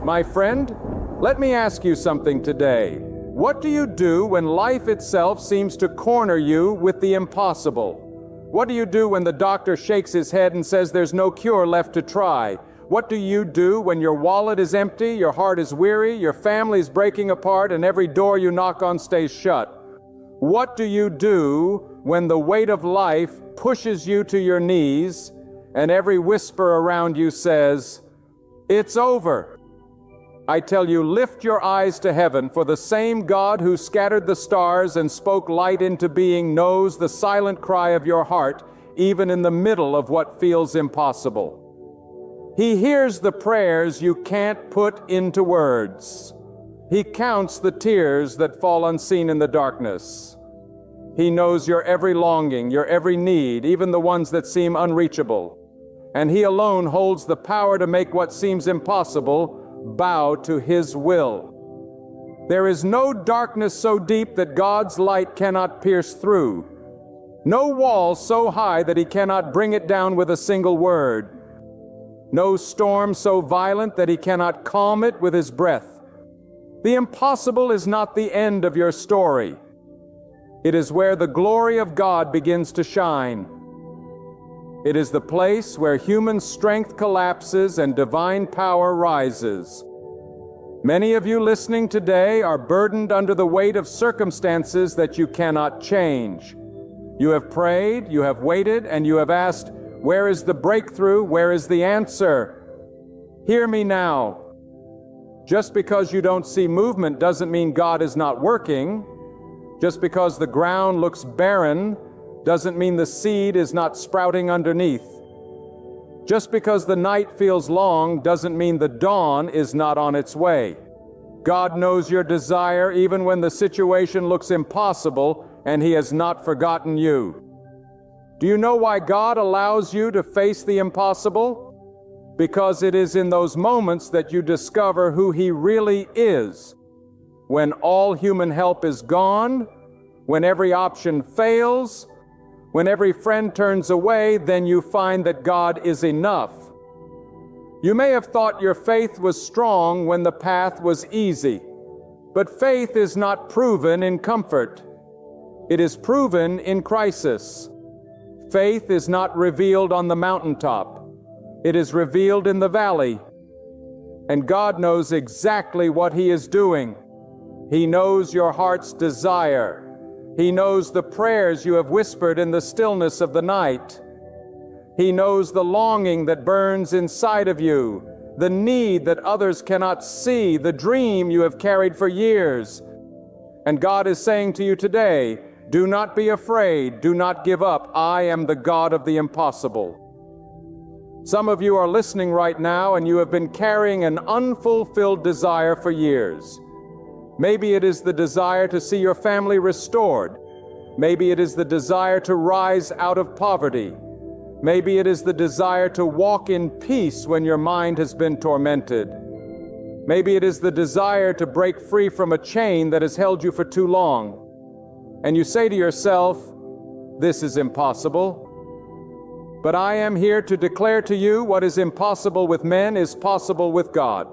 My friend, let me ask you something today. What do you do when life itself seems to corner you with the impossible? What do you do when the doctor shakes his head and says there's no cure left to try? What do you do when your wallet is empty, your heart is weary, your family's breaking apart, and every door you knock on stays shut? What do you do when the weight of life pushes you to your knees and every whisper around you says, "It's over"? I tell you, lift your eyes to heaven, for the same God who scattered the stars and spoke light into being knows the silent cry of your heart, even in the middle of what feels impossible. He hears the prayers you can't put into words. He counts the tears that fall unseen in the darkness. He knows your every longing, your every need, even the ones that seem unreachable. And He alone holds the power to make what seems impossible bow to His will. There is no darkness so deep that God's light cannot pierce through. No wall so high that He cannot bring it down with a single word. No storm so violent that He cannot calm it with His breath. The impossible is not the end of your story. It is where the glory of God begins to shine. It is the place where human strength collapses and divine power rises. Many of you listening today are burdened under the weight of circumstances that you cannot change. You have prayed, you have waited, and you have asked, where is the breakthrough? Where is the answer? Hear me now. Just because you don't see movement doesn't mean God is not working. Just because the ground looks barren doesn't mean the seed is not sprouting underneath. Just because the night feels long doesn't mean the dawn is not on its way. God knows your desire even when the situation looks impossible, and He has not forgotten you. Do you know why God allows you to face the impossible? Because it is in those moments that you discover who He really is. When all human help is gone, when every option fails, when every friend turns away, then you find that God is enough. You may have thought your faith was strong when the path was easy, but faith is not proven in comfort. It is proven in crisis. Faith is not revealed on the mountaintop. It is revealed in the valley. And God knows exactly what He is doing. He knows your heart's desire. He knows the prayers you have whispered in the stillness of the night. He knows the longing that burns inside of you, the need that others cannot see, the dream you have carried for years. And God is saying to you today, do not be afraid, do not give up. I am the God of the impossible. Some of you are listening right now and you have been carrying an unfulfilled desire for years. Maybe it is the desire to see your family restored. Maybe it is the desire to rise out of poverty. Maybe it is the desire to walk in peace when your mind has been tormented. Maybe it is the desire to break free from a chain that has held you for too long. And you say to yourself, this is impossible. But I am here to declare to you what is impossible with men is possible with God.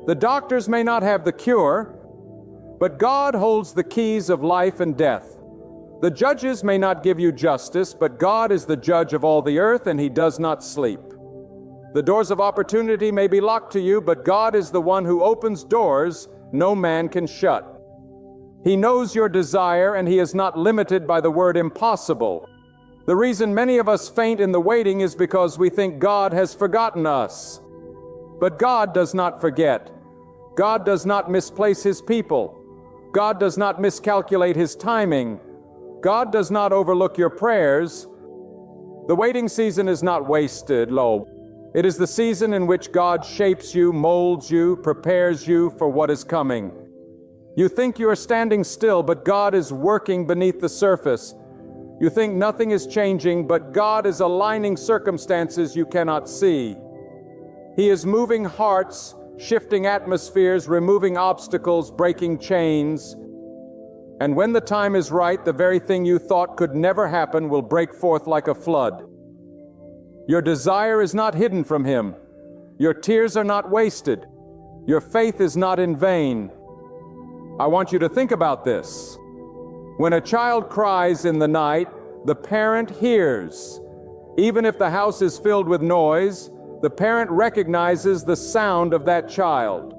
The doctors may not have the cure, but God holds the keys of life and death. The judges may not give you justice, but God is the judge of all the earth, and He does not sleep. The doors of opportunity may be locked to you, but God is the one who opens doors no man can shut. He knows your desire, and He is not limited by the word impossible. The reason many of us faint in the waiting is because we think God has forgotten us. But God does not forget. God does not misplace His people. God does not miscalculate His timing. God does not overlook your prayers. The waiting season is not wasted, lo. It is the season in which God shapes you, molds you, prepares you for what is coming. You think you are standing still, but God is working beneath the surface. You think nothing is changing, but God is aligning circumstances you cannot see. He is moving hearts, shifting atmospheres, removing obstacles, breaking chains. And when the time is right, the very thing you thought could never happen will break forth like a flood. Your desire is not hidden from Him. Your tears are not wasted. Your faith is not in vain. I want you to think about this. When a child cries in the night, the parent hears. Even if the house is filled with noise, the parent recognizes the sound of that child.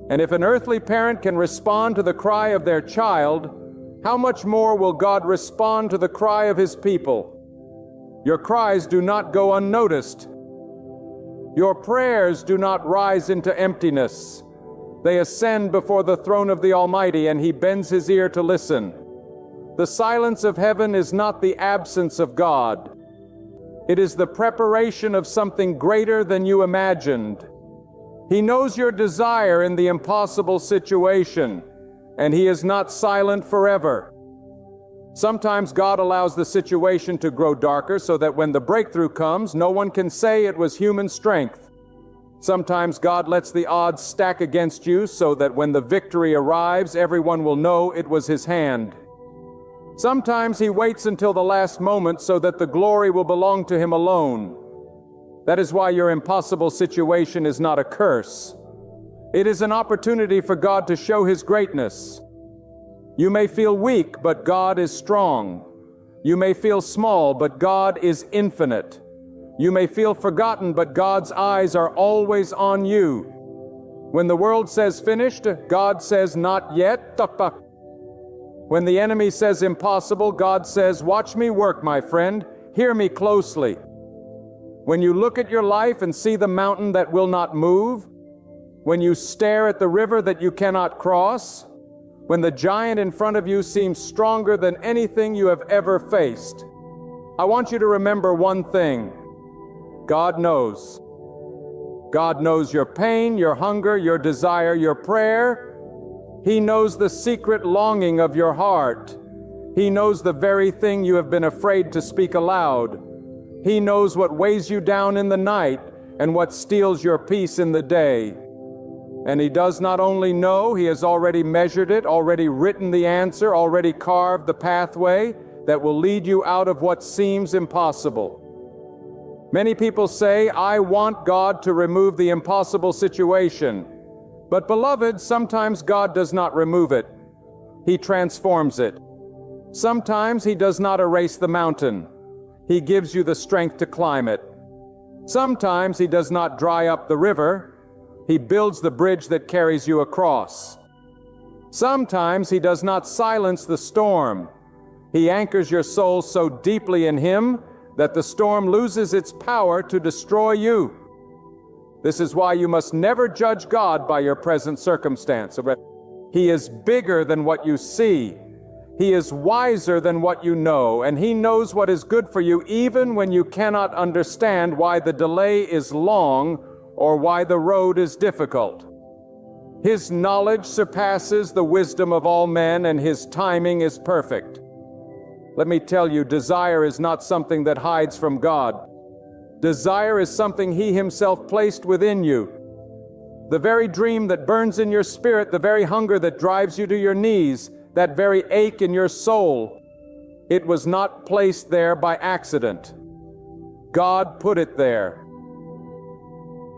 And if an earthly parent can respond to the cry of their child, how much more will God respond to the cry of His people? Your cries do not go unnoticed. Your prayers do not rise into emptiness. They ascend before the throne of the Almighty, and He bends His ear to listen. The silence of heaven is not the absence of God. It is the preparation of something greater than you imagined. He knows your desire in the impossible situation, and He is not silent forever. Sometimes God allows the situation to grow darker so that when the breakthrough comes, no one can say it was human strength. Sometimes God lets the odds stack against you so that when the victory arrives, everyone will know it was His hand. Sometimes He waits until the last moment so that the glory will belong to Him alone. That is why your impossible situation is not a curse. It is an opportunity for God to show His greatness. You may feel weak, but God is strong. You may feel small, but God is infinite. You may feel forgotten, but God's eyes are always on you. When the world says finished, God says not yet. When the enemy says impossible, God says, watch me work, my friend. Hear me closely. When you look at your life and see the mountain that will not move, when you stare at the river that you cannot cross, when the giant in front of you seems stronger than anything you have ever faced, I want you to remember one thing. God knows. God knows your pain, your hunger, your desire, your prayer. He knows the secret longing of your heart. He knows the very thing you have been afraid to speak aloud. He knows what weighs you down in the night and what steals your peace in the day. And He does not only know, He has already measured it, already written the answer, already carved the pathway that will lead you out of what seems impossible. Many people say, I want God to remove the impossible situation. But beloved, sometimes God does not remove it. He transforms it. Sometimes He does not erase the mountain. He gives you the strength to climb it. Sometimes He does not dry up the river. He builds the bridge that carries you across. Sometimes He does not silence the storm. He anchors your soul so deeply in Him that the storm loses its power to destroy you. This is why you must never judge God by your present circumstance. He is bigger than what you see. He is wiser than what you know, and He knows what is good for you even when you cannot understand why the delay is long or why the road is difficult. His knowledge surpasses the wisdom of all men, and His timing is perfect. Let me tell you, desire is not something that hides from God. Desire is something He Himself placed within you. The very dream that burns in your spirit, the very hunger that drives you to your knees, that very ache in your soul, it was not placed there by accident. God put it there.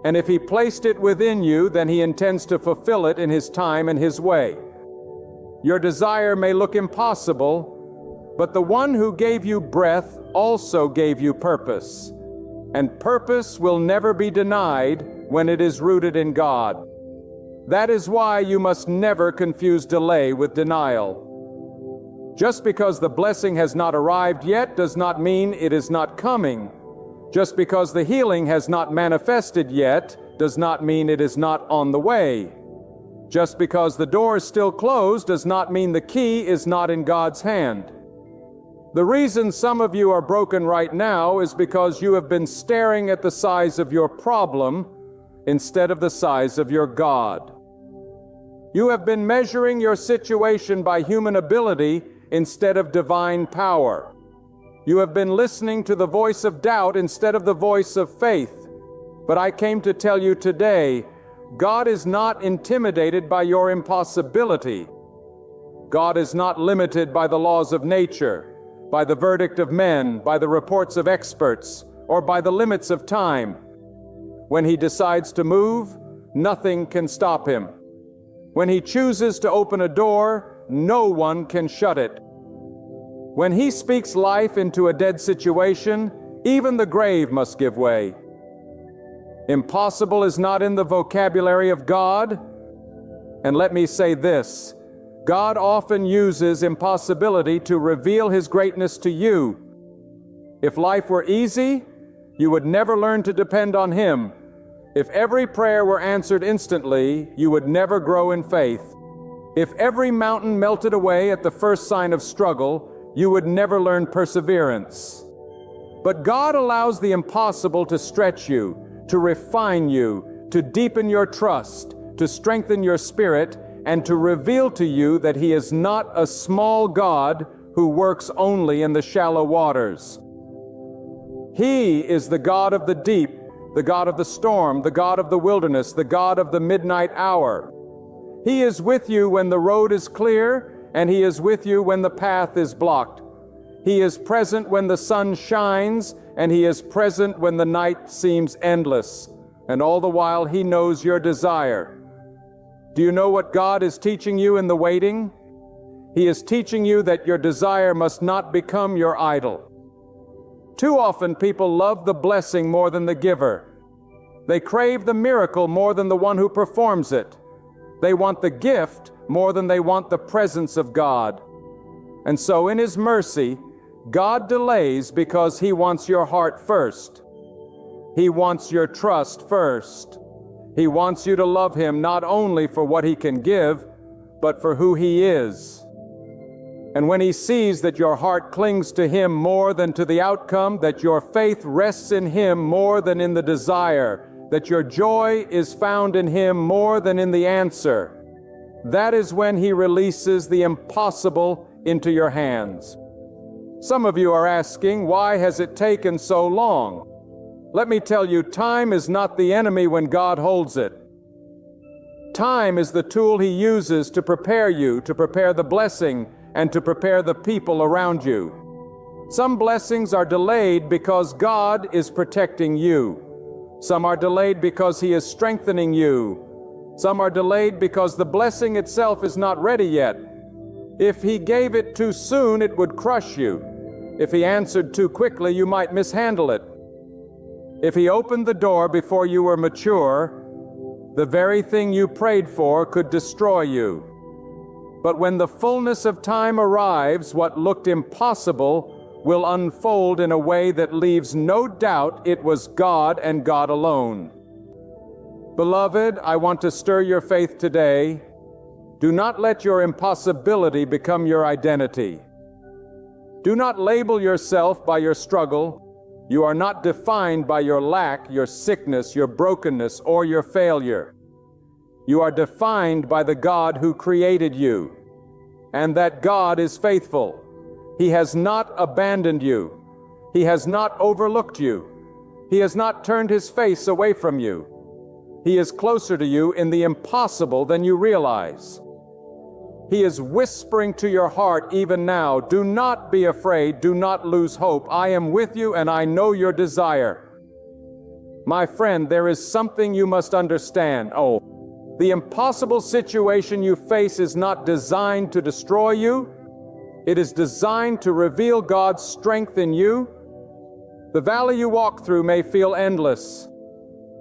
And if He placed it within you, then He intends to fulfill it in His time and His way. Your desire may look impossible, but the one who gave you breath also gave you purpose. And purpose will never be denied when it is rooted in God. That is why you must never confuse delay with denial. Just because the blessing has not arrived yet does not mean it is not coming. Just because the healing has not manifested yet does not mean it is not on the way. Just because the door is still closed does not mean the key is not in God's hand. The reason some of you are broken right now is because you have been staring at the size of your problem instead of the size of your God. You have been measuring your situation by human ability instead of divine power. You have been listening to the voice of doubt instead of the voice of faith. But I came to tell you today, God is not intimidated by your impossibility. God is not limited by the laws of nature, by the verdict of men, by the reports of experts, or by the limits of time. When He decides to move, nothing can stop him. When he chooses to open a door, no one can shut it. When he speaks life into a dead situation, even the grave must give way. Impossible is not in the vocabulary of God. And let me say this, God often uses impossibility to reveal His greatness to you. If life were easy, you would never learn to depend on Him. If every prayer were answered instantly, you would never grow in faith. If every mountain melted away at the first sign of struggle, you would never learn perseverance. But God allows the impossible to stretch you, to refine you, to deepen your trust, to strengthen your spirit, and to reveal to you that He is not a small God who works only in the shallow waters. He is the God of the deep, the God of the storm, the God of the wilderness, the God of the midnight hour. He is with you when the road is clear, and He is with you when the path is blocked. He is present when the sun shines, and He is present when the night seems endless. And all the while He knows your desire. Do you know what God is teaching you in the waiting? He is teaching you that your desire must not become your idol. Too often people love the blessing more than the giver. They crave the miracle more than the one who performs it. They want the gift more than they want the presence of God. And so in His mercy, God delays because He wants your heart first. He wants your trust first. He wants you to love Him not only for what He can give, but for who He is. And when He sees that your heart clings to Him more than to the outcome, that your faith rests in Him more than in the desire, that your joy is found in Him more than in the answer, that is when He releases the impossible into your hands. Some of you are asking, why has it taken so long? Let me tell you, time is not the enemy when God holds it. Time is the tool He uses to prepare you, to prepare the blessing, and to prepare the people around you. Some blessings are delayed because God is protecting you. Some are delayed because He is strengthening you. Some are delayed because the blessing itself is not ready yet. If He gave it too soon, it would crush you. If He answered too quickly, you might mishandle it. If He opened the door before you were mature, the very thing you prayed for could destroy you. But when the fullness of time arrives, what looked impossible will unfold in a way that leaves no doubt it was God and God alone. Beloved, I want to stir your faith today. Do not let your impossibility become your identity. Do not label yourself by your struggle. You are not defined by your lack, your sickness, your brokenness, or your failure. You are defined by the God who created you. And that God is faithful. He has not abandoned you. He has not overlooked you. He has not turned His face away from you. He is closer to you in the impossible than you realize. He is whispering to your heart even now, do not be afraid, do not lose hope. I am with you and I know your desire. My friend, there is something you must understand. Oh, the impossible situation you face is not designed to destroy you. It is designed to reveal God's strength in you. The valley you walk through may feel endless.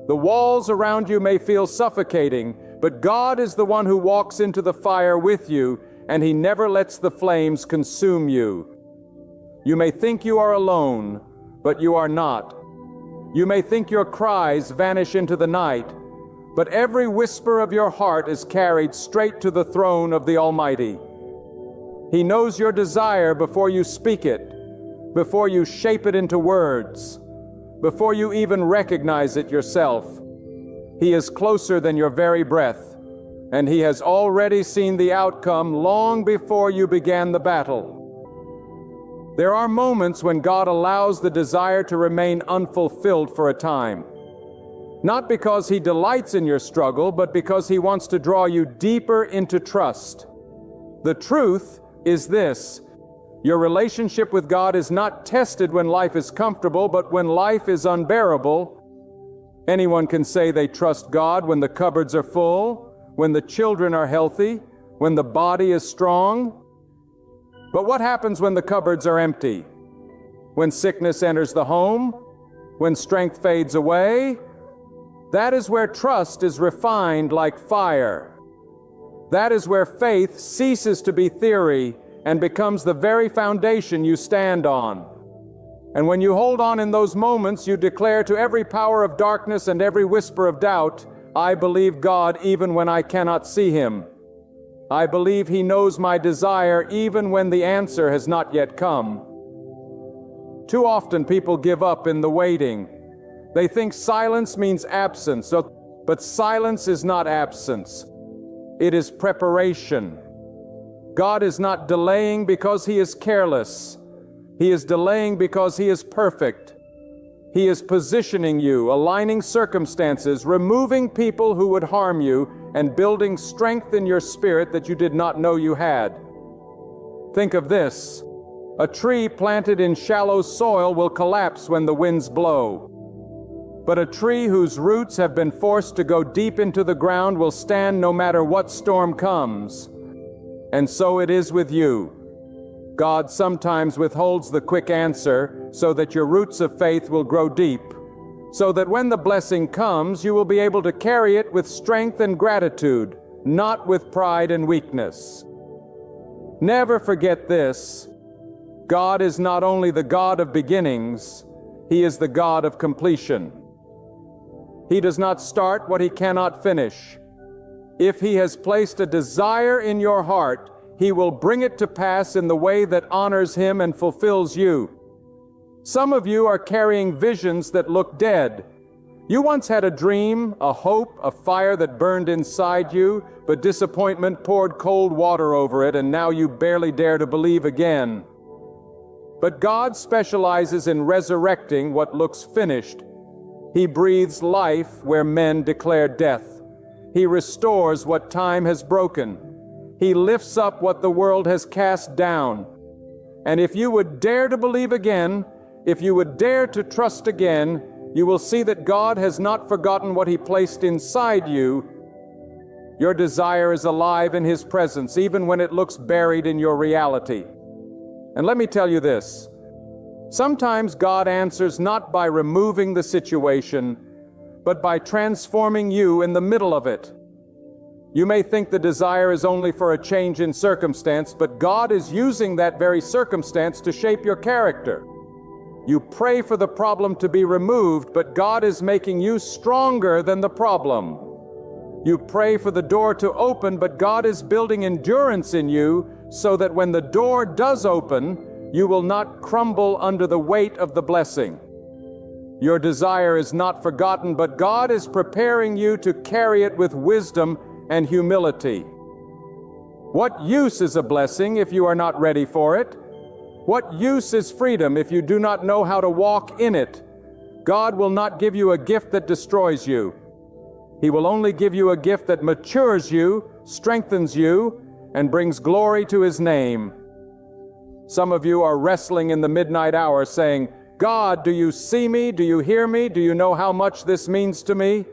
The walls around you may feel suffocating, but God is the one who walks into the fire with you, and He never lets the flames consume you. You may think you are alone, but you are not. You may think your cries vanish into the night, but every whisper of your heart is carried straight to the throne of the Almighty. He knows your desire before you speak it, before you shape it into words, before you even recognize it yourself. He is closer than your very breath, and He has already seen the outcome long before you began the battle. There are moments when God allows the desire to remain unfulfilled for a time. Not because He delights in your struggle, but because He wants to draw you deeper into trust. The truth is this: your relationship with God is not tested when life is comfortable, but when life is unbearable. Anyone can say they trust God when the cupboards are full, when the children are healthy, when the body is strong. But what happens when the cupboards are empty? When sickness enters the home? When strength fades away? That is where trust is refined like fire. That is where faith ceases to be theory and becomes the very foundation you stand on. And when you hold on in those moments, you declare to every power of darkness and every whisper of doubt, I believe God even when I cannot see Him. I believe He knows my desire even when the answer has not yet come. Too often people give up in the waiting. They think silence means absence, but silence is not absence. It is preparation. God is not delaying because He is careless. He is delaying because He is perfect. He is positioning you, aligning circumstances, removing people who would harm you, and building strength in your spirit that you did not know you had. Think of this. A tree planted in shallow soil will collapse when the winds blow. But a tree whose roots have been forced to go deep into the ground will stand no matter what storm comes. And so it is with you. God sometimes withholds the quick answer so that your roots of faith will grow deep, so that when the blessing comes, you will be able to carry it with strength and gratitude, not with pride and weakness. Never forget this. God is not only the God of beginnings, He is the God of completion. He does not start what He cannot finish. If He has placed a desire in your heart, He will bring it to pass in the way that honors Him and fulfills you. Some of you are carrying visions that look dead. You once had a dream, a hope, a fire that burned inside you, but disappointment poured cold water over it, and now you barely dare to believe again. But God specializes in resurrecting what looks finished. He breathes life where men declare death. He restores what time has broken. He lifts up what the world has cast down. And if you would dare to believe again, if you would dare to trust again, you will see that God has not forgotten what He placed inside you. Your desire is alive in His presence, even when it looks buried in your reality. And let me tell you this. Sometimes God answers not by removing the situation, but by transforming you in the middle of it. You may think the desire is only for a change in circumstance, but God is using that very circumstance to shape your character. You pray for the problem to be removed, but God is making you stronger than the problem. You pray for the door to open, but God is building endurance in you so that when the door does open, you will not crumble under the weight of the blessing. Your desire is not forgotten, but God is preparing you to carry it with wisdom and humility. What use is a blessing if you are not ready for it? What use is freedom if you do not know how to walk in it? God will not give you a gift that destroys you. He will only give you a gift that matures you, strengthens you, and brings glory to His name. Some of you are wrestling in the midnight hour saying, God, do you see me? Do you hear me? Do you know how much this means to me?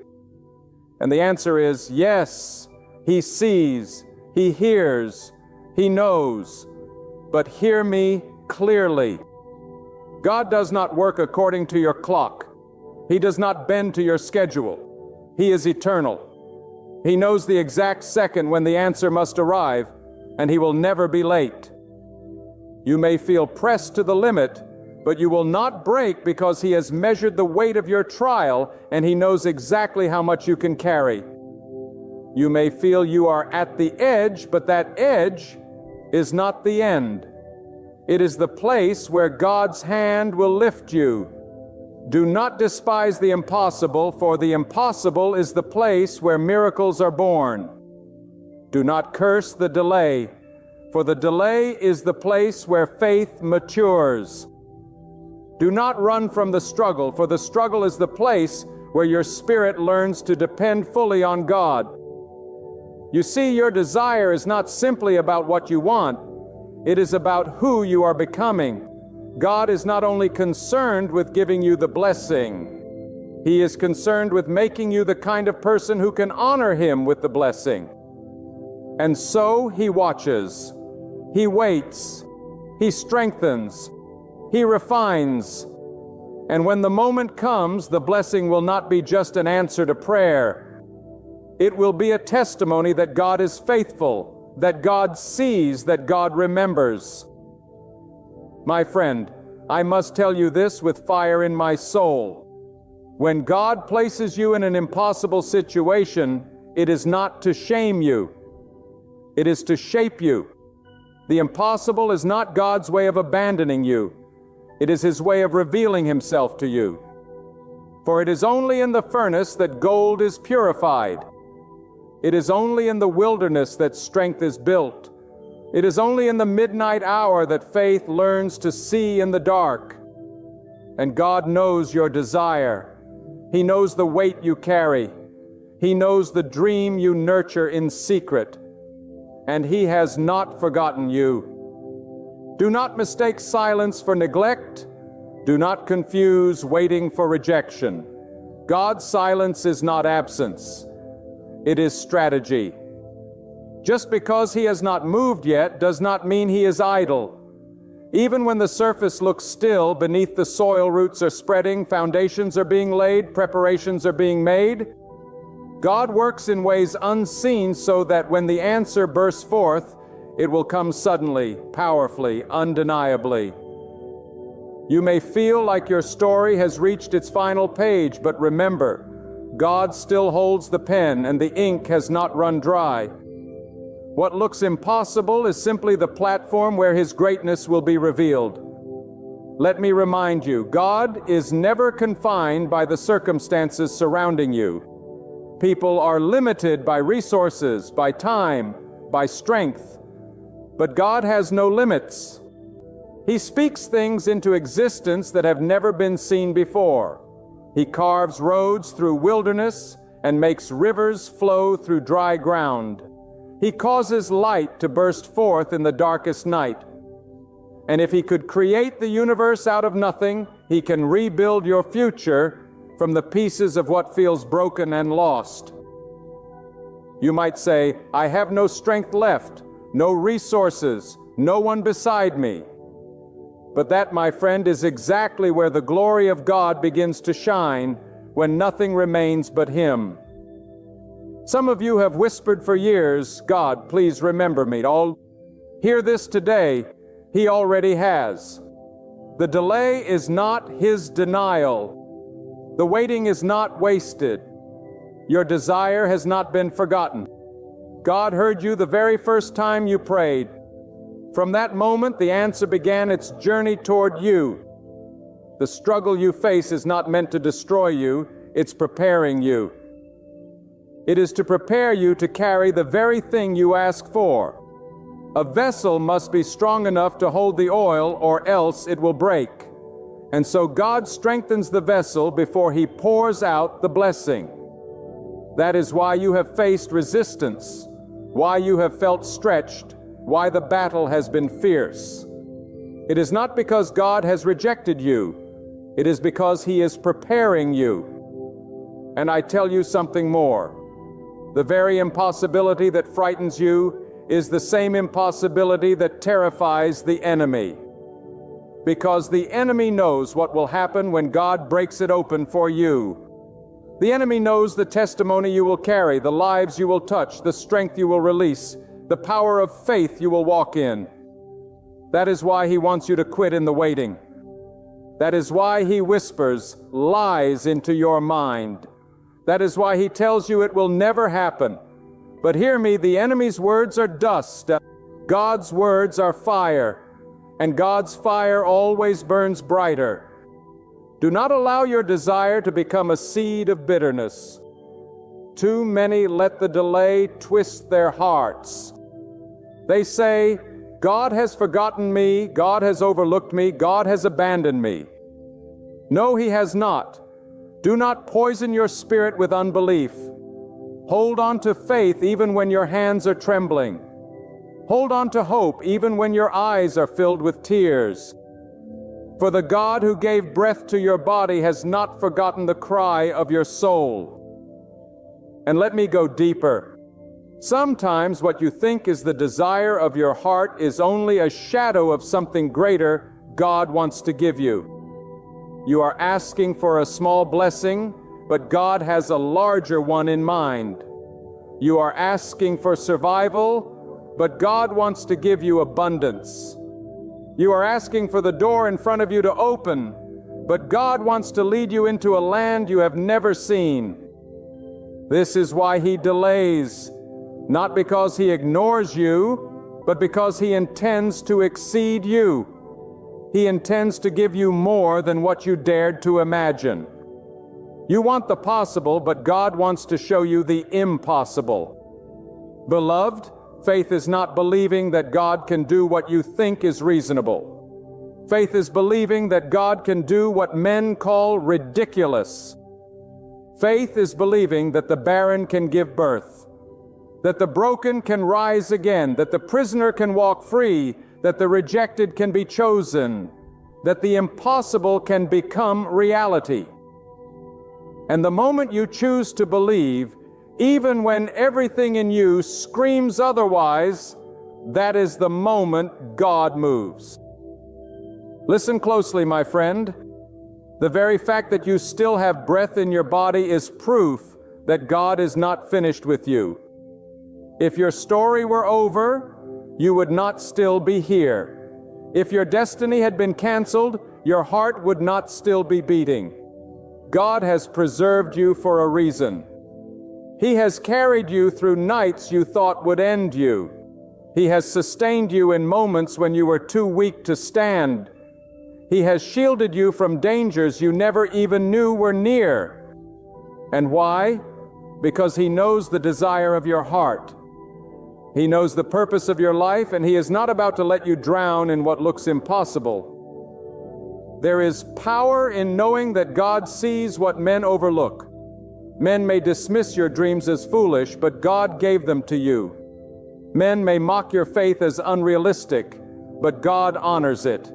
And the answer is yes. He sees, He hears, He knows. But hear me clearly. God does not work according to your clock. He does not bend to your schedule. He is eternal. He knows the exact second when the answer must arrive, and He will never be late. You may feel pressed to the limit, but you will not break because He has measured the weight of your trial, and He knows exactly how much you can carry. You may feel you are at the edge, but that edge is not the end. It is the place where God's hand will lift you. Do not despise the impossible, for the impossible is the place where miracles are born. Do not curse the delay, for the delay is the place where faith matures. Do not run from the struggle, for the struggle is the place where your spirit learns to depend fully on God. You see, your desire is not simply about what you want. It is about who you are becoming. God is not only concerned with giving you the blessing, He is concerned with making you the kind of person who can honor Him with the blessing. And so He watches, He waits, He strengthens, He refines. And when the moment comes, the blessing will not be just an answer to prayer. It will be a testimony that God is faithful, that God sees, that God remembers. My friend, I must tell you this with fire in my soul. When God places you in an impossible situation, it is not to shame you. It is to shape you. The impossible is not God's way of abandoning you. It is His way of revealing Himself to you. For it is only in the furnace that gold is purified. It is only in the wilderness that strength is built. It is only in the midnight hour that faith learns to see in the dark. And God knows your desire. He knows the weight you carry. He knows the dream you nurture in secret. And He has not forgotten you. Do not mistake silence for neglect. Do not confuse waiting for rejection. God's silence is not absence. It is strategy. Just because He has not moved yet does not mean He is idle. Even when the surface looks still, beneath the soil roots are spreading, foundations are being laid, preparations are being made. God works in ways unseen so that when the answer bursts forth, it will come suddenly, powerfully, undeniably. You may feel like your story has reached its final page, but remember, God still holds the pen and the ink has not run dry. What looks impossible is simply the platform where His greatness will be revealed. Let me remind you, God is never confined by the circumstances surrounding you. People are limited by resources, by time, by strength. But God has no limits. He speaks things into existence that have never been seen before. He carves roads through wilderness and makes rivers flow through dry ground. He causes light to burst forth in the darkest night. And if He could create the universe out of nothing, He can rebuild your future from the pieces of what feels broken and lost. You might say, I have no strength left, no resources, no one beside me. But that, my friend, is exactly where the glory of God begins to shine, when nothing remains but Him. Some of you have whispered for years, God, please remember me. Hear this today. He already has. The delay is not His denial. The waiting is not wasted. Your desire has not been forgotten. God heard you the very first time you prayed. From that moment, the answer began its journey toward you. The struggle you face is not meant to destroy you, it's preparing you. It is to prepare you to carry the very thing you ask for. A vessel must be strong enough to hold the oil, or else it will break. And so God strengthens the vessel before He pours out the blessing. That is why you have faced resistance, why you have felt stretched, why the battle has been fierce. It is not because God has rejected you. It is because He is preparing you. And I tell you something more. The very impossibility that frightens you is the same impossibility that terrifies the enemy. Because the enemy knows what will happen when God breaks it open for you. The enemy knows the testimony you will carry, the lives you will touch, the strength you will release, the power of faith you will walk in. That is why he wants you to quit in the waiting. That is why he whispers lies into your mind. That is why he tells you it will never happen. But hear me, the enemy's words are dust. God's words are fire, and God's fire always burns brighter. Do not allow your desire to become a seed of bitterness. Too many let the delay twist their hearts. They say, God has forgotten me, God has overlooked me, God has abandoned me. No, he has not. Do not poison your spirit with unbelief. Hold on to faith even when your hands are trembling. Hold on to hope even when your eyes are filled with tears. For the God who gave breath to your body has not forgotten the cry of your soul. And let me go deeper. Sometimes what you think is the desire of your heart is only a shadow of something greater God wants to give you. You are asking for a small blessing, but God has a larger one in mind. You are asking for survival, but God wants to give you abundance. You are asking for the door in front of you to open, but God wants to lead you into a land you have never seen. This is why He delays, not because He ignores you, but because He intends to exceed you. He intends to give you more than what you dared to imagine. You want the possible, but God wants to show you the impossible. Beloved, faith is not believing that God can do what you think is reasonable. Faith is believing that God can do what men call ridiculous. Faith is believing that the barren can give birth, that the broken can rise again, that the prisoner can walk free, that the rejected can be chosen, that the impossible can become reality. And the moment you choose to believe, even when everything in you screams otherwise, that is the moment God moves. Listen closely, my friend. The very fact that you still have breath in your body is proof that God is not finished with you. If your story were over, you would not still be here. If your destiny had been canceled, your heart would not still be beating. God has preserved you for a reason. He has carried you through nights you thought would end you. He has sustained you in moments when you were too weak to stand. He has shielded you from dangers you never even knew were near. And why? Because He knows the desire of your heart. He knows the purpose of your life, and He is not about to let you drown in what looks impossible. There is power in knowing that God sees what men overlook. Men may dismiss your dreams as foolish, but God gave them to you. Men may mock your faith as unrealistic, but God honors it.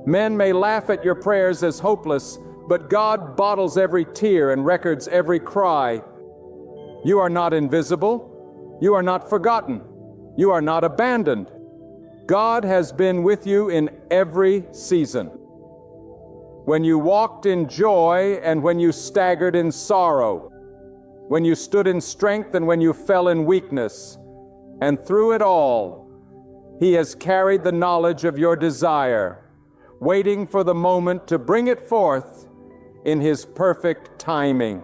Men may laugh at your prayers as hopeless, but God bottles every tear and records every cry. You are not invisible. You are not forgotten. You are not abandoned. God has been with you in every season. When you walked in joy and when you staggered in sorrow, when you stood in strength and when you fell in weakness, and through it all, He has carried the knowledge of your desire, waiting for the moment to bring it forth in His perfect timing.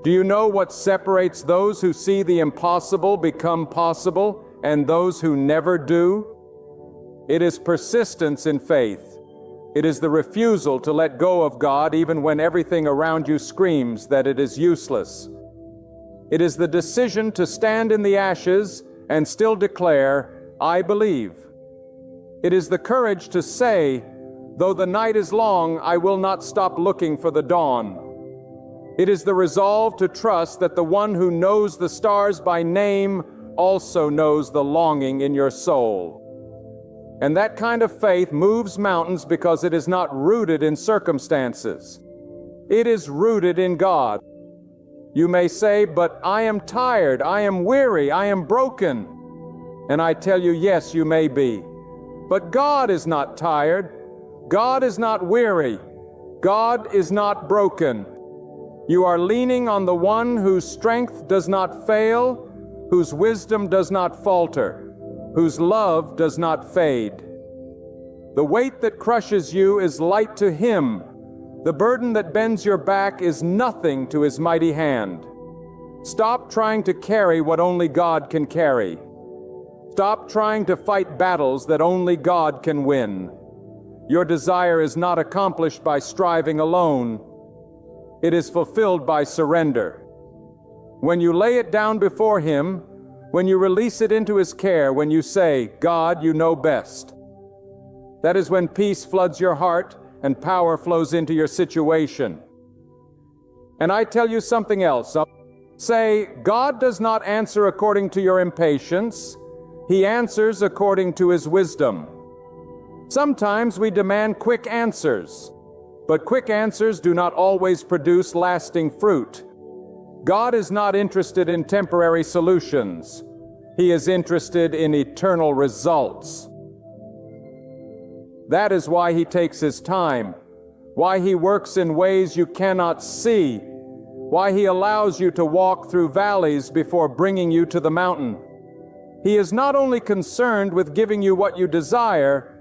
Do you know what separates those who see the impossible become possible and those who never do? It is persistence in faith. It is the refusal to let go of God even when everything around you screams that it is useless. It is the decision to stand in the ashes and still declare, I believe. It is the courage to say, though the night is long, I will not stop looking for the dawn. It is the resolve to trust that the one who knows the stars by name also knows the longing in your soul. And that kind of faith moves mountains because it is not rooted in circumstances. It is rooted in God. You may say, but I am tired, I am weary, I am broken. And I tell you, yes, you may be. But God is not tired. God is not weary. God is not broken. You are leaning on the one whose strength does not fail, whose wisdom does not falter, whose love does not fade. The weight that crushes you is light to Him. The burden that bends your back is nothing to His mighty hand. Stop trying to carry what only God can carry. Stop trying to fight battles that only God can win. Your desire is not accomplished by striving alone. It is fulfilled by surrender. When you lay it down before Him, when you release it into His care, when you say, God, you know best, that is when peace floods your heart and power flows into your situation. And I tell you something else. Say, God does not answer according to your impatience. He answers according to His wisdom. Sometimes we demand quick answers, but quick answers do not always produce lasting fruit. God is not interested in temporary solutions. He is interested in eternal results. That is why He takes His time, why He works in ways you cannot see, why He allows you to walk through valleys before bringing you to the mountain. He is not only concerned with giving you what you desire,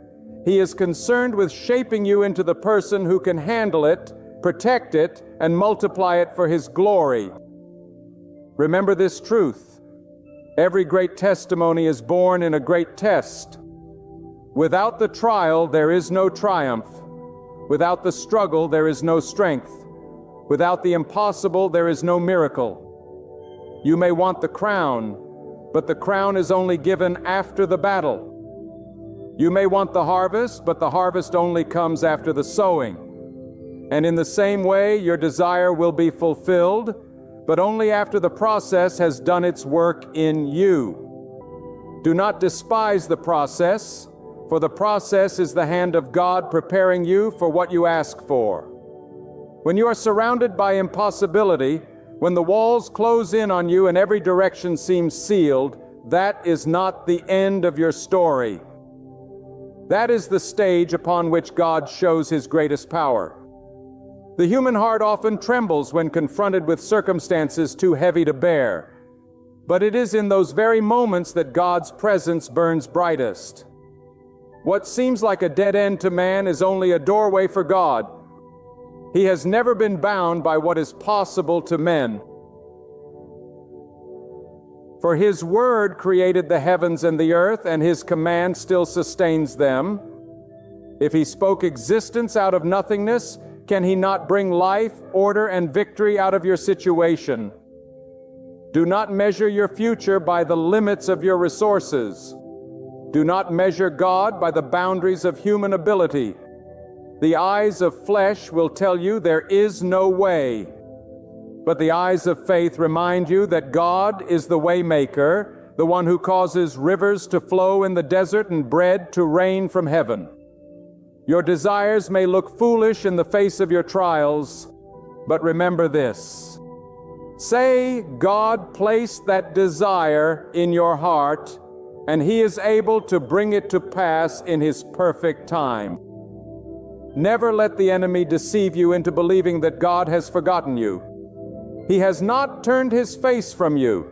He is concerned with shaping you into the person who can handle it, protect it, and multiply it for His glory. Remember this truth. Every great testimony is born in a great test. Without the trial, there is no triumph. Without the struggle, there is no strength. Without the impossible, there is no miracle. You may want the crown, but the crown is only given after the battle. You may want the harvest, but the harvest only comes after the sowing. And in the same way, your desire will be fulfilled, but only after the process has done its work in you. Do not despise the process, for the process is the hand of God preparing you for what you ask for. When you are surrounded by impossibility, when the walls close in on you and every direction seems sealed, that is not the end of your story. That is the stage upon which God shows His greatest power. The human heart often trembles when confronted with circumstances too heavy to bear. But it is in those very moments that God's presence burns brightest. What seems like a dead end to man is only a doorway for God. He has never been bound by what is possible to men. For His word created the heavens and the earth, and His command still sustains them. If He spoke existence out of nothingness, can He not bring life, order, and victory out of your situation? Do not measure your future by the limits of your resources. Do not measure God by the boundaries of human ability. The eyes of flesh will tell you there is no way. But the eyes of faith remind you that God is the way maker, the one who causes rivers to flow in the desert and bread to rain from heaven. Your desires may look foolish in the face of your trials, but remember this. Say God placed that desire in your heart, and He is able to bring it to pass in His perfect time. Never let the enemy deceive you into believing that God has forgotten you. He has not turned His face from you.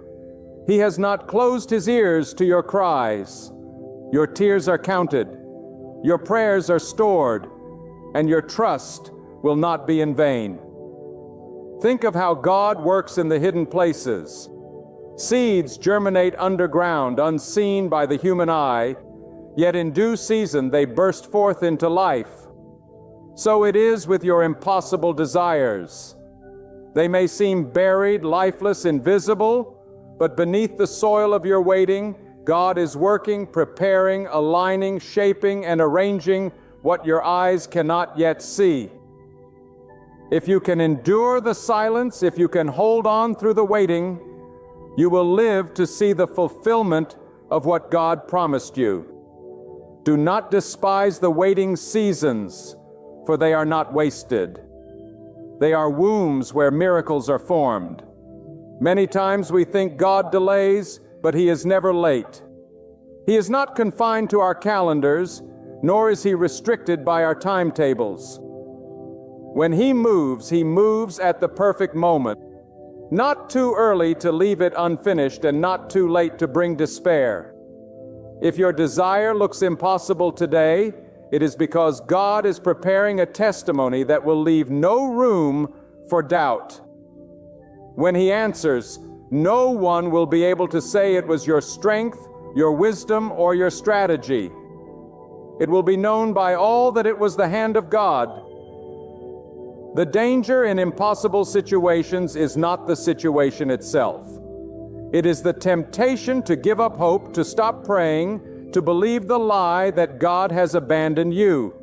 He has not closed His ears to your cries. Your tears are counted. Your prayers are stored, and your trust will not be in vain. Think of how God works in the hidden places. Seeds germinate underground, unseen by the human eye, yet in due season they burst forth into life. So it is with your impossible desires. They may seem buried, lifeless, invisible, but beneath the soil of your waiting, God is working, preparing, aligning, shaping, and arranging what your eyes cannot yet see. If you can endure the silence, if you can hold on through the waiting, you will live to see the fulfillment of what God promised you. Do not despise the waiting seasons, for they are not wasted. They are wombs where miracles are formed. Many times we think God delays, but He is never late. He is not confined to our calendars, nor is He restricted by our timetables. When He moves at the perfect moment, not too early to leave it unfinished and not too late to bring despair. If your desire looks impossible today, it is because God is preparing a testimony that will leave no room for doubt. When He answers, no one will be able to say it was your strength, your wisdom, or your strategy. It will be known by all that it was the hand of God. The danger in impossible situations is not the situation itself. It is the temptation to give up hope, to stop praying, to believe the lie that God has abandoned you.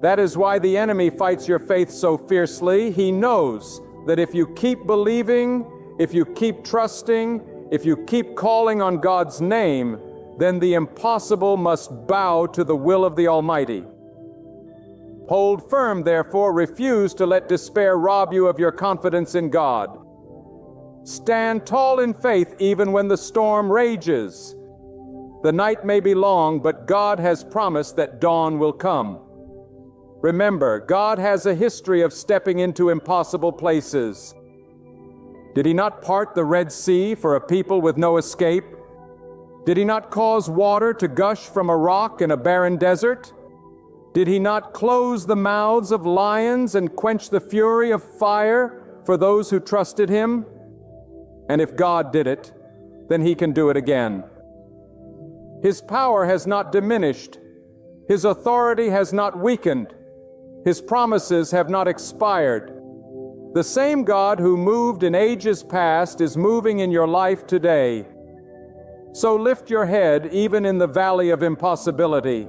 That is why the enemy fights your faith so fiercely. He knows that if you keep believing, if you keep trusting, if you keep calling on God's name, then the impossible must bow to the will of the Almighty. Hold firm, therefore, refuse to let despair rob you of your confidence in God. Stand tall in faith even when the storm rages. The night may be long, but God has promised that dawn will come. Remember, God has a history of stepping into impossible places. Did He not part the Red Sea for a people with no escape? Did He not cause water to gush from a rock in a barren desert? Did He not close the mouths of lions and quench the fury of fire for those who trusted Him? And if God did it, then He can do it again. His power has not diminished. His authority has not weakened. His promises have not expired. The same God who moved in ages past is moving in your life today. So lift your head even in the valley of impossibility.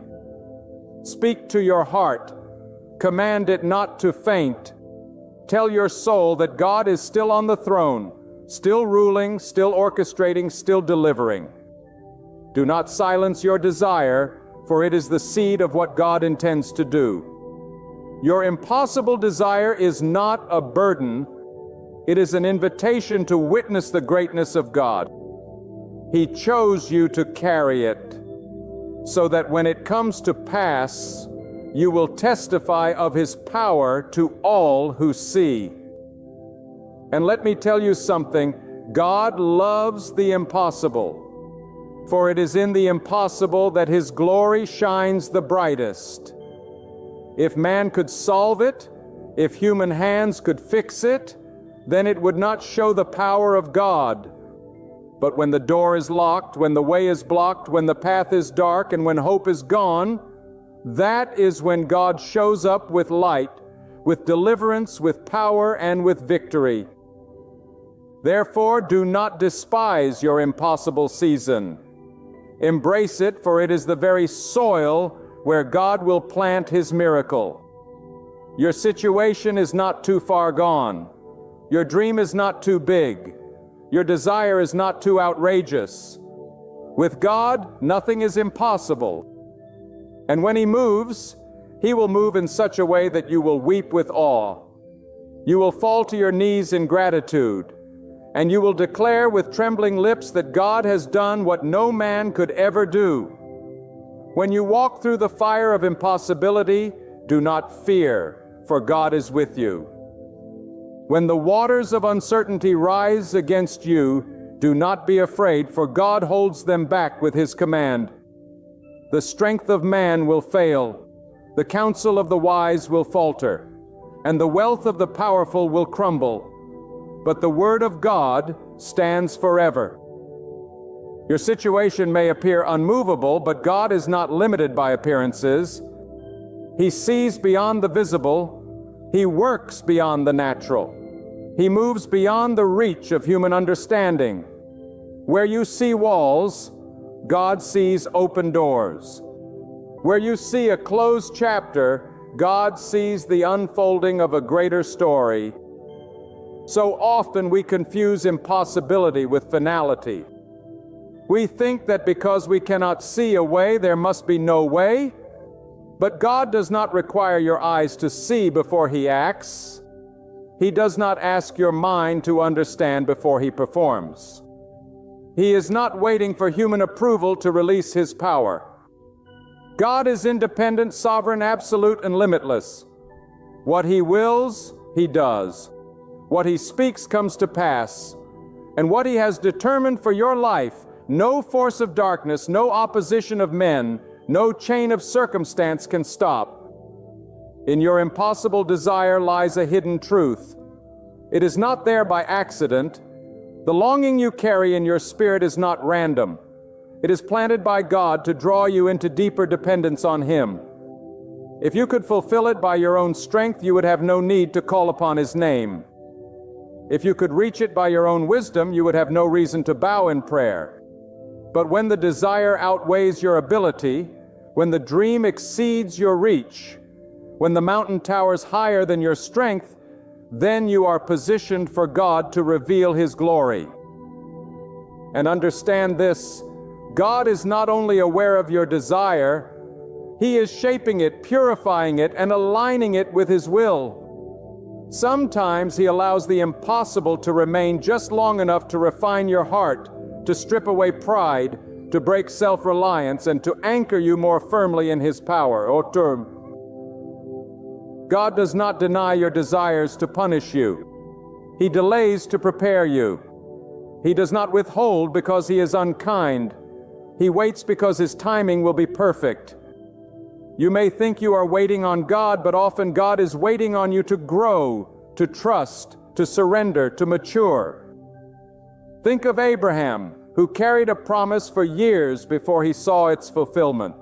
Speak to your heart. Command it not to faint. Tell your soul that God is still on the throne, still ruling, still orchestrating, still delivering. Do not silence your desire, for it is the seed of what God intends to do. Your impossible desire is not a burden. It is an invitation to witness the greatness of God. He chose you to carry it, so that when it comes to pass, you will testify of His power to all who see. And let me tell you something, God loves the impossible, for it is in the impossible that His glory shines the brightest. If man could solve it, if human hands could fix it, then it would not show the power of God. But when the door is locked, when the way is blocked, when the path is dark, and when hope is gone, that is when God shows up with light, with deliverance, with power, and with victory. Therefore, do not despise your impossible season. Embrace it, for it is the very soil where God will plant His miracle. Your situation is not too far gone. Your dream is not too big. Your desire is not too outrageous. With God, nothing is impossible. And when He moves, He will move in such a way that you will weep with awe. You will fall to your knees in gratitude, and you will declare with trembling lips that God has done what no man could ever do. When you walk through the fire of impossibility, do not fear, for God is with you. When the waters of uncertainty rise against you, do not be afraid, for God holds them back with His command. The strength of man will fail, the counsel of the wise will falter, and the wealth of the powerful will crumble. But the word of God stands forever. Your situation may appear unmovable, but God is not limited by appearances. He sees beyond the visible. He works beyond the natural. He moves beyond the reach of human understanding. Where you see walls, God sees open doors. Where you see a closed chapter, God sees the unfolding of a greater story. So often we confuse impossibility with finality. We think that because we cannot see a way, there must be no way. But God does not require your eyes to see before He acts. He does not ask your mind to understand before He performs. He is not waiting for human approval to release His power. God is independent, sovereign, absolute, and limitless. What He wills, He does. What He speaks comes to pass. And what He has determined for your life, no force of darkness, no opposition of men, no chain of circumstance can stop. In your impossible desire lies a hidden truth. It is not there by accident. The longing you carry in your spirit is not random. It is planted by God to draw you into deeper dependence on Him. If you could fulfill it by your own strength, you would have no need to call upon His name. If you could reach it by your own wisdom, you would have no reason to bow in prayer. But when the desire outweighs your ability, when the dream exceeds your reach, when the mountain towers higher than your strength, then you are positioned for God to reveal His glory. And understand this, God is not only aware of your desire, He is shaping it, purifying it, and aligning it with His will. Sometimes He allows the impossible to remain just long enough to refine your heart, to strip away pride, to break self-reliance, and to anchor you more firmly in His power. God does not deny your desires to punish you. He delays to prepare you. He does not withhold because He is unkind. He waits because His timing will be perfect. You may think you are waiting on God, but often God is waiting on you to grow, to trust, to surrender, to mature. Think of Abraham, who carried a promise for years before he saw its fulfillment.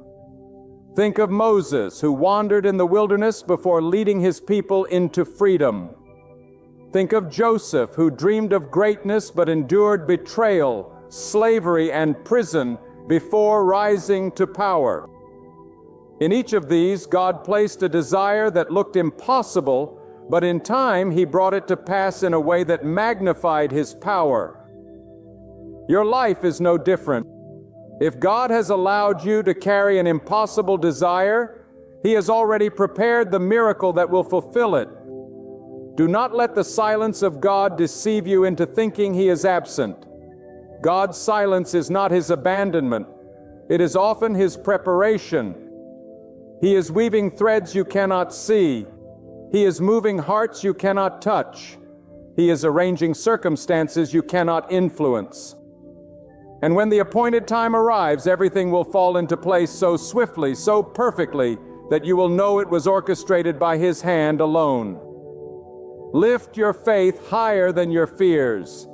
Think of Moses, who wandered in the wilderness before leading his people into freedom. Think of Joseph, who dreamed of greatness but endured betrayal, slavery, and prison before rising to power. In each of these, God placed a desire that looked impossible, but in time He brought it to pass in a way that magnified His power. Your life is no different. If God has allowed you to carry an impossible desire, He has already prepared the miracle that will fulfill it. Do not let the silence of God deceive you into thinking He is absent. God's silence is not His abandonment. It is often His preparation. He is weaving threads you cannot see. He is moving hearts you cannot touch. He is arranging circumstances you cannot influence. And when the appointed time arrives, everything will fall into place so swiftly, so perfectly, that you will know it was orchestrated by His hand alone. Lift your faith higher than your fears.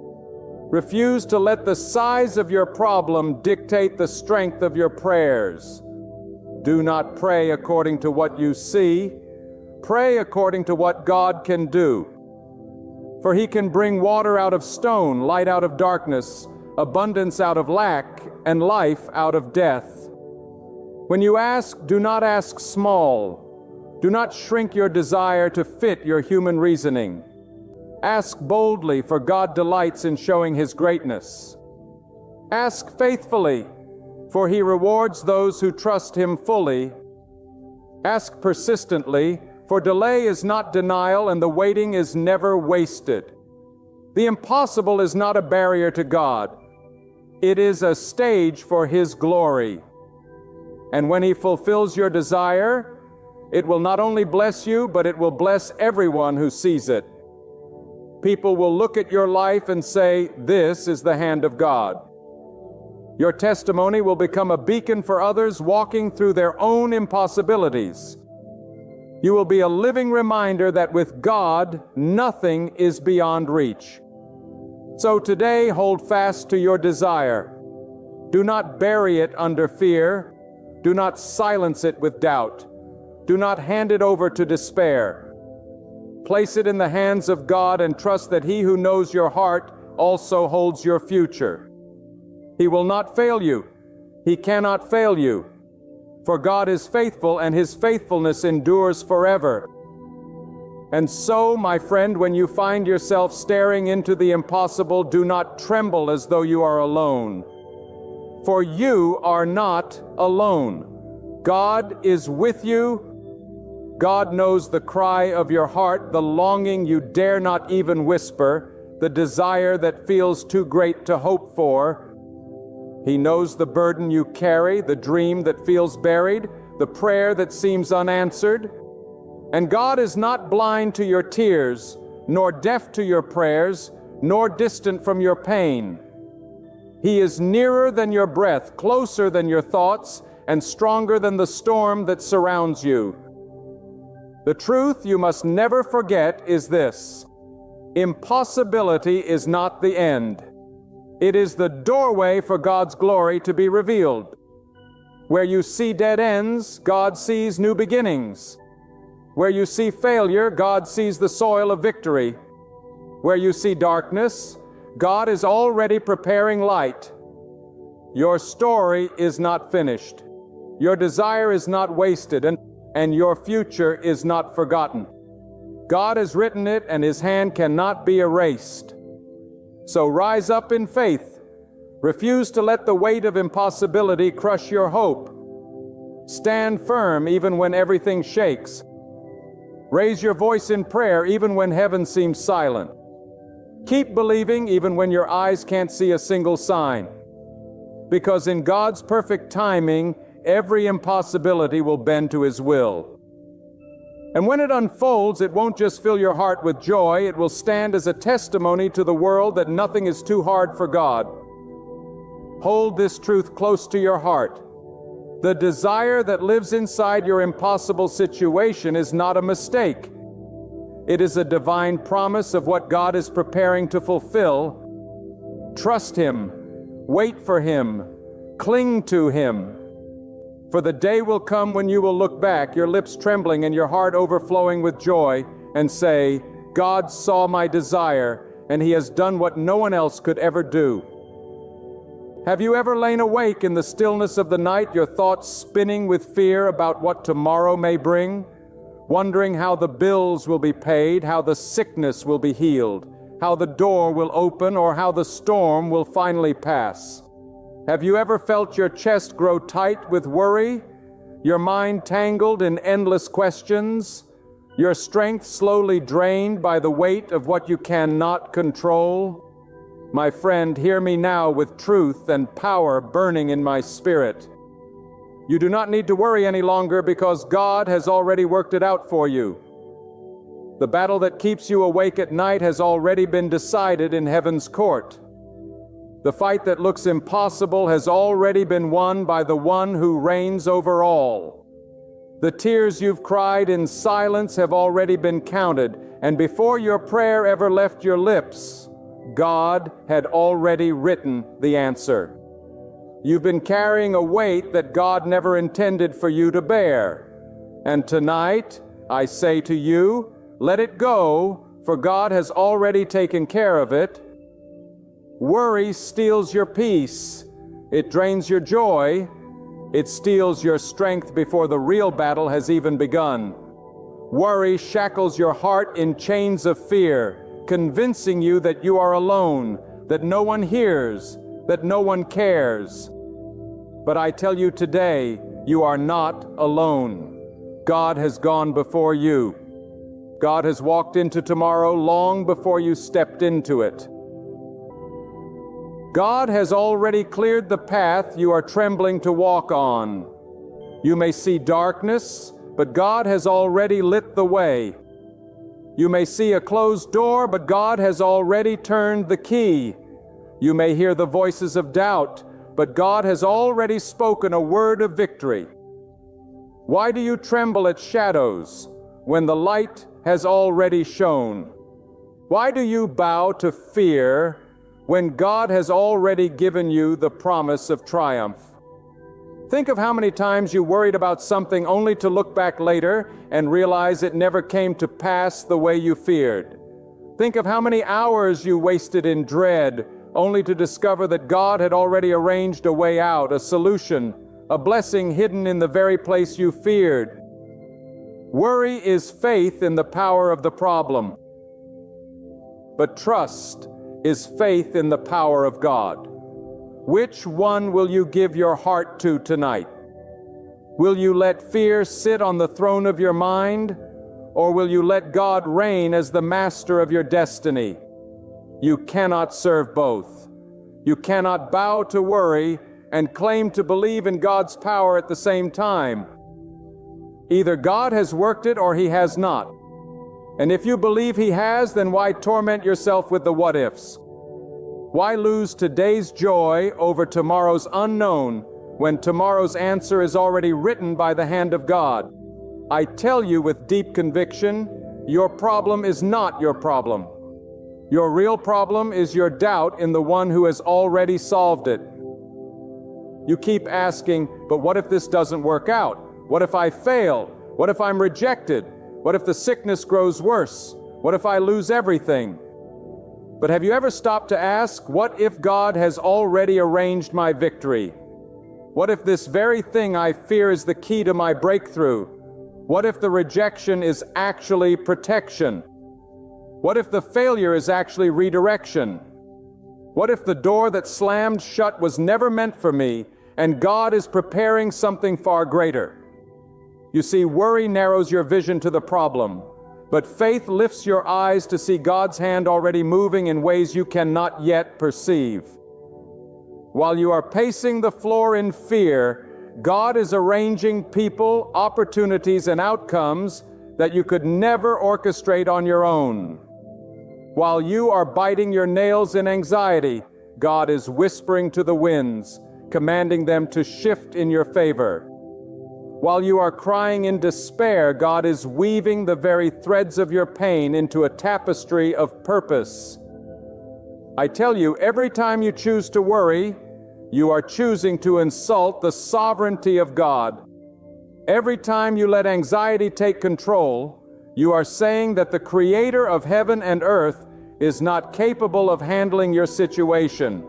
Refuse to let the size of your problem dictate the strength of your prayers. Do not pray according to what you see. Pray according to what God can do. For He can bring water out of stone, light out of darkness, abundance out of lack, and life out of death. When you ask, do not ask small. Do not shrink your desire to fit your human reasoning. Ask boldly, for God delights in showing His greatness. Ask faithfully, for He rewards those who trust Him fully. Ask persistently, for delay is not denial, and the waiting is never wasted. The impossible is not a barrier to God. It is a stage for His glory. And when He fulfills your desire, it will not only bless you, but it will bless everyone who sees it. People will look at your life and say, "This is the hand of God." Your testimony will become a beacon for others walking through their own impossibilities. You will be a living reminder that with God, nothing is beyond reach. So today, hold fast to your desire. Do not bury it under fear. Do not silence it with doubt. Do not hand it over to despair. Place it in the hands of God and trust that He who knows your heart also holds your future. He will not fail you. He cannot fail you. For God is faithful, and His faithfulness endures forever. And so, my friend, when you find yourself staring into the impossible, do not tremble as though you are alone. For you are not alone. God is with you. God knows the cry of your heart, the longing you dare not even whisper, the desire that feels too great to hope for. He knows the burden you carry, the dream that feels buried, the prayer that seems unanswered. And God is not blind to your tears, nor deaf to your prayers, nor distant from your pain. He is nearer than your breath, closer than your thoughts, and stronger than the storm that surrounds you. The truth you must never forget is this: impossibility is not the end. It is the doorway for God's glory to be revealed. Where you see dead ends, God sees new beginnings. Where you see failure, God sees the soil of victory. Where you see darkness, God is already preparing light. Your story is not finished. Your desire is not wasted, and your future is not forgotten. God has written it, and His hand cannot be erased. So rise up in faith. Refuse to let the weight of impossibility crush your hope. Stand firm even when everything shakes. Raise your voice in prayer even when heaven seems silent. Keep believing even when your eyes can't see a single sign. Because in God's perfect timing, every impossibility will bend to His will. And when it unfolds, it won't just fill your heart with joy, it will stand as a testimony to the world that nothing is too hard for God. Hold this truth close to your heart. The desire that lives inside your impossible situation is not a mistake. It is a divine promise of what God is preparing to fulfill. Trust Him. Wait for Him. Cling to Him. For the day will come when you will look back, your lips trembling and your heart overflowing with joy, and say, God saw my desire, and He has done what no one else could ever do. Have you ever lain awake in the stillness of the night, your thoughts spinning with fear about what tomorrow may bring? Wondering how the bills will be paid, how the sickness will be healed, how the door will open, or how the storm will finally pass. Have you ever felt your chest grow tight with worry, your mind tangled in endless questions, your strength slowly drained by the weight of what you cannot control? My friend, hear me now with truth and power burning in my spirit. You do not need to worry any longer because God has already worked it out for you. The battle that keeps you awake at night has already been decided in heaven's court. The fight that looks impossible has already been won by the one who reigns over all. The tears you've cried in silence have already been counted, and before your prayer ever left your lips, God had already written the answer. You've been carrying a weight that God never intended for you to bear. And tonight, I say to you, let it go, for God has already taken care of it. Worry steals your peace. It drains your joy. It steals your strength before the real battle has even begun. Worry shackles your heart in chains of fear, convincing you that you are alone, that no one hears, that no one cares. But I tell you today, you are not alone. God has gone before you. God has walked into tomorrow long before you stepped into it. God has already cleared the path you are trembling to walk on. You may see darkness, but God has already lit the way. You may see a closed door, but God has already turned the key. You may hear the voices of doubt, but God has already spoken a word of victory. Why do you tremble at shadows when the light has already shone? Why do you bow to fear when God has already given you the promise of triumph? Think of how many times you worried about something only to look back later and realize it never came to pass the way you feared. Think of how many hours you wasted in dread only to discover that God had already arranged a way out, a solution, a blessing hidden in the very place you feared. Worry is faith in the power of the problem, but trust is faith in the power of God. Which one will you give your heart to tonight? Will you let fear sit on the throne of your mind, or will you let God reign as the master of your destiny? You cannot serve both. You cannot bow to worry and claim to believe in God's power at the same time. Either God has worked it or He has not. And if you believe He has, then why torment yourself with the what-ifs? Why lose today's joy over tomorrow's unknown when tomorrow's answer is already written by the hand of God? I tell you with deep conviction, your problem is not your problem. Your real problem is your doubt in the one who has already solved it. You keep asking, but what if this doesn't work out? What if I fail? What if I'm rejected? What if the sickness grows worse? What if I lose everything? But have you ever stopped to ask, what if God has already arranged my victory? What if this very thing I fear is the key to my breakthrough? What if the rejection is actually protection? What if the failure is actually redirection? What if the door that slammed shut was never meant for me, and God is preparing something far greater? You see, worry narrows your vision to the problem, but faith lifts your eyes to see God's hand already moving in ways you cannot yet perceive. While you are pacing the floor in fear, God is arranging people, opportunities, and outcomes that you could never orchestrate on your own. While you are biting your nails in anxiety, God is whispering to the winds, commanding them to shift in your favor. While you are crying in despair, God is weaving the very threads of your pain into a tapestry of purpose. I tell you, every time you choose to worry, you are choosing to insult the sovereignty of God. Every time you let anxiety take control, you are saying that the Creator of heaven and earth is not capable of handling your situation.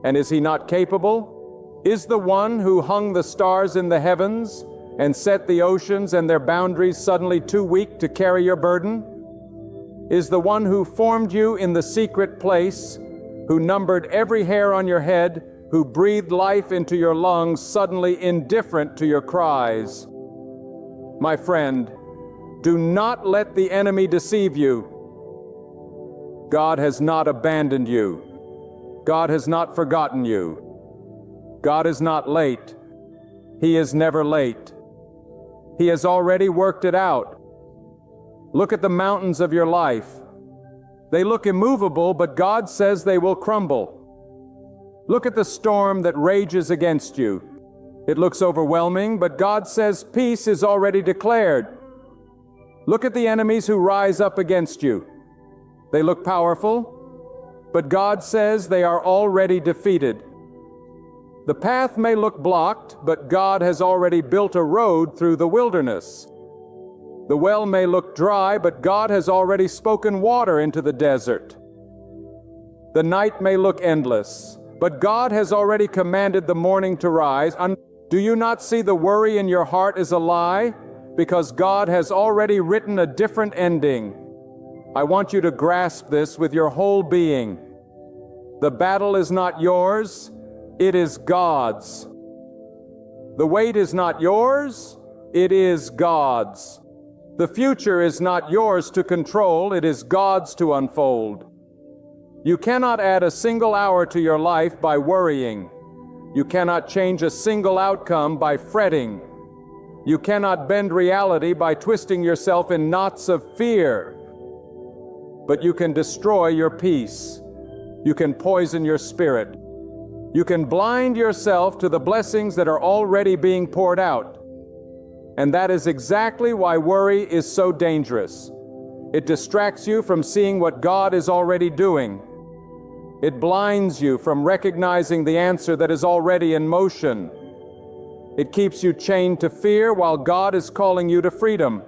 And is He not capable? Is the one who hung the stars in the heavens and set the oceans and their boundaries suddenly too weak to carry your burden? Is the one who formed you in the secret place, who numbered every hair on your head, who breathed life into your lungs, suddenly indifferent to your cries? My friend, do not let the enemy deceive you. God has not abandoned you. God has not forgotten you. God is not late. He is never late. He has already worked it out. Look at the mountains of your life. They look immovable, but God says they will crumble. Look at the storm that rages against you. It looks overwhelming, but God says peace is already declared. Look at the enemies who rise up against you. They look powerful, but God says they are already defeated. The path may look blocked, but God has already built a road through the wilderness. The well may look dry, but God has already spoken water into the desert. The night may look endless, but God has already commanded the morning to rise. Do you not see the worry in your heart is a lie? Because God has already written a different ending. I want you to grasp this with your whole being. The battle is not yours, it is God's. The weight is not yours, it is God's. The future is not yours to control, it is God's to unfold. You cannot add a single hour to your life by worrying. You cannot change a single outcome by fretting. You cannot bend reality by twisting yourself in knots of fear. But you can destroy your peace. You can poison your spirit. You can blind yourself to the blessings that are already being poured out. And that is exactly why worry is so dangerous. It distracts you from seeing what God is already doing. It blinds you from recognizing the answer that is already in motion. It keeps you chained to fear while God is calling you to freedom.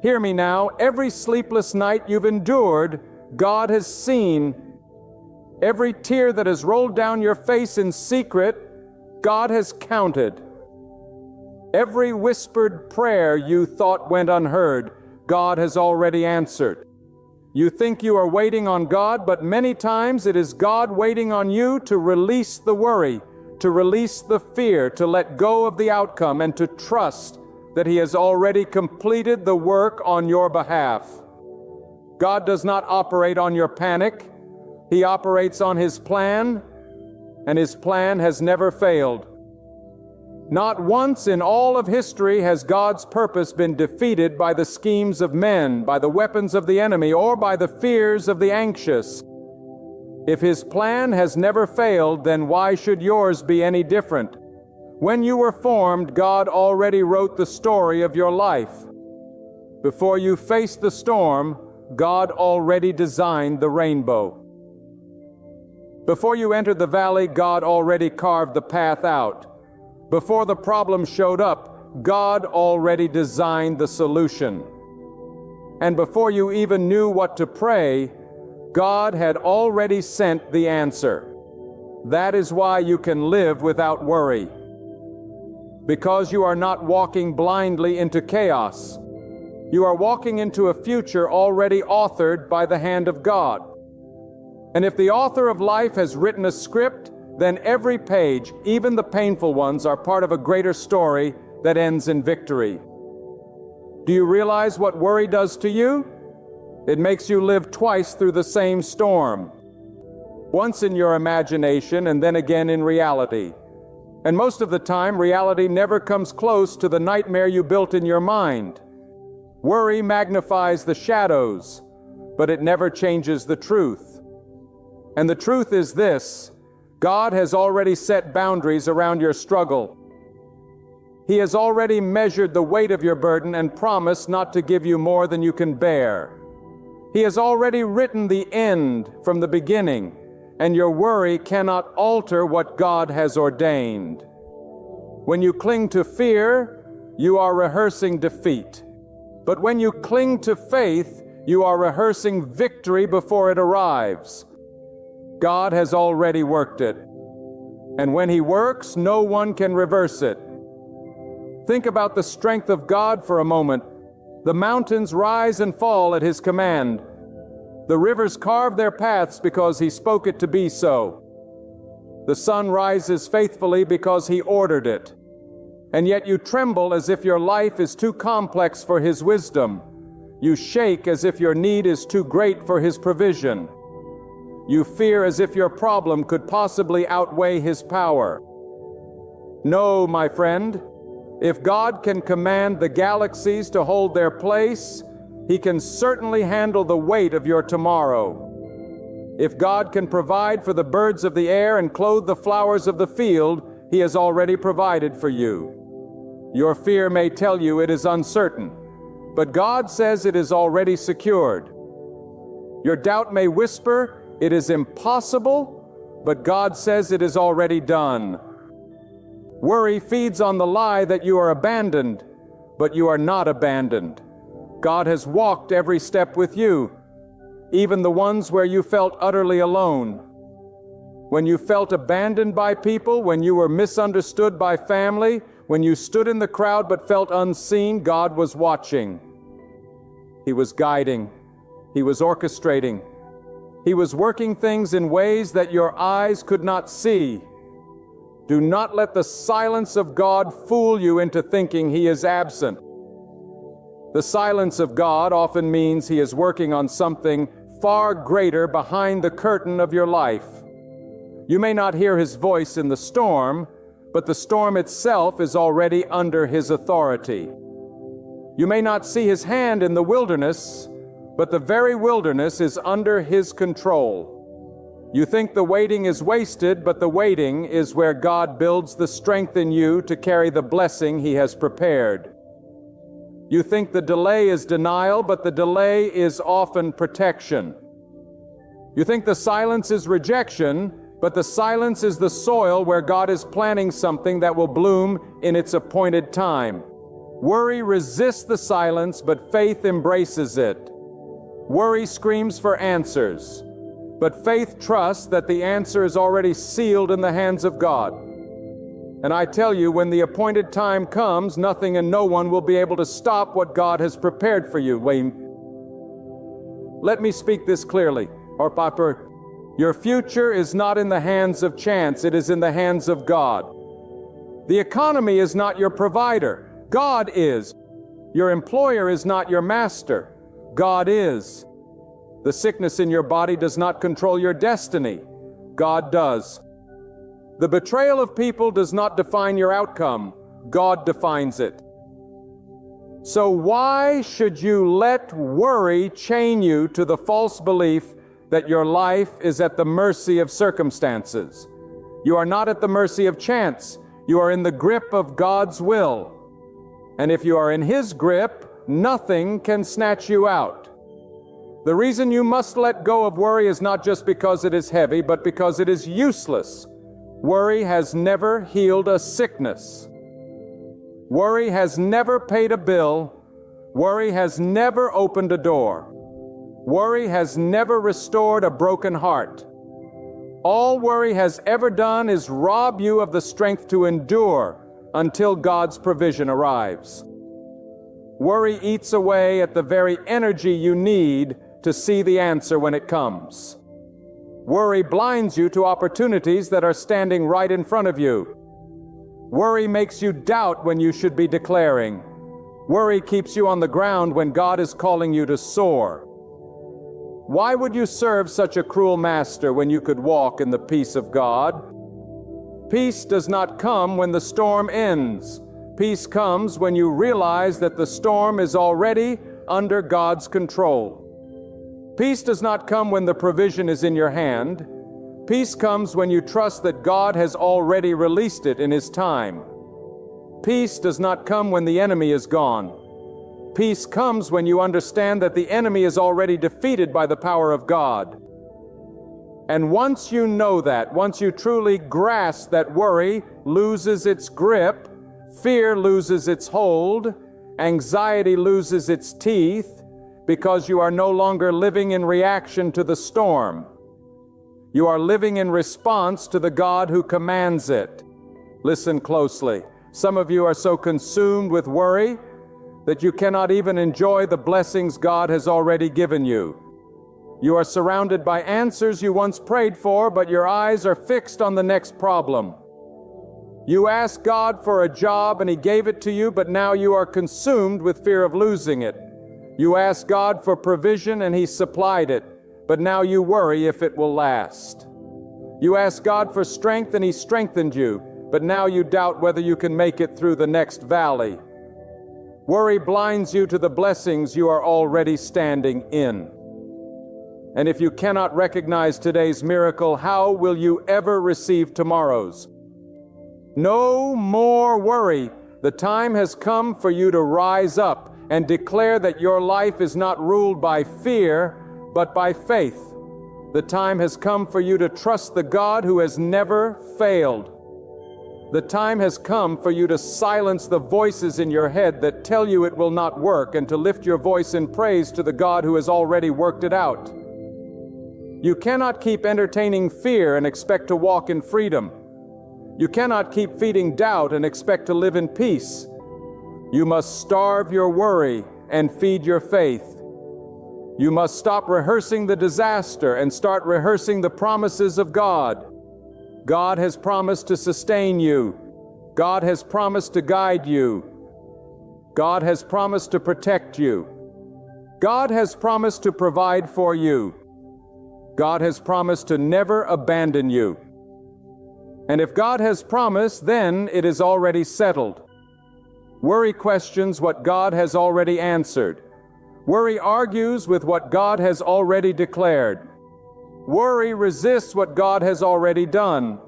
Hear me now, every sleepless night you've endured, God has seen. Every tear that has rolled down your face in secret, God has counted. Every whispered prayer you thought went unheard, God has already answered. You think you are waiting on God, but many times it is God waiting on you to release the worry, to release the fear, to let go of the outcome, and to trust that He has already completed the work on your behalf. God does not operate on your panic. He operates on His plan, and His plan has never failed. Not once in all of history has God's purpose been defeated by the schemes of men, by the weapons of the enemy, or by the fears of the anxious. If His plan has never failed, then why should yours be any different? When you were formed, God already wrote the story of your life. Before you faced the storm, God already designed the rainbow. Before you entered the valley, God already carved the path out. Before the problem showed up, God already designed the solution. And before you even knew what to pray, God had already sent the answer. That is why you can live without worry. Because you are not walking blindly into chaos. You are walking into a future already authored by the hand of God. And if the author of life has written a script, then every page, even the painful ones, are part of a greater story that ends in victory. Do you realize what worry does to you? It makes you live twice through the same storm. Once in your imagination and then again in reality. And most of the time, reality never comes close to the nightmare you built in your mind. Worry magnifies the shadows, but it never changes the truth. And the truth is this: God has already set boundaries around your struggle. He has already measured the weight of your burden and promised not to give you more than you can bear. He has already written the end from the beginning, and your worry cannot alter what God has ordained. When you cling to fear, you are rehearsing defeat. But when you cling to faith, you are rehearsing victory before it arrives. God has already worked it. And when He works, no one can reverse it. Think about the strength of God for a moment. The mountains rise and fall at His command. The rivers carve their paths because He spoke it to be so. The sun rises faithfully because He ordered it. And yet you tremble as if your life is too complex for His wisdom. You shake as if your need is too great for His provision. You fear as if your problem could possibly outweigh His power. No, my friend. If God can command the galaxies to hold their place, He can certainly handle the weight of your tomorrow. If God can provide for the birds of the air and clothe the flowers of the field, He has already provided for you. Your fear may tell you it is uncertain, but God says it is already secured. Your doubt may whisper, it is impossible, but God says it is already done. Worry feeds on the lie that you are abandoned, but you are not abandoned. God has walked every step with you, even the ones where you felt utterly alone. When you felt abandoned by people, when you were misunderstood by family, when you stood in the crowd but felt unseen, God was watching. He was guiding. He was orchestrating. He was working things in ways that your eyes could not see. Do not let the silence of God fool you into thinking He is absent. The silence of God often means He is working on something far greater behind the curtain of your life. You may not hear His voice in the storm, but the storm itself is already under His authority. You may not see His hand in the wilderness, but the very wilderness is under His control. You think the waiting is wasted, but the waiting is where God builds the strength in you to carry the blessing He has prepared. You think the delay is denial, but the delay is often protection. You think the silence is rejection, but the silence is the soil where God is planting something that will bloom in its appointed time. Worry resists the silence, but faith embraces it. Worry screams for answers, but faith trusts that the answer is already sealed in the hands of God. And I tell you, when the appointed time comes, nothing and no one will be able to stop what God has prepared for you. Let me speak this clearly. Your future is not in the hands of chance, it is in the hands of God. The economy is not your provider, God is. Your employer is not your master, God is. The sickness in your body does not control your destiny, God does. The betrayal of people does not define your outcome, God defines it. So why should you let worry chain you to the false belief that your life is at the mercy of circumstances? You are not at the mercy of chance. You are in the grip of God's will. And if you are in His grip, nothing can snatch you out. The reason you must let go of worry is not just because it is heavy, but because it is useless. Worry has never healed a sickness. Worry has never paid a bill. Worry has never opened a door. Worry has never restored a broken heart. All worry has ever done is rob you of the strength to endure until God's provision arrives. Worry eats away at the very energy you need to see the answer when it comes. Worry blinds you to opportunities that are standing right in front of you. Worry makes you doubt when you should be declaring. Worry keeps you on the ground when God is calling you to soar. Why would you serve such a cruel master when you could walk in the peace of God? Peace does not come when the storm ends. Peace comes when you realize that the storm is already under God's control. Peace does not come when the provision is in your hand. Peace comes when you trust that God has already released it in His time. Peace does not come when the enemy is gone. Peace comes when you understand that the enemy is already defeated by the power of God. And once you know that, once you truly grasp that worry loses its grip, fear loses its hold, anxiety loses its teeth, because you are no longer living in reaction to the storm. You are living in response to the God who commands it. Listen closely. Some of you are so consumed with worry that you cannot even enjoy the blessings God has already given you. You are surrounded by answers you once prayed for, but your eyes are fixed on the next problem. You asked God for a job and He gave it to you, but now you are consumed with fear of losing it. You asked God for provision and He supplied it, but now you worry if it will last. You asked God for strength and He strengthened you, but now you doubt whether you can make it through the next valley. Worry blinds you to the blessings you are already standing in. And if you cannot recognize today's miracle, how will you ever receive tomorrow's? No more worry. The time has come for you to rise up and declare that your life is not ruled by fear, but by faith. The time has come for you to trust the God who has never failed. The time has come for you to silence the voices in your head that tell you it will not work, and to lift your voice in praise to the God who has already worked it out. You cannot keep entertaining fear and expect to walk in freedom. You cannot keep feeding doubt and expect to live in peace. You must starve your worry and feed your faith. You must stop rehearsing the disaster and start rehearsing the promises of God. God has promised to sustain you. God has promised to guide you. God has promised to protect you. God has promised to provide for you. God has promised to never abandon you. And if God has promised, then it is already settled. Worry questions what God has already answered. Worry argues with what God has already declared. Worry resists what God has already done.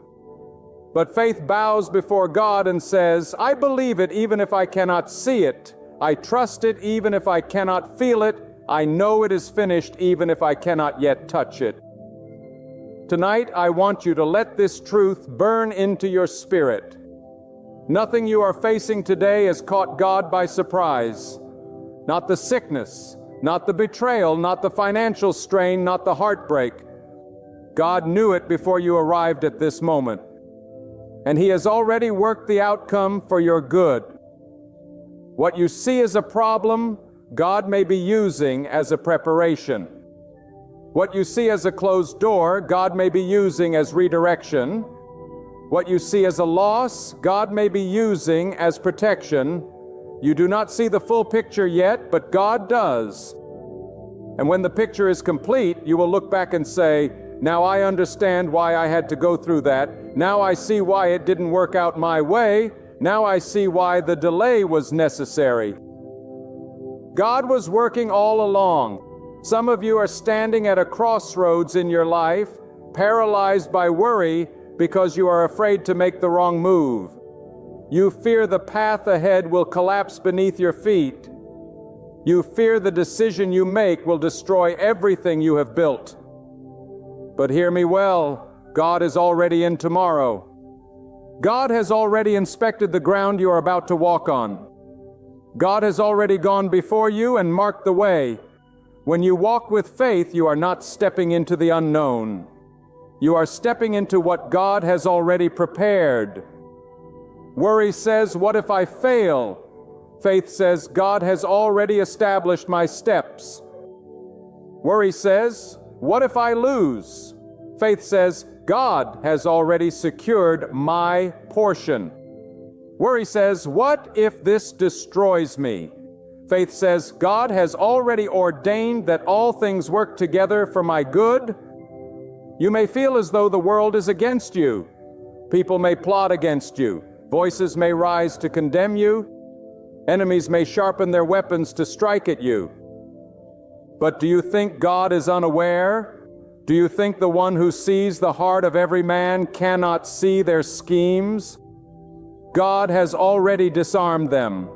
But faith bows before God and says, I believe it even if I cannot see it. I trust it even if I cannot feel it. I know it is finished even if I cannot yet touch it. Tonight, I want you to let this truth burn into your spirit. Nothing you are facing today has caught God by surprise. Not the sickness, not the betrayal, not the financial strain, not the heartbreak. God knew it before you arrived at this moment. And He has already worked the outcome for your good. What you see as a problem, God may be using as a preparation. What you see as a closed door, God may be using as redirection. What you see as a loss, God may be using as protection. You do not see the full picture yet, but God does. And when the picture is complete, you will look back and say, now I understand why I had to go through that. Now I see why it didn't work out my way. Now I see why the delay was necessary. God was working all along. Some of you are standing at a crossroads in your life, paralyzed by worry because you are afraid to make the wrong move. You fear the path ahead will collapse beneath your feet. You fear the decision you make will destroy everything you have built. But hear me well, God is already in tomorrow. God has already inspected the ground you are about to walk on. God has already gone before you and marked the way. When you walk with faith, you are not stepping into the unknown. You are stepping into what God has already prepared. Worry says, what if I fail? Faith says, God has already established my steps. Worry says, what if I lose? Faith says, God has already secured my portion. Worry says, what if this destroys me? Faith says, God has already ordained that all things work together for my good. You may feel as though the world is against you. People may plot against you. Voices may rise to condemn you. Enemies may sharpen their weapons to strike at you. But do you think God is unaware? Do you think the one who sees the heart of every man cannot see their schemes? God has already disarmed them.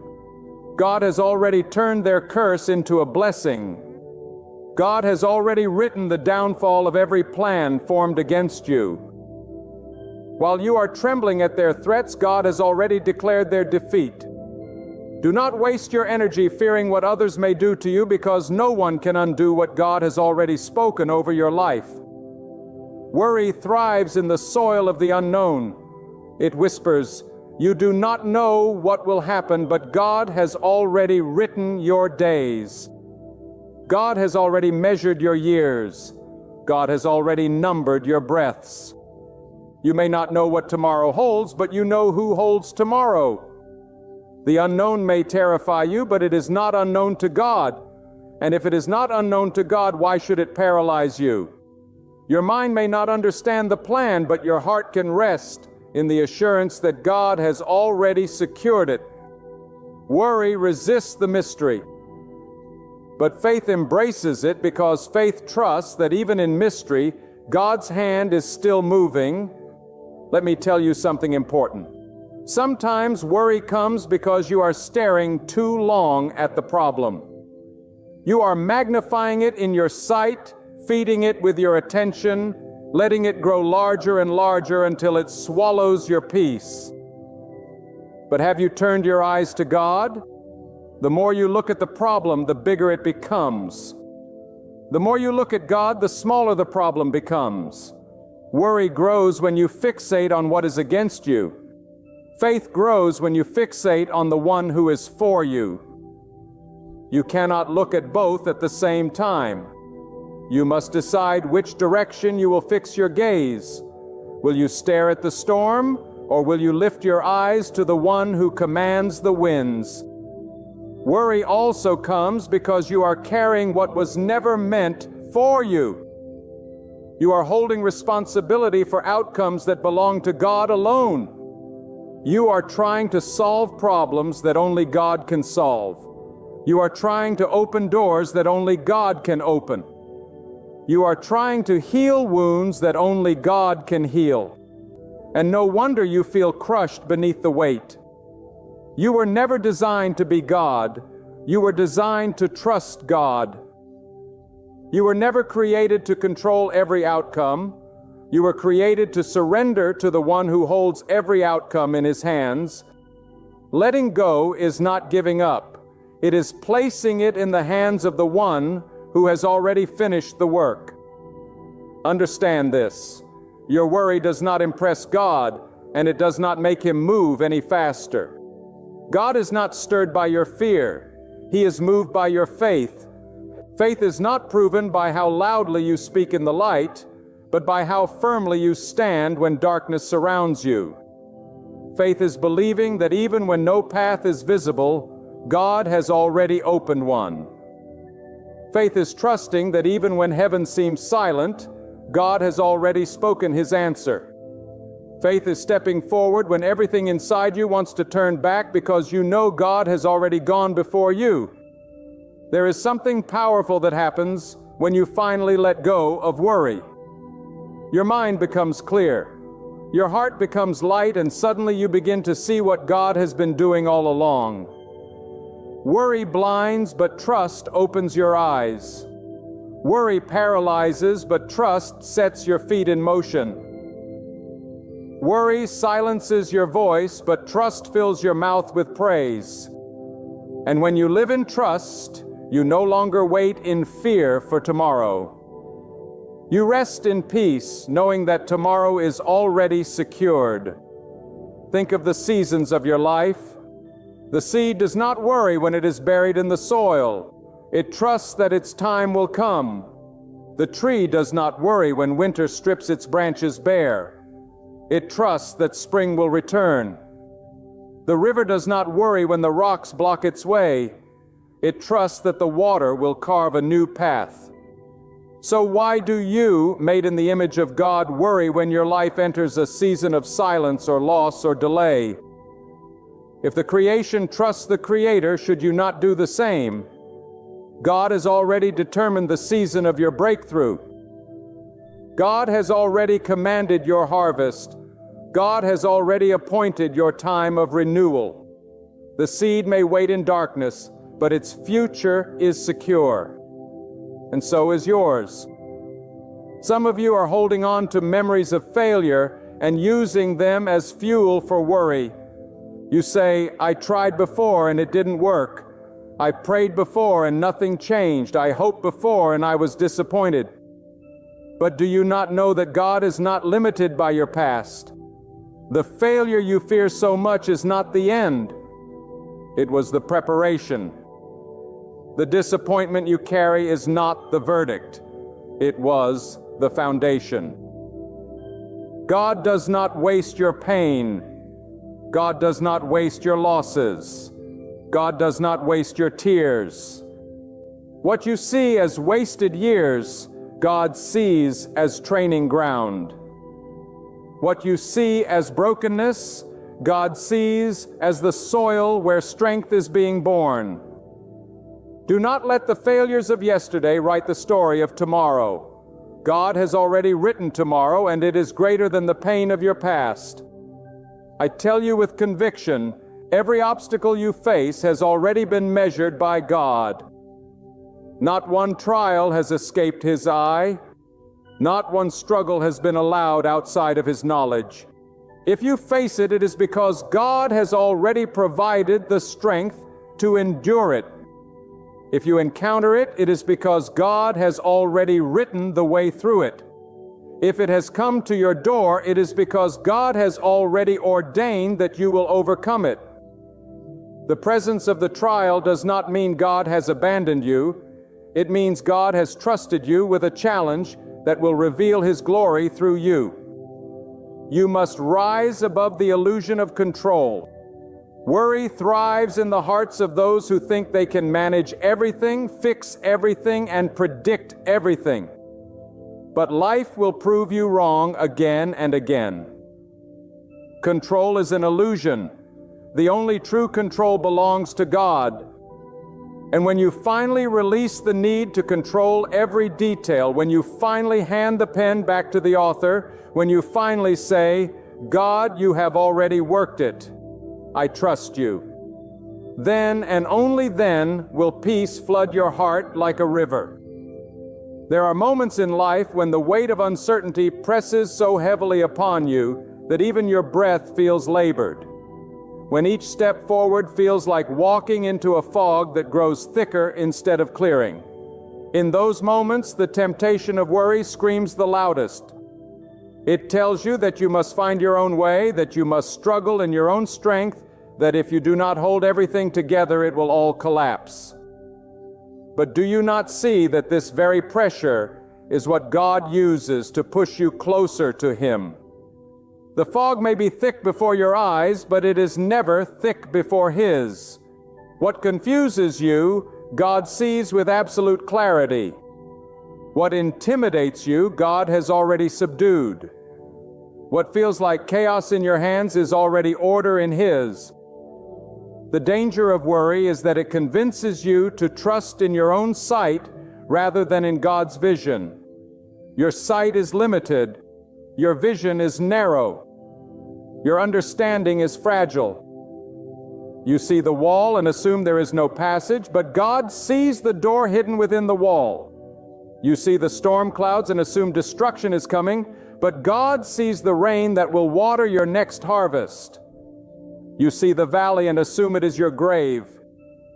God has already turned their curse into a blessing. God has already written the downfall of every plan formed against you. While you are trembling at their threats, God has already declared their defeat. Do not waste your energy fearing what others may do to you, because no one can undo what God has already spoken over your life. Worry thrives in the soil of the unknown. It whispers, "You do not know what will happen, but God has already written your days. God has already measured your years. God has already numbered your breaths." You may not know what tomorrow holds, but you know who holds tomorrow. The unknown may terrify you, but it is not unknown to God. And if it is not unknown to God, why should it paralyze you? Your mind may not understand the plan, but your heart can rest in the assurance that God has already secured it. Worry resists the mystery, but faith embraces it, because faith trusts that even in mystery, God's hand is still moving. Let me tell you something important. Sometimes worry comes because you are staring too long at the problem. You are magnifying it in your sight, feeding it with your attention, letting it grow larger and larger until it swallows your peace. But have you turned your eyes to God? The more you look at the problem, the bigger it becomes. The more you look at God, the smaller the problem becomes. Worry grows when you fixate on what is against you. Faith grows when you fixate on the one who is for you. You cannot look at both at the same time. You must decide which direction you will fix your gaze. Will you stare at the storm, or will you lift your eyes to the one who commands the winds? Worry also comes because you are carrying what was never meant for you. You are holding responsibility for outcomes that belong to God alone. You are trying to solve problems that only God can solve. You are trying to open doors that only God can open. You are trying to heal wounds that only God can heal. And no wonder you feel crushed beneath the weight. You were never designed to be God. You were designed to trust God. You were never created to control every outcome. You were created to surrender to the one who holds every outcome in his hands. Letting go is not giving up. It is placing it in the hands of the one who has already finished the work. Understand this. Your worry does not impress God, and it does not make him move any faster. God is not stirred by your fear. He is moved by your faith. Faith is not proven by how loudly you speak in the light, but by how firmly you stand when darkness surrounds you. Faith is believing that even when no path is visible, God has already opened one. Faith is trusting that even when heaven seems silent, God has already spoken his answer. Faith is stepping forward when everything inside you wants to turn back, because you know God has already gone before you. There is something powerful that happens when you finally let go of worry. Your mind becomes clear. Your heart becomes light, and suddenly you begin to see what God has been doing all along. Worry blinds, but trust opens your eyes. Worry paralyzes, but trust sets your feet in motion. Worry silences your voice, but trust fills your mouth with praise. And when you live in trust, you no longer wait in fear for tomorrow. You rest in peace, knowing that tomorrow is already secured. Think of the seasons of your life. The seed does not worry when it is buried in the soil. It trusts that its time will come. The tree does not worry when winter strips its branches bare. It trusts that spring will return. The river does not worry when the rocks block its way. It trusts that the water will carve a new path. So why do you, made in the image of God, worry when your life enters a season of silence or loss or delay? If the creation trusts the Creator, should you not do the same? God has already determined the season of your breakthrough. God has already commanded your harvest. God has already appointed your time of renewal. The seed may wait in darkness, but its future is secure. And so is yours. Some of you are holding on to memories of failure and using them as fuel for worry. You say, I tried before and it didn't work. I prayed before and nothing changed. I hoped before and I was disappointed. But do you not know that God is not limited by your past? The failure you fear so much is not the end. It was the preparation. The disappointment you carry is not the verdict. It was the foundation. God does not waste your pain. God does not waste your losses. God does not waste your tears. What you see as wasted years, God sees as training ground. What you see as brokenness, God sees as the soil where strength is being born. Do not let the failures of yesterday write the story of tomorrow. God has already written tomorrow, and it is greater than the pain of your past. I tell you with conviction, every obstacle you face has already been measured by God. Not one trial has escaped His eye. Not one struggle has been allowed outside of His knowledge. If you face it, it is because God has already provided the strength to endure it. If you encounter it, it is because God has already written the way through it. If it has come to your door, it is because God has already ordained that you will overcome it. The presence of the trial does not mean God has abandoned you. It means God has trusted you with a challenge that will reveal His glory through you. You must rise above the illusion of control. Worry thrives in the hearts of those who think they can manage everything, fix everything, and predict everything. But life will prove you wrong again and again. Control is an illusion. The only true control belongs to God. And when you finally release the need to control every detail, when you finally hand the pen back to the author, when you finally say, God, you have already worked it. I trust you. Then and only then will peace flood your heart like a river. There are moments in life when the weight of uncertainty presses so heavily upon you that even your breath feels labored. When each step forward feels like walking into a fog that grows thicker instead of clearing. In those moments, the temptation of worry screams the loudest. It tells you that you must find your own way, that you must struggle in your own strength, that if you do not hold everything together, it will all collapse. But do you not see that this very pressure is what God uses to push you closer to Him? The fog may be thick before your eyes, but it is never thick before His. What confuses you, God sees with absolute clarity. What intimidates you, God has already subdued. What feels like chaos in your hands is already order in His. The danger of worry is that it convinces you to trust in your own sight rather than in God's vision. Your sight is limited. Your vision is narrow. Your understanding is fragile. You see the wall and assume there is no passage, but God sees the door hidden within the wall. You see the storm clouds and assume destruction is coming, but God sees the rain that will water your next harvest. You see the valley and assume it is your grave,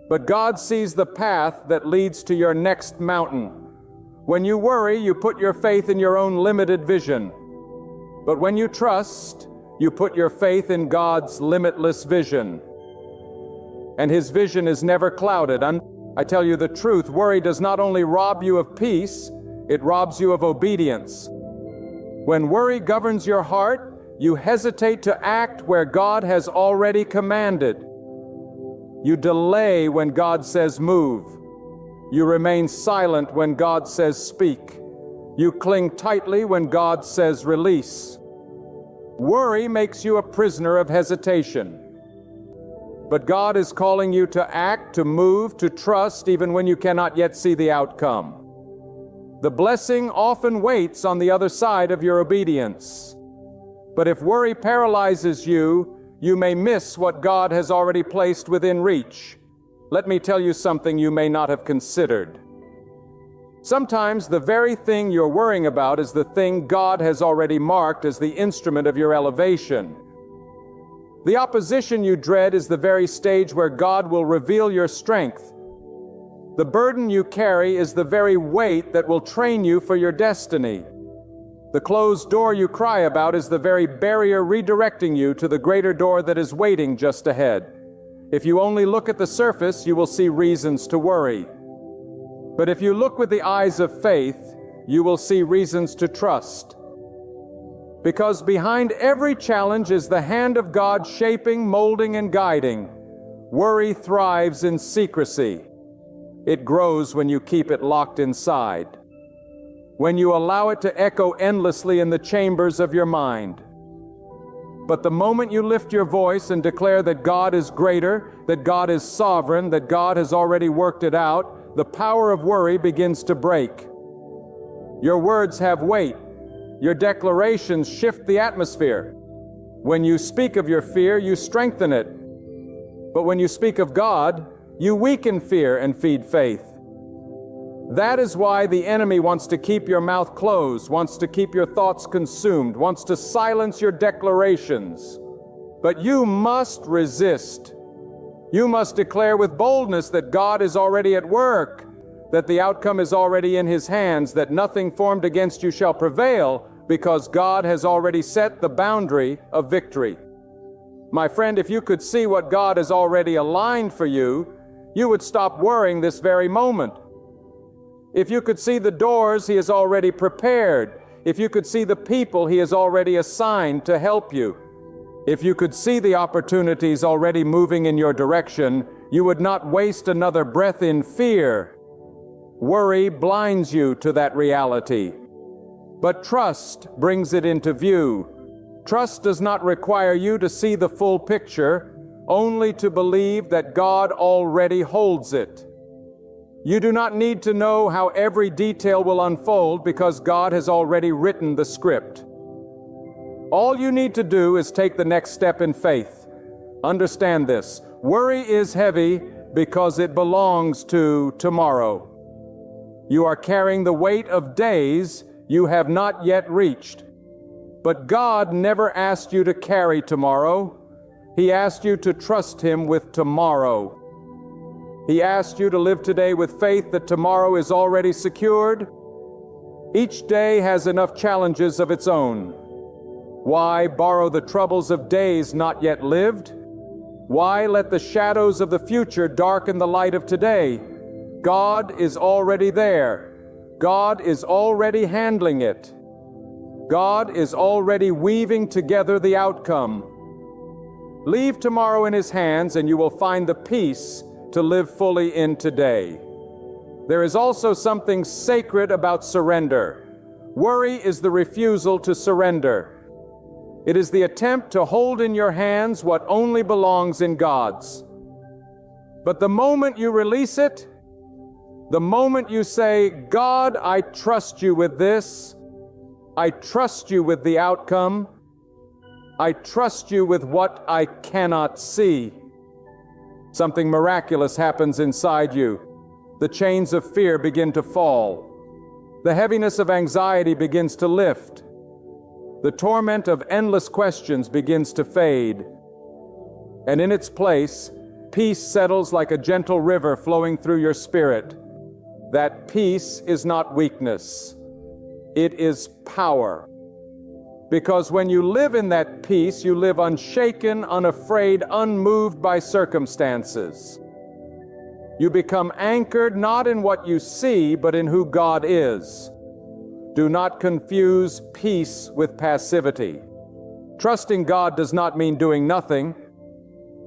but God sees the path that leads to your next mountain. When you worry, you put your faith in your own limited vision. But when you trust, you put your faith in God's limitless vision. And His vision is never clouded. I tell you the truth, worry does not only rob you of peace, It robs you of obedience. When worry governs your heart, you hesitate to act where God has already commanded. You delay when God says move. You remain silent when God says speak. You cling tightly when God says release. Worry makes you a prisoner of hesitation. But God is calling you to act, to move, to trust, even when you cannot yet see the outcome. The blessing often waits on the other side of your obedience. But if worry paralyzes you, you may miss what God has already placed within reach. Let me tell you something you may not have considered. Sometimes the very thing you're worrying about is the thing God has already marked as the instrument of your elevation. The opposition you dread is the very stage where God will reveal your strength. The burden you carry is the very weight that will train you for your destiny. The closed door you cry about is the very barrier redirecting you to the greater door that is waiting just ahead. If you only look at the surface, you will see reasons to worry. But if you look with the eyes of faith, you will see reasons to trust. Because behind every challenge is the hand of God shaping, molding, and guiding. Worry thrives in secrecy. It grows when you keep it locked inside, when you allow it to echo endlessly in the chambers of your mind. But the moment you lift your voice and declare that God is greater, that God is sovereign, that God has already worked it out, the power of worry begins to break. Your words have weight. Your declarations shift the atmosphere. When you speak of your fear, you strengthen it. But when you speak of God, you weaken fear and feed faith. That is why the enemy wants to keep your mouth closed, wants to keep your thoughts consumed, wants to silence your declarations. But you must resist. You must declare with boldness that God is already at work, that the outcome is already in His hands, that nothing formed against you shall prevail, because God has already set the boundary of victory. My friend, if you could see what God has already aligned for you, you would stop worrying this very moment. If you could see the doors He has already prepared, if you could see the people He has already assigned to help you, if you could see the opportunities already moving in your direction, you would not waste another breath in fear. Worry blinds you to that reality, but trust brings it into view. Trust does not require you to see the full picture, only to believe that God already holds it. You do not need to know how every detail will unfold because God has already written the script. All you need to do is take the next step in faith. Understand this: worry is heavy because it belongs to tomorrow. You are carrying the weight of days you have not yet reached. But God never asked you to carry tomorrow. He asked you to trust Him with tomorrow. He asked you to live today with faith that tomorrow is already secured. Each day has enough challenges of its own. Why borrow the troubles of days not yet lived? Why let the shadows of the future darken the light of today? God is already there. God is already handling it. God is already weaving together the outcome. Leave tomorrow in His hands and you will find the peace to live fully in today. There is also something sacred about surrender. Worry is the refusal to surrender. It is the attempt to hold in your hands what only belongs in God's. But the moment you release it, the moment you say, God, I trust you with this, I trust you with the outcome, I trust you with what I cannot see, something miraculous happens inside you. The chains of fear begin to fall. The heaviness of anxiety begins to lift. The torment of endless questions begins to fade. And in its place, peace settles like a gentle river flowing through your spirit. That peace is not weakness. It is power. Because when you live in that peace, you live unshaken, unafraid, unmoved by circumstances. You become anchored not in what you see, but in who God is. Do not confuse peace with passivity. Trusting God does not mean doing nothing.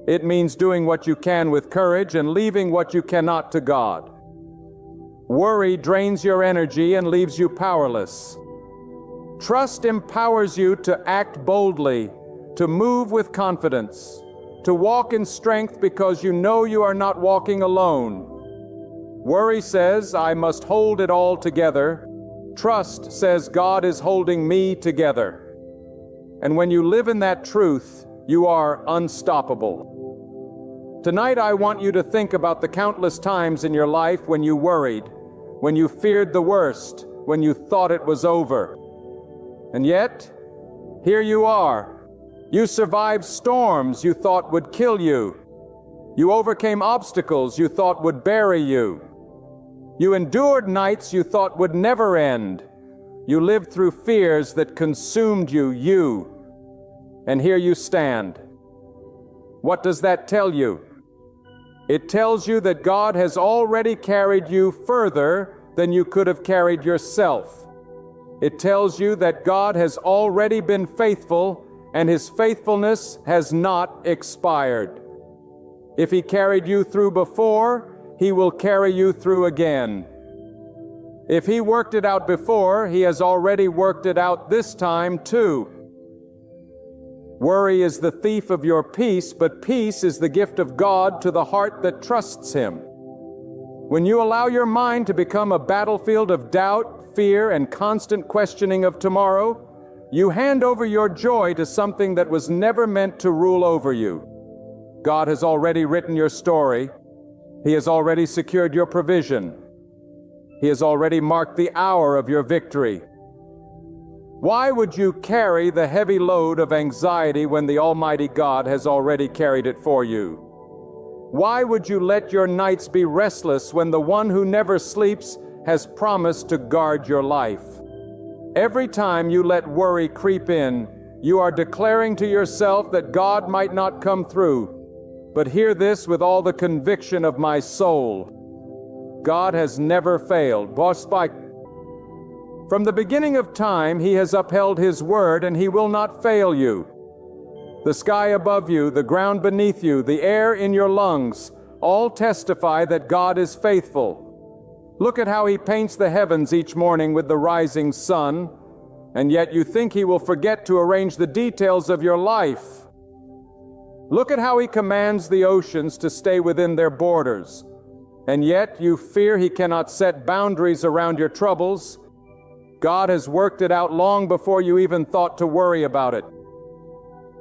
It means doing what you can with courage and leaving what you cannot to God. Worry drains your energy and leaves you powerless. Trust empowers you to act boldly, to move with confidence, to walk in strength because you know you are not walking alone. Worry says, I must hold it all together. Trust says, God is holding me together. And when you live in that truth, you are unstoppable. Tonight I want you to think about the countless times in your life when you worried, when you feared the worst, when you thought it was over. And yet, here you are. You survived storms you thought would kill you. You overcame obstacles you thought would bury you. You endured nights you thought would never end. You lived through fears that consumed you. And here you stand. What does that tell you? It tells you that God has already carried you further than you could have carried yourself. It tells you that God has already been faithful, and His faithfulness has not expired. If He carried you through before, He will carry you through again. If He worked it out before, He has already worked it out this time too. Worry is the thief of your peace, but peace is the gift of God to the heart that trusts Him. When you allow your mind to become a battlefield of doubt, fear, and constant questioning of tomorrow, you hand over your joy to something that was never meant to rule over you. God has already written your story. He has already secured your provision. He has already marked the hour of your victory. Why would you carry the heavy load of anxiety when the Almighty God has already carried it for you? Why would you let your nights be restless when the one who never sleeps has promised to guard your life? Every time you let worry creep in, you are declaring to yourself that God might not come through. But hear this with all the conviction of my soul. God has never failed. From the beginning of time, He has upheld His word, and He will not fail you. The sky above you, the ground beneath you, the air in your lungs, all testify that God is faithful. Look at how He paints the heavens each morning with the rising sun, and yet you think He will forget to arrange the details of your life. Look at how He commands the oceans to stay within their borders, and yet you fear He cannot set boundaries around your troubles. God has worked it out long before you even thought to worry about it.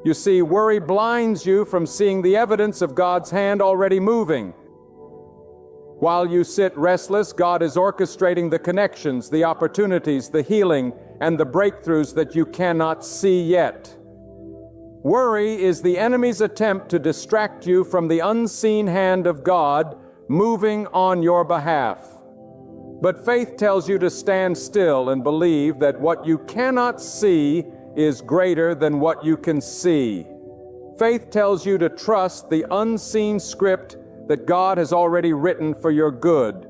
You see, worry blinds you from seeing the evidence of God's hand already moving. While you sit restless, God is orchestrating the connections, the opportunities, the healing, and the breakthroughs that you cannot see yet. Worry is the enemy's attempt to distract you from the unseen hand of God moving on your behalf. But faith tells you to stand still and believe that what you cannot see is greater than what you can see. Faith tells you to trust the unseen script that God has already written for your good.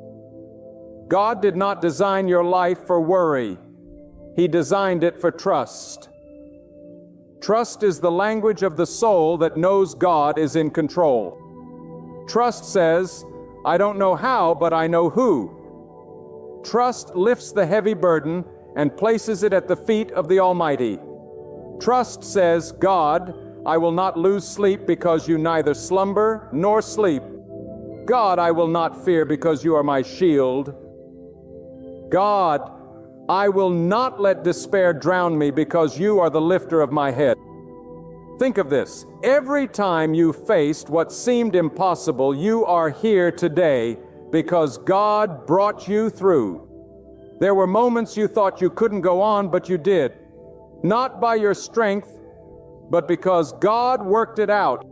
God did not design your life for worry. He designed it for trust. Trust is the language of the soul that knows God is in control. Trust says, I don't know how, but I know who. Trust lifts the heavy burden and places it at the feet of the Almighty. Trust says, God, I will not lose sleep because you neither slumber nor sleep. God, I will not fear because you are my shield. God, I will not let despair drown me because you are the lifter of my head. Think of this. Every time you faced what seemed impossible, you are here today because God brought you through. There were moments you thought you couldn't go on, but you did. Not by your strength, but because God worked it out.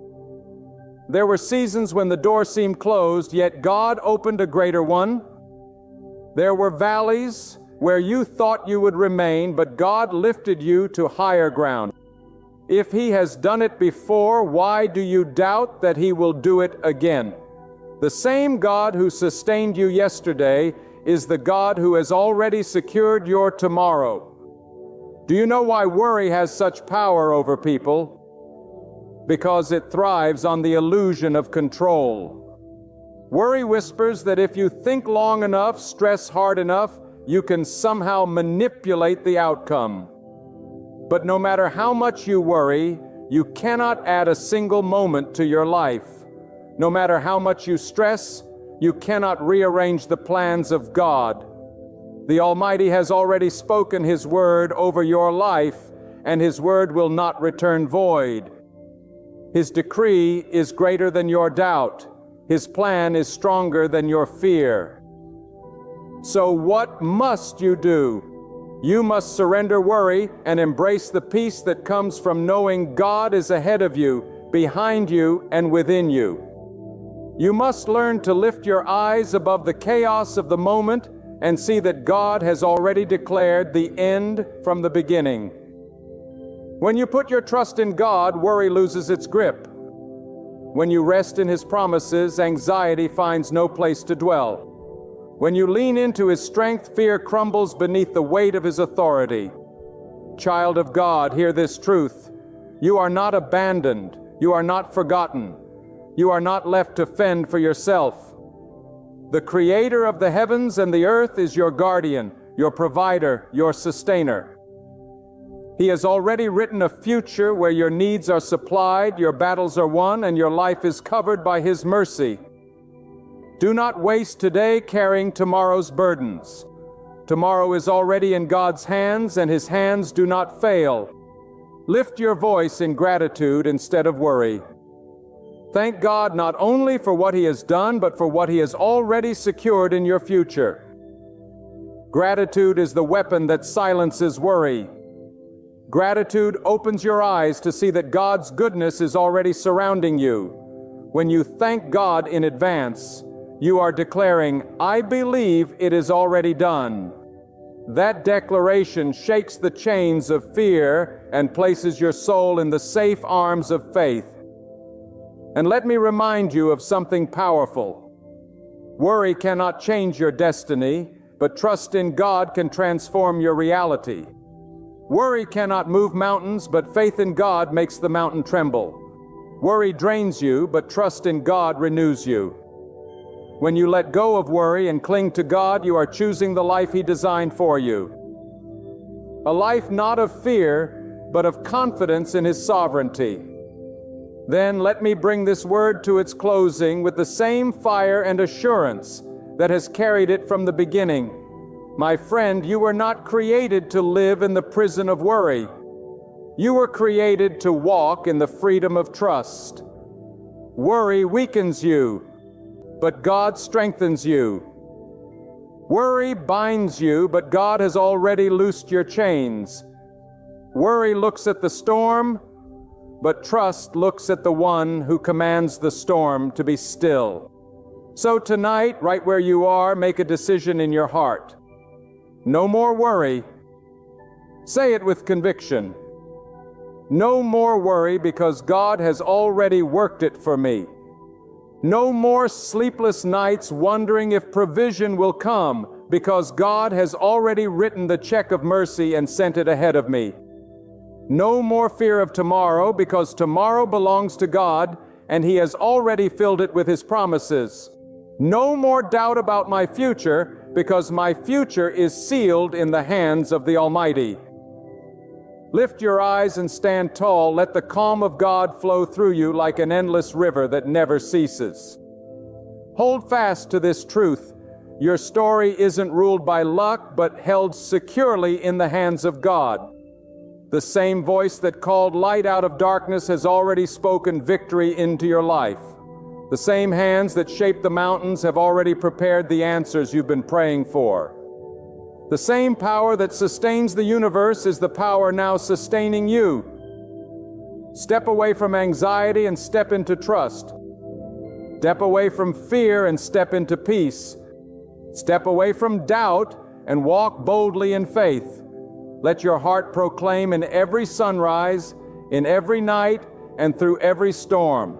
There were seasons when the door seemed closed, yet God opened a greater one. There were valleys where you thought you would remain, but God lifted you to higher ground. If He has done it before, why do you doubt that He will do it again? The same God who sustained you yesterday is the God who has already secured your tomorrow. Do you know why worry has such power over people? Because it thrives on the illusion of control. Worry whispers that if you think long enough, stress hard enough, you can somehow manipulate the outcome. But no matter how much you worry, you cannot add a single moment to your life. No matter how much you stress, you cannot rearrange the plans of God. The Almighty has already spoken His word over your life, and His word will not return void. His decree is greater than your doubt. His plan is stronger than your fear. So what must you do? You must surrender worry and embrace the peace that comes from knowing God is ahead of you, behind you, and within you. You must learn to lift your eyes above the chaos of the moment and see that God has already declared the end from the beginning. When you put your trust in God, worry loses its grip. When you rest in His promises, anxiety finds no place to dwell. When you lean into His strength, fear crumbles beneath the weight of His authority. Child of God, hear this truth. You are not abandoned. You are not forgotten. You are not left to fend for yourself. The Creator of the heavens and the earth is your guardian, your provider, your sustainer. He has already written a future where your needs are supplied, your battles are won, and your life is covered by His mercy. Do not waste today carrying tomorrow's burdens. Tomorrow is already in God's hands, and His hands do not fail. Lift your voice in gratitude instead of worry. Thank God not only for what He has done, but for what He has already secured in your future. Gratitude is the weapon that silences worry. Gratitude opens your eyes to see that God's goodness is already surrounding you. When you thank God in advance, you are declaring, "I believe it is already done." That declaration shakes the chains of fear and places your soul in the safe arms of faith. And let me remind you of something powerful. Worry cannot change your destiny, but trust in God can transform your reality. Worry cannot move mountains, but faith in God makes the mountain tremble. Worry drains you, but trust in God renews you. When you let go of worry and cling to God, you are choosing the life He designed for you. A life not of fear, but of confidence in His sovereignty. Then let me bring this word to its closing with the same fire and assurance that has carried it from the beginning. My friend, you were not created to live in the prison of worry. You were created to walk in the freedom of trust. Worry weakens you, but God strengthens you. Worry binds you, but God has already loosed your chains. Worry looks at the storm, but trust looks at the one who commands the storm to be still. So tonight, right where you are, make a decision in your heart. No more worry. Say it with conviction. No more worry because God has already worked it for me. No more sleepless nights wondering if provision will come because God has already written the check of mercy and sent it ahead of me. No more fear of tomorrow because tomorrow belongs to God and He has already filled it with His promises. No more doubt about my future because my future is sealed in the hands of the Almighty. Lift your eyes and stand tall. Let the calm of God flow through you like an endless river that never ceases. Hold fast to this truth. Your story isn't ruled by luck, but held securely in the hands of God. The same voice that called light out of darkness has already spoken victory into your life. The same hands that shaped the mountains have already prepared the answers you've been praying for. The same power that sustains the universe is the power now sustaining you. Step away from anxiety and step into trust. Step away from fear and step into peace. Step away from doubt and walk boldly in faith. Let your heart proclaim in every sunrise, in every night, and through every storm,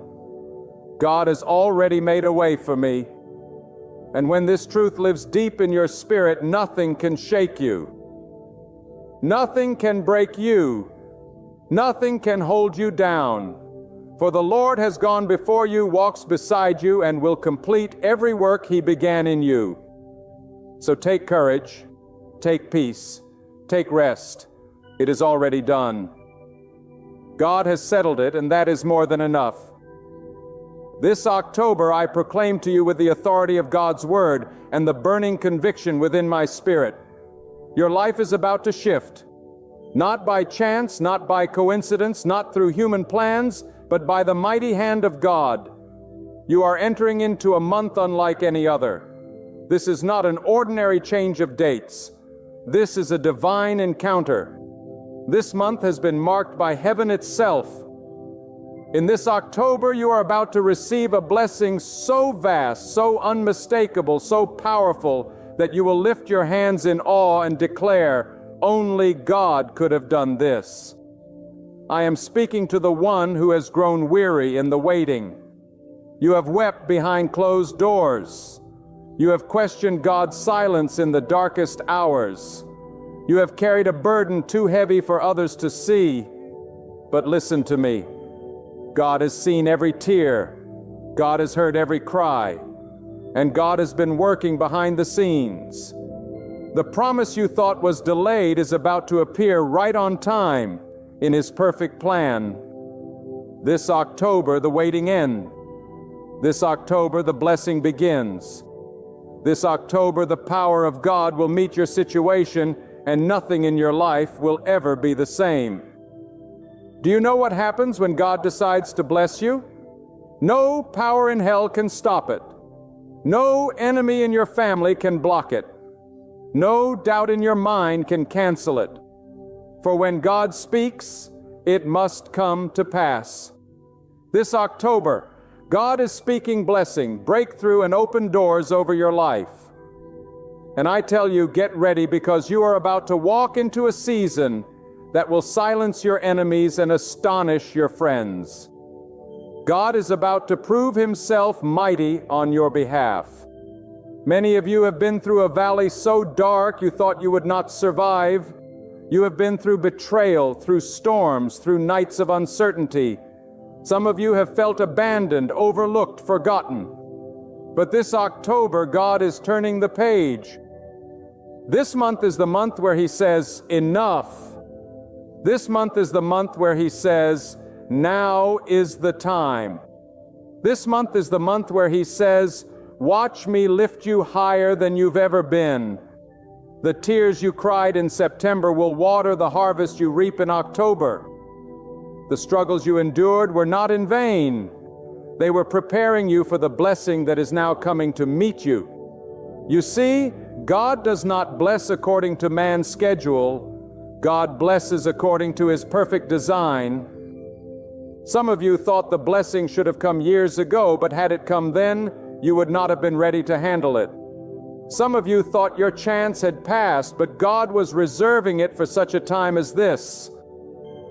God has already made a way for me. And when this truth lives deep in your spirit, nothing can shake you. Nothing can break you. Nothing can hold you down. For the Lord has gone before you, walks beside you, and will complete every work He began in you. So take courage, take peace, take rest. It is already done. God has settled it, and that is more than enough. This October I proclaim to you with the authority of God's Word and the burning conviction within my spirit. Your life is about to shift. Not by chance, not by coincidence, not through human plans, but by the mighty hand of God. You are entering into a month unlike any other. This is not an ordinary change of dates. This is a divine encounter. This month has been marked by heaven itself. In this October, you are about to receive a blessing so vast, so unmistakable, so powerful, that you will lift your hands in awe and declare, "Only God could have done this." I am speaking to the one who has grown weary in the waiting. You have wept behind closed doors. You have questioned God's silence in the darkest hours. You have carried a burden too heavy for others to see. But listen to me. God has seen every tear. God has heard every cry. And God has been working behind the scenes. The promise you thought was delayed is about to appear right on time in His perfect plan. This October, the waiting ends. This October, the blessing begins. This October, the power of God will meet your situation, and nothing in your life will ever be the same. Do you know what happens when God decides to bless you? No power in hell can stop it. No enemy in your family can block it. No doubt in your mind can cancel it. For when God speaks, it must come to pass. This October, God is speaking blessing, breakthrough, and open doors over your life. And I tell you, get ready, because you are about to walk into a season that will silence your enemies and astonish your friends. God is about to prove Himself mighty on your behalf. Many of you have been through a valley so dark you thought you would not survive. You have been through betrayal, through storms, through nights of uncertainty. Some of you have felt abandoned, overlooked, forgotten. But this October, God is turning the page. This month is the month where He says, "Enough." This month is the month where He says, "Now is the time." This month is the month where He says, "Watch me lift you higher than you've ever been." The tears you cried in September will water the harvest you reap in October. The struggles you endured were not in vain. They were preparing you for the blessing that is now coming to meet you. You see, God does not bless according to man's schedule. God blesses according to His perfect design. Some of you thought the blessing should have come years ago, but had it come then, you would not have been ready to handle it. Some of you thought your chance had passed, but God was reserving it for such a time as this.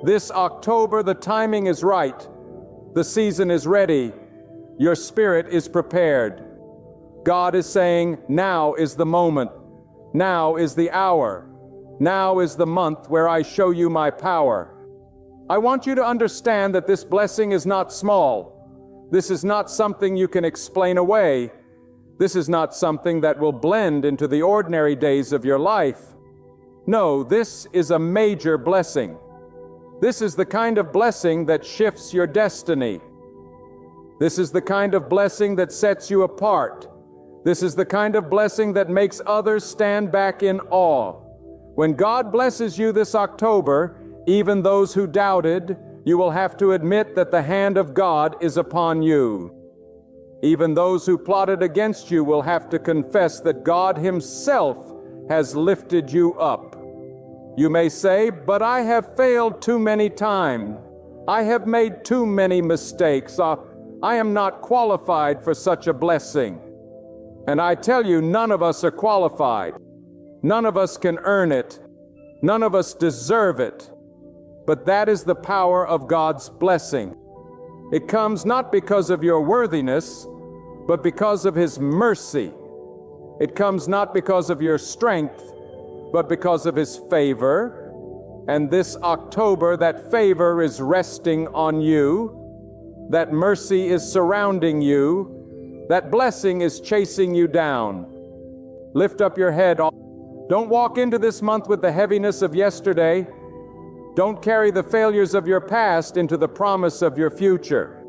This October, the timing is right. The season is ready. Your spirit is prepared. God is saying, now is the moment. Now is the hour. Now is the month where I show you my power. I want you to understand that this blessing is not small. This is not something you can explain away. This is not something that will blend into the ordinary days of your life. No, this is a major blessing. This is the kind of blessing that shifts your destiny. This is the kind of blessing that sets you apart. This is the kind of blessing that makes others stand back in awe. When God blesses you this October, even those who doubted, you will have to admit that the hand of God is upon you. Even those who plotted against you will have to confess that God Himself has lifted you up. You may say, "But I have failed too many times. I have made too many mistakes. I am not qualified for such a blessing." And I tell you, none of us are qualified. None of us can earn it. None of us deserve it. But that is the power of God's blessing. It comes not because of your worthiness, but because of His mercy. It comes not because of your strength, but because of His favor. And this October, that favor is resting on you. That mercy is surrounding you. That blessing is chasing you down. Lift up your head. Don't walk into this month with the heaviness of yesterday. Don't carry the failures of your past into the promise of your future.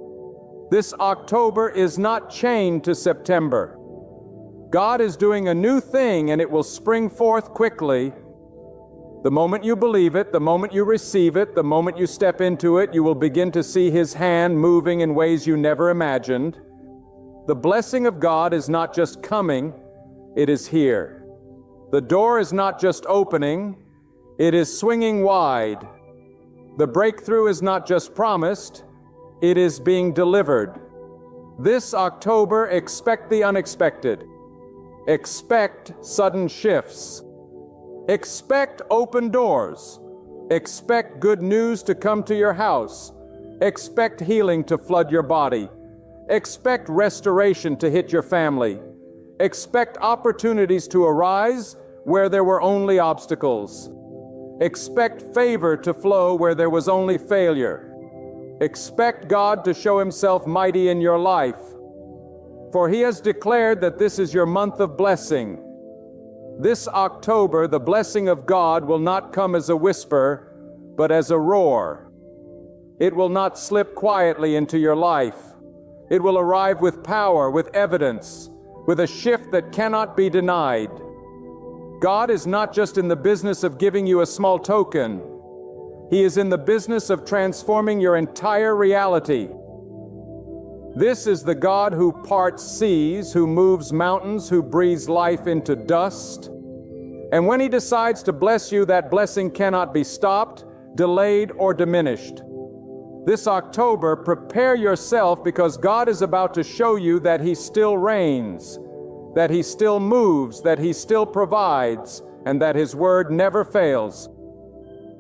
This October is not chained to September. God is doing a new thing, and it will spring forth quickly. The moment you believe it, the moment you receive it, the moment you step into it, you will begin to see His hand moving in ways you never imagined. The blessing of God is not just coming, it is here. The door is not just opening, it is swinging wide. The breakthrough is not just promised, it is being delivered. This October, expect the unexpected. Expect sudden shifts. Expect open doors. Expect good news to come to your house. Expect healing to flood your body. Expect restoration to hit your family. Expect opportunities to arise where there were only obstacles. Expect favor to flow where there was only failure. Expect God to show Himself mighty in your life. For He has declared that this is your month of blessing. This October, the blessing of God will not come as a whisper, but as a roar. It will not slip quietly into your life. It will arrive with power, with evidence, with a shift that cannot be denied. God is not just in the business of giving you a small token. He is in the business of transforming your entire reality. This is the God who parts seas, who moves mountains, who breathes life into dust. And when He decides to bless you, that blessing cannot be stopped, delayed, or diminished. This October, prepare yourself, because God is about to show you that He still reigns, that He still moves, that He still provides, and that His word never fails.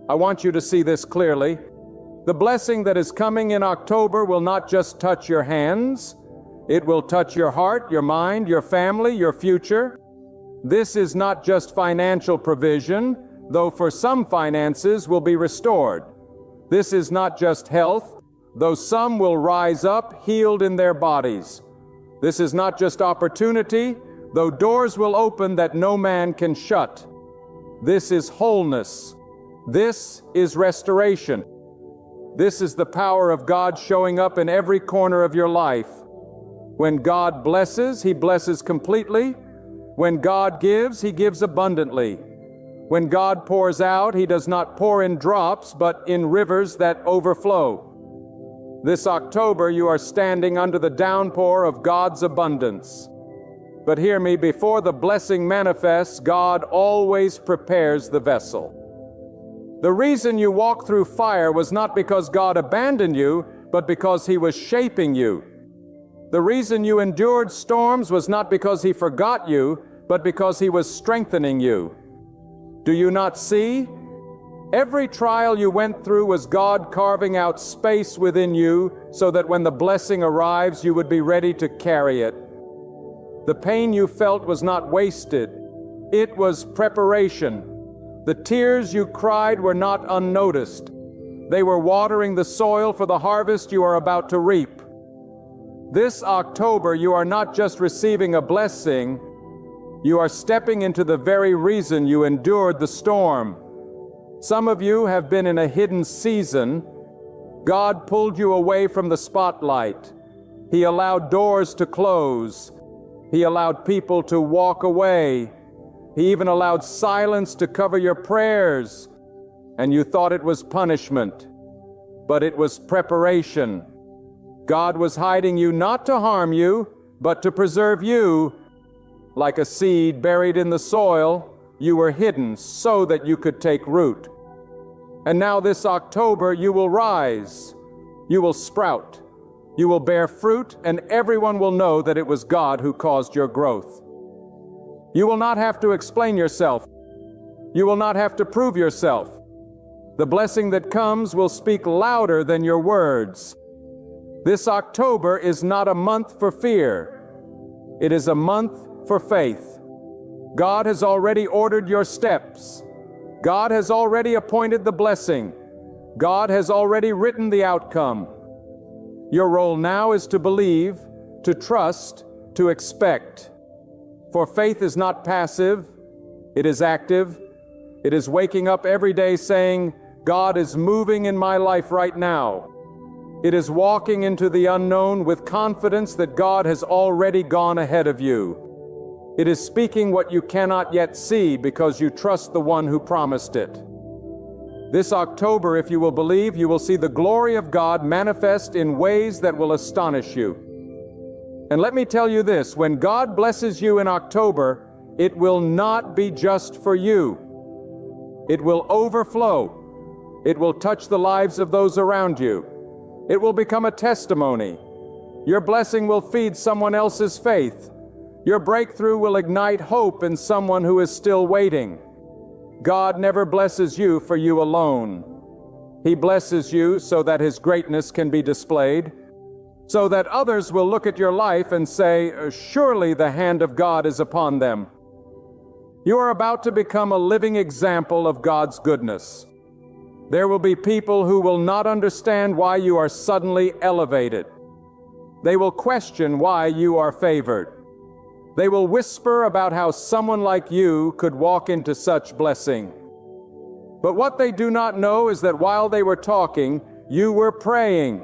I want you to see this clearly. The blessing that is coming in October will not just touch your hands. It will touch your heart, your mind, your family, your future. This is not just financial provision, though for some finances will be restored. This is not just health, though some will rise up healed in their bodies. This is not just opportunity, though doors will open that no man can shut. This is wholeness. This is restoration. This is the power of God showing up in every corner of your life. When God blesses, He blesses completely. When God gives, He gives abundantly. When God pours out, He does not pour in drops, but in rivers that overflow. This October, you are standing under the downpour of God's abundance. But hear me, before the blessing manifests, God always prepares the vessel. The reason you walked through fire was not because God abandoned you, but because He was shaping you. The reason you endured storms was not because He forgot you, but because He was strengthening you. Do you not see? Every trial you went through was God carving out space within you so that when the blessing arrives, you would be ready to carry it. The pain you felt was not wasted. It was preparation. The tears you cried were not unnoticed. They were watering the soil for the harvest you are about to reap. This October, you are not just receiving a blessing, you are stepping into the very reason you endured the storm. Some of you have been in a hidden season. God pulled you away from the spotlight. He allowed doors to close. He allowed people to walk away. He even allowed silence to cover your prayers, and you thought it was punishment, but it was preparation. God was hiding you not to harm you, but to preserve you. Like a seed buried in the soil, you were hidden so that you could take root. And now this October, you will rise. You will sprout. You will bear fruit, and everyone will know that it was God who caused your growth. You will not have to explain yourself. You will not have to prove yourself. The blessing that comes will speak louder than your words. This October is not a month for fear. It is a month for faith. God has already ordered your steps. God has already appointed the blessing. God has already written the outcome. Your role now is to believe, to trust, to expect. For faith is not passive, it is active. It is waking up every day saying, God is moving in my life right now. It is walking into the unknown with confidence that God has already gone ahead of you. It is speaking what you cannot yet see because you trust the one who promised it. This October, if you will believe, you will see the glory of God manifest in ways that will astonish you. And let me tell you this, when God blesses you in October, it will not be just for you. It will overflow. It will touch the lives of those around you. It will become a testimony. Your blessing will feed someone else's faith. Your breakthrough will ignite hope in someone who is still waiting. God never blesses you for you alone. He blesses you so that His greatness can be displayed, so that others will look at your life and say, surely the hand of God is upon them. You are about to become a living example of God's goodness. There will be people who will not understand why you are suddenly elevated. They will question why you are favored. They will whisper about how someone like you could walk into such blessing. But what they do not know is that while they were talking, you were praying.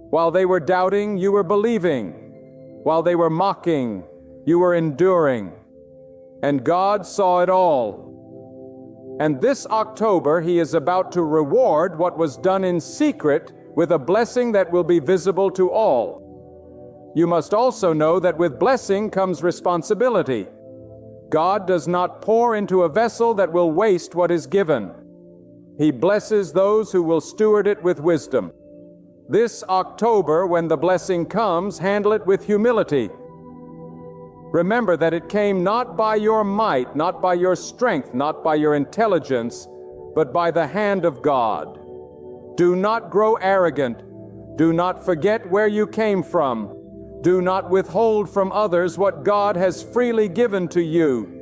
While they were doubting, you were believing. While they were mocking, you were enduring. And God saw it all. And this October, He is about to reward what was done in secret with a blessing that will be visible to all. You must also know that with blessing comes responsibility. God does not pour into a vessel that will waste what is given. He blesses those who will steward it with wisdom. This October, when the blessing comes, handle it with humility. Remember that it came not by your might, not by your strength, not by your intelligence, but by the hand of God. Do not grow arrogant. Do not forget where you came from. Do not withhold from others what God has freely given to you.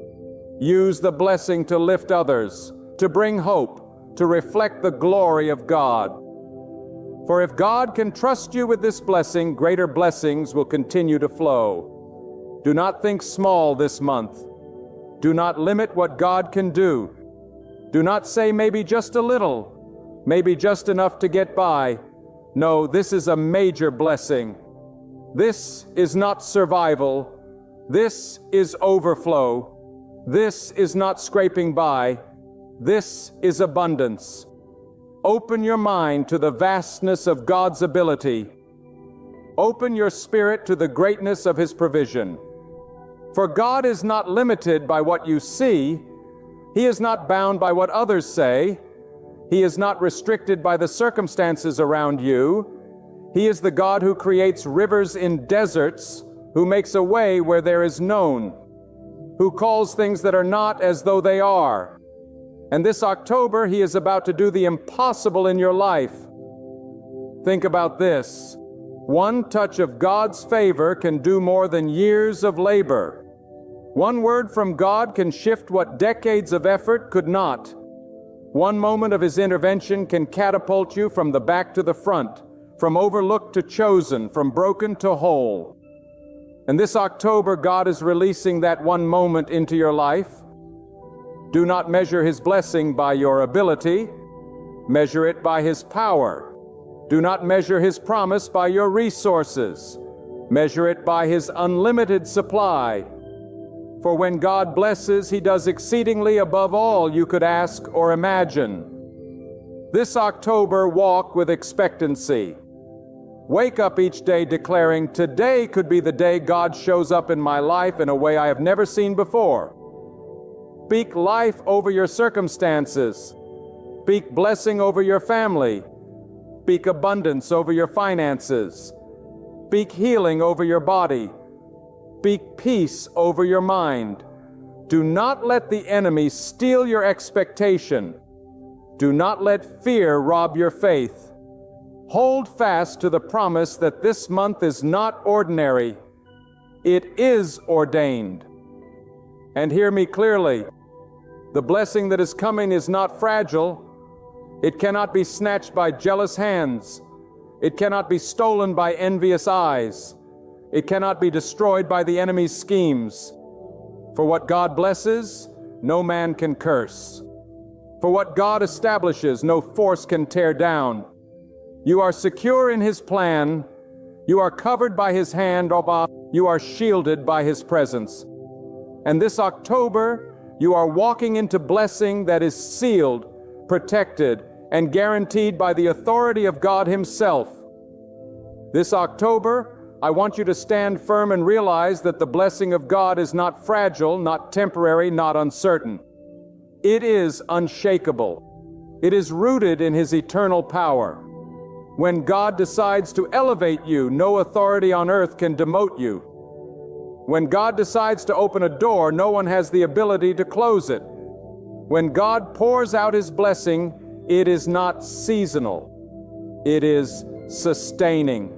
Use the blessing to lift others, to bring hope, to reflect the glory of God. For if God can trust you with this blessing, greater blessings will continue to flow. Do not think small this month. Do not limit what God can do. Do not say maybe just a little, maybe just enough to get by. No, this is a major blessing. This is not survival. This is overflow. This is not scraping by. This is abundance. Open your mind to the vastness of God's ability. Open your spirit to the greatness of His provision. For God is not limited by what you see. He is not bound by what others say. He is not restricted by the circumstances around you. He is the God who creates rivers in deserts, who makes a way where there is none, who calls things that are not as though they are. And this October, He is about to do the impossible in your life. Think about this. One touch of God's favor can do more than years of labor. One word from God can shift what decades of effort could not. One moment of His intervention can catapult you from the back to the front, from overlooked to chosen, from broken to whole. And this October, God is releasing that one moment into your life. Do not measure His blessing by your ability. Measure it by His power. Do not measure His promise by your resources. Measure it by His unlimited supply. For when God blesses, He does exceedingly above all you could ask or imagine. This October, walk with expectancy. Wake up each day declaring, today could be the day God shows up in my life in a way I have never seen before. Speak life over your circumstances. Speak blessing over your family. Speak abundance over your finances. Speak healing over your body. Speak peace over your mind. Do not let the enemy steal your expectation. Do not let fear rob your faith. Hold fast to the promise that this month is not ordinary. It is ordained. And hear me clearly. The blessing that is coming is not fragile. It cannot be snatched by jealous hands. It cannot be stolen by envious eyes. It cannot be destroyed by the enemy's schemes. For what God blesses, no man can curse. For what God establishes, no force can tear down. You are secure in His plan. You are covered by His hand, you are shielded by His presence. And this October, you are walking into blessing that is sealed, protected, and guaranteed by the authority of God Himself. This October, I want you to stand firm and realize that the blessing of God is not fragile, not temporary, not uncertain. It is unshakable. It is rooted in His eternal power. When God decides to elevate you, no authority on earth can demote you. When God decides to open a door, no one has the ability to close it. When God pours out His blessing, it is not seasonal. It is sustaining.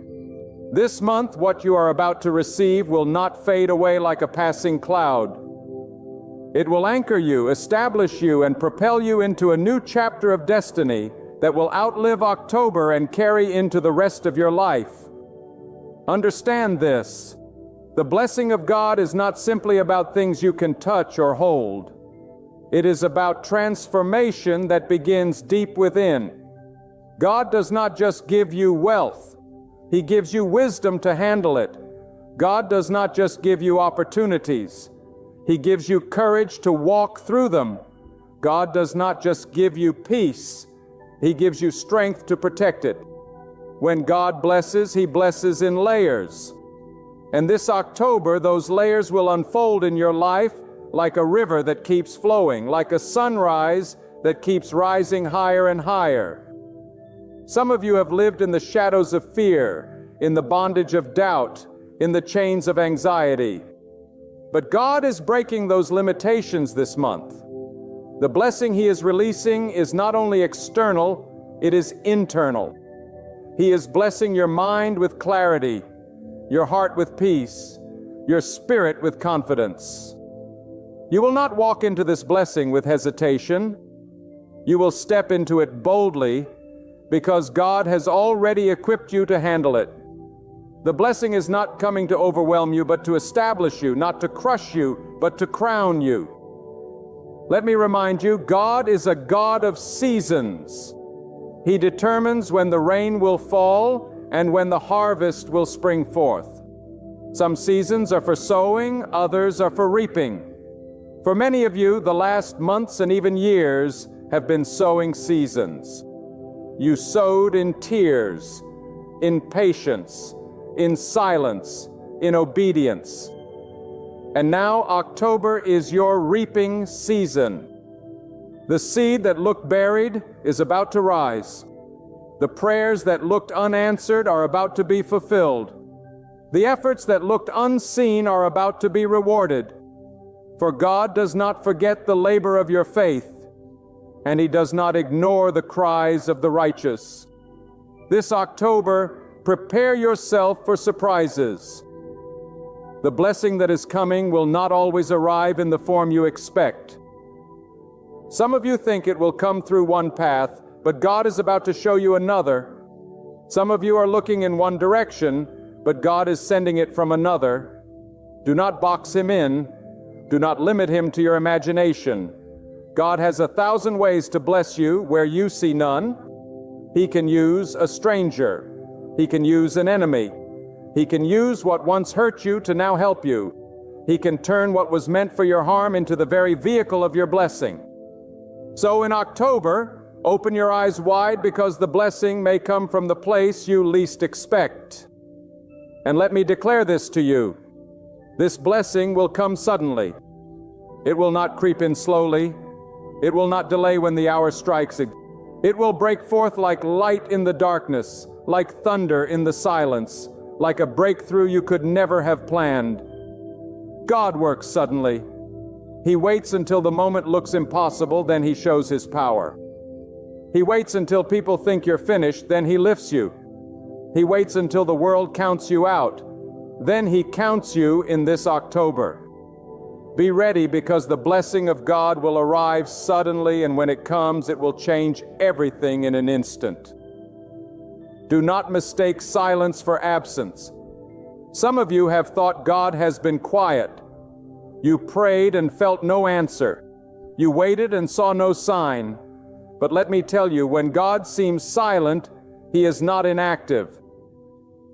This month, what you are about to receive will not fade away like a passing cloud. It will anchor you, establish you, and propel you into a new chapter of destiny that will outlive October and carry into the rest of your life. Understand this. The blessing of God is not simply about things you can touch or hold. It is about transformation that begins deep within. God does not just give you wealth. He gives you wisdom to handle it. God does not just give you opportunities. He gives you courage to walk through them. God does not just give you peace. He gives you strength to protect it. When God blesses, He blesses in layers. And this October, those layers will unfold in your life like a river that keeps flowing, like a sunrise that keeps rising higher and higher. Some of you have lived in the shadows of fear, in the bondage of doubt, in the chains of anxiety. But God is breaking those limitations this month. The blessing He is releasing is not only external, it is internal. He is blessing your mind with clarity, your heart with peace, your spirit with confidence. You will not walk into this blessing with hesitation. You will step into it boldly because God has already equipped you to handle it. The blessing is not coming to overwhelm you, but to establish you, not to crush you, but to crown you. Let me remind you, God is a God of seasons. He determines when the rain will fall and when the harvest will spring forth. Some seasons are for sowing, others are for reaping. For many of you, the last months and even years have been sowing seasons. You sowed in tears, in patience, in silence, in obedience. And now October is your reaping season. The seed that looked buried is about to rise. The prayers that looked unanswered are about to be fulfilled. The efforts that looked unseen are about to be rewarded. For God does not forget the labor of your faith, and He does not ignore the cries of the righteous. This October, prepare yourself for surprises. The blessing that is coming will not always arrive in the form you expect. Some of you think it will come through one path, but God is about to show you another. Some of you are looking in one direction, but God is sending it from another. Do not box Him in. Do not limit Him to your imagination. God has 1,000 ways to bless you where you see none. He can use a stranger. He can use an enemy. He can use what once hurt you to now help you. He can turn what was meant for your harm into the very vehicle of your blessing. So in October, open your eyes wide because the blessing may come from the place you least expect. And let me declare this to you. This blessing will come suddenly. It will not creep in slowly. It will not delay when the hour strikes. It will break forth like light in the darkness, like thunder in the silence, like a breakthrough you could never have planned. God works suddenly. He waits until the moment looks impossible, then He shows His power. He waits until people think you're finished, then He lifts you. He waits until the world counts you out, then He counts you in this October. Be ready, because the blessing of God will arrive suddenly, and when it comes, it will change everything in an instant. Do not mistake silence for absence. Some of you have thought God has been quiet. You prayed and felt no answer. You waited and saw no sign. But let me tell you, when God seems silent, He is not inactive.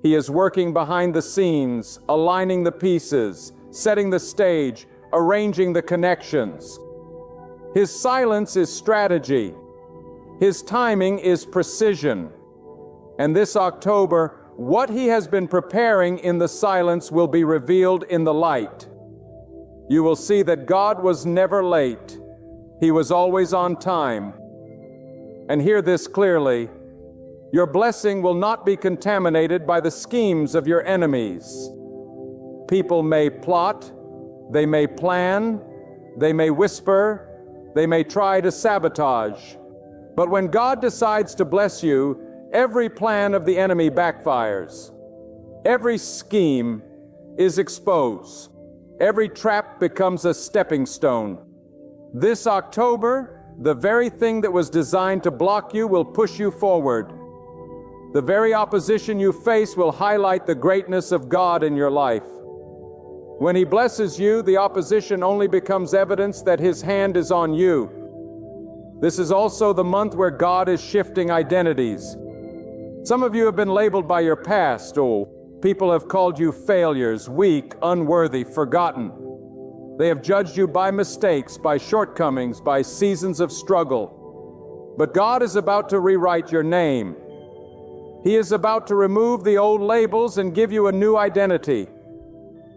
He is working behind the scenes, aligning the pieces, setting the stage, arranging the connections. His silence is strategy. His timing is precision. And this October, what He has been preparing in the silence will be revealed in the light. You will see that God was never late. He was always on time. And hear this clearly: your blessing will not be contaminated by the schemes of your enemies. People may plot, they may plan, they may whisper, they may try to sabotage. But when God decides to bless you, every plan of the enemy backfires. Every scheme is exposed. Every trap becomes a stepping stone. This October, the very thing that was designed to block you will push you forward. The very opposition you face will highlight the greatness of God in your life. When He blesses you, the opposition only becomes evidence that His hand is on you. This is also the month where God is shifting identities. Some of you have been labeled by your past. People have called you failures, weak, unworthy, forgotten. They have judged you by mistakes, by shortcomings, by seasons of struggle. But God is about to rewrite your name. He is about to remove the old labels and give you a new identity.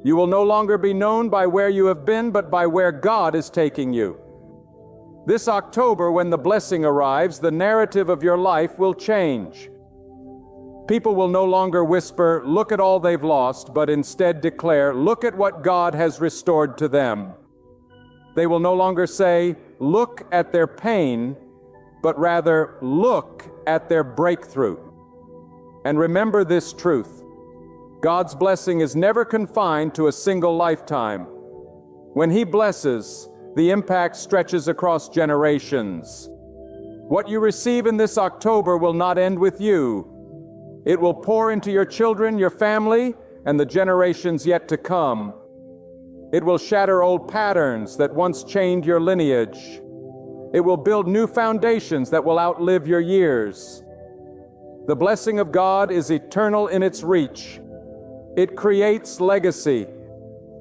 You will no longer be known by where you have been, but by where God is taking you. This October, when the blessing arrives, the narrative of your life will change. People will no longer whisper, "Look at all they've lost," but instead declare, "Look at what God has restored to them." They will no longer say, "Look at their pain," but rather, "Look at their breakthrough." And remember this truth: God's blessing is never confined to a single lifetime. When He blesses, the impact stretches across generations. What you receive in this October will not end with you. It will pour into your children, your family, and the generations yet to come. It will shatter old patterns that once chained your lineage. It will build new foundations that will outlive your years. The blessing of God is eternal in its reach. It creates legacy.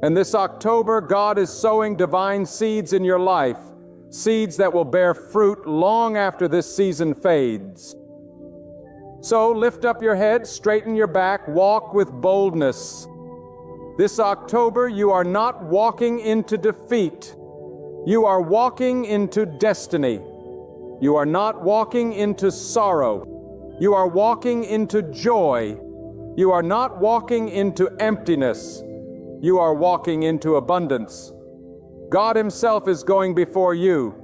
And this October, God is sowing divine seeds in your life, seeds that will bear fruit long after this season fades. So lift up your head, straighten your back, walk with boldness. This October, you are not walking into defeat. You are walking into destiny. You are not walking into sorrow. You are walking into joy. You are not walking into emptiness. You are walking into abundance. God Himself is going before you.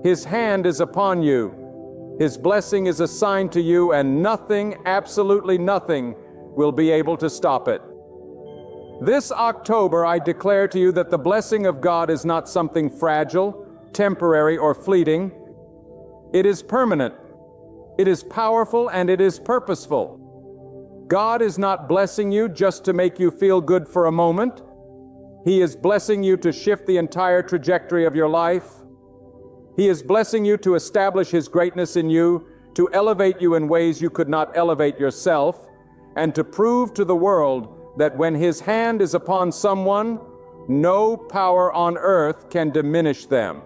His hand is upon you. His blessing is assigned to you, and nothing, absolutely nothing, will be able to stop it. This October, I declare to you that the blessing of God is not something fragile, temporary, or fleeting. It is permanent. It is powerful, and it is purposeful. God is not blessing you just to make you feel good for a moment. He is blessing you to shift the entire trajectory of your life. He is blessing you to establish His greatness in you, to elevate you in ways you could not elevate yourself, and to prove to the world that when His hand is upon someone, no power on earth can diminish them.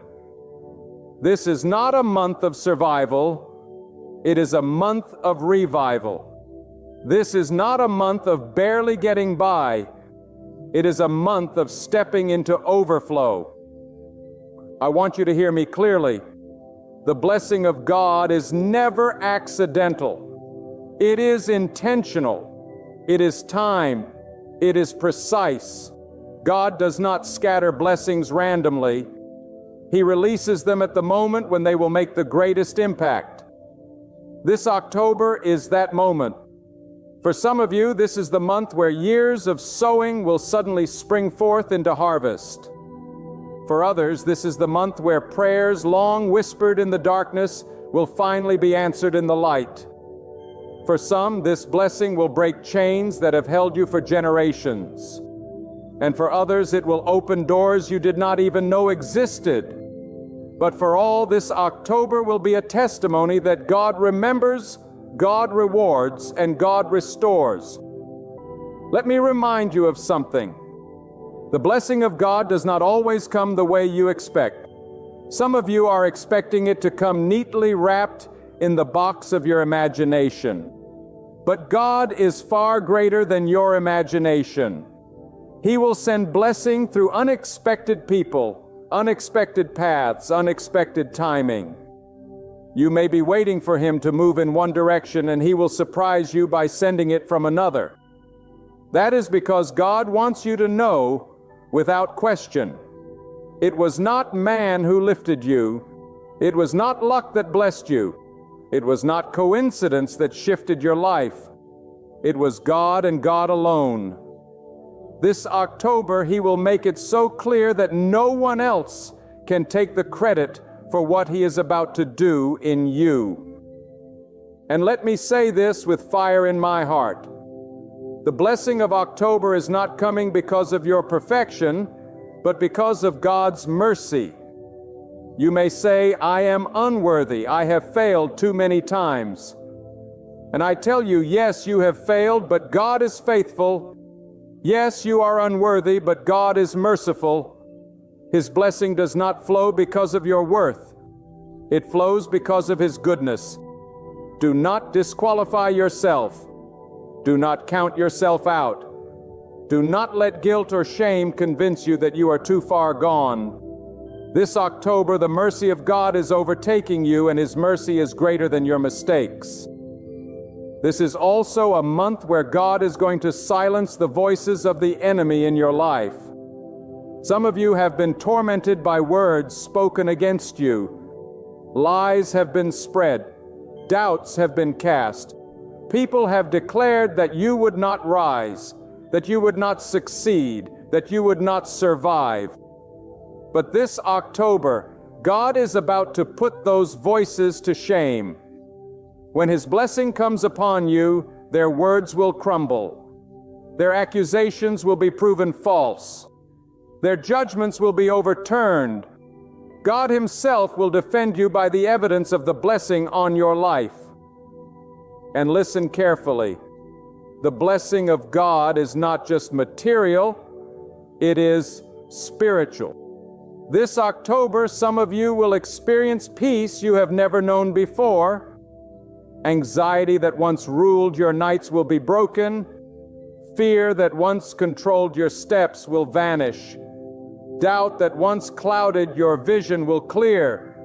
This is not a month of survival. It is a month of revival. This is not a month of barely getting by. It is a month of stepping into overflow. I want you to hear me clearly. The blessing of God is never accidental. It is intentional. It is timed. It is precise. God does not scatter blessings randomly. He releases them at the moment when they will make the greatest impact. This October is that moment. For some of you, this is the month where years of sowing will suddenly spring forth into harvest. For others, this is the month where prayers long whispered in the darkness will finally be answered in the light. For some, this blessing will break chains that have held you for generations. And for others, it will open doors you did not even know existed. But for all, this October will be a testimony that God remembers, God rewards, and God restores. Let me remind you of something. The blessing of God does not always come the way you expect. Some of you are expecting it to come neatly wrapped in the box of your imagination. But God is far greater than your imagination. He will send blessing through unexpected people, unexpected paths, unexpected timing. You may be waiting for Him to move in one direction, and He will surprise you by sending it from another. That is because God wants you to know without question. It was not man who lifted you. It was not luck that blessed you. It was not coincidence that shifted your life. It was God and God alone. This October, He will make it so clear that no one else can take the credit for what He is about to do in you. And let me say this with fire in my heart. The blessing of October is not coming because of your perfection, but because of God's mercy. You may say, I am unworthy, I have failed too many times. And I tell you, yes, you have failed, but God is faithful. Yes, you are unworthy, but God is merciful. His blessing does not flow because of your worth. It flows because of His goodness. Do not disqualify yourself. Do not count yourself out. Do not let guilt or shame convince you that you are too far gone. This October, the mercy of God is overtaking you, and His mercy is greater than your mistakes. This is also a month where God is going to silence the voices of the enemy in your life. Some of you have been tormented by words spoken against you. Lies have been spread. Doubts have been cast. People have declared that you would not rise, that you would not succeed, that you would not survive. But this October, God is about to put those voices to shame. When His blessing comes upon you, their words will crumble. Their accusations will be proven false. Their judgments will be overturned. God Himself will defend you by the evidence of the blessing on your life. And listen carefully. The blessing of God is not just material, it is spiritual. This October, some of you will experience peace you have never known before. Anxiety that once ruled your nights will be broken. Fear that once controlled your steps will vanish. Doubt that once clouded your vision will clear.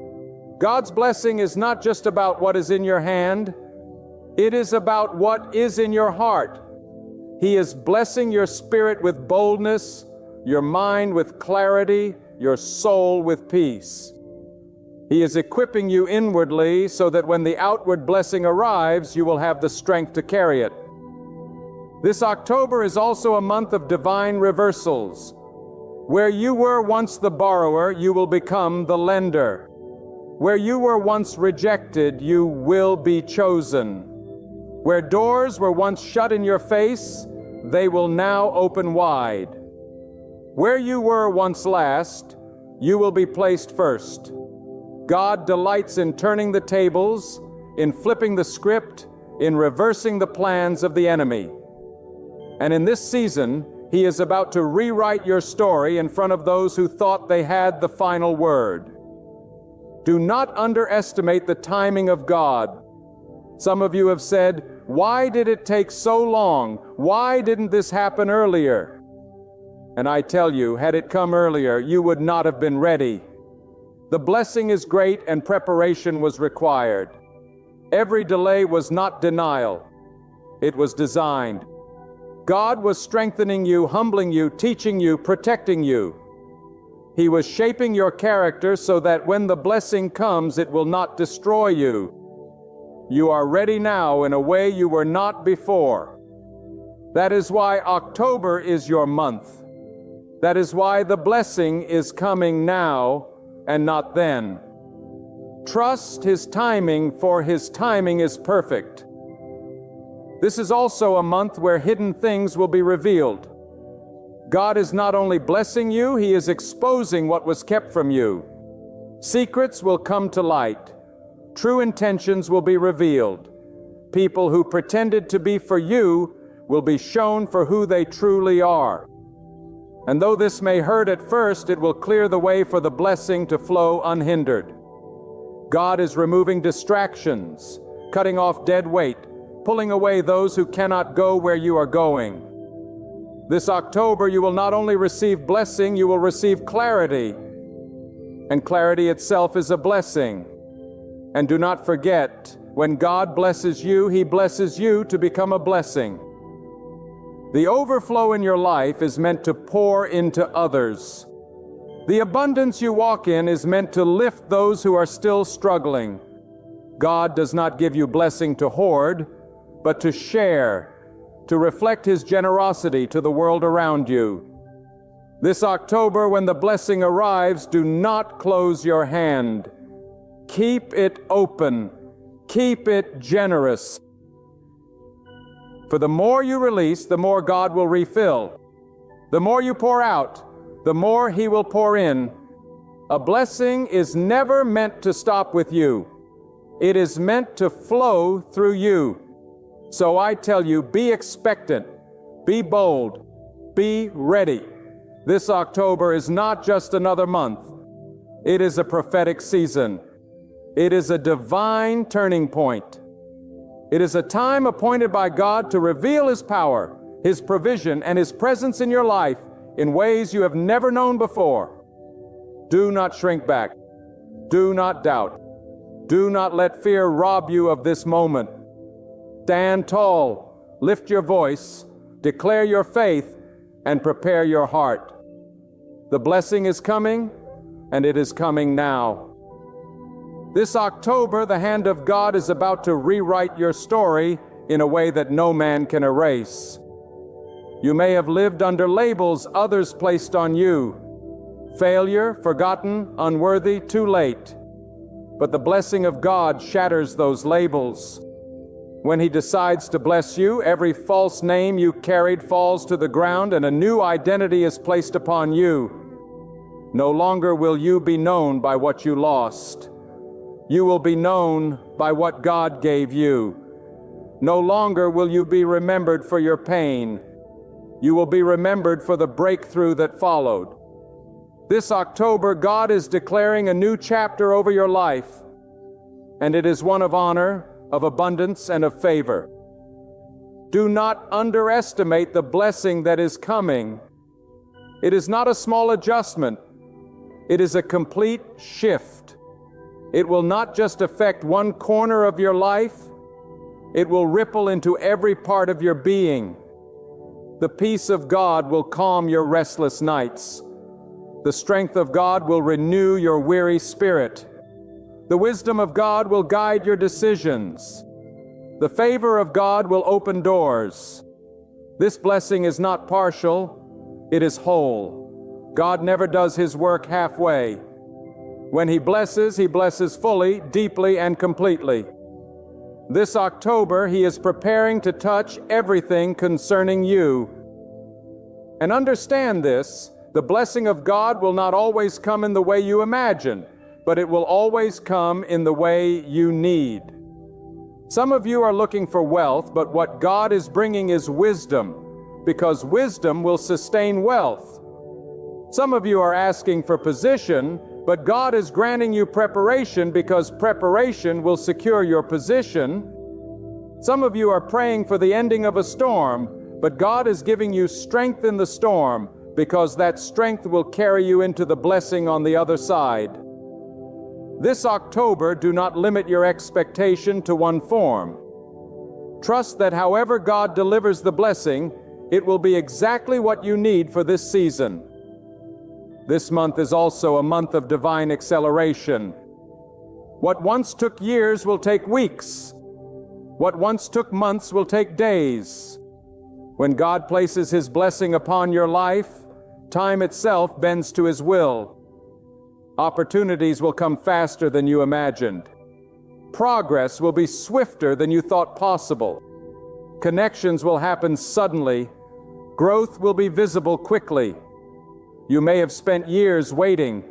God's blessing is not just about what is in your hand. It is about what is in your heart. He is blessing your spirit with boldness, your mind with clarity, your soul with peace. He is equipping you inwardly so that when the outward blessing arrives, you will have the strength to carry it. This October is also a month of divine reversals. Where you were once the borrower, you will become the lender. Where you were once rejected, you will be chosen. Where doors were once shut in your face, they will now open wide. Where you were once last, you will be placed first. God delights in turning the tables, in flipping the script, in reversing the plans of the enemy. And in this season, He is about to rewrite your story in front of those who thought they had the final word. Do not underestimate the timing of God. Some of you have said, "Why did it take so long? Why didn't this happen earlier?" And I tell you, had it come earlier, you would not have been ready. The blessing is great and preparation was required. Every delay was not denial. It was designed. God was strengthening you, humbling you, teaching you, protecting you. He was shaping your character so that when the blessing comes, it will not destroy you. You are ready now in a way you were not before. That is why October is your month. That is why the blessing is coming now and not then. Trust His timing, for His timing is perfect. This is also a month where hidden things will be revealed. God is not only blessing you, He is exposing what was kept from you. Secrets will come to light. True intentions will be revealed. People who pretended to be for you will be shown for who they truly are. And though this may hurt at first, it will clear the way for the blessing to flow unhindered. God is removing distractions, cutting off dead weight, pulling away those who cannot go where you are going. This October, you will not only receive blessing, you will receive clarity. And clarity itself is a blessing. And do not forget, when God blesses you, He blesses you to become a blessing. The overflow in your life is meant to pour into others. The abundance you walk in is meant to lift those who are still struggling. God does not give you blessing to hoard, but to share, to reflect His generosity to the world around you. This October, when the blessing arrives, do not close your hand. Keep it open. Keep it generous. For the more you release, the more God will refill. The more you pour out, the more He will pour in. A blessing is never meant to stop with you. It is meant to flow through you. So I tell you, be expectant, be bold, be ready. This October is not just another month. It is a prophetic season. It is a divine turning point. It is a time appointed by God to reveal His power, His provision, and His presence in your life in ways you have never known before. Do not shrink back. Do not doubt. Do not let fear rob you of this moment. Stand tall, lift your voice, declare your faith, and prepare your heart. The blessing is coming, and it is coming now. This October, the hand of God is about to rewrite your story in a way that no man can erase. You may have lived under labels others placed on you. Failure, forgotten, unworthy, too late. But the blessing of God shatters those labels. When He decides to bless you, every false name you carried falls to the ground and a new identity is placed upon you. No longer will you be known by what you lost. You will be known by what God gave you. No longer will you be remembered for your pain. You will be remembered for the breakthrough that followed. This October, God is declaring a new chapter over your life, and it is one of honor, of abundance, and of favor. Do not underestimate the blessing that is coming. It is not a small adjustment. It is a complete shift. It will not just affect one corner of your life. It will ripple into every part of your being. The peace of God will calm your restless nights. The strength of God will renew your weary spirit. The wisdom of God will guide your decisions. The favor of God will open doors. This blessing is not partial, it is whole. God never does His work halfway. When He blesses fully, deeply, and completely. This October, He is preparing to touch everything concerning you. And understand this, the blessing of God will not always come in the way you imagine, but it will always come in the way you need. Some of you are looking for wealth, but what God is bringing is wisdom, because wisdom will sustain wealth. Some of you are asking for position, but God is granting you preparation, because preparation will secure your position. Some of you are praying for the ending of a storm, but God is giving you strength in the storm, because that strength will carry you into the blessing on the other side. This October, do not limit your expectation to one form. Trust that however God delivers the blessing, it will be exactly what you need for this season. This month is also a month of divine acceleration. What once took years will take weeks. What once took months will take days. When God places His blessing upon your life, Time itself bends to His will. Opportunities will come faster than you imagined. Progress will be swifter than you thought possible. Connections will happen suddenly. Growth will be visible quickly. You may have spent years waiting,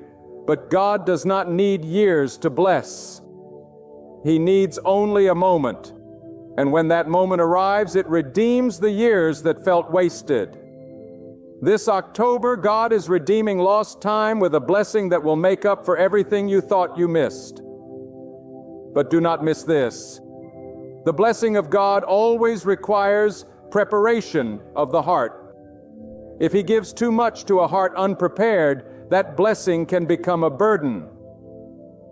but God does not need years to bless. He needs only a moment. And when that moment arrives, it redeems the years that felt wasted. This October, God is redeeming lost time with a blessing that will make up for everything you thought you missed. But do not miss this. The blessing of God always requires preparation of the heart. If He gives too much to a heart unprepared, that blessing can become a burden.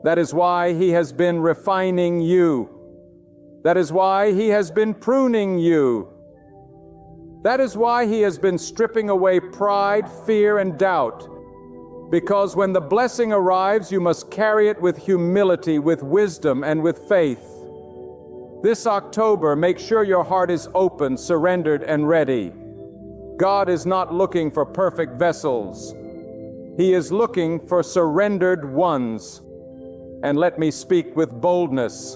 That is why He has been refining you. That is why He has been pruning you. That is why He has been stripping away pride, fear, and doubt. Because when the blessing arrives, you must carry it with humility, with wisdom, and with faith. This October, make sure your heart is open, surrendered, and ready. God is not looking for perfect vessels. He is looking for surrendered ones. And let me speak with boldness.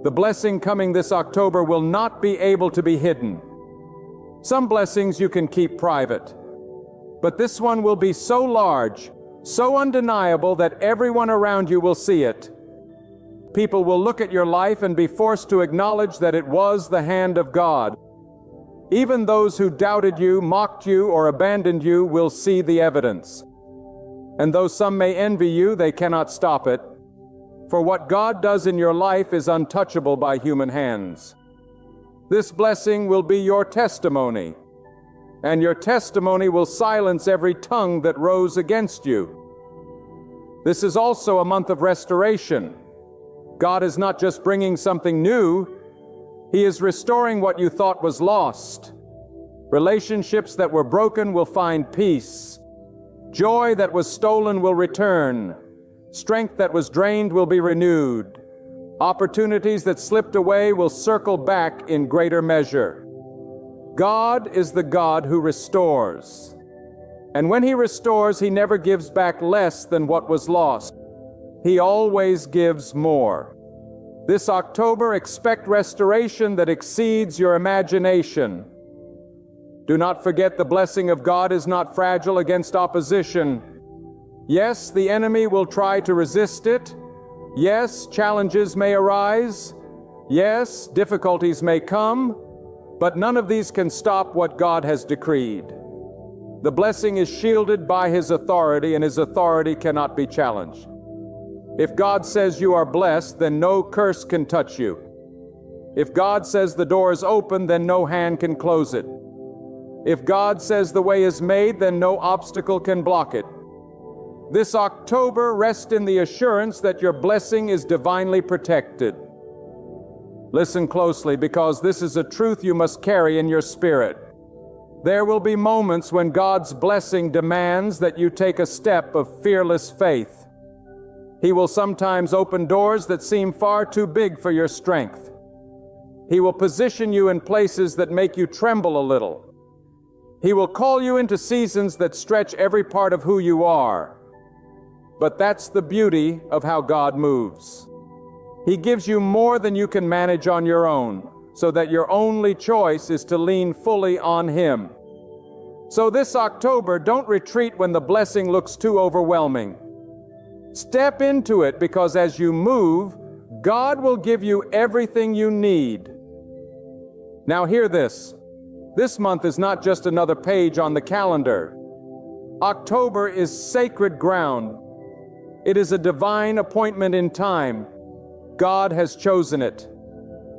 The blessing coming this October will not be able to be hidden. Some blessings you can keep private, but this one will be so large, so undeniable that everyone around you will see it. People will look at your life and be forced to acknowledge that it was the hand of God. Even those who doubted you, mocked you, or abandoned you will see the evidence. And though some may envy you, they cannot stop it. For what God does in your life is untouchable by human hands. This blessing will be your testimony, and your testimony will silence every tongue that rose against you. This is also a month of restoration. God is not just bringing something new, He is restoring what you thought was lost. Relationships that were broken will find peace. Joy that was stolen will return. Strength that was drained will be renewed. Opportunities that slipped away will circle back in greater measure. God is the God who restores. And when He restores, He never gives back less than what was lost. He always gives more. This October, expect restoration that exceeds your imagination. Do not forget the blessing of God is not fragile against opposition. Yes, the enemy will try to resist it. Yes, challenges may arise. Yes, difficulties may come. But none of these can stop what God has decreed. The blessing is shielded by His authority, and His authority cannot be challenged. If God says you are blessed, then no curse can touch you. If God says the door is open, then no hand can close it. If God says the way is made, then no obstacle can block it. This October, rest in the assurance that your blessing is divinely protected. Listen closely, because this is a truth you must carry in your spirit. There will be moments when God's blessing demands that you take a step of fearless faith. He will sometimes open doors that seem far too big for your strength. He will position you in places that make you tremble a little. He will call you into seasons that stretch every part of who you are. But that's the beauty of how God moves. He gives you more than you can manage on your own, so that your only choice is to lean fully on Him. So this October, don't retreat when the blessing looks too overwhelming. Step into it, because as you move, God will give you everything you need. Now hear this. This month is not just another page on the calendar. October is sacred ground. It is a divine appointment in time. God has chosen it.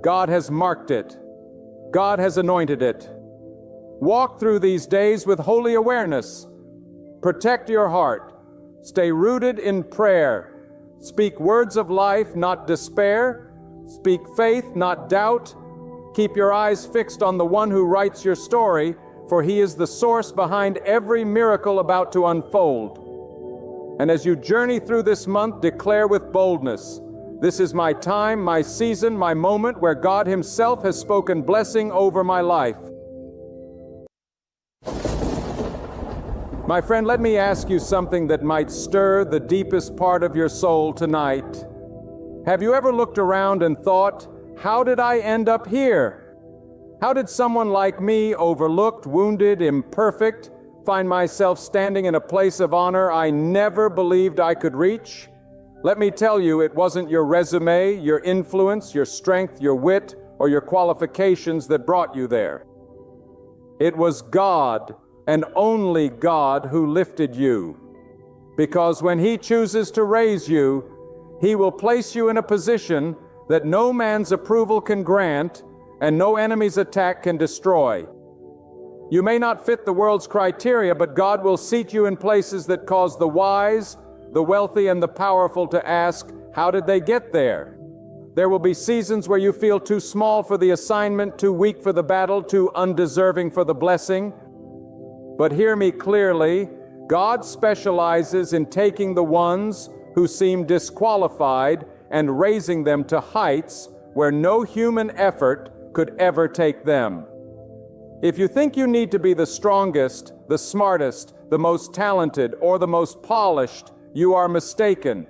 God has marked it. God has anointed it. Walk through these days with holy awareness. Protect your heart. Stay rooted in prayer. Speak words of life, not despair. Speak faith, not doubt. Keep your eyes fixed on the one who writes your story, for He is the source behind every miracle about to unfold. And as you journey through this month, declare with boldness, "This is my time, my season, my moment where God Himself has spoken blessing over my life." My friend, let me ask you something that might stir the deepest part of your soul tonight. Have you ever looked around and thought, how did I end up here? How did someone like me, overlooked, wounded, imperfect, find myself standing in a place of honor I never believed I could reach? Let me tell you, it wasn't your resume, your influence, your strength, your wit, or your qualifications that brought you there. It was God, and only God, who lifted you. Because when He chooses to raise you, He will place you in a position that no man's approval can grant and no enemy's attack can destroy. You may not fit the world's criteria, but God will seat you in places that cause the wise, the wealthy, and the powerful to ask, how did they get there? There will be seasons where you feel too small for the assignment, too weak for the battle, too undeserving for the blessing. But hear me clearly, God specializes in taking the ones who seem disqualified and raising them to heights where no human effort could ever take them. If you think you need to be the strongest, the smartest, the most talented, or the most polished, you are mistaken.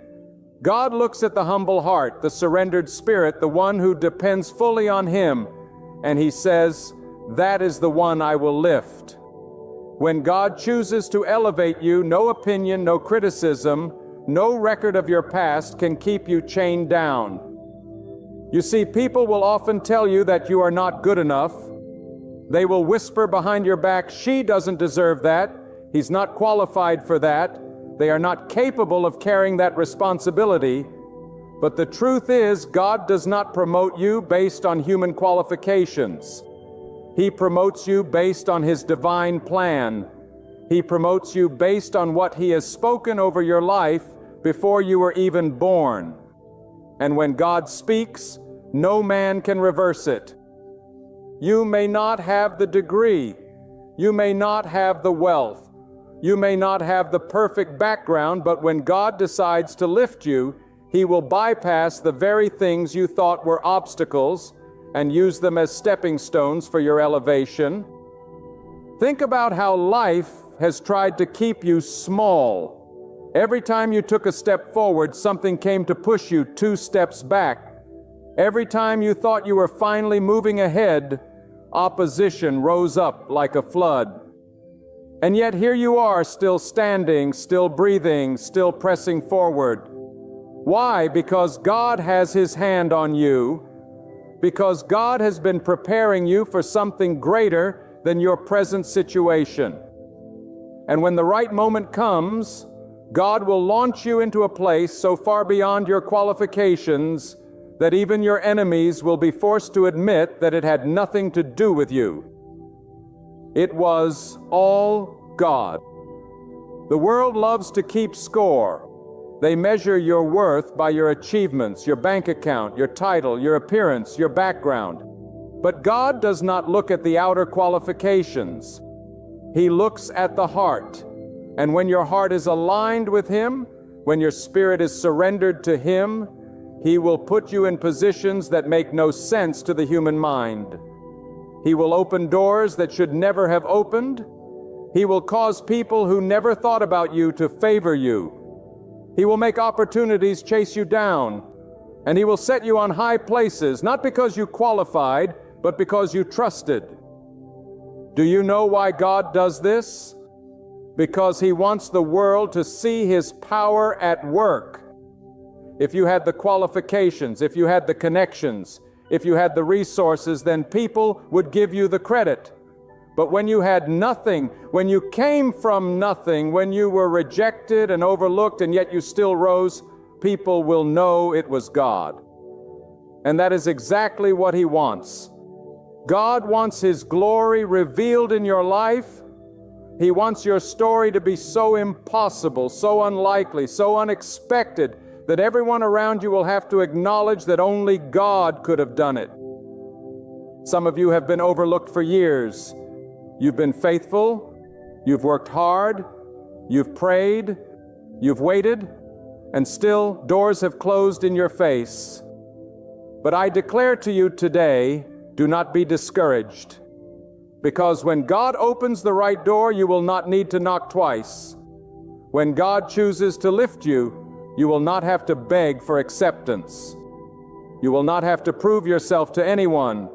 God looks at the humble heart, the surrendered spirit, the one who depends fully on Him, and He says, that is the one I will lift. When God chooses to elevate you, no opinion, no criticism, no record of your past can keep you chained down. You see, people will often tell you that you are not good enough. They will whisper behind your back, she doesn't deserve that, he's not qualified for that, they are not capable of carrying that responsibility. But the truth is, God does not promote you based on human qualifications. He promotes you based on His divine plan. He promotes you based on what He has spoken over your life before you were even born. And when God speaks, no man can reverse it. You may not have the degree. You may not have the wealth. You may not have the perfect background, but when God decides to lift you, He will bypass the very things you thought were obstacles and use them as stepping stones for your elevation. Think about how life has tried to keep you small. Every time you took a step forward, something came to push you 2 steps back. Every time you thought you were finally moving ahead, opposition rose up like a flood. And yet here you are, still standing, still breathing, still pressing forward. Why? Because God has His hand on you. Because God has been preparing you for something greater than your present situation. And when the right moment comes, God will launch you into a place so far beyond your qualifications that even your enemies will be forced to admit that it had nothing to do with you. It was all God. The world loves to keep score. They measure your worth by your achievements, your bank account, your title, your appearance, your background. But God does not look at the outer qualifications. He looks at the heart. And when your heart is aligned with Him, when your spirit is surrendered to Him, He will put you in positions that make no sense to the human mind. He will open doors that should never have opened. He will cause people who never thought about you to favor you. He will make opportunities chase you down. And He will set you on high places, not because you qualified, but because you trusted. Do you know why God does this? Because He wants the world to see His power at work. If you had the qualifications, if you had the connections, if you had the resources, then people would give you the credit. But when you had nothing, when you came from nothing, when you were rejected and overlooked and yet you still rose, people will know it was God. And that is exactly what He wants. God wants His glory revealed in your life. He wants your story to be so impossible, so unlikely, so unexpected, that everyone around you will have to acknowledge that only God could have done it. Some of you have been overlooked for years. You've been faithful, you've worked hard, you've prayed, you've waited, and still doors have closed in your face. But I declare to you today, do not be discouraged, Because when God opens the right door, you will not need to knock twice. When God chooses to lift you, you will not have to beg for acceptance. You will not have to prove yourself to anyone.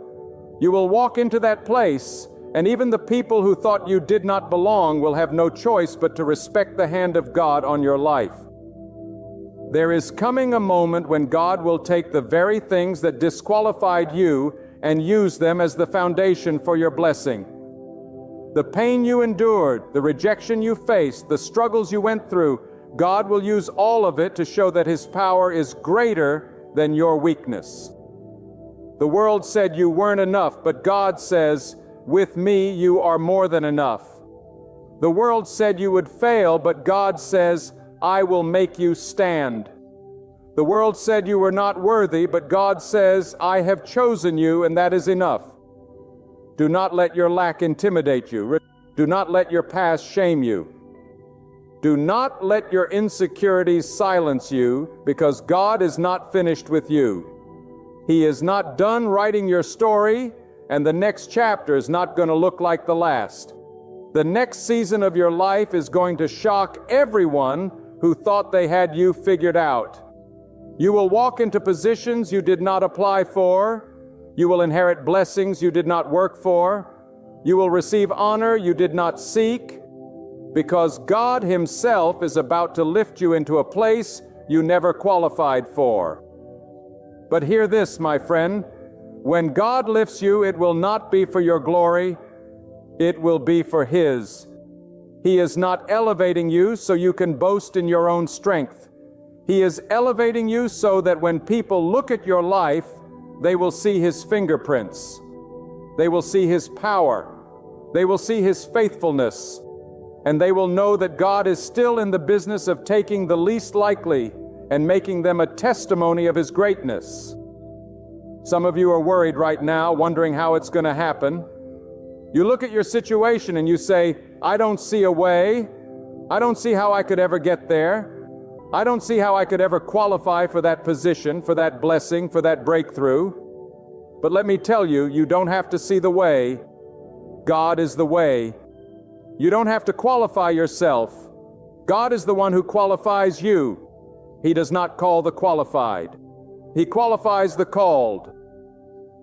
You will walk into that place, and even the people who thought you did not belong will have no choice but to respect the hand of God on your life. There is coming a moment when God will take the very things that disqualified you and use them as the foundation for your blessing. The pain you endured, the rejection you faced, the struggles you went through, God will use all of it to show that His power is greater than your weakness. The world said you weren't enough, but God says, with me you are more than enough. The world said you would fail, but God says, I will make you stand. The world said you were not worthy, but God says, I have chosen you, and that is enough. Do not let your lack intimidate you. Do not let your past shame you. Do not let your insecurities silence you, because God is not finished with you. He is not done writing your story, and the next chapter is not going to look like the last. The next season of your life is going to shock everyone who thought they had you figured out. You will walk into positions you did not apply for. You will inherit blessings you did not work for. You will receive honor you did not seek, because God Himself is about to lift you into a place you never qualified for. But hear this, my friend, when God lifts you, it will not be for your glory, it will be for His. He is not elevating you so you can boast in your own strength. He is elevating you so that when people look at your life, they will see His fingerprints. They will see His power. They will see His faithfulness. And they will know that God is still in the business of taking the least likely and making them a testimony of His greatness. Some of you are worried right now, wondering how it's going to happen. You look at your situation and you say, I don't see a way. I don't see how I could ever get there. I don't see how I could ever qualify for that position, for that blessing, for that breakthrough. But let me tell you, you don't have to see the way. God is the way. You don't have to qualify yourself. God is the one who qualifies you. He does not call the qualified. He qualifies the called.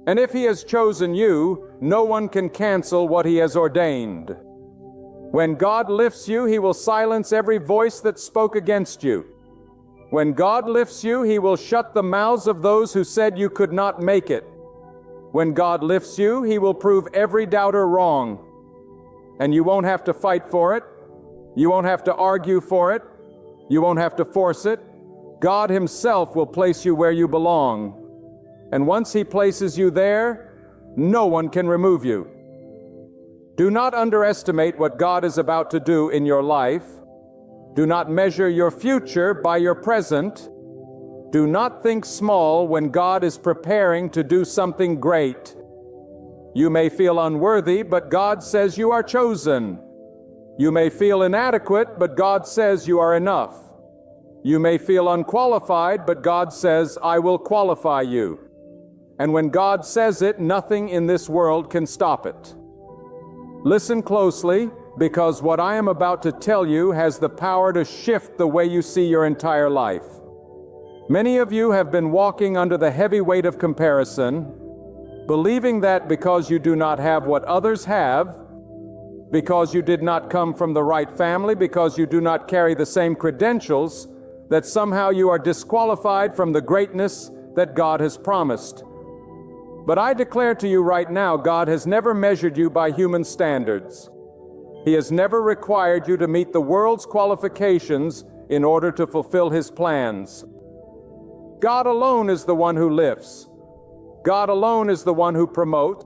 And if He has chosen you, no one can cancel what He has ordained. When God lifts you, He will silence every voice that spoke against you. When God lifts you, He will shut the mouths of those who said you could not make it. When God lifts you, He will prove every doubter wrong. And you won't have to fight for it. You won't have to argue for it. You won't have to force it. God Himself will place you where you belong. And once He places you there, no one can remove you. Do not underestimate what God is about to do in your life. Do not measure your future by your present. Do not think small when God is preparing to do something great. You may feel unworthy, but God says you are chosen. You may feel inadequate, but God says you are enough. You may feel unqualified, but God says, I will qualify you. And when God says it, nothing in this world can stop it. Listen closely, because what I am about to tell you has the power to shift the way you see your entire life. Many of you have been walking under the heavy weight of comparison, believing that because you do not have what others have, because you did not come from the right family, because you do not carry the same credentials, that somehow you are disqualified from the greatness that God has promised. But I declare to you right now, God has never measured you by human standards. He has never required you to meet the world's qualifications in order to fulfill His plans. God alone is the one who lifts. God alone is the one who promotes.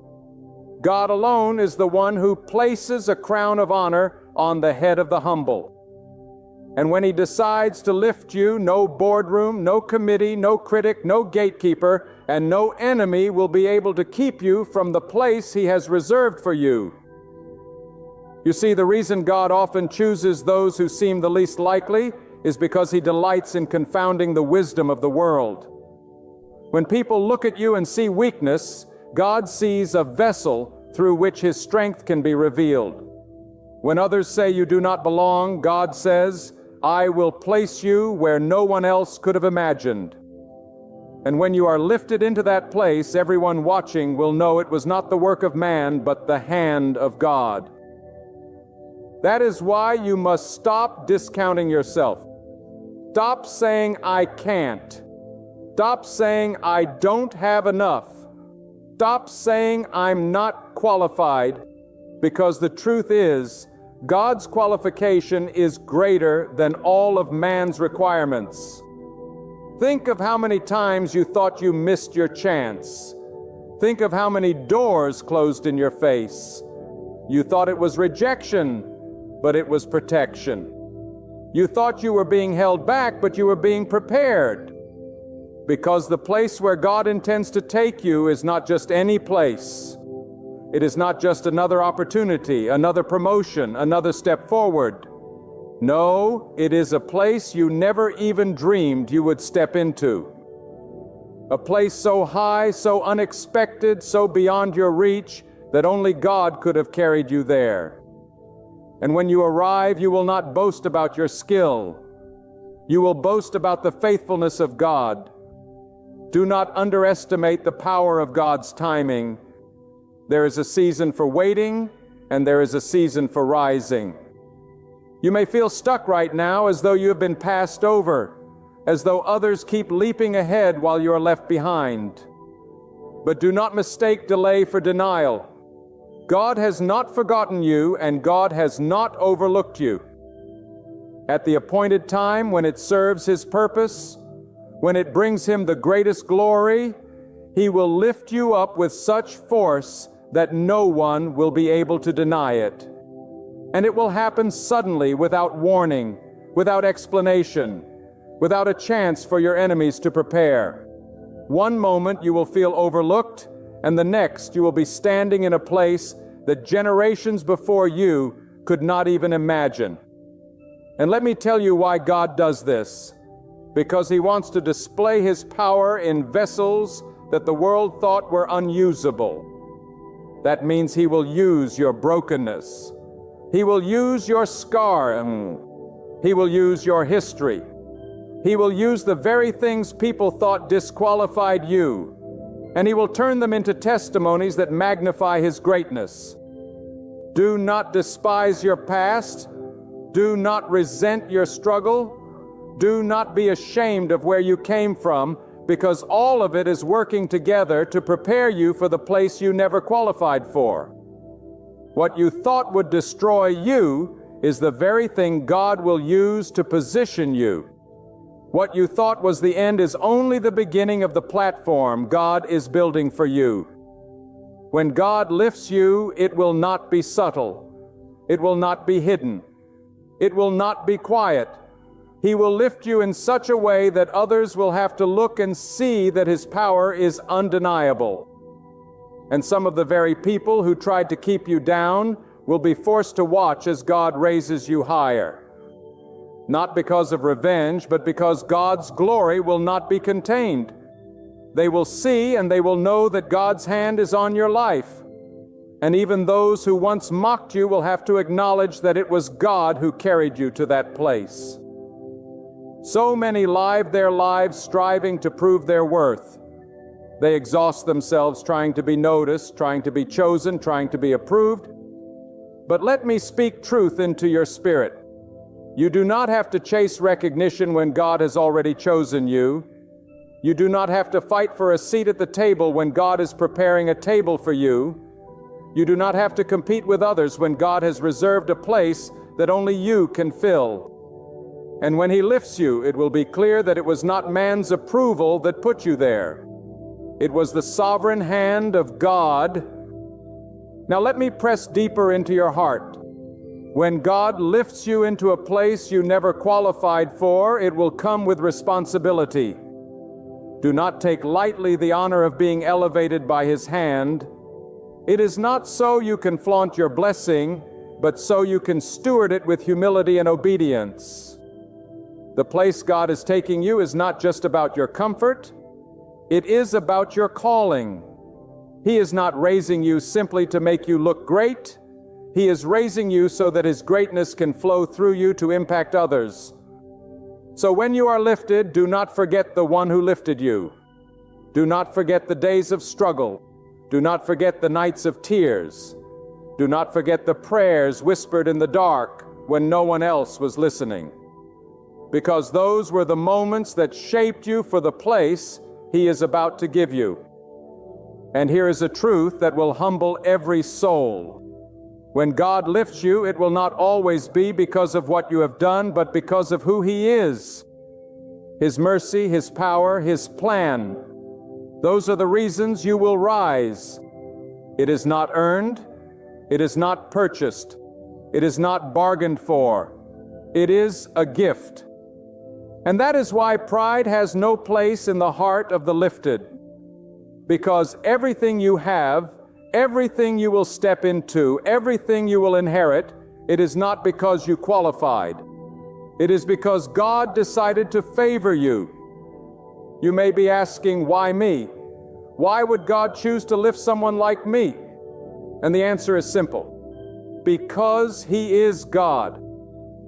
God alone is the one who places a crown of honor on the head of the humble. And when He decides to lift you, no boardroom, no committee, no critic, no gatekeeper, and no enemy will be able to keep you from the place He has reserved for you. You see, the reason God often chooses those who seem the least likely is because He delights in confounding the wisdom of the world. When people look at you and see weakness, God sees a vessel through which His strength can be revealed. When others say you do not belong, God says, I will place you where no one else could have imagined. And when you are lifted into that place, everyone watching will know it was not the work of man, but the hand of God. That is why you must stop discounting yourself. Stop saying, I can't. Stop saying, I don't have enough. Stop saying, I'm not qualified, because the truth is, God's qualification is greater than all of man's requirements. Think of how many times you thought you missed your chance. Think of how many doors closed in your face. You thought it was rejection, but it was protection. You thought you were being held back, but you were being prepared. Because the place where God intends to take you is not just any place. It is not just another opportunity, another promotion, another step forward. No, it is a place you never even dreamed you would step into. A place so high, so unexpected, so beyond your reach, that only God could have carried you there. And when you arrive, you will not boast about your skill. You will boast about the faithfulness of God. Do not underestimate the power of God's timing. There is a season for waiting, and there is a season for rising. You may feel stuck right now as though you have been passed over, as though others keep leaping ahead while you are left behind. But do not mistake delay for denial. God has not forgotten you, and God has not overlooked you. At the appointed time, when it serves His purpose, when it brings Him the greatest glory, He will lift you up with such force that no one will be able to deny it. And it will happen suddenly, without warning, without explanation, without a chance for your enemies to prepare. One moment you will feel overlooked, and the next you will be standing in a place that generations before you could not even imagine. And let me tell you why God does this. Because He wants to display His power in vessels that the world thought were unusable. That means He will use your brokenness. He will use your scar. He will use your history. He will use the very things people thought disqualified you, and He will turn them into testimonies that magnify His greatness. Do not despise your past. Do not resent your struggle. Do not be ashamed of where you came from, because all of it is working together to prepare you for the place you never qualified for. What you thought would destroy you is the very thing God will use to position you. What you thought was the end is only the beginning of the platform God is building for you. When God lifts you, it will not be subtle. It will not be hidden. It will not be quiet. He will lift you in such a way that others will have to look and see that His power is undeniable. And some of the very people who tried to keep you down will be forced to watch as God raises you higher. Not because of revenge, but because God's glory will not be contained. They will see and they will know that God's hand is on your life. And even those who once mocked you will have to acknowledge that it was God who carried you to that place. So many live their lives striving to prove their worth. They exhaust themselves trying to be noticed, trying to be chosen, trying to be approved. But let me speak truth into your spirit. You do not have to chase recognition when God has already chosen you. You do not have to fight for a seat at the table when God is preparing a table for you. You do not have to compete with others when God has reserved a place that only you can fill. And when He lifts you, it will be clear that it was not man's approval that put you there. It was the sovereign hand of God. Now let me press deeper into your heart. When God lifts you into a place you never qualified for, it will come with responsibility. Do not take lightly the honor of being elevated by His hand. It is not so you can flaunt your blessing, but so you can steward it with humility and obedience. The place God is taking you is not just about your comfort. It is about your calling. He is not raising you simply to make you look great. He is raising you so that His greatness can flow through you to impact others. So when you are lifted, do not forget the one who lifted you. Do not forget the days of struggle. Do not forget the nights of tears. Do not forget the prayers whispered in the dark when no one else was listening. Because those were the moments that shaped you for the place He is about to give you. And here is a truth that will humble every soul. When God lifts you, it will not always be because of what you have done, but because of who He is. His mercy, His power, His plan. Those are the reasons you will rise. It is not earned. It is not purchased. It is not bargained for. It is a gift. And that is why pride has no place in the heart of the lifted. Because everything you have, everything you will step into, everything you will inherit, it is not because you qualified. It is because God decided to favor you. You may be asking, why me? Why would God choose to lift someone like me? And the answer is simple. Because He is God.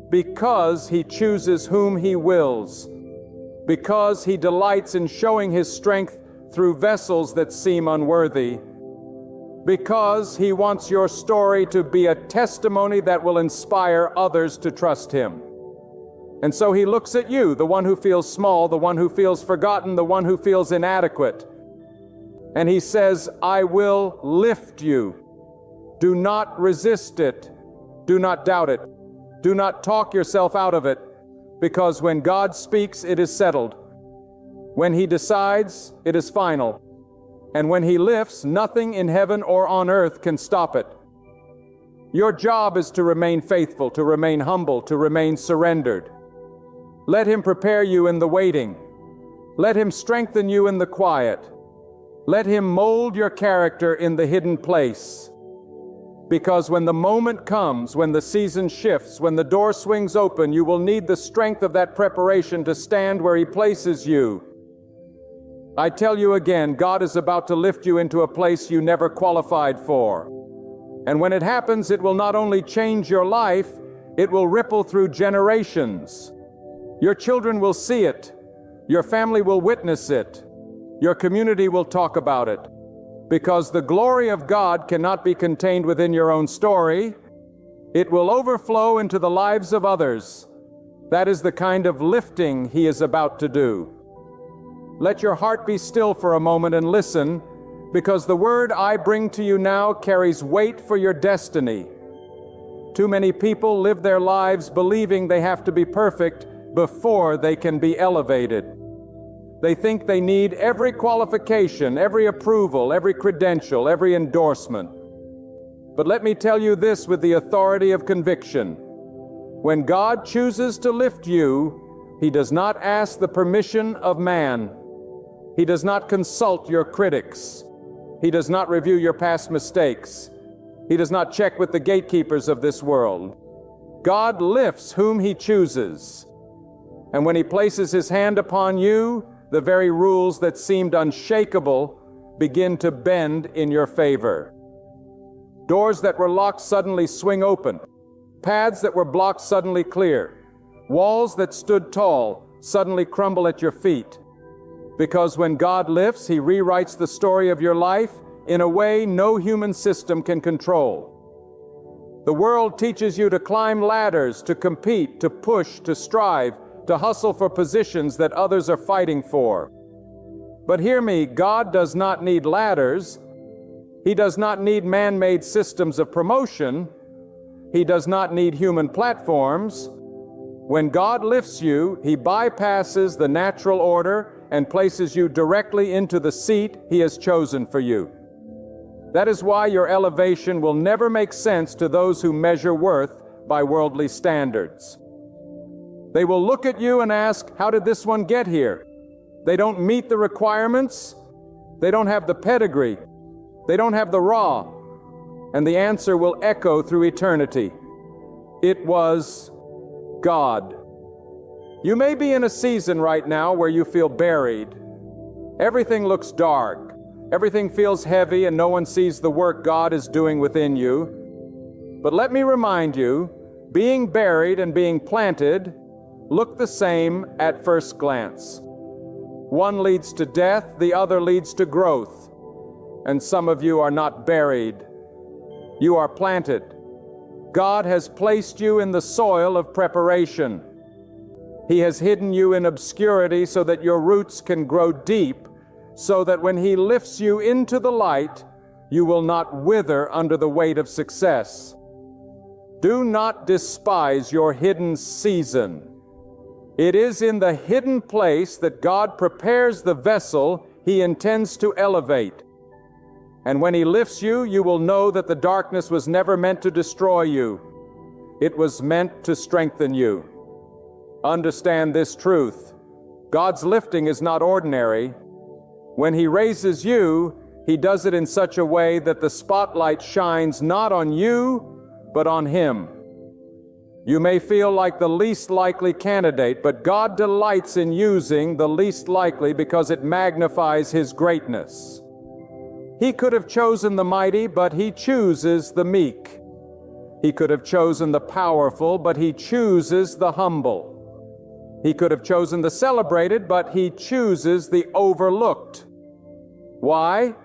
Because He chooses whom He wills. Because He delights in showing His strength through vessels that seem unworthy. Because He wants your story to be a testimony that will inspire others to trust Him. And so He looks at you, the one who feels small, the one who feels forgotten, the one who feels inadequate. And He says, I will lift you. Do not resist it. Do not doubt it. Do not talk yourself out of it. Because when God speaks, it is settled. When He decides, it is final. And when He lifts, nothing in heaven or on earth can stop it. Your job is to remain faithful, to remain humble, to remain surrendered. Let Him prepare you in the waiting. Let Him strengthen you in the quiet. Let Him mold your character in the hidden place. Because when the moment comes, when the season shifts, when the door swings open, you will need the strength of that preparation to stand where He places you. I tell you again, God is about to lift you into a place you never qualified for. And when it happens, it will not only change your life, it will ripple through generations. Your children will see it. Your family will witness it. Your community will talk about it. Because the glory of God cannot be contained within your own story. It will overflow into the lives of others. That is the kind of lifting He is about to do. Let your heart be still for a moment and listen, because the word I bring to you now carries weight for your destiny. Too many people live their lives believing they have to be perfect before they can be elevated. They think they need every qualification, every approval, every credential, every endorsement. But let me tell you this with the authority of conviction. When God chooses to lift you, He does not ask the permission of man. He does not consult your critics. He does not review your past mistakes. He does not check with the gatekeepers of this world. God lifts whom He chooses. And when He places His hand upon you, the very rules that seemed unshakable begin to bend in your favor. Doors that were locked suddenly swing open. Paths that were blocked suddenly clear. Walls that stood tall suddenly crumble at your feet. Because when God lifts, He rewrites the story of your life in a way no human system can control. The world teaches you to climb ladders, to compete, to push, to strive, to hustle for positions that others are fighting for. But hear me, God does not need ladders. He does not need man-made systems of promotion. He does not need human platforms. When God lifts you, He bypasses the natural order and places you directly into the seat He has chosen for you. That is why your elevation will never make sense to those who measure worth by worldly standards. They will look at you and ask, how did this one get here? They don't meet the requirements. They don't have the pedigree. They don't have the raw. And the answer will echo through eternity. It was God. You may be in a season right now where you feel buried. Everything looks dark. Everything feels heavy and no one sees the work God is doing within you. But let me remind you, being buried and being planted look the same at first glance. One leads to death, the other leads to growth. And some of you are not buried. You are planted. God has placed you in the soil of preparation. He has hidden you in obscurity so that your roots can grow deep, so that when He lifts you into the light, you will not wither under the weight of success. Do not despise your hidden season. It is in the hidden place that God prepares the vessel He intends to elevate. And when He lifts you, you will know that the darkness was never meant to destroy you. It was meant to strengthen you. Understand this truth. God's lifting is not ordinary. When He raises you, He does it in such a way that the spotlight shines not on you, but on Him. You may feel like the least likely candidate, but God delights in using the least likely because it magnifies His greatness. He could have chosen the mighty, but He chooses the meek. He could have chosen the powerful, but He chooses the humble. He could have chosen the celebrated, but He chooses the overlooked. Why?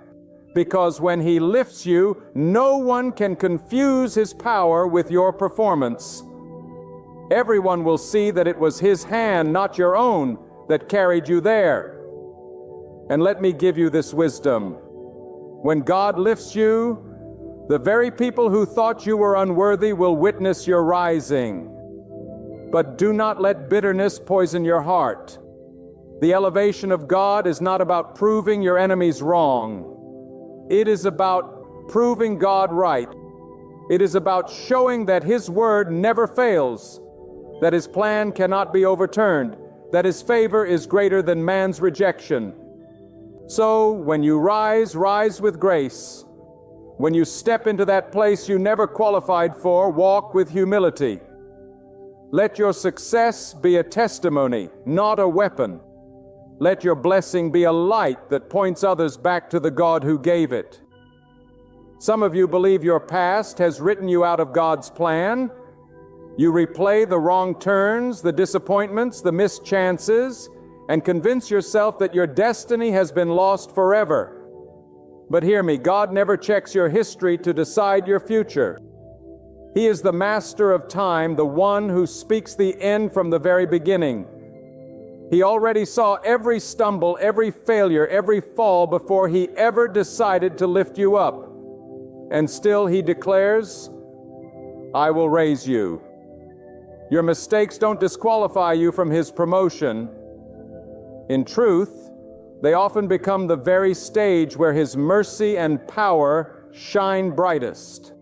Because when He lifts you, no one can confuse His power with your performance. Everyone will see that it was His hand, not your own, that carried you there. And let me give you this wisdom. When God lifts you, the very people who thought you were unworthy will witness your rising. But do not let bitterness poison your heart. The elevation of God is not about proving your enemies wrong. It is about proving God right. It is about showing that His word never fails, that His plan cannot be overturned, that His favor is greater than man's rejection. So, when you rise, rise with grace. When you step into that place you never qualified for, walk with humility. Let your success be a testimony, not a weapon. Let your blessing be a light that points others back to the God who gave it. Some of you believe your past has written you out of God's plan. You replay the wrong turns, the disappointments, the missed chances, and convince yourself that your destiny has been lost forever. But hear me, God never checks your history to decide your future. He is the master of time, the one who speaks the end from the very beginning. He already saw every stumble, every failure, every fall before He ever decided to lift you up. And still He declares, I will raise you. Your mistakes don't disqualify you from His promotion. In truth, they often become the very stage where His mercy and power shine brightest.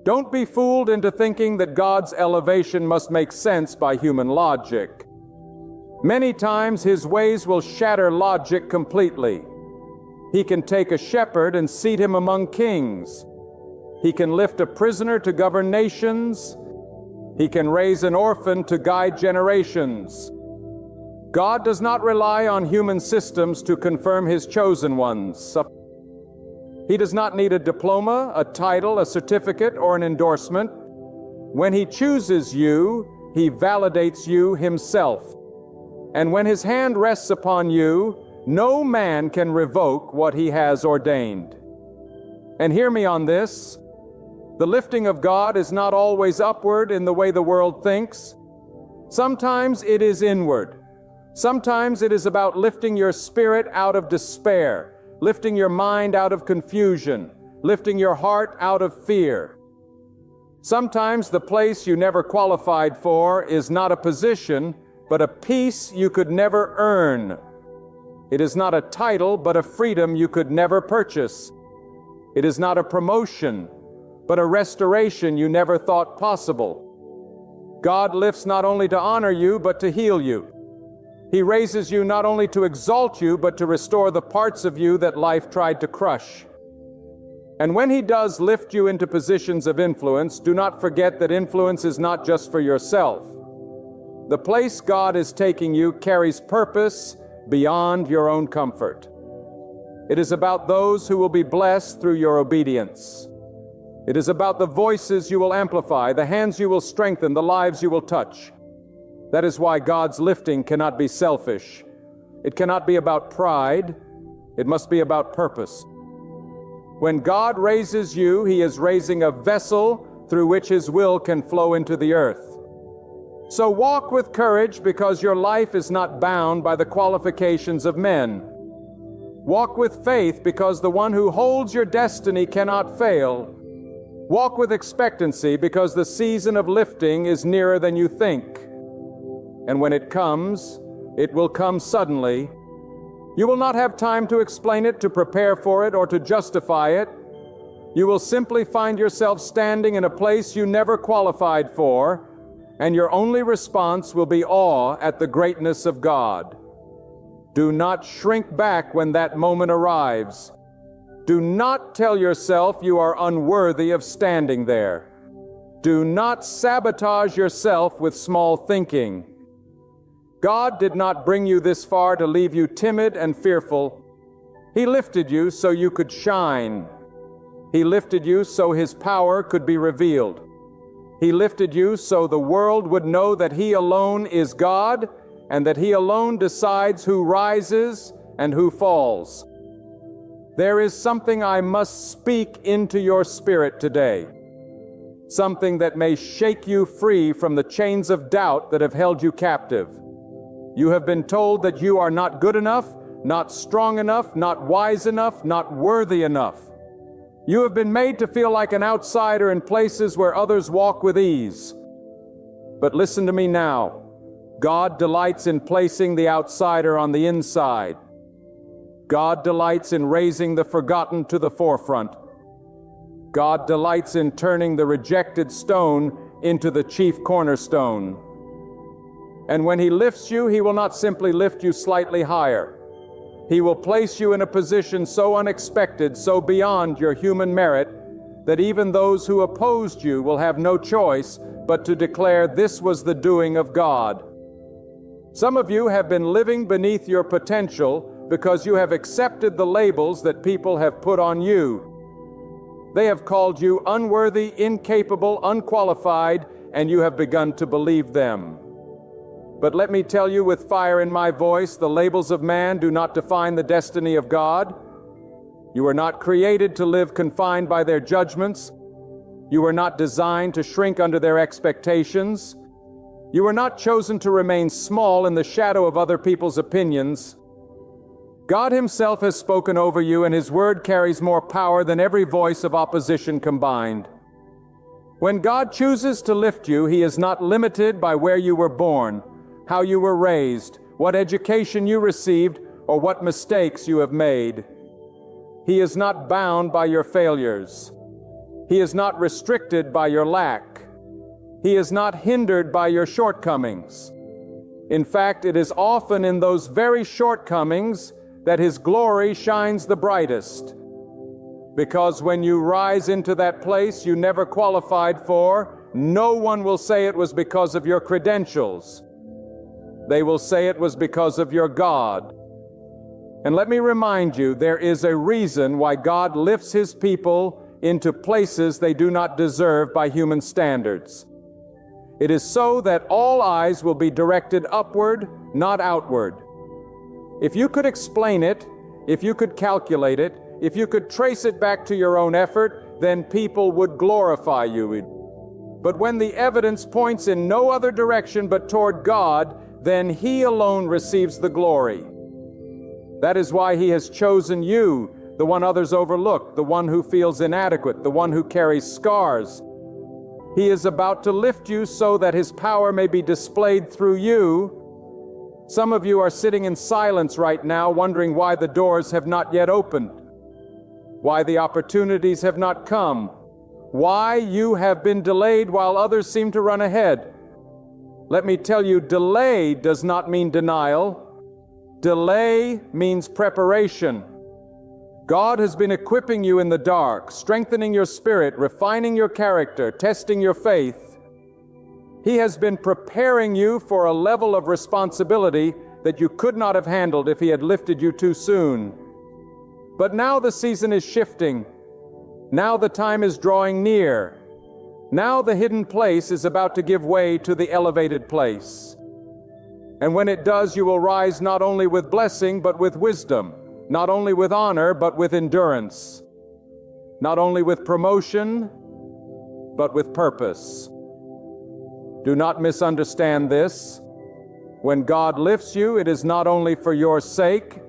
Don't be fooled into thinking that God's elevation must make sense by human logic. Many times His ways will shatter logic completely. He can take a shepherd and seat him among kings. He can lift a prisoner to govern nations. He can raise an orphan to guide generations. God does not rely on human systems to confirm His chosen ones. He does not need a diploma, a title, a certificate, or an endorsement. When He chooses you, He validates you Himself. And when His hand rests upon you, no man can revoke what He has ordained. And hear me on this. The lifting of God is not always upward in the way the world thinks. Sometimes it is inward. Sometimes it is about lifting your spirit out of despair, lifting your mind out of confusion, lifting your heart out of fear. Sometimes the place you never qualified for is not a position, but a peace you could never earn. It is not a title, but a freedom you could never purchase. It is not a promotion, but a restoration you never thought possible. God lifts not only to honor you, but to heal you. He raises you not only to exalt you, but to restore the parts of you that life tried to crush. And when He does lift you into positions of influence, do not forget that influence is not just for yourself. The place God is taking you carries purpose beyond your own comfort. It is about those who will be blessed through your obedience. It is about the voices you will amplify, the hands you will strengthen, the lives you will touch. That is why God's lifting cannot be selfish. It cannot be about pride. It must be about purpose. When God raises you, He is raising a vessel through which His will can flow into the earth. So walk with courage, because your life is not bound by the qualifications of men. Walk with faith, because the one who holds your destiny cannot fail. Walk with expectancy, because the season of lifting is nearer than you think. And when it comes, it will come suddenly. You will not have time to explain it, to prepare for it, or to justify it. You will simply find yourself standing in a place you never qualified for, and your only response will be awe at the greatness of God. Do not shrink back when that moment arrives. Do not tell yourself you are unworthy of standing there. Do not sabotage yourself with small thinking. God did not bring you this far to leave you timid and fearful. He lifted you so you could shine. He lifted you so His power could be revealed. He lifted you so the world would know that He alone is God, and that He alone decides who rises and who falls. There is something I must speak into your spirit today. Something that may shake you free from the chains of doubt that have held you captive. You have been told that you are not good enough, not strong enough, not wise enough, not worthy enough. You have been made to feel like an outsider in places where others walk with ease. But listen to me now. God delights in placing the outsider on the inside. God delights in raising the forgotten to the forefront. God delights in turning the rejected stone into the chief cornerstone. And when He lifts you, He will not simply lift you slightly higher. He will place you in a position so unexpected, so beyond your human merit, that even those who opposed you will have no choice but to declare this was the doing of God. Some of you have been living beneath your potential because you have accepted the labels that people have put on you. They have called you unworthy, incapable, unqualified, and you have begun to believe them. But let me tell you with fire in my voice, the labels of man do not define the destiny of God. You are not created to live confined by their judgments. You are not designed to shrink under their expectations. You are not chosen to remain small in the shadow of other people's opinions. God Himself has spoken over you, and His word carries more power than every voice of opposition combined. When God chooses to lift you, He is not limited by where you were born, how you were raised, what education you received, or what mistakes you have made. He is not bound by your failures. He is not restricted by your lack. He is not hindered by your shortcomings. In fact, it is often in those very shortcomings that His glory shines the brightest. Because when you rise into that place you never qualified for, no one will say it was because of your credentials. They will say it was because of your God. And let me remind you, there is a reason why God lifts His people into places they do not deserve by human standards. It is so that all eyes will be directed upward, not outward. If you could explain it, if you could calculate it, if you could trace it back to your own effort, then people would glorify you. But when the evidence points in no other direction but toward God, then He alone receives the glory. That is why He has chosen you, the one others overlook, the one who feels inadequate, the one who carries scars. He is about to lift you so that His power may be displayed through you. Some of you are sitting in silence right now, wondering why the doors have not yet opened, why the opportunities have not come, why you have been delayed while others seem to run ahead. Let me tell you, delay does not mean denial. Delay means preparation. God has been equipping you in the dark, strengthening your spirit, refining your character, testing your faith. He has been preparing you for a level of responsibility that you could not have handled if He had lifted you too soon. But now the season is shifting. Now the time is drawing near. Now the hidden place is about to give way to the elevated place. And when it does, you will rise not only with blessing, but with wisdom, not only with honor, but with endurance, not only with promotion, but with purpose. Do not misunderstand this. When God lifts you, it is not only for your sake,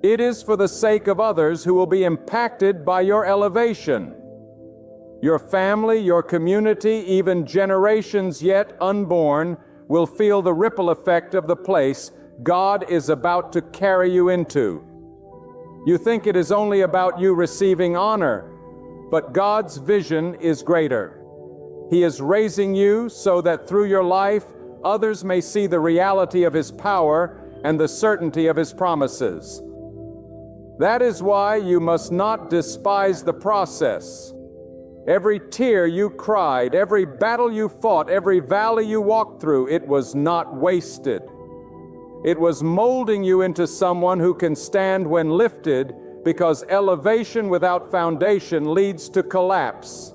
it is for the sake of others who will be impacted by your elevation. Your family, your community, even generations yet unborn, will feel the ripple effect of the place God is about to carry you into. You think it is only about you receiving honor, but God's vision is greater. He is raising you so that through your life, others may see the reality of His power and the certainty of His promises. That is why you must not despise the process. Every tear you cried, every battle you fought, every valley you walked through, it was not wasted. It was molding you into someone who can stand when lifted, because elevation without foundation leads to collapse.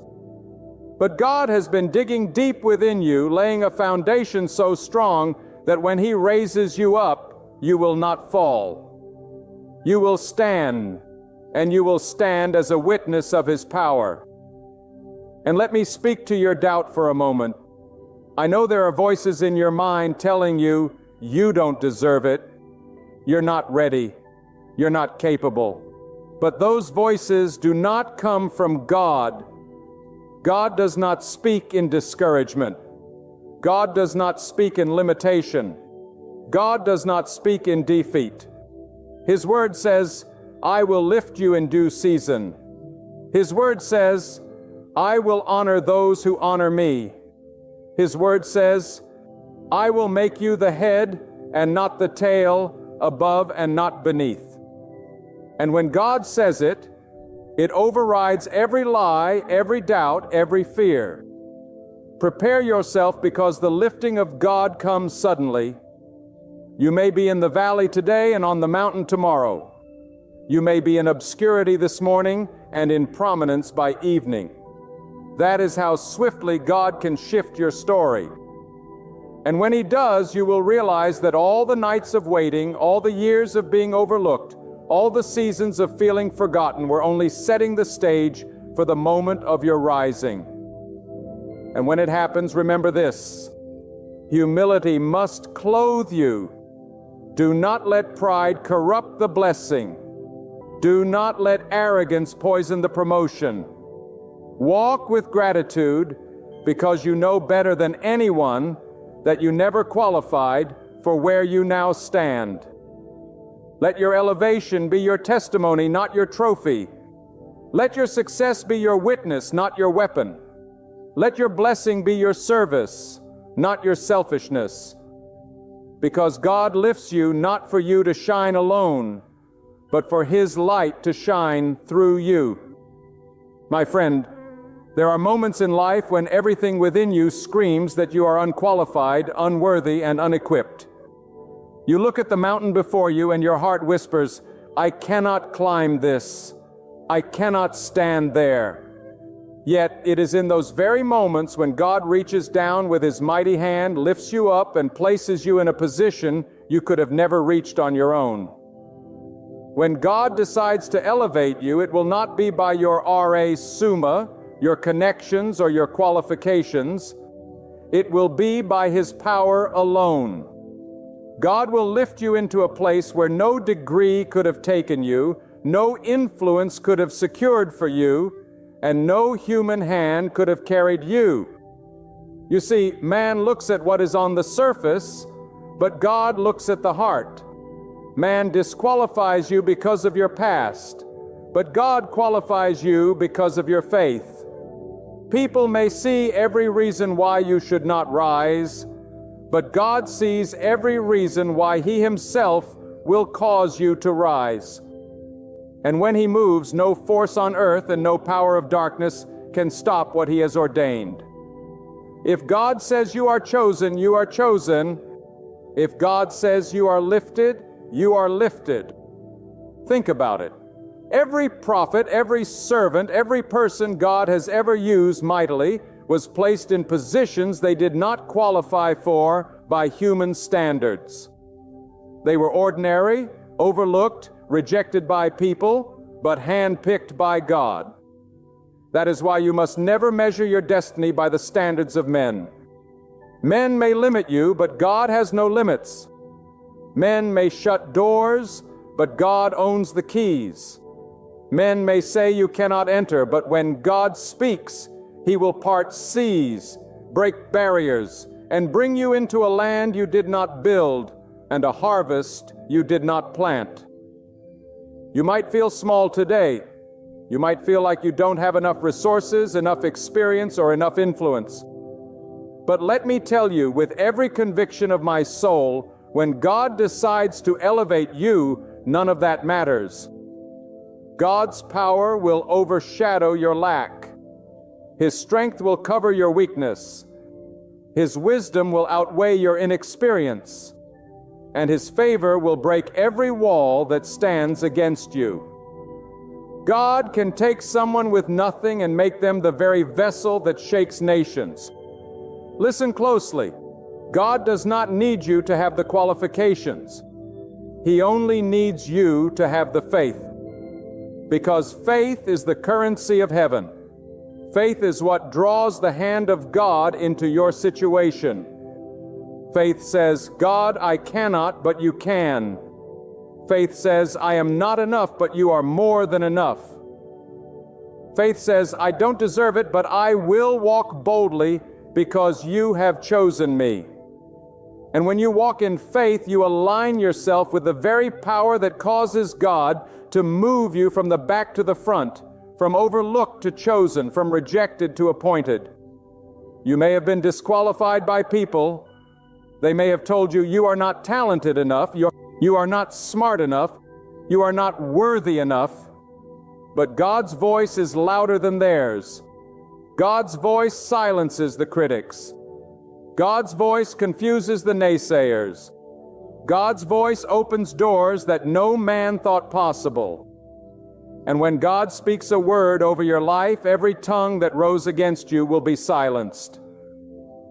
But God has been digging deep within you, laying a foundation so strong that when He raises you up, you will not fall. You will stand, and you will stand as a witness of His power. And let me speak to your doubt for a moment. I know there are voices in your mind telling you, you don't deserve it. You're not ready. You're not capable. But those voices do not come from God. God does not speak in discouragement. God does not speak in limitation. God does not speak in defeat. His word says, I will lift you in due season. His word says, I will honor those who honor me. His word says, I will make you the head and not the tail, above and not beneath. And when God says it, it overrides every lie, every doubt, every fear. Prepare yourself, because the lifting of God comes suddenly. You may be in the valley today and on the mountain tomorrow. You may be in obscurity this morning and in prominence by evening. That is how swiftly God can shift your story. And when He does, you will realize that all the nights of waiting, all the years of being overlooked, all the seasons of feeling forgotten were only setting the stage for the moment of your rising. And when it happens, remember this: humility must clothe you. Do not let pride corrupt the blessing. Do not let arrogance poison the promotion. Walk with gratitude, because you know better than anyone that you never qualified for where you now stand. Let your elevation be your testimony, not your trophy. Let your success be your witness, not your weapon. Let your blessing be your service, not your selfishness. Because God lifts you not for you to shine alone, but for His light to shine through you. My friend, there are moments in life when everything within you screams that you are unqualified, unworthy, and unequipped. You look at the mountain before you and your heart whispers, I cannot climb this. I cannot stand there. Yet it is in those very moments when God reaches down with His mighty hand, lifts you up, and places you in a position you could have never reached on your own. When God decides to elevate you, it will not be by your RA Summa, your connections, or your qualifications. It will be by His power alone. God will lift you into a place where no degree could have taken you, no influence could have secured for you, and no human hand could have carried you. You see, man looks at what is on the surface, but God looks at the heart. Man disqualifies you because of your past, but God qualifies you because of your faith. People may see every reason why you should not rise, but God sees every reason why He Himself will cause you to rise. And when He moves, no force on earth and no power of darkness can stop what He has ordained. If God says you are chosen, you are chosen. If God says you are lifted, you are lifted. Think about it. Every prophet, every servant, every person God has ever used mightily was placed in positions they did not qualify for by human standards. They were ordinary, overlooked, rejected by people, but handpicked by God. That is why you must never measure your destiny by the standards of men. Men may limit you, but God has no limits. Men may shut doors, but God owns the keys. Men may say you cannot enter, but when God speaks, He will part seas, break barriers, and bring you into a land you did not build, and a harvest you did not plant. You might feel small today. You might feel like you don't have enough resources, enough experience, or enough influence. But let me tell you, with every conviction of my soul, when God decides to elevate you, none of that matters. God's power will overshadow your lack. His strength will cover your weakness. His wisdom will outweigh your inexperience. And His favor will break every wall that stands against you. God can take someone with nothing and make them the very vessel that shakes nations. Listen closely. God does not need you to have the qualifications. He only needs you to have the faith. Because faith is the currency of heaven. Faith is what draws the hand of God into your situation. Faith says, God, I cannot, but you can. Faith says, I am not enough, but you are more than enough. Faith says, I don't deserve it, but I will walk boldly because you have chosen me. And when you walk in faith, you align yourself with the very power that causes God to move you from the back to the front, from overlooked to chosen, from rejected to appointed. You may have been disqualified by people. They may have told you, you are not talented enough, you are not smart enough, you are not worthy enough. But God's voice is louder than theirs. God's voice silences the critics. God's voice confuses the naysayers. God's voice opens doors that no man thought possible. And when God speaks a word over your life, every tongue that rose against you will be silenced.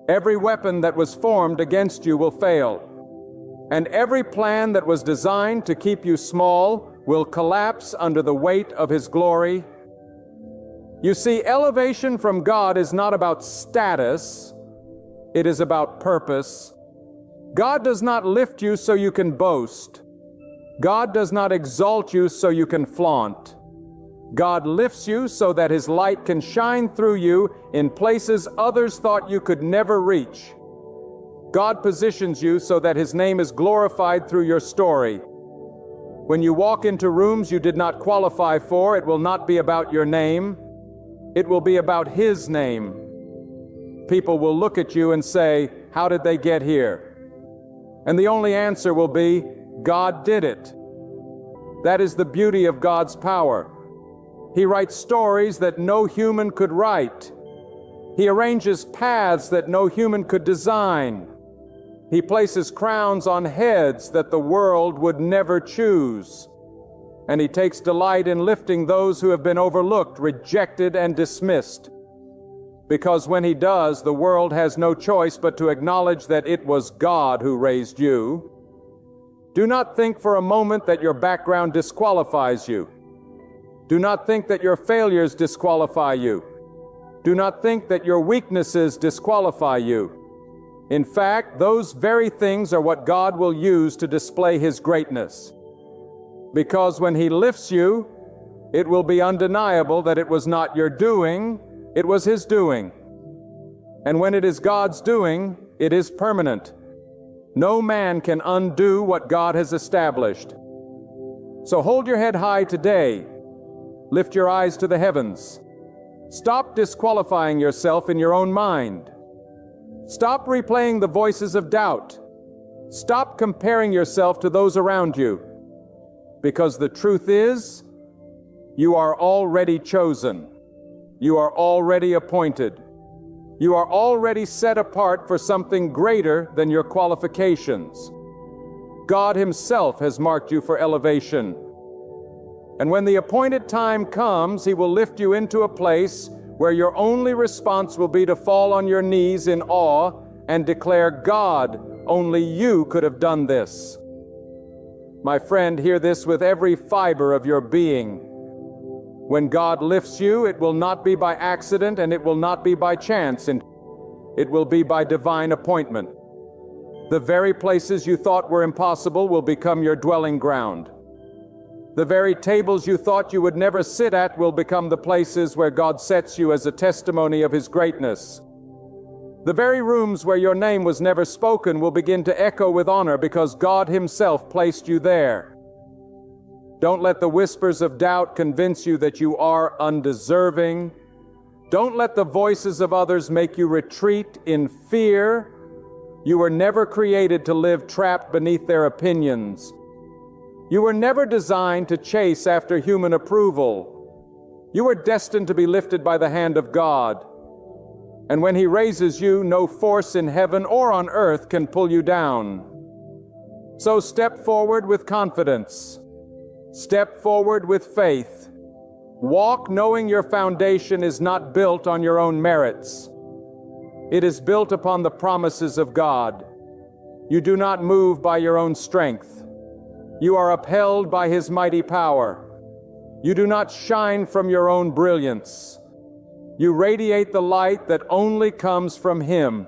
Every weapon that was formed against you will fail. And every plan that was designed to keep you small will collapse under the weight of His glory. You see, elevation from God is not about status. It is about purpose. God does not lift you so you can boast. God does not exalt you so you can flaunt. God lifts you so that His light can shine through you in places others thought you could never reach. God positions you so that His name is glorified through your story. When you walk into rooms you did not qualify for, it will not be about your name. It will be about His name. People will look at you and say, how did they get here? And the only answer will be, God did it. That is the beauty of God's power. He writes stories that no human could write. He arranges paths that no human could design. He places crowns on heads that the world would never choose. And He takes delight in lifting those who have been overlooked, rejected, and dismissed. Because when He does, the world has no choice but to acknowledge that it was God who raised you. Do not think for a moment that your background disqualifies you. Do not think that your failures disqualify you. Do not think that your weaknesses disqualify you. In fact, those very things are what God will use to display His greatness. Because when He lifts you, it will be undeniable that it was not your doing, it was His doing. And when it is God's doing, it is permanent. No man can undo what God has established. So hold your head high today. Lift your eyes to the heavens. Stop disqualifying yourself in your own mind. Stop replaying the voices of doubt. Stop comparing yourself to those around you. Because the truth is, you are already chosen. You are already appointed. You are already set apart for something greater than your qualifications. God Himself has marked you for elevation. And when the appointed time comes, He will lift you into a place where your only response will be to fall on your knees in awe and declare, God, only you could have done this. My friend, hear this with every fiber of your being. When God lifts you, it will not be by accident and it will not be by chance, and it will be by divine appointment. The very places you thought were impossible will become your dwelling ground. The very tables you thought you would never sit at will become the places where God sets you as a testimony of His greatness. The very rooms where your name was never spoken will begin to echo with honor because God Himself placed you there. Don't let the whispers of doubt convince you that you are undeserving. Don't let the voices of others make you retreat in fear. You were never created to live trapped beneath their opinions. You were never designed to chase after human approval. You were destined to be lifted by the hand of God. And when He raises you, no force in heaven or on earth can pull you down. So step forward with confidence. Step forward with faith. Walk knowing your foundation is not built on your own merits. It is built upon the promises of God. You do not move by your own strength. You are upheld by His mighty power. You do not shine from your own brilliance. You radiate the light that only comes from Him.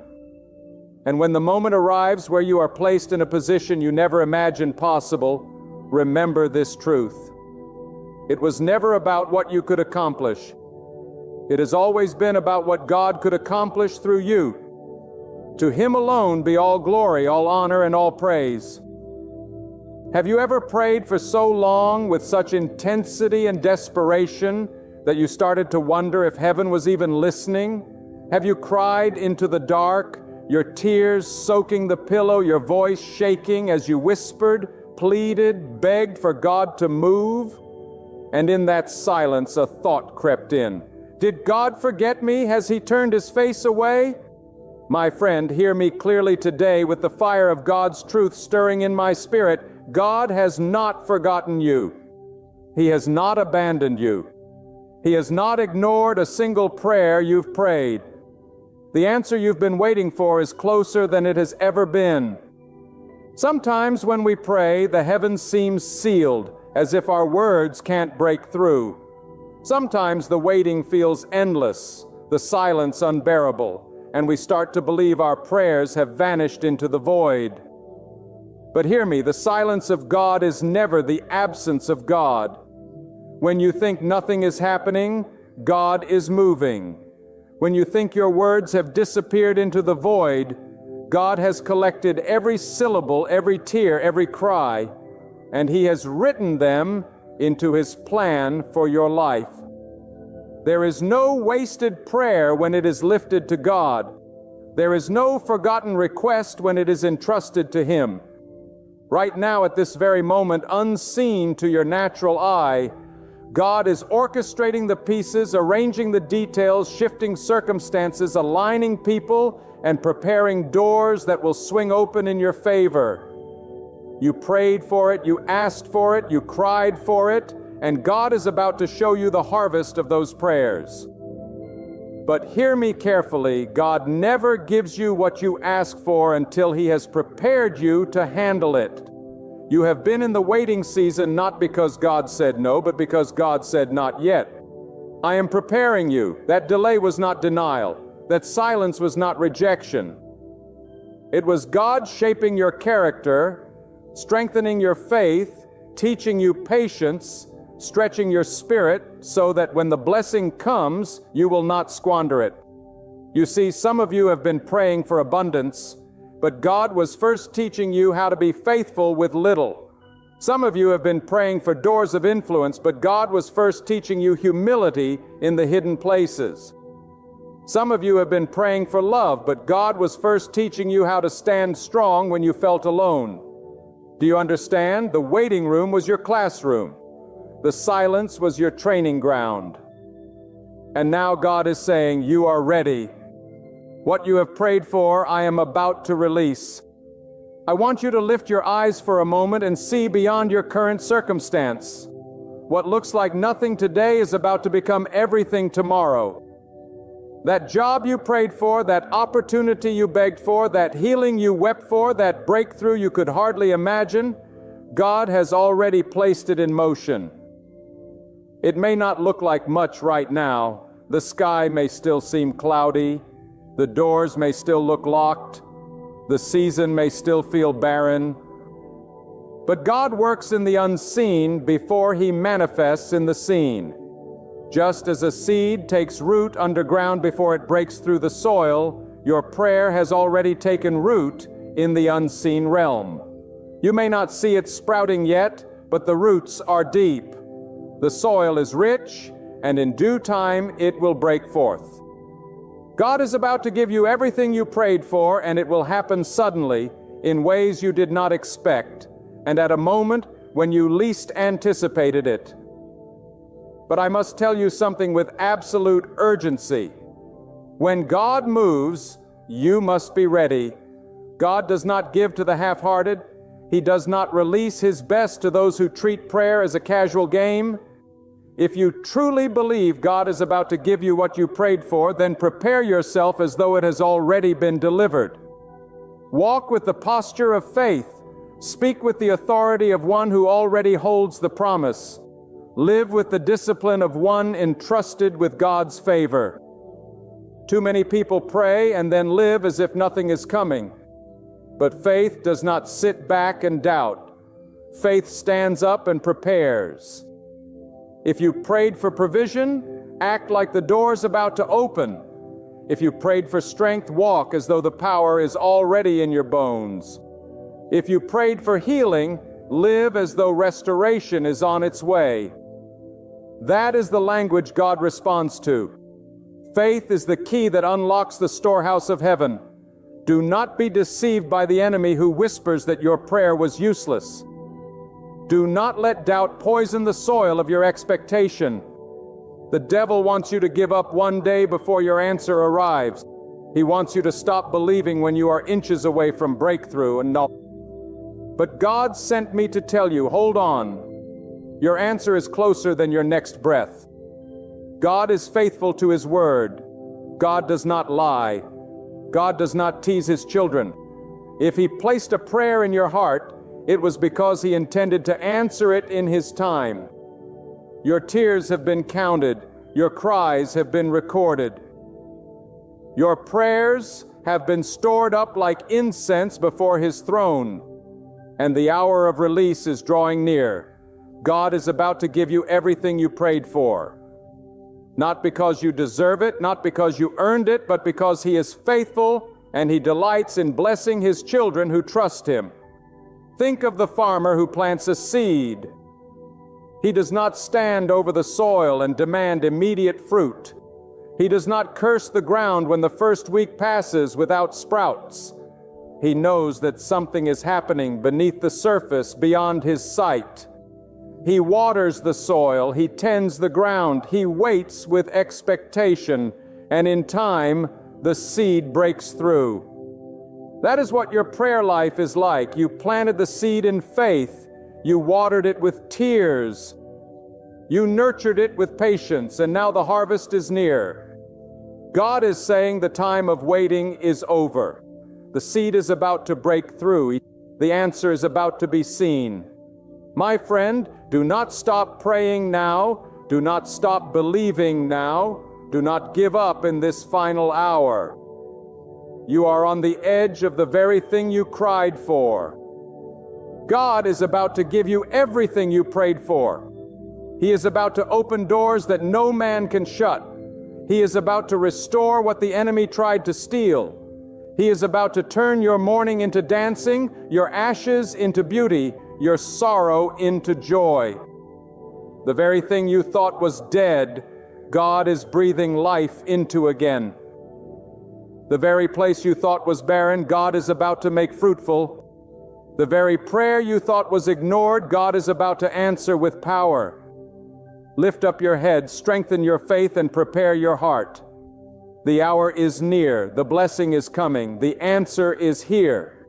And when the moment arrives where you are placed in a position you never imagined possible, remember this truth. It was never about what you could accomplish. It has always been about what God could accomplish through you. To Him alone be all glory, all honor, and all praise. Have you ever prayed for so long with such intensity and desperation that you started to wonder if heaven was even listening? Have you cried into the dark, your tears soaking the pillow, your voice shaking as you whispered, pleaded, begged for God to move? And in that silence, a thought crept in. Did God forget me? Has He turned His face away? My friend, hear me clearly today with the fire of God's truth stirring in my spirit. God has not forgotten you. He has not abandoned you. He has not ignored a single prayer you've prayed. The answer you've been waiting for is closer than it has ever been. Sometimes when we pray, the heavens seem sealed, as if our words can't break through. Sometimes the waiting feels endless, the silence unbearable, and we start to believe our prayers have vanished into the void. But hear me, the silence of God is never the absence of God. When you think nothing is happening, God is moving. When you think your words have disappeared into the void, God has collected every syllable, every tear, every cry, and He has written them into His plan for your life. There is no wasted prayer when it is lifted to God. There is no forgotten request when it is entrusted to Him. Right now, at this very moment, unseen to your natural eye, God is orchestrating the pieces, arranging the details, shifting circumstances, aligning people, and preparing doors that will swing open in your favor. You prayed for it, you asked for it, you cried for it, and God is about to show you the harvest of those prayers. But hear me carefully, God never gives you what you ask for until He has prepared you to handle it. You have been in the waiting season not because God said no, but because God said not yet. I am preparing you. That delay was not denial. That silence was not rejection. It was God shaping your character, strengthening your faith, teaching you patience, stretching your spirit so that when the blessing comes, you will not squander it. You see, some of you have been praying for abundance, but God was first teaching you how to be faithful with little. Some of you have been praying for doors of influence, but God was first teaching you humility in the hidden places. Some of you have been praying for love, but God was first teaching you how to stand strong when you felt alone. Do you understand? The waiting room was your classroom. The silence was your training ground. And now God is saying, you are ready. What you have prayed for, I am about to release. I want you to lift your eyes for a moment and see beyond your current circumstance. What looks like nothing today is about to become everything tomorrow. That job you prayed for, that opportunity you begged for, that healing you wept for, that breakthrough you could hardly imagine, God has already placed it in motion. It may not look like much right now. The sky may still seem cloudy. The doors may still look locked. The season may still feel barren. But God works in the unseen before He manifests in the seen. Just as a seed takes root underground before it breaks through the soil, your prayer has already taken root in the unseen realm. You may not see it sprouting yet, but the roots are deep. The soil is rich, and in due time it will break forth. God is about to give you everything you prayed for, and it will happen suddenly in ways you did not expect, and at a moment when you least anticipated it. But I must tell you something with absolute urgency. When God moves, you must be ready. God does not give to the half-hearted. He does not release His best to those who treat prayer as a casual game. If you truly believe God is about to give you what you prayed for, then prepare yourself as though it has already been delivered. Walk with the posture of faith. Speak with the authority of one who already holds the promise. Live with the discipline of one entrusted with God's favor. Too many people pray and then live as if nothing is coming. But faith does not sit back and doubt. Faith stands up and prepares. If you prayed for provision, act like the door's about to open. If you prayed for strength, walk as though the power is already in your bones. If you prayed for healing, live as though restoration is on its way. That is the language God responds to. Faith is the key that unlocks the storehouse of heaven. Do not be deceived by the enemy who whispers that your prayer was useless. Do not let doubt poison the soil of your expectation. The devil wants you to give up one day before your answer arrives. He wants you to stop believing when you are inches away from breakthrough and no. But God sent me to tell you, hold on. Your answer is closer than your next breath. God is faithful to His word. God does not lie. God does not tease His children. If He placed a prayer in your heart, it was because He intended to answer it in His time. Your tears have been counted. Your cries have been recorded. Your prayers have been stored up like incense before His throne, and the hour of release is drawing near. God is about to give you everything you prayed for. Not because you deserve it, not because you earned it, but because He is faithful and He delights in blessing His children who trust Him. Think of the farmer who plants a seed. He does not stand over the soil and demand immediate fruit. He does not curse the ground when the first week passes without sprouts. He knows that something is happening beneath the surface beyond his sight. He waters the soil, he tends the ground, he waits with expectation, and in time, the seed breaks through. That is what your prayer life is like. You planted the seed in faith. You watered it with tears. You nurtured it with patience, and now the harvest is near. God is saying the time of waiting is over. The seed is about to break through. The answer is about to be seen. My friend, do not stop praying now. Do not stop believing now. Do not give up in this final hour. You are on the edge of the very thing you cried for. God is about to give you everything you prayed for. He is about to open doors that no man can shut. He is about to restore what the enemy tried to steal. He is about to turn your mourning into dancing, your ashes into beauty, your sorrow into joy. The very thing you thought was dead, God is breathing life into again. The very place you thought was barren, God is about to make fruitful. The very prayer you thought was ignored, God is about to answer with power. Lift up your head, strengthen your faith, and prepare your heart. The hour is near, the blessing is coming, the answer is here.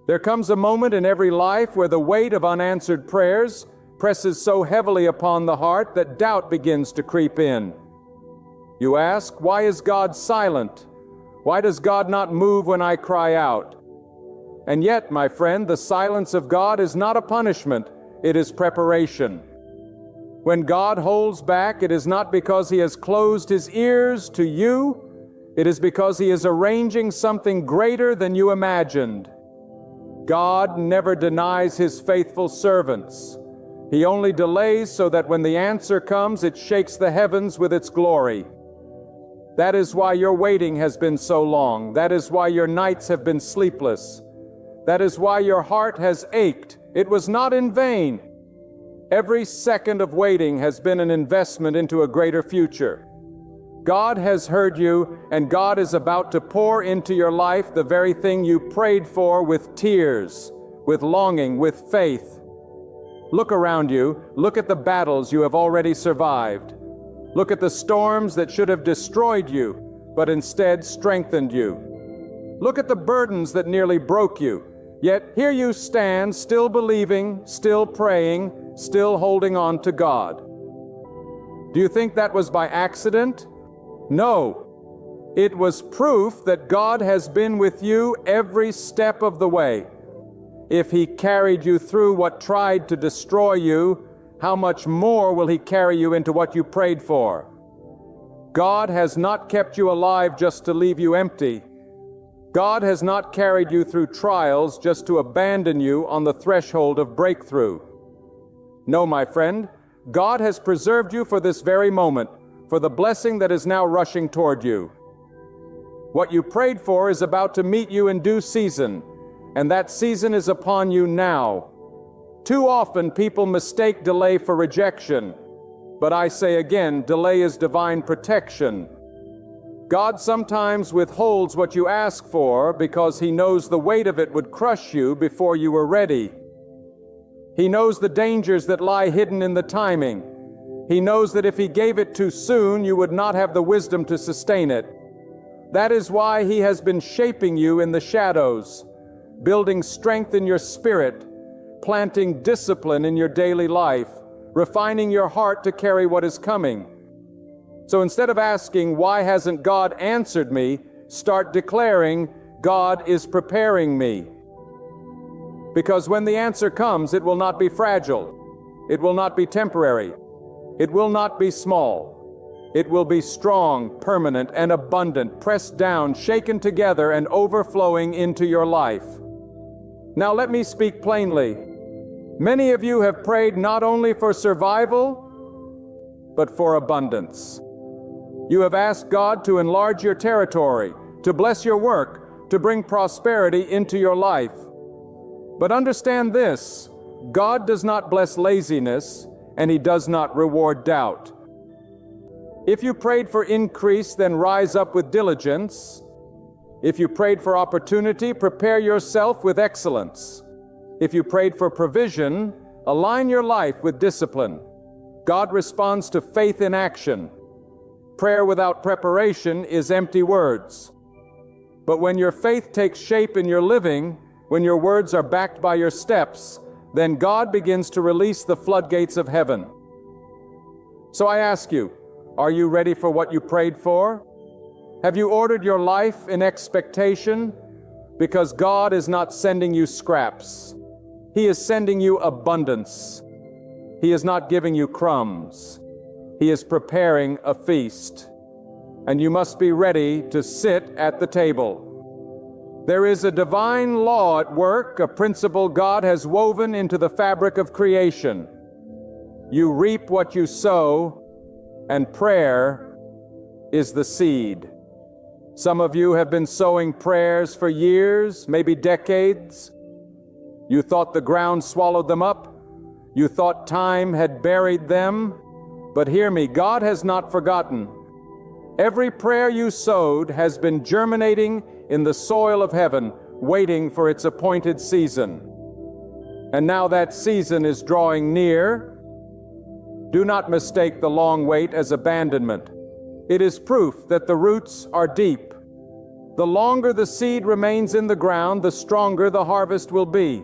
There comes a moment in every life where the weight of unanswered prayers presses so heavily upon the heart that doubt begins to creep in. You ask, why is God silent? Why does God not move when I cry out? And yet, my friend, the silence of God is not a punishment, it is preparation. When God holds back, it is not because He has closed His ears to you, it is because He is arranging something greater than you imagined. God never denies His faithful servants. He only delays so that when the answer comes, it shakes the heavens with its glory. That is why your waiting has been so long. That is why your nights have been sleepless. That is why your heart has ached. It was not in vain. Every second of waiting has been an investment into a greater future. God has heard you, and God is about to pour into your life the very thing you prayed for with tears, with longing, with faith. Look around you. Look at the battles you have already survived. Look at the storms that should have destroyed you, but instead strengthened you. Look at the burdens that nearly broke you. Yet here you stand, still believing, still praying, still holding on to God. Do you think that was by accident? No. It was proof that God has been with you every step of the way. If He carried you through what tried to destroy you, how much more will He carry you into what you prayed for? God has not kept you alive just to leave you empty. God has not carried you through trials just to abandon you on the threshold of breakthrough. No, my friend, God has preserved you for this very moment, for the blessing that is now rushing toward you. What you prayed for is about to meet you in due season, and that season is upon you now. Too often people mistake delay for rejection, but I say again, delay is divine protection. God sometimes withholds what you ask for because He knows the weight of it would crush you before you were ready. He knows the dangers that lie hidden in the timing. He knows that if He gave it too soon, you would not have the wisdom to sustain it. That is why He has been shaping you in the shadows, building strength in your spirit, planting discipline in your daily life, refining your heart to carry what is coming. So instead of asking, why hasn't God answered me, start declaring, God is preparing me. Because when the answer comes, it will not be fragile. It will not be temporary. It will not be small. It will be strong, permanent, and abundant, pressed down, shaken together, and overflowing into your life. Now let me speak plainly. Many of you have prayed not only for survival, but for abundance. You have asked God to enlarge your territory, to bless your work, to bring prosperity into your life. But understand this, God does not bless laziness, and He does not reward doubt. If you prayed for increase, then rise up with diligence. If you prayed for opportunity, prepare yourself with excellence. If you prayed for provision, align your life with discipline. God responds to faith in action. Prayer without preparation is empty words. But when your faith takes shape in your living, when your words are backed by your steps, then God begins to release the floodgates of heaven. So I ask you, are you ready for what you prayed for? Have you ordered your life in expectation? Because God is not sending you scraps. He is sending you abundance. He is not giving you crumbs. He is preparing a feast. And you must be ready to sit at the table. There is a divine law at work, a principle God has woven into the fabric of creation. You reap what you sow, and prayer is the seed. Some of you have been sowing prayers for years, maybe decades. You thought the ground swallowed them up. You thought time had buried them. But hear me, God has not forgotten. Every prayer you sowed has been germinating in the soil of heaven, waiting for its appointed season. And now that season is drawing near. Do not mistake the long wait as abandonment. It is proof that the roots are deep. The longer the seed remains in the ground, the stronger the harvest will be.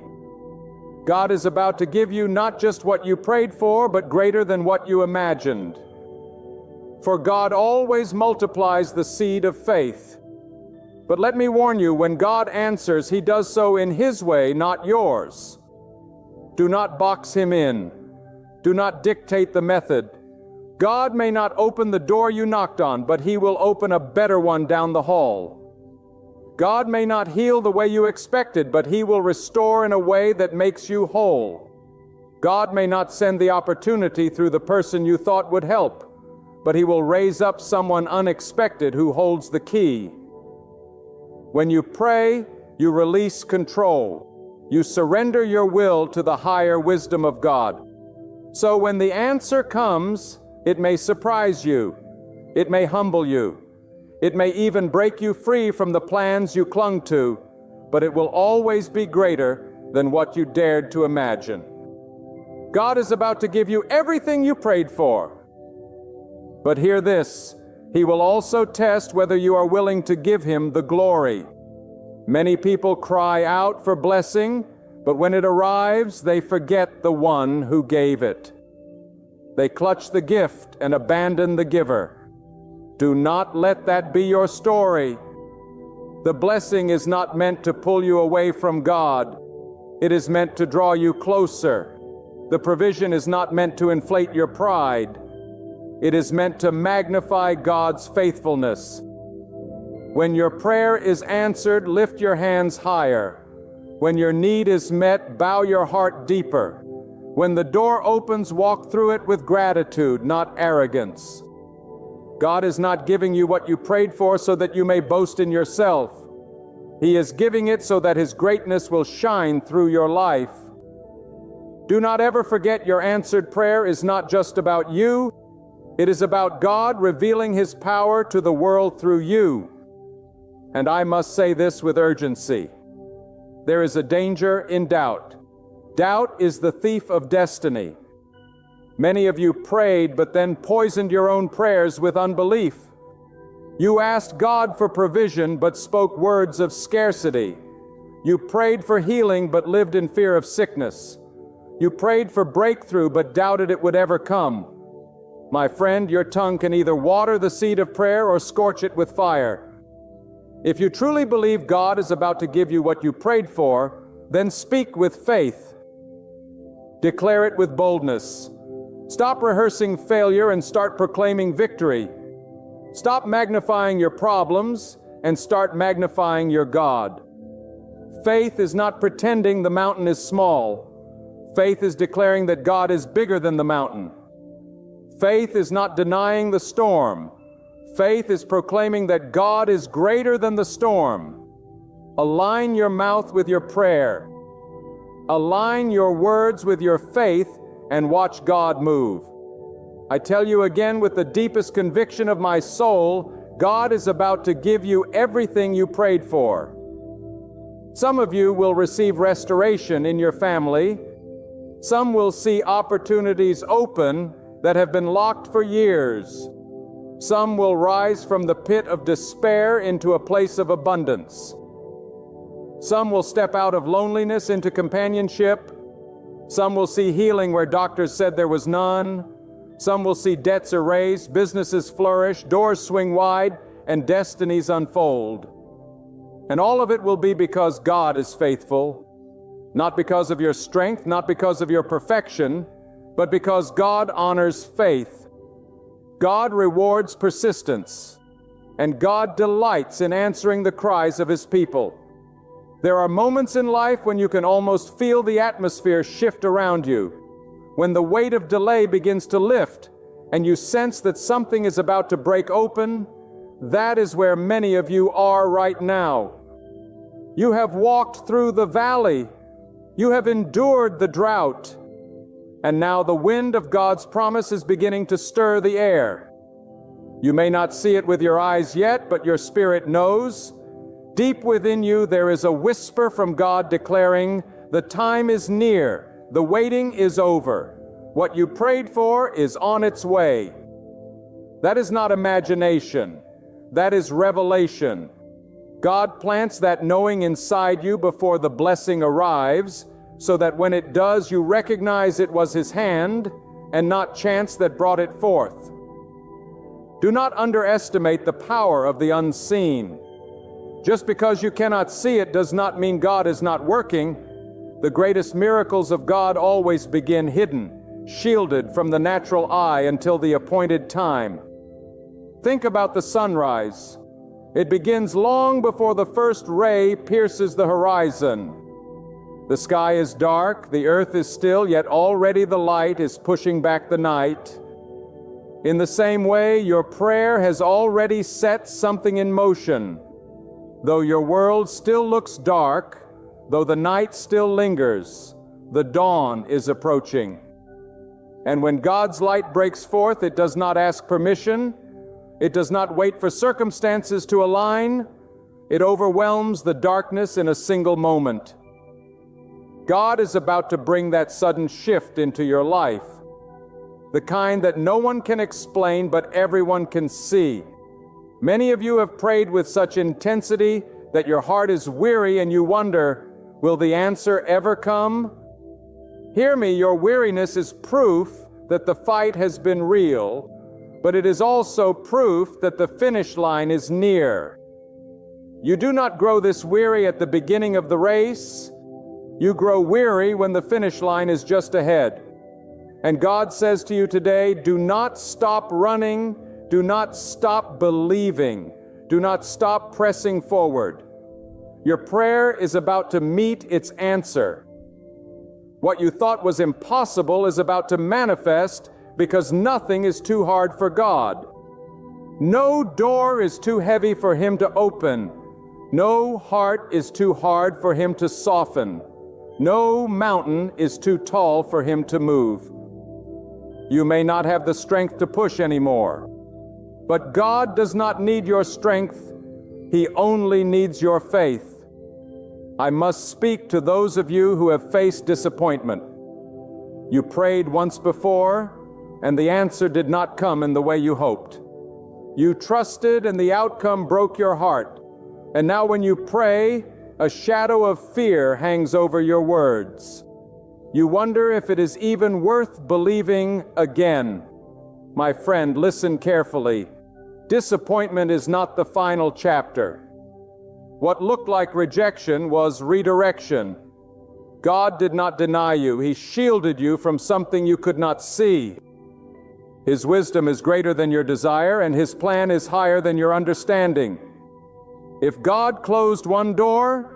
God is about to give you not just what you prayed for, but greater than what you imagined. For God always multiplies the seed of faith. But let me warn you, when God answers, He does so in His way, not yours. Do not box Him in. Do not dictate the method. God may not open the door you knocked on, but He will open a better one down the hall. God may not heal the way you expected, but He will restore in a way that makes you whole. God may not send the opportunity through the person you thought would help, but He will raise up someone unexpected who holds the key. When you pray, you release control. You surrender your will to the higher wisdom of God. So when the answer comes, it may surprise you. It may humble you. It may even break you free from the plans you clung to, but it will always be greater than what you dared to imagine. God is about to give you everything you prayed for. But hear this, He will also test whether you are willing to give Him the glory. Many people cry out for blessing, but when it arrives, they forget the one who gave it. They clutch the gift and abandon the giver. Do not let that be your story. The blessing is not meant to pull you away from God. It is meant to draw you closer. The provision is not meant to inflate your pride. It is meant to magnify God's faithfulness. When your prayer is answered, lift your hands higher. When your need is met, bow your heart deeper. When the door opens, walk through it with gratitude, not arrogance. God is not giving you what you prayed for so that you may boast in yourself. He is giving it so that His greatness will shine through your life. Do not ever forget your answered prayer is not just about you. It is about God revealing His power to the world through you. And I must say this with urgency. There is a danger in doubt. Doubt is the thief of destiny. Many of you prayed, but then poisoned your own prayers with unbelief. You asked God for provision, but spoke words of scarcity. You prayed for healing, but lived in fear of sickness. You prayed for breakthrough, but doubted it would ever come. My friend, your tongue can either water the seed of prayer or scorch it with fire. If you truly believe God is about to give you what you prayed for, then speak with faith. Declare it with boldness. Stop rehearsing failure and start proclaiming victory. Stop magnifying your problems and start magnifying your God. Faith is not pretending the mountain is small. Faith is declaring that God is bigger than the mountain. Faith is not denying the storm. Faith is proclaiming that God is greater than the storm. Align your mouth with your prayer. Align your words with your faith and watch God move. I tell you again with the deepest conviction of my soul, God is about to give you everything you prayed for. Some of you will receive restoration in your family. Some will see opportunities open that have been locked for years. Some will rise from the pit of despair into a place of abundance. Some will step out of loneliness into companionship. Some will see healing where doctors said there was none. Some will see debts erased, businesses flourish, doors swing wide, and destinies unfold. And all of it will be because God is faithful, not because of your strength, not because of your perfection, but because God honors faith. God rewards persistence, and God delights in answering the cries of His people. There are moments in life when you can almost feel the atmosphere shift around you, when the weight of delay begins to lift, and you sense that something is about to break open. That is where many of you are right now. You have walked through the valley. You have endured the drought. And now the wind of God's promise is beginning to stir the air. You may not see it with your eyes yet, but your spirit knows. Deep within you there is a whisper from God declaring, the time is near, the waiting is over. What you prayed for is on its way. That is not imagination. That is revelation. God plants that knowing inside you before the blessing arrives, so that when it does, you recognize it was His hand and not chance that brought it forth. Do not underestimate the power of the unseen. Just because you cannot see it does not mean God is not working. The greatest miracles of God always begin hidden, shielded from the natural eye until the appointed time. Think about the sunrise. It begins long before the first ray pierces the horizon. The sky is dark, the earth is still, yet already the light is pushing back the night. In the same way, your prayer has already set something in motion. Though your world still looks dark, though the night still lingers, the dawn is approaching. And when God's light breaks forth, it does not ask permission. It does not wait for circumstances to align. It overwhelms the darkness in a single moment. God is about to bring that sudden shift into your life, the kind that no one can explain but everyone can see. Many of you have prayed with such intensity that your heart is weary and you wonder, will the answer ever come? Hear me, your weariness is proof that the fight has been real, but it is also proof that the finish line is near. You do not grow this weary at the beginning of the race. You grow weary when the finish line is just ahead. And God says to you today, do not stop running, do not stop believing, do not stop pressing forward. Your prayer is about to meet its answer. What you thought was impossible is about to manifest because nothing is too hard for God. No door is too heavy for Him to open. No heart is too hard for Him to soften. No mountain is too tall for Him to move. You may not have the strength to push anymore, but God does not need your strength. He only needs your faith. I must speak to those of you who have faced disappointment. You prayed once before, and the answer did not come in the way you hoped. You trusted, and the outcome broke your heart. And now when you pray, a shadow of fear hangs over your words. You wonder if it is even worth believing again. My friend, listen carefully. Disappointment is not the final chapter. What looked like rejection was redirection. God did not deny you. He shielded you from something you could not see. His wisdom is greater than your desire, and His plan is higher than your understanding. If God closed one door,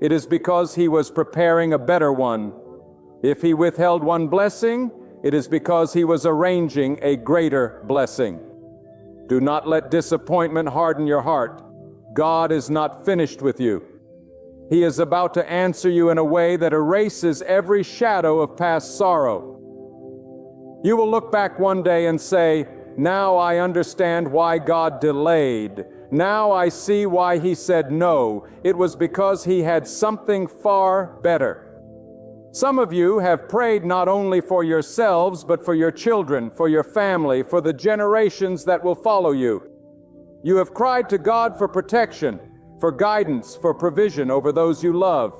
it is because He was preparing a better one. If He withheld one blessing, it is because He was arranging a greater blessing. Do not let disappointment harden your heart. God is not finished with you. He is about to answer you in a way that erases every shadow of past sorrow. You will look back one day and say, now I understand why God delayed. Now I see why He said no. It was because He had something far better. Some of you have prayed not only for yourselves, but for your children, for your family, for the generations that will follow you. You have cried to God for protection, for guidance, for provision over those you love.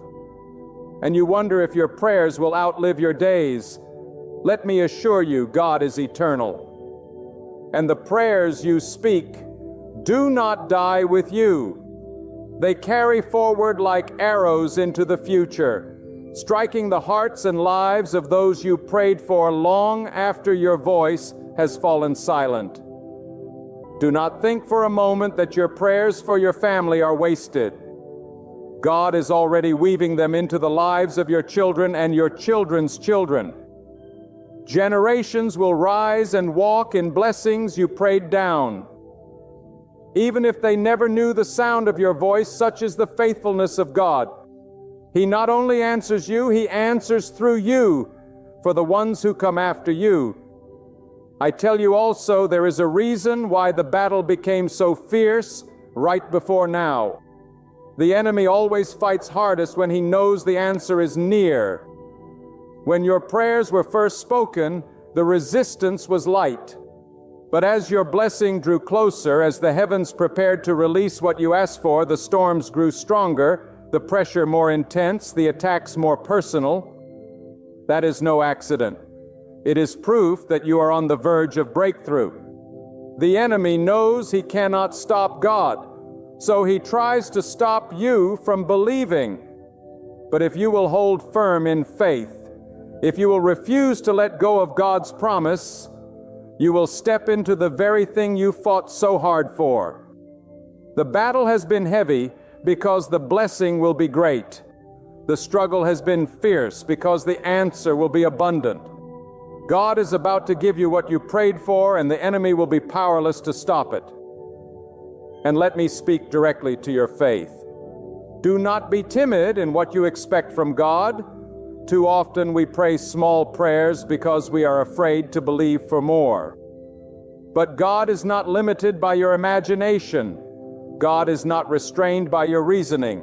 And you wonder if your prayers will outlive your days. Let me assure you, God is eternal. And the prayers you speak do not die with you. They carry forward like arrows into the future, striking the hearts and lives of those you prayed for long after your voice has fallen silent. Do not think for a moment that your prayers for your family are wasted. God is already weaving them into the lives of your children and your children's children. Generations will rise and walk in blessings you prayed down. Even if they never knew the sound of your voice, such is the faithfulness of God. He not only answers you, He answers through you for the ones who come after you. I tell you also, there is a reason why the battle became so fierce right before now. The enemy always fights hardest when he knows the answer is near. When your prayers were first spoken, the resistance was light. But as your blessing drew closer, as the heavens prepared to release what you asked for, the storms grew stronger, the pressure more intense, the attacks more personal. That is no accident. It is proof that you are on the verge of breakthrough. The enemy knows he cannot stop God, so he tries to stop you from believing. But if you will hold firm in faith, if you will refuse to let go of God's promise, you will step into the very thing you fought so hard for. The battle has been heavy because the blessing will be great. The struggle has been fierce because the answer will be abundant. God is about to give you what you prayed for, and the enemy will be powerless to stop it. And let me speak directly to your faith. Do not be timid in what you expect from God. Too often we pray small prayers because we are afraid to believe for more. But God is not limited by your imagination. God is not restrained by your reasoning.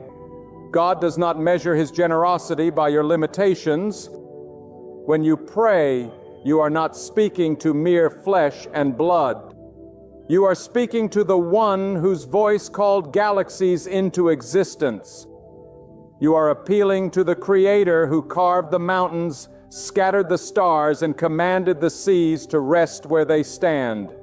God does not measure His generosity by your limitations. When you pray, you are not speaking to mere flesh and blood. You are speaking to the one whose voice called galaxies into existence. You are appealing to the Creator who carved the mountains, scattered the stars, and commanded the seas to rest where they stand.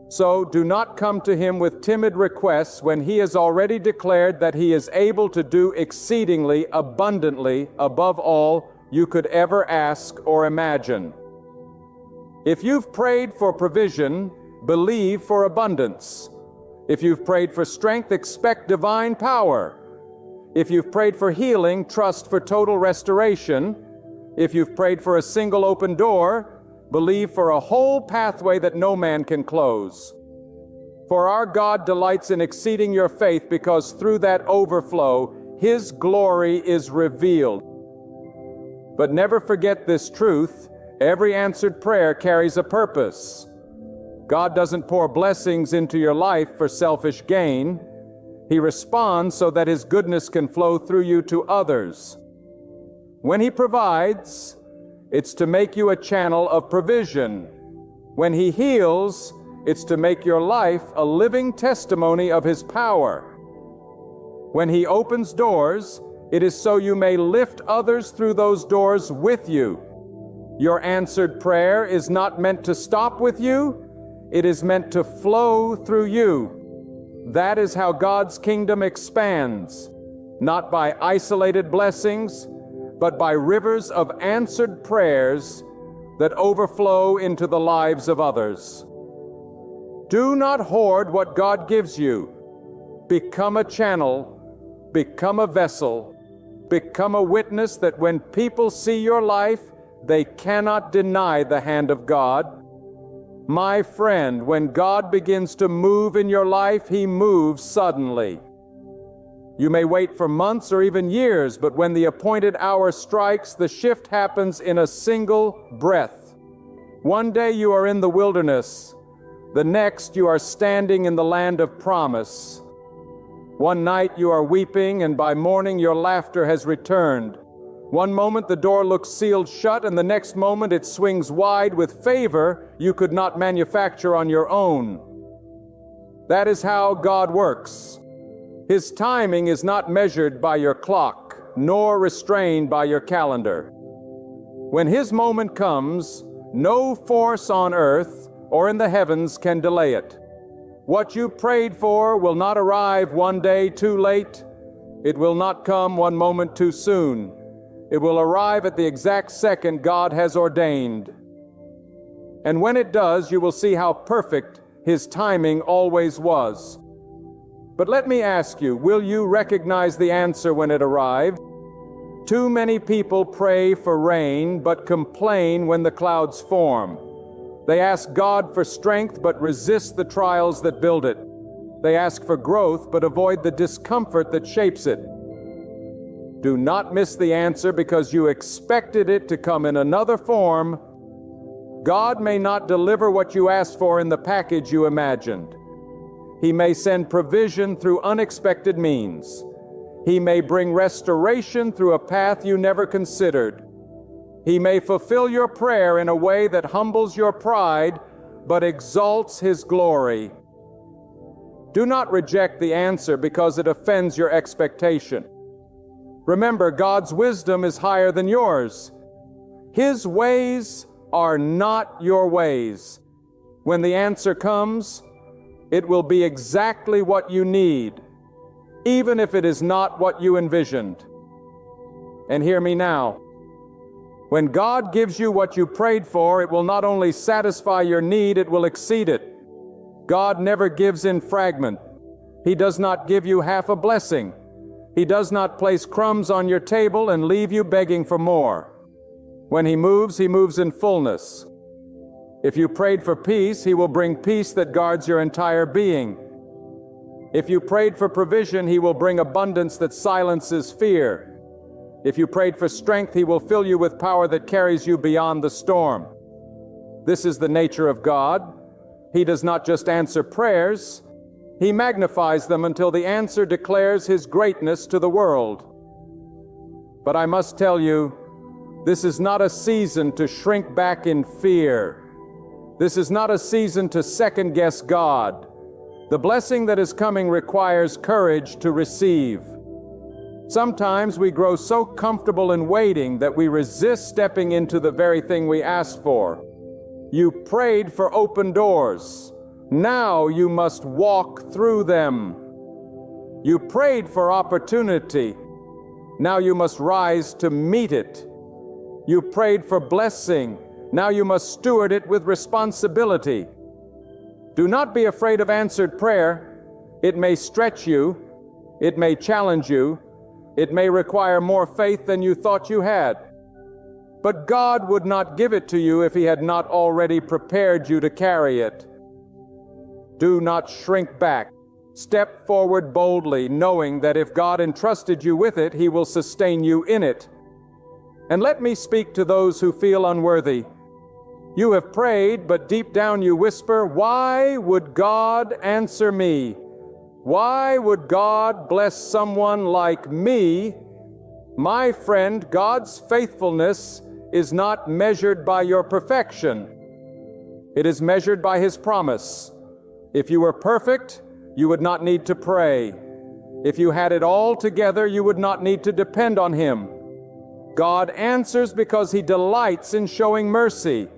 So do not come to Him with timid requests when He has already declared that He is able to do exceedingly abundantly above all you could ever ask or imagine. If you've prayed for provision, believe for abundance. If you've prayed for strength, expect divine power. If you've prayed for healing, trust for total restoration. If you've prayed for a single open door, believe for a whole pathway that no man can close. For our God delights in exceeding your faith, because through that overflow, His glory is revealed. But never forget this truth: every answered prayer carries a purpose. God doesn't pour blessings into your life for selfish gain. He responds so that His goodness can flow through you to others. When He provides, it's to make you a channel of provision. When He heals, it's to make your life a living testimony of His power. When He opens doors, it is so you may lift others through those doors with you. Your answered prayer is not meant to stop with you. It is meant to flow through you. That is how God's kingdom expands, not by isolated blessings, but by rivers of answered prayers that overflow into the lives of others. Do not hoard what God gives you. Become a channel, become a vessel, become a witness that when people see your life, they cannot deny the hand of God. My friend, when God begins to move in your life, He moves suddenly. You may wait for months or even years, but when the appointed hour strikes, the shift happens in a single breath. One day you are in the wilderness. The next you are standing in the land of promise. One night you are weeping, and by morning your laughter has returned. One moment the door looks sealed shut, and the next moment it swings wide with favor you could not manufacture on your own. That is how God works. His timing is not measured by your clock, nor restrained by your calendar. When His moment comes, no force on earth or in the heavens can delay it. What you prayed for will not arrive one day too late. It will not come one moment too soon. It will arrive at the exact second God has ordained. And when it does, you will see how perfect His timing always was. But let me ask you, will you recognize the answer when it arrives? Too many people pray for rain, but complain when the clouds form. They ask God for strength, but resist the trials that build it. They ask for growth, but avoid the discomfort that shapes it. Do not miss the answer because you expected it to come in another form. God may not deliver what you asked for in the package you imagined. He may send provision through unexpected means. He may bring restoration through a path you never considered. He may fulfill your prayer in a way that humbles your pride, but exalts His glory. Do not reject the answer because it offends your expectation. Remember, God's wisdom is higher than yours. His ways are not your ways. When the answer comes, it will be exactly what you need, even if it is not what you envisioned. And hear me now. When God gives you what you prayed for, it will not only satisfy your need, it will exceed it. God never gives in fragment. He does not give you half a blessing. He does not place crumbs on your table and leave you begging for more. When He moves in fullness. If you prayed for peace, He will bring peace that guards your entire being. If you prayed for provision, He will bring abundance that silences fear. If you prayed for strength, He will fill you with power that carries you beyond the storm. This is the nature of God. He does not just answer prayers, He magnifies them until the answer declares His greatness to the world. But I must tell you, this is not a season to shrink back in fear. This is not a season to second-guess God. The blessing that is coming requires courage to receive. Sometimes we grow so comfortable in waiting that we resist stepping into the very thing we asked for. You prayed for open doors. Now you must walk through them. You prayed for opportunity. Now you must rise to meet it. You prayed for blessing. Now you must steward it with responsibility. Do not be afraid of answered prayer. It may stretch you. It may challenge you. It may require more faith than you thought you had. But God would not give it to you if He had not already prepared you to carry it. Do not shrink back. Step forward boldly, knowing that if God entrusted you with it, He will sustain you in it. And let me speak to those who feel unworthy. You have prayed, but deep down you whisper, "Why would God answer me? Why would God bless someone like me?" My friend, God's faithfulness is not measured by your perfection. It is measured by His promise. If you were perfect, you would not need to pray. If you had it all together, you would not need to depend on Him. God answers because He delights in showing mercy.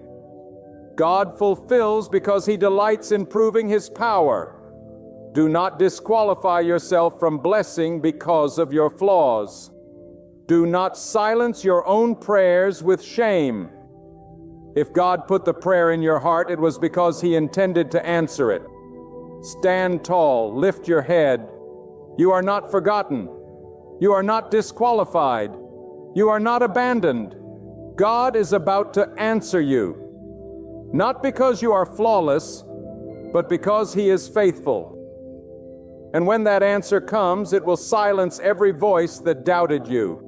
God fulfills because He delights in proving His power. Do not disqualify yourself from blessing because of your flaws. Do not silence your own prayers with shame. If God put the prayer in your heart, it was because He intended to answer it. Stand tall, lift your head. You are not forgotten. You are not disqualified. You are not abandoned. God is about to answer you. Not because you are flawless, but because He is faithful. And when that answer comes, it will silence every voice that doubted you.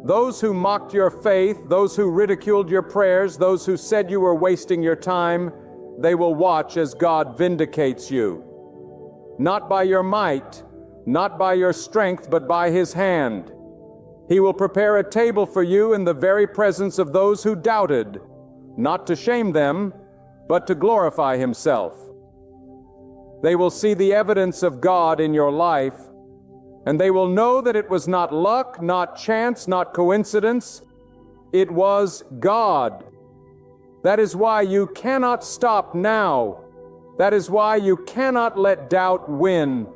Those who mocked your faith, those who ridiculed your prayers, those who said you were wasting your time, they will watch as God vindicates you. Not by your might, not by your strength, but by His hand. He will prepare a table for you in the very presence of those who doubted, not to shame them, but to glorify Himself. They will see the evidence of God in your life, and they will know that it was not luck, not chance, not coincidence. It was God. That is why you cannot stop now. That is why you cannot let doubt win,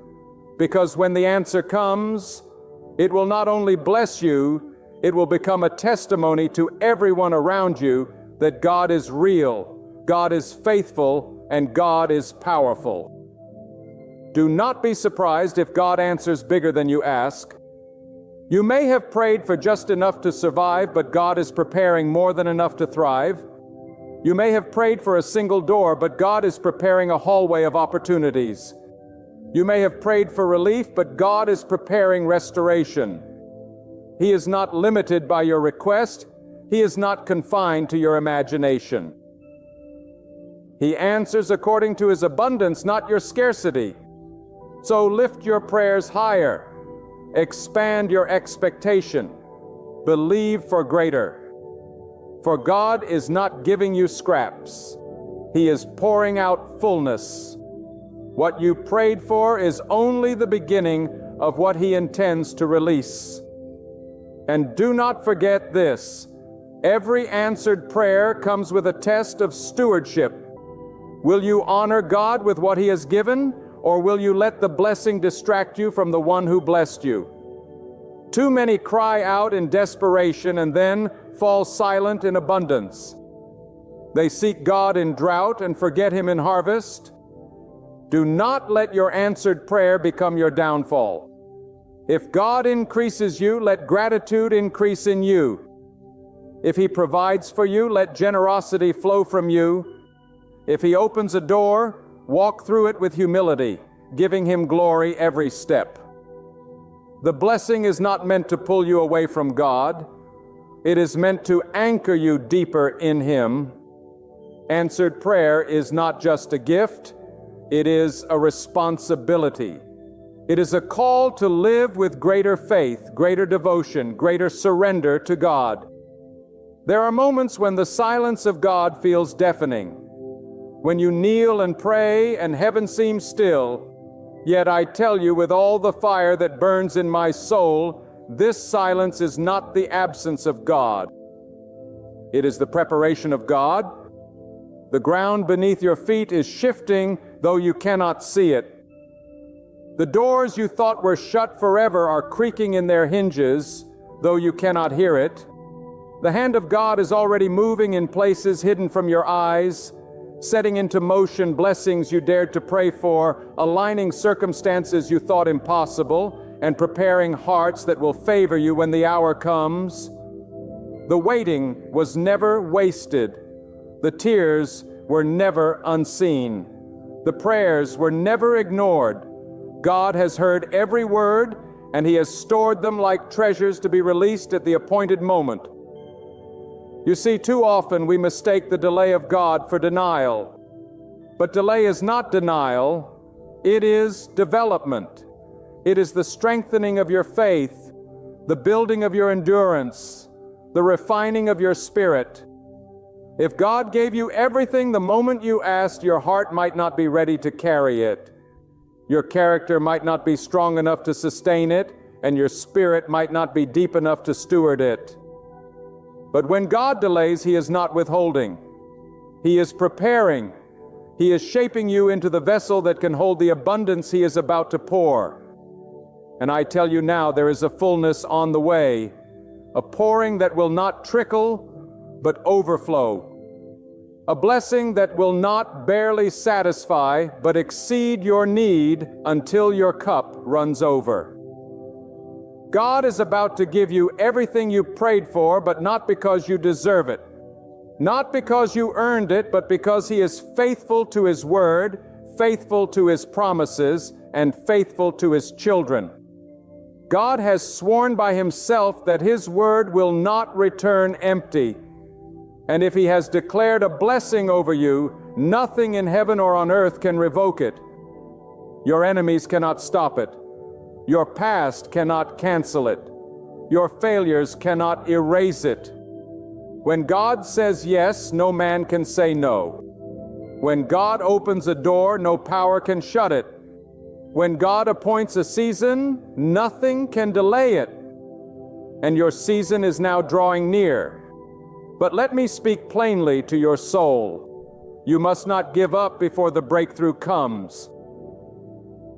because when the answer comes, it will not only bless you, it will become a testimony to everyone around you that God is real, God is faithful, and God is powerful. Do not be surprised if God answers bigger than you ask. You may have prayed for just enough to survive, but God is preparing more than enough to thrive. You may have prayed for a single door, but God is preparing a hallway of opportunities. You may have prayed for relief, but God is preparing restoration. He is not limited by your request. He is not confined to your imagination. He answers according to His abundance, not your scarcity. So lift your prayers higher. Expand your expectation. Believe for greater. For God is not giving you scraps. He is pouring out fullness. What you prayed for is only the beginning of what He intends to release. And do not forget this: Every answered prayer comes with a test of stewardship. Will you honor God with what He has given, or will you let the blessing distract you from the one who blessed you? Too many cry out in desperation and then fall silent in abundance. They seek God in drought and forget Him in harvest. Do not let your answered prayer become your downfall. If God increases you, let gratitude increase in you. If He provides for you, let generosity flow from you. If He opens a door, walk through it with humility, giving Him glory every step. The blessing is not meant to pull you away from God. It is meant to anchor you deeper in Him. Answered prayer is not just a gift, it is a responsibility. It is a call to live with greater faith, greater devotion, greater surrender to God. There are moments when the silence of God feels deafening, when you kneel and pray and heaven seems still. Yet I tell you with all the fire that burns in my soul, this silence is not the absence of God. It is the preparation of God. The ground beneath your feet is shifting, though you cannot see it. The doors you thought were shut forever are creaking in their hinges, though you cannot hear it. The hand of God is already moving in places hidden from your eyes, setting into motion blessings you dared to pray for, aligning circumstances you thought impossible, and preparing hearts that will favor you when the hour comes. The waiting was never wasted. The tears were never unseen. The prayers were never ignored. God has heard every word, and He has stored them like treasures to be released at the appointed moment. You see, too often we mistake the delay of God for denial. But delay is not denial, it is development. It is the strengthening of your faith, the building of your endurance, the refining of your spirit. If God gave you everything the moment you asked, your heart might not be ready to carry it. Your character might not be strong enough to sustain it, and your spirit might not be deep enough to steward it. But when God delays, He is not withholding. He is preparing. He is shaping you into the vessel that can hold the abundance He is about to pour. And I tell you now, there is a fullness on the way, a pouring that will not trickle, but overflow. A blessing that will not barely satisfy, but exceed your need until your cup runs over. God is about to give you everything you prayed for, but not because you deserve it. Not because you earned it, but because He is faithful to His word, faithful to His promises, and faithful to His children. God has sworn by Himself that His word will not return empty. And if He has declared a blessing over you, nothing in heaven or on earth can revoke it. Your enemies cannot stop it. Your past cannot cancel it. Your failures cannot erase it. When God says yes, no man can say no. When God opens a door, no power can shut it. When God appoints a season, nothing can delay it. And your season is now drawing near. But let me speak plainly to your soul. You must not give up before the breakthrough comes.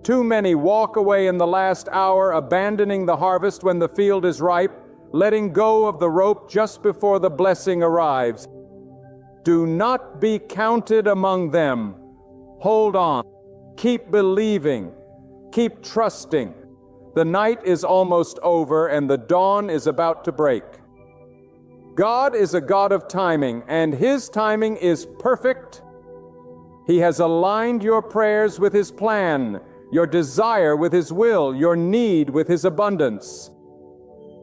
Too many walk away in the last hour, abandoning the harvest when the field is ripe, letting go of the rope just before the blessing arrives. Do not be counted among them. Hold on. Keep believing. Keep trusting. The night is almost over and the dawn is about to break. God is a God of timing, and His timing is perfect. He has aligned your prayers with His plan, your desire with His will, your need with His abundance.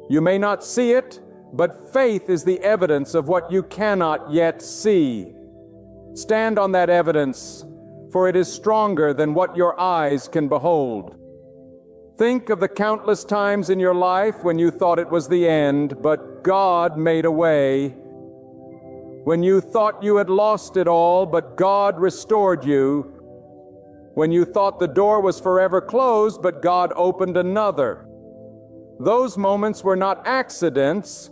You may not see it, but faith is the evidence of what you cannot yet see. Stand on that evidence, for it is stronger than what your eyes can behold. Think of the countless times in your life when you thought it was the end, but God made a way. When you thought you had lost it all, but God restored you. When you thought the door was forever closed, but God opened another. Those moments were not accidents.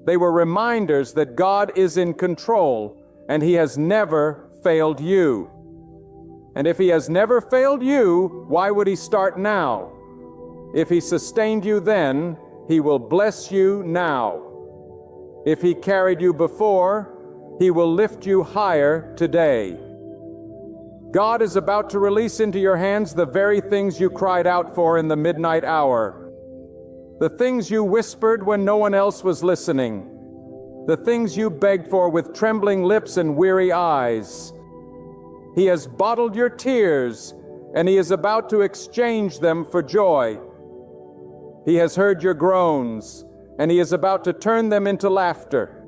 They were reminders that God is in control and He has never failed you. And if He has never failed you, why would He start now? If He sustained you then, He will bless you now. If He carried you before, He will lift you higher today. God is about to release into your hands the very things you cried out for in the midnight hour. The things you whispered when no one else was listening. The things you begged for with trembling lips and weary eyes. He has bottled your tears, and He is about to exchange them for joy. He has heard your groans, and He is about to turn them into laughter.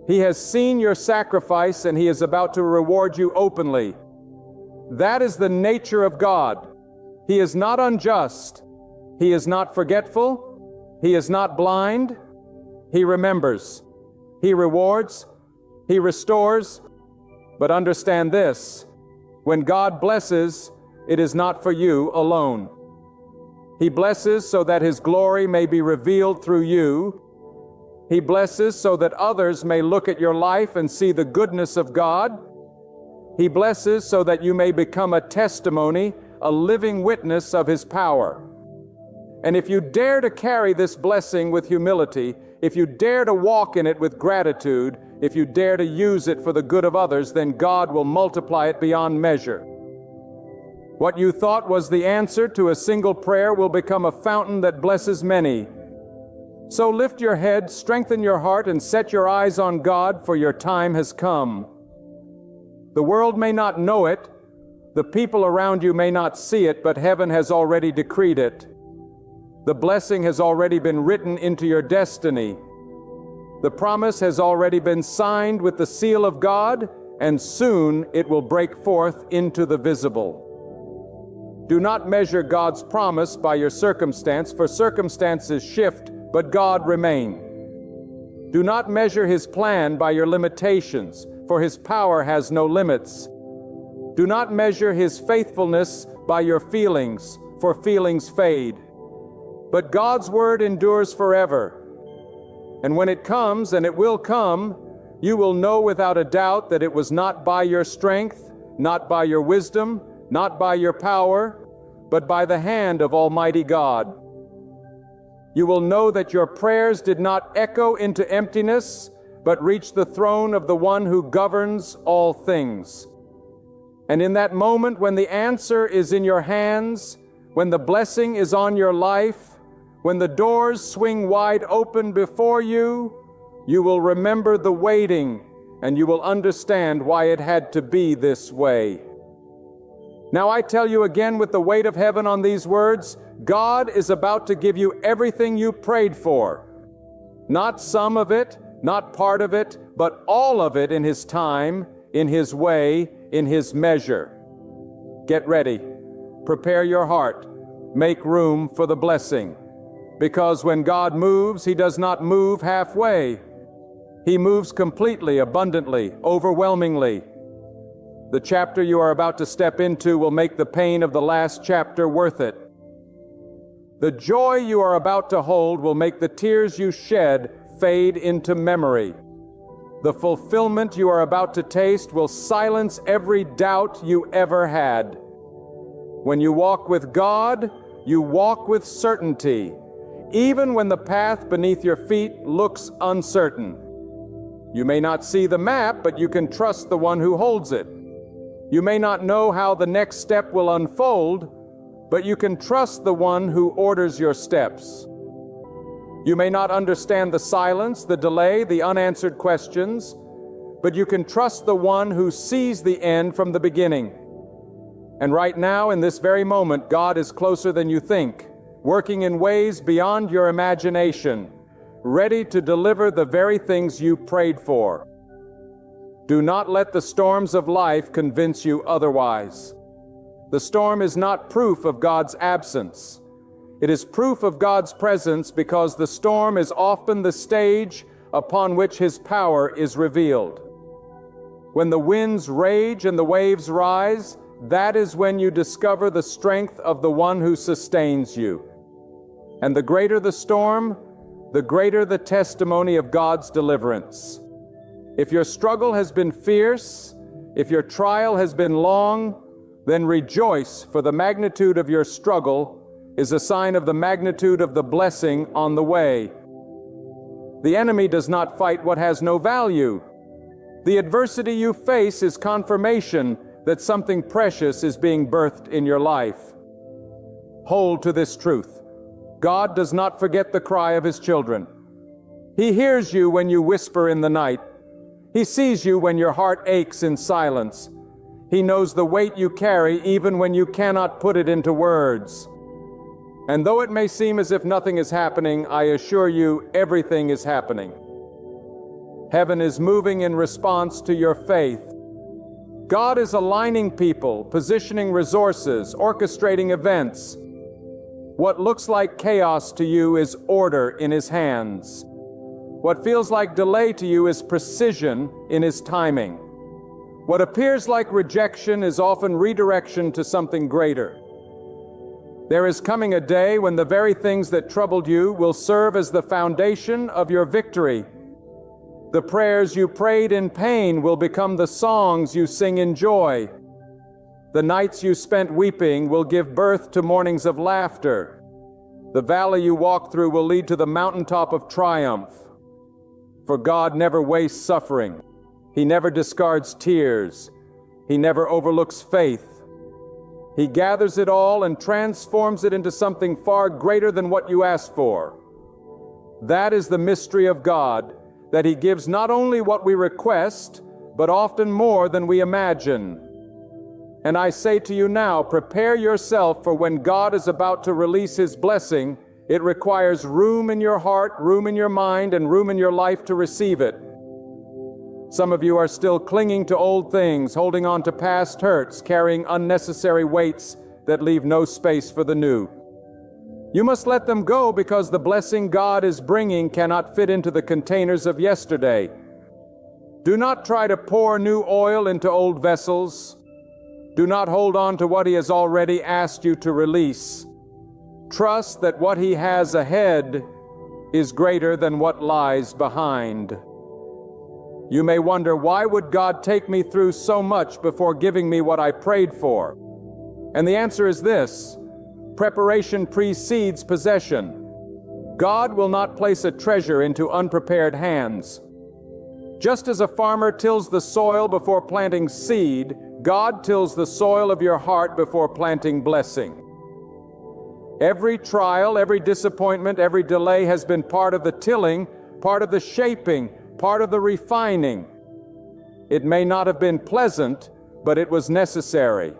He has seen your sacrifice, and He is about to reward you openly. That is the nature of God. He is not unjust. He is not forgetful. He is not blind. He remembers. He rewards. He restores. But understand this: when God blesses, it is not for you alone. He blesses so that His glory may be revealed through you. He blesses so that others may look at your life and see the goodness of God. He blesses so that you may become a testimony, a living witness of His power. And if you dare to carry this blessing with humility, if you dare to walk in it with gratitude, if you dare to use it for the good of others, then God will multiply it beyond measure. What you thought was the answer to a single prayer will become a fountain that blesses many. So lift your head, strengthen your heart, and set your eyes on God, for your time has come. The world may not know it, the people around you may not see it, but heaven has already decreed it. The blessing has already been written into your destiny. The promise has already been signed with the seal of God, and soon it will break forth into the visible. Do not measure God's promise by your circumstance, for circumstances shift, but God remains. Do not measure His plan by your limitations, for His power has no limits. Do not measure His faithfulness by your feelings, for feelings fade. But God's word endures forever. And when it comes, and it will come, you will know without a doubt that it was not by your strength, not by your wisdom, not by your power, but by the hand of Almighty God. You will know that your prayers did not echo into emptiness, but reach the throne of the one who governs all things. And in that moment when the answer is in your hands, when the blessing is on your life, when the doors swing wide open before you, you will remember the waiting, and you will understand why it had to be this way. Now I tell you again with the weight of heaven on these words, God is about to give you everything you prayed for. Not some of it, not part of it, but all of it in His time, in His way, in His measure. Get ready. Prepare your heart. Make room for the blessing. Because when God moves, He does not move halfway. He moves completely, abundantly, overwhelmingly. The chapter you are about to step into will make the pain of the last chapter worth it. The joy you are about to hold will make the tears you shed fade into memory. The fulfillment you are about to taste will silence every doubt you ever had. When you walk with God, you walk with certainty, even when the path beneath your feet looks uncertain. You may not see the map, but you can trust the one who holds it. You may not know how the next step will unfold, but you can trust the one who orders your steps. You may not understand the silence, the delay, the unanswered questions, but you can trust the one who sees the end from the beginning. And right now, in this very moment, God is closer than you think, working in ways beyond your imagination, ready to deliver the very things you prayed for. Do not let the storms of life convince you otherwise. The storm is not proof of God's absence. It is proof of God's presence, because the storm is often the stage upon which His power is revealed. When the winds rage and the waves rise, that is when you discover the strength of the one who sustains you. And the greater the storm, the greater the testimony of God's deliverance. If your struggle has been fierce, if your trial has been long, then rejoice, for the magnitude of your struggle is a sign of the magnitude of the blessing on the way. The enemy does not fight what has no value. The adversity you face is confirmation that something precious is being birthed in your life. Hold to this truth. God does not forget the cry of His children. He hears you when you whisper in the night. He sees you when your heart aches in silence. He knows the weight you carry even when you cannot put it into words. And though it may seem as if nothing is happening, I assure you everything is happening. Heaven is moving in response to your faith. God is aligning people, positioning resources, orchestrating events. What looks like chaos to you is order in His hands. What feels like delay to you is precision in His timing. What appears like rejection is often redirection to something greater. There is coming a day when the very things that troubled you will serve as the foundation of your victory. The prayers you prayed in pain will become the songs you sing in joy. The nights you spent weeping will give birth to mornings of laughter. The valley you walk through will lead to the mountaintop of triumph. For God never wastes suffering. He never discards tears. He never overlooks faith. He gathers it all and transforms it into something far greater than what you asked for. That is the mystery of God, that He gives not only what we request, but often more than we imagine. And I say to you now, prepare yourself, for when God is about to release His blessing, it requires room in your heart, room in your mind, and room in your life to receive it. Some of you are still clinging to old things, holding on to past hurts, carrying unnecessary weights that leave no space for the new. You must let them go, because the blessing God is bringing cannot fit into the containers of yesterday. Do not try to pour new oil into old vessels. Do not hold on to what He has already asked you to release. Trust that what He has ahead is greater than what lies behind. You may wonder, why would God take me through so much before giving me what I prayed for? And the answer is this: preparation precedes possession. God will not place a treasure into unprepared hands. Just as a farmer tills the soil before planting seed, God tills the soil of your heart before planting blessing. Every trial, every disappointment, every delay has been part of the tilling, part of the shaping, part of the refining. It may not have been pleasant, but it was necessary.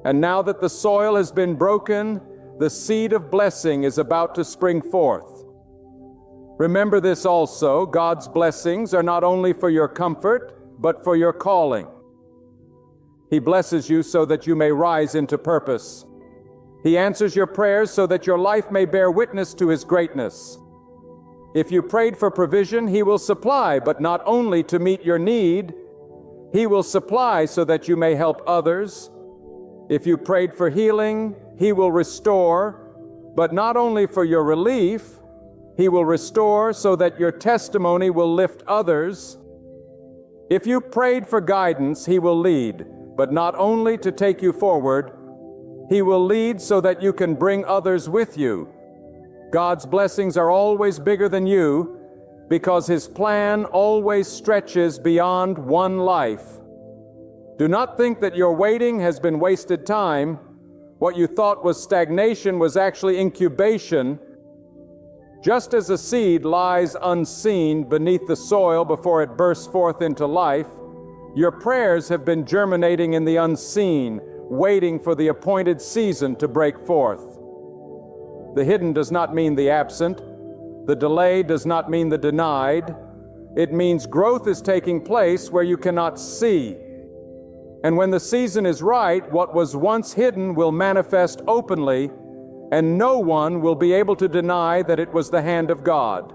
And now that the soil has been broken, the seed of blessing is about to spring forth. Remember this also: God's blessings are not only for your comfort, but for your calling. He blesses you so that you may rise into purpose. He answers your prayers so that your life may bear witness to His greatness. If you prayed for provision, He will supply, but not only to meet your need. He will supply so that you may help others. If you prayed for healing, He will restore, but not only for your relief. He will restore so that your testimony will lift others. If you prayed for guidance, He will lead, but not only to take you forward. He will lead so that you can bring others with you. God's blessings are always bigger than you, because His plan always stretches beyond one life. Do not think that your waiting has been wasted time. What you thought was stagnation was actually incubation. Just as a seed lies unseen beneath the soil before it bursts forth into life, your prayers have been germinating in the unseen, waiting for the appointed season to break forth. The hidden does not mean the absent. The delay does not mean the denied. It means growth is taking place where you cannot see. And when the season is right, what was once hidden will manifest openly, and no one will be able to deny that it was the hand of God.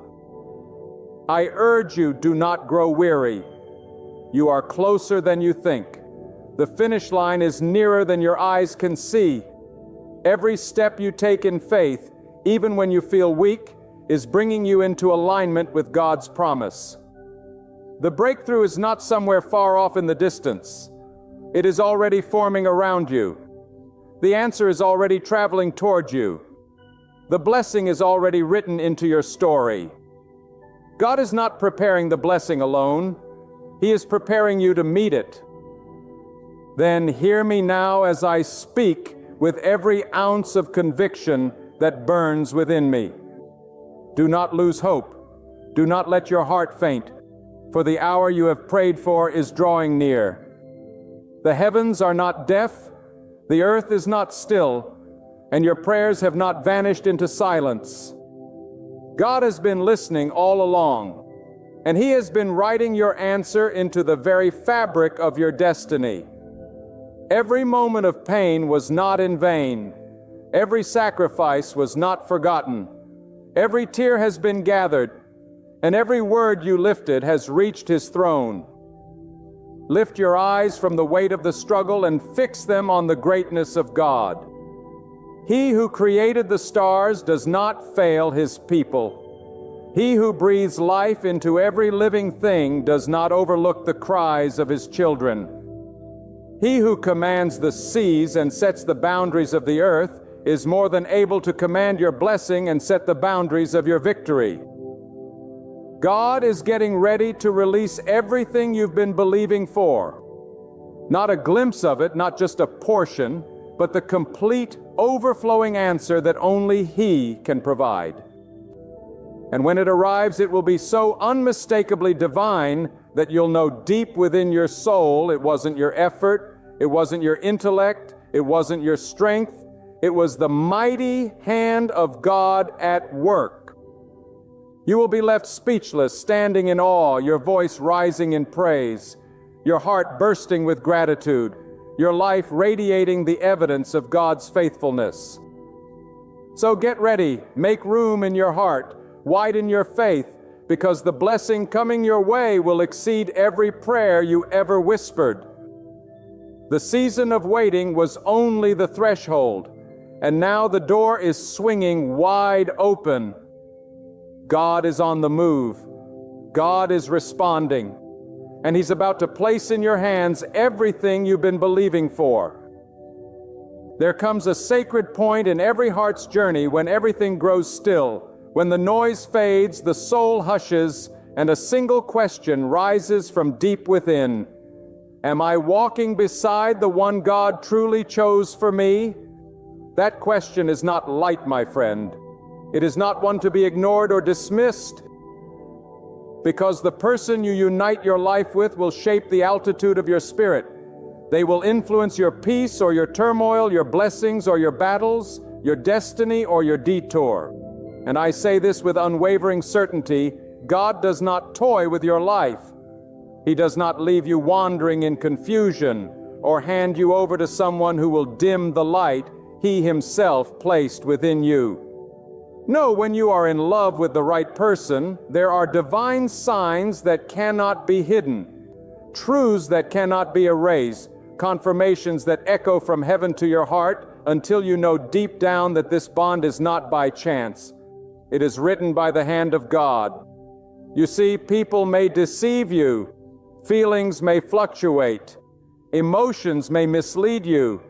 I urge you, do not grow weary. You are closer than you think. The finish line is nearer than your eyes can see. Every step you take in faith, even when you feel weak, is bringing you into alignment with God's promise. The breakthrough is not somewhere far off in the distance. It is already forming around you. The answer is already traveling toward you. The blessing is already written into your story. God is not preparing the blessing alone. He is preparing you to meet it. Then hear me now as I speak with every ounce of conviction that burns within me. Do not lose hope. Do not let your heart faint, for the hour you have prayed for is drawing near. The heavens are not deaf, the earth is not still, and your prayers have not vanished into silence. God has been listening all along, and He has been writing your answer into the very fabric of your destiny. Every moment of pain was not in vain. Every sacrifice was not forgotten. Every tear has been gathered, and every word you lifted has reached His throne. Lift your eyes from the weight of the struggle and fix them on the greatness of God. He who created the stars does not fail His people. He who breathes life into every living thing does not overlook the cries of His children. He who commands the seas and sets the boundaries of the earth is more than able to command your blessing and set the boundaries of your victory. God is getting ready to release everything you've been believing for. Not a glimpse of it, not just a portion, but the complete, overflowing answer that only He can provide. And when it arrives, it will be so unmistakably divine that you'll know deep within your soul it wasn't your effort, it wasn't your intellect, it wasn't your strength, it was the mighty hand of God at work. You will be left speechless, standing in awe, your voice rising in praise, your heart bursting with gratitude, your life radiating the evidence of God's faithfulness. So get ready, make room in your heart, widen your faith, because the blessing coming your way will exceed every prayer you ever whispered. The season of waiting was only the threshold, and now the door is swinging wide open. God is on the move. God is responding. And He's about to place in your hands everything you've been believing for. There comes a sacred point in every heart's journey when everything grows still, when the noise fades, the soul hushes, and a single question rises from deep within. Am I walking beside the one God truly chose for me? That question is not light, my friend. It is not one to be ignored or dismissed, because the person you unite your life with will shape the altitude of your spirit. They will influence your peace or your turmoil, your blessings or your battles, your destiny or your detour. And I say this with unwavering certainty: God does not toy with your life. He does not leave you wandering in confusion or hand you over to someone who will dim the light He Himself placed within you. No, when you are in love with the right person, there are divine signs that cannot be hidden, truths that cannot be erased, confirmations that echo from heaven to your heart until you know deep down that this bond is not by chance. It is written by the hand of God. You see, people may deceive you, feelings may fluctuate, emotions may mislead you,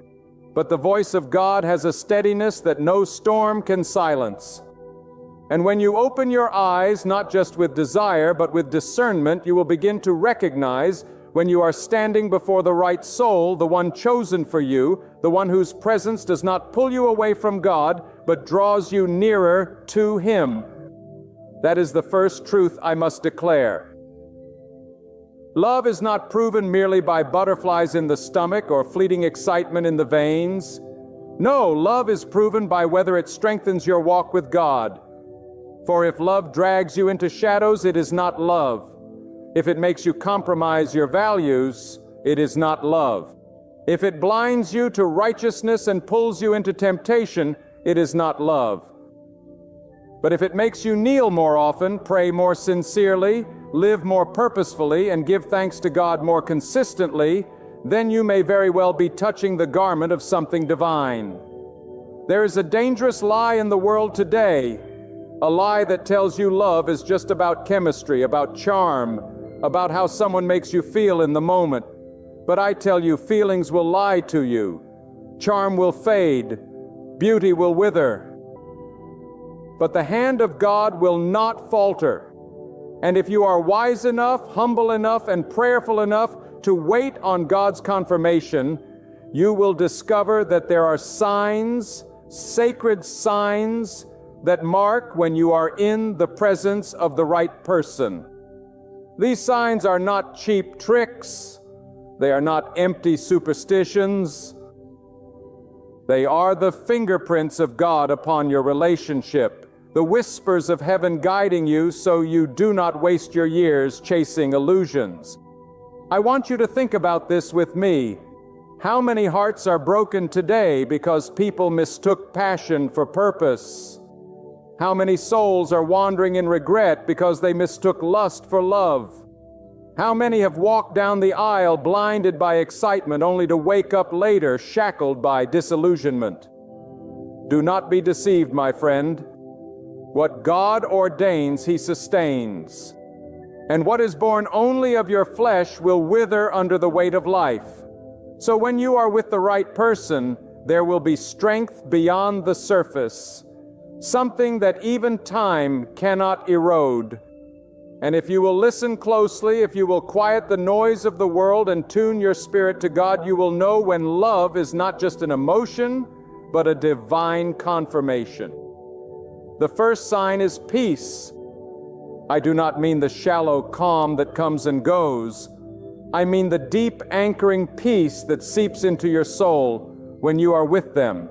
but the voice of God has a steadiness that no storm can silence. And when you open your eyes, not just with desire, but with discernment, you will begin to recognize when you are standing before the right soul, the one chosen for you, the one whose presence does not pull you away from God, but draws you nearer to Him. That is the first truth I must declare. Love is not proven merely by butterflies in the stomach or fleeting excitement in the veins. No, love is proven by whether it strengthens your walk with God. For if love drags you into shadows, it is not love. If it makes you compromise your values, it is not love. If it blinds you to righteousness and pulls you into temptation, it is not love. But if it makes you kneel more often, pray more sincerely, live more purposefully, and give thanks to God more consistently, then you may very well be touching the garment of something divine. There is a dangerous lie in the world today. A lie that tells you love is just about chemistry, about charm, about how someone makes you feel in the moment. But I tell you, feelings will lie to you. Charm will fade. Beauty will wither. But the hand of God will not falter. And if you are wise enough, humble enough, and prayerful enough to wait on God's confirmation, you will discover that there are signs, sacred signs, that mark when you are in the presence of the right person. These signs are not cheap tricks. They are not empty superstitions. They are the fingerprints of God upon your relationship, the whispers of heaven guiding you so you do not waste your years chasing illusions. I want you to think about this with me. How many hearts are broken today because people mistook passion for purpose? How many souls are wandering in regret because they mistook lust for love? How many have walked down the aisle blinded by excitement only to wake up later shackled by disillusionment? Do not be deceived, my friend. What God ordains, He sustains. And what is born only of your flesh will wither under the weight of life. So when you are with the right person, there will be strength beyond the surface, something that even time cannot erode. And if you will listen closely, if you will quiet the noise of the world and tune your spirit to God, you will know when love is not just an emotion, but a divine confirmation. The first sign is peace. I do not mean the shallow calm that comes and goes. I mean the deep anchoring peace that seeps into your soul when you are with them.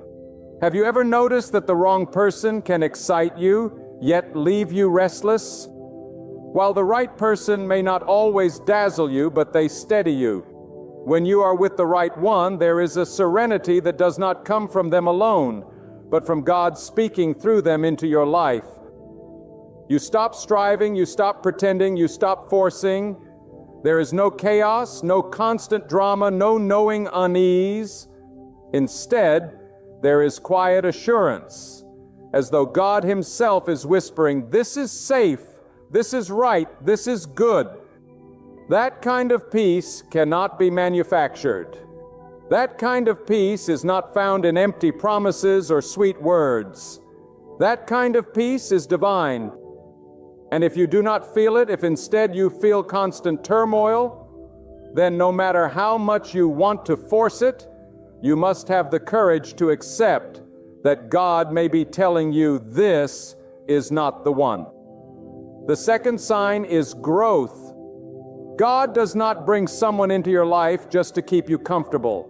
Have you ever noticed that the wrong person can excite you, yet leave you restless? While the right person may not always dazzle you, but they steady you. When you are with the right one, there is a serenity that does not come from them alone, but from God speaking through them into your life. You stop striving, you stop pretending, you stop forcing. There is no chaos, no constant drama, no knowing unease. Instead, there is quiet assurance, as though God Himself is whispering, "This is safe, this is right, this is good." That kind of peace cannot be manufactured. That kind of peace is not found in empty promises or sweet words. That kind of peace is divine. And if you do not feel it, if instead you feel constant turmoil, then no matter how much you want to force it, you must have the courage to accept that God may be telling you this is not the one. The second sign is growth. God does not bring someone into your life just to keep you comfortable.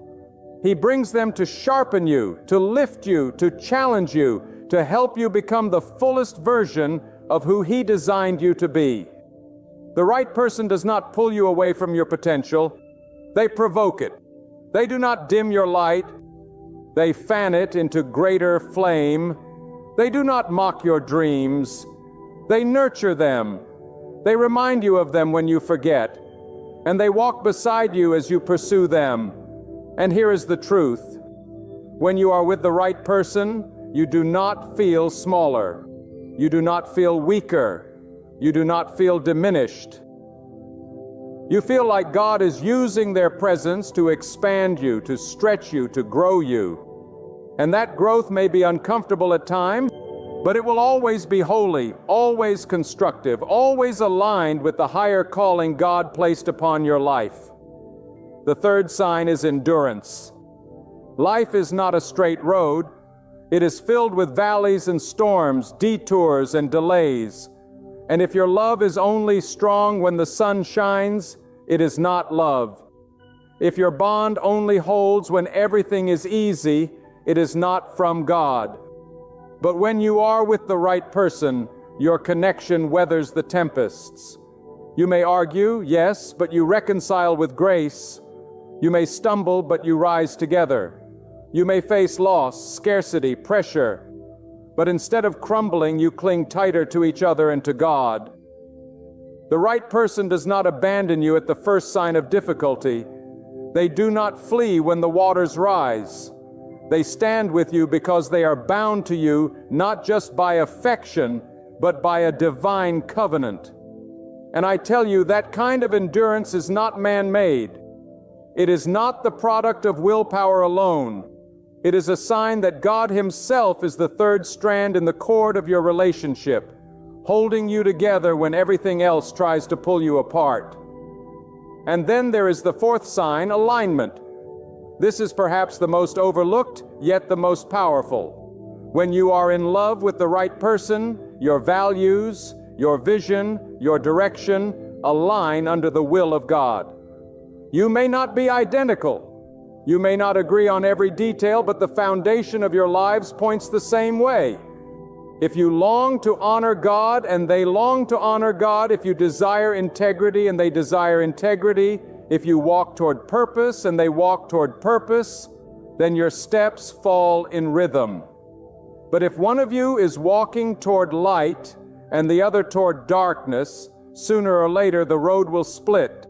He brings them to sharpen you, to lift you, to challenge you, to help you become the fullest version of who He designed you to be. The right person does not pull you away from your potential. They provoke it. They do not dim your light. They fan it into greater flame. They do not mock your dreams. They nurture them. They remind you of them when you forget. And they walk beside you as you pursue them. And here is the truth. When you are with the right person, you do not feel smaller. You do not feel weaker. You do not feel diminished. You feel like God is using their presence to expand you, to stretch you, to grow you. And that growth may be uncomfortable at times, but it will always be holy, always constructive, always aligned with the higher calling God placed upon your life. The third sign is endurance. Life is not a straight road. It is filled with valleys and storms, detours and delays. And if your love is only strong when the sun shines, it is not love. If your bond only holds when everything is easy, it is not from God. But when you are with the right person, your connection weathers the tempests. You may argue, yes, but you reconcile with grace. You may stumble, but you rise together. You may face loss, scarcity, pressure, but instead of crumbling, you cling tighter to each other and to God. The right person does not abandon you at the first sign of difficulty. They do not flee when the waters rise. They stand with you because they are bound to you not just by affection, but by a divine covenant. And I tell you, that kind of endurance is not man-made. It is not the product of willpower alone. It is a sign that God Himself is the third strand in the cord of your relationship, holding you together when everything else tries to pull you apart. And then there is the fourth sign, alignment. This is perhaps the most overlooked, yet the most powerful. When you are in love with the right person, your values, your vision, your direction align under the will of God. You may not be identical. You may not agree on every detail, but the foundation of your lives points the same way. If you long to honor God and they long to honor God, if you desire integrity and they desire integrity, if you walk toward purpose and they walk toward purpose, then your steps fall in rhythm. But if one of you is walking toward light and the other toward darkness, sooner or later the road will split.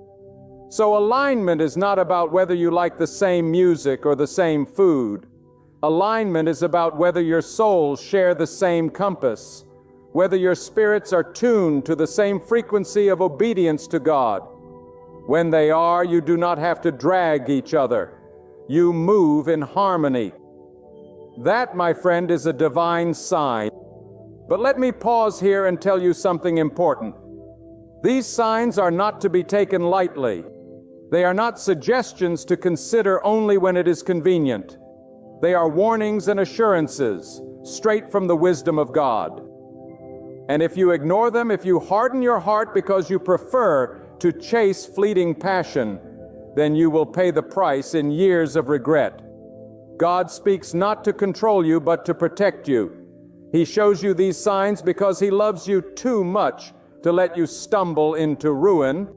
So alignment is not about whether you like the same music or the same food. Alignment is about whether your souls share the same compass, whether your spirits are tuned to the same frequency of obedience to God. When they are, you do not have to drag each other. You move in harmony. That, my friend, is a divine sign. But let me pause here and tell you something important. These signs are not to be taken lightly. They are not suggestions to consider only when it is convenient. They are warnings and assurances, straight from the wisdom of God. And if you ignore them, if you harden your heart because you prefer to chase fleeting passion, then you will pay the price in years of regret. God speaks not to control you, but to protect you. He shows you these signs because He loves you too much to let you stumble into ruin.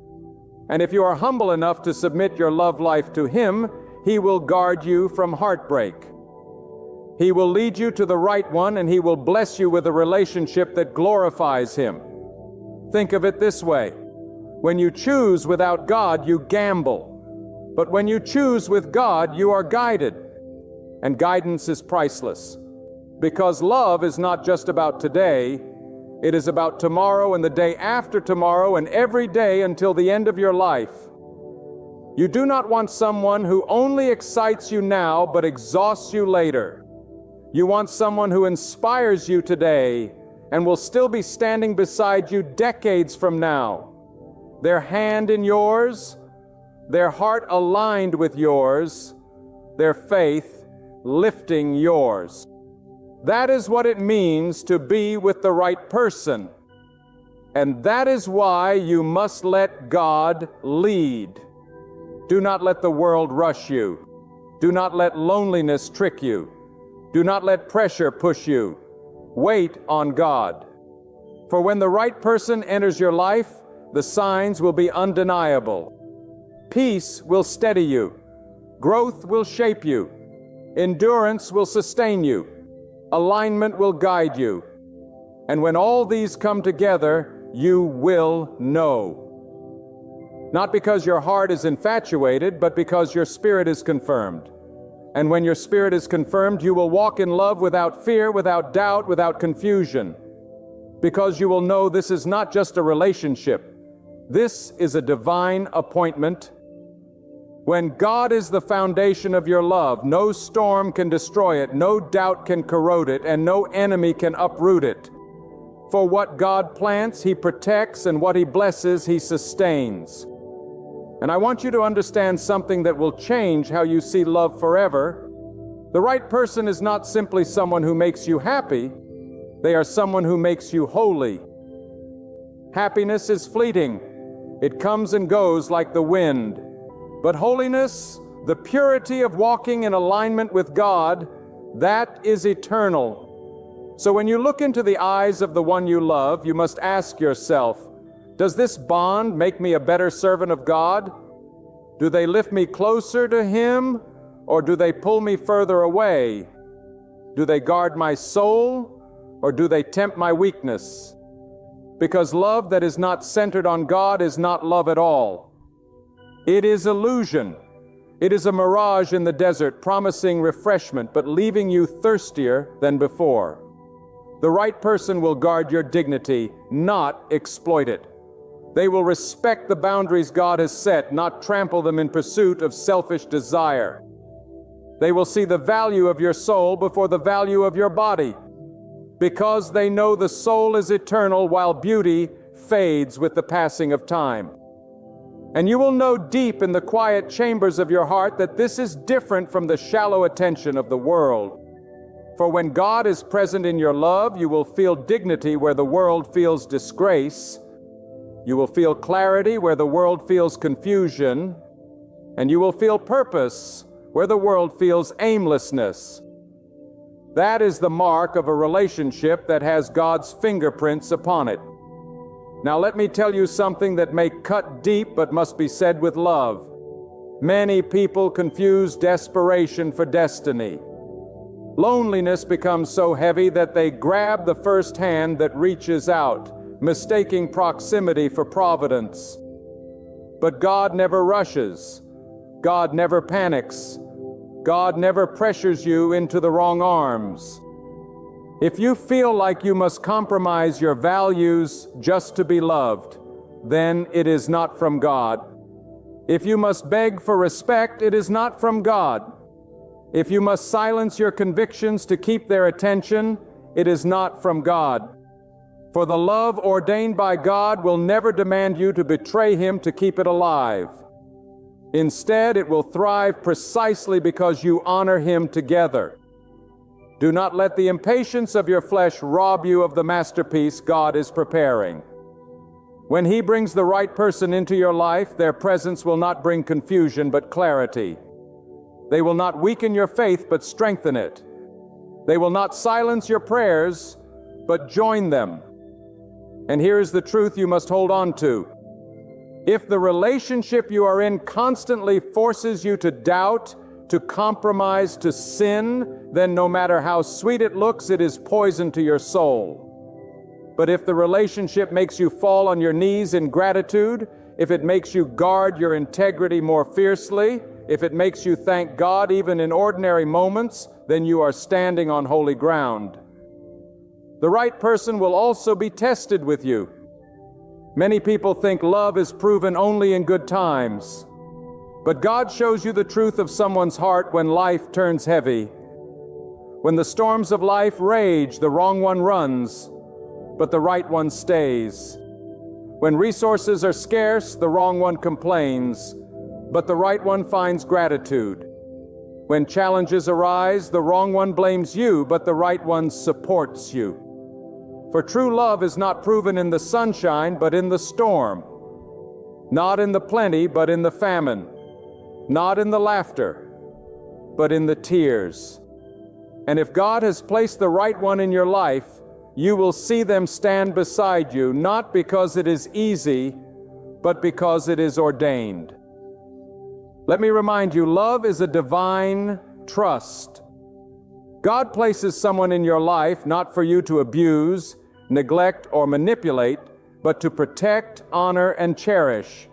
And if you are humble enough to submit your love life to Him, He will guard you from heartbreak. He will lead you to the right one, and He will bless you with a relationship that glorifies Him. Think of it this way. When you choose without God, you gamble. But when you choose with God, you are guided. And guidance is priceless. Because love is not just about today, it is about tomorrow and the day after tomorrow and every day until the end of your life. You do not want someone who only excites you now but exhausts you later. You want someone who inspires you today and will still be standing beside you decades from now. Their hand in yours, their heart aligned with yours, their faith lifting yours. That is what it means to be with the right person. And that is why you must let God lead. Do not let the world rush you. Do not let loneliness trick you. Do not let pressure push you. Wait on God. For when the right person enters your life, the signs will be undeniable. Peace will steady you. Growth will shape you. Endurance will sustain you. Alignment will guide you. And when all these come together, you will know. Not because your heart is infatuated, but because your spirit is confirmed. And when your spirit is confirmed, you will walk in love without fear, without doubt, without confusion. Because you will know this is not just a relationship. This is a divine appointment. When God is the foundation of your love, no storm can destroy it, no doubt can corrode it, and no enemy can uproot it. For what God plants, He protects, and what He blesses, He sustains. And I want you to understand something that will change how you see love forever. The right person is not simply someone who makes you happy. They are someone who makes you holy. Happiness is fleeting. It comes and goes like the wind. But holiness, the purity of walking in alignment with God, that is eternal. So when you look into the eyes of the one you love, you must ask yourself, does this bond make me a better servant of God? Do they lift me closer to Him, or do they pull me further away? Do they guard my soul, or do they tempt my weakness? Because love that is not centered on God is not love at all. It is illusion. It is a mirage in the desert, promising refreshment, but leaving you thirstier than before. The right person will guard your dignity, not exploit it. They will respect the boundaries God has set, not trample them in pursuit of selfish desire. They will see the value of your soul before the value of your body, because they know the soul is eternal while beauty fades with the passing of time. And you will know deep in the quiet chambers of your heart that this is different from the shallow attention of the world. For when God is present in your love, you will feel dignity where the world feels disgrace. You will feel clarity where the world feels confusion. And you will feel purpose where the world feels aimlessness. That is the mark of a relationship that has God's fingerprints upon it. Now let me tell you something that may cut deep but must be said with love. Many people confuse desperation for destiny. Loneliness becomes so heavy that they grab the first hand that reaches out, mistaking proximity for providence. But God never rushes. God never panics. God never pressures you into the wrong arms. If you feel like you must compromise your values just to be loved, then it is not from God. If you must beg for respect, it is not from God. If you must silence your convictions to keep their attention, it is not from God. For the love ordained by God will never demand you to betray Him to keep it alive. Instead, it will thrive precisely because you honor Him together. Do not let the impatience of your flesh rob you of the masterpiece God is preparing. When He brings the right person into your life, their presence will not bring confusion but clarity. They will not weaken your faith but strengthen it. They will not silence your prayers but join them. And here is the truth you must hold on to. If the relationship you are in constantly forces you to doubt, to compromise, to sin, then no matter how sweet it looks, it is poison to your soul. But if the relationship makes you fall on your knees in gratitude, if it makes you guard your integrity more fiercely, if it makes you thank God even in ordinary moments, then you are standing on holy ground. The right person will also be tested with you. Many people think love is proven only in good times. But God shows you the truth of someone's heart when life turns heavy. When the storms of life rage, the wrong one runs, but the right one stays. When resources are scarce, the wrong one complains, but the right one finds gratitude. When challenges arise, the wrong one blames you, but the right one supports you. For true love is not proven in the sunshine, but in the storm. Not in the plenty, but in the famine. Not in the laughter, but in the tears. And if God has placed the right one in your life, you will see them stand beside you, not because it is easy, but because it is ordained. Let me remind you, love is a divine trust. God places someone in your life not for you to abuse, neglect, or manipulate, but to protect, honor, and cherish.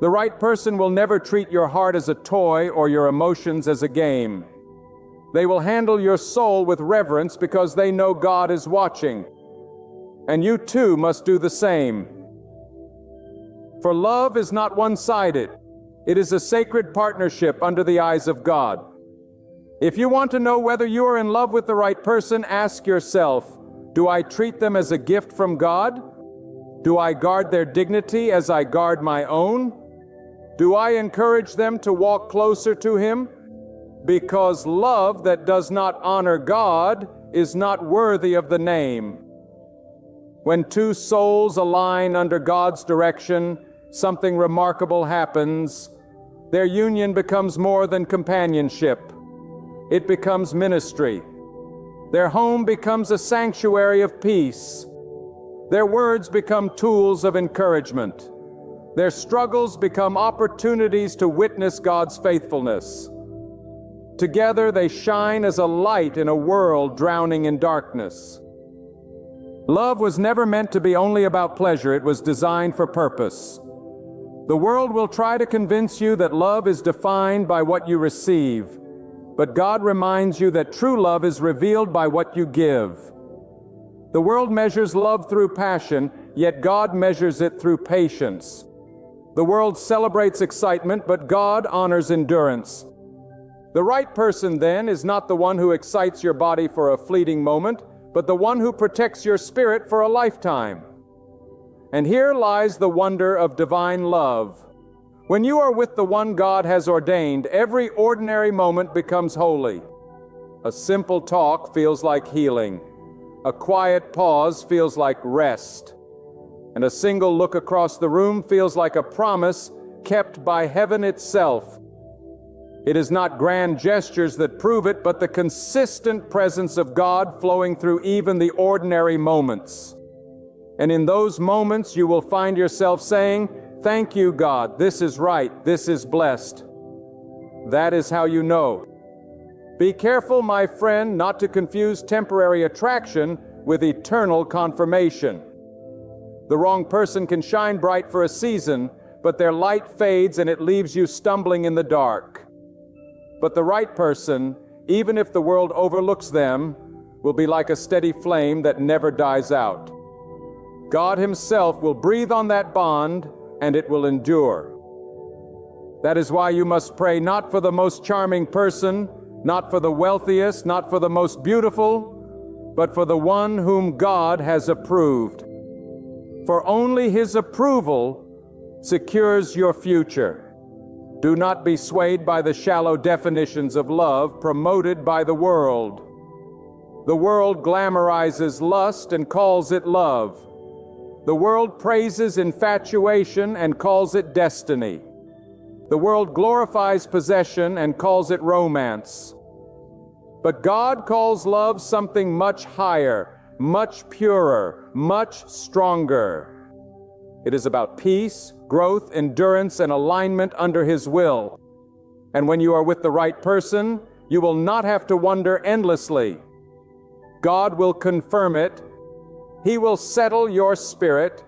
The right person will never treat your heart as a toy or your emotions as a game. They will handle your soul with reverence because they know God is watching. And you too must do the same. For love is not one-sided. It is a sacred partnership under the eyes of God. If you want to know whether you are in love with the right person, ask yourself, do I treat them as a gift from God? Do I guard their dignity as I guard my own? Do I encourage them to walk closer to Him? Because love that does not honor God is not worthy of the name. When two souls align under God's direction, something remarkable happens. Their union becomes more than companionship. It becomes ministry. Their home becomes a sanctuary of peace. Their words become tools of encouragement. Their struggles become opportunities to witness God's faithfulness. Together they shine as a light in a world drowning in darkness. Love was never meant to be only about pleasure. It was designed for purpose. The world will try to convince you that love is defined by what you receive, but God reminds you that true love is revealed by what you give. The world measures love through passion, yet God measures it through patience. The world celebrates excitement, but God honors endurance. The right person, then, is not the one who excites your body for a fleeting moment, but the one who protects your spirit for a lifetime. And here lies the wonder of divine love. When you are with the one God has ordained, every ordinary moment becomes holy. A simple talk feels like healing. A quiet pause feels like rest. And a single look across the room feels like a promise kept by heaven itself. It is not grand gestures that prove it, but the consistent presence of God flowing through even the ordinary moments. And in those moments you will find yourself saying, "Thank you, God, this is right, this is blessed." That is how you know. Be careful, my friend, not to confuse temporary attraction with eternal confirmation. The wrong person can shine bright for a season, but their light fades and it leaves you stumbling in the dark. But the right person, even if the world overlooks them, will be like a steady flame that never dies out. God Himself will breathe on that bond, and it will endure. That is why you must pray not for the most charming person, not for the wealthiest, not for the most beautiful, but for the one whom God has approved. For only His approval secures your future. Do not be swayed by the shallow definitions of love promoted by the world. The world glamorizes lust and calls it love. The world praises infatuation and calls it destiny. The world glorifies possession and calls it romance. But God calls love something much higher, much purer, much stronger. It is about peace, growth, endurance, and alignment under His will. And when you are with the right person, you will not have to wonder endlessly. God will confirm it. He will settle your spirit.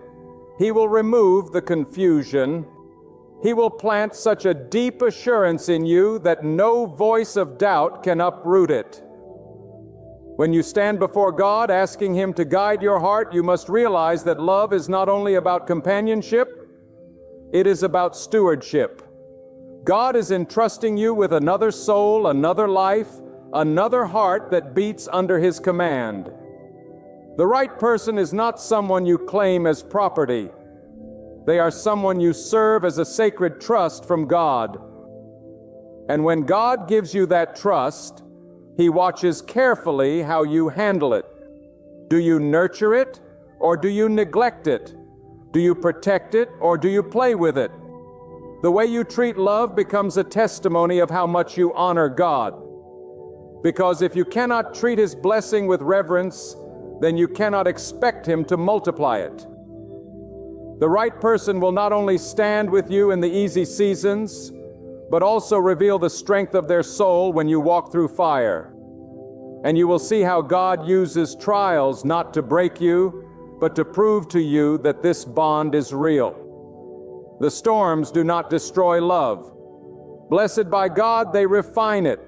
He will remove the confusion. He will plant such a deep assurance in you that no voice of doubt can uproot it. When you stand before God asking Him to guide your heart, you must realize that love is not only about companionship, it is about stewardship. God is entrusting you with another soul, another life, another heart that beats under His command. The right person is not someone you claim as property. They are someone you serve as a sacred trust from God. And when God gives you that trust, He watches carefully how you handle it. Do you nurture it, or do you neglect it? Do you protect it, or do you play with it? The way you treat love becomes a testimony of how much you honor God. Because if you cannot treat His blessing with reverence, then you cannot expect Him to multiply it. The right person will not only stand with you in the easy seasons, but also reveal the strength of their soul when you walk through fire. And you will see how God uses trials not to break you, but to prove to you that this bond is real. The storms do not destroy love. Blessed by God, they refine it.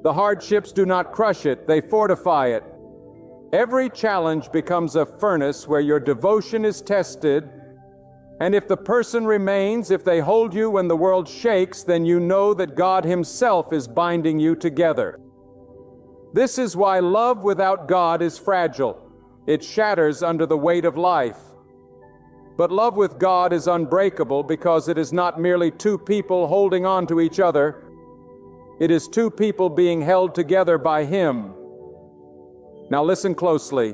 The hardships do not crush it, they fortify it. Every challenge becomes a furnace where your devotion is tested, and if the person remains, if they hold you when the world shakes, then you know that God Himself is binding you together. This is why love without God is fragile. It shatters under the weight of life. But love with God is unbreakable because it is not merely two people holding on to each other. It is two people being held together by Him. Now listen closely.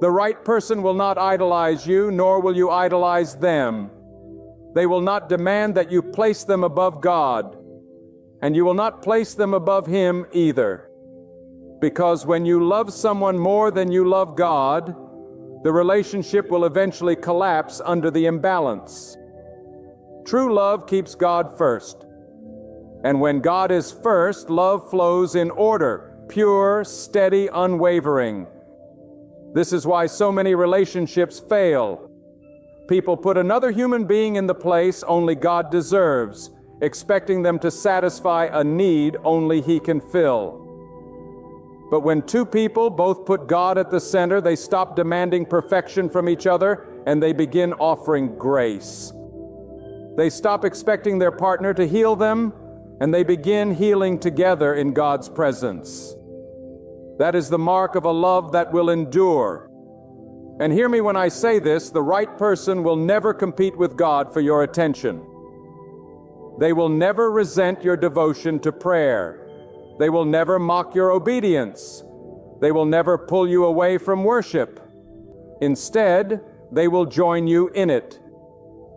The right person will not idolize you, nor will you idolize them. They will not demand that you place them above God, and you will not place them above Him either. Because when you love someone more than you love God, the relationship will eventually collapse under the imbalance. True love keeps God first. And when God is first, love flows in order, pure, steady, unwavering. This is why so many relationships fail. People put another human being in the place only God deserves, expecting them to satisfy a need only He can fill. But when two people both put God at the center, they stop demanding perfection from each other and they begin offering grace. They stop expecting their partner to heal them and they begin healing together in God's presence. That is the mark of a love that will endure. And hear me when I say this, the right person will never compete with God for your attention. They will never resent your devotion to prayer. They will never mock your obedience. They will never pull you away from worship. Instead, they will join you in it.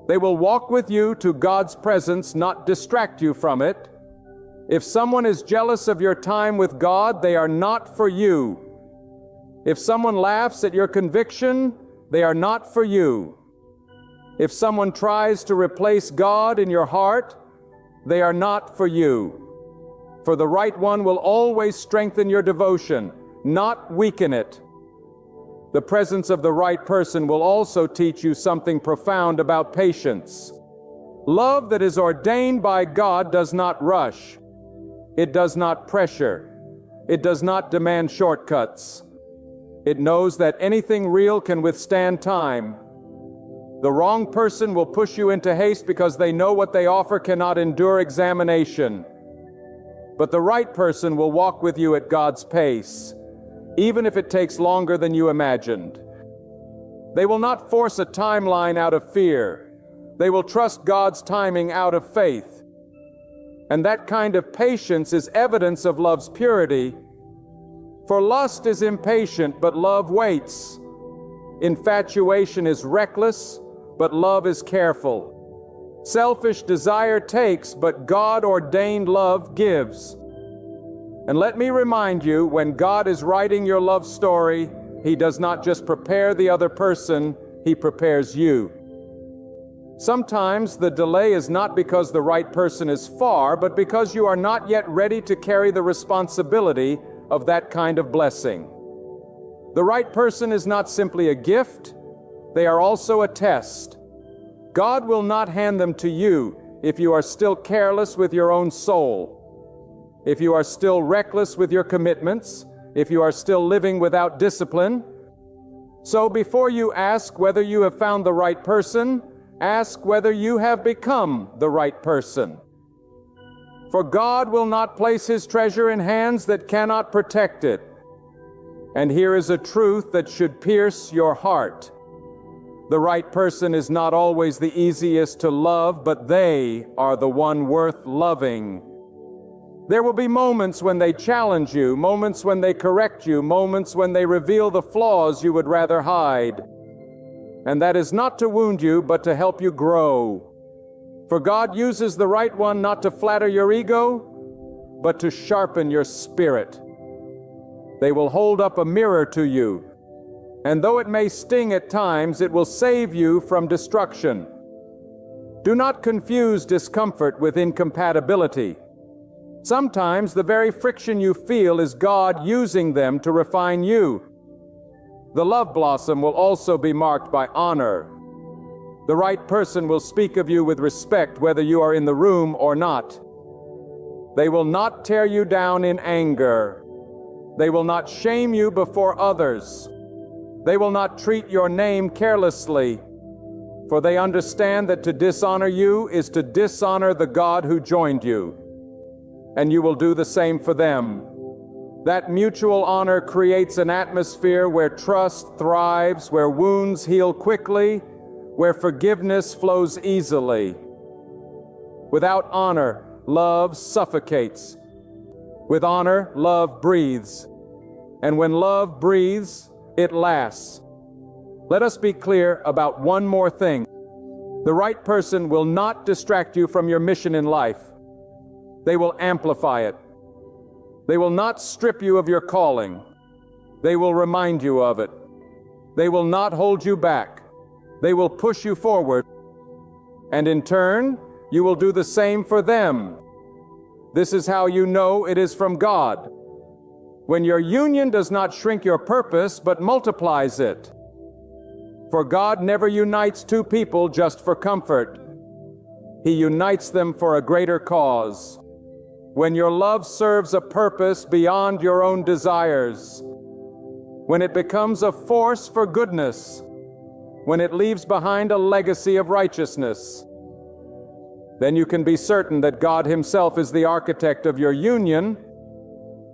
They will walk with you to God's presence, not distract you from it. If someone is jealous of your time with God, they are not for you. If someone laughs at your conviction, they are not for you. If someone tries to replace God in your heart, they are not for you. For the right one will always strengthen your devotion, not weaken it. The presence of the right person will also teach you something profound about patience. Love that is ordained by God does not rush. It does not pressure. It does not demand shortcuts. It knows that anything real can withstand time. The wrong person will push you into haste because they know what they offer cannot endure examination. But the right person will walk with you at God's pace, even if it takes longer than you imagined. They will not force a timeline out of fear. They will trust God's timing out of faith. And that kind of patience is evidence of love's purity. For lust is impatient, but love waits. Infatuation is reckless, but love is careful. Selfish desire takes, but God-ordained love gives. And let me remind you, when God is writing your love story, He does not just prepare the other person, He prepares you. Sometimes the delay is not because the right person is far, but because you are not yet ready to carry the responsibility of that kind of blessing. The right person is not simply a gift, they are also a test. God will not hand them to you if you are still careless with your own soul, if you are still reckless with your commitments, if you are still living without discipline. So before you ask whether you have found the right person, ask whether you have become the right person. For God will not place His treasure in hands that cannot protect it. And here is a truth that should pierce your heart. The right person is not always the easiest to love, but they are the one worth loving. There will be moments when they challenge you, moments when they correct you, moments when they reveal the flaws you would rather hide. And that is not to wound you, but to help you grow. For God uses the right one not to flatter your ego, but to sharpen your spirit. They will hold up a mirror to you, and though it may sting at times, it will save you from destruction. Do not confuse discomfort with incompatibility. Sometimes the very friction you feel is God using them to refine you. The love blossom will also be marked by honor. The right person will speak of you with respect whether you are in the room or not. They will not tear you down in anger. They will not shame you before others. They will not treat your name carelessly, for they understand that to dishonor you is to dishonor the God who joined you. And you will do the same for them. That mutual honor creates an atmosphere where trust thrives, where wounds heal quickly, where forgiveness flows easily. Without honor, love suffocates. With honor, love breathes. And when love breathes, it lasts. Let us be clear about one more thing. The right person will not distract you from your mission in life. They will amplify it. They will not strip you of your calling. They will remind you of it. They will not hold you back. They will push you forward. And in turn, you will do the same for them. This is how you know it is from God. When your union does not shrink your purpose, but multiplies it. For God never unites two people just for comfort. He unites them for a greater cause. when your love serves a purpose beyond your own desires, when it becomes a force for goodness, when it leaves behind a legacy of righteousness, then you can be certain that God Himself is the architect of your union.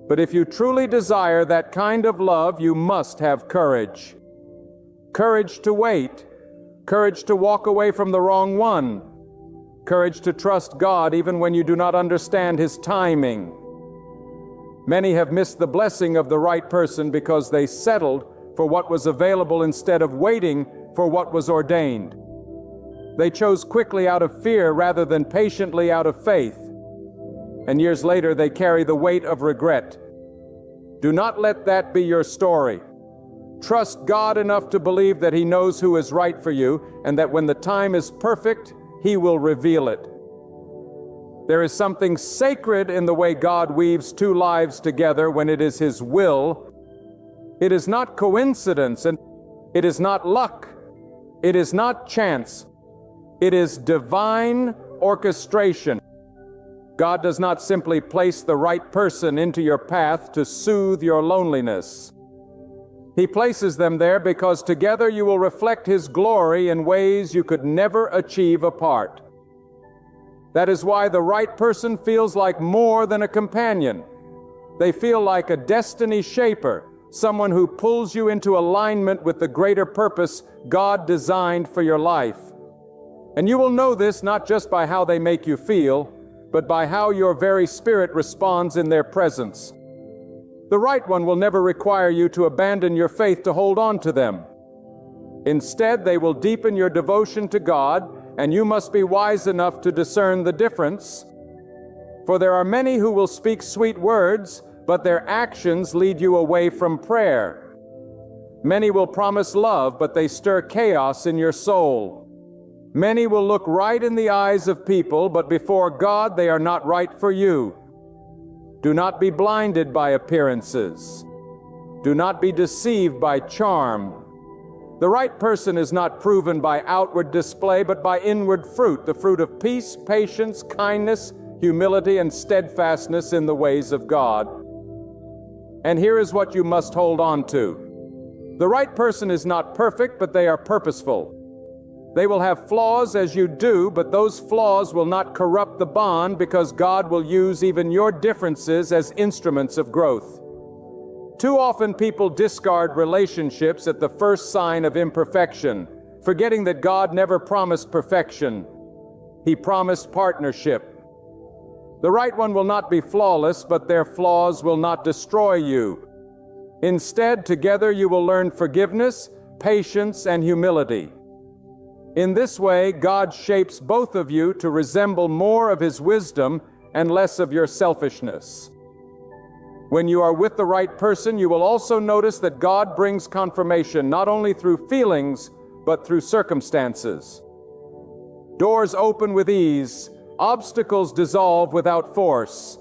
But if you truly desire that kind of love, you must have courage. Courage to wait, courage to walk away from the wrong one, courage to trust God even when you do not understand His timing. Many have missed the blessing of the right person because they settled for what was available instead of waiting for what was ordained. They chose quickly out of fear rather than patiently out of faith. And years later they carry the weight of regret. Do not let that be your story. Trust God enough to believe that He knows who is right for you, and that when the time is perfect, He will reveal it. There is something sacred in the way God weaves two lives together when it is His will. It is not coincidence, and it is not luck. It is not chance. It is divine orchestration. God does not simply place the right person into your path to soothe your loneliness. He places them there because together you will reflect His glory in ways you could never achieve apart. That is why the right person feels like more than a companion. They feel like a destiny shaper, someone who pulls you into alignment with the greater purpose God designed for your life. And you will know this not just by how they make you feel, but by how your very spirit responds in their presence. The right one will never require you to abandon your faith to hold on to them. Instead, they will deepen your devotion to God, and you must be wise enough to discern the difference. For there are many who will speak sweet words, but their actions lead you away from prayer. Many will promise love, but they stir chaos in your soul. Many will look right in the eyes of people, but before God they are not right for you. Do not be blinded by appearances. Do not be deceived by charm. The right person is not proven by outward display, but by inward fruit, the fruit of peace, patience, kindness, humility, and steadfastness in the ways of God. And here is what you must hold on to. The right person is not perfect, but they are purposeful. They will have flaws as you do, but those flaws will not corrupt the bond because God will use even your differences as instruments of growth. Too often people discard relationships at the first sign of imperfection, forgetting that God never promised perfection. He promised partnership. The right one will not be flawless, but their flaws will not destroy you. Instead, together you will learn forgiveness, patience, and humility. In this way, God shapes both of you to resemble more of His wisdom and less of your selfishness. When you are with the right person, you will also notice that God brings confirmation not only through feelings, but through circumstances. Doors open with ease, obstacles dissolve without force,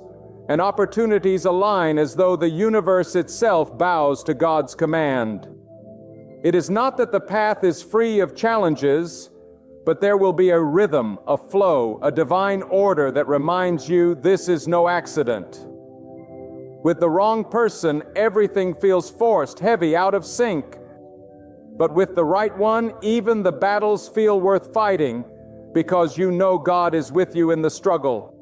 and opportunities align as though the universe itself bows to God's command. It is not that the path is free of challenges, but there will be a rhythm, a flow, a divine order that reminds you this is no accident. With the wrong person, everything feels forced, heavy, out of sync. But with the right one, even the battles feel worth fighting because you know God is with you in the struggle.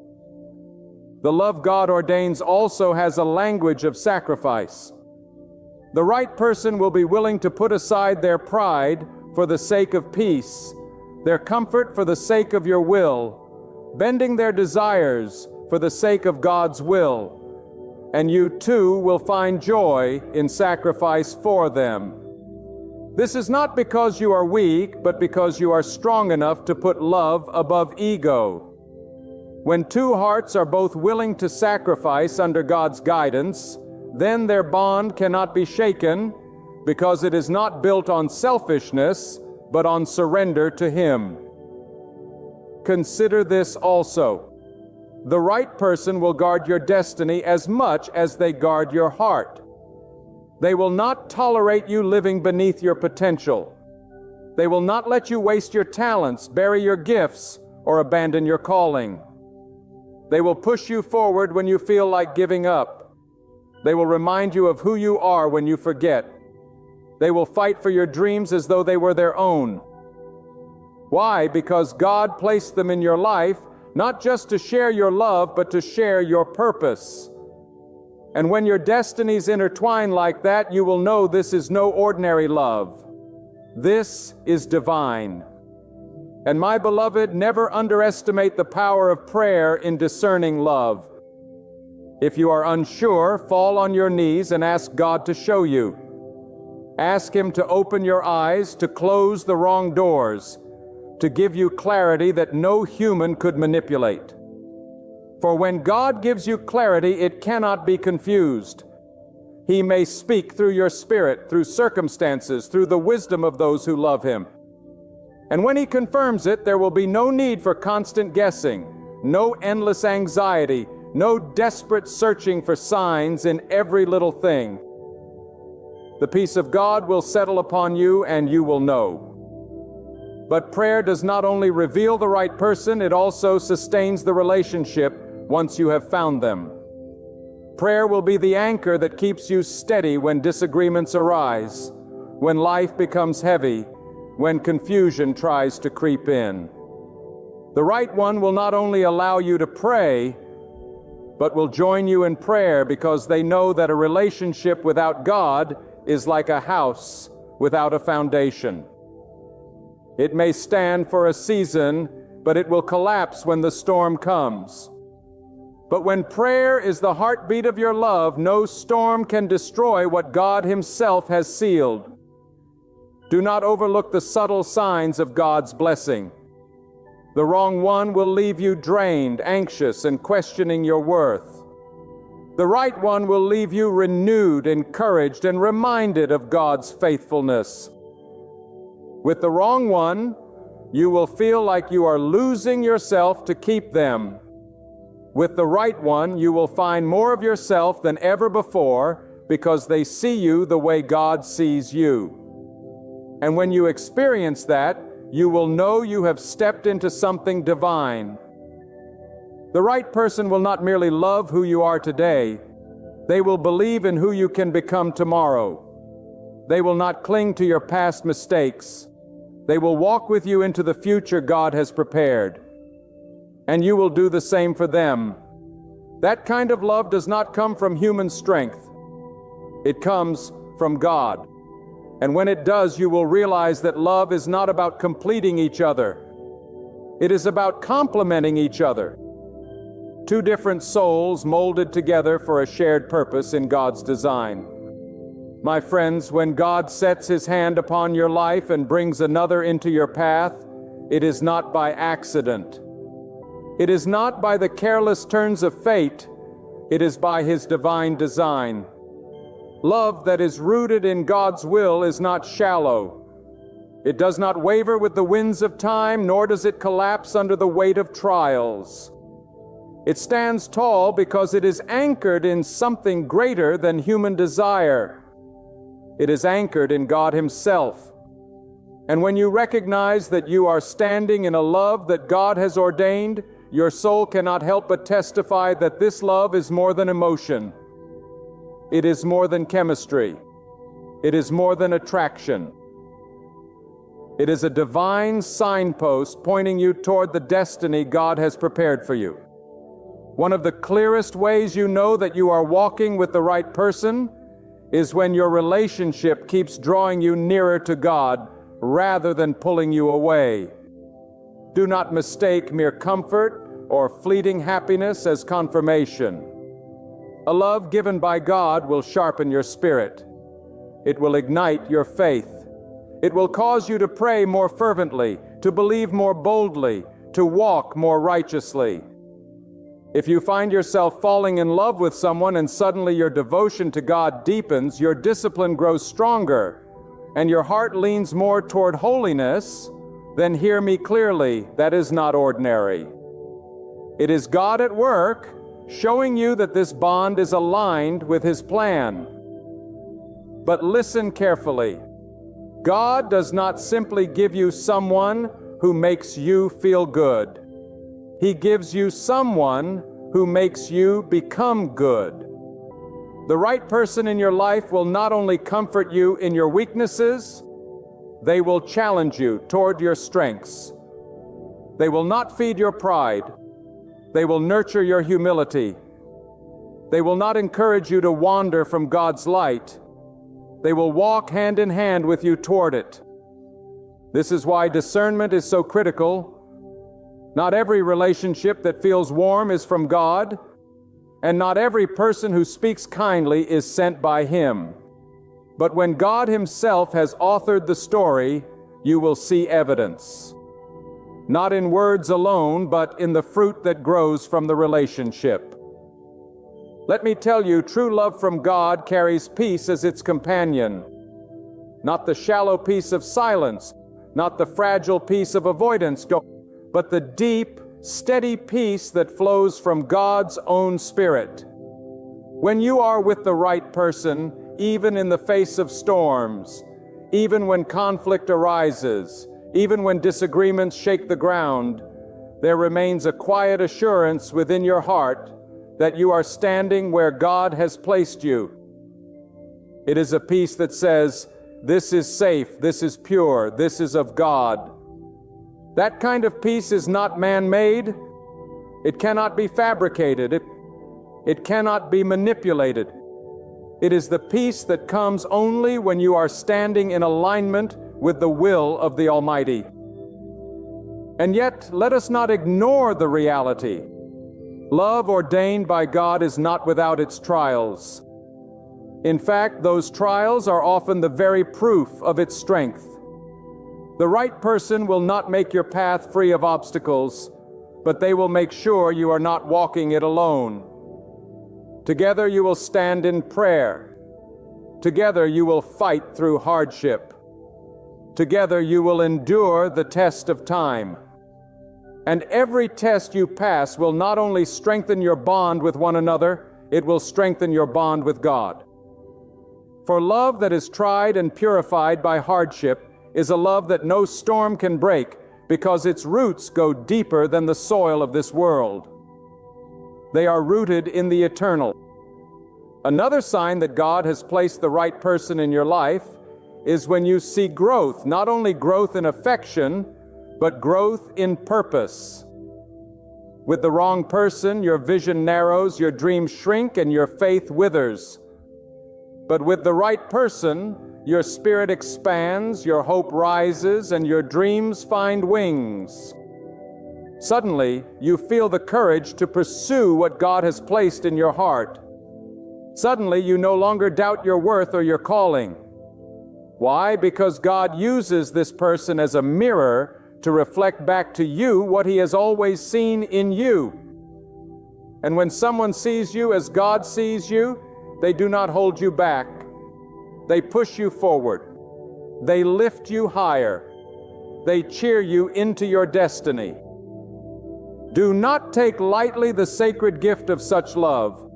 The love God ordains also has a language of sacrifice. The right person will be willing to put aside their pride for the sake of peace, their comfort for the sake of your will, bending their desires for the sake of God's will. And you too will find joy in sacrifice for them. This is not because you are weak, but because you are strong enough to put love above ego. When two hearts are both willing to sacrifice under God's guidance, then their bond cannot be shaken, because it is not built on selfishness, but on surrender to Him. Consider this also. The right person will guard your destiny as much as they guard your heart. They will not tolerate you living beneath your potential. They will not let you waste your talents, bury your gifts, or abandon your calling. They will push you forward when you feel like giving up. They will remind you of who you are when you forget. They will fight for your dreams as though they were their own. Why? Because God placed them in your life, not just to share your love, but to share your purpose. And when your destinies intertwine like that, you will know this is no ordinary love. This is divine. And my beloved, never underestimate the power of prayer in discerning love. If you are unsure, fall on your knees and ask God to show you. Ask Him to open your eyes, to close the wrong doors, to give you clarity that no human could manipulate. For when God gives you clarity, it cannot be confused. He may speak through your spirit, through circumstances, through the wisdom of those who love Him. And when He confirms it, there will be no need for constant guessing, no endless anxiety, no desperate searching for signs in every little thing. The peace of God will settle upon you, and you will know. But prayer does not only reveal the right person, it also sustains the relationship once you have found them. Prayer will be the anchor that keeps you steady when disagreements arise, when life becomes heavy, when confusion tries to creep in. The right one will not only allow you to pray, but will join you in prayer because they know that a relationship without God is like a house without a foundation. It may stand for a season, but it will collapse when the storm comes. But when prayer is the heartbeat of your love, no storm can destroy what God Himself has sealed. Do not overlook the subtle signs of God's blessing. The wrong one will leave you drained, anxious, and questioning your worth. The right one will leave you renewed, encouraged, and reminded of God's faithfulness. With the wrong one, you will feel like you are losing yourself to keep them. With the right one, you will find more of yourself than ever before because they see you the way God sees you. And when you experience that, you will know you have stepped into something divine. The right person will not merely love who you are today, they will believe in who you can become tomorrow. They will not cling to your past mistakes. They will walk with you into the future God has prepared. And you will do the same for them. That kind of love does not come from human strength. It comes from God. And when it does, you will realize that love is not about completing each other. It is about complementing each other. Two different souls molded together for a shared purpose in God's design. My friends, when God sets His hand upon your life and brings another into your path, it is not by accident. It is not by the careless turns of fate. It is by His divine design. Love that is rooted in God's will is not shallow. It does not waver with the winds of time, nor does it collapse under the weight of trials. It stands tall because it is anchored in something greater than human desire. It is anchored in God Himself. And when you recognize that you are standing in a love that God has ordained, your soul cannot help but testify that this love is more than emotion. It is more than chemistry. It is more than attraction. It is a divine signpost pointing you toward the destiny God has prepared for you. One of the clearest ways you know that you are walking with the right person is when your relationship keeps drawing you nearer to God rather than pulling you away. Do not mistake mere comfort or fleeting happiness as confirmation. A love given by God will sharpen your spirit. It will ignite your faith. It will cause you to pray more fervently, to believe more boldly, to walk more righteously. If you find yourself falling in love with someone and suddenly your devotion to God deepens, your discipline grows stronger, and your heart leans more toward holiness, then hear me clearly, that is not ordinary. It is God at work, showing you that this bond is aligned with His plan. But listen carefully. God does not simply give you someone who makes you feel good. He gives you someone who makes you become good. The right person in your life will not only comfort you in your weaknesses, they will challenge you toward your strengths. They will not feed your pride. They will nurture your humility. They will not encourage you to wander from God's light. They will walk hand in hand with you toward it. This is why discernment is so critical. Not every relationship that feels warm is from God, and not every person who speaks kindly is sent by Him. But when God Himself has authored the story, you will see evidence. Not in words alone, but in the fruit that grows from the relationship. Let me tell you, true love from God carries peace as its companion. Not the shallow peace of silence, not the fragile peace of avoidance, but the deep, steady peace that flows from God's own Spirit. When you are with the right person, even in the face of storms, even when conflict arises, even when disagreements shake the ground, there remains a quiet assurance within your heart that you are standing where God has placed you. It is a peace that says, "This is safe, this is pure, this is of God." That kind of peace is not man-made. It cannot be fabricated. It cannot be manipulated. It is the peace that comes only when you are standing in alignment with the will of the Almighty. And yet, let us not ignore the reality. Love ordained by God is not without its trials. In fact, those trials are often the very proof of its strength. The right person will not make your path free of obstacles, but they will make sure you are not walking it alone. Together you will stand in prayer. Together you will fight through hardship. Together you will endure the test of time. And every test you pass will not only strengthen your bond with one another, it will strengthen your bond with God. For love that is tried and purified by hardship is a love that no storm can break, because its roots go deeper than the soil of this world. They are rooted in the eternal. Another sign that God has placed the right person in your life is when you see growth, not only growth in affection, but growth in purpose. With the wrong person, your vision narrows, your dreams shrink, and your faith withers. But with the right person, your spirit expands, your hope rises, and your dreams find wings. Suddenly, you feel the courage to pursue what God has placed in your heart. Suddenly, you no longer doubt your worth or your calling. Why? Because God uses this person as a mirror to reflect back to you what He has always seen in you. And when someone sees you as God sees you, they do not hold you back. They push you forward. They lift you higher. They cheer you into your destiny. Do not take lightly the sacred gift of such love.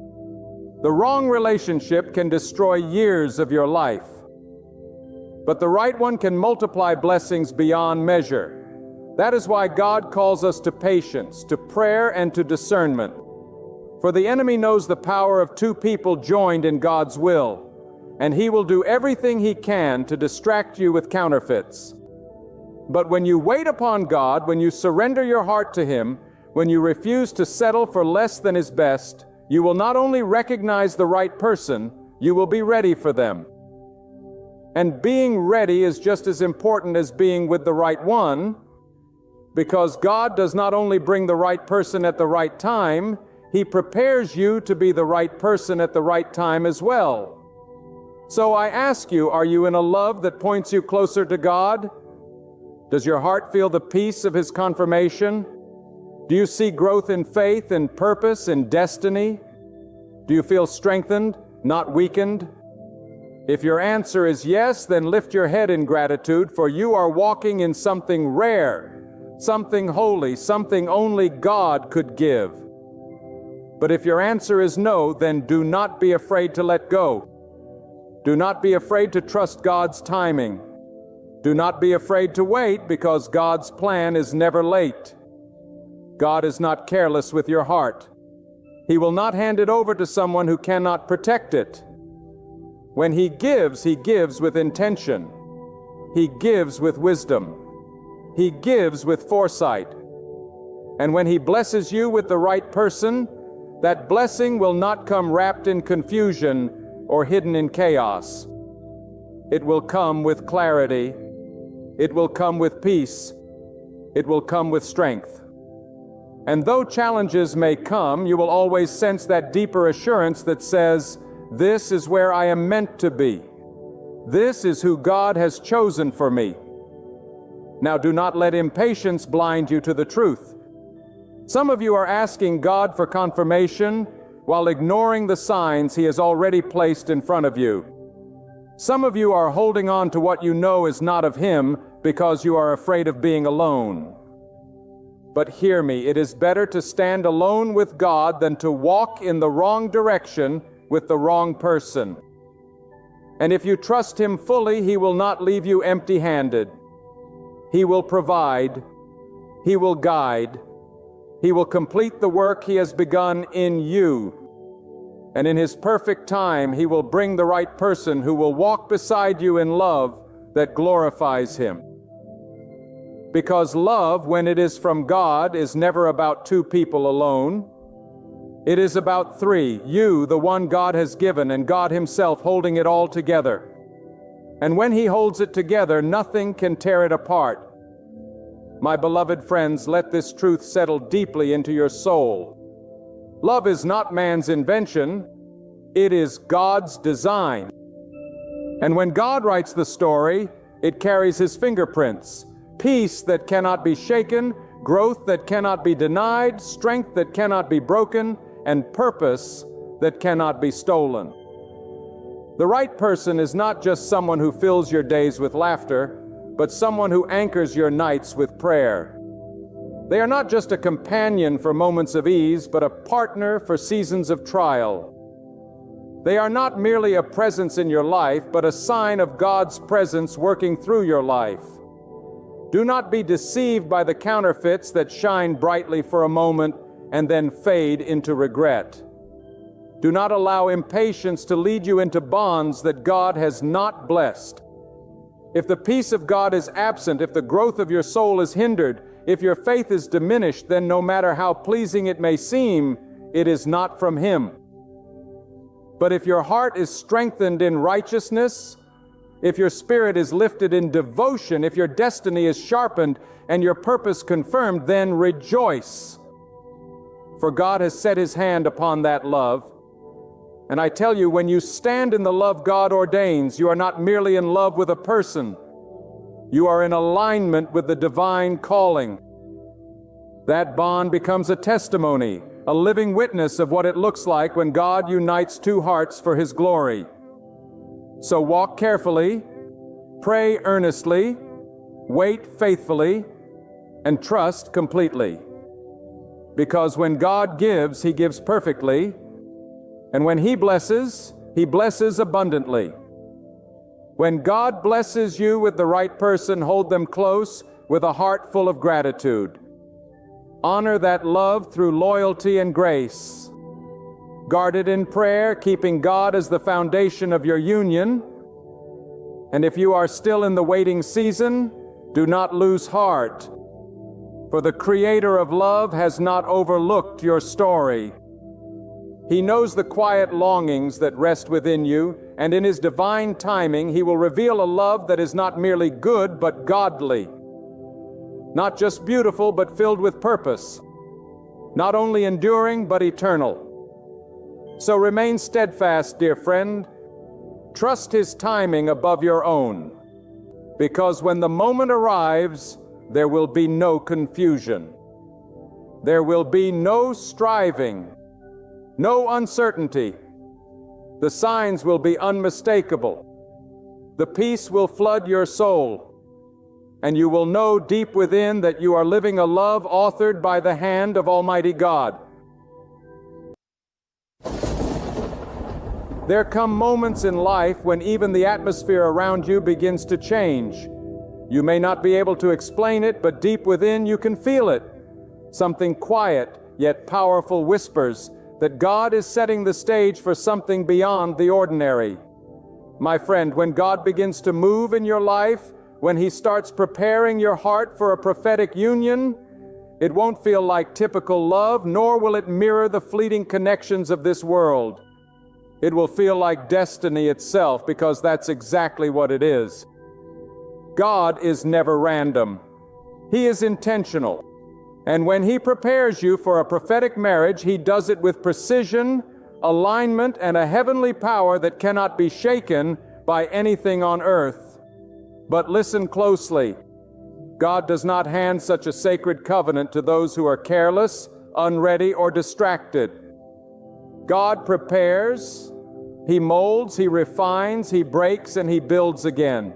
The wrong relationship can destroy years of your life. But the right one can multiply blessings beyond measure. That is why God calls us to patience, to prayer, and to discernment. For the enemy knows the power of two people joined in God's will, and he will do everything he can to distract you with counterfeits. But when you wait upon God, when you surrender your heart to Him, when you refuse to settle for less than is best, you will not only recognize the right person, you will be ready for them. And being ready is just as important as being with the right one, because God does not only bring the right person at the right time, He prepares you to be the right person at the right time as well. So I ask you, are you in a love that points you closer to God? Does your heart feel the peace of His confirmation? Do you see growth in faith, in purpose, in destiny? Do you feel strengthened, not weakened? If your answer is yes, then lift your head in gratitude, for you are walking in something rare, something holy, something only God could give. But if your answer is no, then do not be afraid to let go. Do not be afraid to trust God's timing. Do not be afraid to wait, because God's plan is never late. God is not careless with your heart. He will not hand it over to someone who cannot protect it. When he gives with intention. He gives with wisdom. He gives with foresight. And when he blesses you with the right person, that blessing will not come wrapped in confusion or hidden in chaos. It will come with clarity. It will come with peace. It will come with strength. And though challenges may come, you will always sense that deeper assurance that says, "This is where I am meant to be. This is who God has chosen for me." Now do not let impatience blind you to the truth. Some of you are asking God for confirmation while ignoring the signs He has already placed in front of you. Some of you are holding on to what you know is not of Him because you are afraid of being alone. But hear me, it is better to stand alone with God than to walk in the wrong direction with the wrong person. And if you trust Him fully, He will not leave you empty-handed. He will provide. He will guide. He will complete the work He has begun in you. And in His perfect time, He will bring the right person who will walk beside you in love that glorifies Him. Because love, when it is from God, is never about two people alone. It is about three, you, the one God has given, and God Himself holding it all together. And when He holds it together, nothing can tear it apart. My beloved friends, let this truth settle deeply into your soul. Love is not man's invention, it is God's design. And when God writes the story, it carries His fingerprints. Peace that cannot be shaken, growth that cannot be denied, strength that cannot be broken, and purpose that cannot be stolen. The right person is not just someone who fills your days with laughter, but someone who anchors your nights with prayer. They are not just a companion for moments of ease, but a partner for seasons of trial. They are not merely a presence in your life, but a sign of God's presence working through your life. Do not be deceived by the counterfeits that shine brightly for a moment and then fade into regret. Do not allow impatience to lead you into bonds that God has not blessed. If the peace of God is absent, if the growth of your soul is hindered, if your faith is diminished, then no matter how pleasing it may seem, it is not from Him. But if your heart is strengthened in righteousness, if your spirit is lifted in devotion, if your destiny is sharpened and your purpose confirmed, then rejoice. For God has set His hand upon that love. And I tell you, when you stand in the love God ordains, you are not merely in love with a person. You are in alignment with the divine calling. That bond becomes a testimony, a living witness of what it looks like when God unites two hearts for His glory. So walk carefully, pray earnestly, wait faithfully, and trust completely. Because when God gives, He gives perfectly, and when He blesses abundantly. When God blesses you with the right person, hold them close with a heart full of gratitude. Honor that love through loyalty and grace. Guard it in prayer, keeping God as the foundation of your union. And if you are still in the waiting season, do not lose heart. For the Creator of love has not overlooked your story. He knows the quiet longings that rest within you, and in His divine timing, He will reveal a love that is not merely good, but godly. Not just beautiful, but filled with purpose. Not only enduring, but eternal. So remain steadfast, dear friend. Trust His timing above your own. Because when the moment arrives, there will be no confusion. There will be no striving, no uncertainty. The signs will be unmistakable. The peace will flood your soul, and you will know deep within that you are living a love authored by the hand of Almighty God. There come moments in life when even the atmosphere around you begins to change. You may not be able to explain it, but deep within you can feel it. Something quiet yet powerful whispers, that God is setting the stage for something beyond the ordinary. My friend, when God begins to move in your life, when He starts preparing your heart for a prophetic union, it won't feel like typical love, nor will it mirror the fleeting connections of this world. It will feel like destiny itself, because that's exactly what it is. God is never random. He is intentional. And when He prepares you for a prophetic marriage, He does it with precision, alignment, and a heavenly power that cannot be shaken by anything on earth. But listen closely. God does not hand such a sacred covenant to those who are careless, unready, or distracted. God prepares, He molds, He refines, He breaks, and He builds again.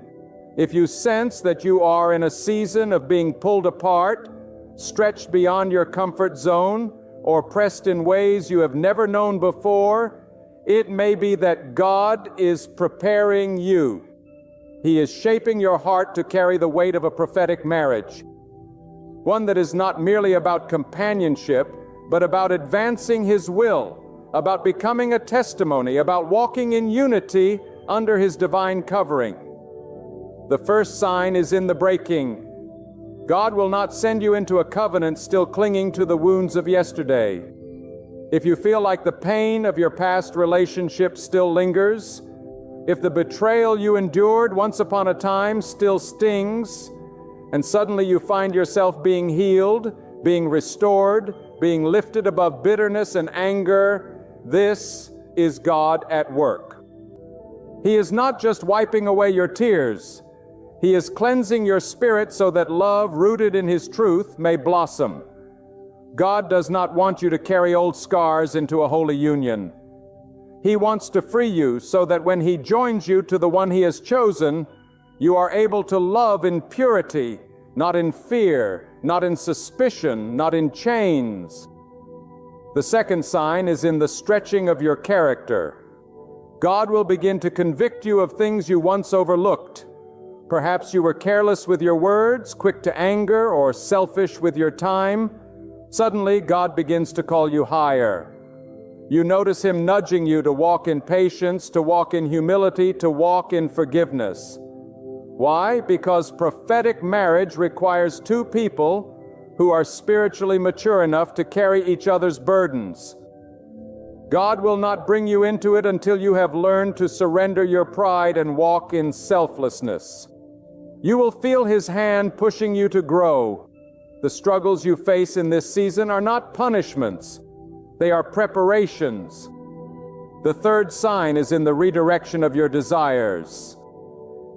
If you sense that you are in a season of being pulled apart, stretched beyond your comfort zone, or pressed in ways you have never known before, it may be that God is preparing you. He is shaping your heart to carry the weight of a prophetic marriage, one that is not merely about companionship, but about advancing His will, about becoming a testimony, about walking in unity under His divine covering. The first sign is in the breaking. God will not send you into a covenant still clinging to the wounds of yesterday. If you feel like the pain of your past relationship still lingers, if the betrayal you endured once upon a time still stings, and suddenly you find yourself being healed, being restored, being lifted above bitterness and anger, this is God at work. He is not just wiping away your tears. He is cleansing your spirit so that love rooted in His truth may blossom. God does not want you to carry old scars into a holy union. He wants to free you so that when He joins you to the one He has chosen, you are able to love in purity, not in fear, not in suspicion, not in chains. The second sign is in the stretching of your character. God will begin to convict you of things you once overlooked. Perhaps you were careless with your words, quick to anger, or selfish with your time. Suddenly, God begins to call you higher. You notice Him nudging you to walk in patience, to walk in humility, to walk in forgiveness. Why? Because prophetic marriage requires two people who are spiritually mature enough to carry each other's burdens. God will not bring you into it until you have learned to surrender your pride and walk in selflessness. You will feel His hand pushing you to grow. The struggles you face in this season are not punishments. They are preparations. The third sign is in the redirection of your desires.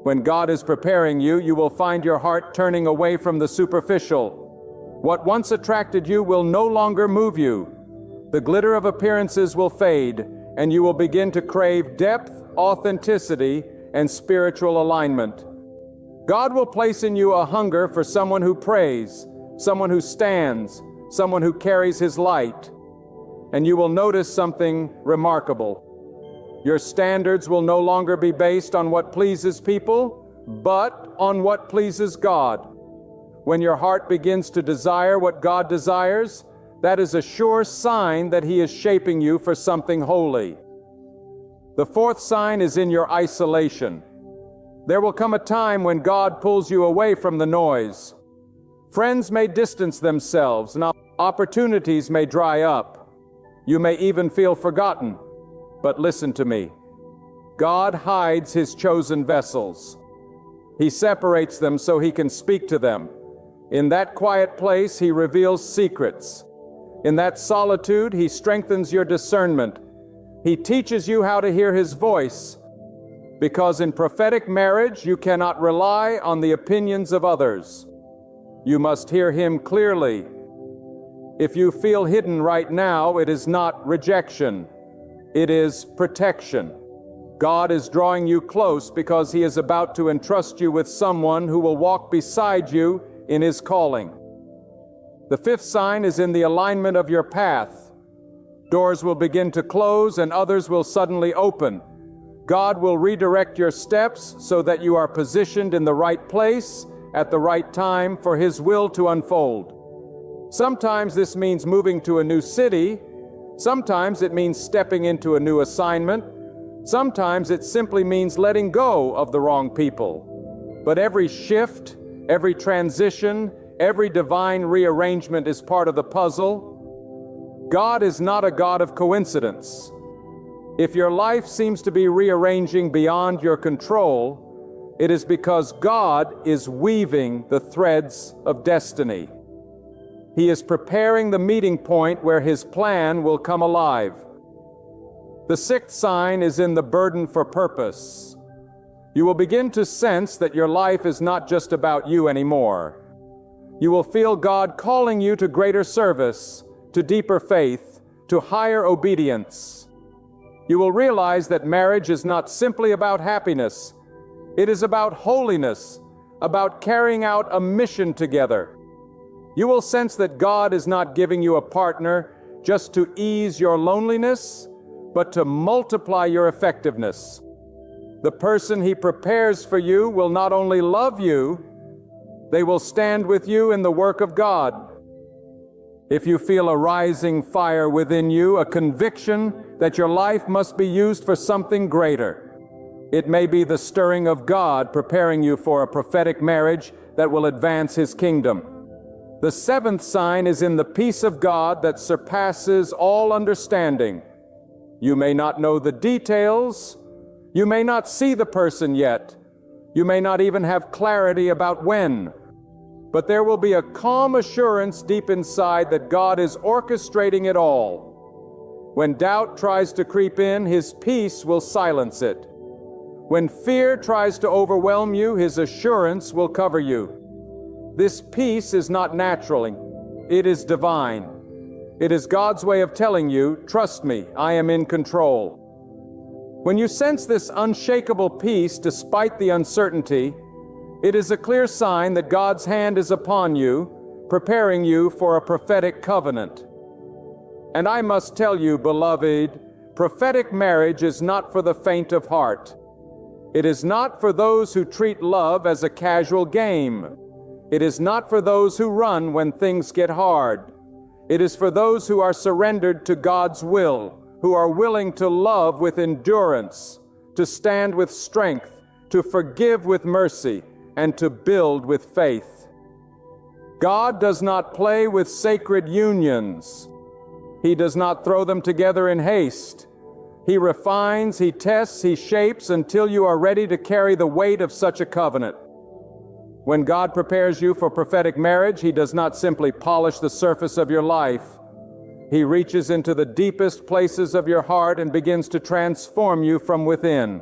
When God is preparing you, you will find your heart turning away from the superficial. What once attracted you will no longer move you. The glitter of appearances will fade, and you will begin to crave depth, authenticity, and spiritual alignment. God will place in you a hunger for someone who prays, someone who stands, someone who carries His light. And you will notice something remarkable. Your standards will no longer be based on what pleases people, but on what pleases God. When your heart begins to desire what God desires, that is a sure sign that He is shaping you for something holy. The fourth sign is in your isolation. There will come a time when God pulls you away from the noise. Friends may distance themselves, and opportunities may dry up. You may even feel forgotten. But listen to me. God hides His chosen vessels. He separates them so He can speak to them. In that quiet place, He reveals secrets. In that solitude, He strengthens your discernment. He teaches you how to hear His voice. Because in prophetic marriage, you cannot rely on the opinions of others. You must hear Him clearly. If you feel hidden right now, it is not rejection. It is protection. God is drawing you close because He is about to entrust you with someone who will walk beside you in His calling. The fifth sign is in the alignment of your path. Doors will begin to close and others will suddenly open. God will redirect your steps so that you are positioned in the right place at the right time for His will to unfold. Sometimes this means moving to a new city. Sometimes it means stepping into a new assignment. Sometimes it simply means letting go of the wrong people. But every shift, every transition, every divine rearrangement is part of the puzzle. God is not a God of coincidence. If your life seems to be rearranging beyond your control, it is because God is weaving the threads of destiny. He is preparing the meeting point where His plan will come alive. The sixth sign is in the burden for purpose. You will begin to sense that your life is not just about you anymore. You will feel God calling you to greater service, to deeper faith, to higher obedience. You will realize that marriage is not simply about happiness. It is about holiness, about carrying out a mission together. You will sense that God is not giving you a partner just to ease your loneliness, but to multiply your effectiveness. The person He prepares for you will not only love you, they will stand with you in the work of God. If you feel a rising fire within you, a conviction that your life must be used for something greater, it may be the stirring of God preparing you for a prophetic marriage that will advance His kingdom. The seventh sign is in the peace of God that surpasses all understanding. You may not know the details. You may not see the person yet. You may not even have clarity about when. But there will be a calm assurance deep inside that God is orchestrating it all. When doubt tries to creep in, His peace will silence it. When fear tries to overwhelm you, His assurance will cover you. This peace is not natural, it is divine. It is God's way of telling you, trust me, I am in control. When you sense this unshakable peace despite the uncertainty, it is a clear sign that God's hand is upon you, preparing you for a prophetic covenant. And I must tell you, beloved, prophetic marriage is not for the faint of heart. It is not for those who treat love as a casual game. It is not for those who run when things get hard. It is for those who are surrendered to God's will, who are willing to love with endurance, to stand with strength, to forgive with mercy, and to build with faith. God does not play with sacred unions. He does not throw them together in haste. He refines, He tests, He shapes until you are ready to carry the weight of such a covenant. When God prepares you for prophetic marriage, He does not simply polish the surface of your life. He reaches into the deepest places of your heart and begins to transform you from within.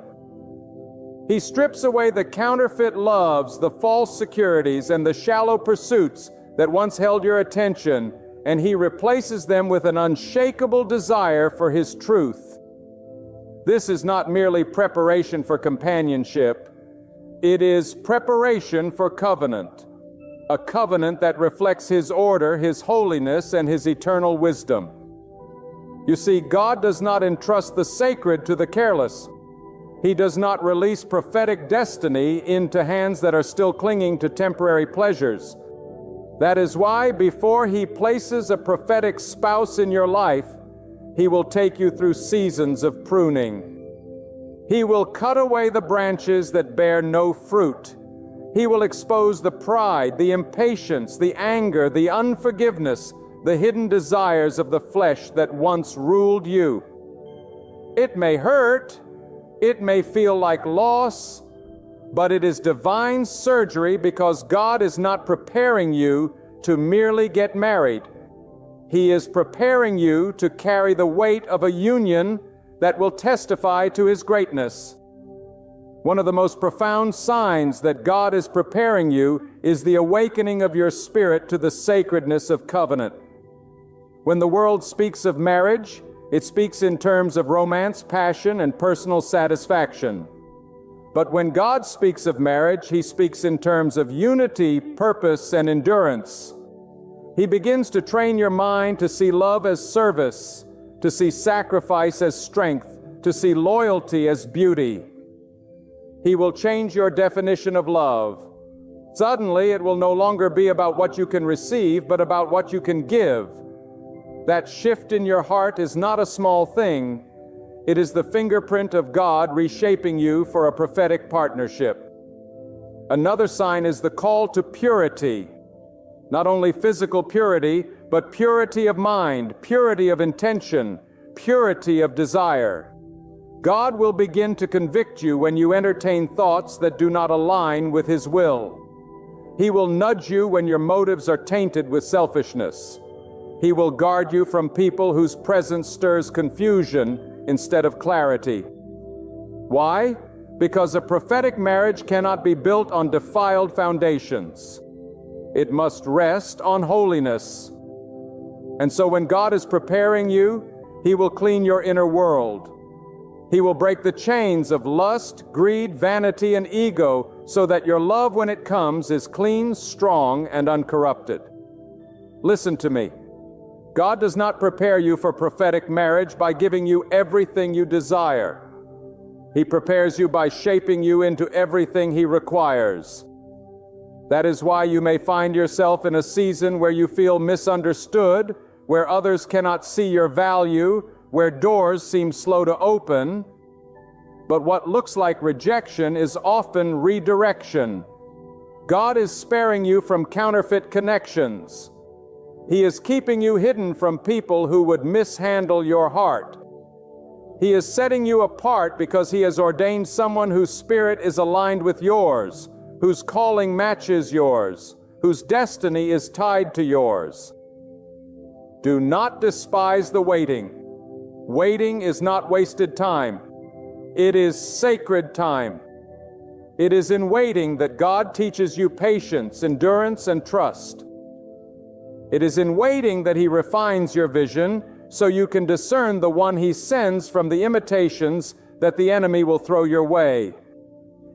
He strips away the counterfeit loves, the false securities, and the shallow pursuits that once held your attention, and He replaces them with an unshakable desire for His truth. This is not merely preparation for companionship. It is preparation for covenant, a covenant that reflects His order, His holiness, and His eternal wisdom. You see, God does not entrust the sacred to the careless. He does not release prophetic destiny into hands that are still clinging to temporary pleasures. That is why, before He places a prophetic spouse in your life, He will take you through seasons of pruning. He will cut away the branches that bear no fruit. He will expose the pride, the impatience, the anger, the unforgiveness, the hidden desires of the flesh that once ruled you. It may hurt, it may feel like loss, but it is divine surgery because God is not preparing you to merely get married. He is preparing you to carry the weight of a union that will testify to His greatness. One of the most profound signs that God is preparing you is the awakening of your spirit to the sacredness of covenant. When the world speaks of marriage, it speaks in terms of romance, passion, and personal satisfaction. But when God speaks of marriage, He speaks in terms of unity, purpose, and endurance. He begins to train your mind to see love as service, to see sacrifice as strength, to see loyalty as beauty. He will change your definition of love. Suddenly, it will no longer be about what you can receive, but about what you can give. That shift in your heart is not a small thing. It is the fingerprint of God reshaping you for a prophetic partnership. Another sign is the call to purity. Not only physical purity, but purity of mind, purity of intention, purity of desire. God will begin to convict you when you entertain thoughts that do not align with His will. He will nudge you when your motives are tainted with selfishness. He will guard you from people whose presence stirs confusion instead of clarity. Why? Because a prophetic marriage cannot be built on defiled foundations. It must rest on holiness. And so when God is preparing you, He will clean your inner world. He will break the chains of lust, greed, vanity, and ego so that your love, when it comes, is clean, strong, and uncorrupted. Listen to me. God does not prepare you for prophetic marriage by giving you everything you desire. He prepares you by shaping you into everything He requires. That is why you may find yourself in a season where you feel misunderstood, where others cannot see your value, where doors seem slow to open. But what looks like rejection is often redirection. God is sparing you from counterfeit connections. He is keeping you hidden from people who would mishandle your heart. He is setting you apart because He has ordained someone whose spirit is aligned with yours, whose calling matches yours, whose destiny is tied to yours. Do not despise the waiting. Waiting is not wasted time. It is sacred time. It is in waiting that God teaches you patience, endurance, and trust. It is in waiting that He refines your vision so you can discern the one He sends from the imitations that the enemy will throw your way.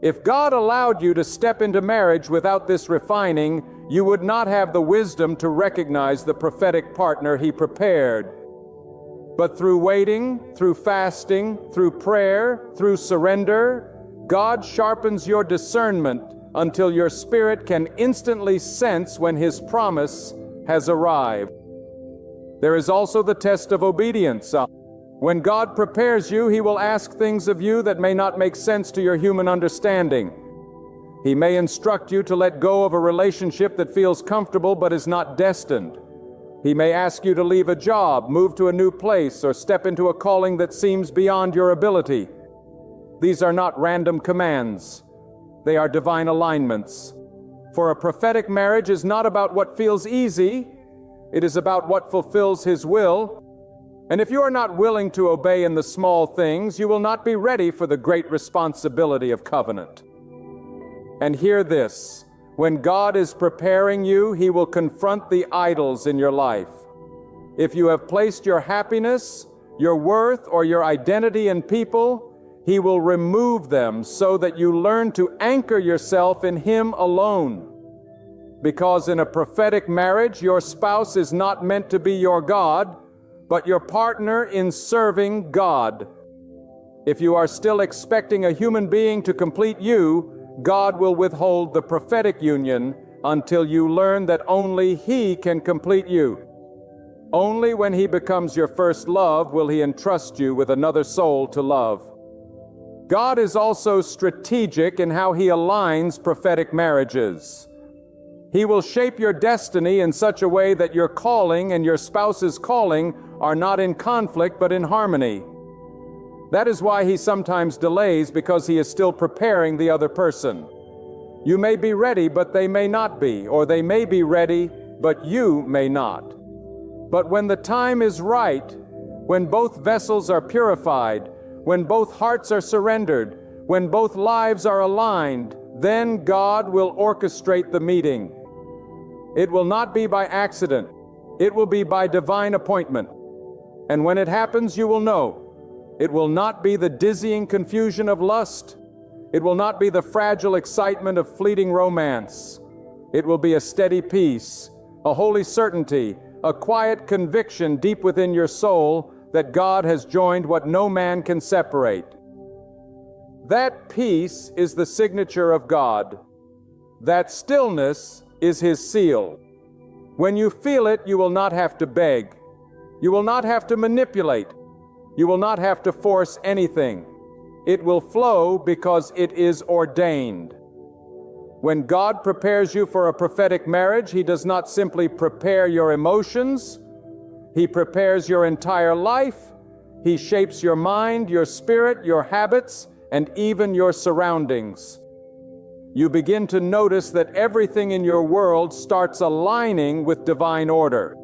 If God allowed you to step into marriage without this refining, you would not have the wisdom to recognize the prophetic partner He prepared. But through waiting, through fasting, through prayer, through surrender, God sharpens your discernment until your spirit can instantly sense when His promise has arrived. There is also the test of obedience. When God prepares you, He will ask things of you that may not make sense to your human understanding. He may instruct you to let go of a relationship that feels comfortable but is not destined. He may ask you to leave a job, move to a new place, or step into a calling that seems beyond your ability. These are not random commands. They are divine alignments. For a prophetic marriage is not about what feels easy. It is about what fulfills His will. And if you are not willing to obey in the small things, you will not be ready for the great responsibility of covenant. And hear this. When God is preparing you, He will confront the idols in your life. If you have placed your happiness, your worth, or your identity in people, He will remove them so that you learn to anchor yourself in Him alone. Because in a prophetic marriage, your spouse is not meant to be your God, but your partner in serving God. If you are still expecting a human being to complete you, God will withhold the prophetic union until you learn that only He can complete you. Only when He becomes your first love will He entrust you with another soul to love. God is also strategic in how He aligns prophetic marriages. He will shape your destiny in such a way that your calling and your spouse's calling are not in conflict but in harmony. That is why He sometimes delays, because He is still preparing the other person. You may be ready, but they may not be, or they may be ready, but you may not. But when the time is right, when both vessels are purified, when both hearts are surrendered, when both lives are aligned, then God will orchestrate the meeting. It will not be by accident. It will be by divine appointment. And when it happens, you will know. It will not be the dizzying confusion of lust. It will not be the fragile excitement of fleeting romance. It will be a steady peace, a holy certainty, a quiet conviction deep within your soul that God has joined what no man can separate. That peace is the signature of God. That stillness is His seal. When you feel it, you will not have to beg. You will not have to manipulate. You will not have to force anything. It will flow because it is ordained. When God prepares you for a prophetic marriage, He does not simply prepare your emotions. He prepares your entire life. He shapes your mind, your spirit, your habits, and even your surroundings. You begin to notice that everything in your world starts aligning with divine order.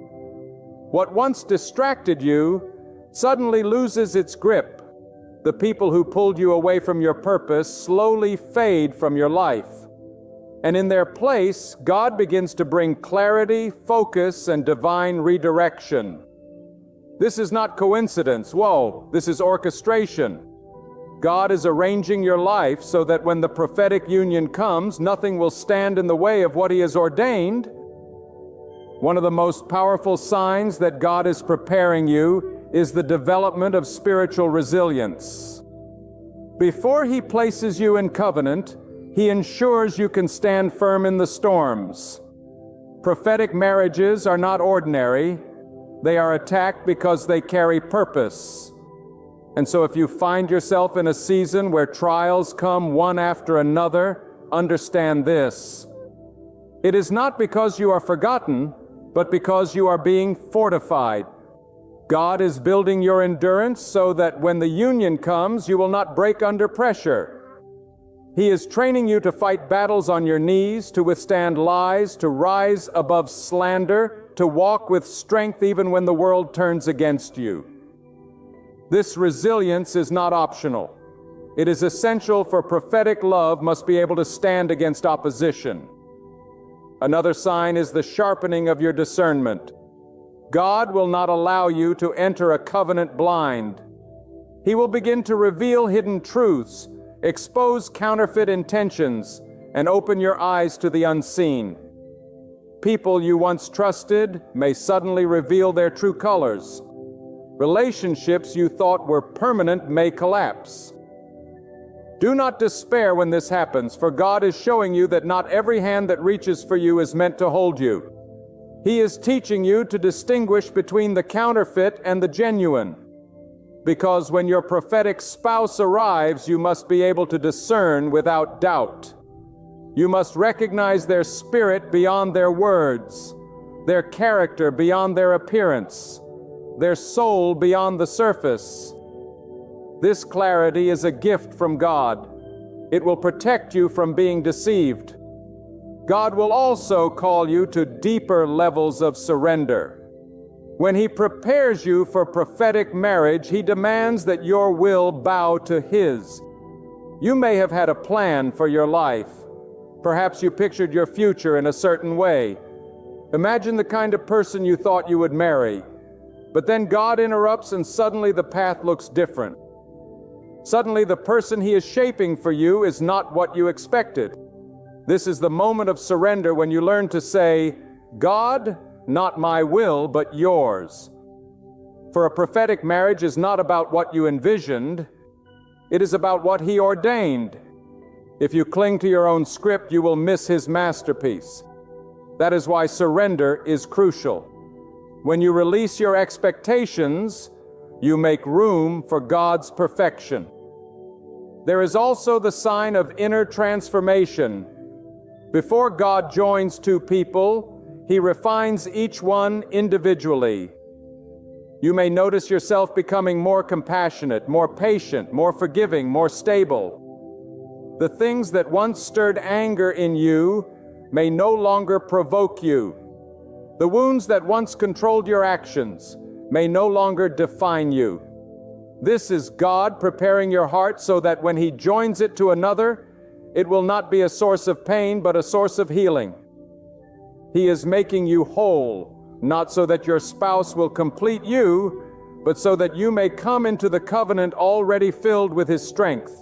What once distracted you suddenly loses its grip. The people who pulled you away from your purpose slowly fade from your life. And in their place, God begins to bring clarity, focus, and divine redirection. This is not coincidence. Whoa, this is orchestration. God is arranging your life so that when the prophetic union comes, nothing will stand in the way of what He has ordained. One of the most powerful signs that God is preparing you is the development of spiritual resilience. Before He places you in covenant, He ensures you can stand firm in the storms. Prophetic marriages are not ordinary. They are attacked because they carry purpose. And so if you find yourself in a season where trials come one after another, understand this. It is not because you are forgotten, but because you are being fortified. God is building your endurance so that when the union comes, you will not break under pressure. He is training you to fight battles on your knees, to withstand lies, to rise above slander, to walk with strength even when the world turns against you. This resilience is not optional. It is essential, for prophetic love must be able to stand against opposition. Another sign is the sharpening of your discernment. God will not allow you to enter a covenant blind. He will begin to reveal hidden truths, expose counterfeit intentions, and open your eyes to the unseen. People you once trusted may suddenly reveal their true colors. Relationships you thought were permanent may collapse. Do not despair when this happens, for God is showing you that not every hand that reaches for you is meant to hold you. He is teaching you to distinguish between the counterfeit and the genuine. Because when your prophetic spouse arrives, you must be able to discern without doubt. You must recognize their spirit beyond their words, their character beyond their appearance, their soul beyond the surface. This clarity is a gift from God. It will protect you from being deceived. God will also call you to deeper levels of surrender. When He prepares you for prophetic marriage, He demands that your will bow to His. You may have had a plan for your life. Perhaps you pictured your future in a certain way. Imagine the kind of person you thought you would marry. But then God interrupts and suddenly the path looks different. Suddenly the person He is shaping for you is not what you expected. This is the moment of surrender when you learn to say, God, not my will, but yours. For a prophetic marriage is not about what you envisioned. It is about what He ordained. If you cling to your own script, you will miss His masterpiece. That is why surrender is crucial. When you release your expectations, you make room for God's perfection. There is also the sign of inner transformation. Before God joins two people, He refines each one individually. You may notice yourself becoming more compassionate, more patient, more forgiving, more stable. The things that once stirred anger in you may no longer provoke you. The wounds that once controlled your actions may no longer define you. This is God preparing your heart so that when He joins it to another, it will not be a source of pain, but a source of healing. He is making you whole, not so that your spouse will complete you, but so that you may come into the covenant already filled with His strength.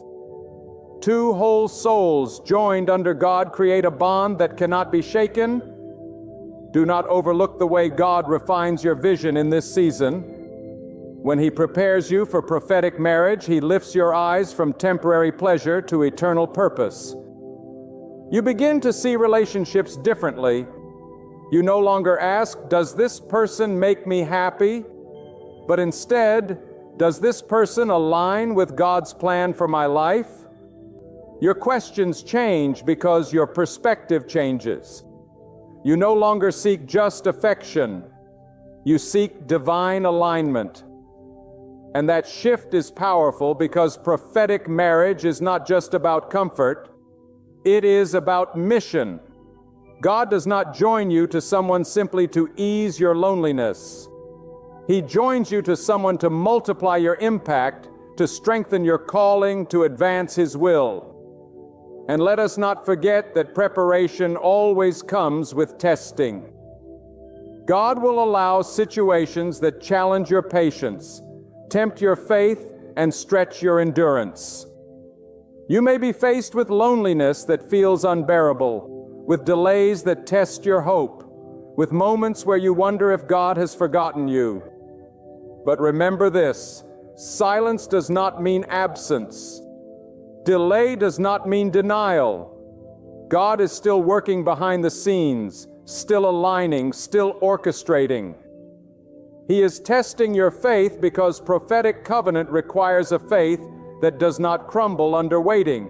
Two whole souls joined under God create a bond that cannot be shaken. Do not overlook the way God refines your vision in this season. When He prepares you for prophetic marriage, He lifts your eyes from temporary pleasure to eternal purpose. You begin to see relationships differently. You no longer ask, does this person make me happy? but instead, does this person align with God's plan for my life? Your questions change because your perspective changes. You no longer seek just affection. You seek divine alignment. And that shift is powerful because prophetic marriage is not just about comfort. It is about mission. God does not join you to someone simply to ease your loneliness. He joins you to someone to multiply your impact, to strengthen your calling, to advance His will. And let us not forget that preparation always comes with testing. God will allow situations that challenge your patience, tempt your faith, and stretch your endurance. You may be faced with loneliness that feels unbearable, with delays that test your hope, with moments where you wonder if God has forgotten you. But remember this: silence does not mean absence. Delay does not mean denial. God is still working behind the scenes, still aligning, still orchestrating. He is testing your faith because prophetic covenant requires a faith that does not crumble under waiting.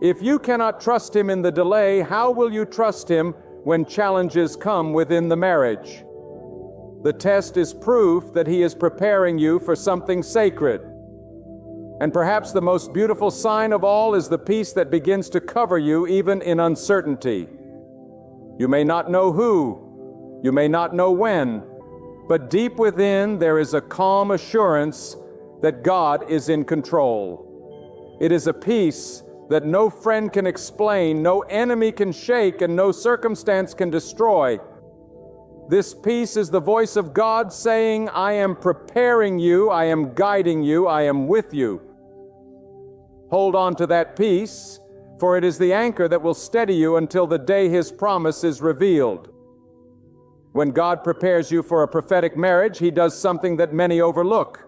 If you cannot trust Him in the delay, how will you trust Him when challenges come within the marriage? The test is proof that He is preparing you for something sacred. And perhaps the most beautiful sign of all is the peace that begins to cover you even in uncertainty. You may not know who, you may not know when, but deep within there is a calm assurance that God is in control. It is a peace that no friend can explain, no enemy can shake, and no circumstance can destroy. This peace is the voice of God saying, I am preparing you, I am guiding you, I am with you. Hold on to that peace, for it is the anchor that will steady you until the day His promise is revealed. When God prepares you for a prophetic marriage, He does something that many overlook.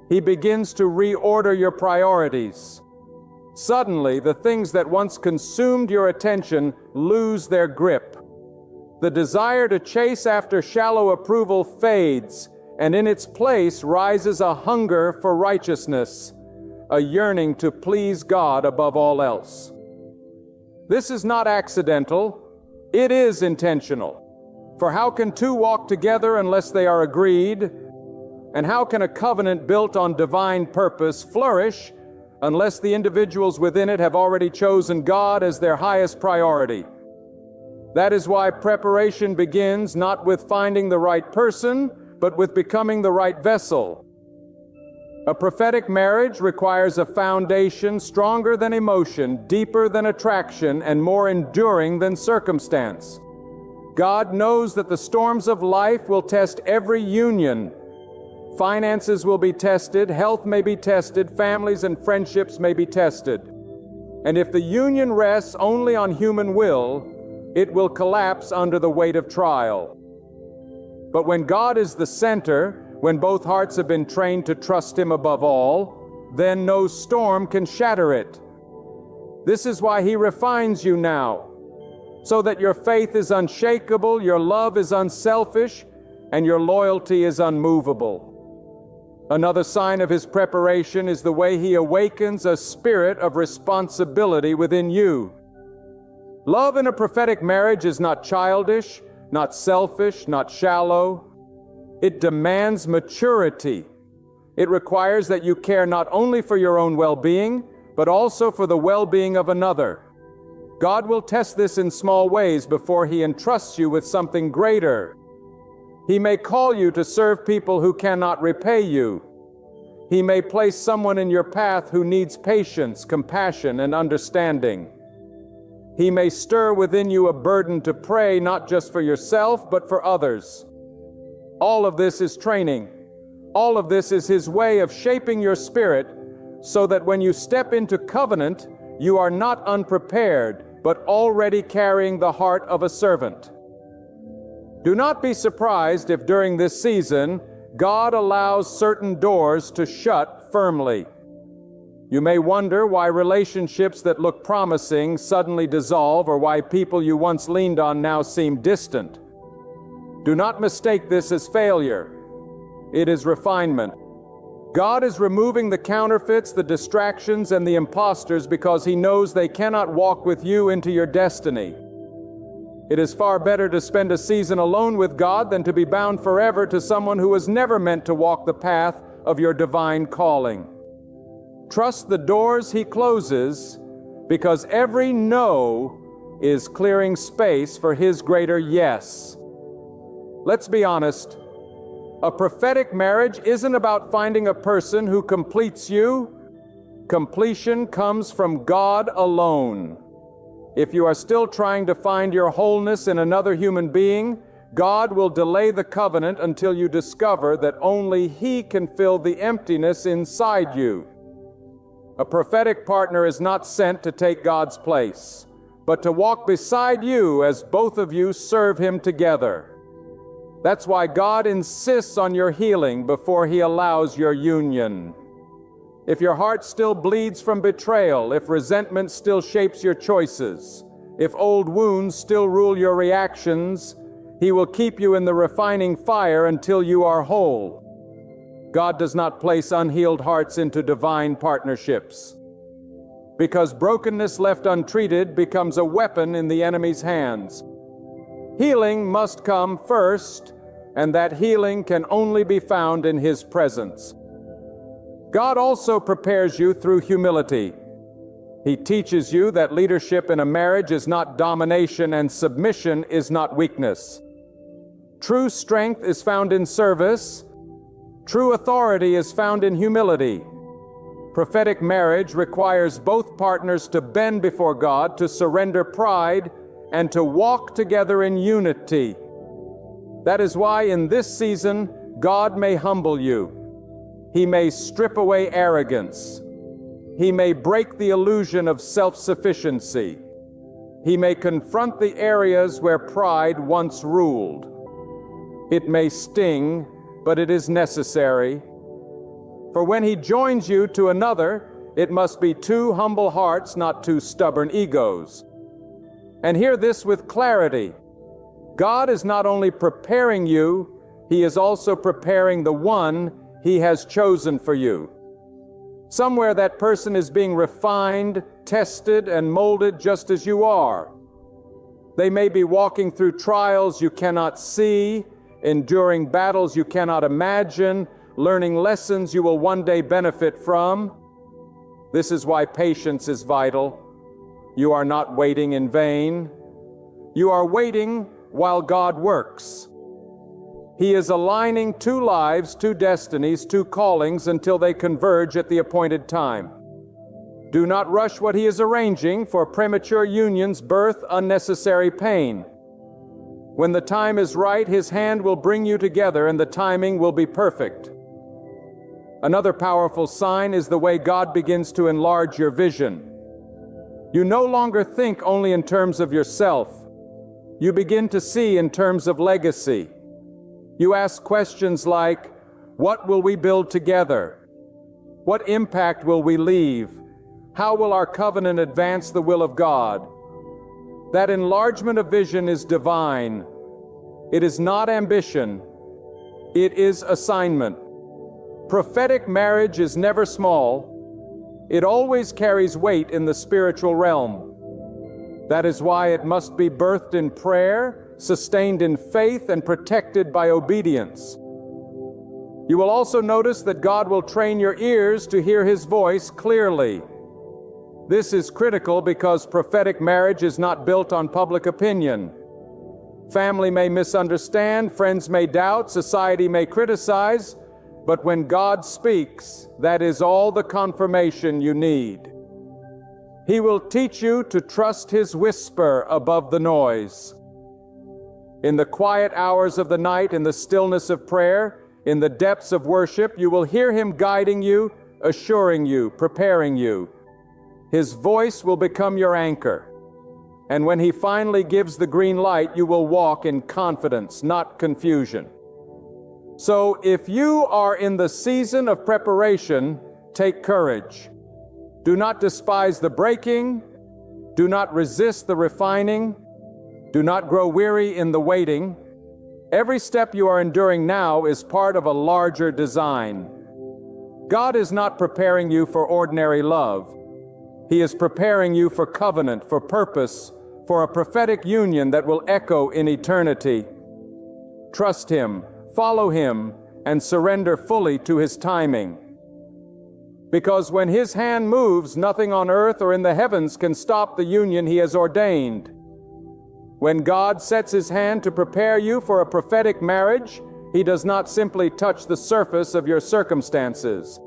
He begins to reorder your priorities. Suddenly, the things that once consumed your attention lose their grip. The desire to chase after shallow approval fades, and in its place rises a hunger for righteousness, a yearning to please God above all else. This is not accidental, it is intentional. For how can two walk together unless they are agreed? And how can a covenant built on divine purpose flourish unless the individuals within it have already chosen God as their highest priority? That is why preparation begins not with finding the right person, but with becoming the right vessel. A prophetic marriage requires a foundation stronger than emotion, deeper than attraction, and more enduring than circumstance. God knows that the storms of life will test every union. Finances will be tested, health may be tested, families and friendships may be tested. And if the union rests only on human will, it will collapse under the weight of trial. But when God is the center, when both hearts have been trained to trust Him above all, then no storm can shatter it. This is why He refines you now, so that your faith is unshakable, your love is unselfish, and your loyalty is unmovable. Another sign of His preparation is the way He awakens a spirit of responsibility within you. Love in a prophetic marriage is not childish, not selfish, not shallow. It demands maturity. It requires that you care not only for your own well-being, but also for the well-being of another. God will test this in small ways before He entrusts you with something greater. He may call you to serve people who cannot repay you. He may place someone in your path who needs patience, compassion, and understanding. He may stir within you a burden to pray not just for yourself, but for others. All of this is training. All of this is His way of shaping your spirit so that when you step into covenant, you are not unprepared, but already carrying the heart of a servant. Do not be surprised if during this season, God allows certain doors to shut firmly. You may wonder why relationships that look promising suddenly dissolve, or why people you once leaned on now seem distant. Do not mistake this as failure. It is refinement. God is removing the counterfeits, the distractions, and the imposters because He knows they cannot walk with you into your destiny. It is far better to spend a season alone with God than to be bound forever to someone who was never meant to walk the path of your divine calling. Trust the doors He closes, because every no is clearing space for His greater yes. Let's be honest. A prophetic marriage isn't about finding a person who completes you. Completion comes from God alone. If you are still trying to find your wholeness in another human being, God will delay the covenant until you discover that only He can fill the emptiness inside you. A prophetic partner is not sent to take God's place, but to walk beside you as both of you serve Him together. That's why God insists on your healing before He allows your union. If your heart still bleeds from betrayal, if resentment still shapes your choices, if old wounds still rule your reactions, He will keep you in the refining fire until you are whole. God does not place unhealed hearts into divine partnerships, because brokenness left untreated becomes a weapon in the enemy's hands. Healing must come first, and that healing can only be found in His presence. God also prepares you through humility. He teaches you that leadership in a marriage is not domination and submission is not weakness. True strength is found in service. True authority is found in humility. Prophetic marriage requires both partners to bend before God, to surrender pride, and to walk together in unity. That is why in this season, God may humble you. He may strip away arrogance. He may break the illusion of self-sufficiency. He may confront the areas where pride once ruled. It may sting, but it is necessary. For when He joins you to another, it must be two humble hearts, not two stubborn egos. And hear this with clarity. God is not only preparing you, He is also preparing the one He has chosen for you. Somewhere that person is being refined, tested, and molded just as you are. They may be walking through trials you cannot see, enduring battles you cannot imagine, learning lessons you will one day benefit from. This is why patience is vital. You are not waiting in vain. You are waiting while God works. He is aligning two lives, two destinies, two callings until they converge at the appointed time. Do not rush what He is arranging, for premature unions birth unnecessary pain. When the time is right, His hand will bring you together and the timing will be perfect. Another powerful sign is the way God begins to enlarge your vision. You no longer think only in terms of yourself. You begin to see in terms of legacy. You ask questions like, what will we build together? What impact will we leave? How will our covenant advance the will of God? That enlargement of vision is divine. It is not ambition. It is assignment. Prophetic marriage is never small. It always carries weight in the spiritual realm. That is why it must be birthed in prayer, sustained in faith, and protected by obedience. You will also notice that God will train your ears to hear His voice clearly. This is critical because prophetic marriage is not built on public opinion. Family may misunderstand, friends may doubt, society may criticize, but when God speaks, that is all the confirmation you need. He will teach you to trust His whisper above the noise. In the quiet hours of the night, in the stillness of prayer, in the depths of worship, you will hear Him guiding you, assuring you, preparing you. His voice will become your anchor. And when He finally gives the green light, you will walk in confidence, not confusion. So if you are in the season of preparation, take courage. Do not despise the breaking. Do not resist the refining. Do not grow weary in the waiting. Every step you are enduring now is part of a larger design. God is not preparing you for ordinary love. He is preparing you for covenant, for purpose, for a prophetic union that will echo in eternity. Trust Him, follow Him, and surrender fully to His timing. Because when His hand moves, nothing on earth or in the heavens can stop the union He has ordained. When God sets His hand to prepare you for a prophetic marriage, He does not simply touch the surface of your circumstances.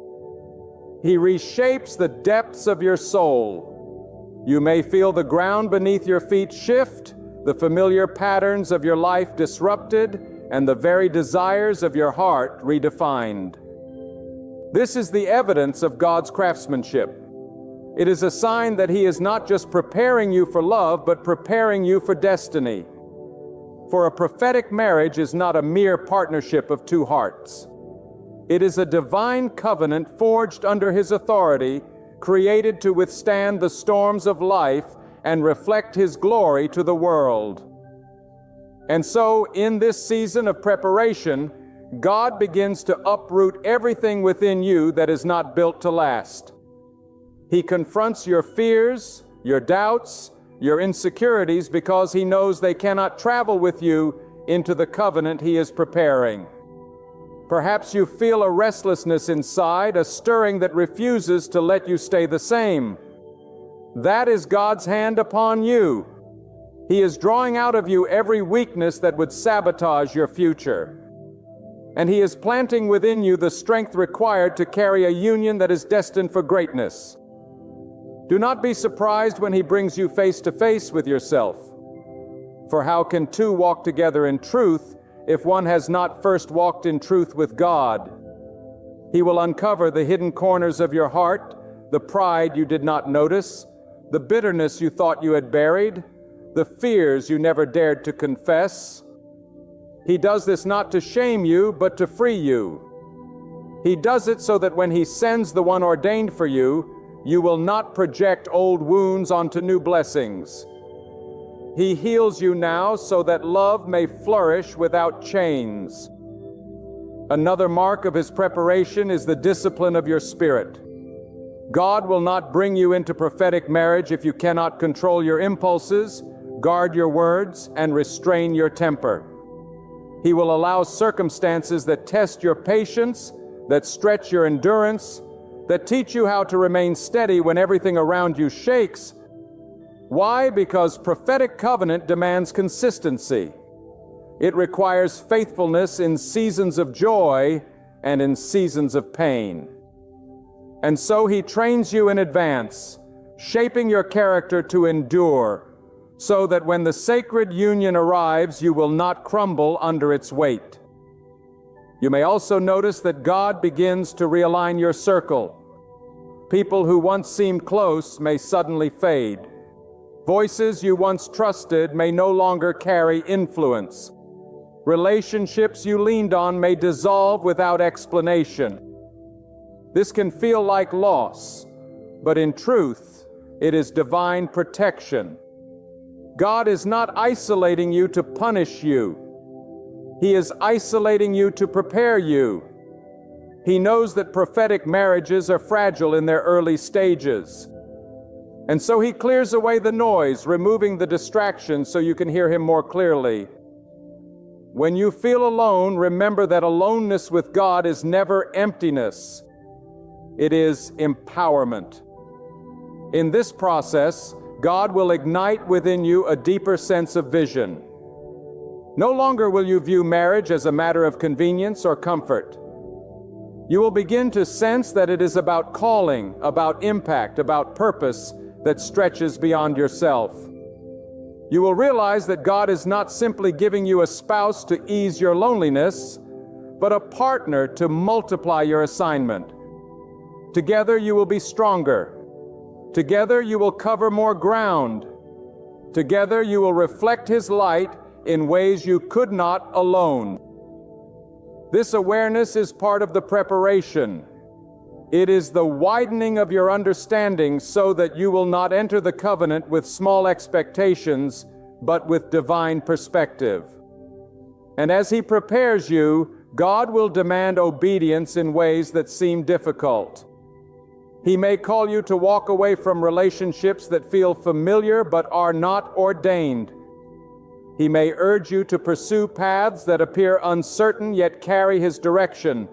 He reshapes the depths of your soul. You may feel the ground beneath your feet shift, the familiar patterns of your life disrupted, and the very desires of your heart redefined. This is the evidence of God's craftsmanship. It is a sign that He is not just preparing you for love, but preparing you for destiny. For a prophetic marriage is not a mere partnership of two hearts. It is a divine covenant forged under His authority, created to withstand the storms of life and reflect His glory to the world. And so, in this season of preparation, God begins to uproot everything within you that is not built to last. He confronts your fears, your doubts, your insecurities, because He knows they cannot travel with you into the covenant He is preparing. Perhaps you feel a restlessness inside, a stirring that refuses to let you stay the same. That is God's hand upon you. He is drawing out of you every weakness that would sabotage your future. And He is planting within you the strength required to carry a union that is destined for greatness. Do not be surprised when He brings you face to face with yourself. For how can two walk together in truth if one has not first walked in truth with God? He will uncover the hidden corners of your heart, the pride you did not notice, the bitterness you thought you had buried, the fears you never dared to confess. He does this not to shame you, but to free you. He does it so that when He sends the one ordained for you, you will not project old wounds onto new blessings. He heals you now so that love may flourish without chains. Another mark of His preparation is the discipline of your spirit. God will not bring you into prophetic marriage if you cannot control your impulses, guard your words, and restrain your temper. He will allow circumstances that test your patience, that stretch your endurance, that teach you how to remain steady when everything around you shakes. Why? Because prophetic covenant demands consistency. It requires faithfulness in seasons of joy and in seasons of pain. And so He trains you in advance, shaping your character to endure, so that when the sacred union arrives, you will not crumble under its weight. You may also notice that God begins to realign your circle. People who once seemed close may suddenly fade. Voices you once trusted may no longer carry influence. Relationships you leaned on may dissolve without explanation. This can feel like loss, but in truth, it is divine protection. God is not isolating you to punish you. He is isolating you to prepare you. He knows that prophetic marriages are fragile in their early stages. And so He clears away the noise, removing the distractions so you can hear Him more clearly. When you feel alone, remember that aloneness with God is never emptiness. It is empowerment. In this process, God will ignite within you a deeper sense of vision. No longer will you view marriage as a matter of convenience or comfort. You will begin to sense that it is about calling, about impact, about purpose that stretches beyond yourself. You will realize that God is not simply giving you a spouse to ease your loneliness, but a partner to multiply your assignment. Together you will be stronger. Together you will cover more ground. Together you will reflect His light in ways you could not alone. This awareness is part of the preparation. It is the widening of your understanding so that you will not enter the covenant with small expectations, but with divine perspective. And as He prepares you, God will demand obedience in ways that seem difficult. He may call you to walk away from relationships that feel familiar but are not ordained. He may urge you to pursue paths that appear uncertain yet carry His direction.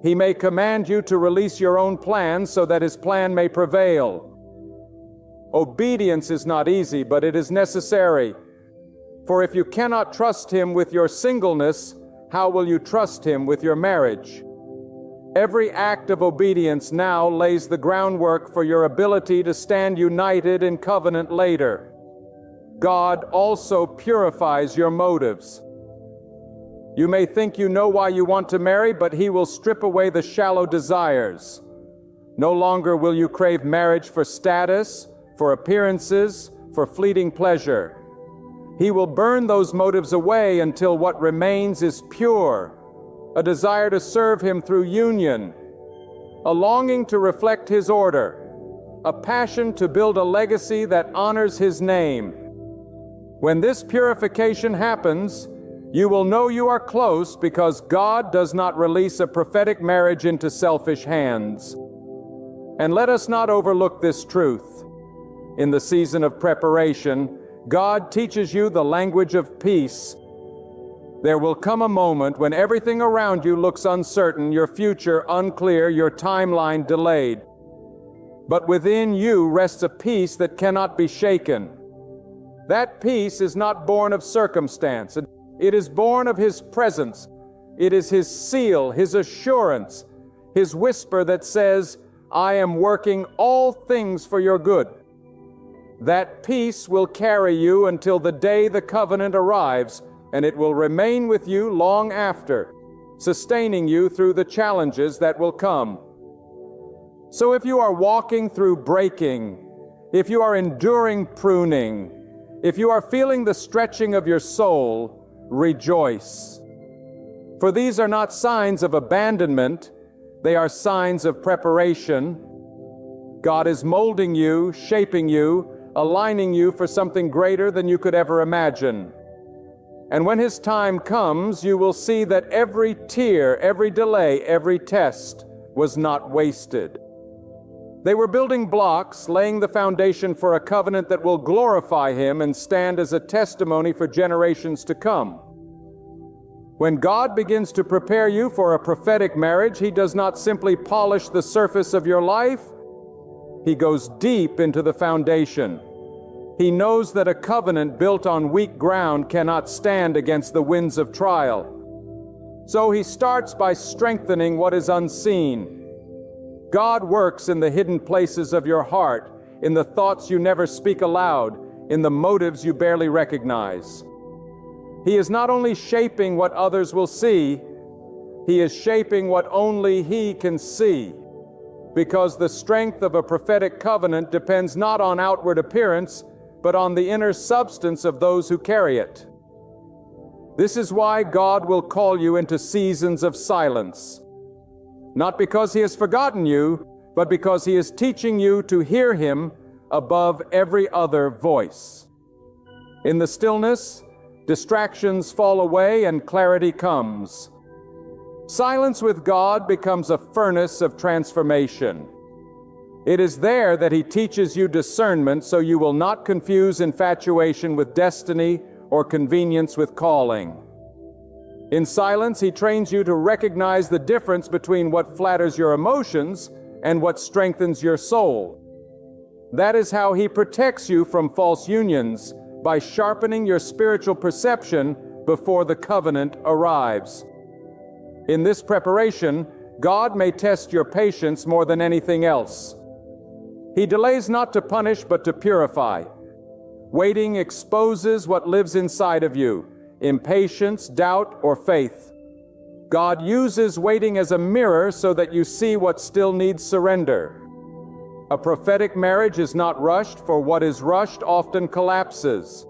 He may command you to release your own plans so that His plan may prevail. Obedience is not easy, but it is necessary. For if you cannot trust Him with your singleness, how will you trust Him with your marriage? Every act of obedience now lays the groundwork for your ability to stand united in covenant later. God also purifies your motives. You may think you know why you want to marry, but He will strip away the shallow desires. No longer will you crave marriage for status, for appearances, for fleeting pleasure. He will burn those motives away until what remains is pure, a desire to serve Him through union, a longing to reflect His order, a passion to build a legacy that honors His name. When this purification happens, you will know you are close because God does not release a prophetic marriage into selfish hands. And let us not overlook this truth. In the season of preparation, God teaches you the language of peace. There will come a moment when everything around you looks uncertain, your future unclear, your timeline delayed. But within you rests a peace that cannot be shaken. That peace is not born of circumstance. It is born of His presence. It is His seal, His assurance, His whisper that says, "I am working all things for your good." That peace will carry you until the day the covenant arrives, and it will remain with you long after, sustaining you through the challenges that will come. So if you are walking through breaking, if you are enduring pruning, if you are feeling the stretching of your soul, rejoice. For these are not signs of abandonment, they are signs of preparation. God is molding you, shaping you, aligning you for something greater than you could ever imagine. And when His time comes, you will see that every tear, every delay, every test was not wasted. They were building blocks, laying the foundation for a covenant that will glorify Him and stand as a testimony for generations to come. When God begins to prepare you for a prophetic marriage, He does not simply polish the surface of your life. He goes deep into the foundation. He knows that a covenant built on weak ground cannot stand against the winds of trial. So He starts by strengthening what is unseen. God works in the hidden places of your heart, in the thoughts you never speak aloud, in the motives you barely recognize. He is not only shaping what others will see, He is shaping what only He can see. Because the strength of a prophetic covenant depends not on outward appearance, but on the inner substance of those who carry it. This is why God will call you into seasons of silence. Not because He has forgotten you, but because He is teaching you to hear Him above every other voice. In the stillness, distractions fall away and clarity comes. Silence with God becomes a furnace of transformation. It is there that He teaches you discernment so you will not confuse infatuation with destiny or convenience with calling. In silence, He trains you to recognize the difference between what flatters your emotions and what strengthens your soul. That is how He protects you from false unions, by sharpening your spiritual perception before the covenant arrives. In this preparation, God may test your patience more than anything else. He delays not to punish but to purify. Waiting exposes what lives inside of you, impatience, doubt, or faith. God uses waiting as a mirror so that you see what still needs surrender. A prophetic marriage is not rushed, for what is rushed often collapses.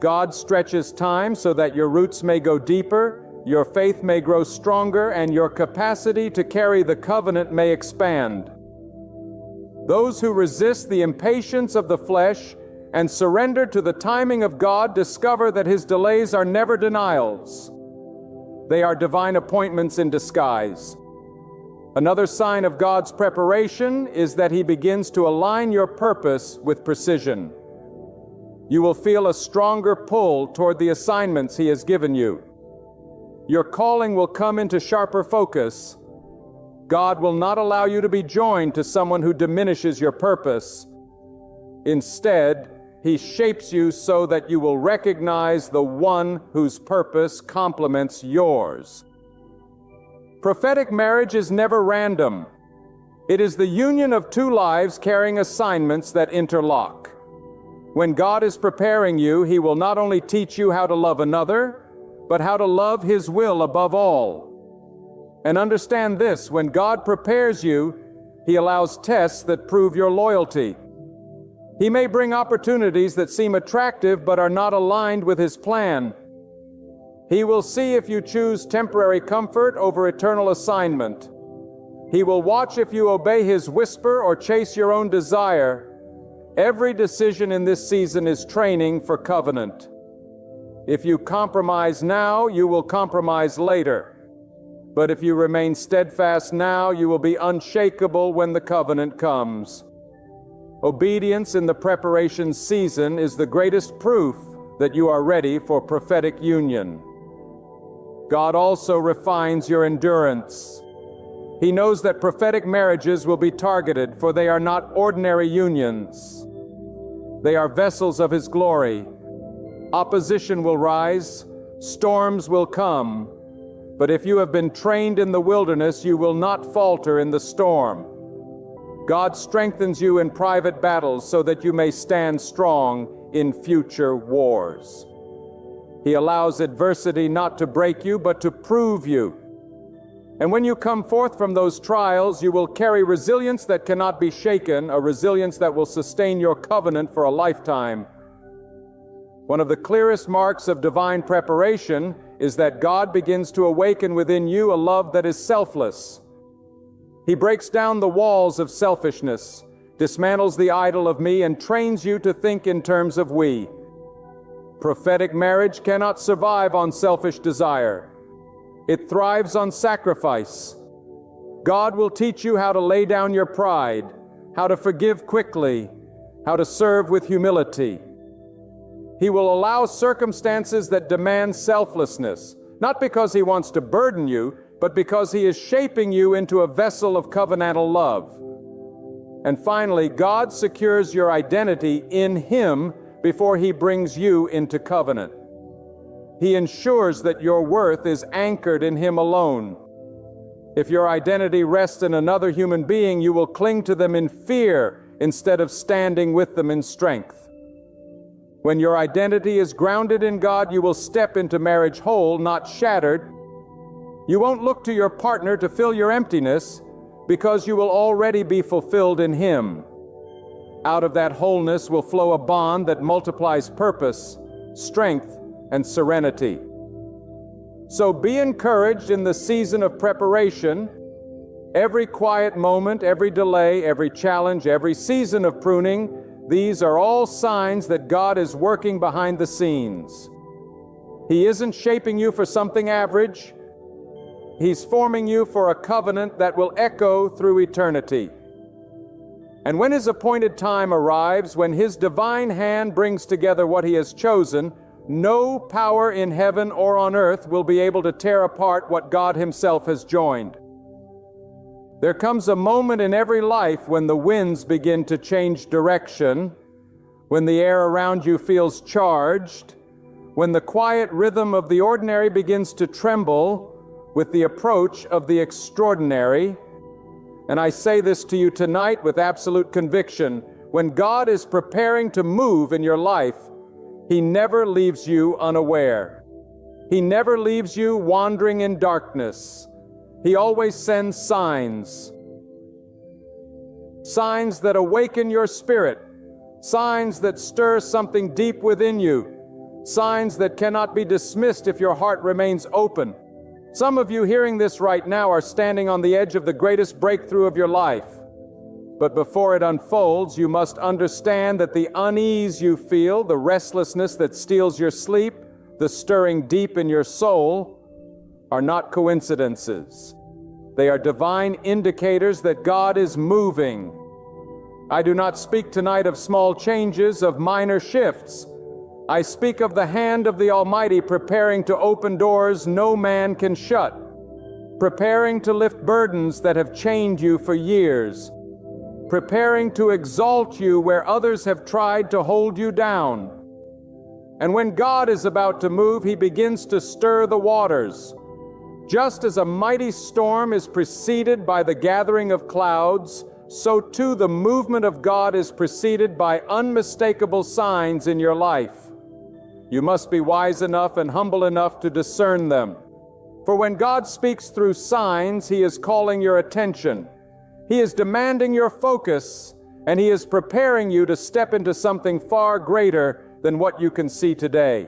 God stretches time so that your roots may go deeper, your faith may grow stronger, and your capacity to carry the covenant may expand. Those who resist the impatience of the flesh and surrender to the timing of God, discover that His delays are never denials. They are divine appointments in disguise. Another sign of God's preparation is that He begins to align your purpose with precision. You will feel a stronger pull toward the assignments He has given you. Your calling will come into sharper focus. God will not allow you to be joined to someone who diminishes your purpose. Instead, He shapes you so that you will recognize the one whose purpose complements yours. Prophetic marriage is never random. It is the union of two lives carrying assignments that interlock. When God is preparing you, He will not only teach you how to love another, but how to love His will above all. And understand this, when God prepares you, He allows tests that prove your loyalty. He may bring opportunities that seem attractive but are not aligned with His plan. He will see if you choose temporary comfort over eternal assignment. He will watch if you obey His whisper or chase your own desire. Every decision in this season is training for covenant. If you compromise now, you will compromise later. But if you remain steadfast now, you will be unshakable when the covenant comes. Obedience in the preparation season is the greatest proof that you are ready for prophetic union. God also refines your endurance. He knows that prophetic marriages will be targeted, for they are not ordinary unions. They are vessels of His glory. Opposition will rise, storms will come, but if you have been trained in the wilderness, you will not falter in the storm. God strengthens you in private battles so that you may stand strong in future wars. He allows adversity not to break you, but to prove you. And when you come forth from those trials, you will carry resilience that cannot be shaken, a resilience that will sustain your covenant for a lifetime. One of the clearest marks of divine preparation is that God begins to awaken within you a love that is selfless. He breaks down the walls of selfishness, dismantles the idol of me, and trains you to think in terms of we. Prophetic marriage cannot survive on selfish desire. It thrives on sacrifice. God will teach you how to lay down your pride, how to forgive quickly, how to serve with humility. He will allow circumstances that demand selflessness, not because He wants to burden you, but because He is shaping you into a vessel of covenantal love. And finally, God secures your identity in Him before He brings you into covenant. He ensures that your worth is anchored in Him alone. If your identity rests in another human being, you will cling to them in fear instead of standing with them in strength. When your identity is grounded in God, you will step into marriage whole, not shattered. You won't look to your partner to fill your emptiness, because you will already be fulfilled in Him. Out of that wholeness will flow a bond that multiplies purpose, strength, and serenity. So be encouraged in the season of preparation. Every quiet moment, every delay, every challenge, every season of pruning, these are all signs that God is working behind the scenes. He isn't shaping you for something average. He's forming you for a covenant that will echo through eternity. And when His appointed time arrives, when His divine hand brings together what He has chosen, no power in heaven or on earth will be able to tear apart what God Himself has joined. There comes a moment in every life when the winds begin to change direction, when the air around you feels charged, when the quiet rhythm of the ordinary begins to tremble with the approach of the extraordinary. And I say this to you tonight with absolute conviction: when God is preparing to move in your life, He never leaves you unaware. He never leaves you wandering in darkness. He always sends signs. Signs that awaken your spirit. Signs that stir something deep within you. Signs that cannot be dismissed if your heart remains open. Some of you hearing this right now are standing on the edge of the greatest breakthrough of your life. But before it unfolds, you must understand that the unease you feel, the restlessness that steals your sleep, the stirring deep in your soul, are not coincidences. They are divine indicators that God is moving. I do not speak tonight of small changes, of minor shifts. I speak of the hand of the Almighty preparing to open doors no man can shut, preparing to lift burdens that have chained you for years, preparing to exalt you where others have tried to hold you down. And when God is about to move, He begins to stir the waters. Just as a mighty storm is preceded by the gathering of clouds, so too the movement of God is preceded by unmistakable signs in your life. You must be wise enough and humble enough to discern them. For when God speaks through signs, He is calling your attention. He is demanding your focus, and He is preparing you to step into something far greater than what you can see today.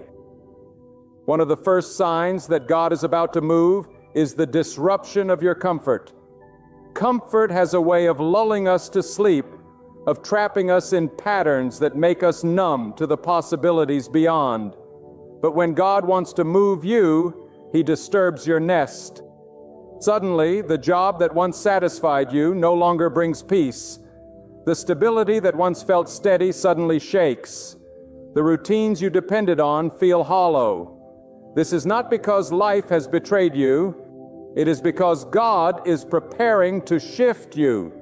One of the first signs that God is about to move is the disruption of your comfort. Comfort has a way of lulling us to sleep, of trapping us in patterns that make us numb to the possibilities beyond. But when God wants to move you, He disturbs your nest. Suddenly, the job that once satisfied you no longer brings peace. The stability that once felt steady suddenly shakes. The routines you depended on feel hollow. This is not because life has betrayed you. It is because God is preparing to shift you.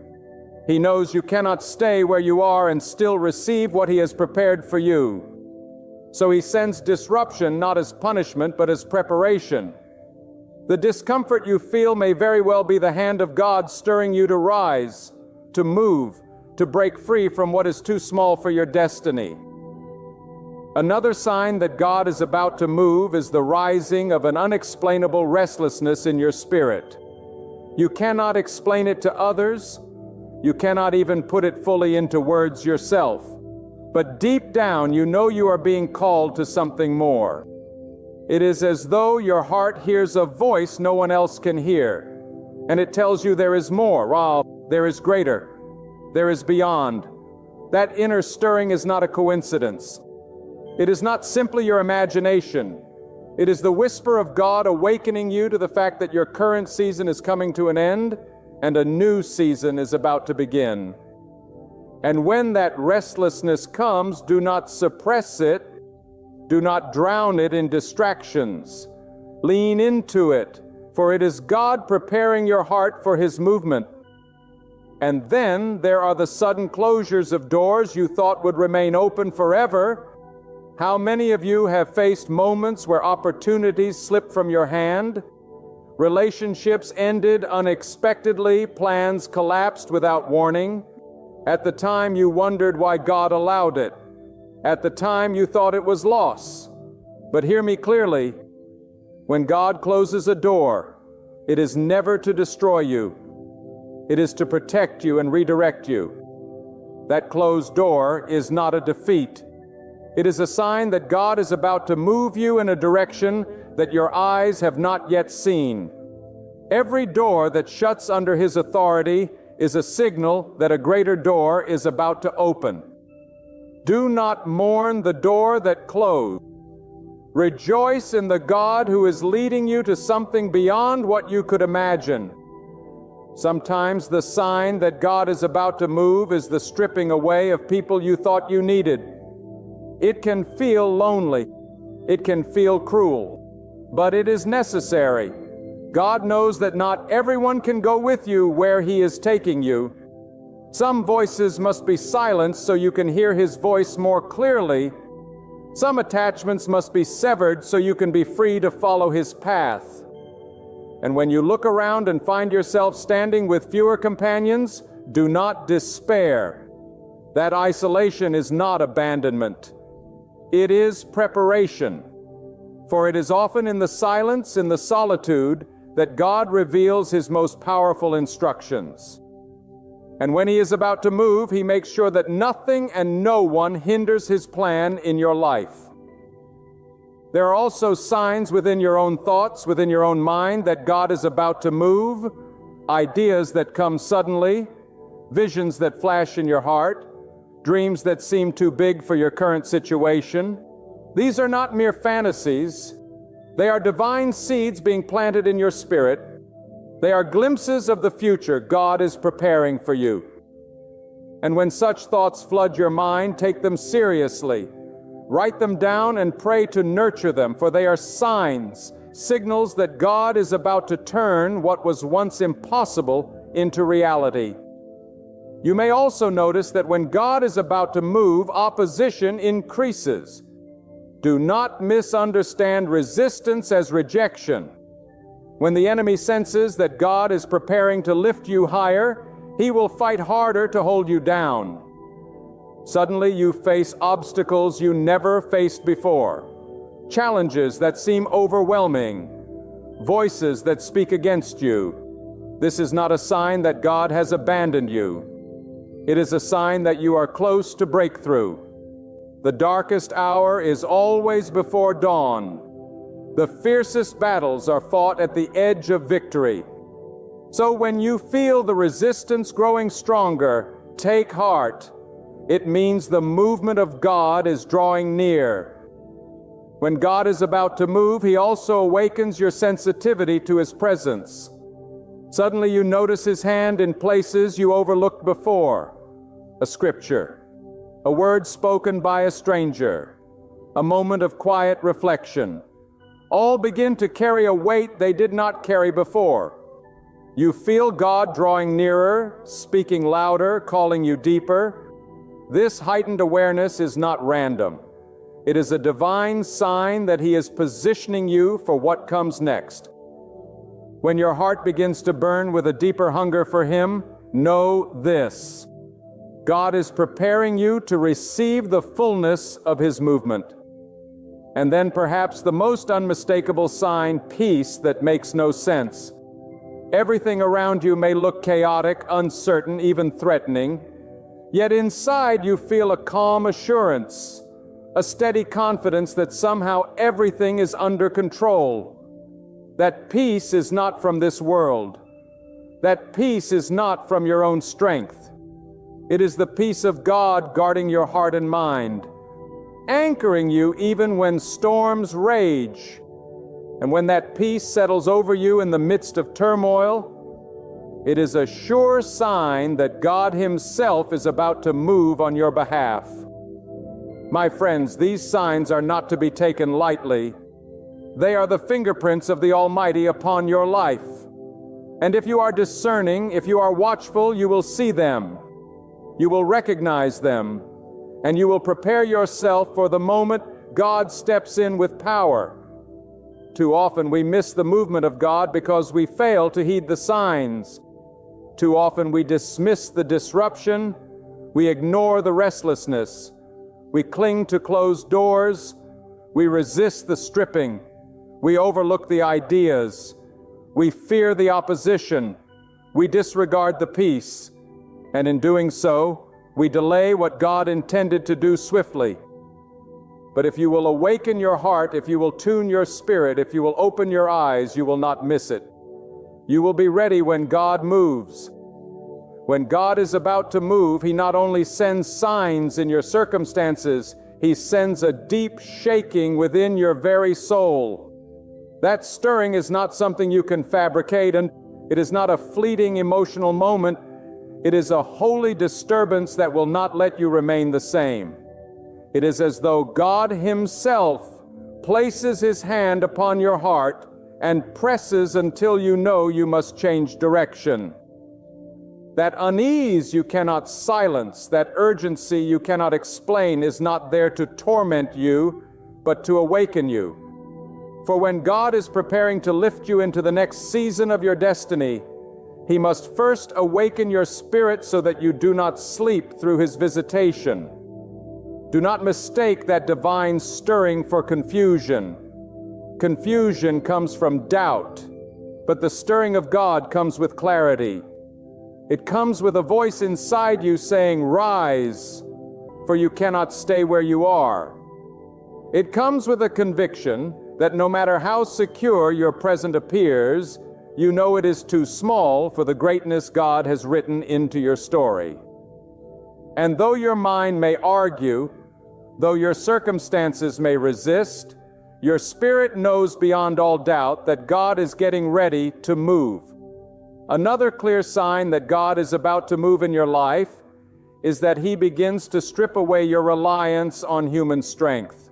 He knows you cannot stay where you are and still receive what He has prepared for you. So He sends disruption not as punishment but as preparation. The discomfort you feel may very well be the hand of God stirring you to rise, to move, to break free from what is too small for your destiny. Another sign that God is about to move is the rising of an unexplainable restlessness in your spirit. You cannot explain it to others. You cannot even put it fully into words yourself. But deep down, you know you are being called to something more. It is as though your heart hears a voice no one else can hear, and it tells you there is more, there is greater, there is beyond. That inner stirring is not a coincidence. It is not simply your imagination. It is the whisper of God awakening you to the fact that your current season is coming to an end and a new season is about to begin. And when that restlessness comes, do not suppress it. Do not drown it in distractions. Lean into it, for it is God preparing your heart for His movement. And then there are the sudden closures of doors you thought would remain open forever. How many of you have faced moments where opportunities slipped from your hand? Relationships ended unexpectedly, plans collapsed without warning. At the time you wondered why God allowed it. At the time you thought it was loss. But hear me clearly, when God closes a door, it is never to destroy you. It is to protect you and redirect you. That closed door is not a defeat. It is a sign that God is about to move you in a direction that your eyes have not yet seen. Every door that shuts under His authority is a signal that a greater door is about to open. Do not mourn the door that closed. Rejoice in the God who is leading you to something beyond what you could imagine. Sometimes the sign that God is about to move is the stripping away of people you thought you needed. It can feel lonely. It can feel cruel. But it is necessary. God knows that not everyone can go with you where He is taking you. Some voices must be silenced so you can hear His voice more clearly. Some attachments must be severed so you can be free to follow His path. And when you look around and find yourself standing with fewer companions, do not despair. That isolation is not abandonment. It is preparation. For it is often in the silence, in the solitude, that God reveals His most powerful instructions. And when He is about to move, He makes sure that nothing and no one hinders His plan in your life. There are also signs within your own thoughts, within your own mind, that God is about to move, ideas that come suddenly, visions that flash in your heart, dreams that seem too big for your current situation. These are not mere fantasies. They are divine seeds being planted in your spirit. They are glimpses of the future God is preparing for you. And when such thoughts flood your mind, take them seriously. Write them down and pray to nurture them, for they are signs, signals that God is about to turn what was once impossible into reality. You may also notice that when God is about to move, opposition increases. Do not misunderstand resistance as rejection. When the enemy senses that God is preparing to lift you higher, he will fight harder to hold you down. Suddenly you face obstacles you never faced before, challenges that seem overwhelming, voices that speak against you. This is not a sign that God has abandoned you. It is a sign that you are close to breakthrough. The darkest hour is always before dawn. The fiercest battles are fought at the edge of victory. So when you feel the resistance growing stronger, take heart. It means the movement of God is drawing near. When God is about to move, He also awakens your sensitivity to His presence. Suddenly you notice His hand in places you overlooked before. A scripture, a word spoken by a stranger, a moment of quiet reflection. All begin to carry a weight they did not carry before. You feel God drawing nearer, speaking louder, calling you deeper. This heightened awareness is not random. It is a divine sign that He is positioning you for what comes next. When your heart begins to burn with a deeper hunger for Him, know this: God is preparing you to receive the fullness of His movement. And then perhaps the most unmistakable sign, peace that makes no sense. Everything around you may look chaotic, uncertain, even threatening. Yet inside you feel a calm assurance, a steady confidence that somehow everything is under control. That peace is not from this world. That peace is not from your own strength. It is the peace of God guarding your heart and mind, anchoring you even when storms rage. And when that peace settles over you in the midst of turmoil, it is a sure sign that God Himself is about to move on your behalf. My friends, these signs are not to be taken lightly. They are the fingerprints of the Almighty upon your life. And if you are discerning, if you are watchful, you will see them. You will recognize them, and you will prepare yourself for the moment God steps in with power. Too often we miss the movement of God because we fail to heed the signs. Too often we dismiss the disruption, we ignore the restlessness, we cling to closed doors, we resist the stripping, we overlook the ideas, we fear the opposition, we disregard the peace, and in doing so, we delay what God intended to do swiftly. But if you will awaken your heart, if you will tune your spirit, if you will open your eyes, you will not miss it. You will be ready when God moves. When God is about to move, He not only sends signs in your circumstances, He sends a deep shaking within your very soul. That stirring is not something you can fabricate, and it is not a fleeting emotional moment. It is a holy disturbance that will not let you remain the same. It is as though God Himself places His hand upon your heart and presses until you know you must change direction. That unease you cannot silence, that urgency you cannot explain is not there to torment you, but to awaken you. For when God is preparing to lift you into the next season of your destiny, He must first awaken your spirit so that you do not sleep through His visitation. Do not mistake that divine stirring for confusion. Confusion comes from doubt, but the stirring of God comes with clarity. It comes with a voice inside you saying, "Rise, for you cannot stay where you are." It comes with a conviction that no matter how secure your present appears, you know it is too small for the greatness God has written into your story. And though your mind may argue, though your circumstances may resist, your spirit knows beyond all doubt that God is getting ready to move. Another clear sign that God is about to move in your life is that He begins to strip away your reliance on human strength.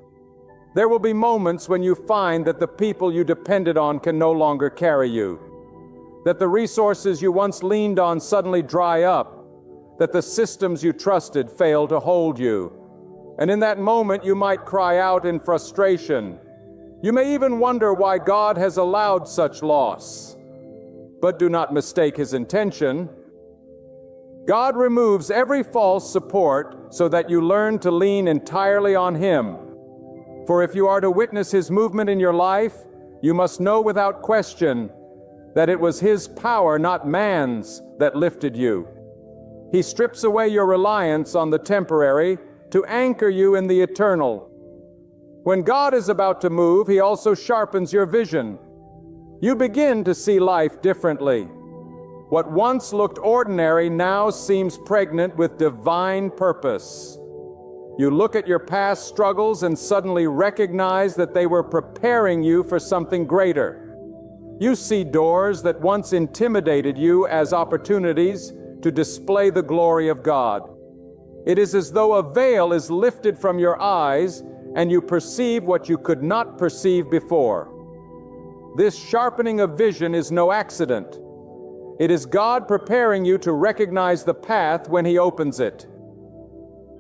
There will be moments when you find that the people you depended on can no longer carry you, that the resources you once leaned on suddenly dry up, that the systems you trusted fail to hold you. And in that moment you might cry out in frustration. You may even wonder why God has allowed such loss. But do not mistake His intention. God removes every false support so that you learn to lean entirely on Him. For if you are to witness His movement in your life, you must know without question that it was His power, not man's, that lifted you. He strips away your reliance on the temporary to anchor you in the eternal. When God is about to move, He also sharpens your vision. You begin to see life differently. What once looked ordinary now seems pregnant with divine purpose. You look at your past struggles and suddenly recognize that they were preparing you for something greater. You see doors that once intimidated you as opportunities to display the glory of God. It is as though a veil is lifted from your eyes and you perceive what you could not perceive before. This sharpening of vision is no accident. It is God preparing you to recognize the path when He opens it.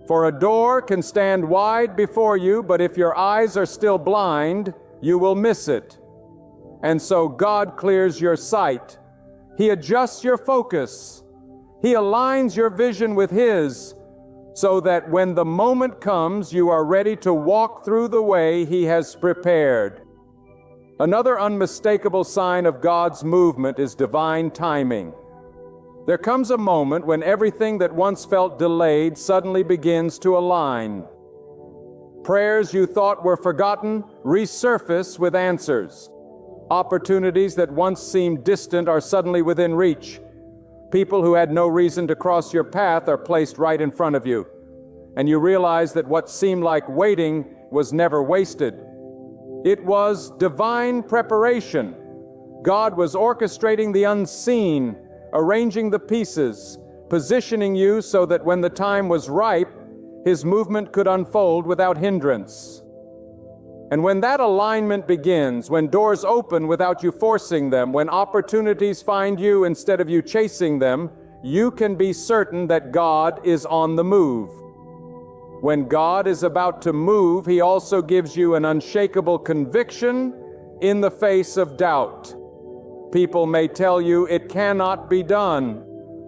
For a door can stand wide before you, but if your eyes are still blind, you will miss it. And so God clears your sight. He adjusts your focus. He aligns your vision with His, so that when the moment comes, you are ready to walk through the way He has prepared. Another unmistakable sign of God's movement is divine timing. There comes a moment when everything that once felt delayed suddenly begins to align. Prayers you thought were forgotten resurface with answers. Opportunities that once seemed distant are suddenly within reach. People who had no reason to cross your path are placed right in front of you. And you realize that what seemed like waiting was never wasted. It was divine preparation. God was orchestrating the unseen, arranging the pieces, positioning you so that when the time was ripe, His movement could unfold without hindrance. And when that alignment begins, when doors open without you forcing them, when opportunities find you instead of you chasing them, you can be certain that God is on the move. When God is about to move, He also gives you an unshakable conviction in the face of doubt. People may tell you it cannot be done.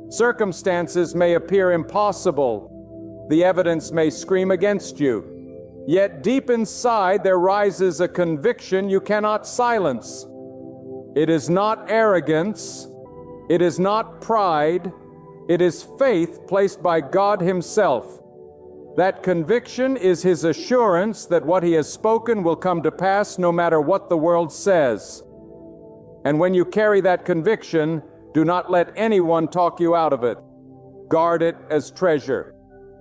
Circumstances may appear impossible. The evidence may scream against you. Yet deep inside there rises a conviction you cannot silence. It is not arrogance. It is not pride. It is faith placed by God Himself. That conviction is His assurance that what He has spoken will come to pass no matter what the world says. And when you carry that conviction, do not let anyone talk you out of it. Guard it as treasure.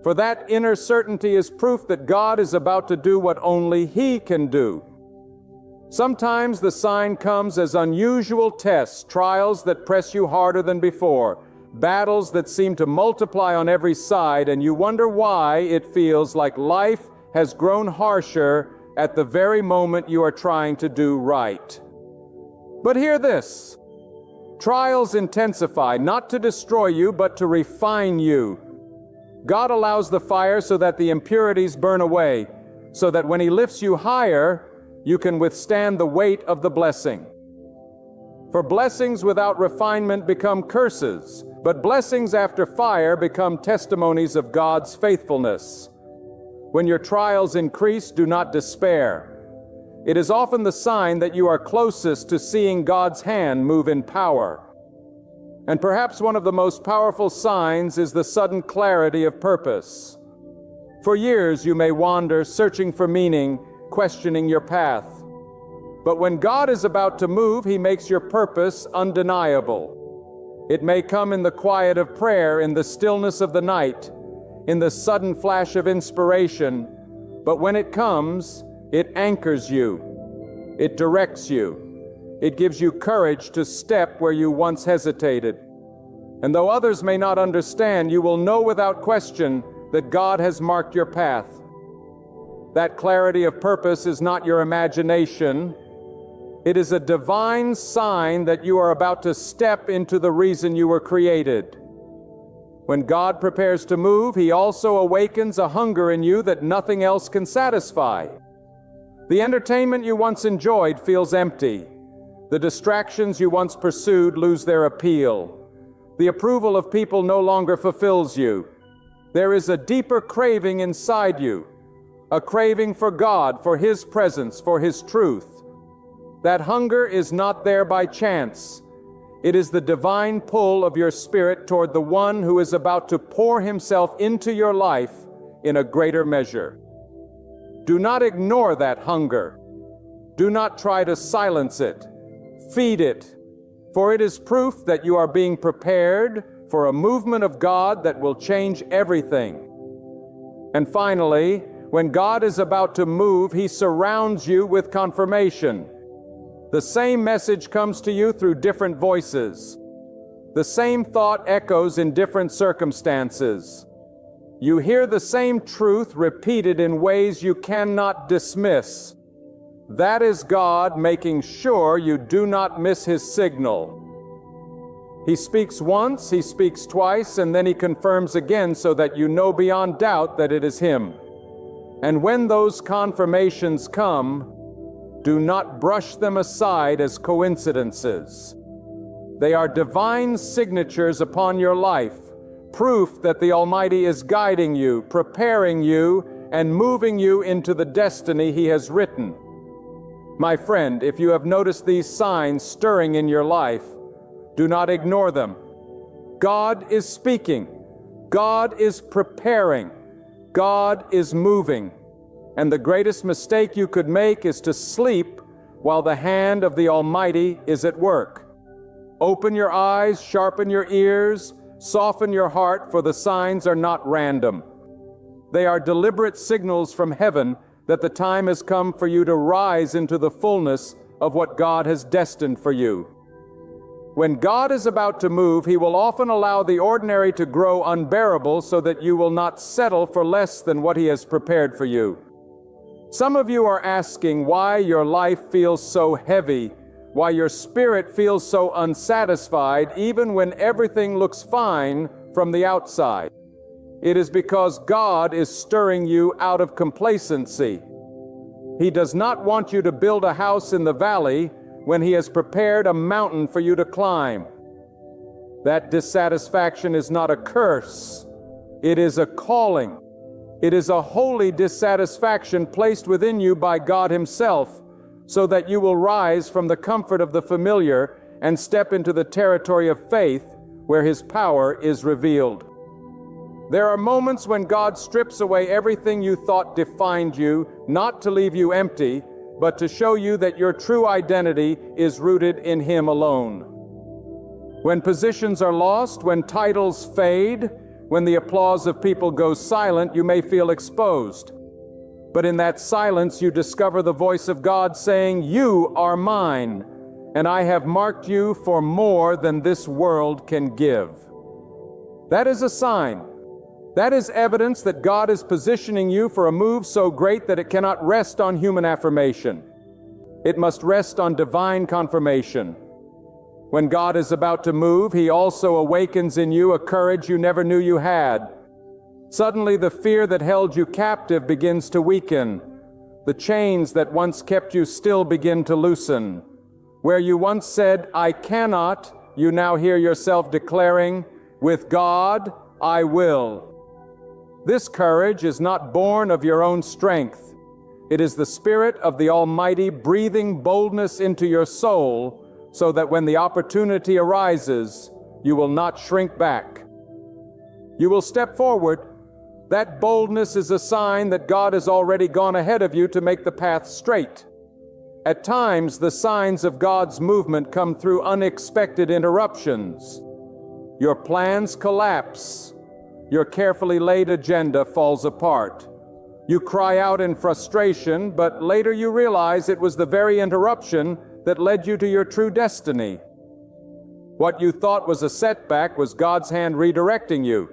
For that inner certainty is proof that God is about to do what only He can do. Sometimes the sign comes as unusual tests, trials that press you harder than before, battles that seem to multiply on every side, and you wonder why it feels like life has grown harsher at the very moment you are trying to do right. But hear this. Trials intensify, not to destroy you, but to refine you. God allows the fire so that the impurities burn away, so that when He lifts you higher, you can withstand the weight of the blessing. For blessings without refinement become curses, but blessings after fire become testimonies of God's faithfulness. When your trials increase, do not despair. It is often the sign that you are closest to seeing God's hand move in power. And perhaps one of the most powerful signs is the sudden clarity of purpose. For years you may wander, searching for meaning, questioning your path. But when God is about to move, He makes your purpose undeniable. It may come in the quiet of prayer, in the stillness of the night, in the sudden flash of inspiration, but when it comes, it anchors you. It directs you. It gives you courage to step where you once hesitated. And though others may not understand, you will know without question that God has marked your path. That clarity of purpose is not your imagination. It is a divine sign that you are about to step into the reason you were created. When God prepares to move, He also awakens a hunger in you that nothing else can satisfy. The entertainment you once enjoyed feels empty. The distractions you once pursued lose their appeal. The approval of people no longer fulfills you. There is a deeper craving inside you, a craving for God, for His presence, for His truth. That hunger is not there by chance. It is the divine pull of your spirit toward the one who is about to pour Himself into your life in a greater measure. Do not ignore that hunger. Do not try to silence it. Feed it. For it is proof that you are being prepared for a movement of God that will change everything. And finally, when God is about to move, He surrounds you with confirmation. The same message comes to you through different voices. The same thought echoes in different circumstances. You hear the same truth repeated in ways you cannot dismiss. That is God making sure you do not miss His signal. He speaks once, He speaks twice, and then He confirms again so that you know beyond doubt that it is Him. And when those confirmations come, do not brush them aside as coincidences. They are divine signatures upon your life, proof that the Almighty is guiding you, preparing you, and moving you into the destiny He has written. My friend, if you have noticed these signs stirring in your life, do not ignore them. God is speaking. God is preparing. God is moving. And the greatest mistake you could make is to sleep while the hand of the Almighty is at work. Open your eyes, sharpen your ears, soften your heart, for the signs are not random. They are deliberate signals from heaven that the time has come for you to rise into the fullness of what God has destined for you. When God is about to move, He will often allow the ordinary to grow unbearable so that you will not settle for less than what He has prepared for you. Some of you are asking why your life feels so heavy, why your spirit feels so unsatisfied even when everything looks fine from the outside. It is because God is stirring you out of complacency. He does not want you to build a house in the valley when He has prepared a mountain for you to climb. That dissatisfaction is not a curse. It is a calling. It is a holy dissatisfaction placed within you by God Himself, so that you will rise from the comfort of the familiar and step into the territory of faith where His power is revealed. There are moments when God strips away everything you thought defined you, not to leave you empty, but to show you that your true identity is rooted in Him alone. When positions are lost, when titles fade, when the applause of people goes silent, you may feel exposed. But in that silence, you discover the voice of God saying, "You are mine, and I have marked you for more than this world can give." That is a sign. That is evidence that God is positioning you for a move so great that it cannot rest on human affirmation. It must rest on divine confirmation. When God is about to move, He also awakens in you a courage you never knew you had. Suddenly, the fear that held you captive begins to weaken. The chains that once kept you still begin to loosen. Where you once said, "I cannot," you now hear yourself declaring, "With God, I will." This courage is not born of your own strength. It is the Spirit of the Almighty breathing boldness into your soul, so that when the opportunity arises, you will not shrink back. You will step forward. That boldness is a sign that God has already gone ahead of you to make the path straight. At times, the signs of God's movement come through unexpected interruptions. Your plans collapse. Your carefully laid agenda falls apart. You cry out in frustration, but later you realize it was the very interruption that led you to your true destiny. What you thought was a setback was God's hand redirecting you.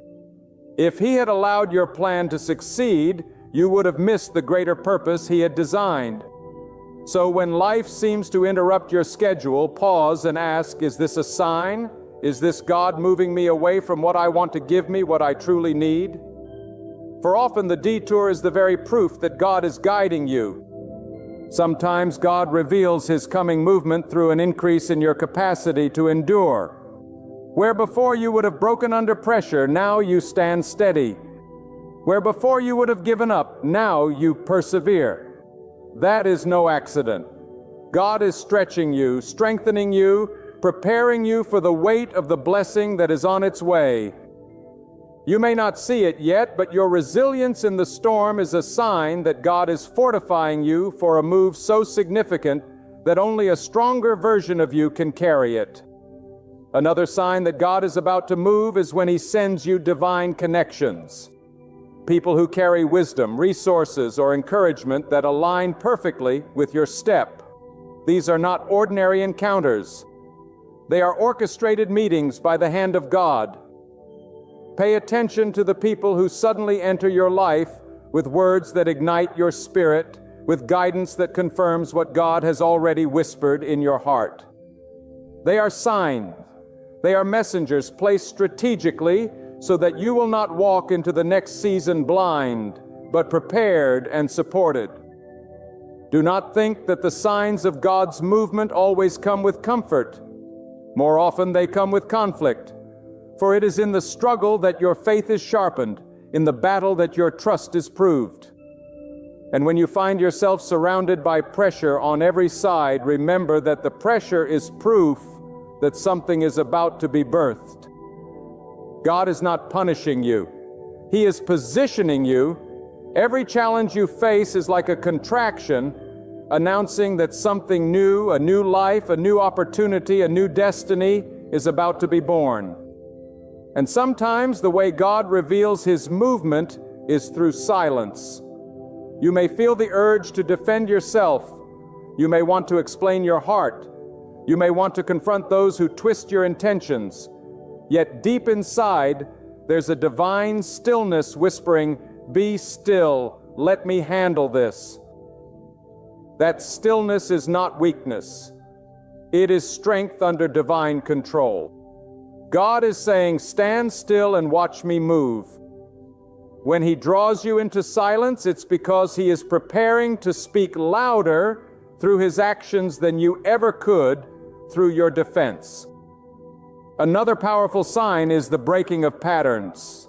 If He had allowed your plan to succeed, you would have missed the greater purpose He had designed. So when life seems to interrupt your schedule, pause and ask, is this a sign? Is this God moving me away from what I want to give me, what I truly need? For often the detour is the very proof that God is guiding you. Sometimes God reveals His coming movement through an increase in your capacity to endure. Where before you would have broken under pressure, now you stand steady. Where before you would have given up, now you persevere. That is no accident. God is stretching you, strengthening you, preparing you for the weight of the blessing that is on its way. You may not see it yet, but your resilience in the storm is a sign that God is fortifying you for a move so significant that only a stronger version of you can carry it. Another sign that God is about to move is when He sends you divine connections. People who carry wisdom, resources, or encouragement that align perfectly with your step. These are not ordinary encounters. They are orchestrated meetings by the hand of God. Pay attention to the people who suddenly enter your life with words that ignite your spirit, with guidance that confirms what God has already whispered in your heart. They are signs. They are messengers placed strategically so that you will not walk into the next season blind, but prepared and supported. Do not think that the signs of God's movement always come with comfort. More often they come with conflict, for it is in the struggle that your faith is sharpened, in the battle that your trust is proved. And when you find yourself surrounded by pressure on every side, remember that the pressure is proof that something is about to be birthed. God is not punishing you. He is positioning you. Every challenge you face is like a contraction, announcing that something new, a new life, a new opportunity, a new destiny is about to be born. And sometimes the way God reveals His movement is through silence. You may feel the urge to defend yourself. You may want to explain your heart. You may want to confront those who twist your intentions. Yet deep inside, there's a divine stillness whispering, "Be still, let me handle this." That stillness is not weakness. It is strength under divine control. God is saying, stand still and watch me move. When He draws you into silence, it's because He is preparing to speak louder through His actions than you ever could through your defense. Another powerful sign is the breaking of patterns.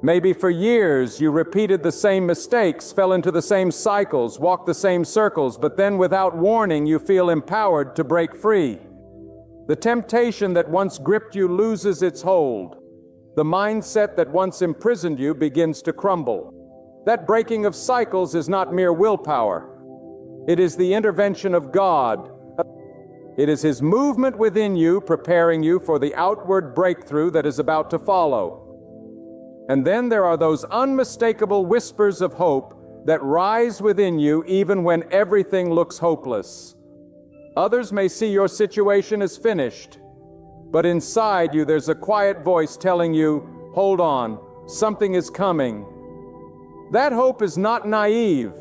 Maybe for years you repeated the same mistakes, fell into the same cycles, walked the same circles, but then without warning you feel empowered to break free. The temptation that once gripped you loses its hold. The mindset that once imprisoned you begins to crumble. That breaking of cycles is not mere willpower. It is the intervention of God. It is His movement within you, preparing you for the outward breakthrough that is about to follow. And then there are those unmistakable whispers of hope that rise within you even when everything looks hopeless. Others may see your situation as finished, but inside you there's a quiet voice telling you, hold on, something is coming. That hope is not naive.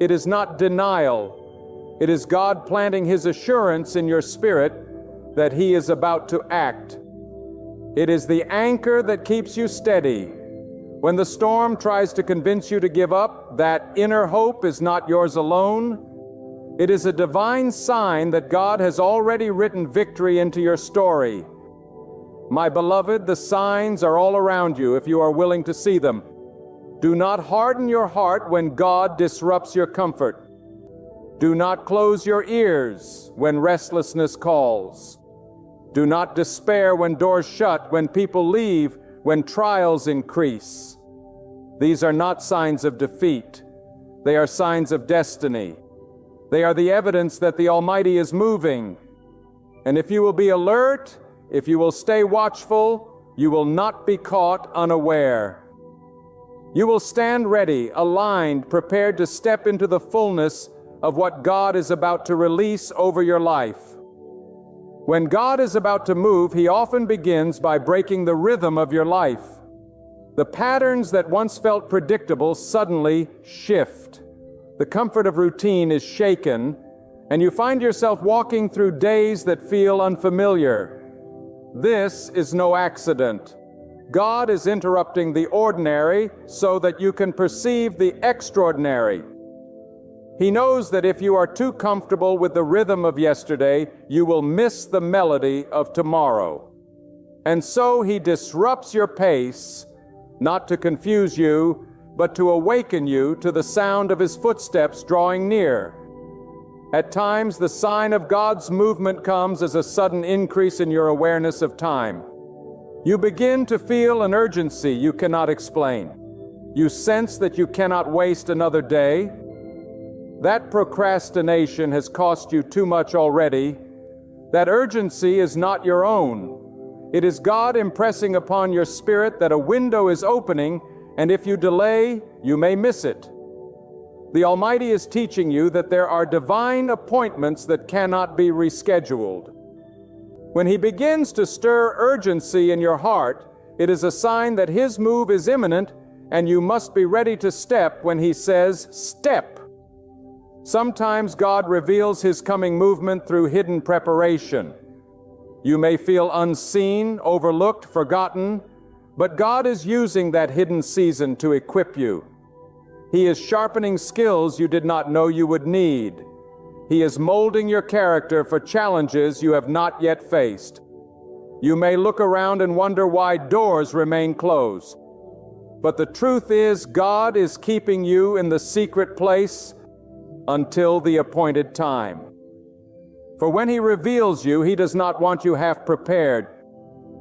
It is not denial. It is God planting His assurance in your spirit that He is about to act. It is the anchor that keeps you steady. When the storm tries to convince you to give up, that inner hope is not yours alone. It is a divine sign that God has already written victory into your story. My beloved, the signs are all around you if you are willing to see them. Do not harden your heart when God disrupts your comfort. Do not close your ears when restlessness calls. Do not despair when doors shut, when people leave, when trials increase. These are not signs of defeat. They are signs of destiny. They are the evidence that the Almighty is moving. And if you will be alert, if you will stay watchful, you will not be caught unaware. You will stand ready, aligned, prepared to step into the fullness of what God is about to release over your life. When God is about to move, He often begins by breaking the rhythm of your life. The patterns that once felt predictable suddenly shift. The comfort of routine is shaken, and you find yourself walking through days that feel unfamiliar. This is no accident. God is interrupting the ordinary so that you can perceive the extraordinary. He knows that if you are too comfortable with the rhythm of yesterday, you will miss the melody of tomorrow. And so He disrupts your pace, not to confuse you, but to awaken you to the sound of His footsteps drawing near. At times, the sign of God's movement comes as a sudden increase in your awareness of time. You begin to feel an urgency you cannot explain. You sense that you cannot waste another day. That procrastination has cost you too much already. That urgency is not your own. It is God impressing upon your spirit that a window is opening, and if you delay, you may miss it. The Almighty is teaching you that there are divine appointments that cannot be rescheduled. When He begins to stir urgency in your heart, it is a sign that His move is imminent, and you must be ready to step when He says, "Step." Sometimes God reveals His coming movement through hidden preparation. You may feel unseen, overlooked, forgotten, but God is using that hidden season to equip you. He is sharpening skills you did not know you would need. He is molding your character for challenges you have not yet faced. You may look around and wonder why doors remain closed. But the truth is, God is keeping you in the secret place until the appointed time. For when He reveals you, He does not want you half prepared.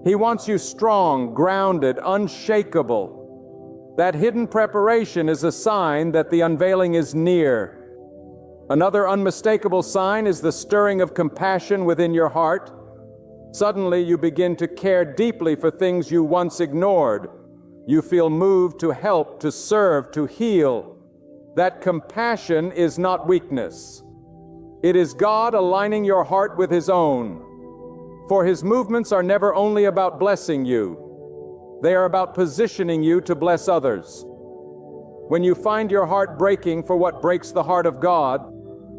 He wants you strong, grounded, unshakable. That hidden preparation is a sign that the unveiling is near. Another unmistakable sign is the stirring of compassion within your heart. Suddenly you begin to care deeply for things you once ignored. You feel moved to help, to serve, to heal. That compassion is not weakness. It is God aligning your heart with His own. For His movements are never only about blessing you. They are about positioning you to bless others. When you find your heart breaking for what breaks the heart of God,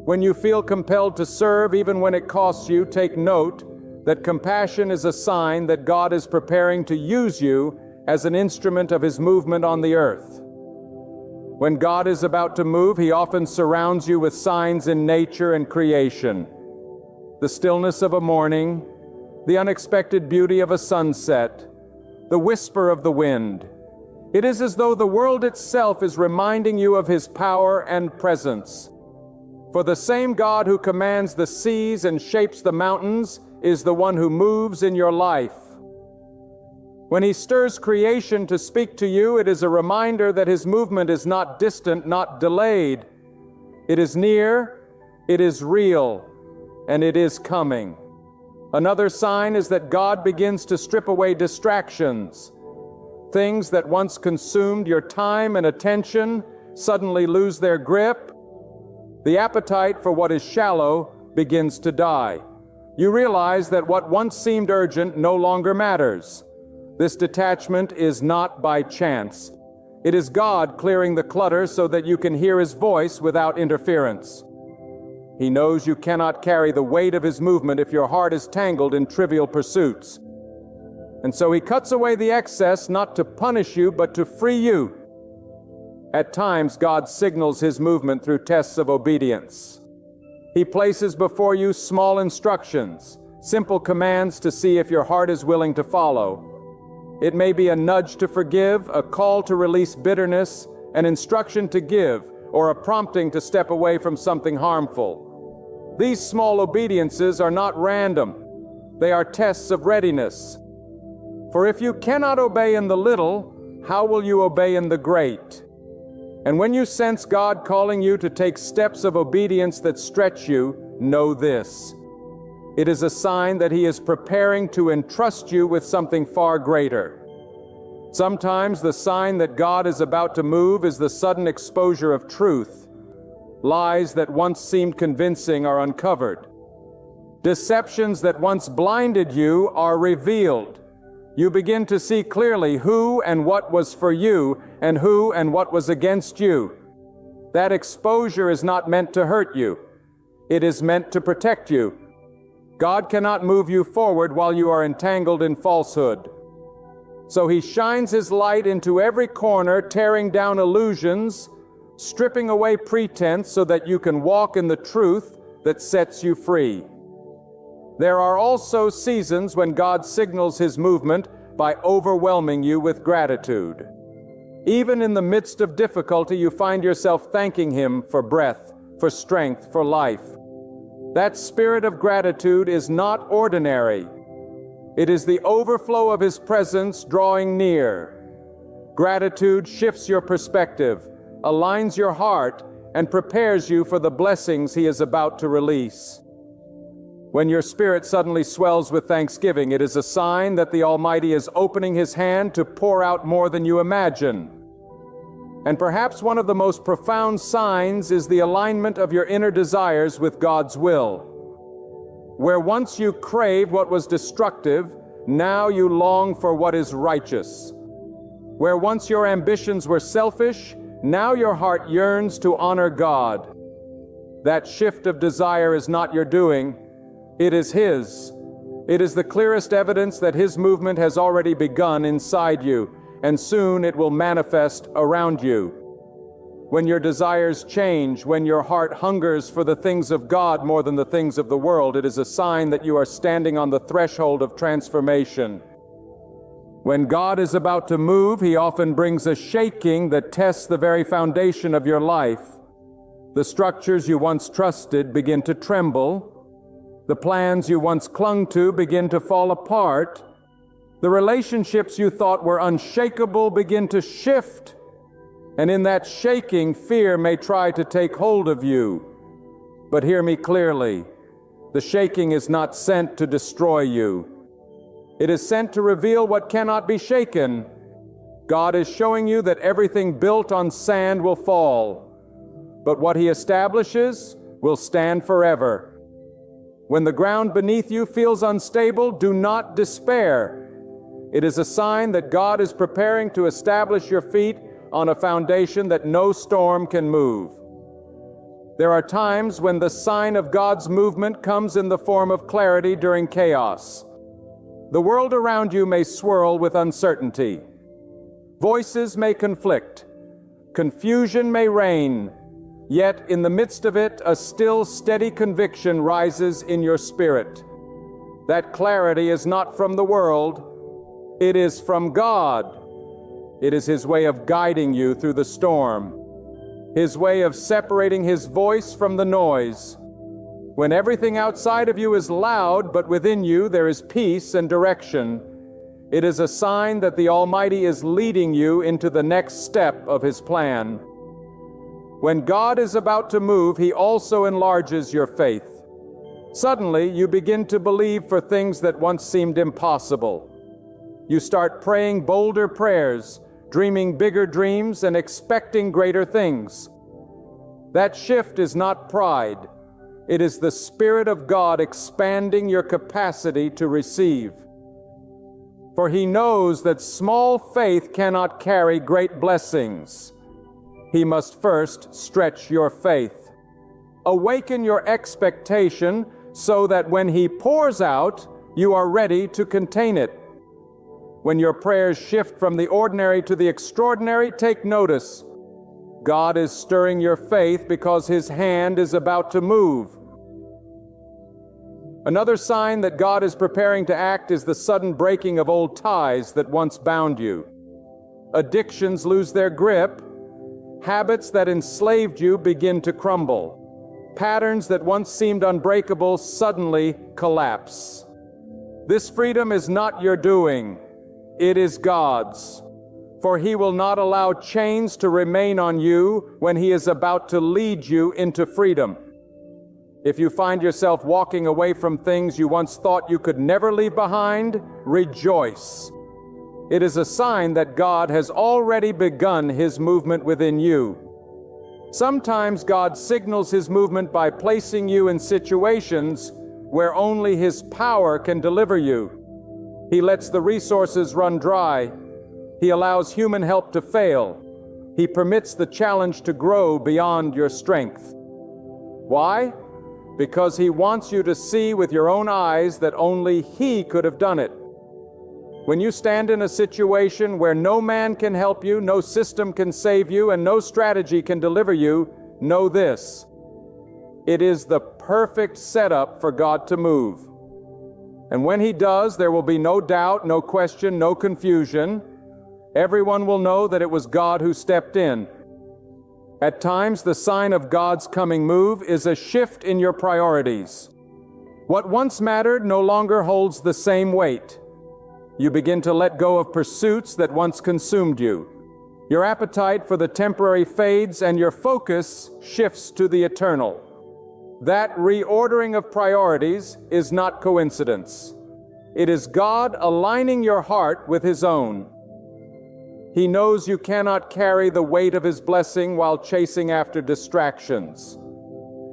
when you feel compelled to serve even when it costs you, take note that compassion is a sign that God is preparing to use you as an instrument of His movement on the earth. When God is about to move, He often surrounds you with signs in nature and creation. The stillness of a morning, the unexpected beauty of a sunset, the whisper of the wind. It is as though the world itself is reminding you of His power and presence. For the same God who commands the seas and shapes the mountains is the one who moves in your life. When He stirs creation to speak to you, it is a reminder that His movement is not distant, not delayed. It is near, it is real, and it is coming. Another sign is that God begins to strip away distractions. Things that once consumed your time and attention suddenly lose their grip. The appetite for what is shallow begins to die. You realize that what once seemed urgent no longer matters. This detachment is not by chance. It is God clearing the clutter so that you can hear His voice without interference. He knows you cannot carry the weight of His movement if your heart is tangled in trivial pursuits. And so He cuts away the excess not to punish you, but to free you. At times, God signals His movement through tests of obedience. He places before you small instructions, simple commands to see if your heart is willing to follow. It may be a nudge to forgive, a call to release bitterness, an instruction to give, or a prompting to step away from something harmful. These small obediences are not random. They are tests of readiness. For if you cannot obey in the little, how will you obey in the great? And when you sense God calling you to take steps of obedience that stretch you, know this: it is a sign that He is preparing to entrust you with something far greater. Sometimes the sign that God is about to move is the sudden exposure of truth. Lies that once seemed convincing are uncovered. Deceptions that once blinded you are revealed. You begin to see clearly who and what was for you and who and what was against you. That exposure is not meant to hurt you. It is meant to protect you. God cannot move you forward while you are entangled in falsehood. So He shines His light into every corner, tearing down illusions, stripping away pretense so that you can walk in the truth that sets you free. There are also seasons when God signals His movement by overwhelming you with gratitude. Even in the midst of difficulty, you find yourself thanking Him for breath, for strength, for life. That spirit of gratitude is not ordinary. It is the overflow of His presence drawing near. Gratitude shifts your perspective, aligns your heart, and prepares you for the blessings He is about to release. When your spirit suddenly swells with thanksgiving, it is a sign that the Almighty is opening His hand to pour out more than you imagine. And perhaps one of the most profound signs is the alignment of your inner desires with God's will. Where once you craved what was destructive, now you long for what is righteous. Where once your ambitions were selfish, now your heart yearns to honor God. That shift of desire is not your doing. It is His. It is the clearest evidence that His movement has already begun inside you, and soon it will manifest around you. When your desires change, when your heart hungers for the things of God more than the things of the world, it is a sign that you are standing on the threshold of transformation. When God is about to move, He often brings a shaking that tests the very foundation of your life. The structures you once trusted begin to tremble. The plans you once clung to begin to fall apart. The relationships you thought were unshakable begin to shift. And in that shaking, fear may try to take hold of you. But hear me clearly. The shaking is not sent to destroy you. It is sent to reveal what cannot be shaken. God is showing you that everything built on sand will fall, but what He establishes will stand forever. When the ground beneath you feels unstable, do not despair. It is a sign that God is preparing to establish your feet on a foundation that no storm can move. There are times when the sign of God's movement comes in the form of clarity during chaos. The world around you may swirl with uncertainty. Voices may conflict. Confusion may reign. Yet in the midst of it, a still, steady conviction rises in your spirit. That clarity is not from the world. It is from God. It is His way of guiding you through the storm, His way of separating His voice from the noise. When everything outside of you is loud, but within you there is peace and direction, it is a sign that the Almighty is leading you into the next step of His plan. When God is about to move, He also enlarges your faith. Suddenly, you begin to believe for things that once seemed impossible. You start praying bolder prayers, dreaming bigger dreams, and expecting greater things. That shift is not pride. It is the Spirit of God expanding your capacity to receive. For He knows that small faith cannot carry great blessings. He must first stretch your faith. Awaken your expectation so that when He pours out, you are ready to contain it. When your prayers shift from the ordinary to the extraordinary, take notice. God is stirring your faith because His hand is about to move. Another sign that God is preparing to act is the sudden breaking of old ties that once bound you. Addictions lose their grip. Habits that enslaved you begin to crumble. Patterns that once seemed unbreakable suddenly collapse. This freedom is not your doing. It is God's. for he will not allow chains to remain on you when he is about to lead you into freedom. If you find yourself walking away from things you once thought you could never leave behind, rejoice. It is a sign that God has already begun his movement within you. Sometimes God signals his movement by placing you in situations where only his power can deliver you. He lets the resources run dry. He allows human help to fail. He permits the challenge to grow beyond your strength. Why? Because he wants you to see with your own eyes that only he could have done it. When you stand in a situation where no man can help you, no system can save you, and no strategy can deliver you, know this: it is the perfect setup for God to move. And when he does, there will be no doubt, no question, no confusion. Everyone will know that it was God who stepped in. At times, the sign of God's coming move is a shift in your priorities. What once mattered no longer holds the same weight. You begin to let go of pursuits that once consumed you. Your appetite for the temporary fades and your focus shifts to the eternal. That reordering of priorities is not coincidence. It is God aligning your heart with his own. He knows you cannot carry the weight of his blessing while chasing after distractions.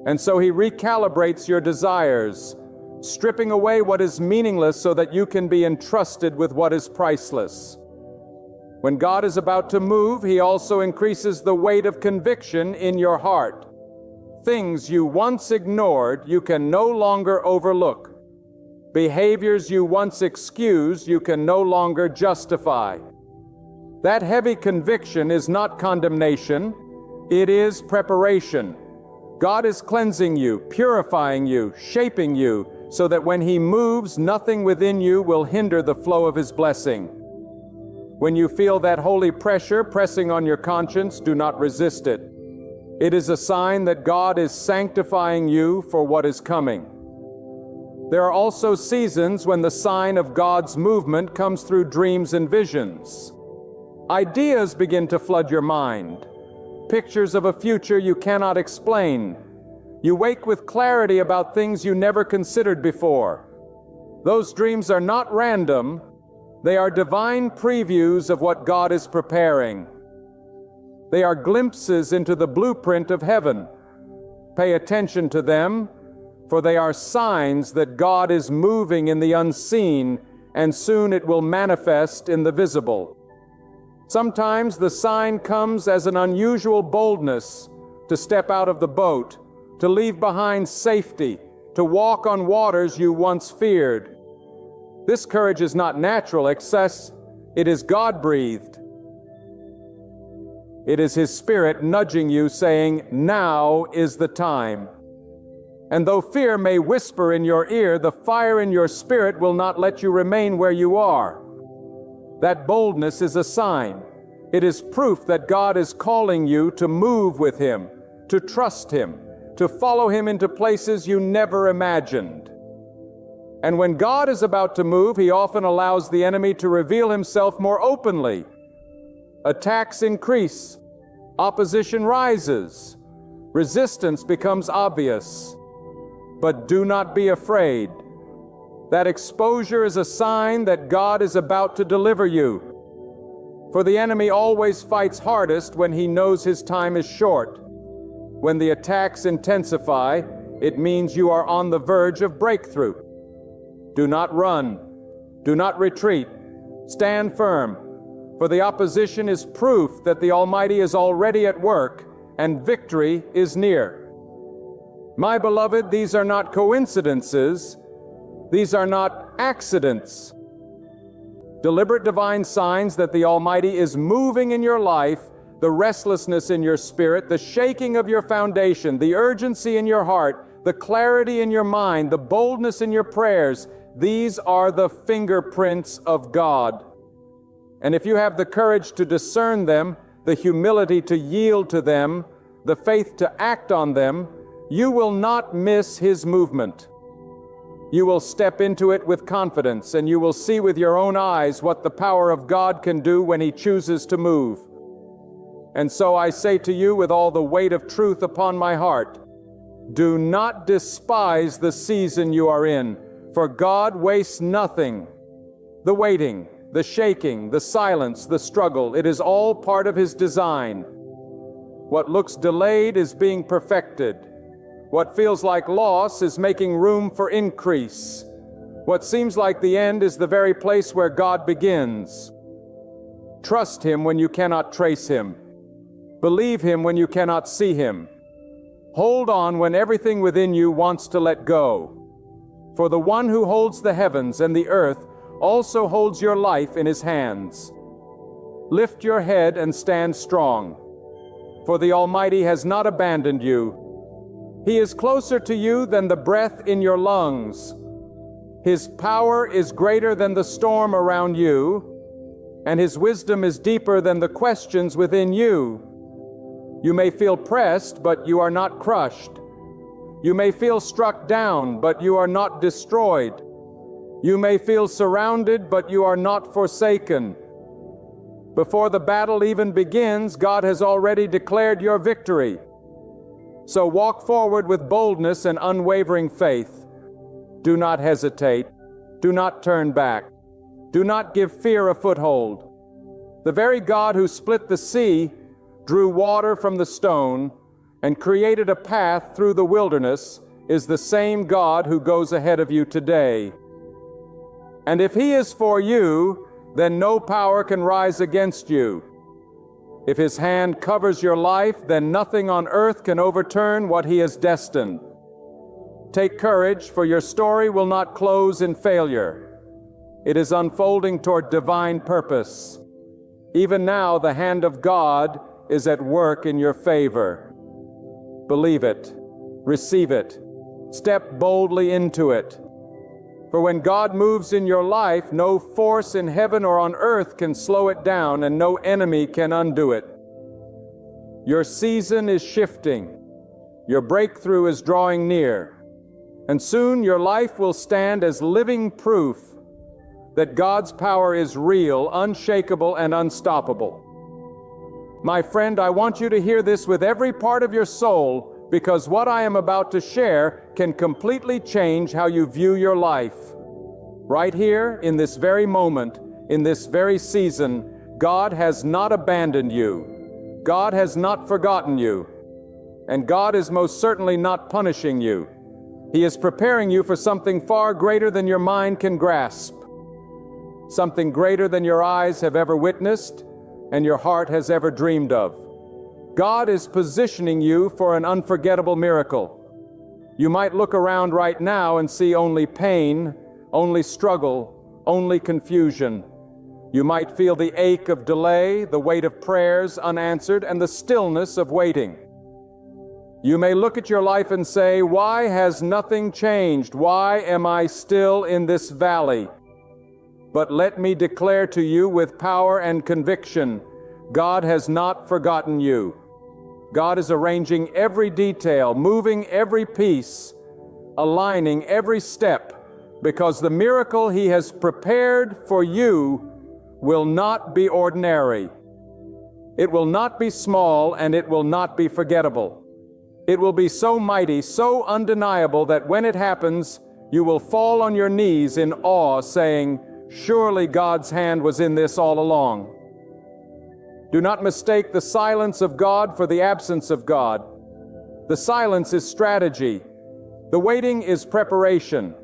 And so he recalibrates your desires, stripping away what is meaningless so that you can be entrusted with what is priceless. When God is about to move, he also increases the weight of conviction in your heart. Things you once ignored, you can no longer overlook. Behaviors you once excused, you can no longer justify. That heavy conviction is not condemnation, it is preparation. God is cleansing you, purifying you, shaping you, so that when he moves, nothing within you will hinder the flow of his blessing. When you feel that holy pressure pressing on your conscience, do not resist it. It is a sign that God is sanctifying you for what is coming. There are also seasons when the sign of God's movement comes through dreams and visions. Ideas begin to flood your mind, pictures of a future you cannot explain. You wake with clarity about things you never considered before. Those dreams are not random, they are divine previews of what God is preparing. They are glimpses into the blueprint of heaven. Pay attention to them, for they are signs that God is moving in the unseen, and soon it will manifest in the visible. Sometimes the sign comes as an unusual boldness to step out of the boat, to leave behind safety, to walk on waters you once feared. This courage is not natural excess, it is God-breathed. It is his Spirit nudging you, saying, now is the time. And though fear may whisper in your ear, the fire in your spirit will not let you remain where you are. That boldness is a sign. It is proof that God is calling you to move with him, to trust him, to follow him into places you never imagined. And when God is about to move, he often allows the enemy to reveal himself more openly. Attacks increase, opposition rises, resistance becomes obvious. But do not be afraid. That exposure is a sign that God is about to deliver you. For the enemy always fights hardest when he knows his time is short. When the attacks intensify, it means you are on the verge of breakthrough. Do not run. Do not retreat. Stand firm, for the opposition is proof that the Almighty is already at work and victory is near. My beloved, these are not coincidences. These are not accidents. Deliberate divine signs that the Almighty is moving in your life, the restlessness in your spirit, the shaking of your foundation, the urgency in your heart, the clarity in your mind, the boldness in your prayers. These are the fingerprints of God. And if you have the courage to discern them, the humility to yield to them, the faith to act on them, you will not miss his movement. You will step into it with confidence, and you will see with your own eyes what the power of God can do when He chooses to move. And so I say to you with all the weight of truth upon my heart, do not despise the season you are in, for God wastes nothing. The waiting, the shaking, the silence, the struggle, it is all part of His design. What looks delayed is being perfected. What feels like loss is making room for increase. What seems like the end is the very place where God begins. Trust Him when you cannot trace Him. Believe Him when you cannot see Him. Hold on when everything within you wants to let go. For the one who holds the heavens and the earth also holds your life in His hands. Lift your head and stand strong, for the Almighty has not abandoned you. He is closer to you than the breath in your lungs. His power is greater than the storm around you, and His wisdom is deeper than the questions within you. You may feel pressed, but you are not crushed. You may feel struck down, but you are not destroyed. You may feel surrounded, but you are not forsaken. Before the battle even begins, God has already declared your victory. So walk forward with boldness and unwavering faith. Do not hesitate. Do not turn back. Do not give fear a foothold. The very God who split the sea, drew water from the stone, and created a path through the wilderness is the same God who goes ahead of you today. And if He is for you, then no power can rise against you. If His hand covers your life, then nothing on earth can overturn what He has destined. Take courage, for your story will not close in failure. It is unfolding toward divine purpose. Even now, the hand of God is at work in your favor. Believe it. Receive it. Step boldly into it. For when God moves in your life, no force in heaven or on earth can slow it down, and no enemy can undo it. Your season is shifting. Your breakthrough is drawing near. And soon your life will stand as living proof that God's power is real, unshakable, and unstoppable. My friend, I want you to hear this with every part of your soul, because what I am about to share can completely change how you view your life. Right here, in this very moment, in this very season, God has not abandoned you. God has not forgotten you. And God is most certainly not punishing you. He is preparing you for something far greater than your mind can grasp. Something greater than your eyes have ever witnessed and your heart has ever dreamed of. God is positioning you for an unforgettable miracle. You might look around right now and see only pain, only struggle, only confusion. You might feel the ache of delay, the weight of prayers unanswered, and the stillness of waiting. You may look at your life and say, "Why has nothing changed? Why am I still in this valley?" But let me declare to you with power and conviction, God has not forgotten you. God is arranging every detail, moving every piece, aligning every step, because the miracle He has prepared for you will not be ordinary. It will not be small, and it will not be forgettable. It will be so mighty, so undeniable, that when it happens, you will fall on your knees in awe, saying, "Surely God's hand was in this all along." Do not mistake the silence of God for the absence of God. The silence is strategy. The waiting is preparation.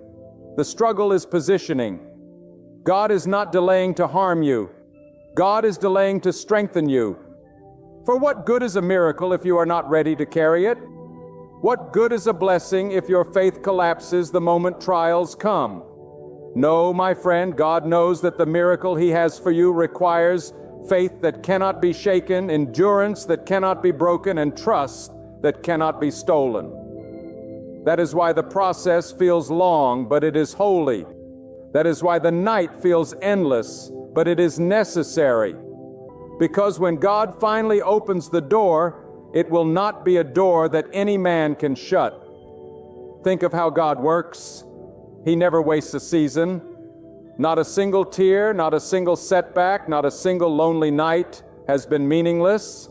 The struggle is positioning. God is not delaying to harm you. God is delaying to strengthen you. For what good is a miracle if you are not ready to carry it? What good is a blessing if your faith collapses the moment trials come? No, my friend, God knows that the miracle He has for you requires faith that cannot be shaken, endurance that cannot be broken, and trust that cannot be stolen. That is why the process feels long, but it is holy. That is why the night feels endless, but it is necessary. Because when God finally opens the door, it will not be a door that any man can shut. Think of how God works. He never wastes a season. Not a single tear, not a single setback, not a single lonely night has been meaningless.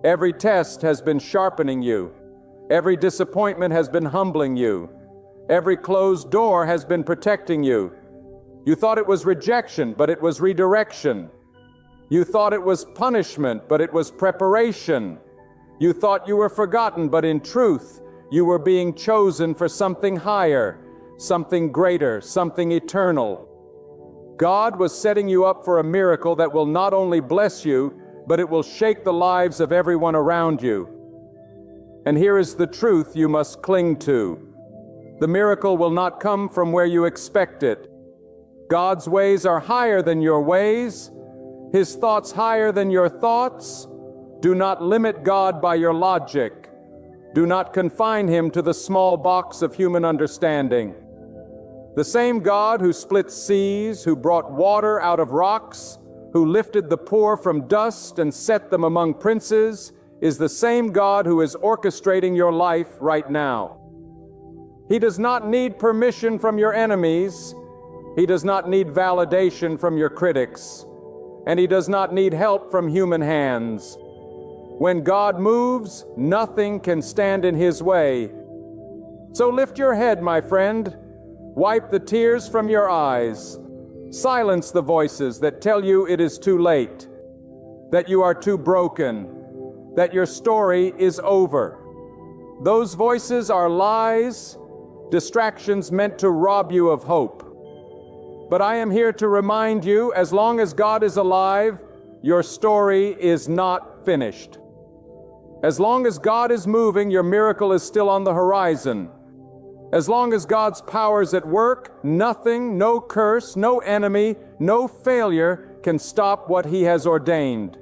Every test has been sharpening you. Every disappointment has been humbling you. Every closed door has been protecting you. You thought it was rejection, but it was redirection. You thought it was punishment, but it was preparation. You thought you were forgotten, but in truth, you were being chosen for something higher, something greater, something eternal. God was setting you up for a miracle that will not only bless you, but it will shake the lives of everyone around you. And here is the truth you must cling to. The miracle will not come from where you expect it. God's ways are higher than your ways, His thoughts higher than your thoughts. Do not limit God by your logic. Do not confine Him to the small box of human understanding. The same God who split seas, who brought water out of rocks, who lifted the poor from dust and set them among princes, is the same God who is orchestrating your life right now. He does not need permission from your enemies. He does not need validation from your critics. And He does not need help from human hands. When God moves, nothing can stand in His way. So lift your head, my friend. Wipe the tears from your eyes. Silence the voices that tell you it is too late, that you are too broken, that your story is over. Those voices are lies, distractions meant to rob you of hope. But I am here to remind you, as long as God is alive, your story is not finished. As long as God is moving, your miracle is still on the horizon. As long as God's power is at work, nothing, no curse, no enemy, no failure can stop what He has ordained.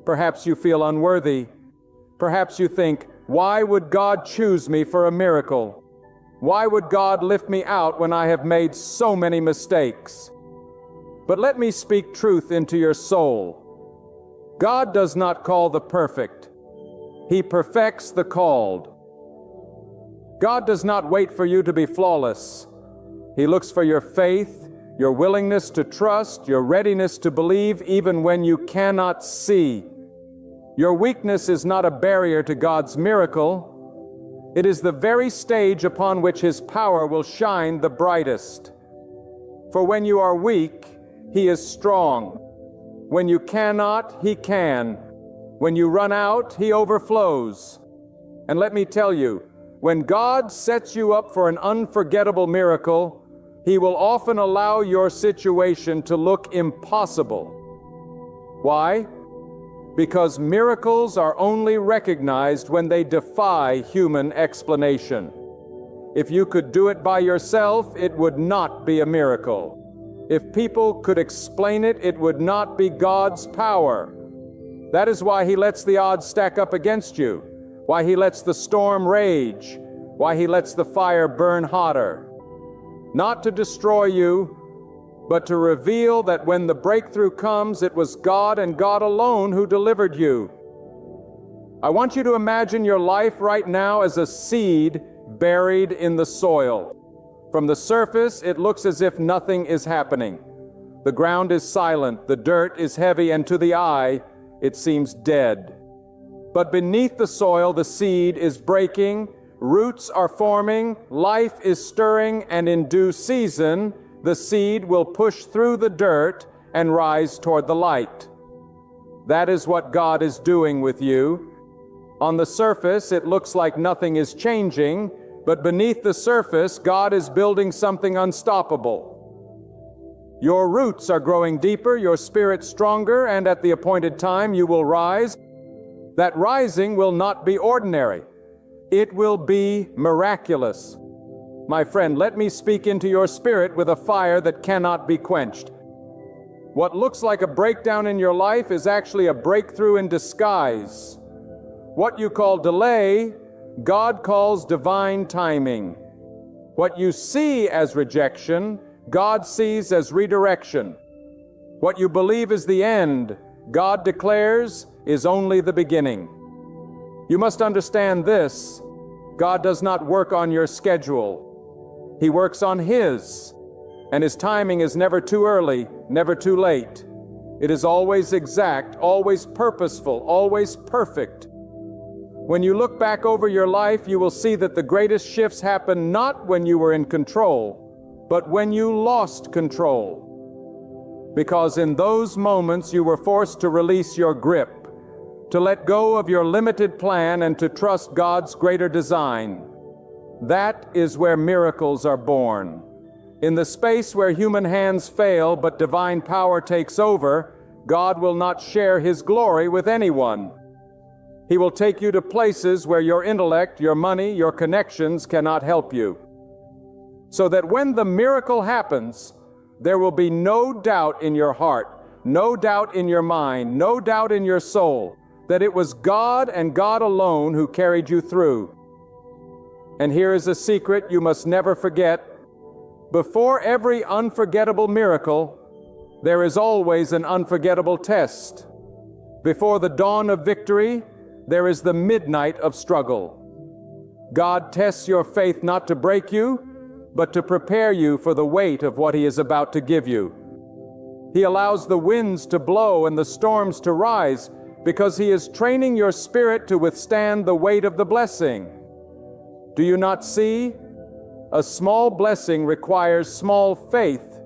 Perhaps you feel unworthy. Perhaps you think, why would God choose me for a miracle? Why would God lift me out when I have made so many mistakes? But let me speak truth into your soul. God does not call the perfect. He perfects the called. God does not wait for you to be flawless. He looks for your faith, your willingness to trust, your readiness to believe even when you cannot see. Your weakness is not a barrier to God's miracle. It is the very stage upon which His power will shine the brightest. For when you are weak, He is strong. When you cannot, He can. When you run out, He overflows. And let me tell you, when God sets you up for an unforgettable miracle, He will often allow your situation to look impossible. Why? Because miracles are only recognized when they defy human explanation. If you could do it by yourself, it would not be a miracle. If people could explain it, it would not be God's power. That is why He lets the odds stack up against you, why He lets the storm rage, why He lets the fire burn hotter. Not to destroy you, but to reveal that when the breakthrough comes, it was God and God alone who delivered you. I want you to imagine your life right now as a seed buried in the soil. From the surface, it looks as if nothing is happening. The ground is silent, the dirt is heavy, and to the eye, it seems dead. But beneath the soil, the seed is breaking, roots are forming, life is stirring, and in due season, the seed will push through the dirt and rise toward the light. That is what God is doing with you. On the surface, it looks like nothing is changing, but beneath the surface, God is building something unstoppable. Your roots are growing deeper, your spirit stronger, and at the appointed time you will rise. That rising will not be ordinary. It will be miraculous. My friend, let me speak into your spirit with a fire that cannot be quenched. What looks like a breakdown in your life is actually a breakthrough in disguise. What you call delay, God calls divine timing. What you see as rejection, God sees as redirection. What you believe is the end, God declares is only the beginning. You must understand this: God does not work on your schedule. He works on His, and His timing is never too early, never too late. It is always exact, always purposeful, always perfect. When you look back over your life, you will see that the greatest shifts happen not when you were in control, but when you lost control. Because in those moments you were forced to release your grip, to let go of your limited plan and to trust God's greater design. That is where miracles are born. In the space where human hands fail but divine power takes over, God will not share His glory with anyone. He will take you to places where your intellect, your money, your connections cannot help you. So that when the miracle happens, there will be no doubt in your heart, no doubt in your mind, no doubt in your soul, that it was God and God alone who carried you through. And here is a secret you must never forget. Before every unforgettable miracle, there is always an unforgettable test. Before the dawn of victory, there is the midnight of struggle. God tests your faith not to break you, but to prepare you for the weight of what He is about to give you. He allows the winds to blow and the storms to rise because He is training your spirit to withstand the weight of the blessing. Do you not see? A small blessing requires small faith,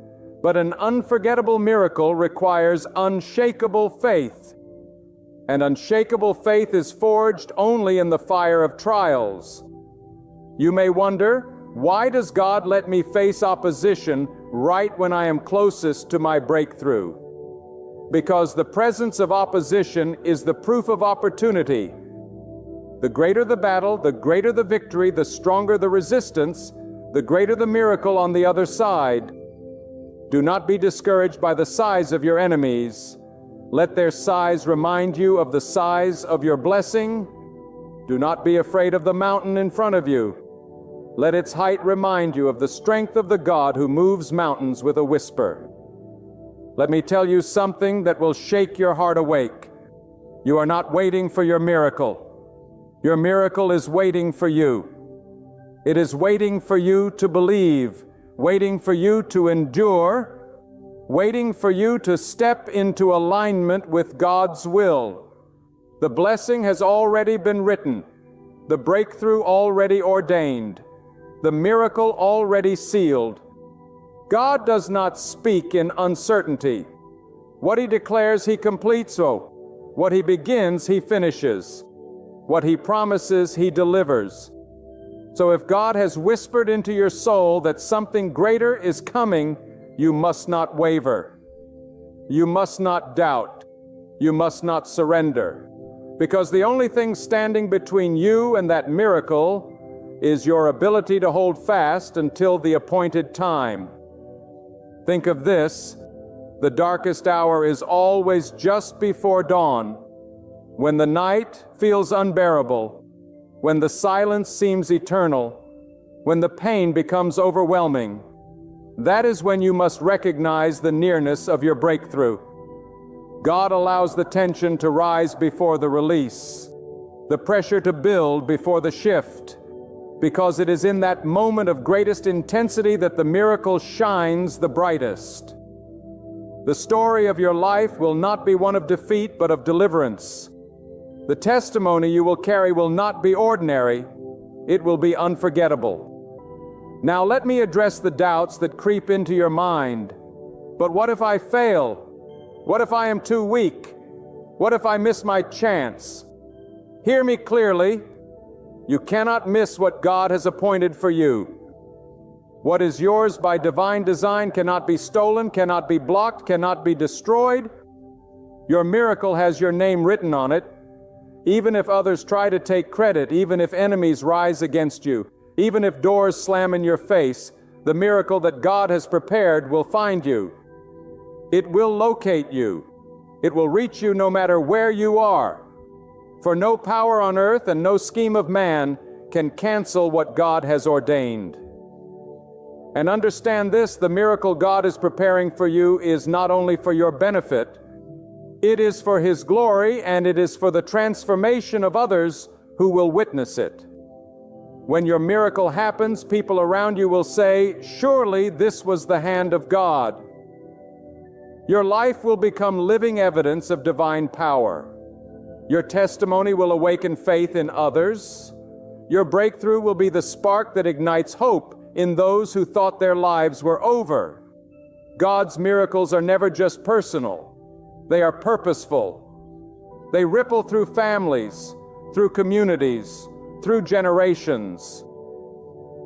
but an unforgettable miracle requires unshakable faith. And unshakable faith is forged only in the fire of trials. You may wonder, why does God let me face opposition right when I am closest to my breakthrough? Because the presence of opposition is the proof of opportunity. The greater the battle, the greater the victory, the stronger the resistance, the greater the miracle on the other side. Do not be discouraged by the size of your enemies. Let their size remind you of the size of your blessing. Do not be afraid of the mountain in front of you. Let its height remind you of the strength of the God who moves mountains with a whisper. Let me tell you something that will shake your heart awake. You are not waiting for your miracle. Your miracle is waiting for you. It is waiting for you to believe, waiting for you to endure, waiting for you to step into alignment with God's will. The blessing has already been written, the breakthrough already ordained, the miracle already sealed. God does not speak in uncertainty. What He declares, He completes. What He begins, He finishes. What He promises, He delivers. So if God has whispered into your soul that something greater is coming, you must not waver. You must not doubt. You must not surrender. Because the only thing standing between you and that miracle is your ability to hold fast until the appointed time. Think of this: the darkest hour is always just before dawn, when the night feels unbearable, when the silence seems eternal, when the pain becomes overwhelming. That is when you must recognize the nearness of your breakthrough. God allows the tension to rise before the release, the pressure to build before the shift, because it is in that moment of greatest intensity that the miracle shines the brightest. The story of your life will not be one of defeat, but of deliverance. The testimony you will carry will not be ordinary, it will be unforgettable. Now let me address the doubts that creep into your mind. But what if I fail? What if I am too weak? What if I miss my chance? Hear me clearly. You cannot miss what God has appointed for you. What is yours by divine design cannot be stolen, cannot be blocked, cannot be destroyed. Your miracle has your name written on it. Even if others try to take credit, even if enemies rise against you, even if doors slam in your face, the miracle that God has prepared will find you. It will locate you. It will reach you no matter where you are. For no power on earth and no scheme of man can cancel what God has ordained. And understand this: the miracle God is preparing for you is not only for your benefit, it is for His glory, and it is for the transformation of others who will witness it. When your miracle happens, people around you will say, "Surely this was the hand of God." Your life will become living evidence of divine power. Your testimony will awaken faith in others. Your breakthrough will be the spark that ignites hope in those who thought their lives were over. God's miracles are never just personal. They are purposeful. They ripple through families, through communities, through generations.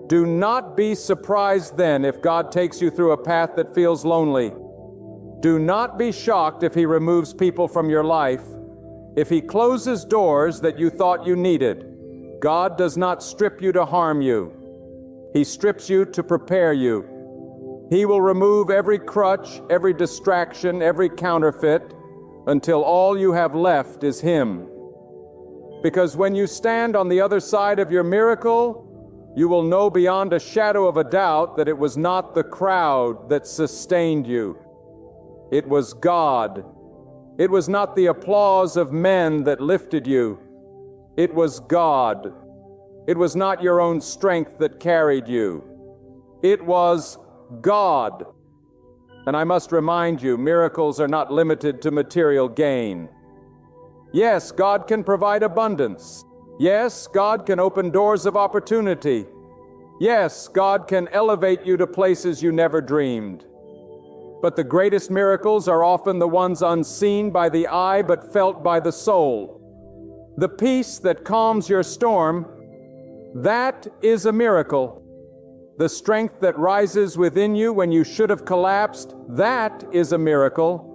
Do not be surprised then if God takes you through a path that feels lonely. Do not be shocked if He removes people from your life, if He closes doors that you thought you needed. God does not strip you to harm you. He strips you to prepare you. He will remove every crutch, every distraction, every counterfeit, until all you have left is Him. Because when you stand on the other side of your miracle, you will know beyond a shadow of a doubt that it was not the crowd that sustained you. It was God. It was not the applause of men that lifted you. It was God. It was not your own strength that carried you. It was God. And I must remind you, miracles are not limited to material gain. Yes, God can provide abundance. Yes, God can open doors of opportunity. Yes, God can elevate you to places you never dreamed. But the greatest miracles are often the ones unseen by the eye but felt by the soul. The peace that calms your storm, that is a miracle. The strength that rises within you when you should have collapsed, that is a miracle.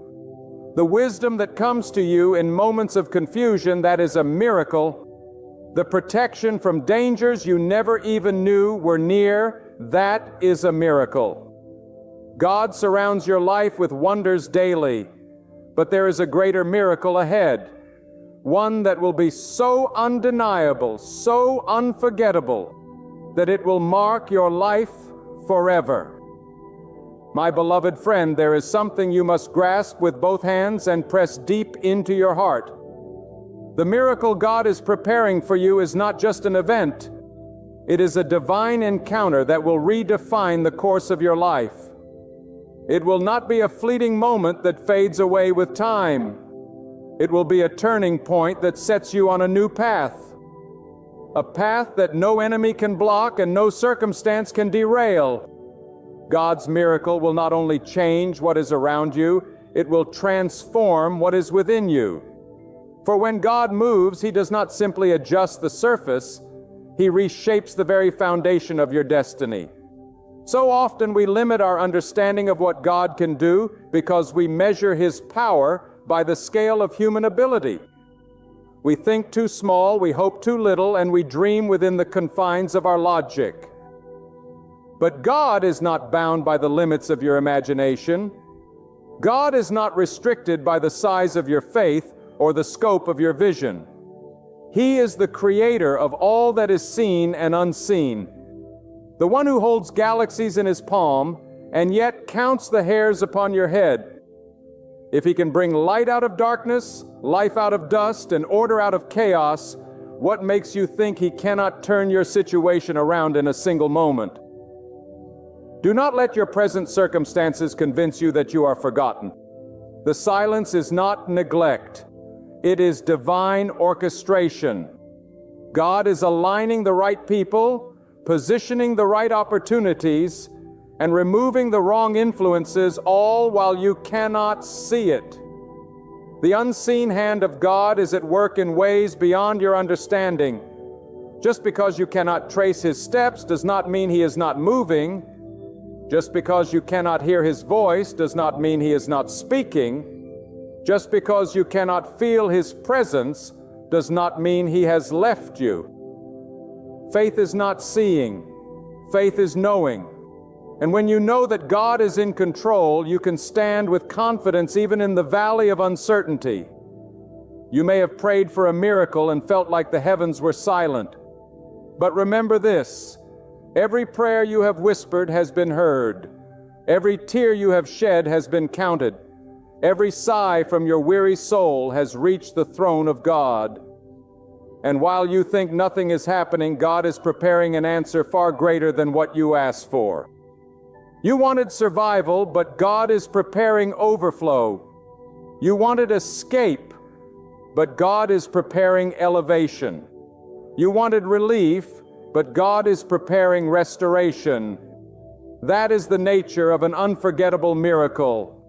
The wisdom that comes to you in moments of confusion, that is a miracle. The protection from dangers you never even knew were near, that is a miracle. God surrounds your life with wonders daily, but there is a greater miracle ahead. One that will be so undeniable, so unforgettable, that it will mark your life forever. My beloved friend, there is something you must grasp with both hands and press deep into your heart. The miracle God is preparing for you is not just an event. It is a divine encounter that will redefine the course of your life. It will not be a fleeting moment that fades away with time. It will be a turning point that sets you on a new path. A path that no enemy can block and no circumstance can derail. God's miracle will not only change what is around you, it will transform what is within you. For when God moves, He does not simply adjust the surface, He reshapes the very foundation of your destiny. So often we limit our understanding of what God can do because we measure His power by the scale of human ability. We think too small, we hope too little, and we dream within the confines of our logic. But God is not bound by the limits of your imagination. God is not restricted by the size of your faith or the scope of your vision. He is the creator of all that is seen and unseen, the one who holds galaxies in His palm and yet counts the hairs upon your head. If He can bring light out of darkness, life out of dust, and order out of chaos, what makes you think He cannot turn your situation around in a single moment? Do not let your present circumstances convince you that you are forgotten. The silence is not neglect. It is divine orchestration. God is aligning the right people, positioning the right opportunities, and removing the wrong influences, all while you cannot see it. The unseen hand of God is at work in ways beyond your understanding. Just because you cannot trace His steps does not mean He is not moving. Just because you cannot hear His voice does not mean He is not speaking. Just because you cannot feel His presence does not mean He has left you. Faith is not seeing. Faith is knowing. And when you know that God is in control, you can stand with confidence even in the valley of uncertainty. You may have prayed for a miracle and felt like the heavens were silent. But remember this: every prayer you have whispered has been heard. Every tear you have shed has been counted. Every sigh from your weary soul has reached the throne of God. And while you think nothing is happening, God is preparing an answer far greater than what you asked for. You wanted survival, but God is preparing overflow. You wanted escape, but God is preparing elevation. You wanted relief, but God is preparing restoration. That is the nature of an unforgettable miracle.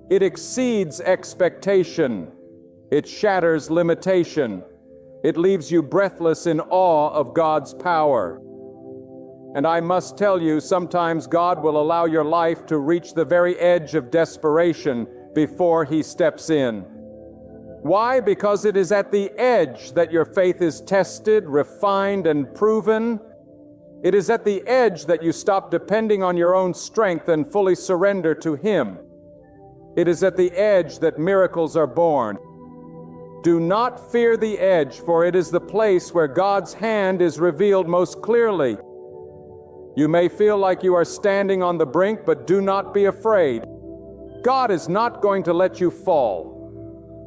It exceeds expectation. It shatters limitation. It leaves you breathless in awe of God's power. And I must tell you, sometimes God will allow your life to reach the very edge of desperation before He steps in. Why? Because it is at the edge that your faith is tested, refined, and proven. It is at the edge that you stop depending on your own strength and fully surrender to Him. It is at the edge that miracles are born. Do not fear the edge, for it is the place where God's hand is revealed most clearly. You may feel like you are standing on the brink, but do not be afraid. God is not going to let you fall.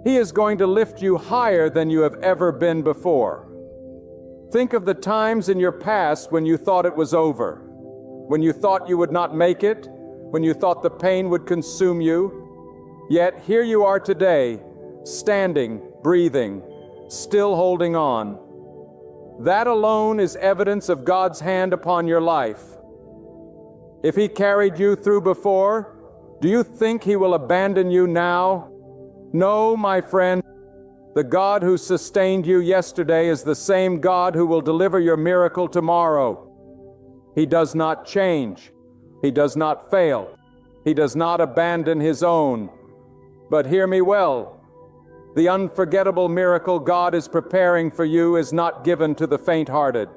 He is going to lift you higher than you have ever been before. Think of the times in your past when you thought it was over, when you thought you would not make it, when you thought the pain would consume you. Yet here you are today, standing, breathing, still holding on. That alone is evidence of God's hand upon your life. If He carried you through before, do you think He will abandon you now? No, my friend. The God who sustained you yesterday is the same God who will deliver your miracle tomorrow. He does not change. He does not fail. He does not abandon His own. But hear me well. The unforgettable miracle God is preparing for you is not given to the faint-hearted.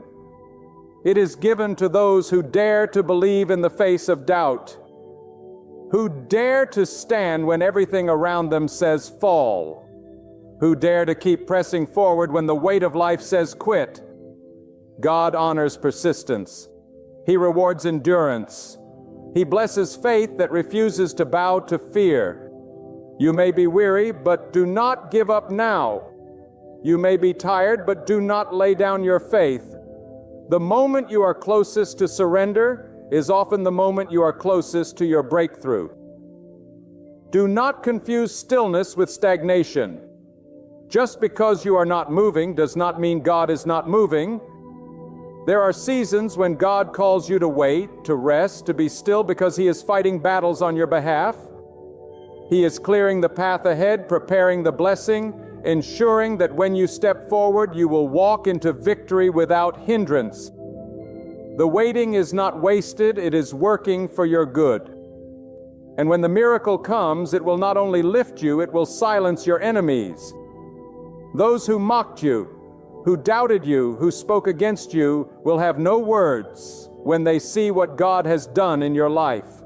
It is given to those who dare to believe in the face of doubt, who dare to stand when everything around them says fall, who dare to keep pressing forward when the weight of life says quit. God honors persistence. He rewards endurance. He blesses faith that refuses to bow to fear. You may be weary, but do not give up now. You may be tired, but do not lay down your faith. The moment you are closest to surrender is often the moment you are closest to your breakthrough. Do not confuse stillness with stagnation. Just because you are not moving does not mean God is not moving. There are seasons when God calls you to wait, to rest, to be still because He is fighting battles on your behalf. He is clearing the path ahead, preparing the blessing, ensuring that when you step forward, you will walk into victory without hindrance. The waiting is not wasted, it is working for your good. And when the miracle comes, it will not only lift you, it will silence your enemies. Those who mocked you, who doubted you, who spoke against you, will have no words when they see what God has done in your life.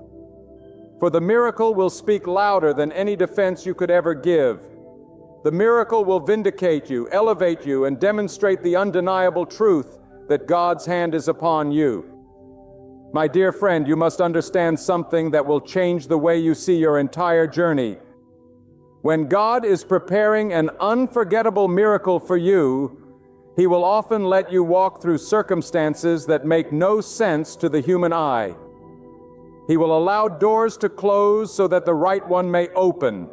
For the miracle will speak louder than any defense you could ever give. The miracle will vindicate you, elevate you, and demonstrate the undeniable truth that God's hand is upon you. My dear friend, you must understand something that will change the way you see your entire journey. When God is preparing an unforgettable miracle for you, He will often let you walk through circumstances that make no sense to the human eye. He will allow doors to close so that the right one may open.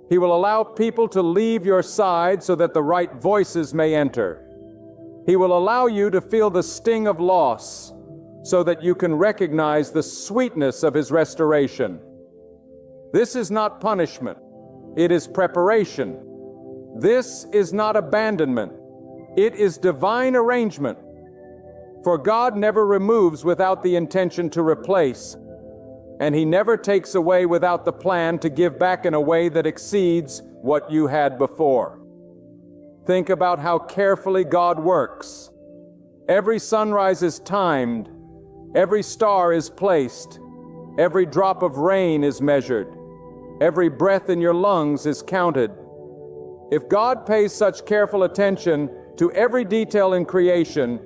He will allow people to leave your side so that the right voices may enter. He will allow you to feel the sting of loss so that you can recognize the sweetness of His restoration. This is not punishment. It is preparation. This is not abandonment. It is divine arrangement. For God never removes without the intention to replace, and He never takes away without the plan to give back in a way that exceeds what you had before. Think about how carefully God works. Every sunrise is timed. Every star is placed. Every drop of rain is measured. Every breath in your lungs is counted. If God pays such careful attention to every detail in creation,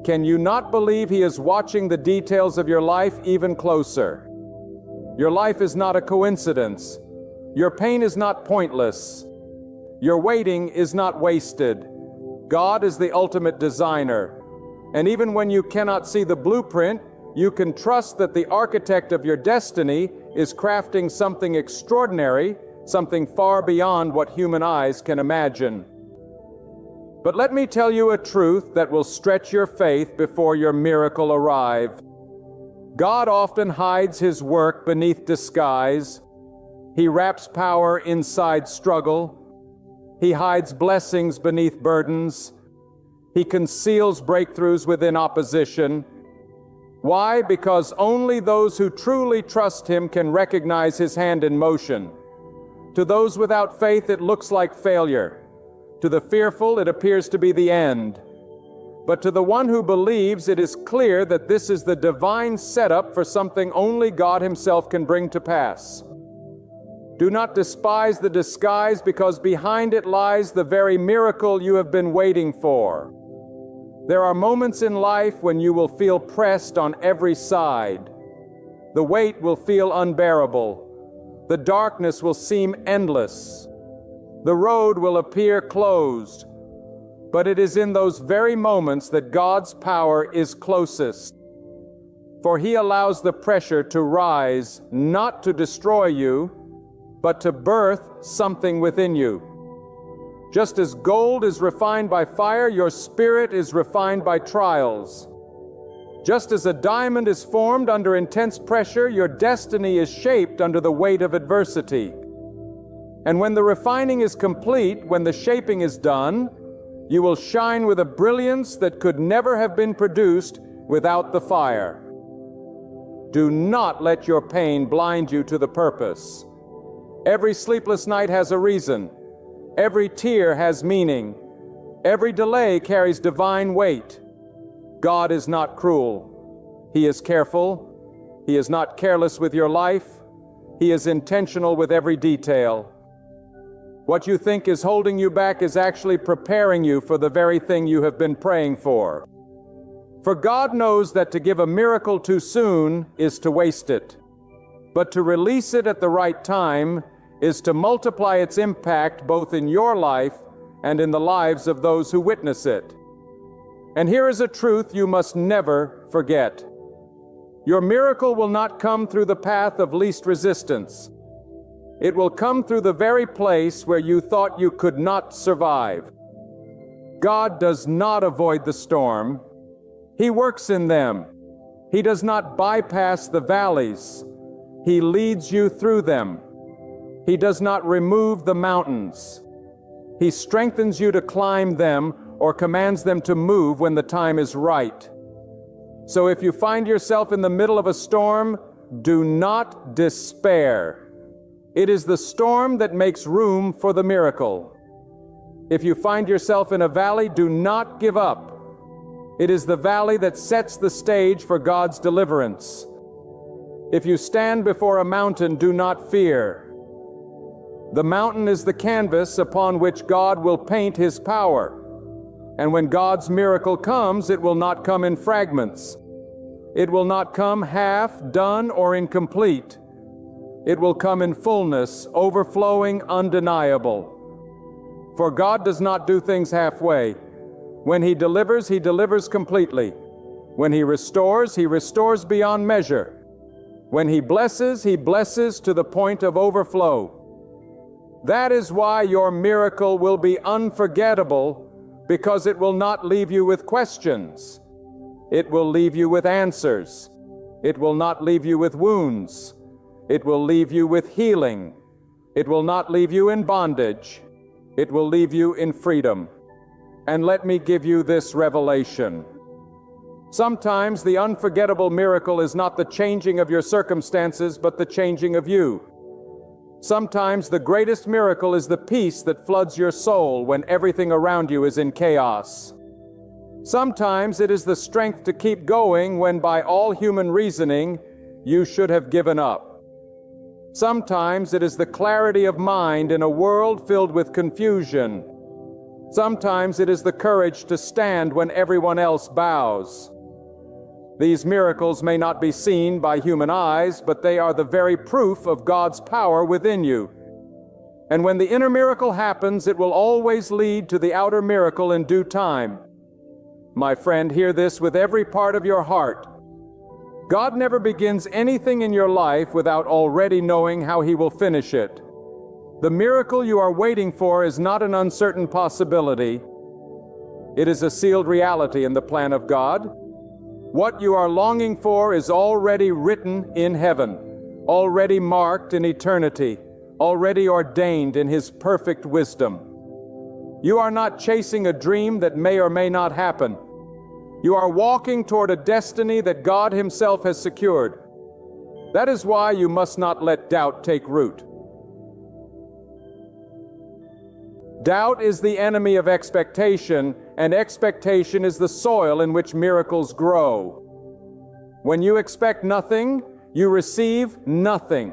can you not believe He is watching the details of your life even closer? Your life is not a coincidence. Your pain is not pointless. Your waiting is not wasted. God is the ultimate designer, and even when you cannot see the blueprint, you can trust that the architect of your destiny is crafting something extraordinary, something far beyond what human eyes can imagine. But let me tell you a truth that will stretch your faith before your miracle arrives. God often hides His work beneath disguise. He wraps power inside struggle. He hides blessings beneath burdens. He conceals breakthroughs within opposition. Why? Because only those who truly trust Him can recognize His hand in motion. To those without faith, it looks like failure. To the fearful, it appears to be the end. But to the one who believes, it is clear that this is the divine setup for something only God Himself can bring to pass. Do not despise the disguise, because behind it lies the very miracle you have been waiting for. There are moments in life when you will feel pressed on every side. The weight will feel unbearable. The darkness will seem endless. The road will appear closed. But it is in those very moments that God's power is closest. For He allows the pressure to rise, not to destroy you, but to birth something within you. Just as gold is refined by fire, your spirit is refined by trials. Just as a diamond is formed under intense pressure, your destiny is shaped under the weight of adversity. And when the refining is complete, when the shaping is done, you will shine with a brilliance that could never have been produced without the fire. Do not let your pain blind you to the purpose. Every sleepless night has a reason. Every tear has meaning. Every delay carries divine weight. God is not cruel. He is careful. He is not careless with your life. He is intentional with every detail. What you think is holding you back is actually preparing you for the very thing you have been praying for. For God knows that to give a miracle too soon is to waste it. But to release it at the right time is to multiply its impact both in your life and in the lives of those who witness it. And here is a truth you must never forget. Your miracle will not come through the path of least resistance. It will come through the very place where you thought you could not survive. God does not avoid the storm. He works in them. He does not bypass the valleys. He leads you through them. He does not remove the mountains. He strengthens you to climb them or commands them to move when the time is right. So if you find yourself in the middle of a storm, do not despair. It is the storm that makes room for the miracle. If you find yourself in a valley, do not give up. It is the valley that sets the stage for God's deliverance. If you stand before a mountain, do not fear. The mountain is the canvas upon which God will paint His power. And when God's miracle comes, it will not come in fragments. It will not come half done or incomplete. It will come in fullness, overflowing, undeniable. For God does not do things halfway. When He delivers completely. When He restores beyond measure. When He blesses to the point of overflow. That is why your miracle will be unforgettable, because it will not leave you with questions. It will leave you with answers. It will not leave you with wounds. It will leave you with healing. It will not leave you in bondage. It will leave you in freedom. And let me give you this revelation. Sometimes the unforgettable miracle is not the changing of your circumstances, but the changing of you. Sometimes the greatest miracle is the peace that floods your soul when everything around you is in chaos. Sometimes it is the strength to keep going when by all human reasoning you should have given up. Sometimes it is the clarity of mind in a world filled with confusion. Sometimes it is the courage to stand when everyone else bows. These miracles may not be seen by human eyes, but they are the very proof of God's power within you. And when the inner miracle happens, it will always lead to the outer miracle in due time. My friend, hear this with every part of your heart. God never begins anything in your life without already knowing how He will finish it. The miracle you are waiting for is not an uncertain possibility. It is a sealed reality in the plan of God. What you are longing for is already written in heaven, already marked in eternity, already ordained in His perfect wisdom. You are not chasing a dream that may or may not happen. You are walking toward a destiny that God Himself has secured. That is why you must not let doubt take root. Doubt is the enemy of expectation, and expectation is the soil in which miracles grow. When you expect nothing, you receive nothing.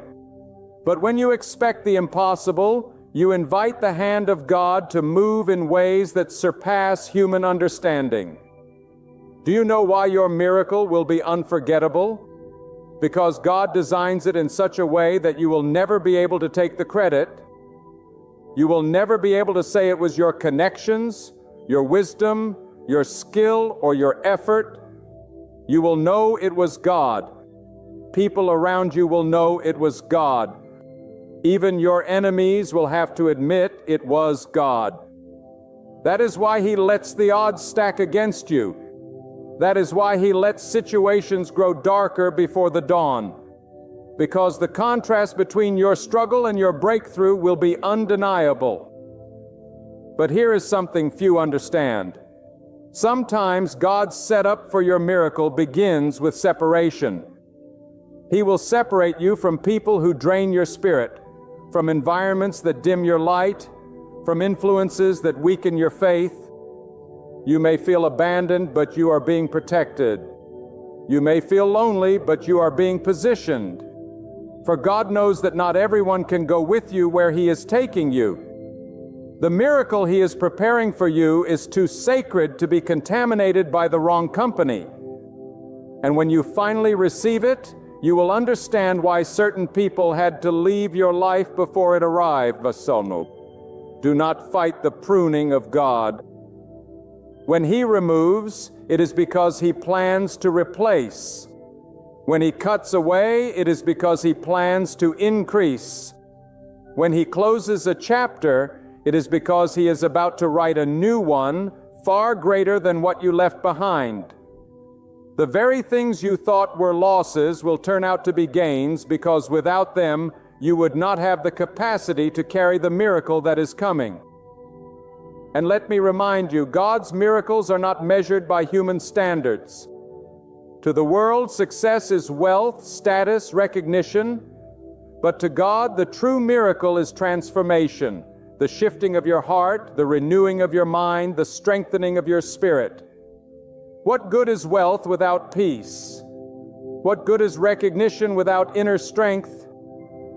But when you expect the impossible, you invite the hand of God to move in ways that surpass human understanding. Do you know why your miracle will be unforgettable? Because God designs it in such a way that you will never be able to take the credit. You will never be able to say it was your connections, your wisdom, your skill, or your effort. You will know it was God. People around you will know it was God. Even your enemies will have to admit it was God. That is why He lets the odds stack against you. That is why He lets situations grow darker before the dawn. Because the contrast between your struggle and your breakthrough will be undeniable. But here is something few understand. Sometimes God's setup for your miracle begins with separation. He will separate you from people who drain your spirit, from environments that dim your light, from influences that weaken your faith. You may feel abandoned, but you are being protected. You may feel lonely, but you are being positioned. For God knows that not everyone can go with you where He is taking you. The miracle He is preparing for you is too sacred to be contaminated by the wrong company. And when you finally receive it, you will understand why certain people had to leave your life before it arrived. Do not fight the pruning of God. When He removes, it is because He plans to replace. When He cuts away, it is because He plans to increase. When He closes a chapter, it is because He is about to write a new one, far greater than what you left behind. The very things you thought were losses will turn out to be gains, because without them, you would not have the capacity to carry the miracle that is coming. And let me remind you, God's miracles are not measured by human standards. To the world, success is wealth, status, recognition. But to God, the true miracle is transformation, the shifting of your heart, the renewing of your mind, the strengthening of your spirit. What good is wealth without peace? What good is recognition without inner strength?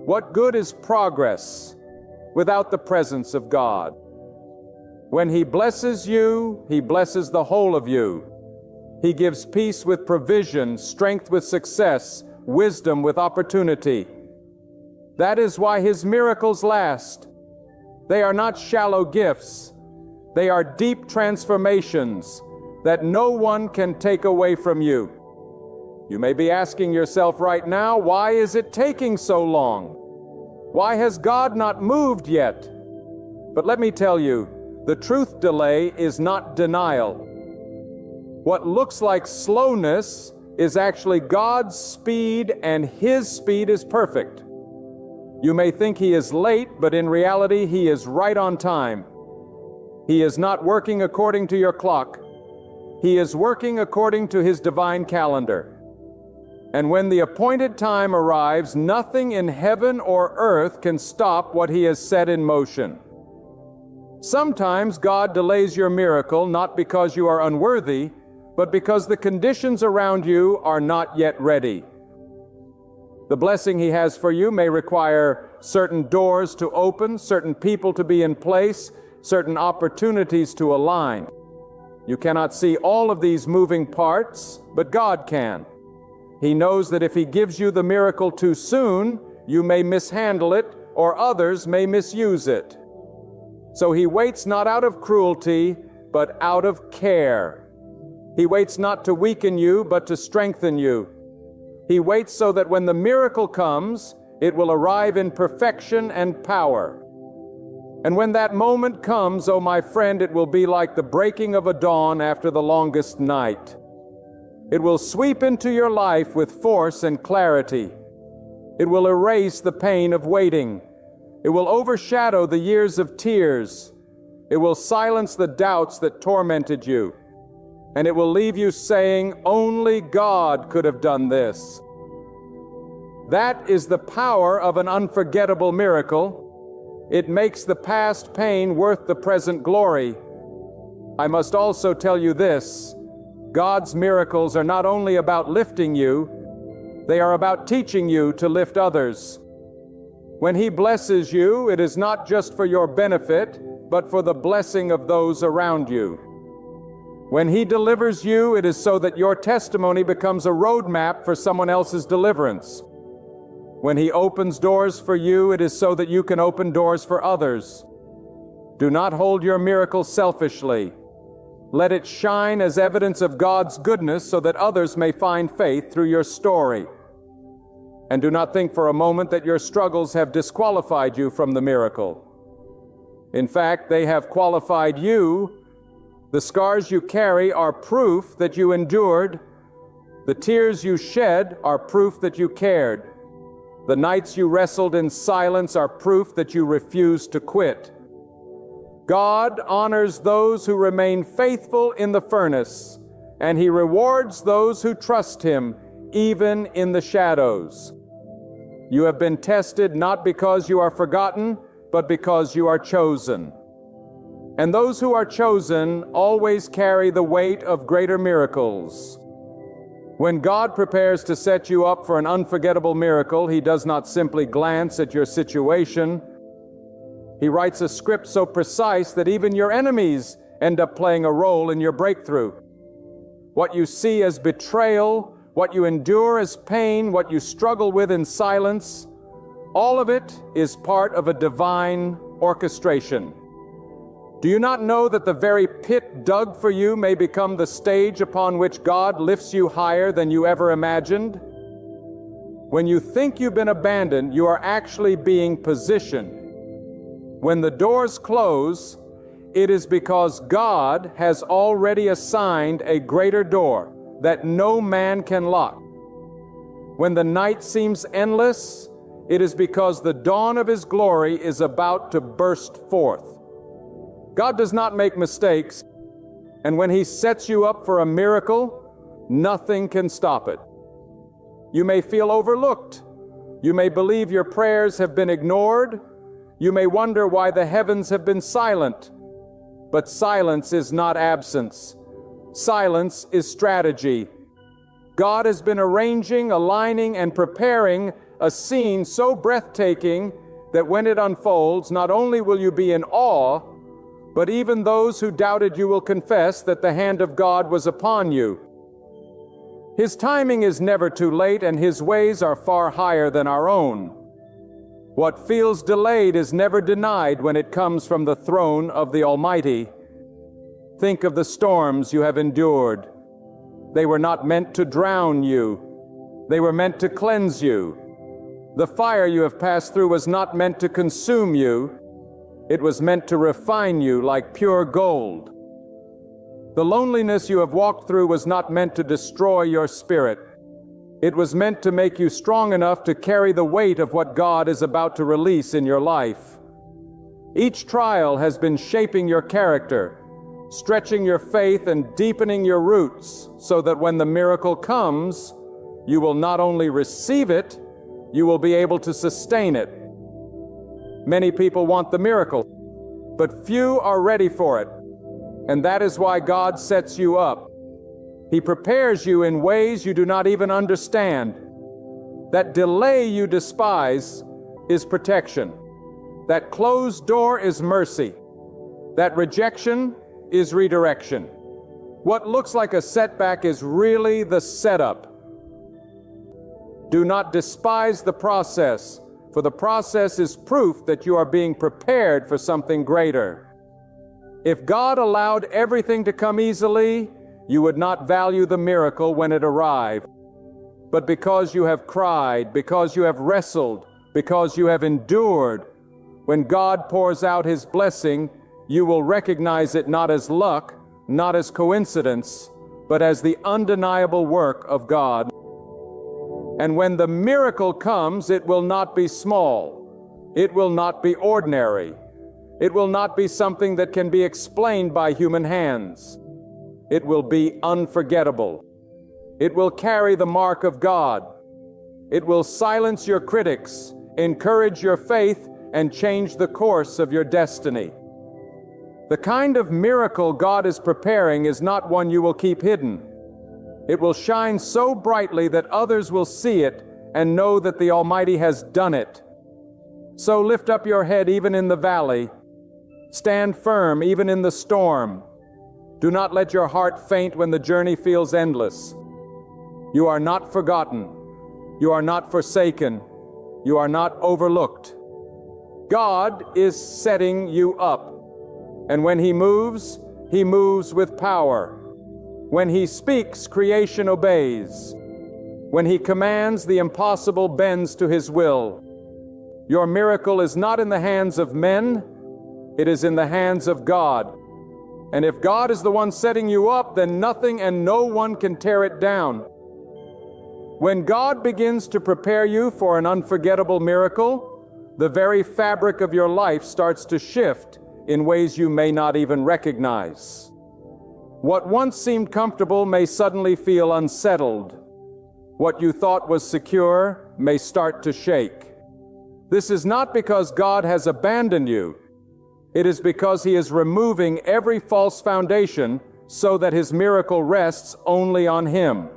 What good is progress without the presence of God? When He blesses you, He blesses the whole of you. He gives peace with provision, strength with success, wisdom with opportunity. That is why His miracles last. They are not shallow gifts. They are deep transformations that no one can take away from you. You may be asking yourself right now, why is it taking so long? Why has God not moved yet? But let me tell you, the truth delay is not denial. What looks like slowness is actually God's speed, and His speed is perfect. You may think He is late, but in reality He is right on time. He is not working according to your clock. He is working according to His divine calendar. And when the appointed time arrives, nothing in heaven or earth can stop what He has set in motion. Sometimes God delays your miracle not because you are unworthy, but because the conditions around you are not yet ready. The blessing He has for you may require certain doors to open, certain people to be in place, certain opportunities to align. You cannot see all of these moving parts, but God can. He knows that if He gives you the miracle too soon, you may mishandle it, or others may misuse it. So he waits not out of cruelty, but out of care. He waits not to weaken you, but to strengthen you. He waits so that when the miracle comes, it will arrive in perfection and power. And when that moment comes, oh my friend, it will be like the breaking of a dawn after the longest night. It will sweep into your life with force and clarity. It will erase the pain of waiting. It will overshadow the years of tears. It will silence the doubts that tormented you. And it will leave you saying, only God could have done this. That is the power of an unforgettable miracle. It makes the past pain worth the present glory. I must also tell you this: God's miracles are not only about lifting you, they are about teaching you to lift others. When He blesses you, it is not just for your benefit, but for the blessing of those around you. When He delivers you, it is so that your testimony becomes a roadmap for someone else's deliverance. When He opens doors for you, it is so that you can open doors for others. Do not hold your miracle selfishly. Let it shine as evidence of God's goodness so that others may find faith through your story. And do not think for a moment that your struggles have disqualified you from the miracle. In fact, they have qualified you. The scars you carry are proof that you endured. The tears you shed are proof that you cared. The nights you wrestled in silence are proof that you refused to quit. God honors those who remain faithful in the furnace, and He rewards those who trust Him, even in the shadows. You have been tested not because you are forgotten, but because you are chosen. And those who are chosen always carry the weight of greater miracles. When God prepares to set you up for an unforgettable miracle, He does not simply glance at your situation. He writes a script so precise that even your enemies end up playing a role in your breakthrough. What you see as betrayal, what you endure as pain, what you struggle with in silence, all of it is part of a divine orchestration. Do you not know that the very pit dug for you may become the stage upon which God lifts you higher than you ever imagined? When you think you've been abandoned, you are actually being positioned. When the doors close, it is because God has already assigned a greater door that no man can lock. When the night seems endless, it is because the dawn of His glory is about to burst forth. God does not make mistakes, and when He sets you up for a miracle, nothing can stop it. You may feel overlooked. You may believe your prayers have been ignored. You may wonder why the heavens have been silent. But silence is not absence. Silence is strategy. God has been arranging, aligning, and preparing a scene so breathtaking that when it unfolds, not only will you be in awe, but even those who doubted you will confess that the hand of God was upon you. His timing is never too late, and His ways are far higher than our own. What feels delayed is never denied when it comes from the throne of the Almighty. Think of the storms you have endured. They were not meant to drown you. They were meant to cleanse you. The fire you have passed through was not meant to consume you. It was meant to refine you like pure gold. The loneliness you have walked through was not meant to destroy your spirit. It was meant to make you strong enough to carry the weight of what God is about to release in your life. Each trial has been shaping your character, stretching your faith and deepening your roots, so that when the miracle comes, you will not only receive it, you will be able to sustain it. Many people want the miracle, but few are ready for it. And that is why God sets you up. He prepares you in ways you do not even understand. That delay you despise is protection. That closed door is mercy. That rejection is redirection. What looks like a setback is really the setup. Do not despise the process, for the process is proof that you are being prepared for something greater. If God allowed everything to come easily, you would not value the miracle when it arrived. But because you have cried, because you have wrestled, because you have endured, when God pours out His blessing, you will recognize it not as luck, not as coincidence, but as the undeniable work of God. And when the miracle comes, it will not be small. It will not be ordinary. It will not be something that can be explained by human hands. It will be unforgettable. It will carry the mark of God. It will silence your critics, encourage your faith, and change the course of your destiny. The kind of miracle God is preparing is not one you will keep hidden. It will shine so brightly that others will see it and know that the Almighty has done it. So lift up your head even in the valley. Stand firm even in the storm. Do not let your heart faint when the journey feels endless. You are not forgotten. You are not forsaken. You are not overlooked. God is setting you up. And when He moves with power. When He speaks, creation obeys. When He commands, the impossible bends to His will. Your miracle is not in the hands of men, it is in the hands of God. And if God is the one setting you up, then nothing and no one can tear it down. When God begins to prepare you for an unforgettable miracle, the very fabric of your life starts to shift in ways you may not even recognize. What once seemed comfortable may suddenly feel unsettled. What you thought was secure may start to shake. This is not because God has abandoned you. It is because He is removing every false foundation so that His miracle rests only on Him.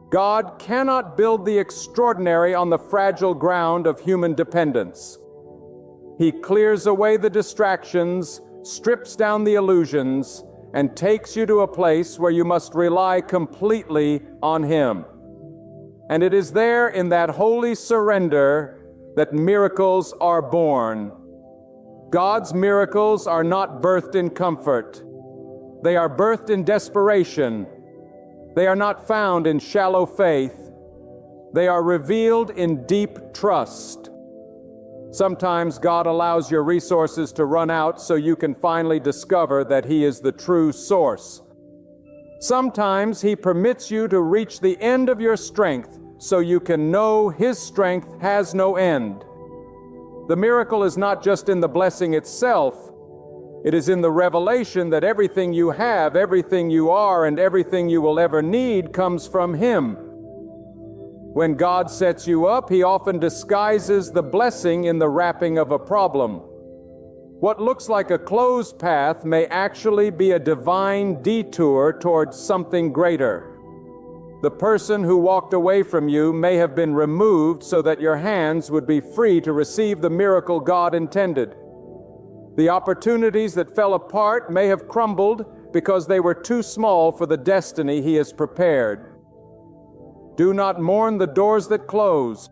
God cannot build the extraordinary on the fragile ground of human dependence. He clears away the distractions, strips down the illusions, and takes you to a place where you must rely completely on Him. And it is there in that holy surrender that miracles are born. God's miracles are not birthed in comfort. They are birthed in desperation. They are not found in shallow faith. They are revealed in deep trust. Sometimes God allows your resources to run out so you can finally discover that He is the true source. Sometimes He permits you to reach the end of your strength so you can know His strength has no end. The miracle is not just in the blessing itself. It is in the revelation that everything you have, everything you are, and everything you will ever need comes from Him. When God sets you up, He often disguises the blessing in the wrapping of a problem. What looks like a closed path may actually be a divine detour towards something greater. The person who walked away from you may have been removed so that your hands would be free to receive the miracle God intended. The opportunities that fell apart may have crumbled because they were too small for the destiny He has prepared. Do not mourn the doors that close.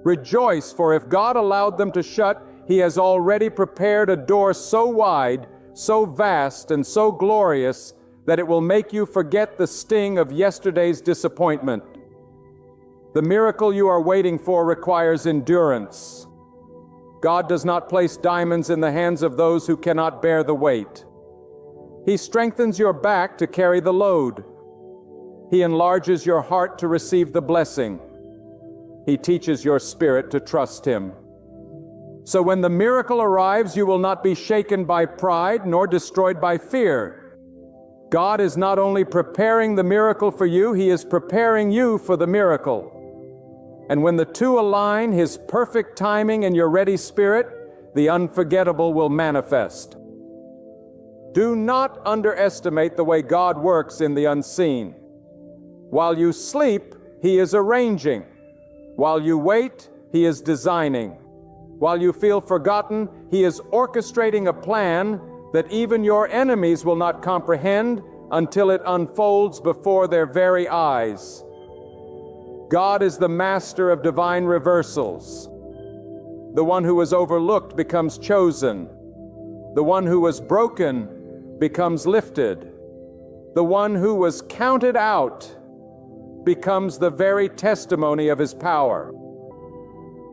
Rejoice, for if God allowed them to shut, He has already prepared a door so wide, so vast, and so glorious that it will make you forget the sting of yesterday's disappointment. The miracle you are waiting for requires endurance. God does not place diamonds in the hands of those who cannot bear the weight. He strengthens your back to carry the load. He enlarges your heart to receive the blessing. He teaches your spirit to trust Him. So when the miracle arrives, you will not be shaken by pride nor destroyed by fear. God is not only preparing the miracle for you, He is preparing you for the miracle. And when the two align, His perfect timing and your ready spirit, the unforgettable will manifest. Do not underestimate the way God works in the unseen. While you sleep, He is arranging. While you wait, He is designing. While you feel forgotten, He is orchestrating a plan that even your enemies will not comprehend until it unfolds before their very eyes. God is the master of divine reversals. The one who was overlooked becomes chosen. The one who was broken becomes lifted. The one who was counted out becomes the very testimony of his power.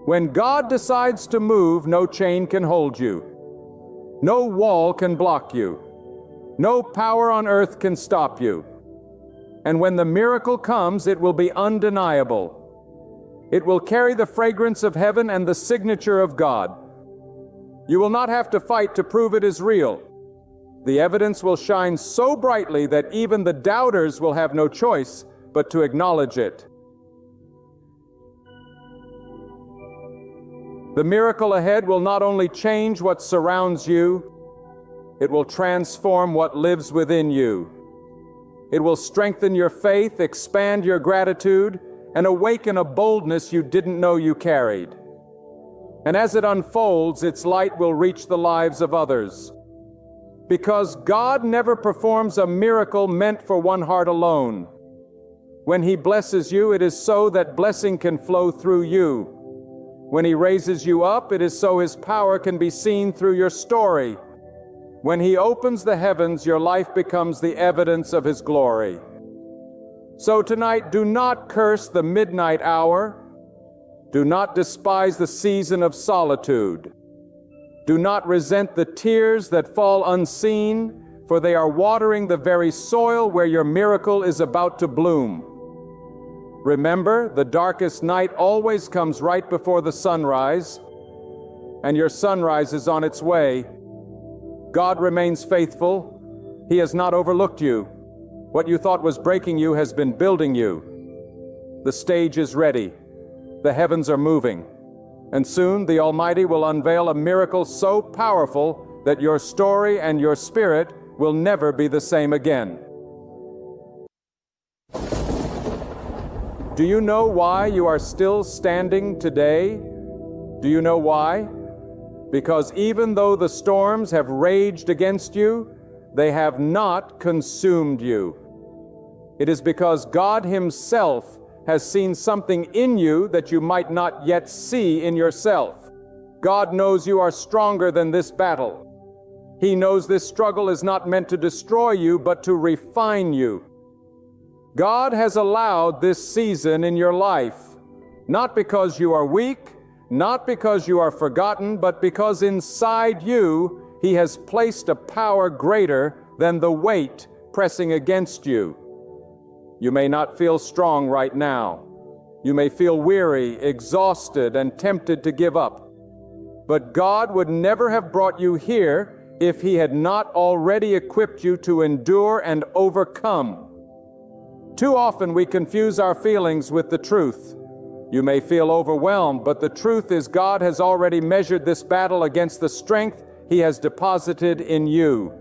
When God decides to move, no chain can hold you. No wall can block you. No power on earth can stop you. And when the miracle comes, it will be undeniable. It will carry the fragrance of heaven and the signature of God. You will not have to fight to prove it is real. The evidence will shine so brightly that even the doubters will have no choice but to acknowledge it. The miracle ahead will not only change what surrounds you, it will transform what lives within you. It will strengthen your faith, expand your gratitude, and awaken a boldness you didn't know you carried. And as it unfolds, its light will reach the lives of others. Because God never performs a miracle meant for one heart alone. When He blesses you, it is so that blessing can flow through you. When He raises you up, it is so His power can be seen through your story. When He opens the heavens, your life becomes the evidence of His glory. So tonight, do not curse the midnight hour. Do not despise the season of solitude. Do not resent the tears that fall unseen, for they are watering the very soil where your miracle is about to bloom. Remember, the darkest night always comes right before the sunrise, and your sunrise is on its way. God remains faithful. He has not overlooked you. What you thought was breaking you has been building you. The stage is ready. The heavens are moving. And soon the Almighty will unveil a miracle so powerful that your story and your spirit will never be the same again. Do you know why you are still standing today? Do you know why? Because even though the storms have raged against you, they have not consumed you. It is because God Himself has seen something in you that you might not yet see in yourself. God knows you are stronger than this battle. He knows this struggle is not meant to destroy you, but to refine you. God has allowed this season in your life, not because you are weak, not because you are forgotten, but because inside you He has placed a power greater than the weight pressing against you. You may not feel strong right now. You may feel weary, exhausted, and tempted to give up. But God would never have brought you here if He had not already equipped you to endure and overcome. Too often we confuse our feelings with the truth. You may feel overwhelmed, but the truth is God has already measured this battle against the strength He has deposited in you.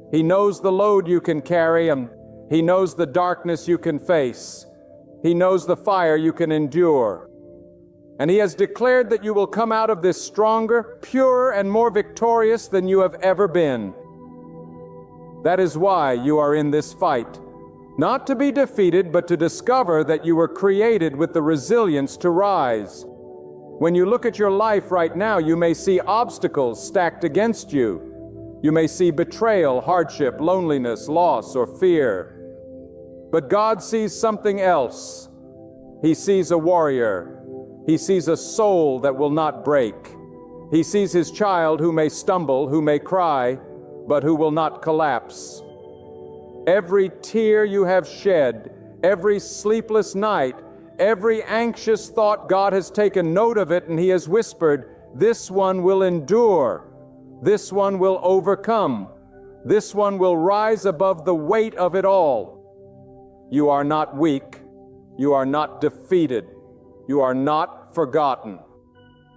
He knows the load you can carry, and He knows the darkness you can face. He knows the fire you can endure. And He has declared that you will come out of this stronger, purer, and more victorious than you have ever been. That is why you are in this fight. Not to be defeated, but to discover that you were created with the resilience to rise. When you look at your life right now, you may see obstacles stacked against you. You may see betrayal, hardship, loneliness, loss, or fear. But God sees something else. He sees a warrior. He sees a soul that will not break. He sees His child who may stumble, who may cry, but who will not collapse. Every tear you have shed, every sleepless night, every anxious thought, God has taken note of it, and He has whispered, "This one will endure. This one will overcome. This one will rise above the weight of it all." You are not weak. You are not defeated. You are not forgotten.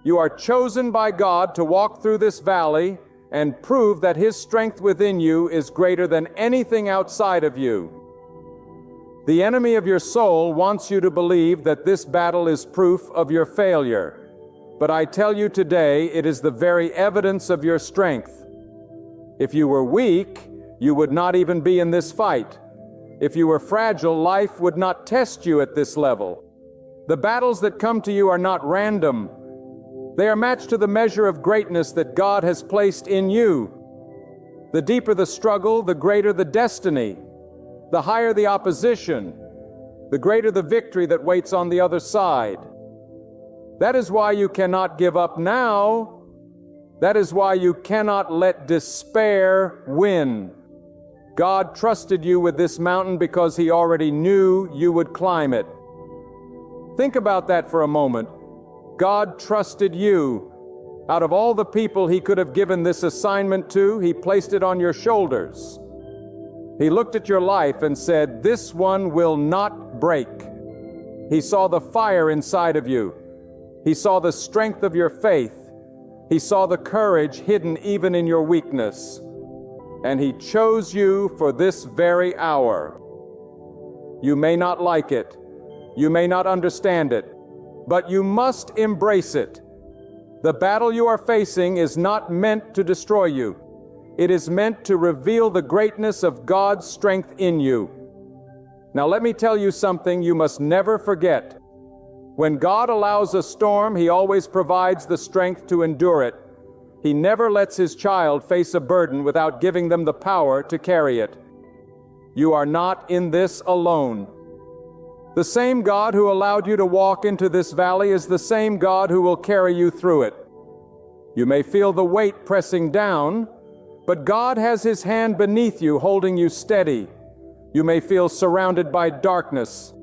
You are chosen by God to walk through this valley and prove that His strength within you is greater than anything outside of you. The enemy of your soul wants you to believe that this battle is proof of your failure. But I tell you today, it is the very evidence of your strength. If you were weak, you would not even be in this fight. If you were fragile, life would not test you at this level. The battles that come to you are not random. They are matched to the measure of greatness that God has placed in you. The deeper the struggle, the greater the destiny. The higher the opposition, the greater the victory that waits on the other side. That is why you cannot give up now. That is why you cannot let despair win. God trusted you with this mountain because He already knew you would climb it. Think about that for a moment. God trusted you. Out of all the people He could have given this assignment to, He placed it on your shoulders. He looked at your life and said, "This one will not break." He saw the fire inside of you. He saw the strength of your faith. He saw the courage hidden even in your weakness. And He chose you for this very hour. You may not like it. You may not understand it. But you must embrace it. The battle you are facing is not meant to destroy you. It is meant to reveal the greatness of God's strength in you. Now let me tell you something you must never forget. When God allows a storm, He always provides the strength to endure it. He never lets His child face a burden without giving them the power to carry it. You are not in this alone. The same God who allowed you to walk into this valley is the same God who will carry you through it. You may feel the weight pressing down, but God has His hand beneath you, holding you steady. You may feel surrounded by darkness,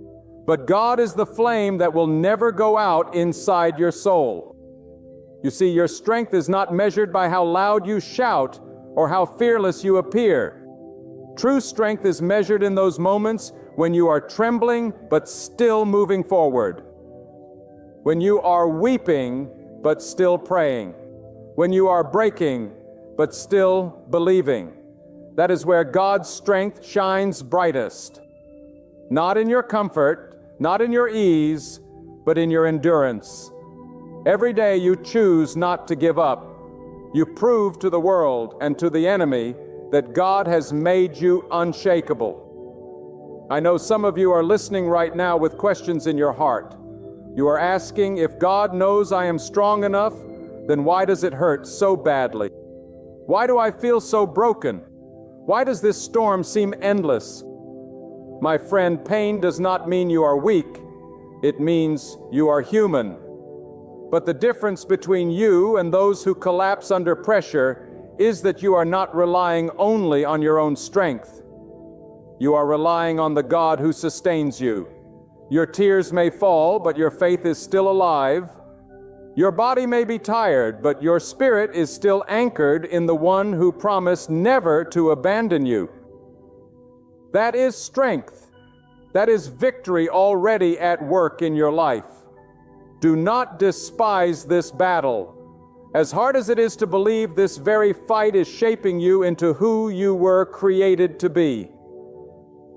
but God is the flame that will never go out inside your soul. You see, your strength is not measured by how loud you shout or how fearless you appear. True strength is measured in those moments when you are trembling but still moving forward. When you are weeping but still praying. When you are breaking but still believing. That is where God's strength shines brightest. Not in your comfort, not in your ease, but in your endurance. Every day you choose not to give up. You prove to the world and to the enemy that God has made you unshakable. I know some of you are listening right now with questions in your heart. You are asking, if God knows I am strong enough, then why does it hurt so badly? Why do I feel so broken? Why does this storm seem endless? My friend, pain does not mean you are weak. It means you are human. But the difference between you and those who collapse under pressure is that you are not relying only on your own strength. You are relying on the God who sustains you. Your tears may fall, but your faith is still alive. Your body may be tired, but your spirit is still anchored in the one who promised never to abandon you. That is strength. That is victory already at work in your life. Do not despise this battle. As hard as it is to believe, this very fight is shaping you into who you were created to be.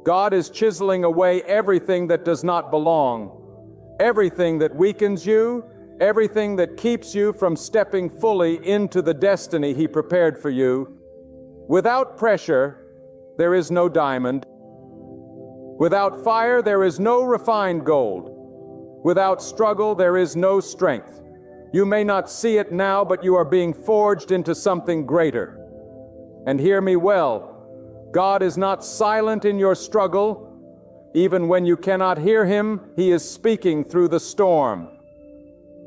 God is chiseling away everything that does not belong, everything that weakens you, everything that keeps you from stepping fully into the destiny He prepared for you. Without pressure, there is no diamond. Without fire, there is no refined gold. Without struggle, there is no strength. You may not see it now, but you are being forged into something greater. And hear me well. God is not silent in your struggle. Even when you cannot hear Him, He is speaking through the storm.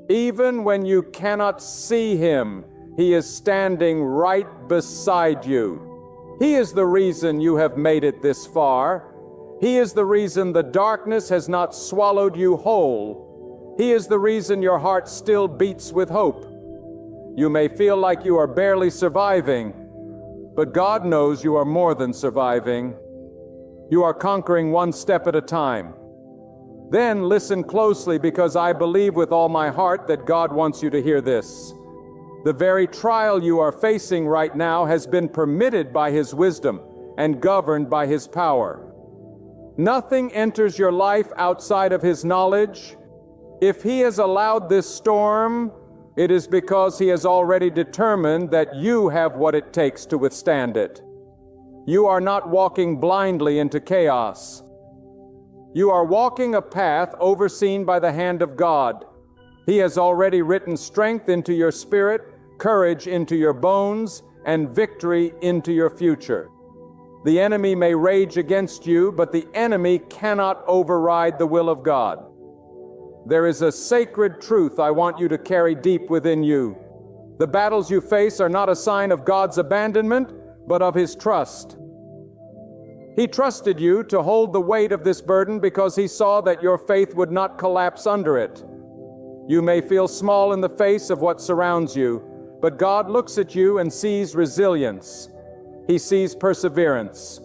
Even when you cannot see Him, He is standing right beside you. He is the reason you have made it this far. He is the reason the darkness has not swallowed you whole. He is the reason your heart still beats with hope. You may feel like you are barely surviving, but God knows you are more than surviving. You are conquering one step at a time. Then listen closely, because I believe with all my heart that God wants you to hear this. The very trial you are facing right now has been permitted by His wisdom and governed by His power. Nothing enters your life outside of His knowledge. If He has allowed this storm, it is because He has already determined that you have what it takes to withstand it. You are not walking blindly into chaos. You are walking a path overseen by the hand of God. He has already written strength into your spirit, courage into your bones, and victory into your future. The enemy may rage against you, but the enemy cannot override the will of God. There is a sacred truth I want you to carry deep within you. The battles you face are not a sign of God's abandonment, but of His trust. He trusted you to hold the weight of this burden because He saw that your faith would not collapse under it. You may feel small in the face of what surrounds you, but God looks at you and sees resilience. He sees perseverance.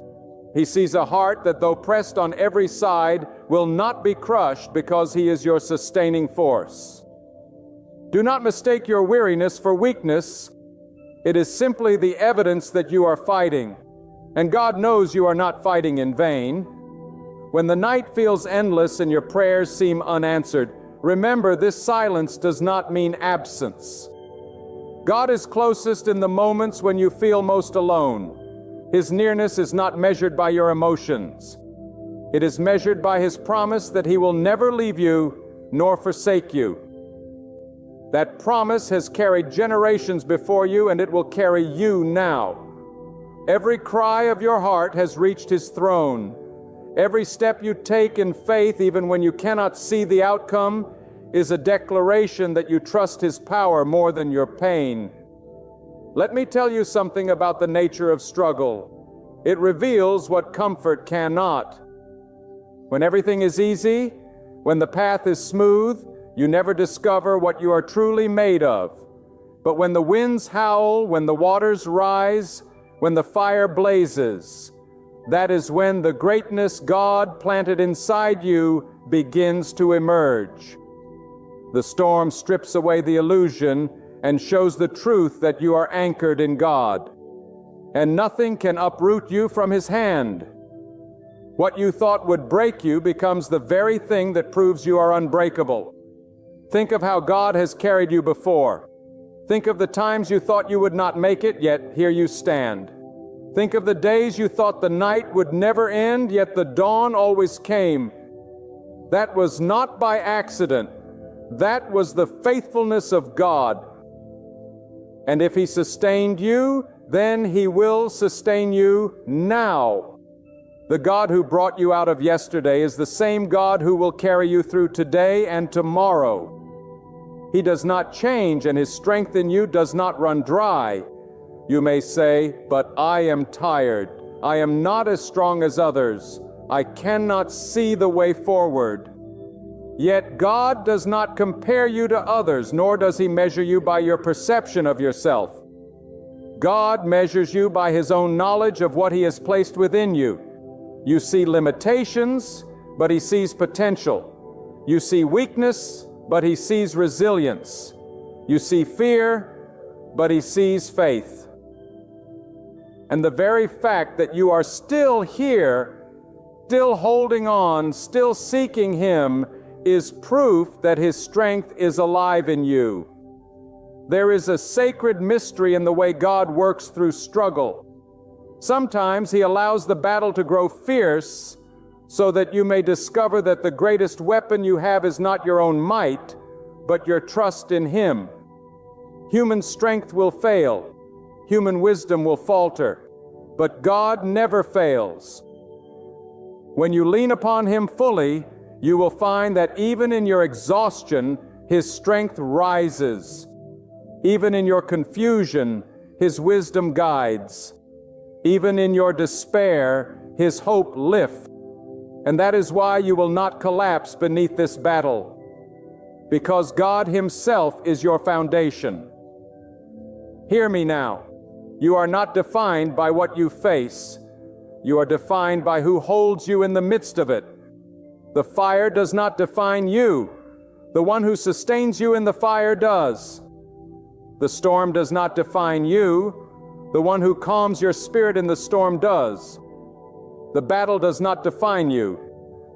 He sees a heart that, though pressed on every side, will not be crushed because He is your sustaining force. Do not mistake your weariness for weakness. It is simply the evidence that you are fighting, and God knows you are not fighting in vain. When the night feels endless and your prayers seem unanswered, remember this silence does not mean absence. God is closest in the moments when you feel most alone. His nearness is not measured by your emotions. It is measured by His promise that He will never leave you nor forsake you. That promise has carried generations before you, and it will carry you now. Every cry of your heart has reached His throne. Every step you take in faith, even when you cannot see the outcome, is a declaration that you trust His power more than your pain. Let me tell you something about the nature of struggle. It reveals what comfort cannot. When everything is easy, when the path is smooth, you never discover what you are truly made of. But when the winds howl, when the waters rise, when the fire blazes, that is when the greatness God planted inside you begins to emerge. The storm strips away the illusion and shows the truth that you are anchored in God, and nothing can uproot you from His hand. What you thought would break you becomes the very thing that proves you are unbreakable. Think of how God has carried you before. Think of the times you thought you would not make it, yet here you stand. Think of the days you thought the night would never end, yet the dawn always came. That was not by accident. That was the faithfulness of God. And if He sustained you, then He will sustain you now. The God who brought you out of yesterday is the same God who will carry you through today and tomorrow. He does not change, and His strength in you does not run dry. You may say, "But I am tired. I am not as strong as others. I cannot see the way forward." Yet God does not compare you to others, nor does He measure you by your perception of yourself. God measures you by His own knowledge of what He has placed within you. You see limitations, but He sees potential. You see weakness, but He sees resilience. You see fear, but He sees faith. And the very fact that you are still here, still holding on, still seeking Him, is proof that His strength is alive in you. There is a sacred mystery in the way God works through struggle. Sometimes He allows the battle to grow fierce so that you may discover that the greatest weapon you have is not your own might, but your trust in Him. Human strength will fail. Human wisdom will falter. But God never fails. When you lean upon Him fully, you will find that even in your exhaustion, His strength rises. Even in your confusion, His wisdom guides. Even in your despair, His hope lifts. And that is why you will not collapse beneath this battle, because God Himself is your foundation. Hear me now. You are not defined by what you face. You are defined by who holds you in the midst of it. The fire does not define you. The one who sustains you in the fire does. The storm does not define you. The one who calms your spirit in the storm does. The battle does not define you.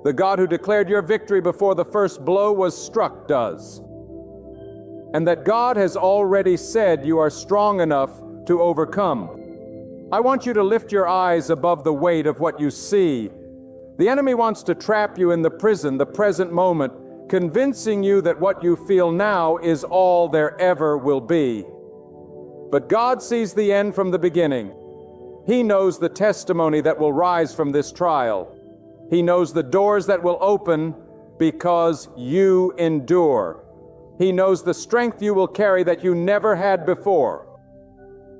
The God who declared your victory before the first blow was struck does. And that God has already said you are strong enough to overcome. I want you to lift your eyes above the weight of what you see. The enemy wants to trap you in the prison, the present moment, convincing you that what you feel now is all there ever will be. But God sees the end from the beginning. He knows the testimony that will rise from this trial. He knows the doors that will open because you endure. He knows the strength you will carry that you never had before.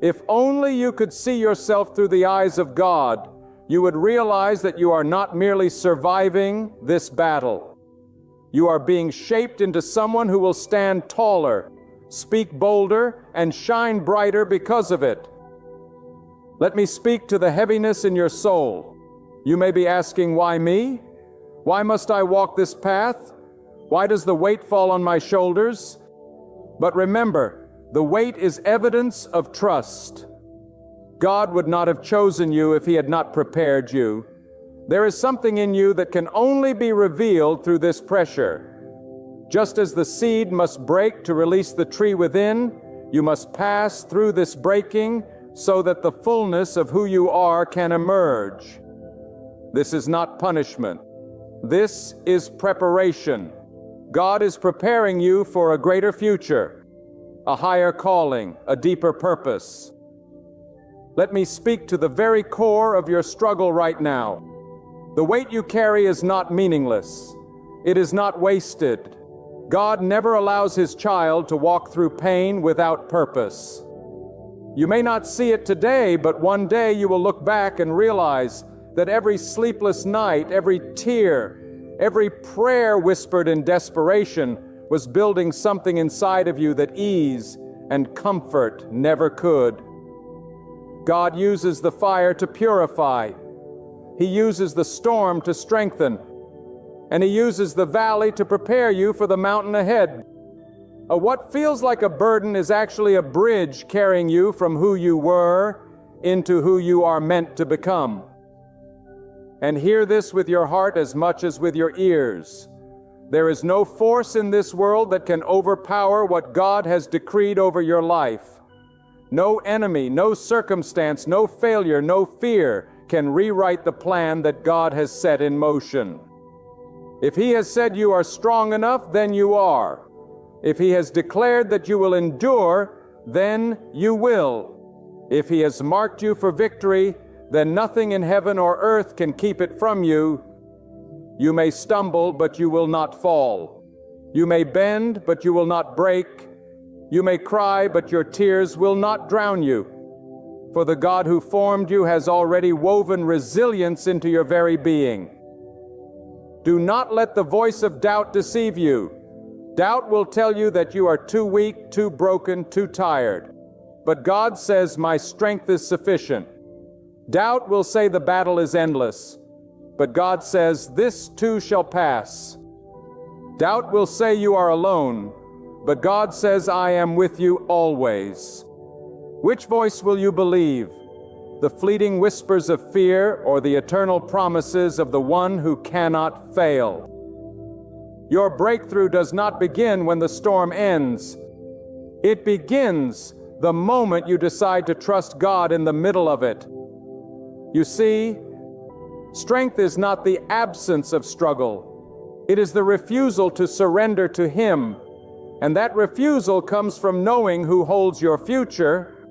If only you could see yourself through the eyes of God, you would realize that you are not merely surviving this battle. You are being shaped into someone who will stand taller, speak bolder, and shine brighter because of it. Let me speak to the heaviness in your soul. You may be asking, why me? Why must I walk this path? Why does the weight fall on my shoulders? But remember, the weight is evidence of trust. God would not have chosen you if He had not prepared you. There is something in you that can only be revealed through this pressure. Just as the seed must break to release the tree within, you must pass through this breaking so that the fullness of who you are can emerge. This is not punishment. This is preparation. God is preparing you for a greater future, a higher calling, a deeper purpose. Let me speak to the very core of your struggle right now. The weight you carry is not meaningless. It is not wasted. God never allows His child to walk through pain without purpose. You may not see it today, but one day you will look back and realize that every sleepless night, every tear, every prayer whispered in desperation was building something inside of you that ease and comfort never could. God uses the fire to purify. He uses the storm to strengthen. And He uses the valley to prepare you for the mountain ahead. What feels like a burden is actually a bridge carrying you from who you were into who you are meant to become. And hear this with your heart as much as with your ears. There is no force in this world that can overpower what God has decreed over your life. No enemy, no circumstance, no failure, no fear can rewrite the plan that God has set in motion. If He has said you are strong enough, then you are. If He has declared that you will endure, then you will. If He has marked you for victory, then nothing in heaven or earth can keep it from you. You may stumble, but you will not fall. You may bend, but you will not break. You may cry, but your tears will not drown you. For the God who formed you has already woven resilience into your very being. Do not let the voice of doubt deceive you. Doubt will tell you that you are too weak, too broken, too tired. But God says, my strength is sufficient. Doubt will say the battle is endless. But God says, this too shall pass. Doubt will say you are alone. But God says, I am with you always. Which voice will you believe? The fleeting whispers of fear or the eternal promises of the one who cannot fail? Your breakthrough does not begin when the storm ends. It begins the moment you decide to trust God in the middle of it. You see, strength is not the absence of struggle. It is the refusal to surrender to Him. And that refusal comes from knowing who holds your future.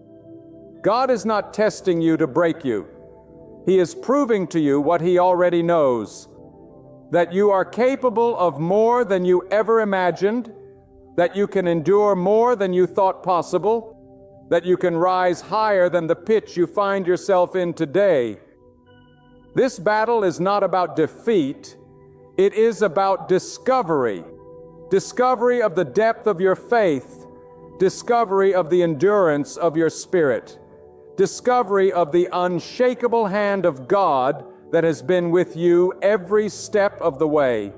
God is not testing you to break you. He is proving to you what He already knows. That you are capable of more than you ever imagined, that you can endure more than you thought possible, that you can rise higher than the pitch you find yourself in today. This battle is not about defeat, it is about discovery. Discovery of the depth of your faith, discovery of the endurance of your spirit, discovery of the unshakable hand of God that has been with you every step of the way.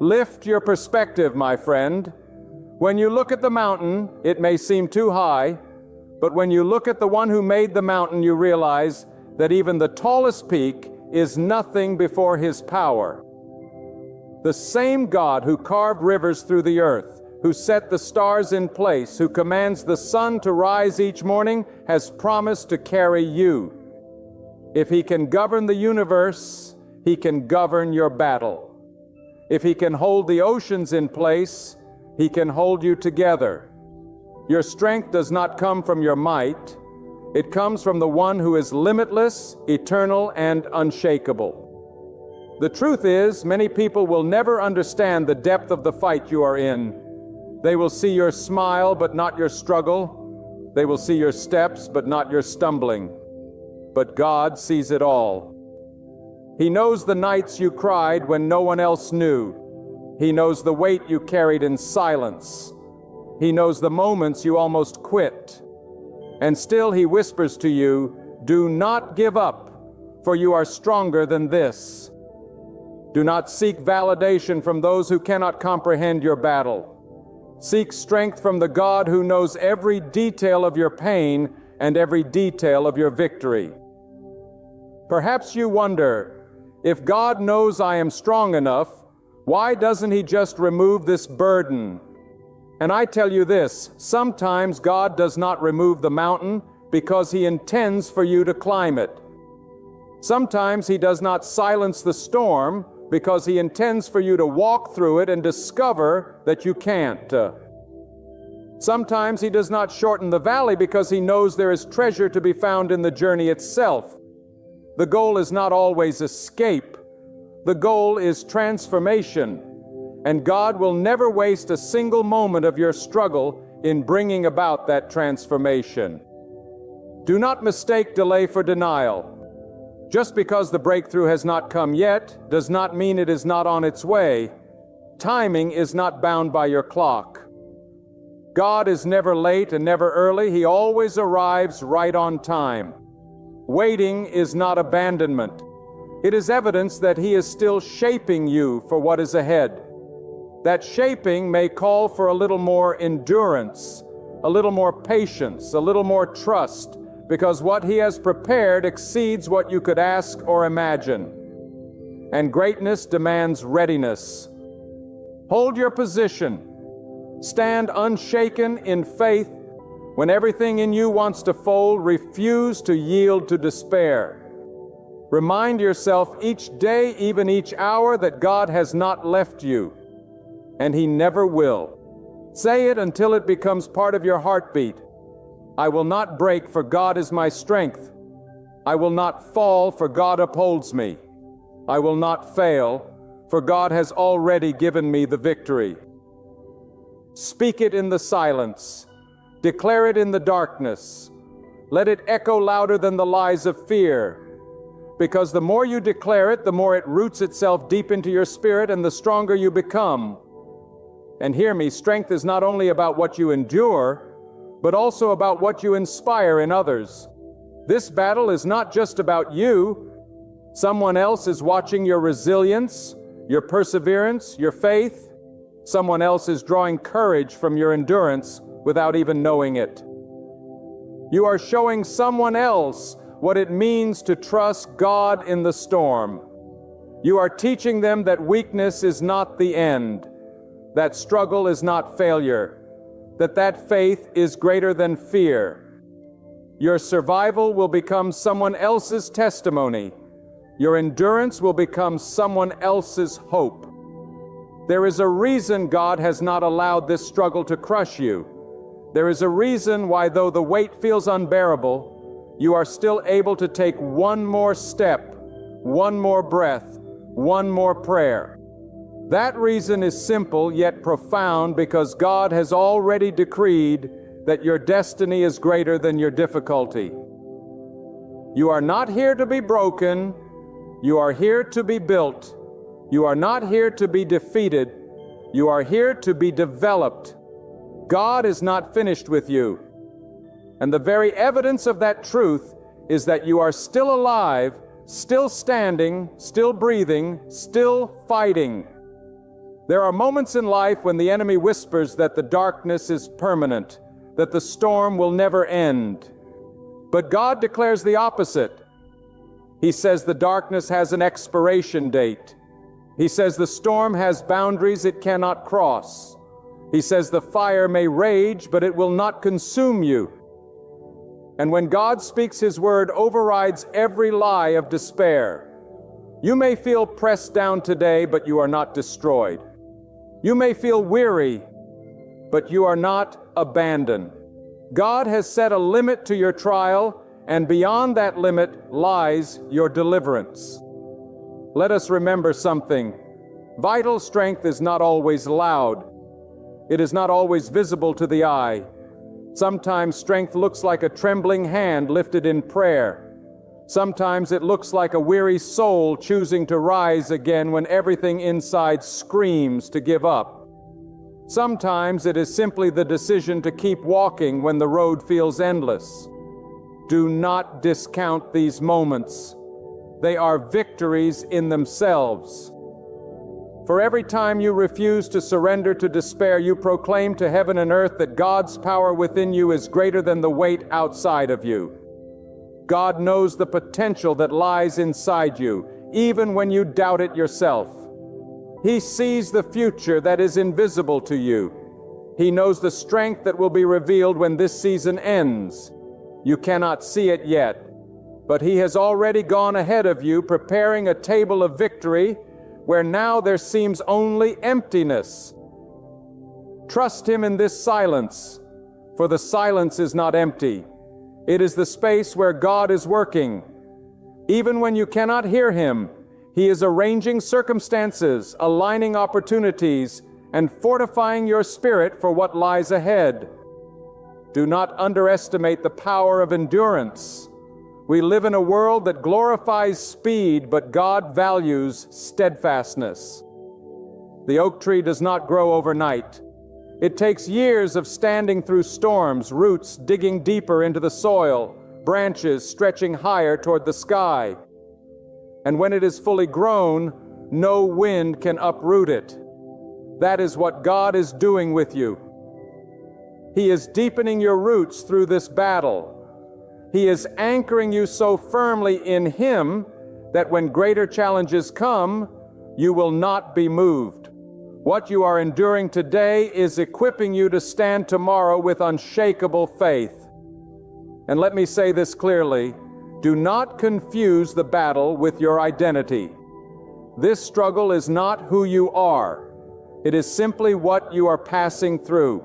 Lift your perspective, my friend. When you look at the mountain, it may seem too high, but when you look at the one who made the mountain, you realize that even the tallest peak is nothing before His power. The same God who carved rivers through the earth, who set the stars in place, who commands the sun to rise each morning, has promised to carry you. If He can govern the universe, He can govern your battle. If He can hold the oceans in place, He can hold you together. Your strength does not come from your might. It comes from the one who is limitless, eternal, and unshakable. The truth is, many people will never understand the depth of the fight you are in. They will see your smile, but not your struggle. They will see your steps, but not your stumbling. But God sees it all. He knows the nights you cried when no one else knew. He knows the weight you carried in silence. He knows the moments you almost quit. And still He whispers to you, "Do not give up, for you are stronger than this." Do not seek validation from those who cannot comprehend your battle. Seek strength from the God who knows every detail of your pain and every detail of your victory. Perhaps you wonder, if God knows I am strong enough, why doesn't He just remove this burden? And I tell you this, sometimes God does not remove the mountain because He intends for you to climb it. Sometimes He does not silence the storm because He intends for you to walk through it and discover that you can't. Sometimes He does not shorten the valley because He knows there is treasure to be found in the journey itself. The goal is not always escape. The goal is transformation. And God will never waste a single moment of your struggle in bringing about that transformation. Do not mistake delay for denial. Just because the breakthrough has not come yet does not mean it is not on its way. Timing is not bound by your clock. God is never late and never early. He always arrives right on time. Waiting is not abandonment. It is evidence that He is still shaping you for what is ahead. That shaping may call for a little more endurance, a little more patience, a little more trust, because what He has prepared exceeds what you could ask or imagine. And greatness demands readiness. Hold your position. Stand unshaken in faith. When everything in you wants to fold, refuse to yield to despair. Remind yourself each day, even each hour, that God has not left you, and He never will. Say it until it becomes part of your heartbeat. I will not break, for God is my strength. I will not fall, for God upholds me. I will not fail, for God has already given me the victory. Speak it in the silence. Declare it in the darkness. Let it echo louder than the lies of fear. Because the more you declare it, the more it roots itself deep into your spirit and the stronger you become. And hear me, strength is not only about what you endure, but also about what you inspire in others. This battle is not just about you. Someone else is watching your resilience, your perseverance, your faith. Someone else is drawing courage from your endurance without even knowing it. You are showing someone else what it means to trust God in the storm. You are teaching them that weakness is not the end, that struggle is not failure, that faith is greater than fear. Your survival will become someone else's testimony. Your endurance will become someone else's hope. There is a reason God has not allowed this struggle to crush you. There is a reason why, though the weight feels unbearable, you are still able to take one more step, one more breath, one more prayer. That reason is simple yet profound, because God has already decreed that your destiny is greater than your difficulty. You are not here to be broken. You are here to be built. You are not here to be defeated. You are here to be developed. God is not finished with you. And the very evidence of that truth is that you are still alive, still standing, still breathing, still fighting. There are moments in life when the enemy whispers that the darkness is permanent, that the storm will never end. But God declares the opposite. He says the darkness has an expiration date. He says the storm has boundaries it cannot cross. He says the fire may rage, but it will not consume you. And when God speaks His word, overrides every lie of despair. You may feel pressed down today, but you are not destroyed. You may feel weary, but you are not abandoned. God has set a limit to your trial, and beyond that limit lies your deliverance. Let us remember something. Vital strength is not always loud. It is not always visible to the eye. Sometimes strength looks like a trembling hand lifted in prayer. Sometimes it looks like a weary soul choosing to rise again when everything inside screams to give up. Sometimes it is simply the decision to keep walking when the road feels endless. Do not discount these moments. They are victories in themselves. For every time you refuse to surrender to despair, you proclaim to heaven and earth that God's power within you is greater than the weight outside of you. God knows the potential that lies inside you, even when you doubt it yourself. He sees the future that is invisible to you. He knows the strength that will be revealed when this season ends. You cannot see it yet, but He has already gone ahead of you, preparing a table of victory where now there seems only emptiness. Trust Him in this silence, for the silence is not empty. It is the space where God is working. Even when you cannot hear Him, He is arranging circumstances, aligning opportunities, and fortifying your spirit for what lies ahead. Do not underestimate the power of endurance. We live in a world that glorifies speed, but God values steadfastness. The oak tree does not grow overnight. It takes years of standing through storms, roots digging deeper into the soil, branches stretching higher toward the sky. And when it is fully grown, no wind can uproot it. That is what God is doing with you. He is deepening your roots through this battle. He is anchoring you so firmly in Him that when greater challenges come, you will not be moved. What you are enduring today is equipping you to stand tomorrow with unshakable faith. And let me say this clearly, do not confuse the battle with your identity. This struggle is not who you are. It is simply what you are passing through.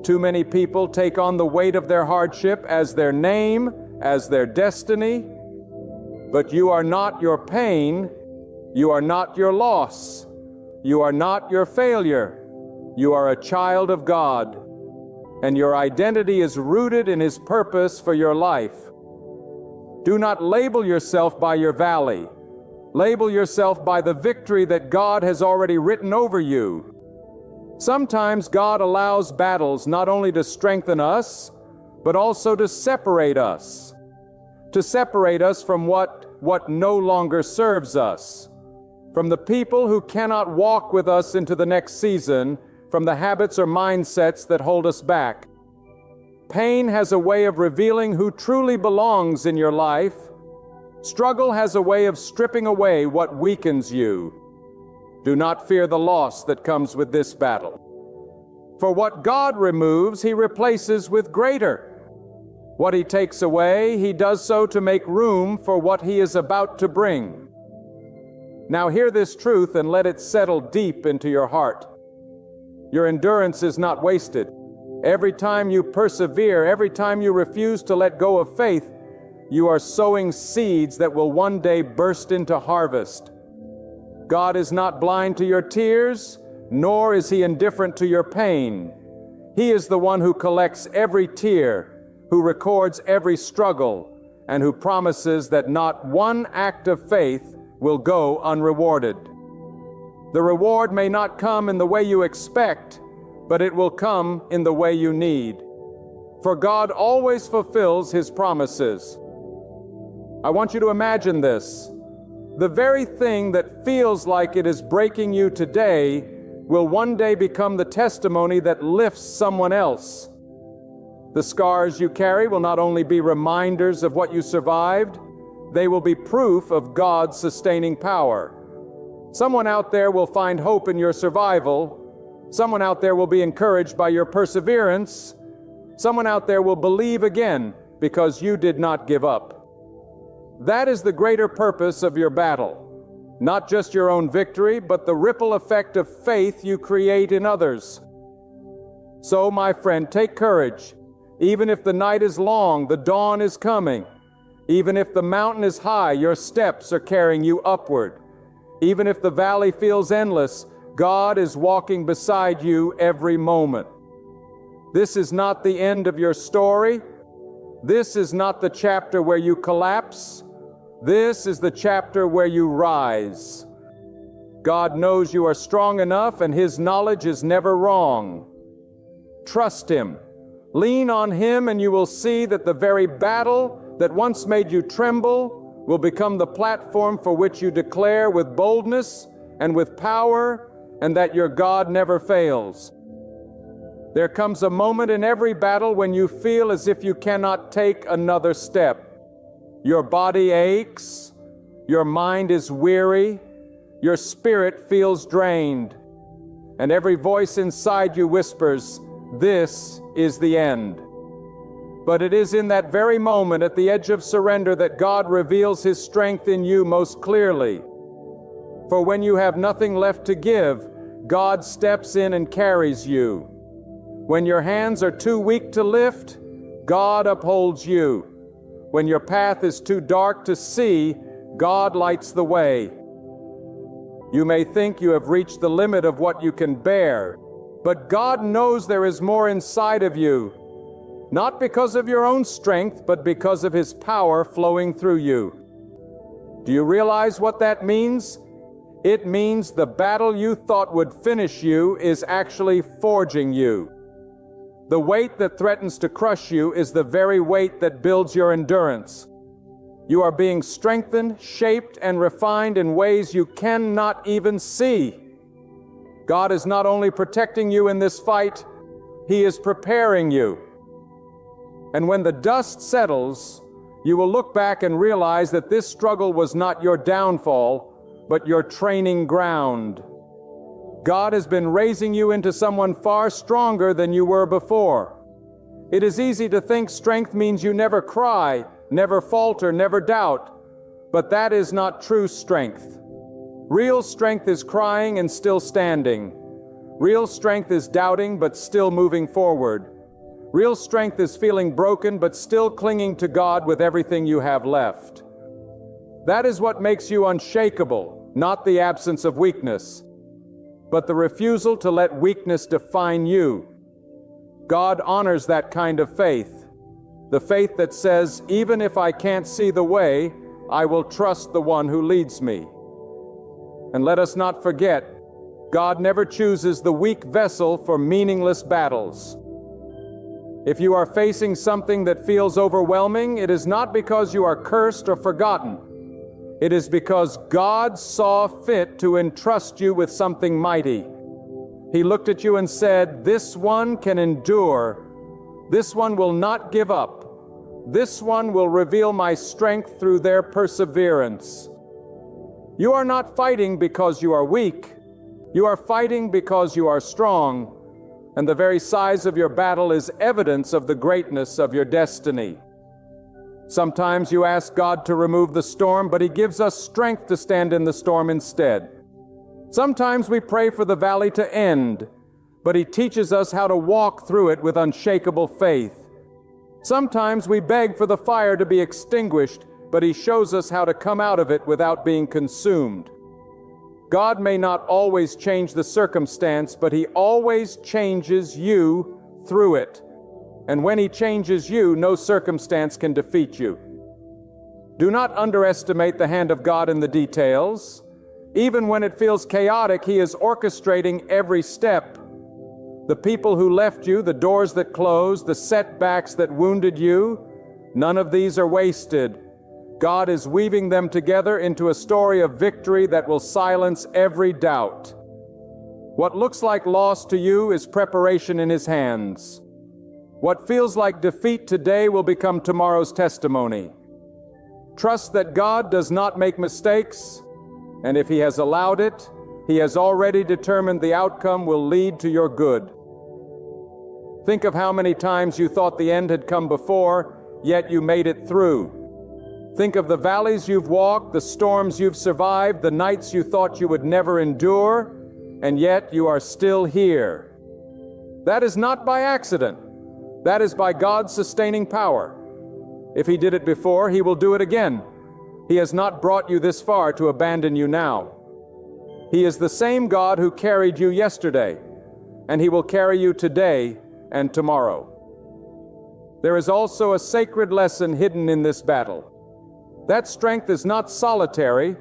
Too many people take on the weight of their hardship as their name, as their destiny. But you are not your pain. You are not your loss. You are not your failure. You are a child of God, and your identity is rooted in His purpose for your life. Do not label yourself by your valley. Label yourself by the victory that God has already written over you. Sometimes God allows battles not only to strengthen us, but also to separate us from what no longer serves us, from the people who cannot walk with us into the next season, from the habits or mindsets that hold us back. Pain has a way of revealing who truly belongs in your life. Struggle has a way of stripping away what weakens you. Do not fear the loss that comes with this battle. For what God removes, He replaces with greater. What He takes away, He does so to make room for what He is about to bring. Now hear this truth and let it settle deep into your heart. Your endurance is not wasted. Every time you persevere, every time you refuse to let go of faith, you are sowing seeds that will one day burst into harvest. God is not blind to your tears, nor is He indifferent to your pain. He is the one who collects every tear, who records every struggle, and who promises that not one act of faith will go unrewarded. The reward may not come in the way you expect, but it will come in the way you need. For God always fulfills His promises. I want you to imagine this. The very thing that feels like it is breaking you today will one day become the testimony that lifts someone else. The scars you carry will not only be reminders of what you survived, they will be proof of God's sustaining power. Someone out there will find hope in your survival. Someone out there will be encouraged by your perseverance. Someone out there will believe again because you did not give up. That is the greater purpose of your battle. Not just your own victory, but the ripple effect of faith you create in others. So, my friend, take courage. Even if the night is long, the dawn is coming. Even if the mountain is high, your steps are carrying you upward. Even if the valley feels endless, God is walking beside you every moment. This is not the end of your story. This is not the chapter where you collapse. This is the chapter where you rise. God knows you are strong enough, and His knowledge is never wrong. Trust Him. Lean on Him, and you will see that the very battle that once made you tremble will become the platform for which you declare with boldness and with power, and that your God never fails. There comes a moment in every battle when you feel as if you cannot take another step. Your body aches, your mind is weary, your spirit feels drained, and every voice inside you whispers, "This is the end." But it is in that very moment at the edge of surrender that God reveals His strength in you most clearly. For when you have nothing left to give, God steps in and carries you. When your hands are too weak to lift, God upholds you. When your path is too dark to see, God lights the way. You may think you have reached the limit of what you can bear, but God knows there is more inside of you, not because of your own strength, but because of His power flowing through you. Do you realize what that means? It means the battle you thought would finish you is actually forging you. The weight that threatens to crush you is the very weight that builds your endurance. You are being strengthened, shaped, and refined in ways you cannot even see. God is not only protecting you in this fight, He is preparing you. And when the dust settles, you will look back and realize that this struggle was not your downfall, but your training ground. God has been raising you into someone far stronger than you were before. It is easy to think strength means you never cry, never falter, never doubt. But that is not true strength. Real strength is crying and still standing. Real strength is doubting but still moving forward. Real strength is feeling broken but still clinging to God with everything you have left. That is what makes you unshakable, not the absence of weakness, but the refusal to let weakness define you. God honors that kind of faith, the faith that says, even if I can't see the way, I will trust the one who leads me. And let us not forget, God never chooses the weak vessel for meaningless battles. If you are facing something that feels overwhelming, it is not because you are cursed or forgotten. It is because God saw fit to entrust you with something mighty. He looked at you and said, "This one can endure. This one will not give up. This one will reveal my strength through their perseverance." You are not fighting because you are weak. You are fighting because you are strong, and the very size of your battle is evidence of the greatness of your destiny. Sometimes you ask God to remove the storm, but He gives us strength to stand in the storm instead. Sometimes we pray for the valley to end, but He teaches us how to walk through it with unshakable faith. Sometimes we beg for the fire to be extinguished, but He shows us how to come out of it without being consumed. God may not always change the circumstance, but He always changes you through it. And when He changes you, no circumstance can defeat you. Do not underestimate the hand of God in the details. Even when it feels chaotic, He is orchestrating every step. The people who left you, the doors that closed, the setbacks that wounded you, none of these are wasted. God is weaving them together into a story of victory that will silence every doubt. What looks like loss to you is preparation in His hands. What feels like defeat today will become tomorrow's testimony. Trust that God does not make mistakes, and if He has allowed it, He has already determined the outcome will lead to your good. Think of how many times you thought the end had come before, yet you made it through. Think of the valleys you've walked, the storms you've survived, the nights you thought you would never endure, and yet you are still here. That is not by accident. That is by God's sustaining power. If He did it before, He will do it again. He has not brought you this far to abandon you now. He is the same God who carried you yesterday, and He will carry you today and tomorrow. There is also a sacred lesson hidden in this battle. That strength is not solitary.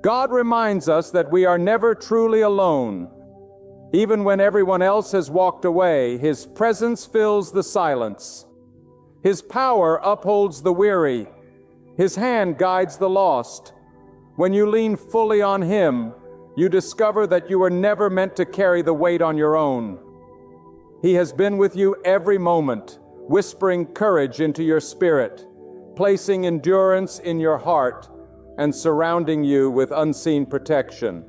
God reminds us that we are never truly alone. Even when everyone else has walked away, His presence fills the silence. His power upholds the weary. His hand guides the lost. When you lean fully on Him, you discover that you were never meant to carry the weight on your own. He has been with you every moment, whispering courage into your spirit, placing endurance in your heart, and surrounding you with unseen protection.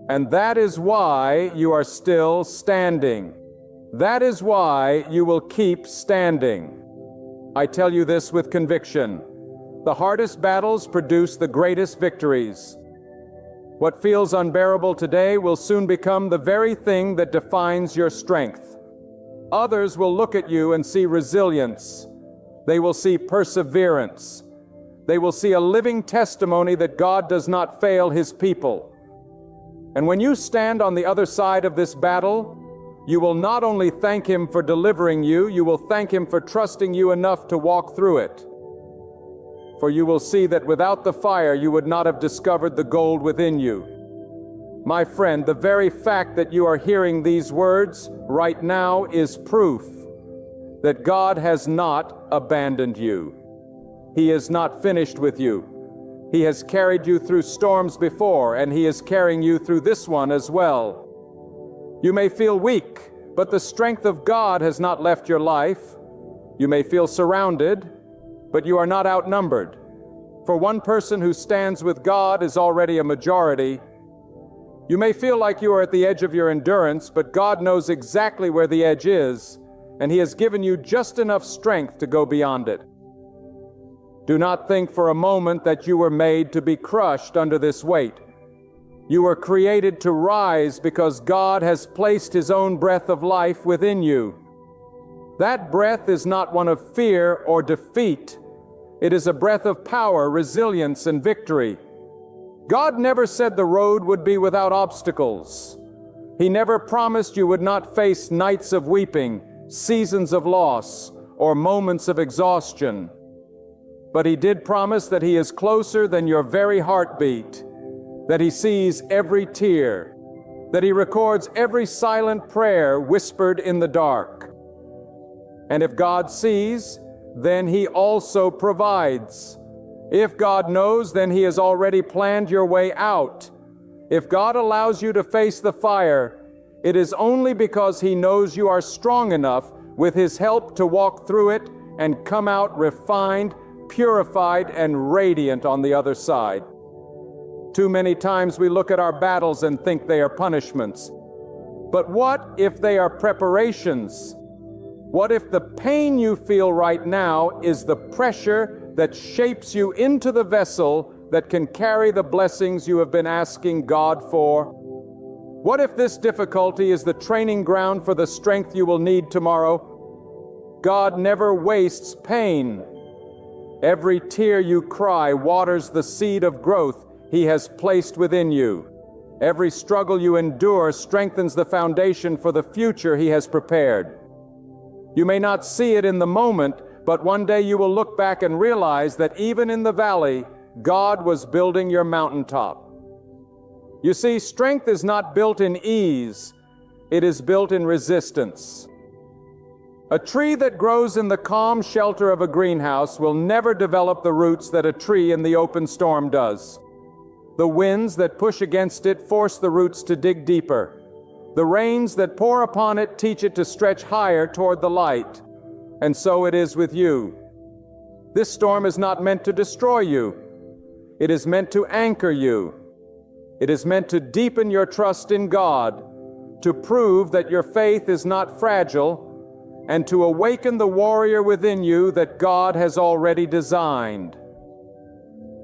And that is why you are still standing. That is why you will keep standing. I tell you this with conviction. The hardest battles produce the greatest victories. What feels unbearable today will soon become the very thing that defines your strength. Others will look at you and see resilience. They will see perseverance. They will see a living testimony that God does not fail His people. And when you stand on the other side of this battle, you will not only thank Him for delivering you, you will thank Him for trusting you enough to walk through it. For you will see that without the fire you would not have discovered the gold within you. My friend, the very fact that you are hearing these words right now is proof that God has not abandoned you. He is not finished with you. He has carried you through storms before, and He is carrying you through this one as well. You may feel weak, but the strength of God has not left your life. You may feel surrounded, but you are not outnumbered. For one person who stands with God is already a majority. You may feel like you are at the edge of your endurance, but God knows exactly where the edge is, and He has given you just enough strength to go beyond it. Do not think for a moment that you were made to be crushed under this weight. You were created to rise because God has placed His own breath of life within you. That breath is not one of fear or defeat. It is a breath of power, resilience, and victory. God never said the road would be without obstacles. He never promised you would not face nights of weeping, seasons of loss, or moments of exhaustion. But He did promise that He is closer than your very heartbeat, that He sees every tear, that He records every silent prayer whispered in the dark. And if God sees, then He also provides. If God knows, then He has already planned your way out. If God allows you to face the fire, it is only because He knows you are strong enough with His help to walk through it and come out refined, purified, and radiant on the other side. Too many times we look at our battles and think they are punishments. But what if they are preparations? What if the pain you feel right now is the pressure that shapes you into the vessel that can carry the blessings you have been asking God for? What if this difficulty is the training ground for the strength you will need tomorrow? God never wastes pain. Every tear you cry waters the seed of growth He has placed within you. Every struggle you endure strengthens the foundation for the future He has prepared. You may not see it in the moment, but one day you will look back and realize that even in the valley, God was building your mountaintop. You see, strength is not built in ease, it is built in resistance. A tree that grows in the calm shelter of a greenhouse will never develop the roots that a tree in the open storm does. The winds that push against it force the roots to dig deeper. The rains that pour upon it teach it to stretch higher toward the light. And so it is with you. This storm is not meant to destroy you. It is meant to anchor you. It is meant to deepen your trust in God, to prove that your faith is not fragile, and to awaken the warrior within you that God has already designed.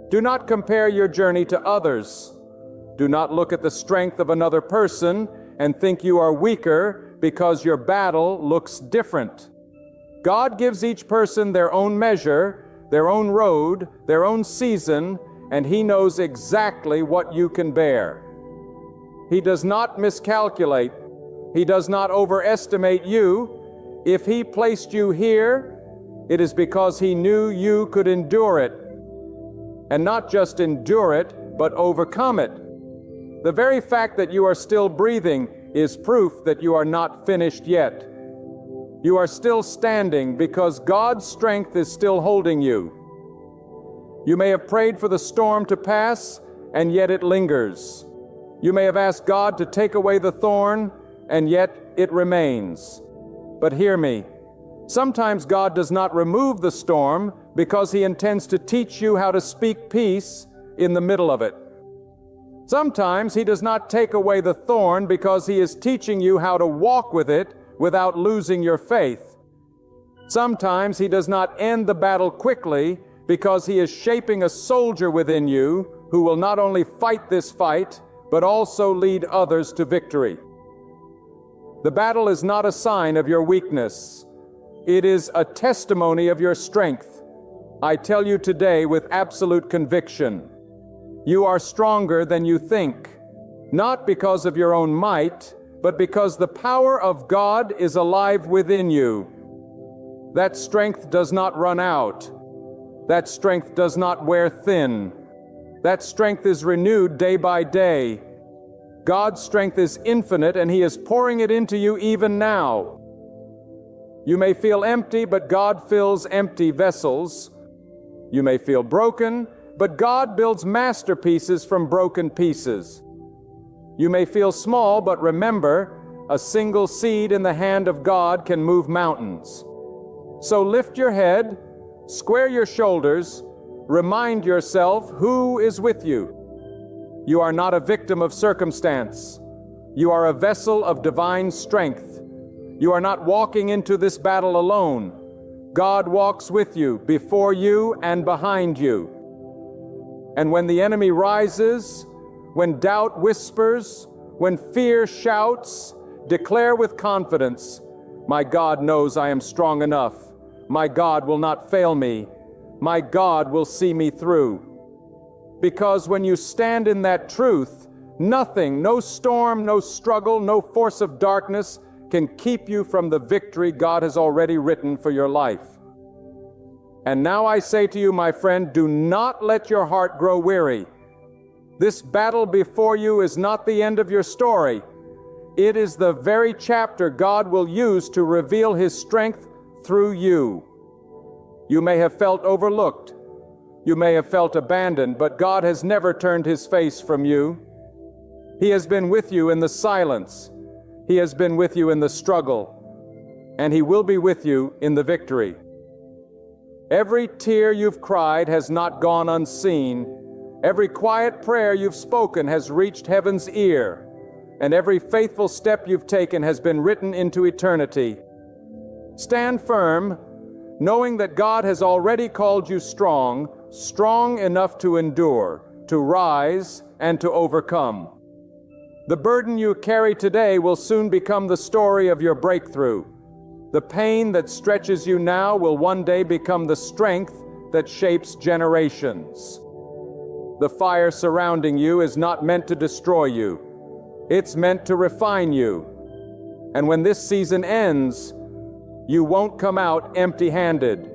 Do not compare your journey to others. Do not look at the strength of another person and think you are weaker because your battle looks different. God gives each person their own measure, their own road, their own season, and He knows exactly what you can bear. He does not miscalculate. He does not overestimate you. If He placed you here, it is because He knew you could endure it. And not just endure it, but overcome it. The very fact that you are still breathing is proof that you are not finished yet. You are still standing because God's strength is still holding you. You may have prayed for the storm to pass, and yet it lingers. You may have asked God to take away the thorn, and yet it remains. But hear me. Sometimes God does not remove the storm because He intends to teach you how to speak peace in the middle of it. Sometimes He does not take away the thorn because He is teaching you how to walk with it without losing your faith. Sometimes He does not end the battle quickly because He is shaping a soldier within you who will not only fight this fight, but also lead others to victory. The battle is not a sign of your weakness. It is a testimony of your strength. I tell you today with absolute conviction, you are stronger than you think, not because of your own might, but because the power of God is alive within you. That strength does not run out. That strength does not wear thin. That strength is renewed day by day. God's strength is infinite, and He is pouring it into you even now. You may feel empty, but God fills empty vessels. You may feel broken, but God builds masterpieces from broken pieces. You may feel small, but remember, a single seed in the hand of God can move mountains. So lift your head, square your shoulders, remind yourself who is with you. You are not a victim of circumstance. You are a vessel of divine strength. You are not walking into this battle alone. God walks with you, before you and behind you. And when the enemy rises, when doubt whispers, when fear shouts, declare with confidence, my God knows I am strong enough. My God will not fail me. My God will see me through. Because when you stand in that truth, nothing, no storm, no struggle, no force of darkness can keep you from the victory God has already written for your life. And now I say to you, my friend, do not let your heart grow weary. This battle before you is not the end of your story. It is the very chapter God will use to reveal His strength through you. You may have felt overlooked. You may have felt abandoned, but God has never turned His face from you. He has been with you in the silence. He has been with you in the struggle. And He will be with you in the victory. Every tear you've cried has not gone unseen. Every quiet prayer you've spoken has reached heaven's ear. And every faithful step you've taken has been written into eternity. Stand firm, knowing that God has already called you strong, strong enough to endure, to rise, and to overcome. The burden you carry today will soon become the story of your breakthrough. The pain that stretches you now will one day become the strength that shapes generations. The fire surrounding you is not meant to destroy you. It's meant to refine you. And when this season ends, you won't come out empty-handed.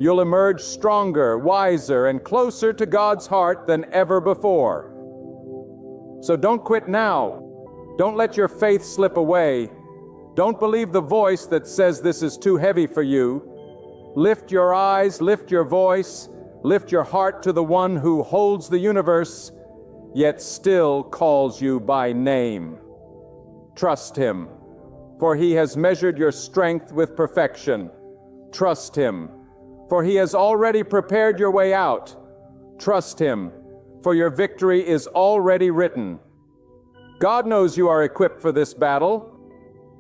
You'll emerge stronger, wiser, and closer to God's heart than ever before. So don't quit now. Don't let your faith slip away. Don't believe the voice that says this is too heavy for you. Lift your eyes, lift your voice, lift your heart to the one who holds the universe, yet still calls you by name. Trust Him, for He has measured your strength with perfection. Trust Him, for He has already prepared your way out. Trust Him, for your victory is already written. God knows you are equipped for this battle,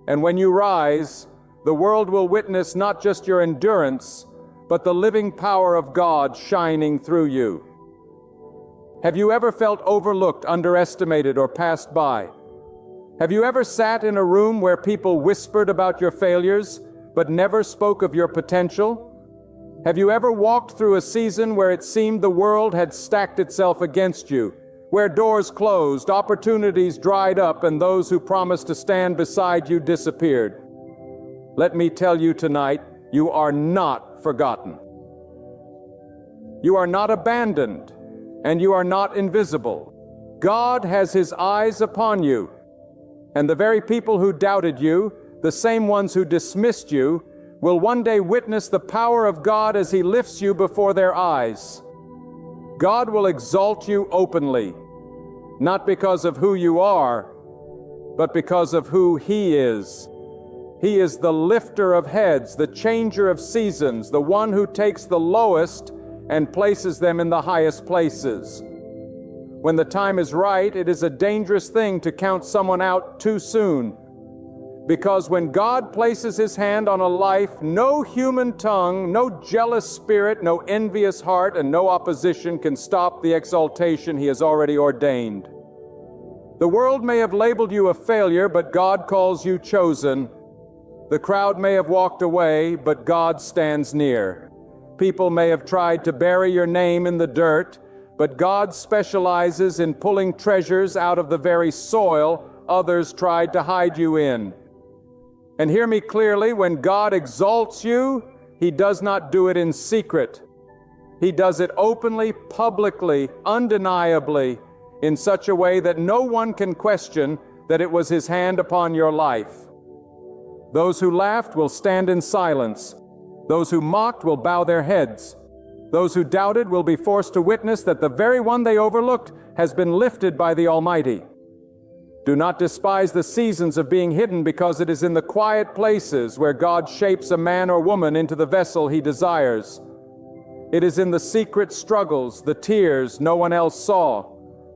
and when you rise, the world will witness not just your endurance, but the living power of God shining through you. Have you ever felt overlooked, underestimated, or passed by? Have you ever sat in a room where people whispered about your failures, but never spoke of your potential? Have you ever walked through a season where it seemed the world had stacked itself against you, where doors closed, opportunities dried up, and those who promised to stand beside you disappeared? Let me tell you tonight, you are not forgotten. You are not abandoned, and you are not invisible. God has His eyes upon you, and the very people who doubted you, the same ones who dismissed you, will one day witness the power of God as He lifts you before their eyes. God will exalt you openly, not because of who you are, but because of who He is. He is the lifter of heads, the changer of seasons, the one who takes the lowest and places them in the highest places. When the time is right, it is a dangerous thing to count someone out too soon. Because when God places His hand on a life, no human tongue, no jealous spirit, no envious heart, and no opposition can stop the exaltation He has already ordained. The world may have labeled you a failure, but God calls you chosen. The crowd may have walked away, but God stands near. People may have tried to bury your name in the dirt, but God specializes in pulling treasures out of the very soil others tried to hide you in. And hear me clearly, when God exalts you, He does not do it in secret. He does it openly, publicly, undeniably, in such a way that no one can question that it was His hand upon your life. Those who laughed will stand in silence. Those who mocked will bow their heads. Those who doubted will be forced to witness that the very one they overlooked has been lifted by the Almighty. Do not despise the seasons of being hidden, because it is in the quiet places where God shapes a man or woman into the vessel He desires. It is in the secret struggles, the tears no one else saw,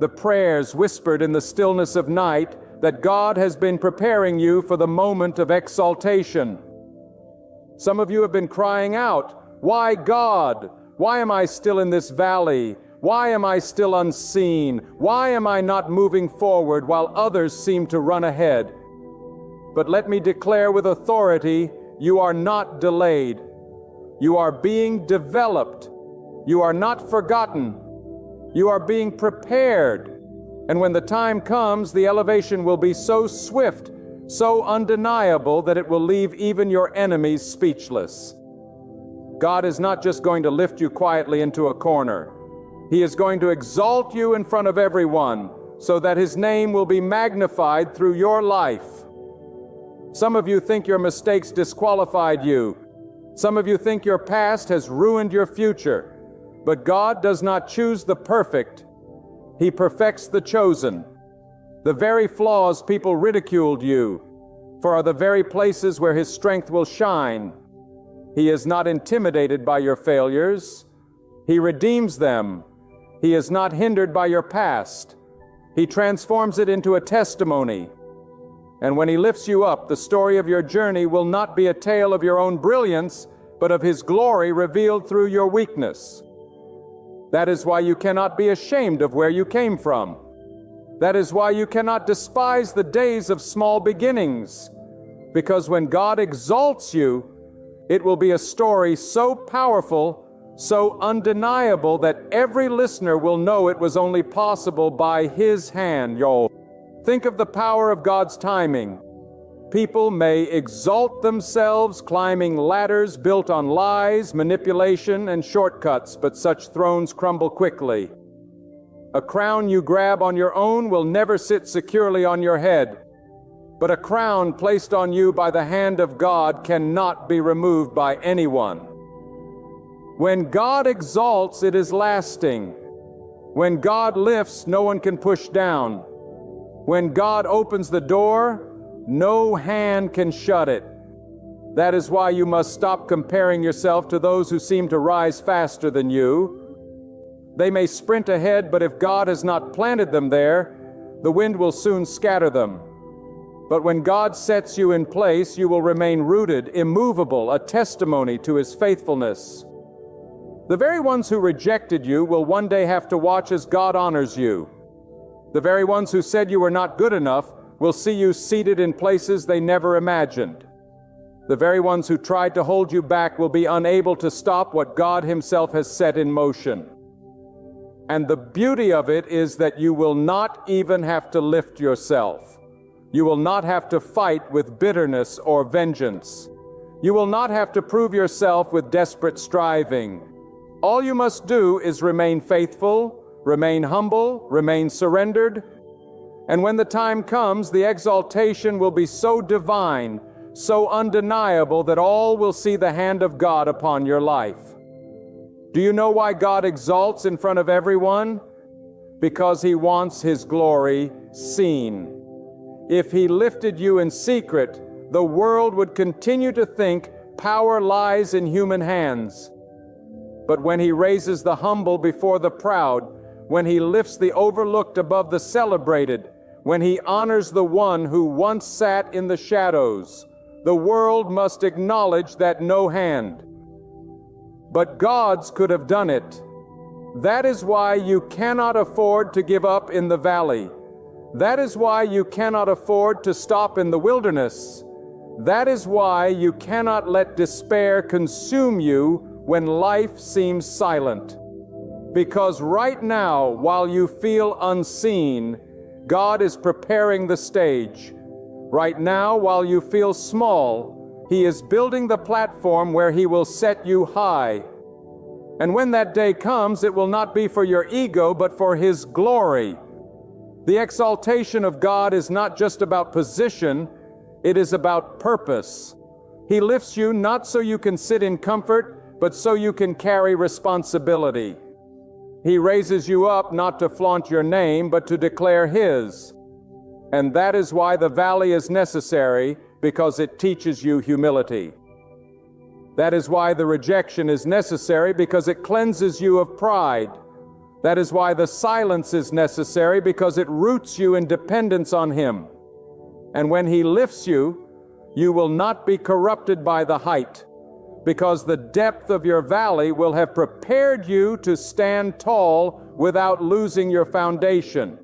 the prayers whispered in the stillness of night, that God has been preparing you for the moment of exaltation. Some of you have been crying out, "Why, God? Why am I still in this valley? Why am I still unseen? Why am I not moving forward while others seem to run ahead?" But let me declare with authority, you are not delayed. You are being developed. You are not forgotten. You are being prepared. And when the time comes, the elevation will be so swift, so undeniable, that it will leave even your enemies speechless. God is not just going to lift you quietly into a corner. He is going to exalt you in front of everyone, so that His name will be magnified through your life. Some of you think your mistakes disqualified you. Some of you think your past has ruined your future. But God does not choose the perfect. He perfects the chosen. The very flaws people ridiculed you for are the very places where His strength will shine. He is not intimidated by your failures. He redeems them. He is not hindered by your past. He transforms it into a testimony. And when He lifts you up, the story of your journey will not be a tale of your own brilliance, but of His glory revealed through your weakness. That is why you cannot be ashamed of where you came from. That is why you cannot despise the days of small beginnings, because when God exalts you, it will be a story so powerful, so undeniable, that every listener will know it was only possible by His hand, y'all. Think of the power of God's timing. People may exalt themselves climbing ladders built on lies, manipulation, and shortcuts, but such thrones crumble quickly. A crown you grab on your own will never sit securely on your head, but a crown placed on you by the hand of God cannot be removed by anyone. When God exalts, it is lasting. When God lifts, no one can push down. When God opens the door, no hand can shut it. That is why you must stop comparing yourself to those who seem to rise faster than you. They may sprint ahead, but if God has not planted them there, the wind will soon scatter them. But when God sets you in place, you will remain rooted, immovable, a testimony to His faithfulness. The very ones who rejected you will one day have to watch as God honors you. The very ones who said you were not good enough will see you seated in places they never imagined. The very ones who tried to hold you back will be unable to stop what God Himself has set in motion. And the beauty of it is that you will not even have to lift yourself. You will not have to fight with bitterness or vengeance. You will not have to prove yourself with desperate striving. All you must do is remain faithful, remain humble, remain surrendered. And when the time comes, the exaltation will be so divine, so undeniable that all will see the hand of God upon your life. Do you know why God exalts in front of everyone? Because He wants His glory seen. If He lifted you in secret, the world would continue to think power lies in human hands. But when He raises the humble before the proud, when He lifts the overlooked above the celebrated, when He honors the one who once sat in the shadows, the world must acknowledge that no hand. But God's could have done it. That is why you cannot afford to give up in the valley. That is why you cannot afford to stop in the wilderness. That is why you cannot let despair consume you when life seems silent. Because right now, while you feel unseen, God is preparing the stage. Right now, while you feel small, He is building the platform where He will set you high. And when that day comes, it will not be for your ego, but for His glory. The exaltation of God is not just about position, it is about purpose. He lifts you not so you can sit in comfort, but so you can carry responsibility. He raises you up not to flaunt your name, but to declare His. And that is why the valley is necessary, because it teaches you humility. That is why the rejection is necessary, because it cleanses you of pride. That is why the silence is necessary, because it roots you in dependence on Him. And when He lifts you, you will not be corrupted by the height, because the depth of your valley will have prepared you to stand tall without losing your foundation.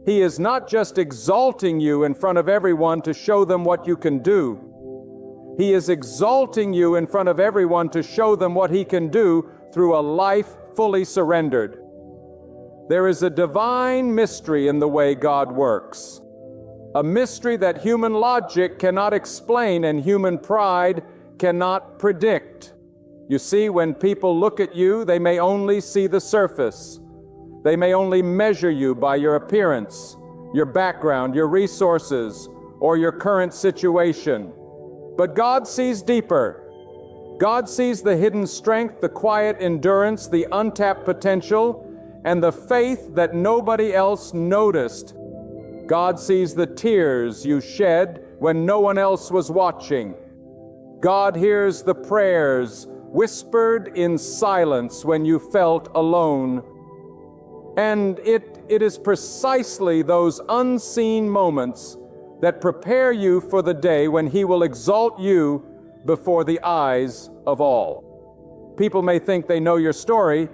He is not just exalting you in front of everyone to show them what you can do. He is exalting you in front of everyone to show them what He can do through a life fully surrendered. There is a divine mystery in the way God works. A mystery that human logic cannot explain and human pride cannot predict. You see, when people look at you, they may only see the surface. They may only measure you by your appearance, your background, your resources, or your current situation. But God sees deeper. God sees the hidden strength, the quiet endurance, the untapped potential, and the faith that nobody else noticed. God sees the tears you shed when no one else was watching. God hears the prayers whispered in silence when you felt alone. And it is precisely those unseen moments that prepare you for the day when He will exalt you before the eyes of all. People may think they know your story,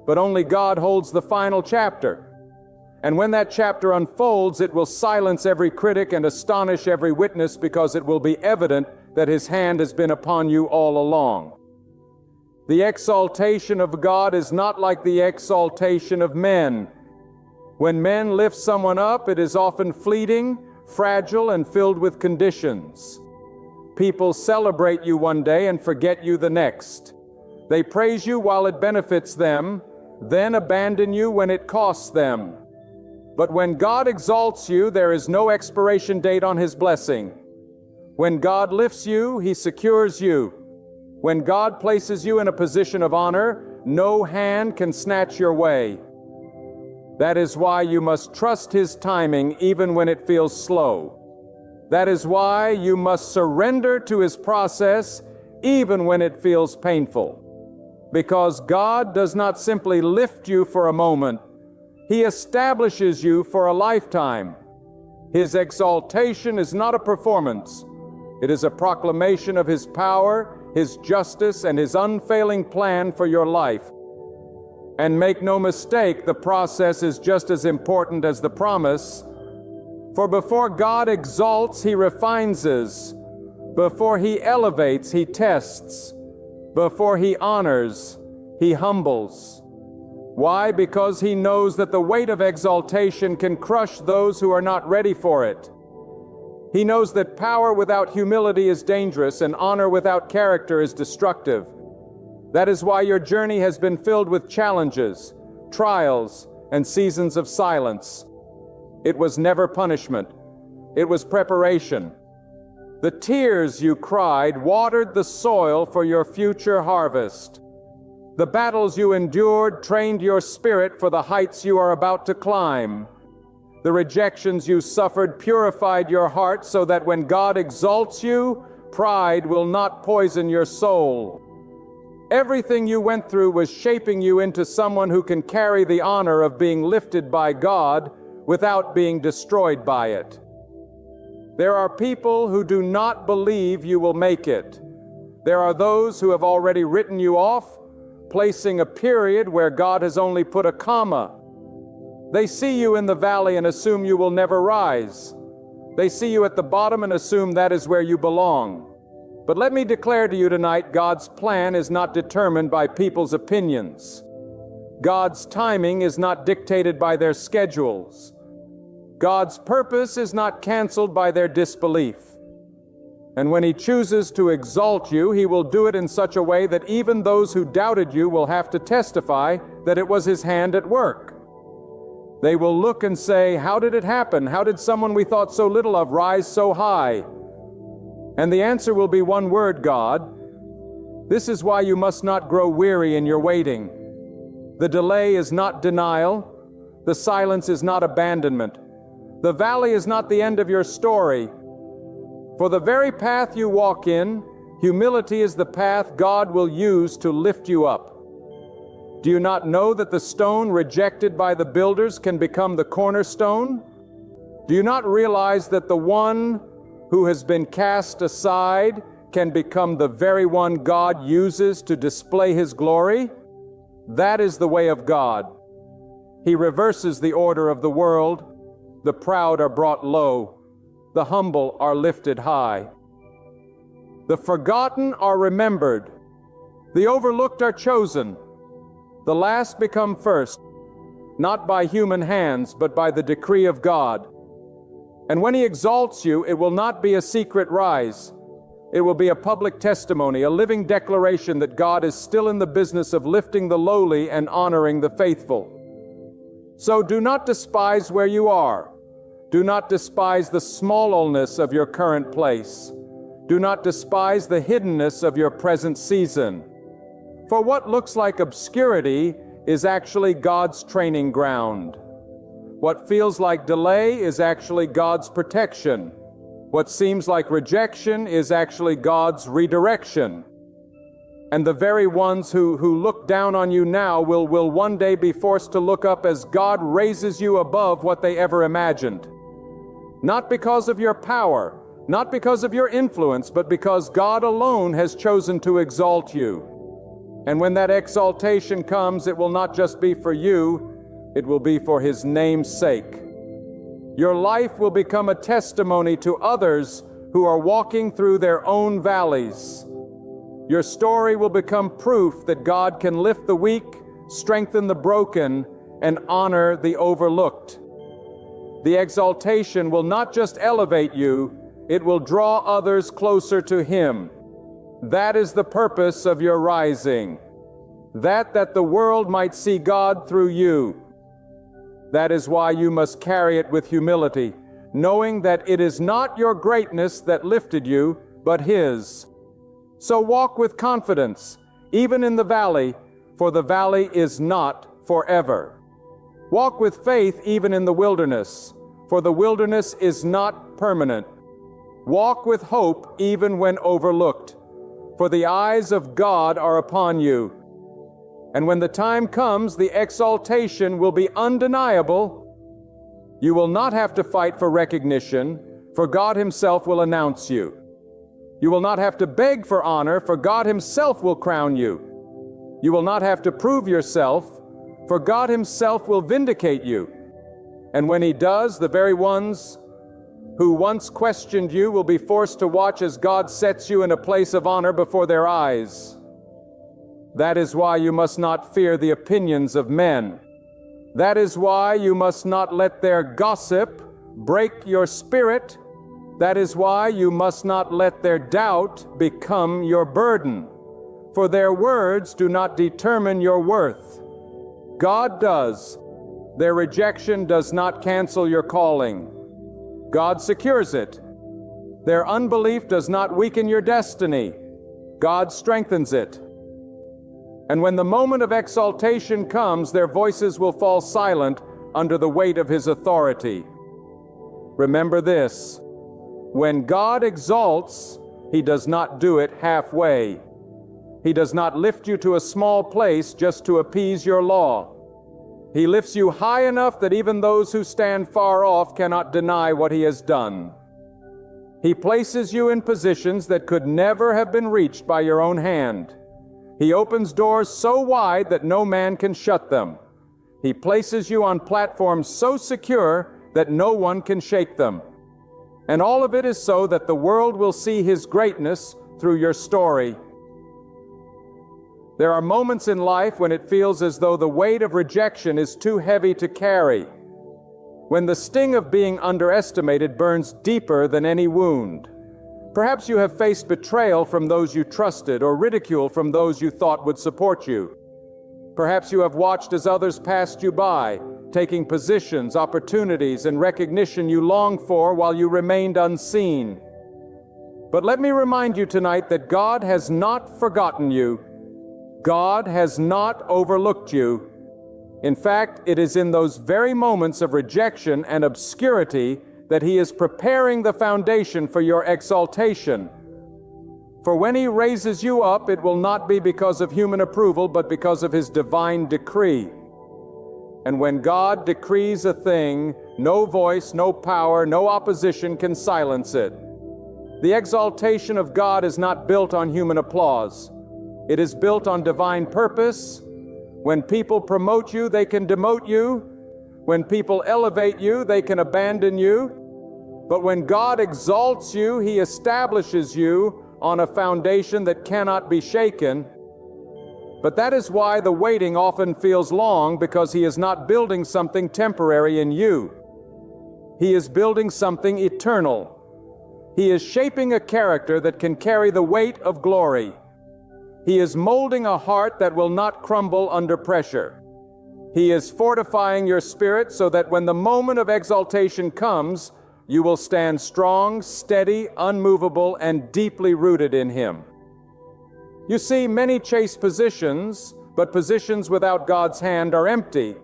but only God holds the final chapter. And when that chapter unfolds, it will silence every critic and astonish every witness, because it will be evident that His hand has been upon you all along. The exaltation of God is not like the exaltation of men. When men lift someone up, it is often fleeting, fragile, and filled with conditions. People celebrate you one day and forget you the next. They praise you while it benefits them, then abandon you when it costs them. But when God exalts you, there is no expiration date on His blessing. When God lifts you, He secures you. When God places you in a position of honor, no hand can snatch your way. That is why you must trust His timing even when it feels slow. That is why you must surrender to His process even when it feels painful. Because God does not simply lift you for a moment, He establishes you for a lifetime. His exaltation is not a performance. It is a proclamation of His power, His justice, and His unfailing plan for your life. And make no mistake, the process is just as important as the promise. For before God exalts, He refines us. Before He elevates, He tests. Before He honors, He humbles. Why? Because He knows that the weight of exaltation can crush those who are not ready for it. He knows that power without humility is dangerous, and honor without character is destructive. That is why your journey has been filled with challenges, trials, and seasons of silence. It was never punishment. It was preparation. The tears you cried watered the soil for your future harvest. The battles you endured trained your spirit for the heights you are about to climb. The rejections you suffered purified your heart so that when God exalts you, pride will not poison your soul. Everything you went through was shaping you into someone who can carry the honor of being lifted by God without being destroyed by it. There are people who do not believe you will make it. There are those who have already written you off, placing a period where God has only put a comma. They see you in the valley and assume you will never rise. They see you at the bottom and assume that is where you belong. But let me declare to you tonight, God's plan is not determined by people's opinions. God's timing is not dictated by their schedules. God's purpose is not canceled by their disbelief. And when He chooses to exalt you, He will do it in such a way that even those who doubted you will have to testify that it was His hand at work. They will look and say, "How did it happen? How did someone we thought so little of rise so high?" And the answer will be one word, God. This is why you must not grow weary in your waiting. The delay is not denial. The silence is not abandonment. The valley is not the end of your story. For the very path you walk in, humility is the path God will use to lift you up. Do you not know that the stone rejected by the builders can become the cornerstone? Do you not realize that the one who has been cast aside can become the very one God uses to display His glory? That is the way of God. He reverses the order of the world. The proud are brought low. The humble are lifted high. The forgotten are remembered. The overlooked are chosen. The last become first, not by human hands, but by the decree of God. And when He exalts you, it will not be a secret rise. It will be a public testimony, a living declaration that God is still in the business of lifting the lowly and honoring the faithful. So do not despise where you are. Do not despise the smallness of your current place. Do not despise the hiddenness of your present season. For what looks like obscurity is actually God's training ground. What feels like delay is actually God's protection. What seems like rejection is actually God's redirection. And the very ones who look down on you now will one day be forced to look up as God raises you above what they ever imagined. Not because of your power, not because of your influence, but because God alone has chosen to exalt you. And when that exaltation comes, it will not just be for you, it will be for His name's sake. Your life will become a testimony to others who are walking through their own valleys. Your story will become proof that God can lift the weak, strengthen the broken, and honor the overlooked. The exaltation will not just elevate you, it will draw others closer to Him. That is the purpose of your rising. That the world might see God through you. That is why you must carry it with humility, knowing that it is not your greatness that lifted you, but His. So walk with confidence, even in the valley, for the valley is not forever. Walk with faith even in the wilderness, for the wilderness is not permanent. Walk with hope even when overlooked, for the eyes of God are upon you. And when the time comes, the exaltation will be undeniable. You will not have to fight for recognition, for God Himself will announce you. You will not have to beg for honor, for God Himself will crown you. You will not have to prove yourself, for God Himself will vindicate you. And when He does, the very ones who once questioned you will be forced to watch as God sets you in a place of honor before their eyes. That is why you must not fear the opinions of men. That is why you must not let their gossip break your spirit. That is why you must not let their doubt become your burden. For their words do not determine your worth. God does. Their rejection does not cancel your calling. God secures it. Their unbelief does not weaken your destiny. God strengthens it. And when the moment of exaltation comes, their voices will fall silent under the weight of His authority. Remember this: when God exalts, He does not do it halfway. He does not lift you to a small place just to appease your law. He lifts you high enough that even those who stand far off cannot deny what He has done. He places you in positions that could never have been reached by your own hand. He opens doors so wide that no man can shut them. He places you on platforms so secure that no one can shake them. And all of it is so that the world will see His greatness through your story. There are moments in life when it feels as though the weight of rejection is too heavy to carry, when the sting of being underestimated burns deeper than any wound. Perhaps you have faced betrayal from those you trusted, or ridicule from those you thought would support you. Perhaps you have watched as others passed you by, taking positions, opportunities, and recognition you longed for while you remained unseen. But let me remind you tonight that God has not forgotten you. God has not overlooked you. In fact, it is in those very moments of rejection and obscurity that He is preparing the foundation for your exaltation. For when He raises you up, it will not be because of human approval, but because of His divine decree. And when God decrees a thing, no voice, no power, no opposition can silence it. The exaltation of God is not built on human applause. It is built on divine purpose. When people promote you, they can demote you. When people elevate you, they can abandon you. But when God exalts you, He establishes you on a foundation that cannot be shaken. But that is why the waiting often feels long, because He is not building something temporary in you. He is building something eternal. He is shaping a character that can carry the weight of glory. He is molding a heart that will not crumble under pressure. He is fortifying your spirit so that when the moment of exaltation comes, you will stand strong, steady, unmovable, and deeply rooted in Him. You see, many chase positions, but positions without God's hand are empty.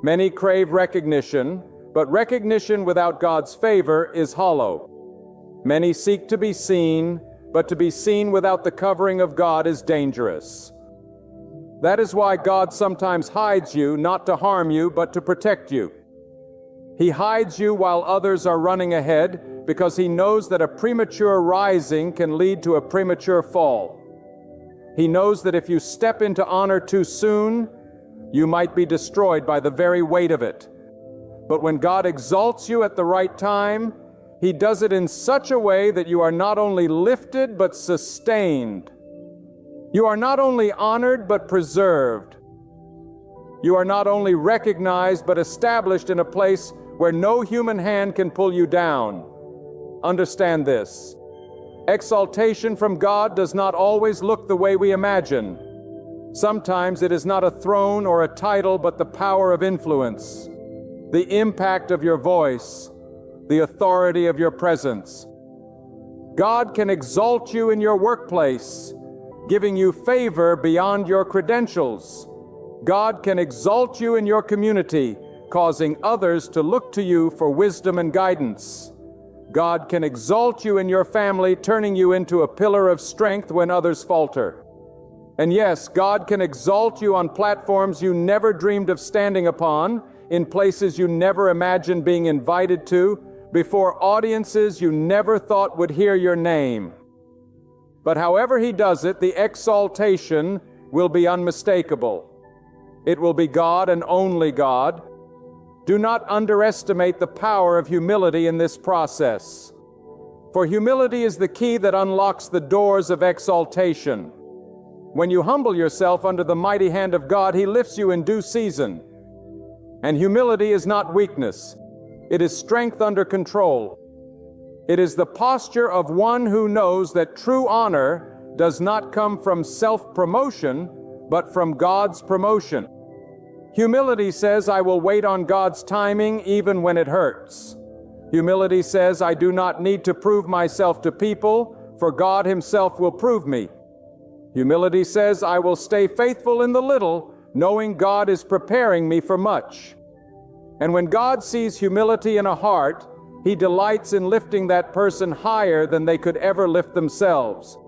Many crave recognition, but recognition without God's favor is hollow. Many seek to be seen, but to be seen without the covering of God is dangerous. That is why God sometimes hides you, not to harm you, but to protect you. He hides you while others are running ahead, because He knows that a premature rising can lead to a premature fall. He knows that if you step into honor too soon, you might be destroyed by the very weight of it. But when God exalts you at the right time, He does it in such a way that you are not only lifted, but sustained. You are not only honored, but preserved. You are not only recognized, but established in a place where no human hand can pull you down. Understand this. Exaltation from God does not always look the way we imagine. Sometimes it is not a throne or a title, but the power of influence, the impact of your voice, the authority of your presence. God can exalt you in your workplace, giving you favor beyond your credentials. God can exalt you in your community, causing others to look to you for wisdom and guidance. God can exalt you in your family, turning you into a pillar of strength when others falter. And yes, God can exalt you on platforms you never dreamed of standing upon, in places you never imagined being invited to, before audiences you never thought would hear your name. But however he does it, the exaltation will be unmistakable. It will be God and only God. Do not underestimate the power of humility in this process. For humility is the key that unlocks the doors of exaltation. When you humble yourself under the mighty hand of God, He lifts you in due season. And humility is not weakness. It is strength under control. It is the posture of one who knows that true honor does not come from self-promotion, but from God's promotion. Humility says, I will wait on God's timing even when it hurts. Humility says, I do not need to prove myself to people, for God Himself will prove me. Humility says, I will stay faithful in the little, knowing God is preparing me for much. And when God sees humility in a heart, He delights in lifting that person higher than they could ever lift themselves.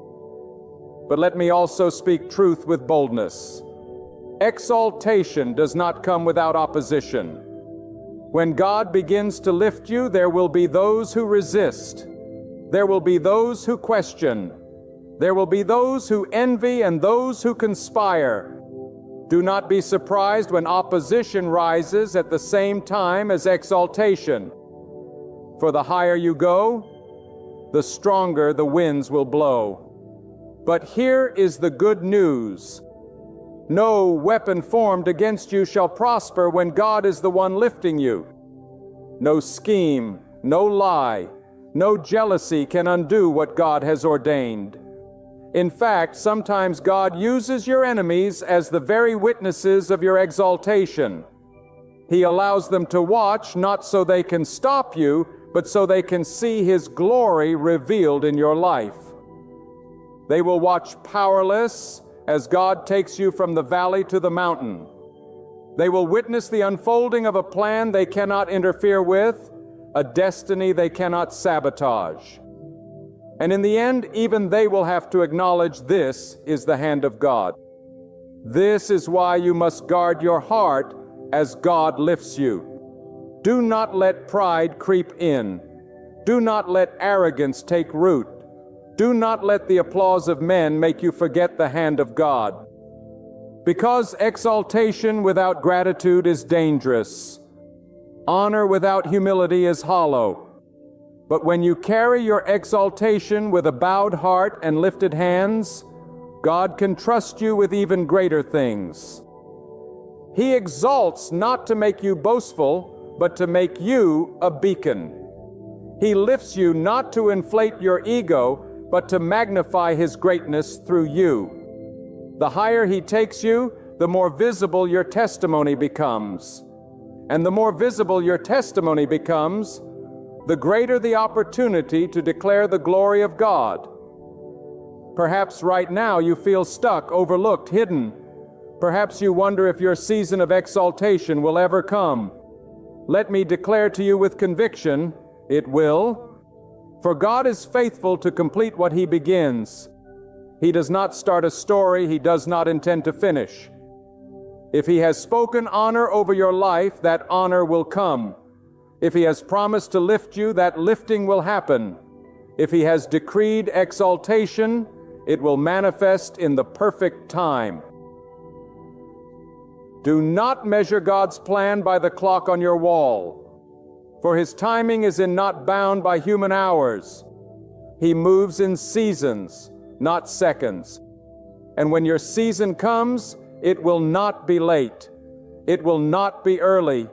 But let me also speak truth with boldness. Exaltation does not come without opposition. When God begins to lift you, there will be those who resist. There will be those who question. There will be those who envy and those who conspire. Do not be surprised when opposition rises at the same time as exaltation. For the higher you go, the stronger the winds will blow. But here is the good news. No weapon formed against you shall prosper when God is the one lifting you. No scheme, no lie, no jealousy can undo what God has ordained. In fact, sometimes God uses your enemies as the very witnesses of your exaltation. He allows them to watch, not so they can stop you, but so they can see His glory revealed in your life. They will watch powerless as God takes you from the valley to the mountain. They will witness the unfolding of a plan they cannot interfere with, a destiny they cannot sabotage. And in the end, even they will have to acknowledge this is the hand of God. This is why you must guard your heart as God lifts you. Do not let pride creep in. Do not let arrogance take root. Do not let the applause of men make you forget the hand of God. Because exaltation without gratitude is dangerous. Honor without humility is hollow. But when you carry your exaltation with a bowed heart and lifted hands, God can trust you with even greater things. He exalts not to make you boastful, but to make you a beacon. He lifts you not to inflate your ego, but to magnify His greatness through you. The higher He takes you, the more visible your testimony becomes. And the more visible your testimony becomes, the greater the opportunity to declare the glory of God. Perhaps right now you feel stuck, overlooked, hidden. Perhaps you wonder if your season of exaltation will ever come. Let me declare to you with conviction, it will. For God is faithful to complete what He begins. He does not start a story He does not intend to finish. If He has spoken honor over your life, that honor will come. If He has promised to lift you, that lifting will happen. If He has decreed exaltation, it will manifest in the perfect time. Do not measure God's plan by the clock on your wall. For His timing is not bound by human hours. He moves in seasons, not seconds. And when your season comes, it will not be late. It will not be early.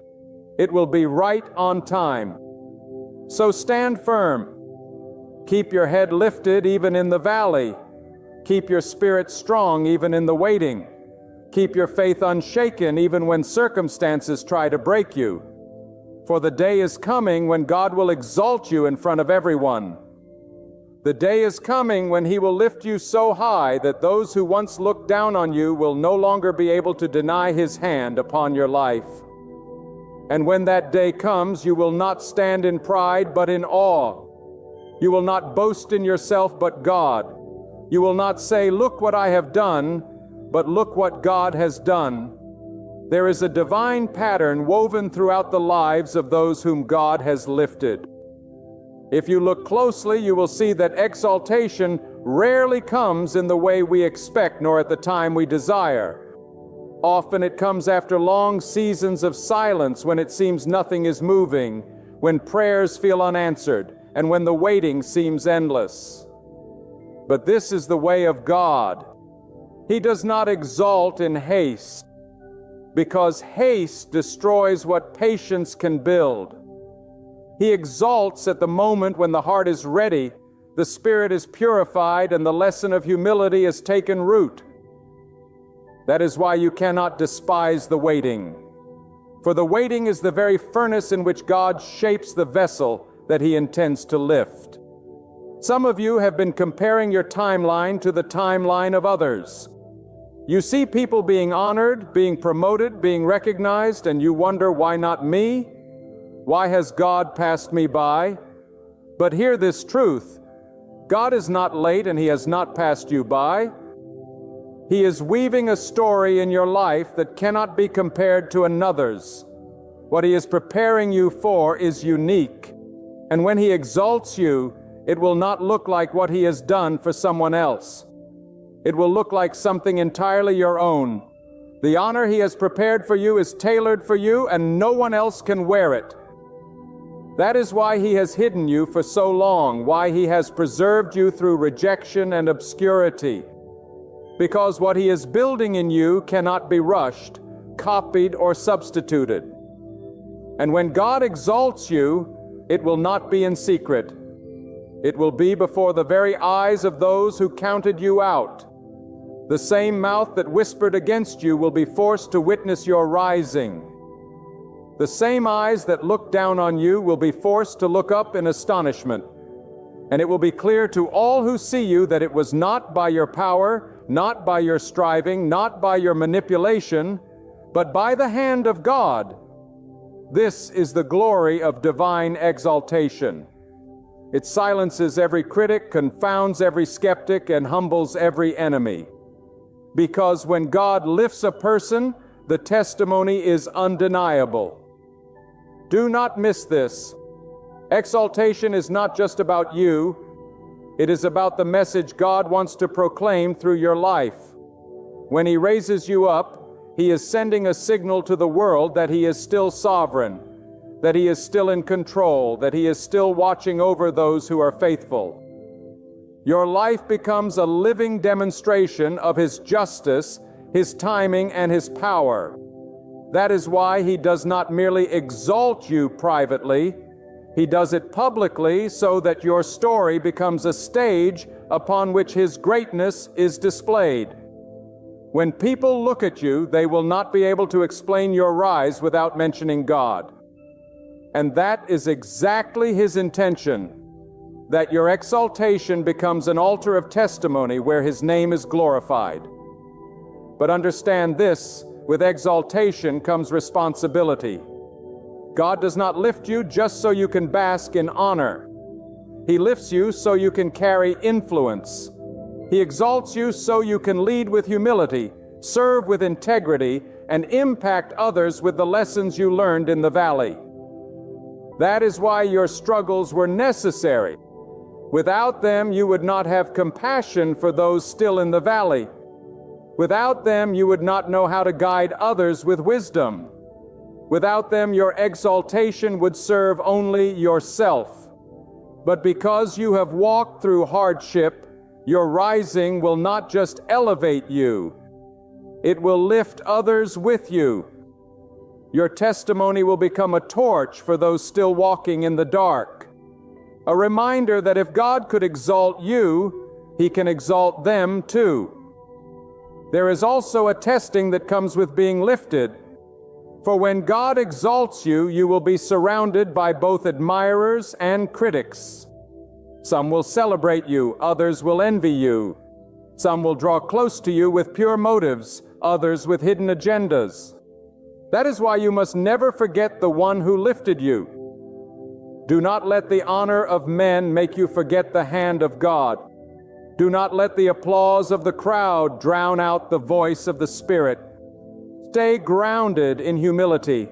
It will be right on time. So stand firm. Keep your head lifted even in the valley. Keep your spirit strong even in the waiting. Keep your faith unshaken even when circumstances try to break you. For the day is coming when God will exalt you in front of everyone. The day is coming when He will lift you so high that those who once looked down on you will no longer be able to deny His hand upon your life. And when that day comes, you will not stand in pride, but in awe. You will not boast in yourself, but God. You will not say, look what I have done, but look what God has done. There is a divine pattern woven throughout the lives of those whom God has lifted. If you look closely, you will see that exaltation rarely comes in the way we expect nor at the time we desire. Often it comes after long seasons of silence, when it seems nothing is moving, when prayers feel unanswered, and when the waiting seems endless. But this is the way of God. He does not exalt in haste, because haste destroys what patience can build. He exalts at the moment when the heart is ready, the spirit is purified, and the lesson of humility has taken root. That is why you cannot despise the waiting. For the waiting is the very furnace in which God shapes the vessel that He intends to lift. Some of you have been comparing your timeline to the timeline of others. You see people being honored, being promoted, being recognized, and you wonder, why not me? Why has God passed me by? But hear this truth: God is not late, and He has not passed you by. He is weaving a story in your life that cannot be compared to another's. What He is preparing you for is unique. And when He exalts you, it will not look like what He has done for someone else. It will look like something entirely your own. The honor He has prepared for you is tailored for you, and no one else can wear it. That is why He has hidden you for so long, why He has preserved you through rejection and obscurity. Because what He is building in you cannot be rushed, copied, or substituted. And when God exalts you, it will not be in secret. It will be before the very eyes of those who counted you out. The same mouth that whispered against you will be forced to witness your rising. The same eyes that looked down on you will be forced to look up in astonishment. And it will be clear to all who see you that it was not by your power, not by your striving, not by your manipulation, but by the hand of God. This is the glory of divine exaltation. It silences every critic, confounds every skeptic, and humbles every enemy. Because when God lifts a person, the testimony is undeniable. Do not miss this. Exaltation is not just about you. It is about the message God wants to proclaim through your life. When He raises you up, He is sending a signal to the world that He is still sovereign, that He is still in control, that He is still watching over those who are faithful. Your life becomes a living demonstration of His justice, His timing, and His power. That is why He does not merely exalt you privately. He does it publicly so that your story becomes a stage upon which His greatness is displayed. When people look at you, they will not be able to explain your rise without mentioning God. And that is exactly His intention, that your exaltation becomes an altar of testimony where His name is glorified. But understand this, with exaltation comes responsibility. God does not lift you just so you can bask in honor. He lifts you so you can carry influence. He exalts you so you can lead with humility, serve with integrity, and impact others with the lessons you learned in the valley. That is why your struggles were necessary. Without them, you would not have compassion for those still in the valley. Without them, you would not know how to guide others with wisdom. Without them, your exaltation would serve only yourself. But because you have walked through hardship, your rising will not just elevate you, it will lift others with you. Your testimony will become a torch for those still walking in the dark. A reminder that if God could exalt you, He can exalt them too. There is also a testing that comes with being lifted. For when God exalts you, you will be surrounded by both admirers and critics. Some will celebrate you, others will envy you. Some will draw close to you with pure motives, others with hidden agendas. That is why you must never forget the one who lifted you. Do not let the honor of men make you forget the hand of God. Do not let the applause of the crowd drown out the voice of the Spirit. Stay grounded in humility.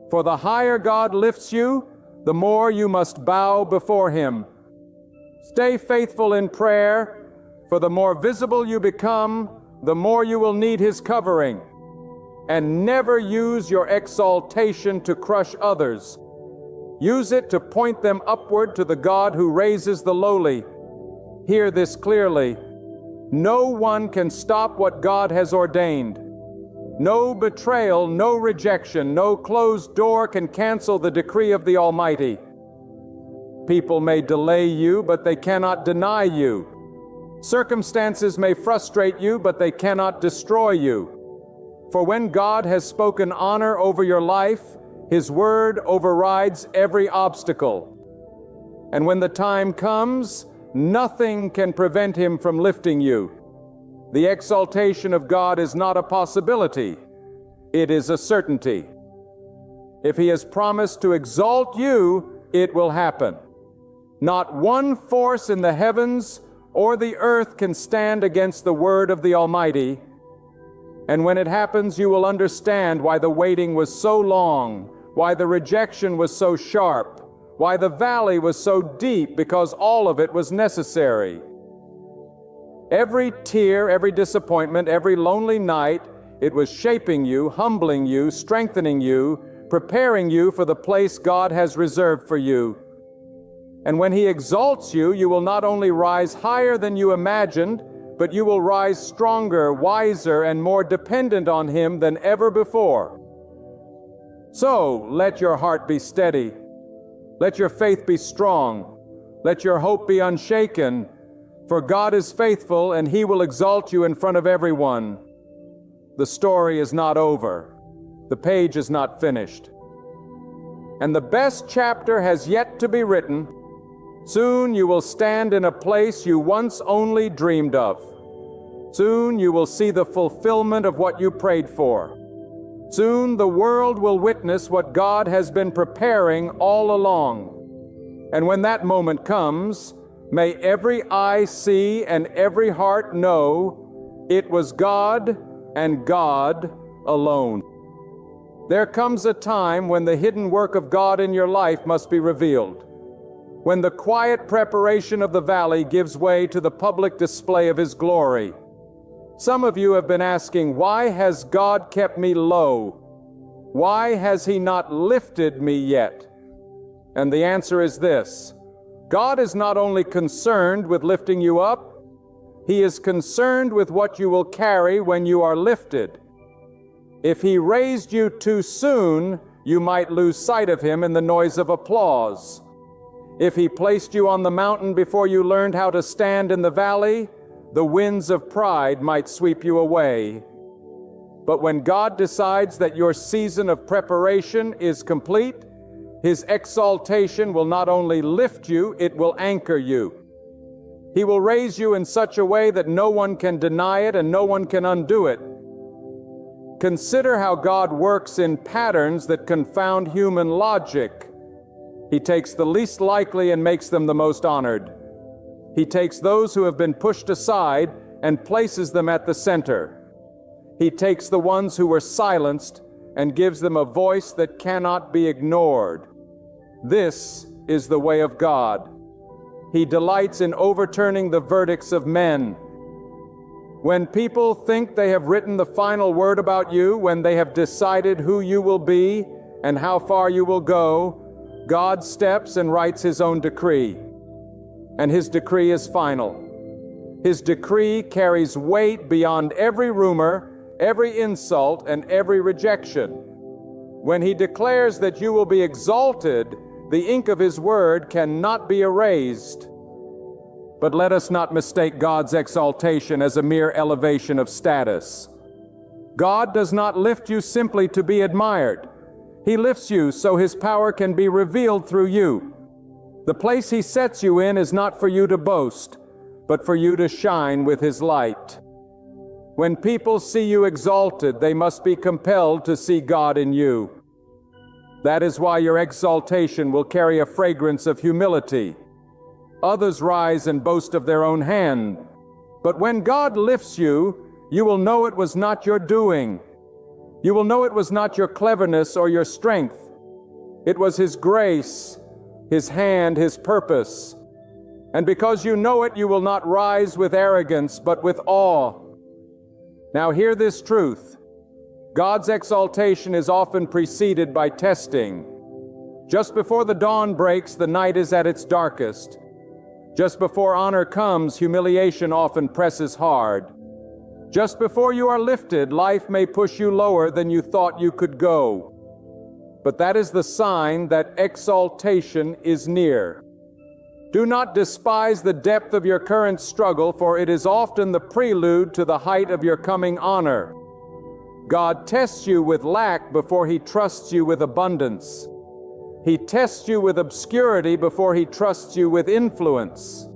For the higher God lifts you, the more you must bow before Him. Stay faithful in prayer, For the more visible you become, the more you will need His covering. And never use your exaltation to crush others. Use it to point them upward to the God who raises the lowly. Hear this clearly. No one can stop what God has ordained. No betrayal, no rejection, no closed door can cancel the decree of the Almighty. People may delay you, but they cannot deny you. Circumstances may frustrate you, but they cannot destroy you. For when God has spoken honor over your life, His word overrides every obstacle. And when the time comes, nothing can prevent Him from lifting you. The exaltation of God is not a possibility. It is a certainty. If He has promised to exalt you, it will happen. Not one force in the heavens or the earth can stand against the word of the Almighty. And when it happens, you will understand why the waiting was so long, why the rejection was so sharp, why the valley was so deep, because all of it was necessary. Every tear, every disappointment, every lonely night, it was shaping you, humbling you, strengthening you, preparing you for the place God has reserved for you. And when He exalts you, you will not only rise higher than you imagined, but you will rise stronger, wiser, and more dependent on Him than ever before. So, let your heart be steady. Let your faith be strong. Let your hope be unshaken. For God is faithful, and He will exalt you in front of everyone. The story is not over. The page is not finished. And the best chapter has yet to be written. Soon you will stand in a place you once only dreamed of. Soon you will see the fulfillment of what you prayed for. Soon the world will witness what God has been preparing all along. And when that moment comes, may every eye see and every heart know it was God and God alone. There comes a time when the hidden work of God in your life must be revealed. When the quiet preparation of the valley gives way to the public display of His glory. Some of you have been asking, why has God kept me low? Why has He not lifted me yet? And the answer is this: God is not only concerned with lifting you up, He is concerned with what you will carry when you are lifted. If He raised you too soon, you might lose sight of Him in the noise of applause. If He placed you on the mountain before you learned how to stand in the valley, the winds of pride might sweep you away. But when God decides that your season of preparation is complete, His exaltation will not only lift you, it will anchor you. He will raise you in such a way that no one can deny it and no one can undo it. Consider how God works in patterns that confound human logic. He takes the least likely and makes them the most honored. He takes those who have been pushed aside and places them at the center. He takes the ones who were silenced and gives them a voice that cannot be ignored. This is the way of God. He delights in overturning the verdicts of men. When people think they have written the final word about you, when they have decided who you will be and how far you will go, God steps and writes His own decree. And His decree is final. His decree carries weight beyond every rumor, every insult, and every rejection. When He declares that you will be exalted, the ink of His word cannot be erased. But let us not mistake God's exaltation as a mere elevation of status. God does not lift you simply to be admired. He lifts you so His power can be revealed through you. The place He sets you in is not for you to boast, but for you to shine with His light. When people see you exalted, they must be compelled to see God in you. That is why your exaltation will carry a fragrance of humility. Others rise and boast of their own hand. But when God lifts you, you will know it was not your doing. You will know it was not your cleverness or your strength. It was His grace, His hand, His purpose. And because you know it, you will not rise with arrogance, but with awe. Now hear this truth. God's exaltation is often preceded by testing. Just before the dawn breaks, the night is at its darkest. Just before honor comes, humiliation often presses hard. Just before you are lifted, life may push you lower than you thought you could go. But that is the sign that exaltation is near. Do not despise the depth of your current struggle, for it is often the prelude to the height of your coming honor. God tests you with lack before He trusts you with abundance. He tests you with obscurity before He trusts you with influence.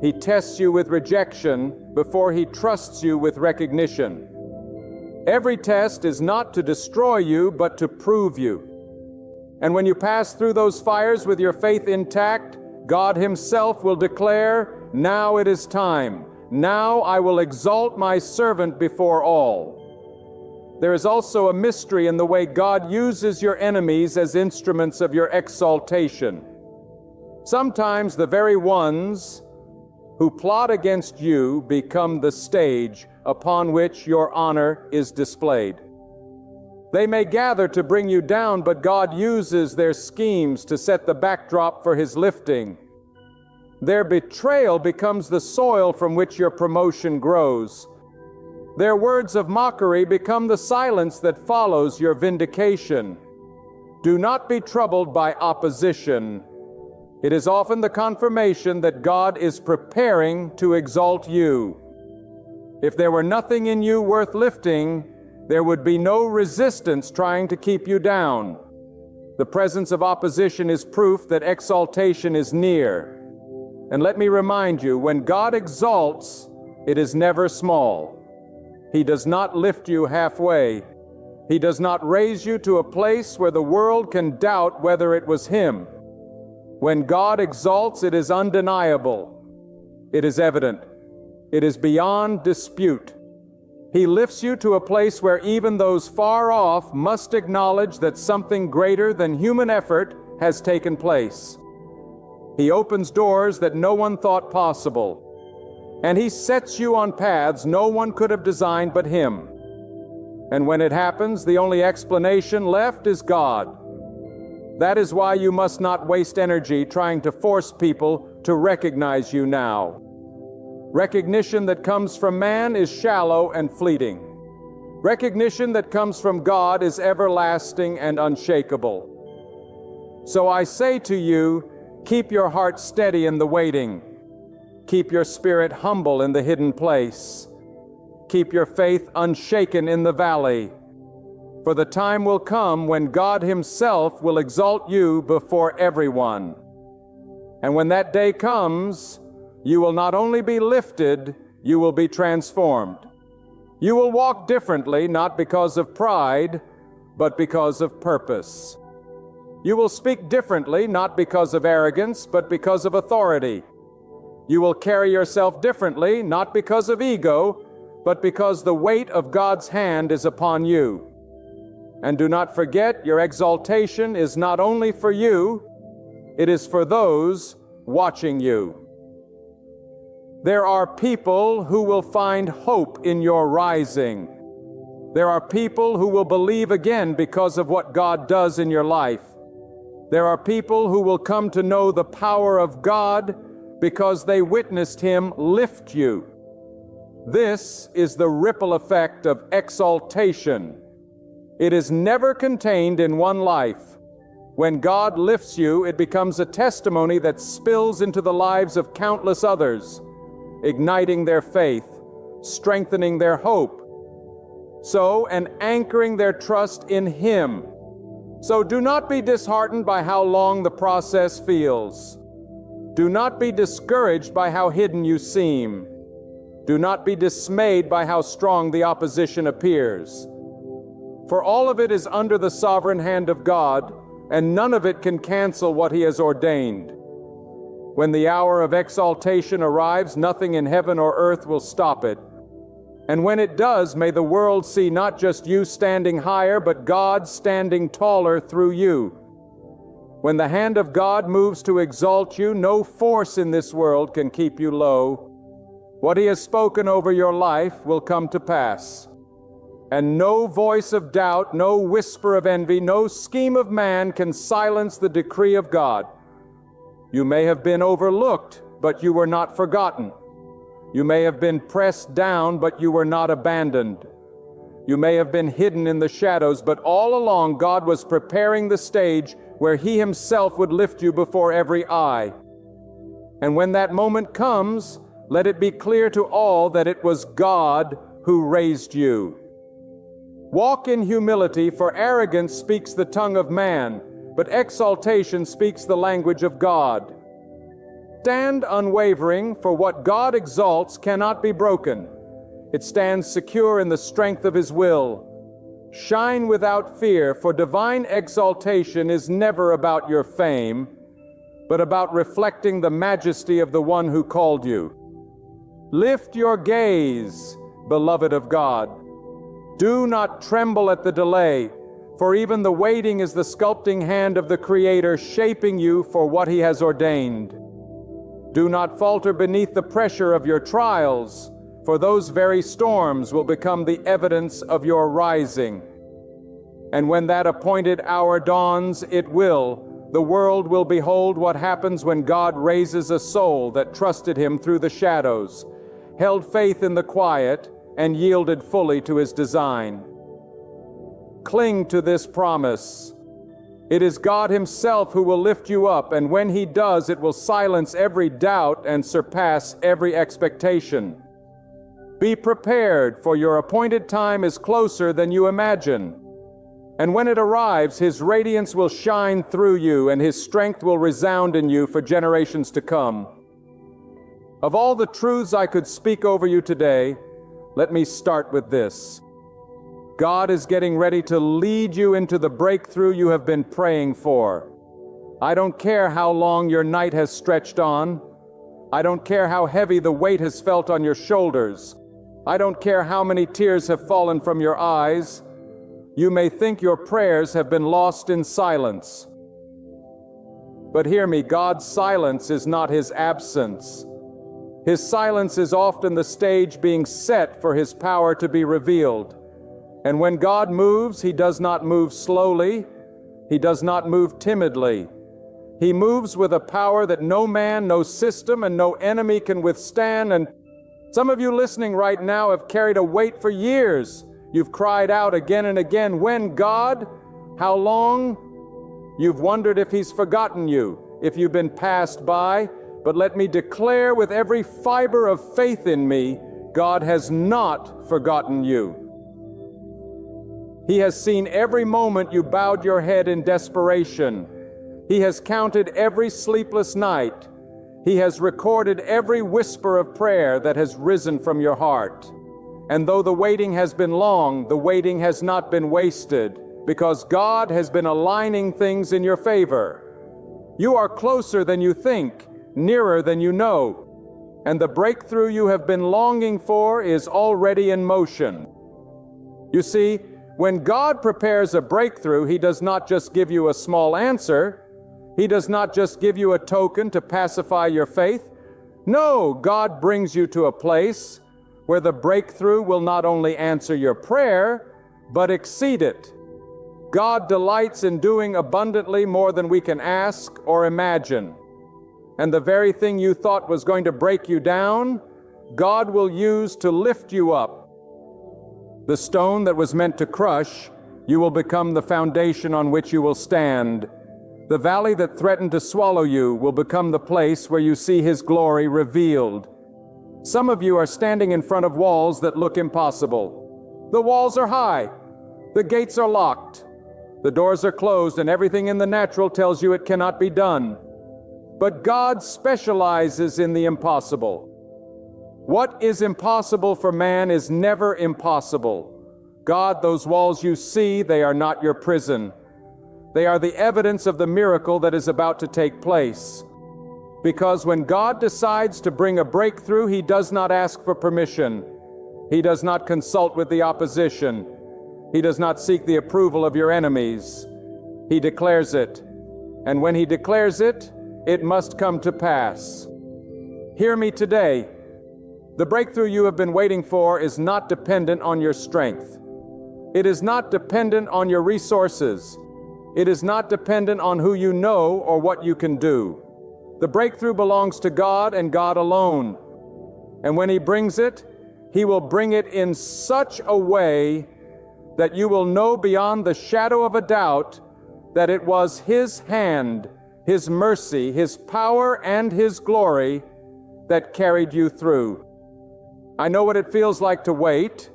He tests you with rejection before He trusts you with recognition. Every test is not to destroy you, but to prove you. And when you pass through those fires with your faith intact, God Himself will declare, "Now it is time. Now I will exalt my servant before all." There is also a mystery in the way God uses your enemies as instruments of your exaltation. Sometimes the very ones who plot against you become the stage upon which your honor is displayed. They may gather to bring you down, but God uses their schemes to set the backdrop for His lifting. Their betrayal becomes the soil from which your promotion grows. Their words of mockery become the silence that follows your vindication. Do not be troubled by opposition. It is often the confirmation that God is preparing to exalt you. If there were nothing in you worth lifting, there would be no resistance trying to keep you down. The presence of opposition is proof that exaltation is near. And let me remind you, when God exalts, it is never small. He does not lift you halfway. He does not raise you to a place where the world can doubt whether it was Him. When God exalts, it is undeniable. It is evident. It is beyond dispute. He lifts you to a place where even those far off must acknowledge that something greater than human effort has taken place. He opens doors that no one thought possible. And He sets you on paths no one could have designed but Him. And when it happens, the only explanation left is God. That is why you must not waste energy trying to force people to recognize you now. Recognition that comes from man is shallow and fleeting. Recognition that comes from God is everlasting and unshakable. So I say to you, keep your heart steady in the waiting. Keep your spirit humble in the hidden place. Keep your faith unshaken in the valley. For the time will come when God Himself will exalt you before everyone. And when that day comes, you will not only be lifted, you will be transformed. You will walk differently, not because of pride, but because of purpose. You will speak differently, not because of arrogance, but because of authority. You will carry yourself differently, not because of ego, but because the weight of God's hand is upon you. And do not forget, your exaltation is not only for you, it is for those watching you. There are people who will find hope in your rising. There are people who will believe again because of what God does in your life. There are people who will come to know the power of God because they witnessed Him lift you. This is the ripple effect of exaltation. It is never contained in one life. When God lifts you, it becomes a testimony that spills into the lives of countless others, igniting their faith, strengthening their hope, and anchoring their trust in Him. So do not be disheartened by how long the process feels. Do not be discouraged by how hidden you seem. Do not be dismayed by how strong the opposition appears. For all of it is under the sovereign hand of God, and none of it can cancel what He has ordained. When the hour of exaltation arrives, nothing in heaven or earth will stop it. And when it does, may the world see not just you standing higher, but God standing taller through you. When the hand of God moves to exalt you, no force in this world can keep you low. What He has spoken over your life will come to pass. And no voice of doubt, no whisper of envy, no scheme of man can silence the decree of God. You may have been overlooked, but you were not forgotten. You may have been pressed down, but you were not abandoned. You may have been hidden in the shadows, but all along God was preparing the stage where He Himself would lift you before every eye. And when that moment comes, let it be clear to all that it was God who raised you. Walk in humility, for arrogance speaks the tongue of man, but exaltation speaks the language of God. Stand unwavering, for what God exalts cannot be broken. It stands secure in the strength of His will. Shine without fear, for divine exaltation is never about your fame, but about reflecting the majesty of the one who called you. Lift your gaze, beloved of God. Do not tremble at the delay, for even the waiting is the sculpting hand of the Creator shaping you for what He has ordained. Do not falter beneath the pressure of your trials, for those very storms will become the evidence of your rising. And when that appointed hour dawns, the world will behold what happens when God raises a soul that trusted Him through the shadows, held faith in the quiet, and yielded fully to His design. Cling to this promise. It is God Himself who will lift you up, and when He does, it will silence every doubt and surpass every expectation. Be prepared, for your appointed time is closer than you imagine. And when it arrives, His radiance will shine through you, and His strength will resound in you for generations to come. Of all the truths I could speak over you today, let me start with this. God is getting ready to lead you into the breakthrough you have been praying for. I don't care how long your night has stretched on. I don't care how heavy the weight has felt on your shoulders. I don't care how many tears have fallen from your eyes. You may think your prayers have been lost in silence. But hear me, God's silence is not His absence. His silence is often the stage being set for His power to be revealed. And when God moves, He does not move slowly. He does not move timidly. He moves with a power that no man, no system, and no enemy can withstand. And some of you listening right now have carried a weight for years. You've cried out again and again, "When, God? How long?" You've wondered if He's forgotten you, if you've been passed by. But let me declare with every fiber of faith in me, God has not forgotten you. He has seen every moment you bowed your head in desperation. He has counted every sleepless night. He has recorded every whisper of prayer that has risen from your heart. And though the waiting has been long, the waiting has not been wasted, because God has been aligning things in your favor. You are closer than you think, nearer than you know, and the breakthrough you have been longing for is already in motion. You see, when God prepares a breakthrough, He does not just give you a small answer. He does not just give you a token to pacify your faith. No, God brings you to a place where the breakthrough will not only answer your prayer, but exceed it. God delights in doing abundantly more than we can ask or imagine. And the very thing you thought was going to break you down, God will use to lift you up. The stone that was meant to crush, you will become the foundation on which you will stand. The valley that threatened to swallow you will become the place where you see His glory revealed. Some of you are standing in front of walls that look impossible. The walls are high. The gates are locked. The doors are closed, and everything in the natural tells you it cannot be done. But God specializes in the impossible. What is impossible for man is never impossible. God, those walls you see, they are not your prison. They are the evidence of the miracle that is about to take place. Because when God decides to bring a breakthrough, He does not ask for permission. He does not consult with the opposition. He does not seek the approval of your enemies. He declares it. And when He declares it, it must come to pass. Hear me today. The breakthrough you have been waiting for is not dependent on your strength. It is not dependent on your resources. It is not dependent on who you know or what you can do. The breakthrough belongs to God and God alone. And when He brings it, He will bring it in such a way that you will know beyond the shadow of a doubt that it was His hand, His mercy, His power, and His glory that carried you through. I know what it feels like to wait.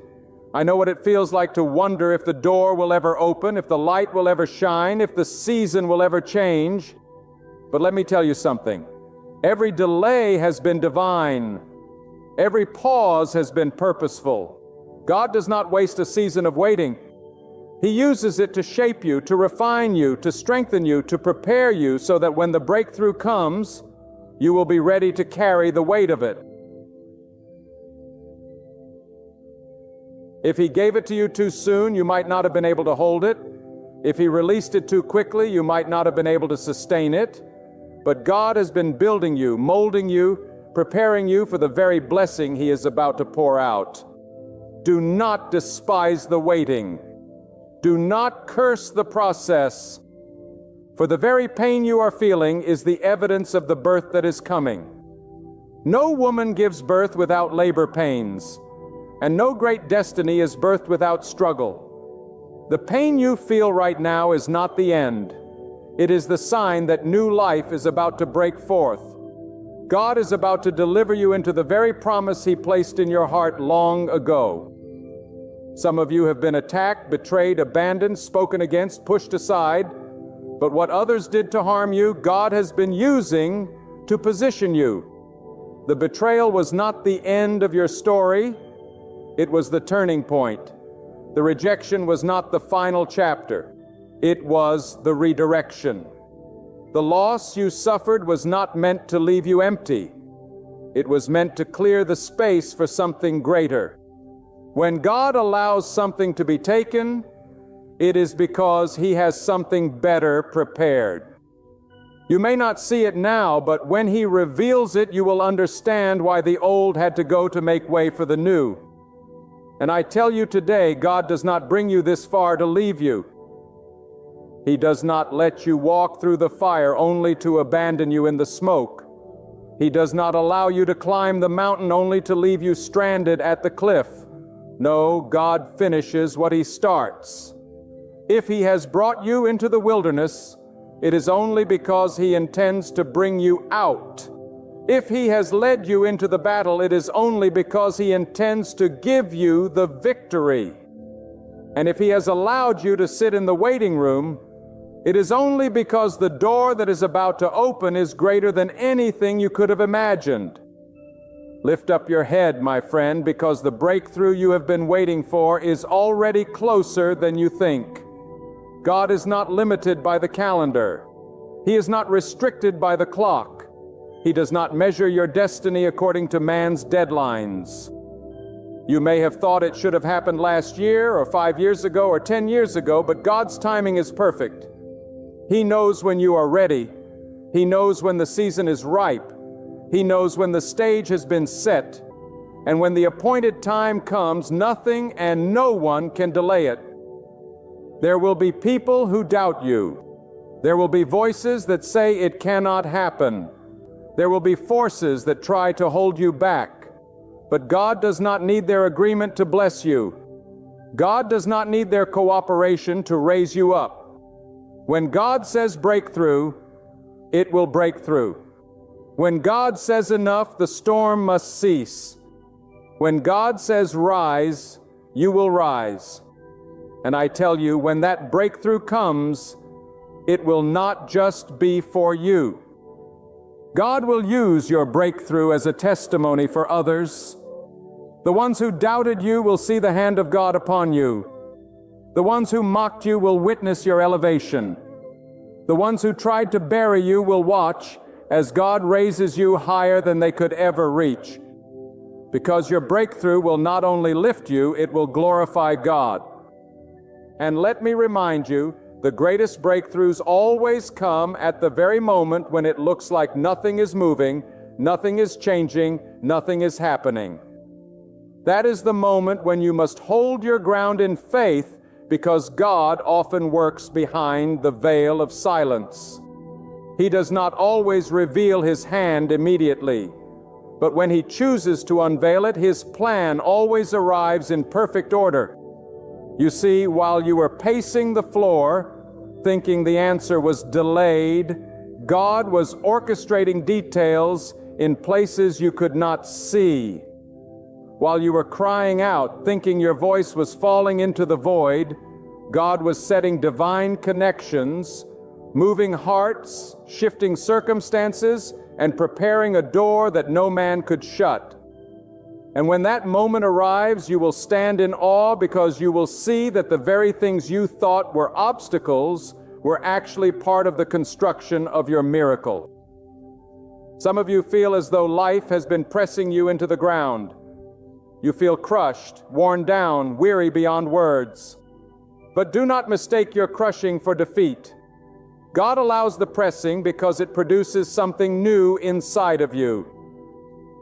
I know what it feels like to wonder if the door will ever open, if the light will ever shine, if the season will ever change. But let me tell you something. Every delay has been divine. Every pause has been purposeful. God does not waste a season of waiting. He uses it to shape you, to refine you, to strengthen you, to prepare you so that when the breakthrough comes, you will be ready to carry the weight of it. If He gave it to you too soon, you might not have been able to hold it. If He released it too quickly, you might not have been able to sustain it. But God has been building you, molding you, preparing you for the very blessing He is about to pour out. Do not despise the waiting. Do not curse the process. For the very pain you are feeling is the evidence of the birth that is coming. No woman gives birth without labor pains, and no great destiny is birthed without struggle. The pain you feel right now is not the end. It is the sign that new life is about to break forth. God is about to deliver you into the very promise He placed in your heart long ago. Some of you have been attacked, betrayed, abandoned, spoken against, pushed aside. But what others did to harm you, God has been using to position you. The betrayal was not the end of your story. It was the turning point. The rejection was not the final chapter. It was the redirection. The loss you suffered was not meant to leave you empty. It was meant to clear the space for something greater. When God allows something to be taken, it is because He has something better prepared. You may not see it now, but when He reveals it, you will understand why the old had to go to make way for the new. And I tell you today, God does not bring you this far to leave you. He does not let you walk through the fire only to abandon you in the smoke. He does not allow you to climb the mountain only to leave you stranded at the cliff. No, God finishes what He starts. If He has brought you into the wilderness, it is only because He intends to bring you out. If He has led you into the battle, it is only because He intends to give you the victory. And if He has allowed you to sit in the waiting room, it is only because the door that is about to open is greater than anything you could have imagined. Lift up your head, my friend, because the breakthrough you have been waiting for is already closer than you think. God is not limited by the calendar. He is not restricted by the clock. He does not measure your destiny according to man's deadlines. You may have thought it should have happened last year, or 5 years ago, or 10 years ago, but God's timing is perfect. He knows when you are ready. He knows when the season is ripe. He knows when the stage has been set. And when the appointed time comes, nothing and no one can delay it. There will be people who doubt you. There will be voices that say it cannot happen. There will be forces that try to hold you back. But God does not need their agreement to bless you. God does not need their cooperation to raise you up. When God says breakthrough, it will break through. When God says enough, the storm must cease. When God says rise, you will rise. And I tell you, when that breakthrough comes, it will not just be for you. God will use your breakthrough as a testimony for others. The ones who doubted you will see the hand of God upon you. The ones who mocked you will witness your elevation. The ones who tried to bury you will watch as God raises you higher than they could ever reach. Because your breakthrough will not only lift you, it will glorify God. And let me remind you, The greatest breakthroughs always come at the very moment when it looks like nothing is moving, nothing is changing, nothing is happening. That is the moment when you must hold your ground in faith, because God often works behind the veil of silence. He does not always reveal His hand immediately, but when He chooses to unveil it, His plan always arrives in perfect order. You see, while you were pacing the floor, thinking the answer was delayed, God was orchestrating details in places you could not see. While you were crying out, thinking your voice was falling into the void, God was setting divine connections, moving hearts, shifting circumstances, and preparing a door that no man could shut. And when that moment arrives, you will stand in awe, because you will see that the very things you thought were obstacles were actually part of the construction of your miracle. Some of you feel as though life has been pressing you into the ground. You feel crushed, worn down, weary beyond words. But do not mistake your crushing for defeat. God allows the pressing because it produces something new inside of you.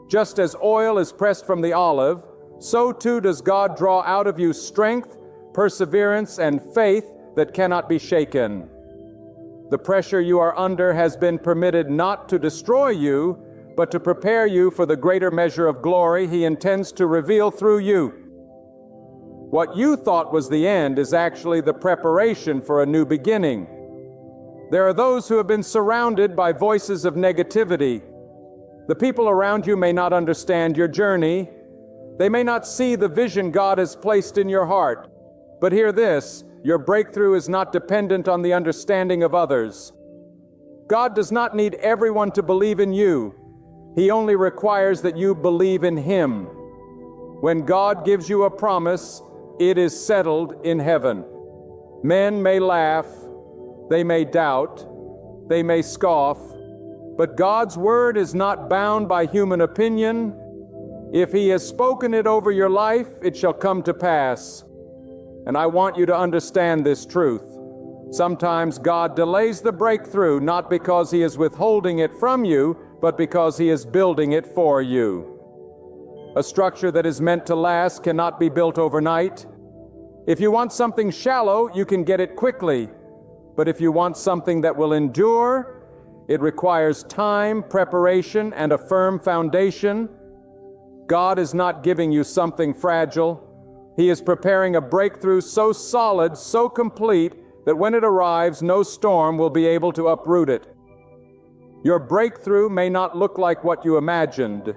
Just as oil is pressed from the olive, so too does God draw out of you strength, perseverance, and faith that cannot be shaken. The pressure you are under has been permitted not to destroy you, but to prepare you for the greater measure of glory He intends to reveal through you. What you thought was the end is actually the preparation for a new beginning. There are those who have been surrounded by voices of negativity. The people around you may not understand your journey. They may not see the vision God has placed in your heart. But hear this, your breakthrough is not dependent on the understanding of others. God does not need everyone to believe in you. He only requires that you believe in Him. When God gives you a promise, it is settled in heaven. Men may laugh, they may doubt, they may scoff, but God's word is not bound by human opinion. If He has spoken it over your life, it shall come to pass. And I want you to understand this truth. Sometimes God delays the breakthrough, not because He is withholding it from you, but because He is building it for you. A structure that is meant to last cannot be built overnight. If you want something shallow, you can get it quickly. But if you want something that will endure, it requires time, preparation, and a firm foundation. God is not giving you something fragile. He is preparing a breakthrough so solid, so complete, that when it arrives, no storm will be able to uproot it. Your breakthrough may not look like what you imagined.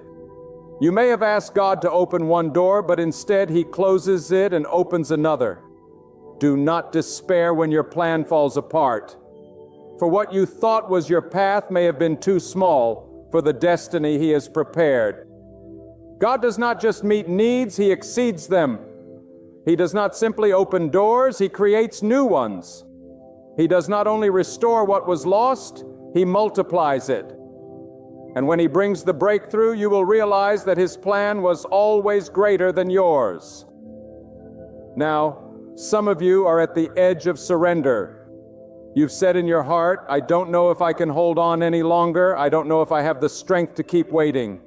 You may have asked God to open one door, but instead He closes it and opens another. Do not despair when your plan falls apart. For what you thought was your path may have been too small for the destiny He has prepared. God does not just meet needs, He exceeds them. He does not simply open doors, He creates new ones. He does not only restore what was lost, He multiplies it. And when He brings the breakthrough, you will realize that His plan was always greater than yours. Now, some of you are at the edge of surrender. You've said in your heart, I don't know if I can hold on any longer. I don't know if I have the strength to keep waiting.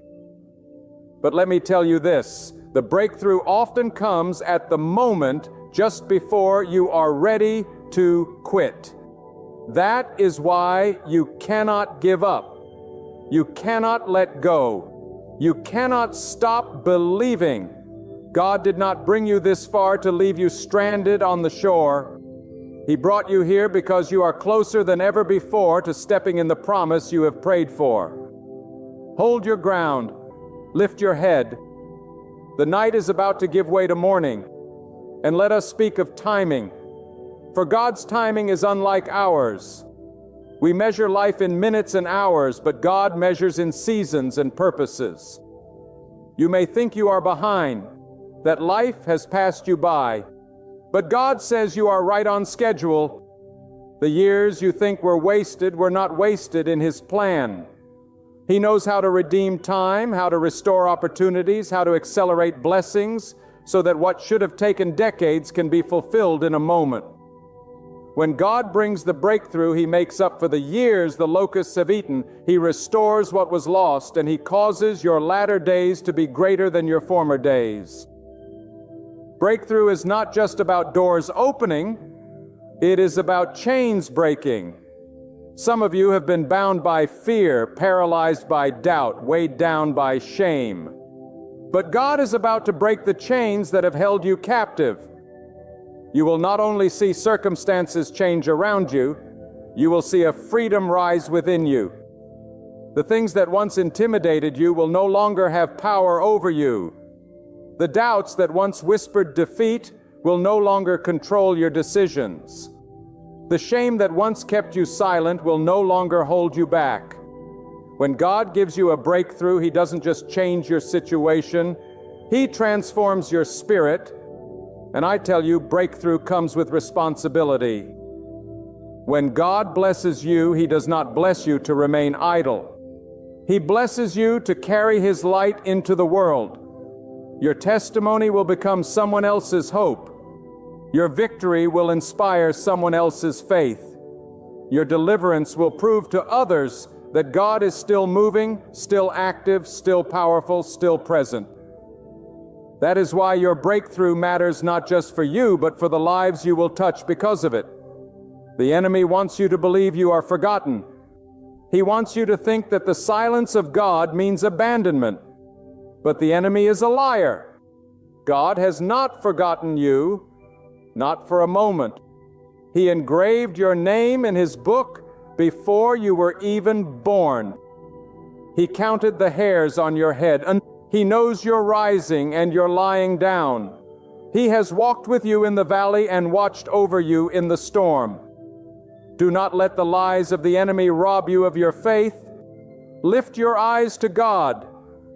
But let me tell you this, the breakthrough often comes at the moment just before you are ready to quit. That is why you cannot give up. You cannot let go. You cannot stop believing. God did not bring you this far to leave you stranded on the shore. He brought you here because you are closer than ever before to stepping in the promise you have prayed for. Hold your ground. Lift your head. The night is about to give way to morning. And let us speak of timing. For God's timing is unlike ours. We measure life in minutes and hours, but God measures in seasons and purposes. You may think you are behind, that life has passed you by, but God says you are right on schedule. The years you think were wasted were not wasted in His plan. He knows how to redeem time, how to restore opportunities, how to accelerate blessings, so that what should have taken decades can be fulfilled in a moment. When God brings the breakthrough, He makes up for the years the locusts have eaten. He restores what was lost, and He causes your latter days to be greater than your former days. Breakthrough is not just about doors opening, it is about chains breaking. Some of you have been bound by fear, paralyzed by doubt, weighed down by shame. But God is about to break the chains that have held you captive. You will not only see circumstances change around you, you will see a freedom rise within you. The things that once intimidated you will no longer have power over you. The doubts that once whispered defeat will no longer control your decisions. The shame that once kept you silent will no longer hold you back. When God gives you a breakthrough, He doesn't just change your situation, He transforms your spirit. And I tell you, breakthrough comes with responsibility. When God blesses you, He does not bless you to remain idle. He blesses you to carry His light into the world. Your testimony will become someone else's hope. Your victory will inspire someone else's faith. Your deliverance will prove to others that God is still moving, still active, still powerful, still present. That is why your breakthrough matters not just for you, but for the lives you will touch because of it. The enemy wants you to believe you are forgotten. He wants you to think that the silence of God means abandonment. But the enemy is a liar. God has not forgotten you, not for a moment. He engraved your name in His book before you were even born. He counted the hairs on your head, and He knows your rising and your lying down. He has walked with you in the valley and watched over you in the storm. Do not let the lies of the enemy rob you of your faith. Lift your eyes to God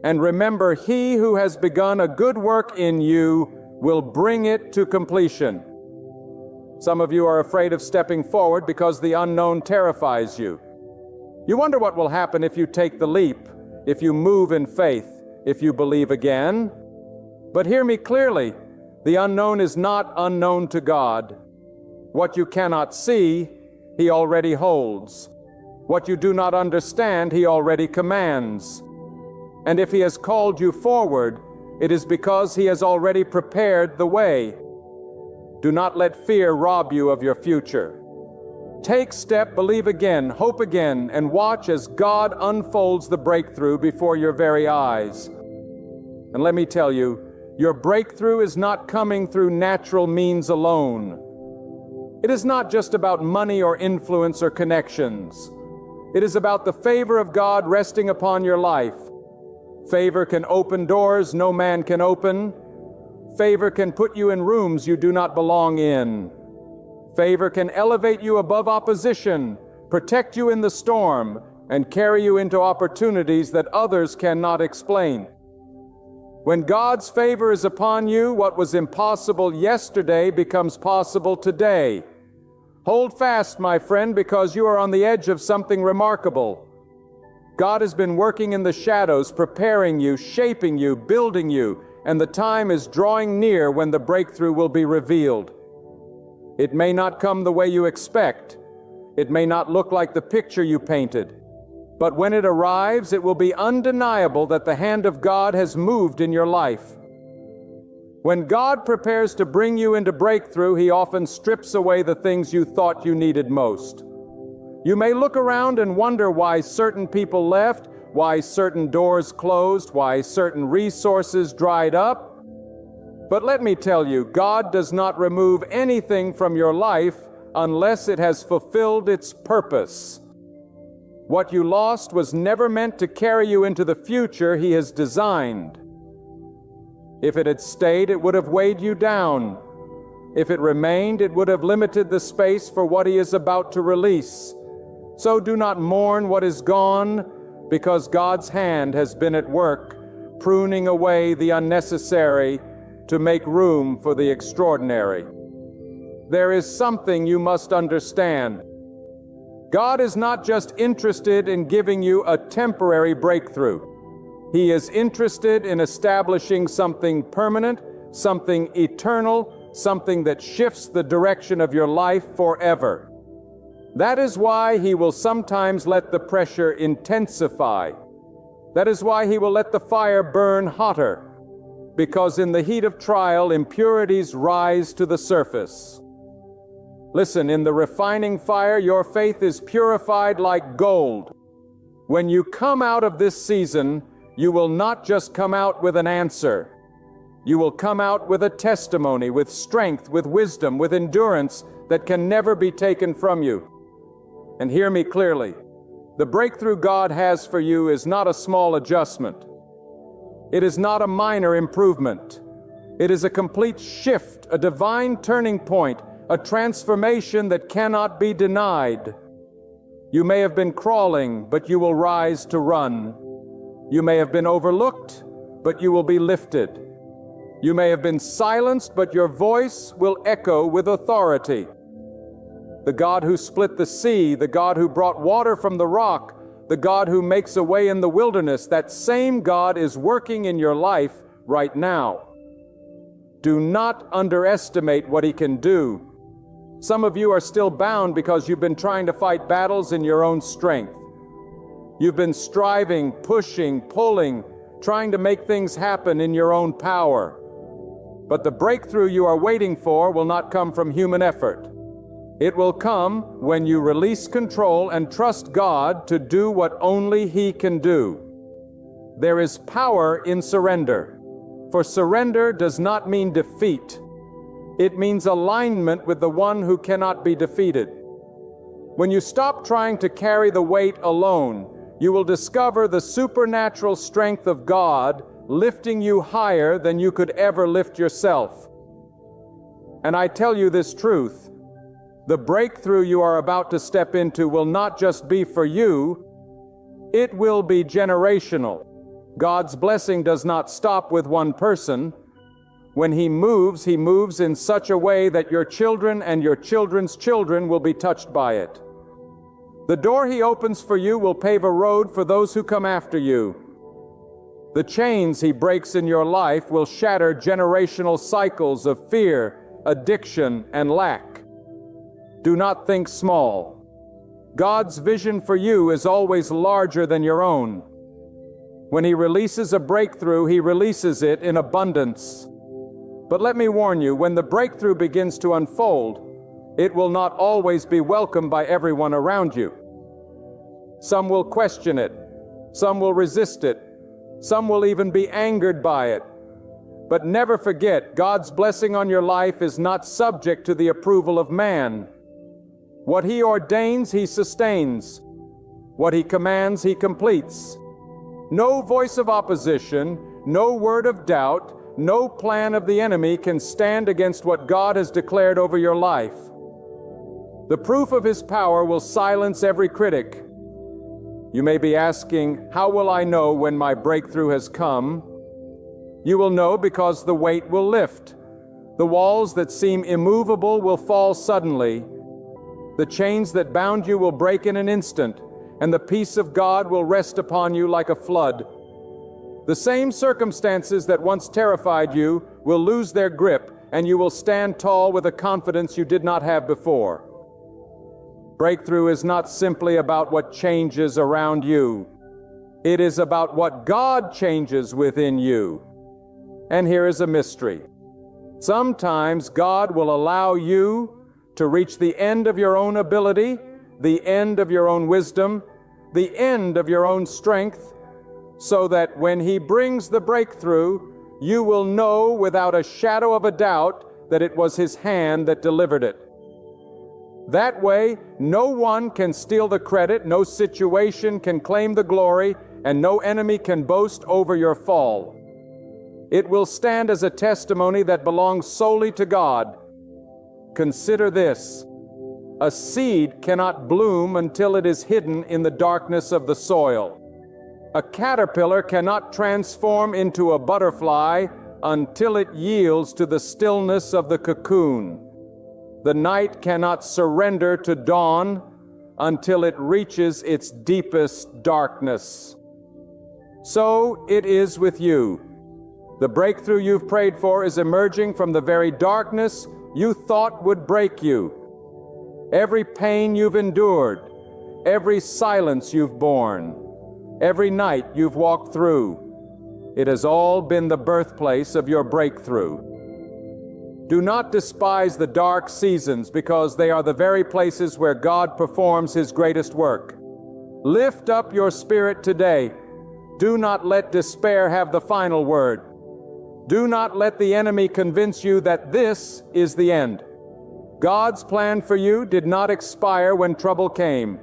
and remember, He who has begun a good work in you will bring it to completion. Some of you are afraid of stepping forward because the unknown terrifies you. You wonder what will happen if you take the leap, if you move in faith, if you believe again. But hear me clearly, the unknown is not unknown to God. What you cannot see, He already holds. What you do not understand, He already commands. And if He has called you forward, it is because He has already prepared the way. Do not let fear rob you of your future. Take step, believe again, hope again, and watch as God unfolds the breakthrough before your very eyes. And let me tell you, your breakthrough is not coming through natural means alone. It is not just about money or influence or connections. It is about the favor of God resting upon your life. Favor can open doors no man can open. Favor can put you in rooms you do not belong in. Favor can elevate you above opposition, protect you in the storm, and carry you into opportunities that others cannot explain. When God's favor is upon you, what was impossible yesterday becomes possible today. Hold fast, my friend, because you are on the edge of something remarkable. God has been working in the shadows, preparing you, shaping you, building you, and the time is drawing near when the breakthrough will be revealed. It may not come the way you expect. It may not look like the picture you painted. But when it arrives, it will be undeniable that the hand of God has moved in your life. When God prepares to bring you into breakthrough, He often strips away the things you thought you needed most. You may look around and wonder why certain people left, why certain doors closed, why certain resources dried up. But let me tell you, God does not remove anything from your life unless it has fulfilled its purpose. What you lost was never meant to carry you into the future He has designed. If it had stayed, it would have weighed you down. If it remained, it would have limited the space for what He is about to release. So do not mourn what is gone, because God's hand has been at work, pruning away the unnecessary to make room for the extraordinary. There is something you must understand. God is not just interested in giving you a temporary breakthrough. He is interested in establishing something permanent, something eternal, something that shifts the direction of your life forever. That is why He will sometimes let the pressure intensify. That is why He will let the fire burn hotter, because in the heat of trial, impurities rise to the surface. Listen, in the refining fire, your faith is purified like gold. When you come out of this season, you will not just come out with an answer. You will come out with a testimony, with strength, with wisdom, with endurance that can never be taken from you. And hear me clearly. The breakthrough God has for you is not a small adjustment. It is not a minor improvement. It is a complete shift, a divine turning point, a transformation that cannot be denied. You may have been crawling, but you will rise to run. You may have been overlooked, but you will be lifted. You may have been silenced, but your voice will echo with authority. The God who split the sea, the God who brought water from the rock, the God who makes a way in the wilderness, that same God is working in your life right now. Do not underestimate what He can do. Some of you are still bound because you've been trying to fight battles in your own strength. You've been striving, pushing, pulling, trying to make things happen in your own power. But the breakthrough you are waiting for will not come from human effort. It will come when you release control and trust God to do what only He can do. There is power in surrender. For surrender does not mean defeat. It means alignment with the one who cannot be defeated. When you stop trying to carry the weight alone, you will discover the supernatural strength of God lifting you higher than you could ever lift yourself. And I tell you this truth, the breakthrough you are about to step into will not just be for you, it will be generational. God's blessing does not stop with one person. When He moves in such a way that your children and your children's children will be touched by it. The door He opens for you will pave a road for those who come after you. The chains He breaks in your life will shatter generational cycles of fear, addiction, and lack. Do not think small. God's vision for you is always larger than your own. When He releases a breakthrough, He releases it in abundance. But let me warn you, when the breakthrough begins to unfold, it will not always be welcomed by everyone around you. Some will question it. Some will resist it. Some will even be angered by it. But never forget, God's blessing on your life is not subject to the approval of man. What He ordains, He sustains. What He commands, He completes. No voice of opposition, no word of doubt, no plan of the enemy can stand against what God has declared over your life. The proof of His power will silence every critic. You may be asking, how will I know when my breakthrough has come? You will know because the weight will lift. The walls that seem immovable will fall suddenly. The chains that bound you will break in an instant, and the peace of God will rest upon you like a flood. The same circumstances that once terrified you will lose their grip, and you will stand tall with a confidence you did not have before. Breakthrough is not simply about what changes around you. It is about what God changes within you. And here is a mystery. Sometimes God will allow you to reach the end of your own ability, the end of your own wisdom, the end of your own strength, so that when He brings the breakthrough, you will know without a shadow of a doubt that it was His hand that delivered it. That way, no one can steal the credit, no situation can claim the glory, and no enemy can boast over your fall. It will stand as a testimony that belongs solely to God. Consider this. A seed cannot bloom until it is hidden in the darkness of the soil. A caterpillar cannot transform into a butterfly until it yields to the stillness of the cocoon. The night cannot surrender to dawn until it reaches its deepest darkness. So it is with you. The breakthrough you've prayed for is emerging from the very darkness you thought would break you. Every pain you've endured, every silence you've borne, every night you've walked through, it has all been the birthplace of your breakthrough. Do not despise the dark seasons, because they are the very places where God performs His greatest work. Lift up your spirit today. Do not let despair have the final word. Do not let the enemy convince you that this is the end. God's plan for you did not expire when trouble came.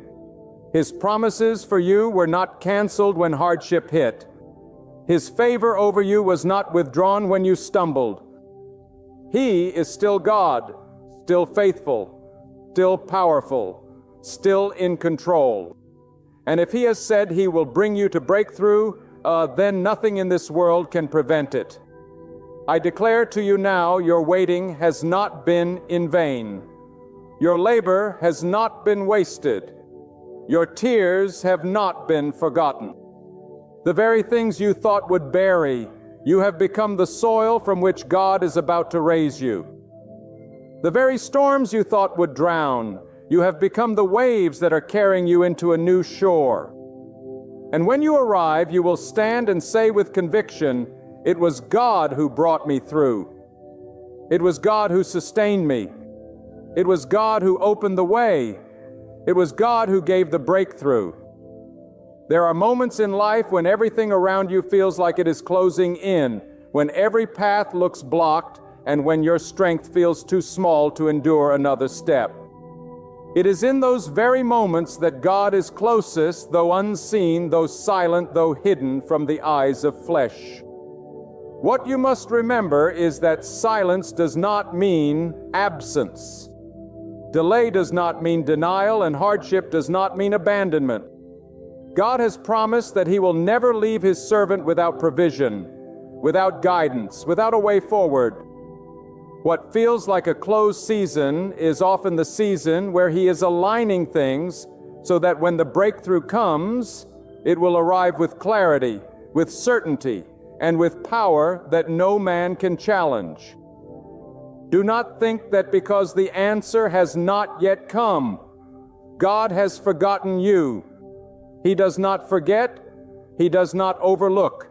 His promises for you were not canceled when hardship hit. His favor over you was not withdrawn when you stumbled. He is still God, still faithful, still powerful, still in control. And if He has said He will bring you to breakthrough, then nothing in this world can prevent it. I declare to you now, your waiting has not been in vain. Your labor has not been wasted. Your tears have not been forgotten. The very things you thought would bury, you have become the soil from which God is about to raise you. The very storms you thought would drown, you have become the waves that are carrying you into a new shore. And when you arrive, you will stand and say with conviction, "It was God who brought me through. It was God who sustained me. It was God who opened the way. It was God who gave the breakthrough." There are moments in life when everything around you feels like it is closing in, when every path looks blocked, and when your strength feels too small to endure another step. It is in those very moments that God is closest, though unseen, though silent, though hidden from the eyes of flesh. What you must remember is that silence does not mean absence. Delay does not mean denial, and hardship does not mean abandonment. God has promised that He will never leave His servant without provision, without guidance, without a way forward. What feels like a closed season is often the season where He is aligning things so that when the breakthrough comes, it will arrive with clarity, with certainty, and with power that no man can challenge. Do not think that because the answer has not yet come, God has forgotten you. He does not forget. He does not overlook.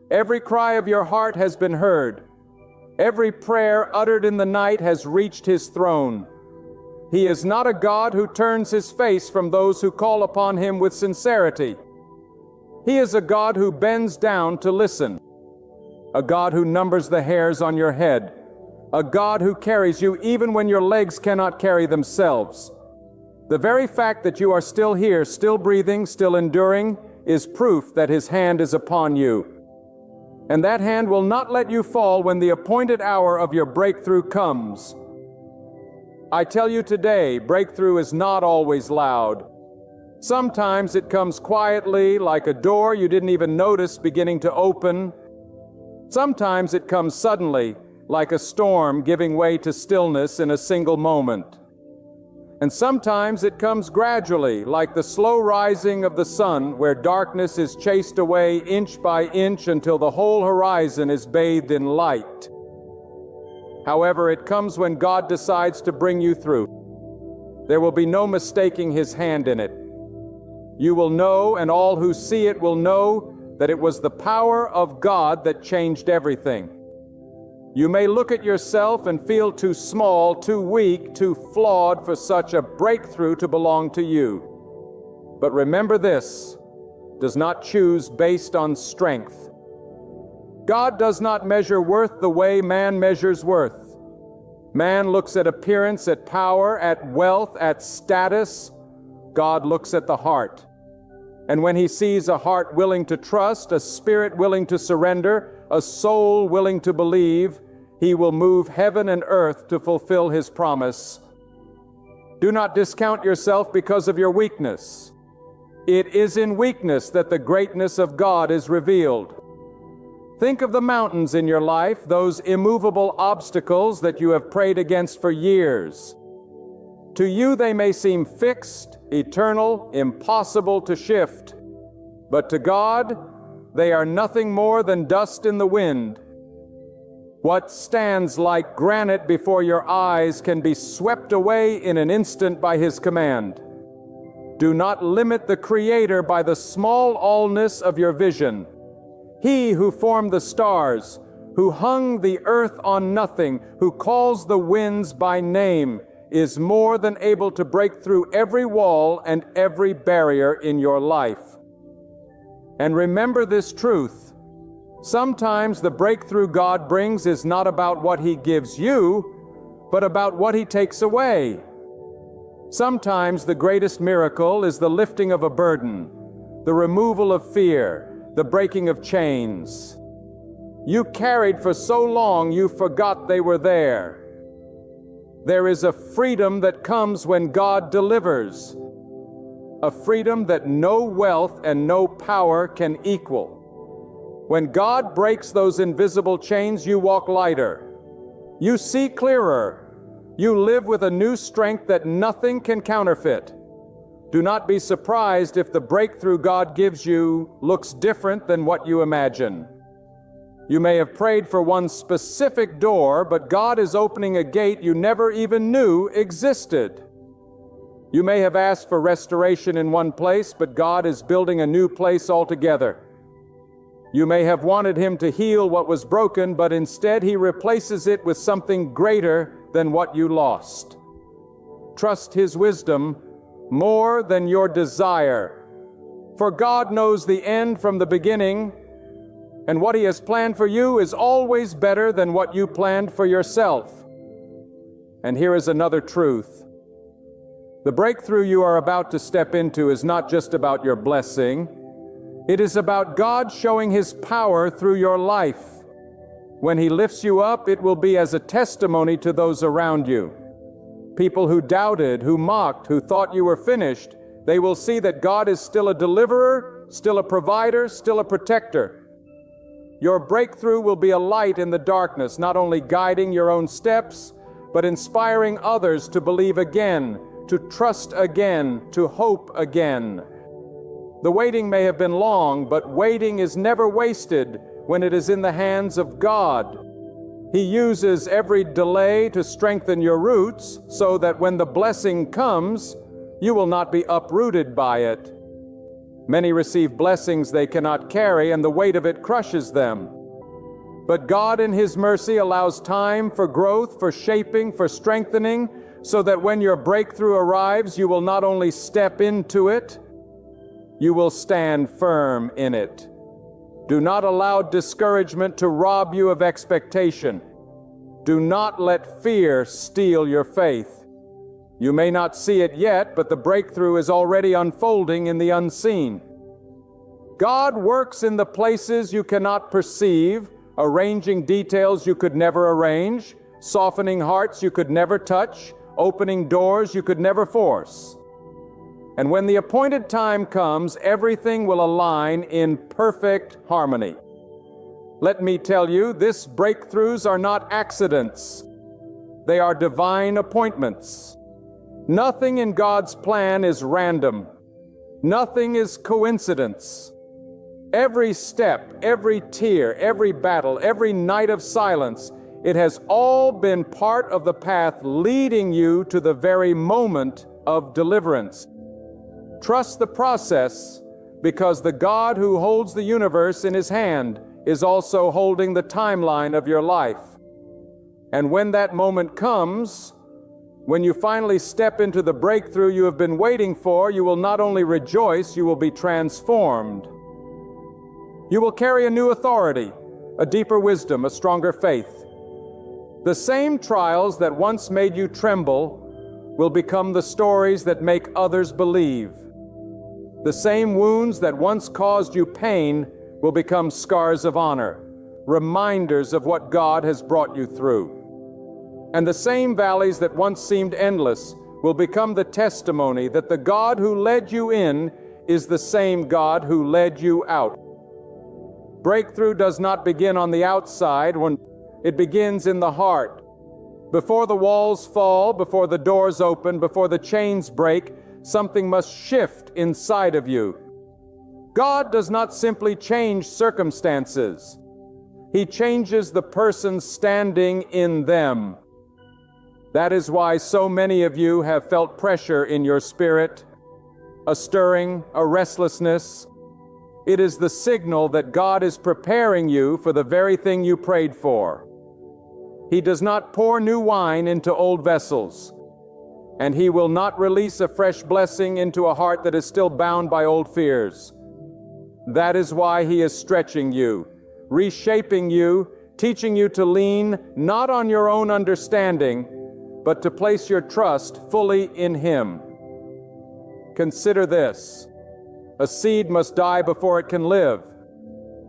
Every cry of your heart has been heard. Every prayer uttered in the night has reached His throne. He is not a God who turns His face from those who call upon Him with sincerity. He is a God who bends down to listen. A God who numbers the hairs on your head. A God who carries you even when your legs cannot carry themselves. The very fact that you are still here, still breathing, still enduring, is proof that His hand is upon you. And that hand will not let you fall when the appointed hour of your breakthrough comes. I tell you today, breakthrough is not always loud. Sometimes it comes quietly, like a door you didn't even notice beginning to open. Sometimes it comes suddenly, like a storm giving way to stillness in a single moment. And sometimes it comes gradually, like the slow rising of the sun, where darkness is chased away inch by inch until the whole horizon is bathed in light. However, it comes when God decides to bring you through. There will be no mistaking His hand in it. You will know, and all who see it will know, that it was the power of God that changed everything. You may look at yourself and feel too small, too weak, too flawed for such a breakthrough to belong to you. But remember this, does not choose based on strength. God does not measure worth the way man measures worth. Man looks at appearance, at power, at wealth, at status. God looks at the heart. And when He sees a heart willing to trust, a spirit willing to surrender, a soul willing to believe, He will move heaven and earth to fulfill His promise. Do not discount yourself because of your weakness. It is in weakness that the greatness of God is revealed. Think of the mountains in your life, those immovable obstacles that you have prayed against for years. To you they may seem fixed, eternal, impossible to shift. But to God, they are nothing more than dust in the wind. What stands like granite before your eyes can be swept away in an instant by His command. Do not limit the Creator by the small allness of your vision. He who formed the stars, who hung the earth on nothing, who calls the winds by name, is more than able to break through every wall and every barrier in your life. And remember this truth: sometimes the breakthrough God brings is not about what He gives you, but about what He takes away. Sometimes the greatest miracle is the lifting of a burden, the removal of fear, the breaking of chains. You carried for so long you forgot they were there. There is a freedom that comes when God delivers, a freedom that no wealth and no power can equal. When God breaks those invisible chains, you walk lighter. You see clearer. You live with a new strength that nothing can counterfeit. Do not be surprised if the breakthrough God gives you looks different than what you imagine. You may have prayed for one specific door, but God is opening a gate you never even knew existed. You may have asked for restoration in one place, but God is building a new place altogether. You may have wanted Him to heal what was broken, but instead He replaces it with something greater than what you lost. Trust His wisdom more than your desire, for God knows the end from the beginning, and what He has planned for you is always better than what you planned for yourself. And here is another truth. The breakthrough you are about to step into is not just about your blessing. It is about God showing His power through your life. When He lifts you up, it will be as a testimony to those around you. People who doubted, who mocked, who thought you were finished, they will see that God is still a deliverer, still a provider, still a protector. Your breakthrough will be a light in the darkness, not only guiding your own steps, but inspiring others to believe again, to trust again, to hope again. The waiting may have been long, but waiting is never wasted when it is in the hands of God. He uses every delay to strengthen your roots so that when the blessing comes, you will not be uprooted by it. Many receive blessings they cannot carry, and the weight of it crushes them. But God in His mercy allows time for growth, for shaping, for strengthening, so that when your breakthrough arrives, you will not only step into it, you will stand firm in it. Do not allow discouragement to rob you of expectation. Do not let fear steal your faith. You may not see it yet, but the breakthrough is already unfolding in the unseen. God works in the places you cannot perceive, arranging details you could never arrange, softening hearts you could never touch, opening doors you could never force. And when the appointed time comes, everything will align in perfect harmony. Let me tell you, these breakthroughs are not accidents. They are divine appointments. Nothing in God's plan is random. Nothing is coincidence. Every step, every tear, every battle, every night of silence, it has all been part of the path leading you to the very moment of deliverance. Trust the process, because the God who holds the universe in His hand is also holding the timeline of your life. And when that moment comes, when you finally step into the breakthrough you have been waiting for, you will not only rejoice, you will be transformed. You will carry a new authority, a deeper wisdom, a stronger faith. The same trials that once made you tremble will become the stories that make others believe. The same wounds that once caused you pain will become scars of honor, reminders of what God has brought you through. And the same valleys that once seemed endless will become the testimony that the God who led you in is the same God who led you out. Breakthrough does not begin on the outside, when it begins in the heart. Before the walls fall, before the doors open, before the chains break, something must shift inside of you. God does not simply change circumstances. He changes the person standing in them. That is why so many of you have felt pressure in your spirit, a stirring, a restlessness. It is the signal that God is preparing you for the very thing you prayed for. He does not pour new wine into old vessels, and He will not release a fresh blessing into a heart that is still bound by old fears. That is why He is stretching you, reshaping you, teaching you to lean not on your own understanding, but to place your trust fully in Him. Consider this. A seed must die before it can live.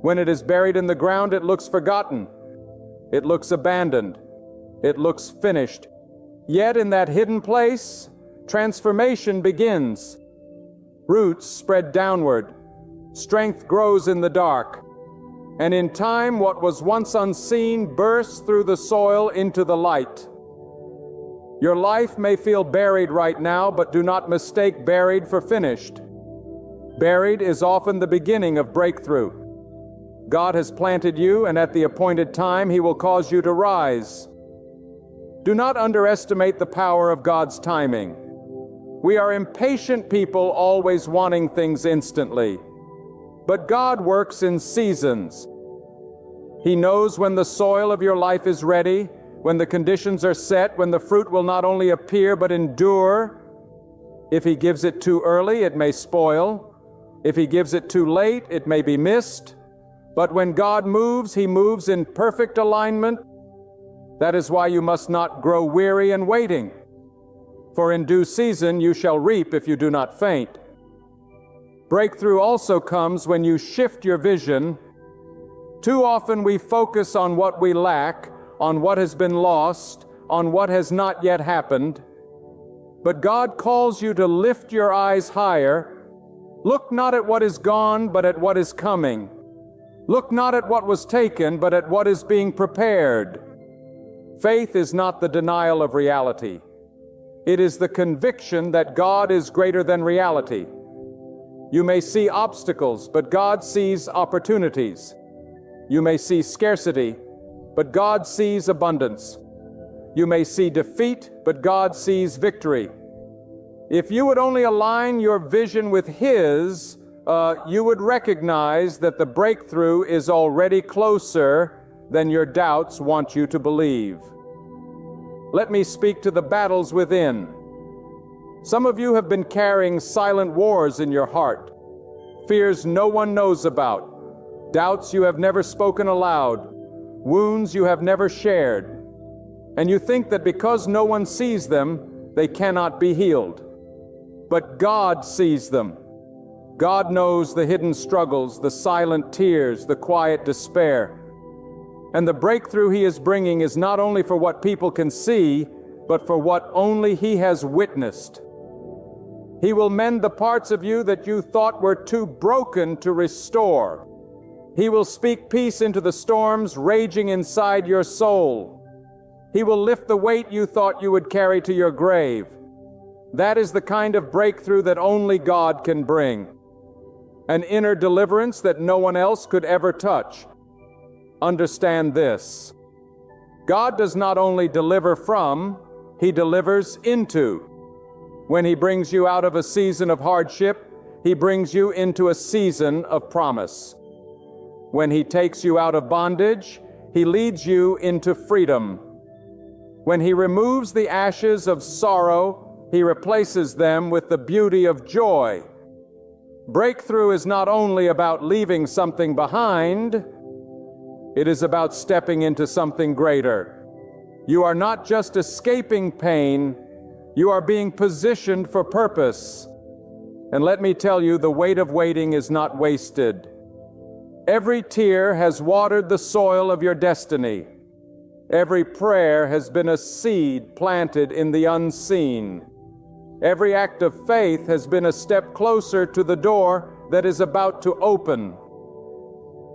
When it is buried in the ground, it looks forgotten. It looks abandoned. It looks finished. Yet in that hidden place, transformation begins. Roots spread downward. Strength grows in the dark. And in time, what was once unseen bursts through the soil into the light. Your life may feel buried right now, but do not mistake buried for finished. Buried is often the beginning of breakthrough. God has planted you, and at the appointed time, He will cause you to rise. Do not underestimate the power of God's timing. We are impatient people, always wanting things instantly. But God works in seasons. He knows when the soil of your life is ready, when the conditions are set, when the fruit will not only appear but endure. If He gives it too early, it may spoil. If He gives it too late, it may be missed. But when God moves, He moves in perfect alignment. That is why you must not grow weary in waiting. For in due season you shall reap if you do not faint. Breakthrough also comes when you shift your vision. Too often we focus on what we lack, on what has been lost, on what has not yet happened. But God calls you to lift your eyes higher. Look not at what is gone, but at what is coming. Look not at what was taken, but at what is being prepared. Faith is not the denial of reality. It is the conviction that God is greater than reality. You may see obstacles, but God sees opportunities. You may see scarcity, but God sees abundance. You may see defeat, but God sees victory. If you would only align your vision with His, you would recognize that the breakthrough is already closer than your doubts want you to believe. Let me speak to the battles within. Some of you have been carrying silent wars in your heart, fears no one knows about, doubts you have never spoken aloud, wounds you have never shared, and you think that because no one sees them, they cannot be healed. But God sees them. God knows the hidden struggles, the silent tears, the quiet despair. And the breakthrough He is bringing is not only for what people can see, but for what only He has witnessed. He will mend the parts of you that you thought were too broken to restore. He will speak peace into the storms raging inside your soul. He will lift the weight you thought you would carry to your grave. That is the kind of breakthrough that only God can bring. An inner deliverance that no one else could ever touch. Understand this. God does not only deliver from, He delivers into. When He brings you out of a season of hardship, He brings you into a season of promise. When He takes you out of bondage, He leads you into freedom. When He removes the ashes of sorrow, He replaces them with the beauty of joy. Breakthrough is not only about leaving something behind, it is about stepping into something greater. You are not just escaping pain, you are being positioned for purpose. And let me tell you, the weight of waiting is not wasted. Every tear has watered the soil of your destiny. Every prayer has been a seed planted in the unseen. Every act of faith has been a step closer to the door that is about to open.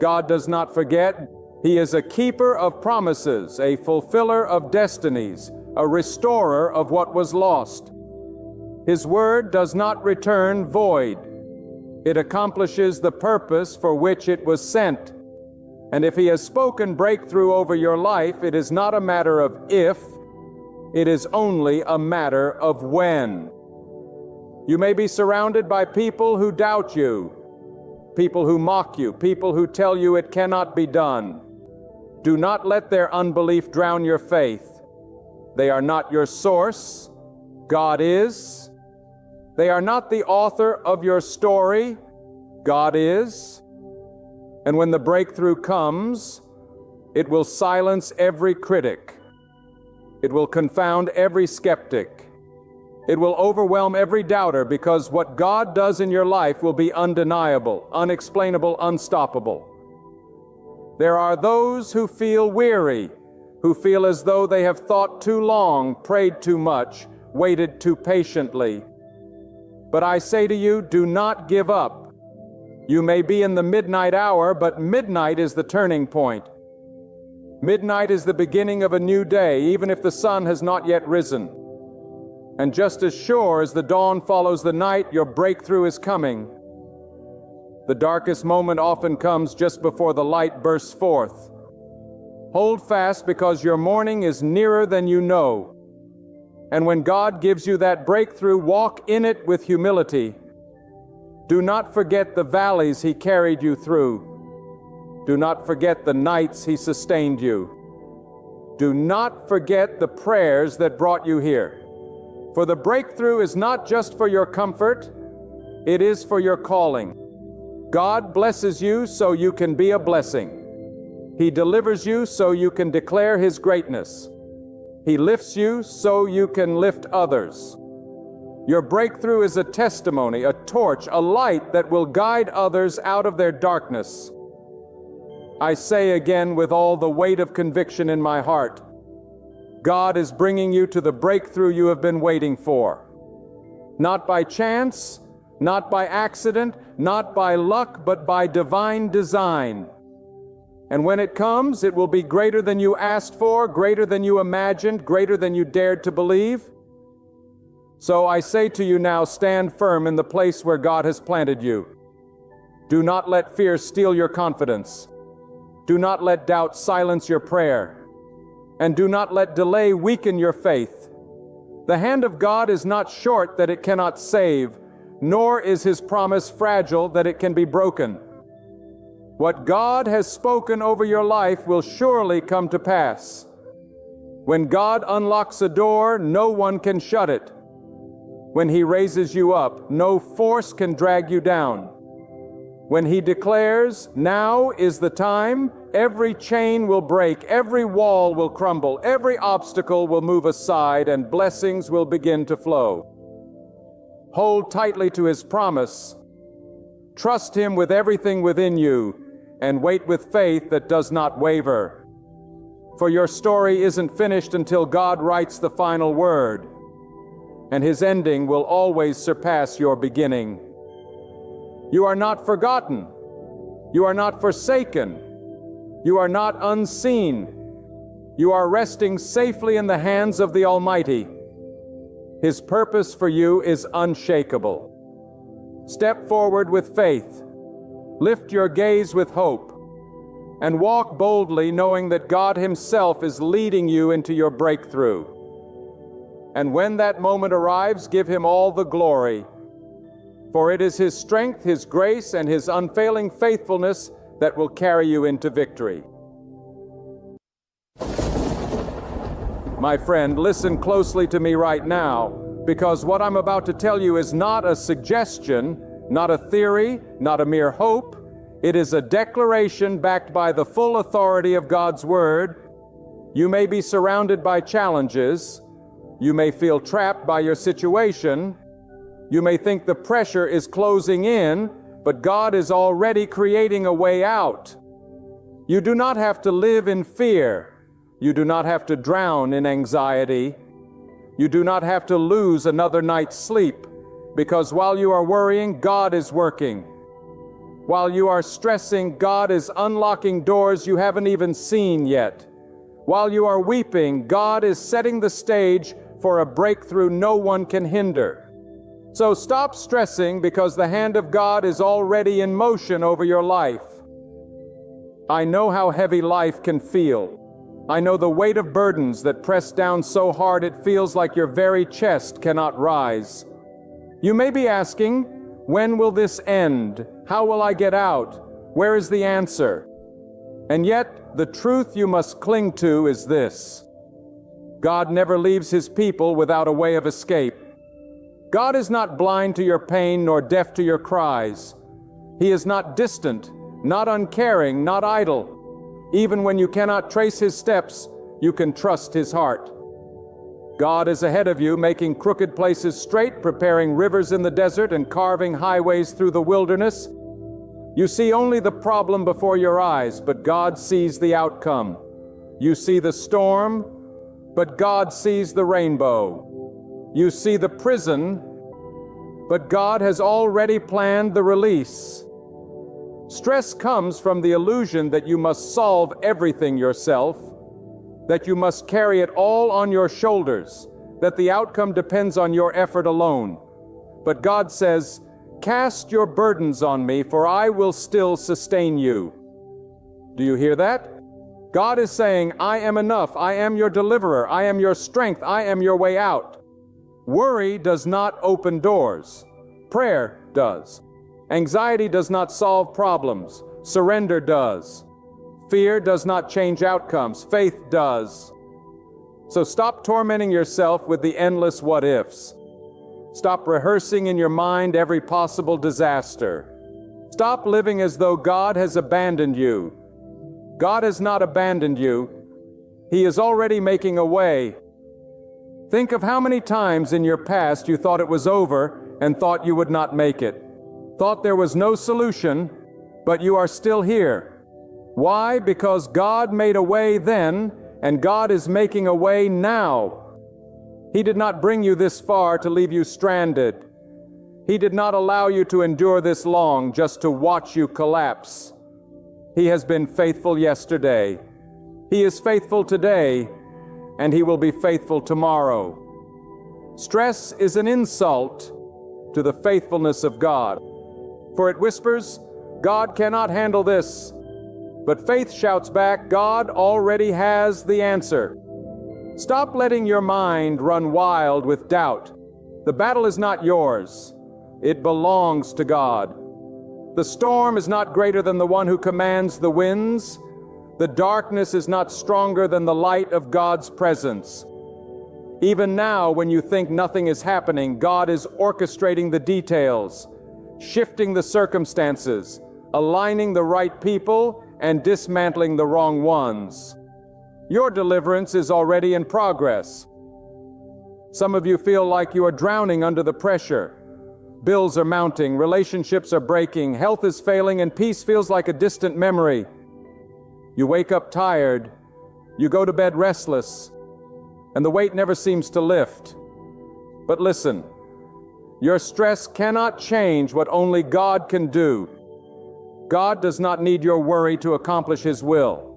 God does not forget. He is a keeper of promises, a fulfiller of destinies, a restorer of what was lost. His word does not return void. It accomplishes the purpose for which it was sent. And if He has spoken breakthrough over your life, it is not a matter of if, it is only a matter of when. You may be surrounded by people who doubt you, people who mock you, people who tell you it cannot be done. Do not let their unbelief drown your faith. They are not your source. God is. They are not the author of your story. God is. And when the breakthrough comes, it will silence every critic. It will confound every skeptic. It will overwhelm every doubter, because what God does in your life will be undeniable, unexplainable, unstoppable. There are those who feel weary, who feel as though they have thought too long, prayed too much, waited too patiently. But I say to you, do not give up. You may be in the midnight hour, but midnight is the turning point. Midnight is the beginning of a new day, even if the sun has not yet risen. And just as sure as the dawn follows the night, your breakthrough is coming. The darkest moment often comes just before the light bursts forth. Hold fast, because your morning is nearer than you know. And when God gives you that breakthrough, walk in it with humility. Do not forget the valleys He carried you through. Do not forget the nights He sustained you. Do not forget the prayers that brought you here. For the breakthrough is not just for your comfort, it is for your calling. God blesses you so you can be a blessing. He delivers you so you can declare His greatness. He lifts you so you can lift others. Your breakthrough is a testimony, a torch, a light that will guide others out of their darkness. I say again with all the weight of conviction in my heart, God is bringing you to the breakthrough you have been waiting for. Not by chance, not by accident, not by luck, but by divine design. And when it comes, it will be greater than you asked for, greater than you imagined, greater than you dared to believe. So I say to you now, stand firm in the place where God has planted you. Do not let fear steal your confidence. Do not let doubt silence your prayer. And do not let delay weaken your faith. The hand of God is not short that it cannot save, nor is His promise fragile that it can be broken. What God has spoken over your life will surely come to pass. When God unlocks a door, no one can shut it. When He raises you up, no force can drag you down. When He declares, now is the time, every chain will break, every wall will crumble, every obstacle will move aside, and blessings will begin to flow. Hold tightly to His promise. Trust Him with everything within you, and wait with faith that does not waver. For your story isn't finished until God writes the final word, and His ending will always surpass your beginning. You are not forgotten. You are not forsaken. You are not unseen. You are resting safely in the hands of the Almighty. His purpose for you is unshakable. Step forward with faith. Lift your gaze with hope. And walk boldly, knowing that God Himself is leading you into your breakthrough. And when that moment arrives, give Him all the glory. For it is His strength, His grace, and His unfailing faithfulness that will carry you into victory. My friend, listen closely to me right now, because what I'm about to tell you is not a suggestion, not a theory, not a mere hope. It is a declaration backed by the full authority of God's Word. You may be surrounded by challenges. You may feel trapped by your situation. You may think the pressure is closing in, but God is already creating a way out. You do not have to live in fear. You do not have to drown in anxiety. You do not have to lose another night's sleep, because while you are worrying, God is working. While you are stressing, God is unlocking doors you haven't even seen yet. While you are weeping, God is setting the stage for a breakthrough no one can hinder. So stop stressing, because the hand of God is already in motion over your life. I know how heavy life can feel. I know the weight of burdens that press down so hard it feels like your very chest cannot rise. You may be asking, when will this end? How will I get out? Where is the answer? And yet, the truth you must cling to is this: God never leaves His people without a way of escape. God is not blind to your pain nor deaf to your cries. He is not distant, not uncaring, not idle. Even when you cannot trace His steps, you can trust His heart. God is ahead of you, making crooked places straight, preparing rivers in the desert, and carving highways through the wilderness. You see only the problem before your eyes, but God sees the outcome. You see the storm, but God sees the rainbow. You see the prison, but God has already planned the release. Stress comes from the illusion that you must solve everything yourself, that you must carry it all on your shoulders, that the outcome depends on your effort alone. But God says, "Cast your burdens on me, for I will still sustain you." Do you hear that? God is saying, I am enough, I am your deliverer, I am your strength, I am your way out. Worry does not open doors. Prayer does. Anxiety does not solve problems. Surrender does. Fear does not change outcomes. Faith does. So stop tormenting yourself with the endless what-ifs. Stop rehearsing in your mind every possible disaster. Stop living as though God has abandoned you. God has not abandoned you. He is already making a way. Think of how many times in your past you thought it was over and thought you would not make it. Thought there was no solution, but you are still here. Why? Because God made a way then, and God is making a way now. He did not bring you this far to leave you stranded. He did not allow you to endure this long just to watch you collapse. He has been faithful yesterday. He is faithful today, and He will be faithful tomorrow. Stress is an insult to the faithfulness of God, for it whispers, God cannot handle this. But faith shouts back, God already has the answer. Stop letting your mind run wild with doubt. The battle is not yours. It belongs to God. The storm is not greater than the one who commands the winds. The darkness is not stronger than the light of God's presence. Even now, when you think nothing is happening, God is orchestrating the details, shifting the circumstances, aligning the right people, and dismantling the wrong ones. Your deliverance is already in progress. Some of you feel like you are drowning under the pressure. Bills are mounting, relationships are breaking, health is failing, and peace feels like a distant memory. You wake up tired, you go to bed restless, and the weight never seems to lift. But listen, your stress cannot change what only God can do. God does not need your worry to accomplish His will.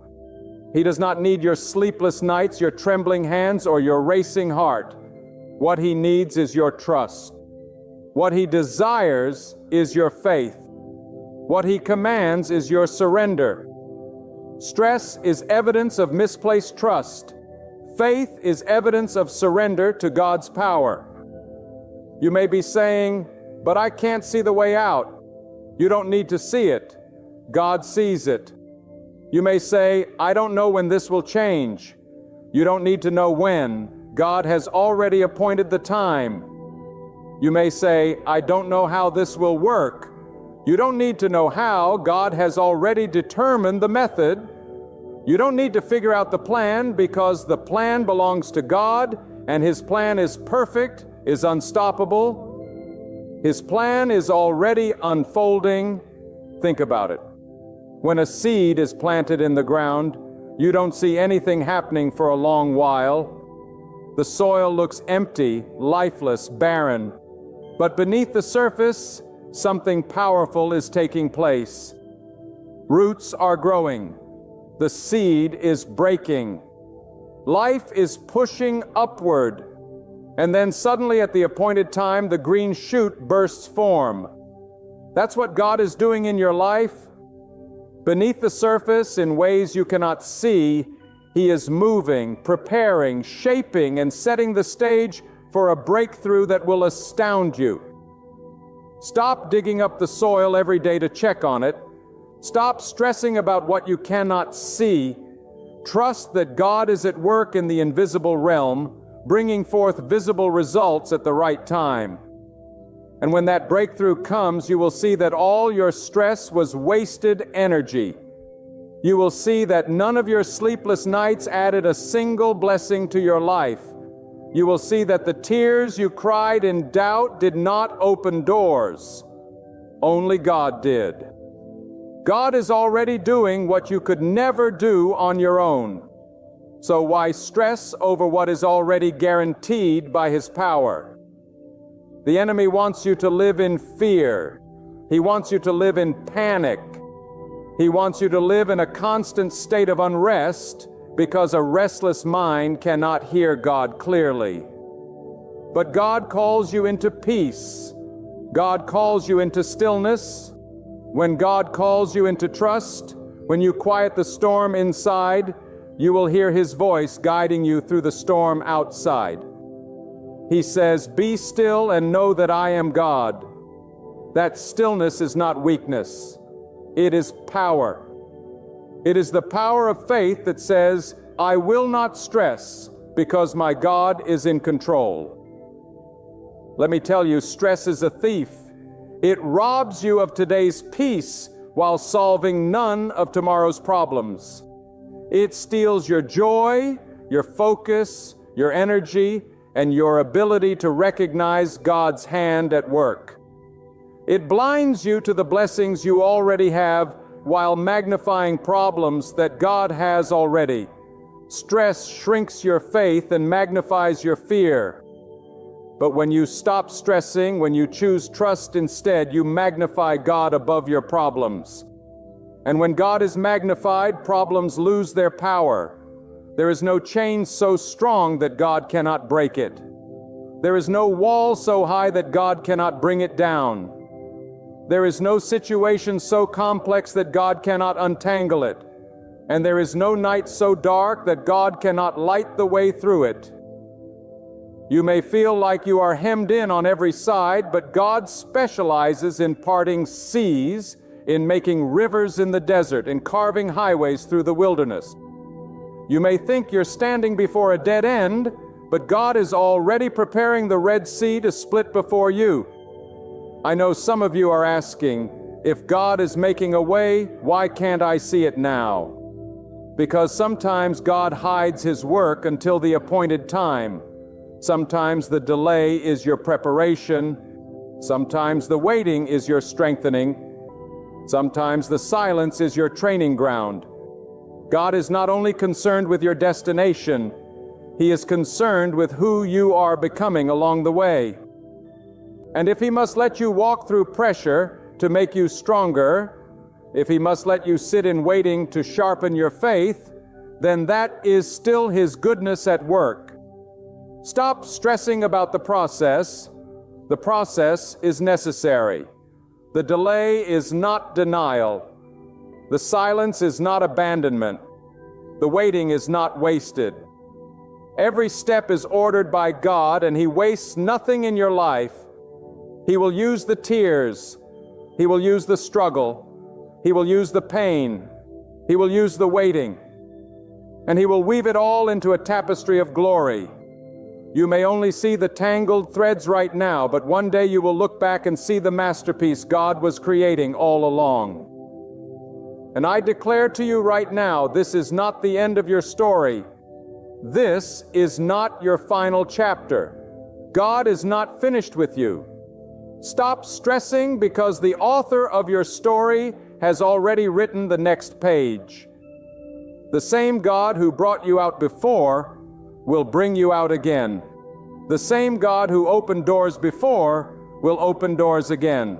He does not need your sleepless nights, your trembling hands, or your racing heart. What He needs is your trust. What He desires is your faith. What He commands is your surrender. Stress is evidence of misplaced trust. Faith is evidence of surrender to God's power. You may be saying, but I can't see the way out. You don't need to see it. God sees it. You may say, I don't know when this will change. You don't need to know when. God has already appointed the time. You may say, I don't know how this will work. You don't need to know how. God has already determined the method. You don't need to figure out the plan, because the plan belongs to God, and His plan is perfect, is unstoppable. His plan is already unfolding. Think about it. When a seed is planted in the ground, you don't see anything happening for a long while. The soil looks empty, lifeless, barren. But beneath the surface, something powerful is taking place. Roots are growing. The seed is breaking. Life is pushing upward. And then suddenly at the appointed time, the green shoot bursts form. That's what God is doing in your life. Beneath the surface, in ways you cannot see, He is moving, preparing, shaping, and setting the stage for a breakthrough that will astound you. Stop digging up the soil every day to check on it. Stop stressing about what you cannot see. Trust that God is at work in the invisible realm, bringing forth visible results at the right time. And when that breakthrough comes, you will see that all your stress was wasted energy. You will see that none of your sleepless nights added a single blessing to your life. You will see that the tears you cried in doubt did not open doors. Only God did. God is already doing what you could never do on your own. So why stress over what is already guaranteed by His power? The enemy wants you to live in fear. He wants you to live in panic. He wants you to live in a constant state of unrest because a restless mind cannot hear God clearly. But God calls you into peace. God calls you into stillness. When God calls you into trust, when you quiet the storm inside, you will hear His voice guiding you through the storm outside. He says, "Be still and know that I am God." That stillness is not weakness. It is power. It is the power of faith that says, "I will not stress because my God is in control." Let me tell you, stress is a thief. It robs you of today's peace while solving none of tomorrow's problems. It steals your joy, your focus, your energy, and your ability to recognize God's hand at work. It blinds you to the blessings you already have while magnifying problems that God has already. Stress shrinks your faith and magnifies your fear. But when you stop stressing, when you choose trust instead, you magnify God above your problems. And when God is magnified, problems lose their power. There is no chain so strong that God cannot break it. There is no wall so high that God cannot bring it down. There is no situation so complex that God cannot untangle it. And there is no night so dark that God cannot light the way through it. You may feel like you are hemmed in on every side, but God specializes in parting seas, in making rivers in the desert, in carving highways through the wilderness. You may think you're standing before a dead end, but God is already preparing the Red Sea to split before you. I know some of you are asking, if God is making a way, why can't I see it now? Because sometimes God hides His work until the appointed time. Sometimes the delay is your preparation. Sometimes the waiting is your strengthening. Sometimes the silence is your training ground. God is not only concerned with your destination, He is concerned with who you are becoming along the way. And if He must let you walk through pressure to make you stronger, if He must let you sit in waiting to sharpen your faith, then that is still His goodness at work. Stop stressing about the process. The process is necessary. The delay is not denial. The silence is not abandonment. The waiting is not wasted. Every step is ordered by God, and He wastes nothing in your life. He will use the tears. He will use the struggle. He will use the pain. He will use the waiting. And He will weave it all into a tapestry of glory. You may only see the tangled threads right now, but one day you will look back and see the masterpiece God was creating all along. And I declare to you right now, this is not the end of your story. This is not your final chapter. God is not finished with you. Stop stressing because the author of your story has already written the next page. The same God who brought you out before will bring you out again. The same God who opened doors before will open doors again.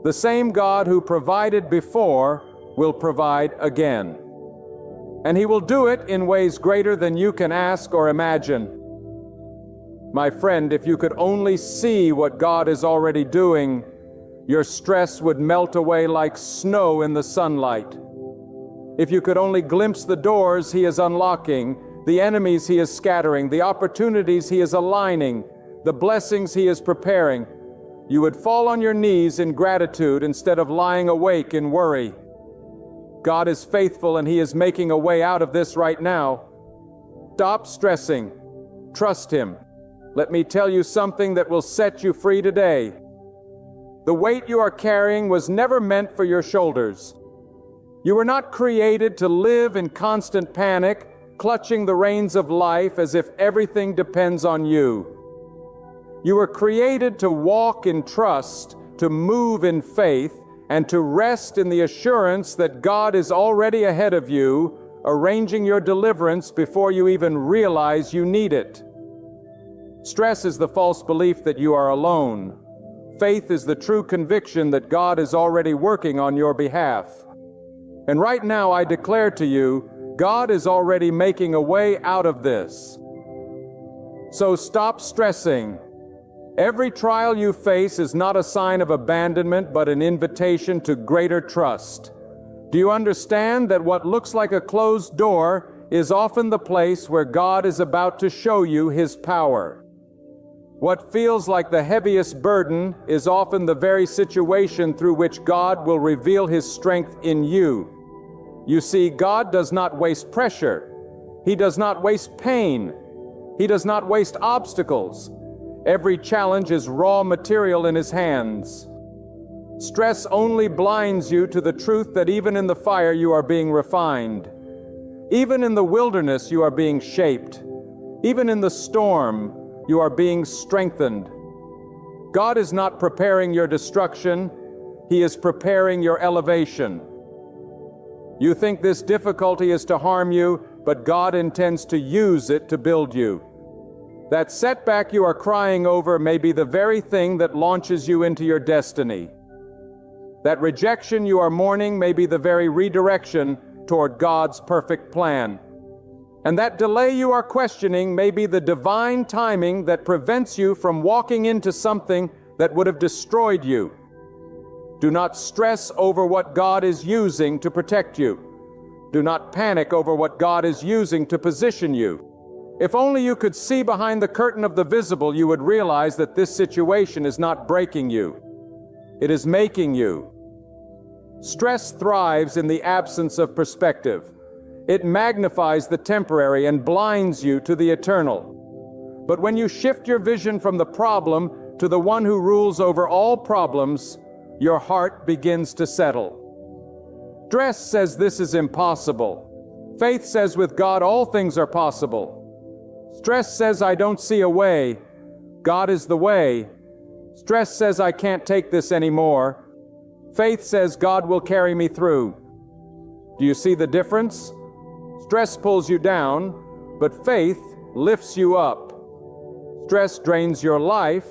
The same God who provided before will provide again. And He will do it in ways greater than you can ask or imagine. My friend, if you could only see what God is already doing, your stress would melt away like snow in the sunlight. If you could only glimpse the doors He is unlocking, the enemies He is scattering, the opportunities He is aligning, the blessings He is preparing, you would fall on your knees in gratitude instead of lying awake in worry. God is faithful and He is making a way out of this right now. Stop stressing. Trust Him. Let me tell you something that will set you free today. The weight you are carrying was never meant for your shoulders. You were not created to live in constant panic, clutching the reins of life as if everything depends on you. You were created to walk in trust, to move in faith, and to rest in the assurance that God is already ahead of you, arranging your deliverance before you even realize you need it. Stress is the false belief that you are alone. Faith is the true conviction that God is already working on your behalf. And right now I declare to you, God is already making a way out of this. So stop stressing. Every trial you face is not a sign of abandonment, but an invitation to greater trust. Do you understand that what looks like a closed door is often the place where God is about to show you His power? What feels like the heaviest burden is often the very situation through which God will reveal His strength in you. You see, God does not waste pressure. He does not waste pain. He does not waste obstacles. Every challenge is raw material in His hands. Stress only blinds you to the truth that even in the fire you are being refined. Even in the wilderness you are being shaped. Even in the storm you are being strengthened. God is not preparing your destruction. He is preparing your elevation. You think this difficulty is to harm you, but God intends to use it to build you. That setback you are crying over may be the very thing that launches you into your destiny. That rejection you are mourning may be the very redirection toward God's perfect plan. And that delay you are questioning may be the divine timing that prevents you from walking into something that would have destroyed you. Do not stress over what God is using to protect you. Do not panic over what God is using to position you. If only you could see behind the curtain of the visible, you would realize that this situation is not breaking you. It is making you. Stress thrives in the absence of perspective. It magnifies the temporary and blinds you to the eternal. But when you shift your vision from the problem to the one who rules over all problems, your heart begins to settle. Stress says this is impossible. Faith says with God all things are possible. Stress says I don't see a way. God is the way. Stress says I can't take this anymore. Faith says God will carry me through. Do you see the difference? Stress pulls you down, but faith lifts you up. Stress drains your life,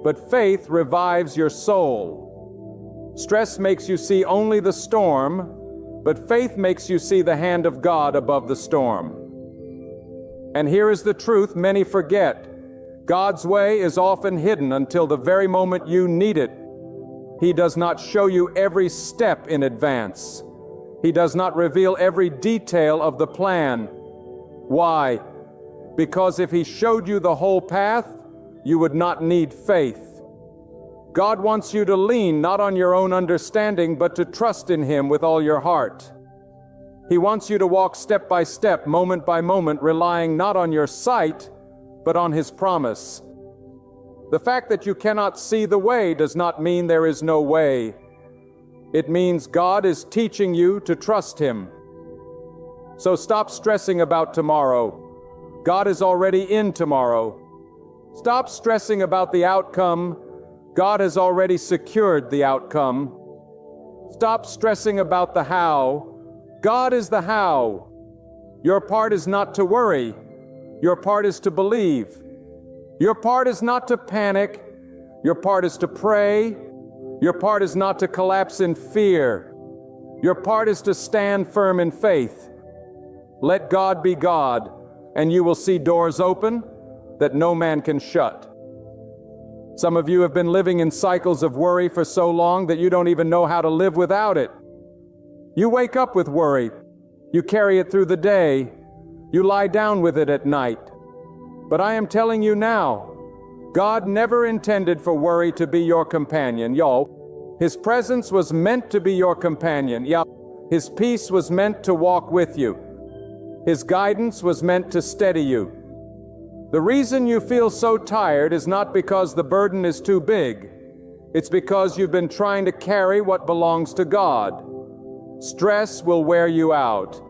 but faith revives your soul. Stress makes you see only the storm, but faith makes you see the hand of God above the storm. And here is the truth many forget. God's way is often hidden until the very moment you need it. He does not show you every step in advance. He does not reveal every detail of the plan. Why? Because if He showed you the whole path, you would not need faith. God wants you to lean not on your own understanding, but to trust in Him with all your heart. He wants you to walk step by step, moment by moment, relying not on your sight, but on His promise. The fact that you cannot see the way does not mean there is no way. It means God is teaching you to trust Him. So stop stressing about tomorrow. God is already in tomorrow. Stop stressing about the outcome. God has already secured the outcome. Stop stressing about the how. God is the how. Your part is not to worry. Your part is to believe. Your part is not to panic. Your part is to pray. Your part is not to collapse in fear. Your part is to stand firm in faith. Let God be God, and you will see doors open that no man can shut. Some of you have been living in cycles of worry for so long that you don't even know how to live without it. You wake up with worry. You carry it through the day. You lie down with it at night. But I am telling you now, God never intended for worry to be your companion, yo. His presence was meant to be your companion, yeah. His peace was meant to walk with you. His guidance was meant to steady you. The reason you feel so tired is not because the burden is too big. It's because you've been trying to carry what belongs to God. Stress will wear you out,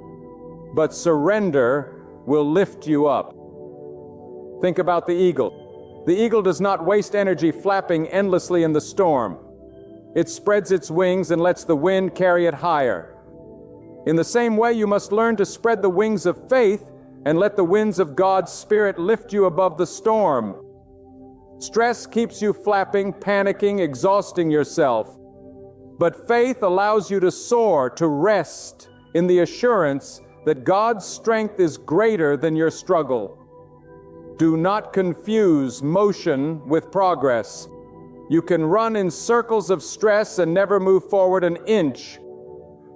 but surrender will lift you up. Think about the eagle. The eagle does not waste energy flapping endlessly in the storm. It spreads its wings and lets the wind carry it higher. In the same way, you must learn to spread the wings of faith and let the winds of God's Spirit lift you above the storm. Stress keeps you flapping, panicking, exhausting yourself. But faith allows you to soar, to rest in the assurance that God's strength is greater than your struggle. Do not confuse motion with progress. You can run in circles of stress and never move forward an inch.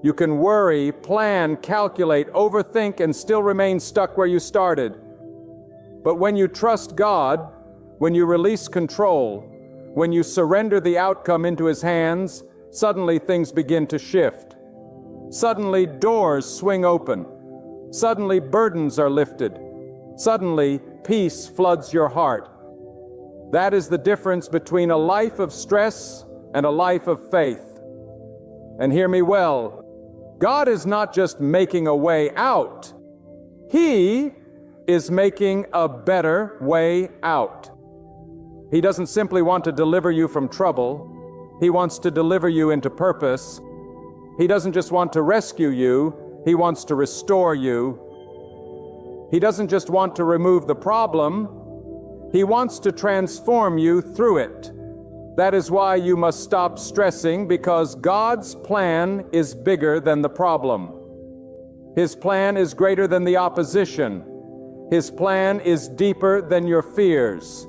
You can worry, plan, calculate, overthink, and still remain stuck where you started. But when you trust God, when you release control, when you surrender the outcome into His hands, suddenly things begin to shift. Suddenly doors swing open. Suddenly burdens are lifted. Suddenly peace floods your heart. That is the difference between a life of stress and a life of faith. And hear me well, God is not just making a way out. He is making a better way out. He doesn't simply want to deliver you from trouble. He wants to deliver you into purpose. He doesn't just want to rescue you. He wants to restore you. He doesn't just want to remove the problem. He wants to transform you through it. That is why you must stop stressing, because God's plan is bigger than the problem. His plan is greater than the opposition. His plan is deeper than your fears.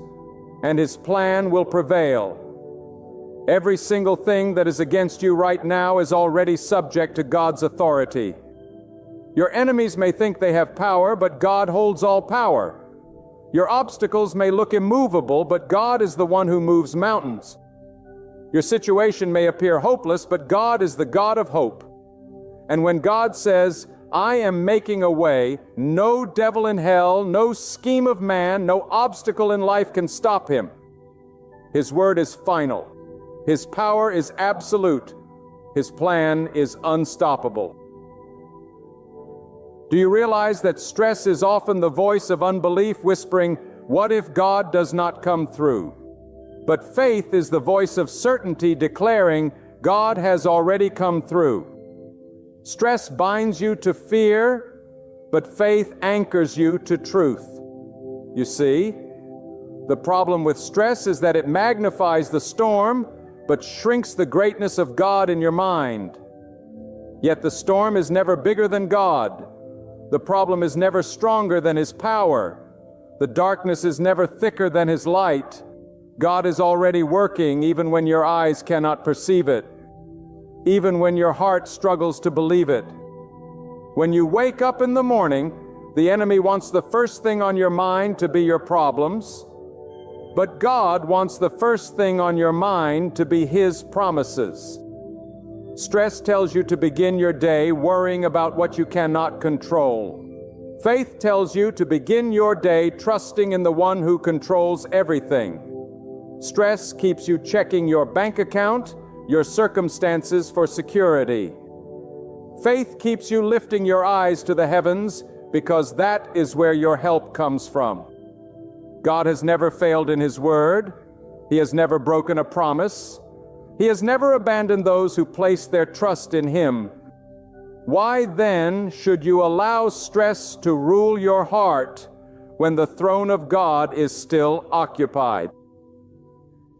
And His plan will prevail. Every single thing that is against you right now is already subject to God's authority. Your enemies may think they have power, but God holds all power. Your obstacles may look immovable, but God is the one who moves mountains. Your situation may appear hopeless, but God is the God of hope. And when God says, I am making a way, no devil in hell, no scheme of man, no obstacle in life can stop Him. His word is final. His power is absolute. His plan is unstoppable. Do you realize that stress is often the voice of unbelief whispering, what if God does not come through? But faith is the voice of certainty declaring, God has already come through. Stress binds you to fear, but faith anchors you to truth. You see, the problem with stress is that it magnifies the storm, but shrinks the greatness of God in your mind. Yet the storm is never bigger than God. The problem is never stronger than His power. The darkness is never thicker than His light. God is already working even when your eyes cannot perceive it, even when your heart struggles to believe it. When you wake up in the morning, the enemy wants the first thing on your mind to be your problems, but God wants the first thing on your mind to be His promises. Stress tells you to begin your day worrying about what you cannot control. Faith tells you to begin your day trusting in the one who controls everything. Stress keeps you checking your bank account, your circumstances for security. Faith keeps you lifting your eyes to the heavens because that is where your help comes from. God has never failed in His word. He has never broken a promise. He has never abandoned those who place their trust in Him. Why then should you allow stress to rule your heart when the throne of God is still occupied?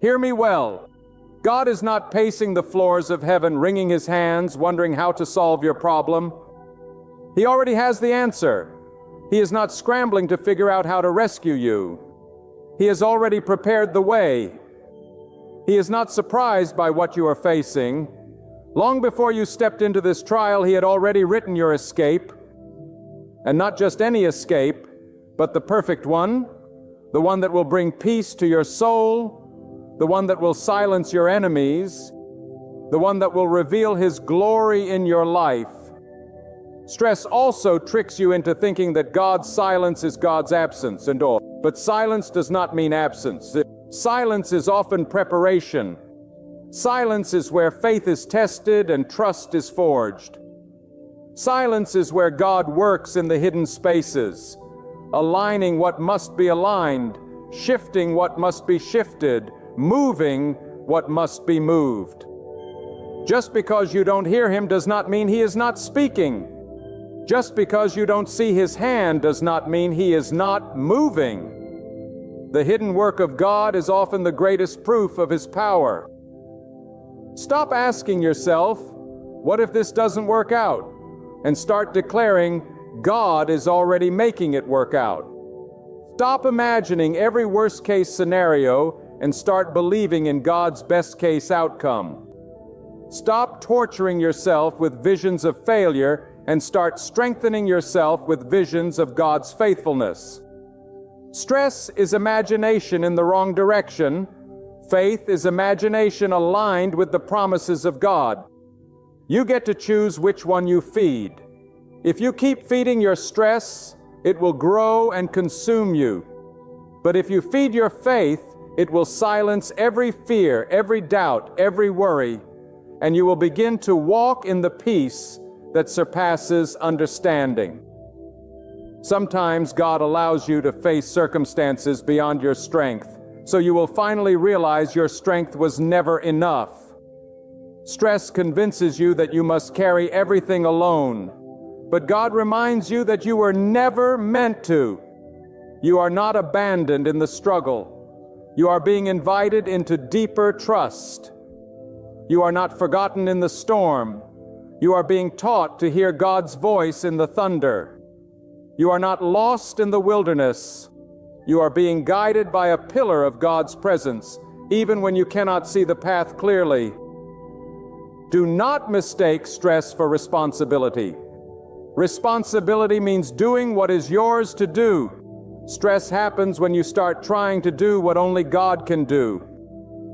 Hear me well. God is not pacing the floors of heaven, wringing His hands, wondering how to solve your problem. He already has the answer. He is not scrambling to figure out how to rescue you. He has already prepared the way. He is not surprised by what you are facing. Long before you stepped into this trial, He had already written your escape. And not just any escape, but the perfect one, the one that will bring peace to your soul, the one that will silence your enemies, the one that will reveal His glory in your life. Stress also tricks you into thinking that God's silence is God's absence and all. But silence does not mean absence. Silence is often preparation. Silence is where faith is tested and trust is forged. Silence is where God works in the hidden spaces, aligning what must be aligned, shifting what must be shifted, moving what must be moved. Just because you don't hear Him does not mean He is not speaking. Just because you don't see His hand does not mean He is not moving. The hidden work of God is often the greatest proof of His power. Stop asking yourself, what if this doesn't work out? And start declaring, God is already making it work out. Stop imagining every worst-case scenario and start believing in God's best-case outcome. Stop torturing yourself with visions of failure and start strengthening yourself with visions of God's faithfulness. Stress is imagination in the wrong direction. Faith is imagination aligned with the promises of God. You get to choose which one you feed. If you keep feeding your stress, it will grow and consume you. But if you feed your faith, it will silence every fear, every doubt, every worry, and you will begin to walk in the peace that surpasses understanding. Sometimes God allows you to face circumstances beyond your strength, so you will finally realize your strength was never enough. Stress convinces you that you must carry everything alone, but God reminds you that you were never meant to. You are not abandoned in the struggle. You are being invited into deeper trust. You are not forgotten in the storm. You are being taught to hear God's voice in the thunder. You are not lost in the wilderness. You are being guided by a pillar of God's presence, even when you cannot see the path clearly. Do not mistake stress for responsibility. Responsibility means doing what is yours to do. Stress happens when you start trying to do what only God can do.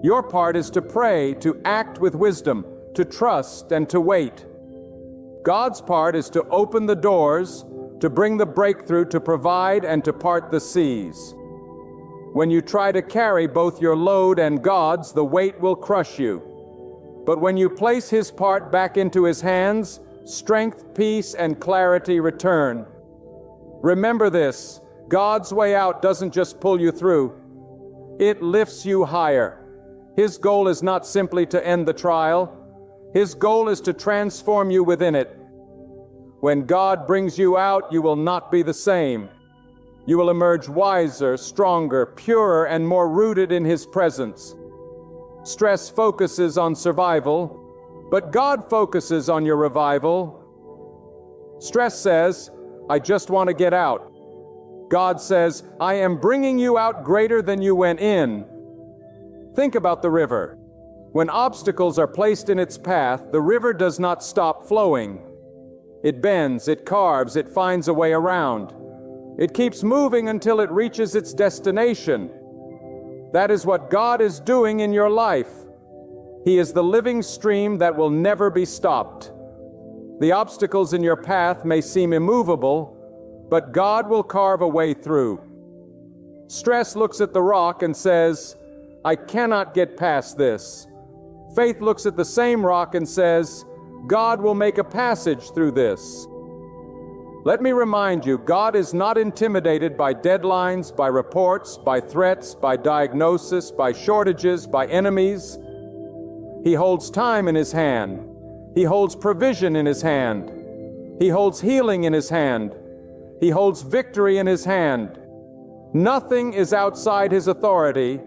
Your part is to pray, to act with wisdom, to trust, and to wait. God's part is to open the doors, to bring the breakthrough, to provide, and to part the seas. When you try to carry both your load and God's, the weight will crush you. But when you place His part back into His hands, strength, peace, and clarity return. Remember this, God's way out doesn't just pull you through. It lifts you higher. His goal is not simply to end the trial. His goal is to transform you within it. When God brings you out, you will not be the same. You will emerge wiser, stronger, purer, and more rooted in His presence. Stress focuses on survival, but God focuses on your revival. Stress says, I just want to get out. God says, I am bringing you out greater than you went in. Think about the river. When obstacles are placed in its path, the river does not stop flowing. It bends, it carves, it finds a way around. It keeps moving until it reaches its destination. That is what God is doing in your life. He is the living stream that will never be stopped. The obstacles in your path may seem immovable, but God will carve a way through. Stress looks at the rock and says, I cannot get past this. Faith looks at the same rock and says, God will make a passage through this. Let me remind you, God is not intimidated by deadlines, by reports, by threats, by diagnosis, by shortages, by enemies. He holds time in His hand. He holds provision in His hand. He holds healing in His hand. He holds victory in His hand. Nothing is outside His authority,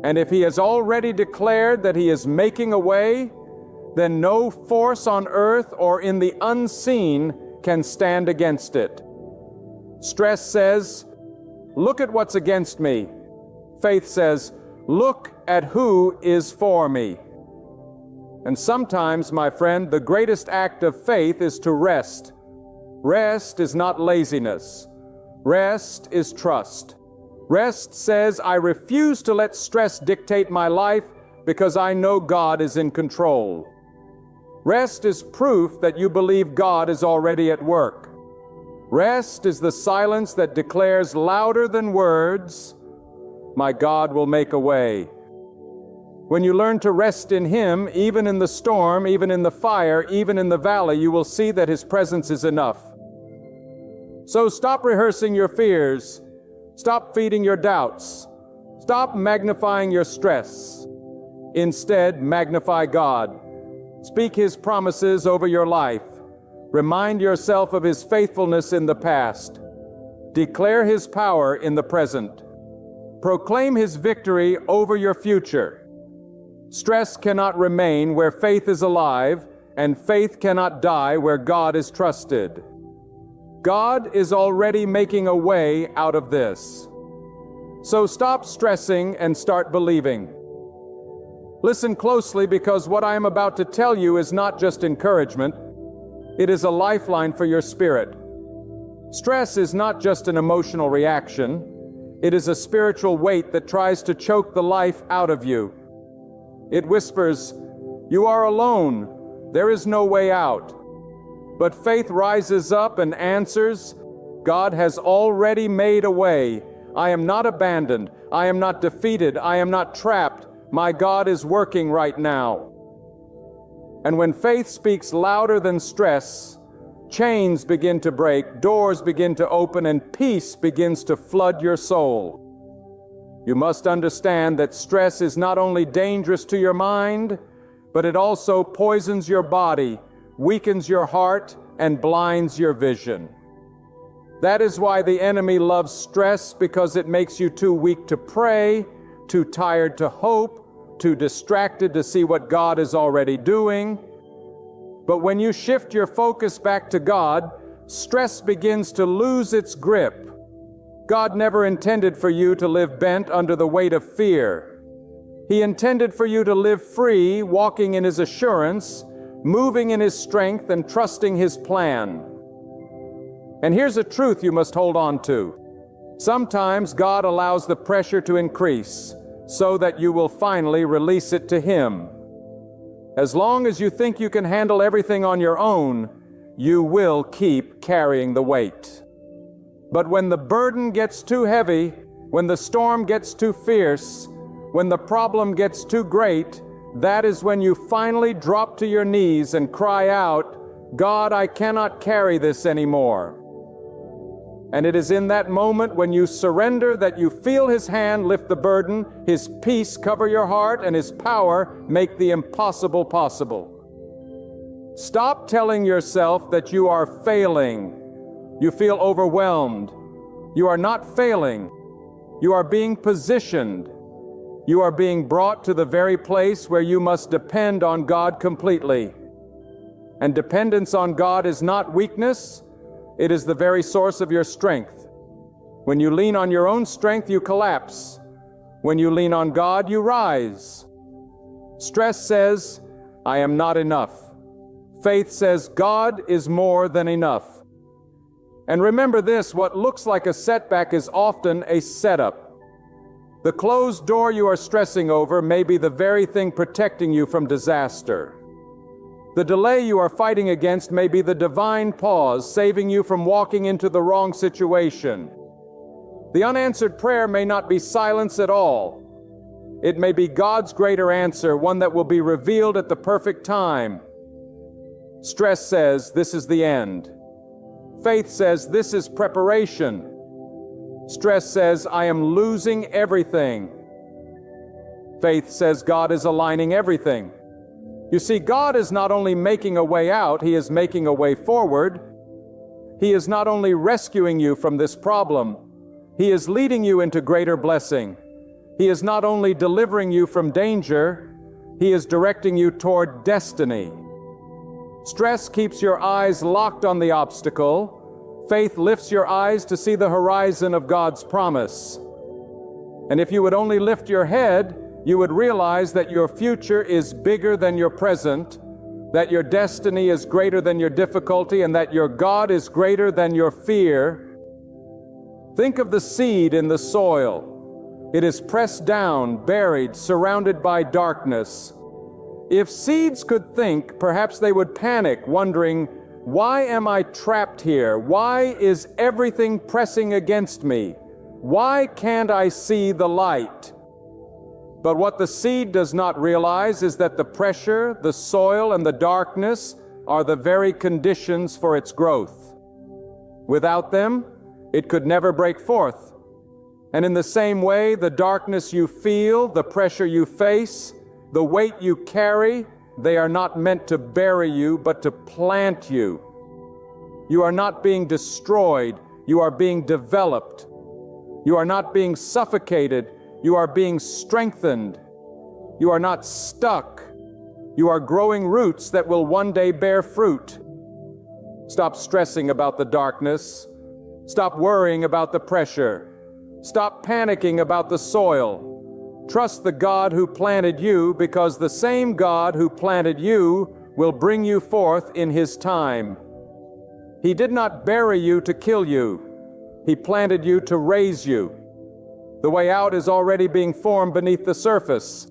and if He has already declared that He is making a way, then no force on earth or in the unseen can stand against it. Stress says, look at what's against me. Faith says, look at who is for me. And sometimes, my friend, the greatest act of faith is to rest. Rest is not laziness. Rest is trust. Rest says, I refuse to let stress dictate my life because I know God is in control. Rest is proof that you believe God is already at work. Rest is the silence that declares louder than words, my God will make a way. When you learn to rest in Him, even in the storm, even in the fire, even in the valley, you will see that His presence is enough. So stop rehearsing your fears. Stop feeding your doubts. Stop magnifying your stress. Instead, magnify God. Speak His promises over your life. Remind yourself of His faithfulness in the past. Declare His power in the present. Proclaim His victory over your future. Stress cannot remain where faith is alive, and faith cannot die where God is trusted. God is already making a way out of this. So stop stressing and start believing. Listen closely, because what I am about to tell you is not just encouragement. It is a lifeline for your spirit. Stress is not just an emotional reaction. It is a spiritual weight that tries to choke the life out of you. It whispers, "You are alone. There is no way out." But faith rises up and answers, "God has already made a way. I am not abandoned. I am not defeated. I am not trapped. My God is working right now." And when faith speaks louder than stress, chains begin to break, doors begin to open, and peace begins to flood your soul. You must understand that stress is not only dangerous to your mind, but it also poisons your body, weakens your heart, and blinds your vision. That is why the enemy loves stress, because it makes you too weak to pray, too tired to hope, too distracted to see what God is already doing. But when you shift your focus back to God, stress begins to lose its grip. God never intended for you to live bent under the weight of fear. He intended for you to live free, walking in His assurance, moving in His strength, and trusting His plan. And here's a truth you must hold on to. Sometimes God allows the pressure to increase so that you will finally release it to Him. As long as you think you can handle everything on your own, you will keep carrying the weight. But when the burden gets too heavy, when the storm gets too fierce, when the problem gets too great, that is when you finally drop to your knees and cry out, "God, I cannot carry this anymore." And it is in that moment when you surrender that you feel His hand lift the burden, His peace cover your heart, and His power make the impossible possible. Stop telling yourself that you are failing. You feel overwhelmed. You are not failing. You are being positioned. You are being brought to the very place where you must depend on God completely. And dependence on God is not weakness. It is the very source of your strength. When you lean on your own strength, you collapse. When you lean on God, you rise. Stress says, "I am not enough." Faith says, "God is more than enough." And remember this, what looks like a setback is often a setup. The closed door you are stressing over may be the very thing protecting you from disaster. The delay you are fighting against may be the divine pause saving you from walking into the wrong situation. The unanswered prayer may not be silence at all. It may be God's greater answer, one that will be revealed at the perfect time. Stress says, "This is the end." Faith says, "This is preparation." Stress says, "I am losing everything." Faith says, "God is aligning everything." You see, God is not only making a way out, He is making a way forward. He is not only rescuing you from this problem, He is leading you into greater blessing. He is not only delivering you from danger, He is directing you toward destiny. Stress keeps your eyes locked on the obstacle. Faith lifts your eyes to see the horizon of God's promise. And if you would only lift your head, you would realize that your future is bigger than your present, that your destiny is greater than your difficulty, and that your God is greater than your fear, think of the seed in the soil. It is pressed down, buried, surrounded by darkness. If seeds could think, perhaps they would panic, wondering, why am I trapped here? Why is everything pressing against me? Why can't I see the light? But what the seed does not realize is that the pressure, the soil, and the darkness are the very conditions for its growth. Without them, it could never break forth. And in the same way, the darkness you feel, the pressure you face, the weight you carry, they are not meant to bury you, but to plant you. You are not being destroyed, you are being developed. You are not being suffocated, you are being strengthened. You are not stuck. You are growing roots that will one day bear fruit. Stop stressing about the darkness. Stop worrying about the pressure. Stop panicking about the soil. Trust the God who planted you, because the same God who planted you will bring you forth in His time. He did not bury you to kill you. He planted you to raise you. The way out is already being formed beneath the surface.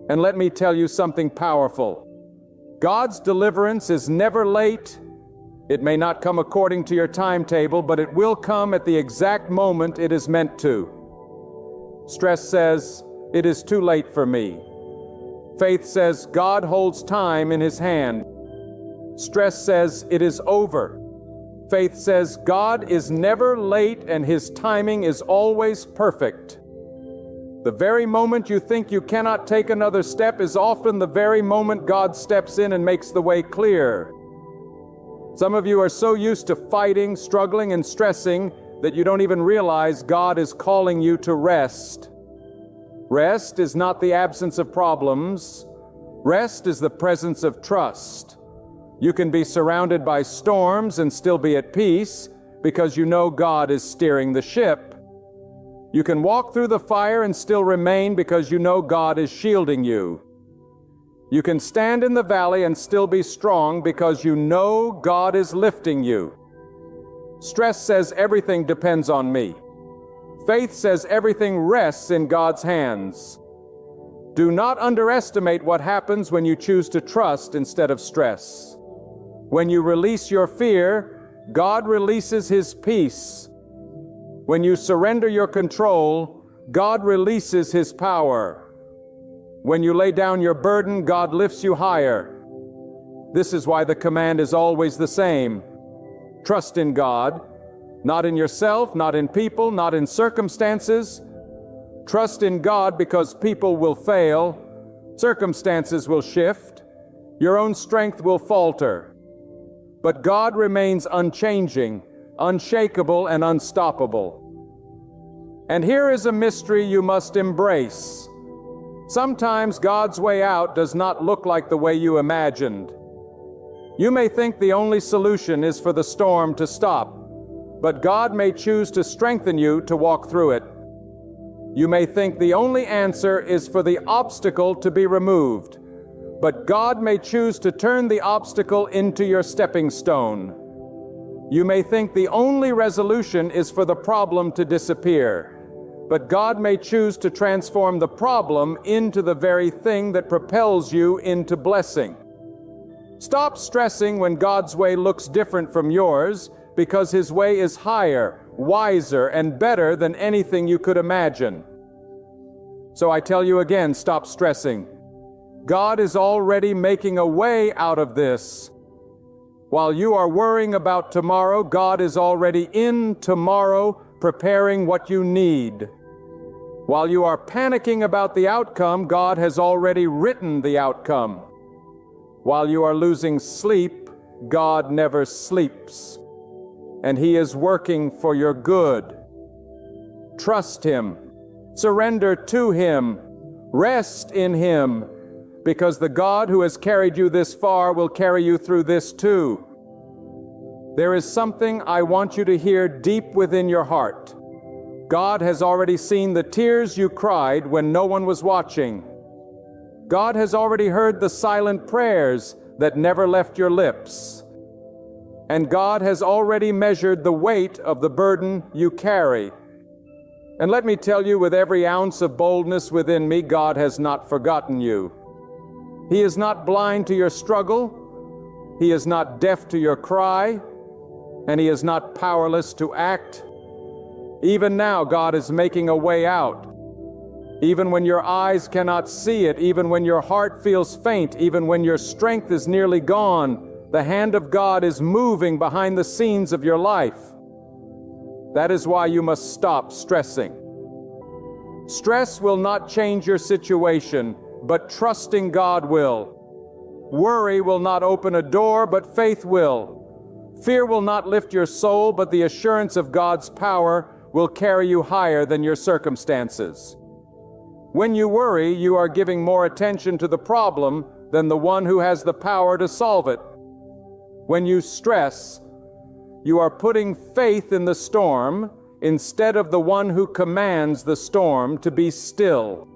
And let me tell you something powerful. God's deliverance is never late. It may not come according to your timetable, but it will come at the exact moment it is meant to. Stress says, it is too late for me. Faith says, God holds time in His hand. Stress says, it is over. Faith says, God is never late and His timing is always perfect. The very moment you think you cannot take another step is often the very moment God steps in and makes the way clear. Some of you are so used to fighting, struggling, and stressing that you don't even realize God is calling you to rest. Rest is not the absence of problems. Rest is the presence of trust. You can be surrounded by storms and still be at peace because you know God is steering the ship. You can walk through the fire and still remain because you know God is shielding you. You can stand in the valley and still be strong because you know God is lifting you. Stress says everything depends on me. Faith says everything rests in God's hands. Do not underestimate what happens when you choose to trust instead of stress. When you release your fear, God releases His peace. When you surrender your control, God releases His power. When you lay down your burden, God lifts you higher. This is why the command is always the same. Trust in God, not in yourself, not in people, not in circumstances. Trust in God because people will fail, circumstances will shift, your own strength will falter. But God remains unchanging, unshakable, and unstoppable. And here is a mystery you must embrace. Sometimes God's way out does not look like the way you imagined. You may think the only solution is for the storm to stop, but God may choose to strengthen you to walk through it. You may think the only answer is for the obstacle to be removed, but God may choose to turn the obstacle into your stepping stone. You may think the only resolution is for the problem to disappear, but God may choose to transform the problem into the very thing that propels you into blessing. Stop stressing when God's way looks different from yours, because His way is higher, wiser, and better than anything you could imagine. So I tell you again, stop stressing. God is already making a way out of this. While you are worrying about tomorrow, God is already in tomorrow, preparing what you need. While you are panicking about the outcome, God has already written the outcome. While you are losing sleep, God never sleeps, and He is working for your good. Trust Him, surrender to Him, rest in Him, because the God who has carried you this far will carry you through this too. There is something I want you to hear deep within your heart. God has already seen the tears you cried when no one was watching. God has already heard the silent prayers that never left your lips. And God has already measured the weight of the burden you carry. And let me tell you with every ounce of boldness within me, God has not forgotten you. He is not blind to your struggle. He is not deaf to your cry. And He is not powerless to act. Even now, God is making a way out. Even when your eyes cannot see it, even when your heart feels faint, even when your strength is nearly gone, the hand of God is moving behind the scenes of your life. That is why you must stop stressing. Stress will not change your situation, but trusting God will. Worry will not open a door, but faith will. Fear will not lift your soul, but the assurance of God's power will carry you higher than your circumstances. When you worry, you are giving more attention to the problem than the one who has the power to solve it. When you stress, you are putting faith in the storm instead of the one who commands the storm to be still.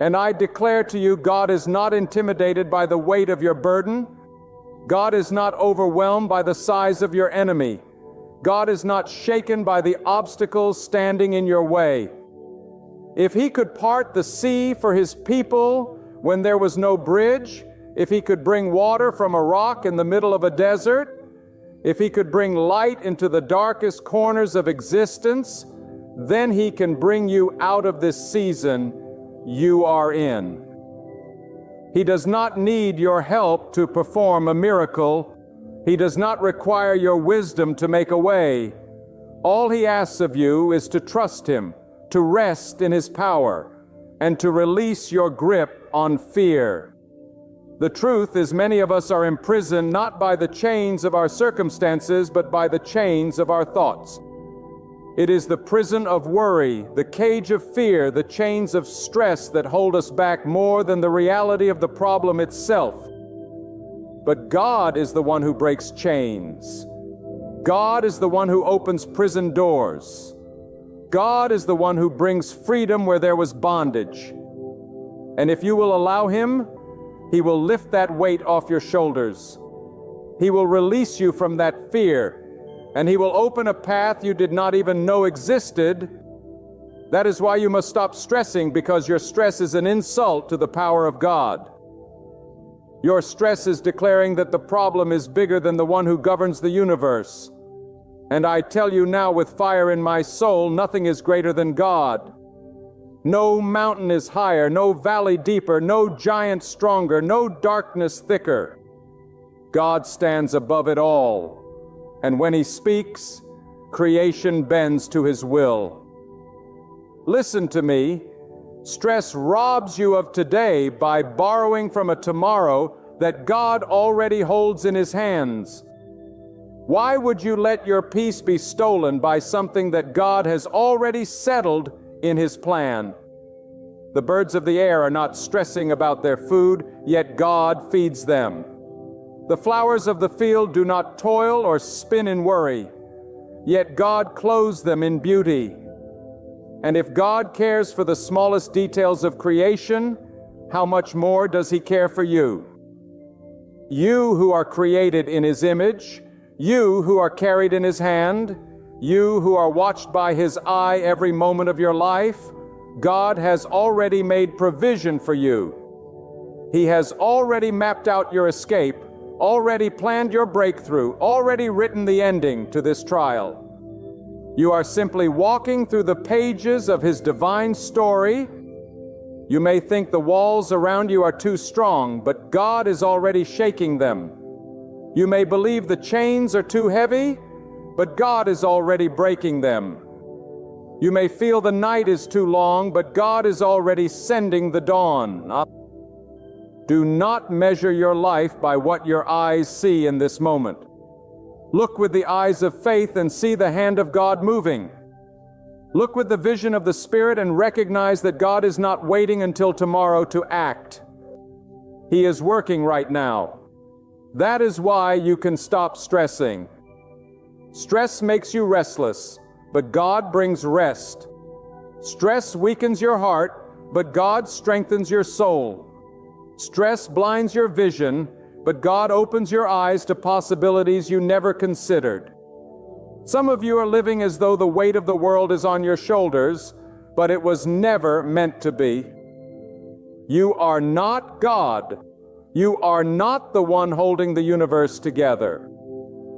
And I declare to you, God is not intimidated by the weight of your burden. God is not overwhelmed by the size of your enemy. God is not shaken by the obstacles standing in your way. If He could part the sea for His people when there was no bridge, if He could bring water from a rock in the middle of a desert, if He could bring light into the darkest corners of existence, then He can bring you out of this season you are in. He does not need your help to perform a miracle. He does not require your wisdom to make a way. All He asks of you is to trust Him, to rest in His power, and to release your grip on fear. The truth is, many of us are imprisoned not by the chains of our circumstances, but by the chains of our thoughts. It is the prison of worry, the cage of fear, the chains of stress that hold us back more than the reality of the problem itself. But God is the one who breaks chains. God is the one who opens prison doors. God is the one who brings freedom where there was bondage. And if you will allow Him, He will lift that weight off your shoulders. He will release you from that fear, and He will open a path you did not even know existed. That is why you must stop stressing, because your stress is an insult to the power of God. Your stress is declaring that the problem is bigger than the one who governs the universe. And I tell you now with fire in my soul, nothing is greater than God. No mountain is higher, no valley deeper, no giant stronger, no darkness thicker. God stands above it all. And when He speaks, creation bends to His will. Listen to me. Stress robs you of today by borrowing from a tomorrow that God already holds in His hands. Why would you let your peace be stolen by something that God has already settled in His plan? The birds of the air are not stressing about their food, yet God feeds them. The flowers of the field do not toil or spin in worry, yet God clothes them in beauty. And if God cares for the smallest details of creation, how much more does He care for you? You who are created in His image, you who are carried in His hand, you who are watched by His eye every moment of your life, God has already made provision for you. He has already mapped out your escape, already planned your breakthrough, already written the ending to this trial. You are simply walking through the pages of His divine story. You may think the walls around you are too strong, but God is already shaking them. You may believe the chains are too heavy, but God is already breaking them. You may feel the night is too long, but God is already sending the dawn. Do not measure your life by what your eyes see in this moment. Look with the eyes of faith and see the hand of God moving. Look with the vision of the Spirit and recognize that God is not waiting until tomorrow to act. He is working right now. That is why you can stop stressing. Stress makes you restless, but God brings rest. Stress weakens your heart, but God strengthens your soul. Stress blinds your vision, but God opens your eyes to possibilities you never considered. Some of you are living as though the weight of the world is on your shoulders, but it was never meant to be. You are not God. You are not the one holding the universe together.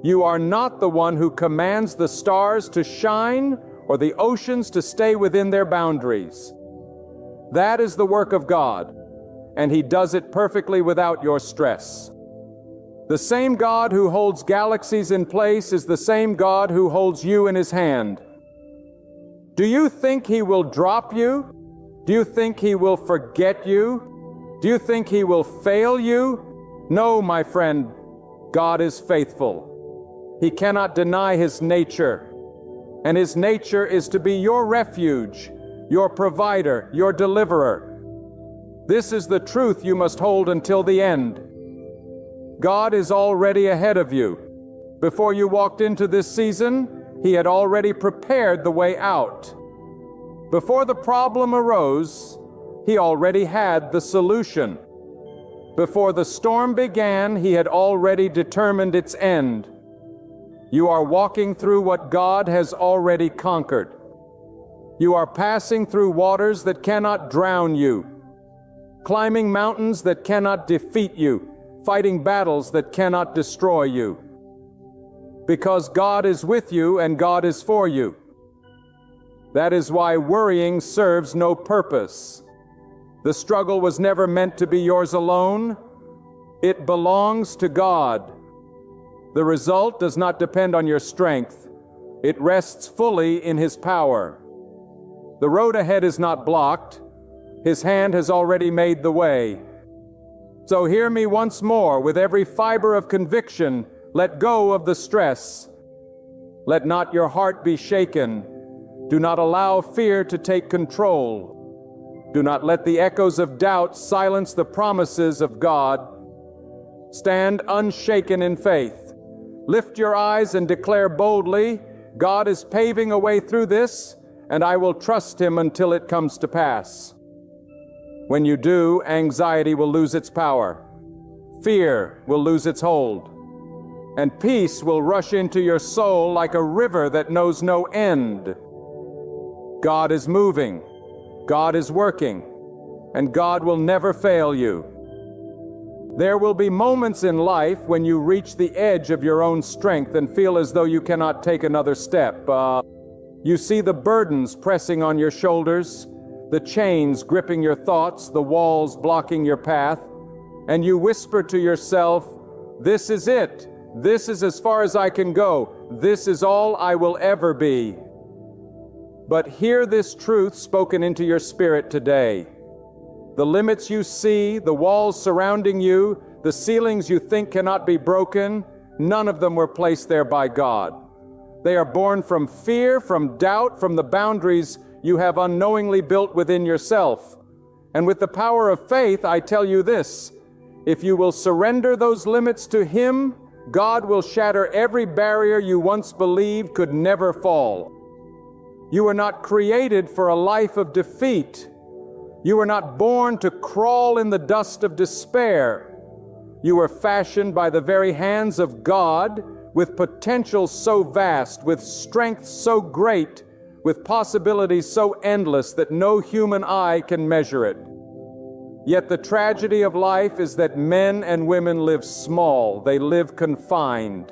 You are not the one who commands the stars to shine or the oceans to stay within their boundaries. That is the work of God, and He does it perfectly without your stress. The same God who holds galaxies in place is the same God who holds you in His hand. Do you think He will drop you? Do you think He will forget you? Do you think He will fail you? No, my friend, God is faithful. He cannot deny His nature, and His nature is to be your refuge, your provider, your deliverer. This is the truth you must hold until the end. God is already ahead of you. Before you walked into this season, He had already prepared the way out. Before the problem arose, He already had the solution. Before the storm began, He had already determined its end. You are walking through what God has already conquered. You are passing through waters that cannot drown you, climbing mountains that cannot defeat you, fighting battles that cannot destroy you. Because God is with you and God is for you. That is why worrying serves no purpose. The struggle was never meant to be yours alone. It belongs to God. The result does not depend on your strength. It rests fully in His power. The road ahead is not blocked. His hand has already made the way. So hear me once more with every fiber of conviction. Let go of the stress. Let not your heart be shaken. Do not allow fear to take control. Do not let the echoes of doubt silence the promises of God. Stand unshaken in faith. Lift your eyes and declare boldly, God is paving a way through this, and I will trust Him until it comes to pass. When you do, anxiety will lose its power. Fear will lose its hold. And peace will rush into your soul like a river that knows no end. God is moving. God is working. And God will never fail you. There will be moments in life when you reach the edge of your own strength and feel as though you cannot take another step. You see the burdens pressing on your shoulders, the chains gripping your thoughts, the walls blocking your path, and you whisper to yourself, this is it. This is as far as I can go. This is all I will ever be. But hear this truth spoken into your spirit today. The limits you see, the walls surrounding you, the ceilings you think cannot be broken, none of them were placed there by God. They are born from fear, from doubt, from the boundaries you have unknowingly built within yourself. And with the power of faith, I tell you this, if you will surrender those limits to Him, God will shatter every barrier you once believed could never fall. You were not created for a life of defeat. You were not born to crawl in the dust of despair. You were fashioned by the very hands of God, with potential so vast, with strength so great, with possibilities so endless that no human eye can measure it. Yet the tragedy of life is that men and women live small, they live confined.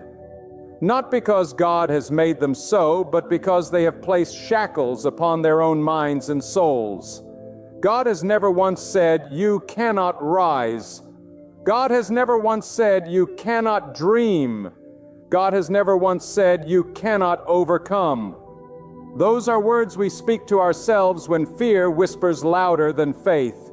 Not because God has made them so, but because they have placed shackles upon their own minds and souls. God has never once said, you cannot rise. God has never once said, you cannot dream. God has never once said, you cannot overcome. Those are words we speak to ourselves when fear whispers louder than faith.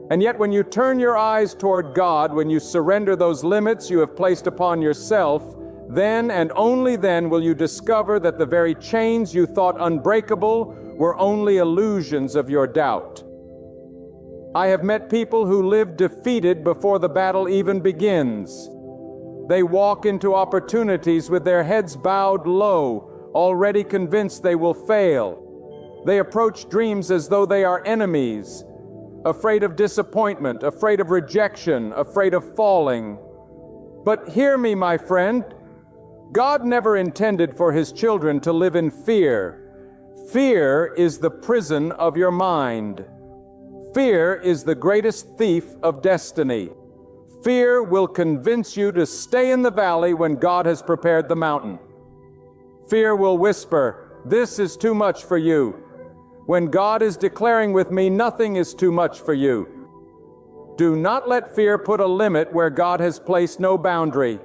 And yet when you turn your eyes toward God, when you surrender those limits you have placed upon yourself, then and only then will you discover that the very chains you thought unbreakable were only illusions of your doubt. I have met people who live defeated before the battle even begins. They walk into opportunities with their heads bowed low, already convinced they will fail. They approach dreams as though they are enemies. afraid of disappointment, afraid of rejection, afraid of falling. But hear me, my friend, God never intended for His children to live in fear. Fear is the prison of your mind. Fear is the greatest thief of destiny. Fear will convince you to stay in the valley when God has prepared the mountain. Fear will whisper, "This is too much for you," when God is declaring with me, "Nothing is too much for you." Do not let fear put a limit where God has placed no boundary.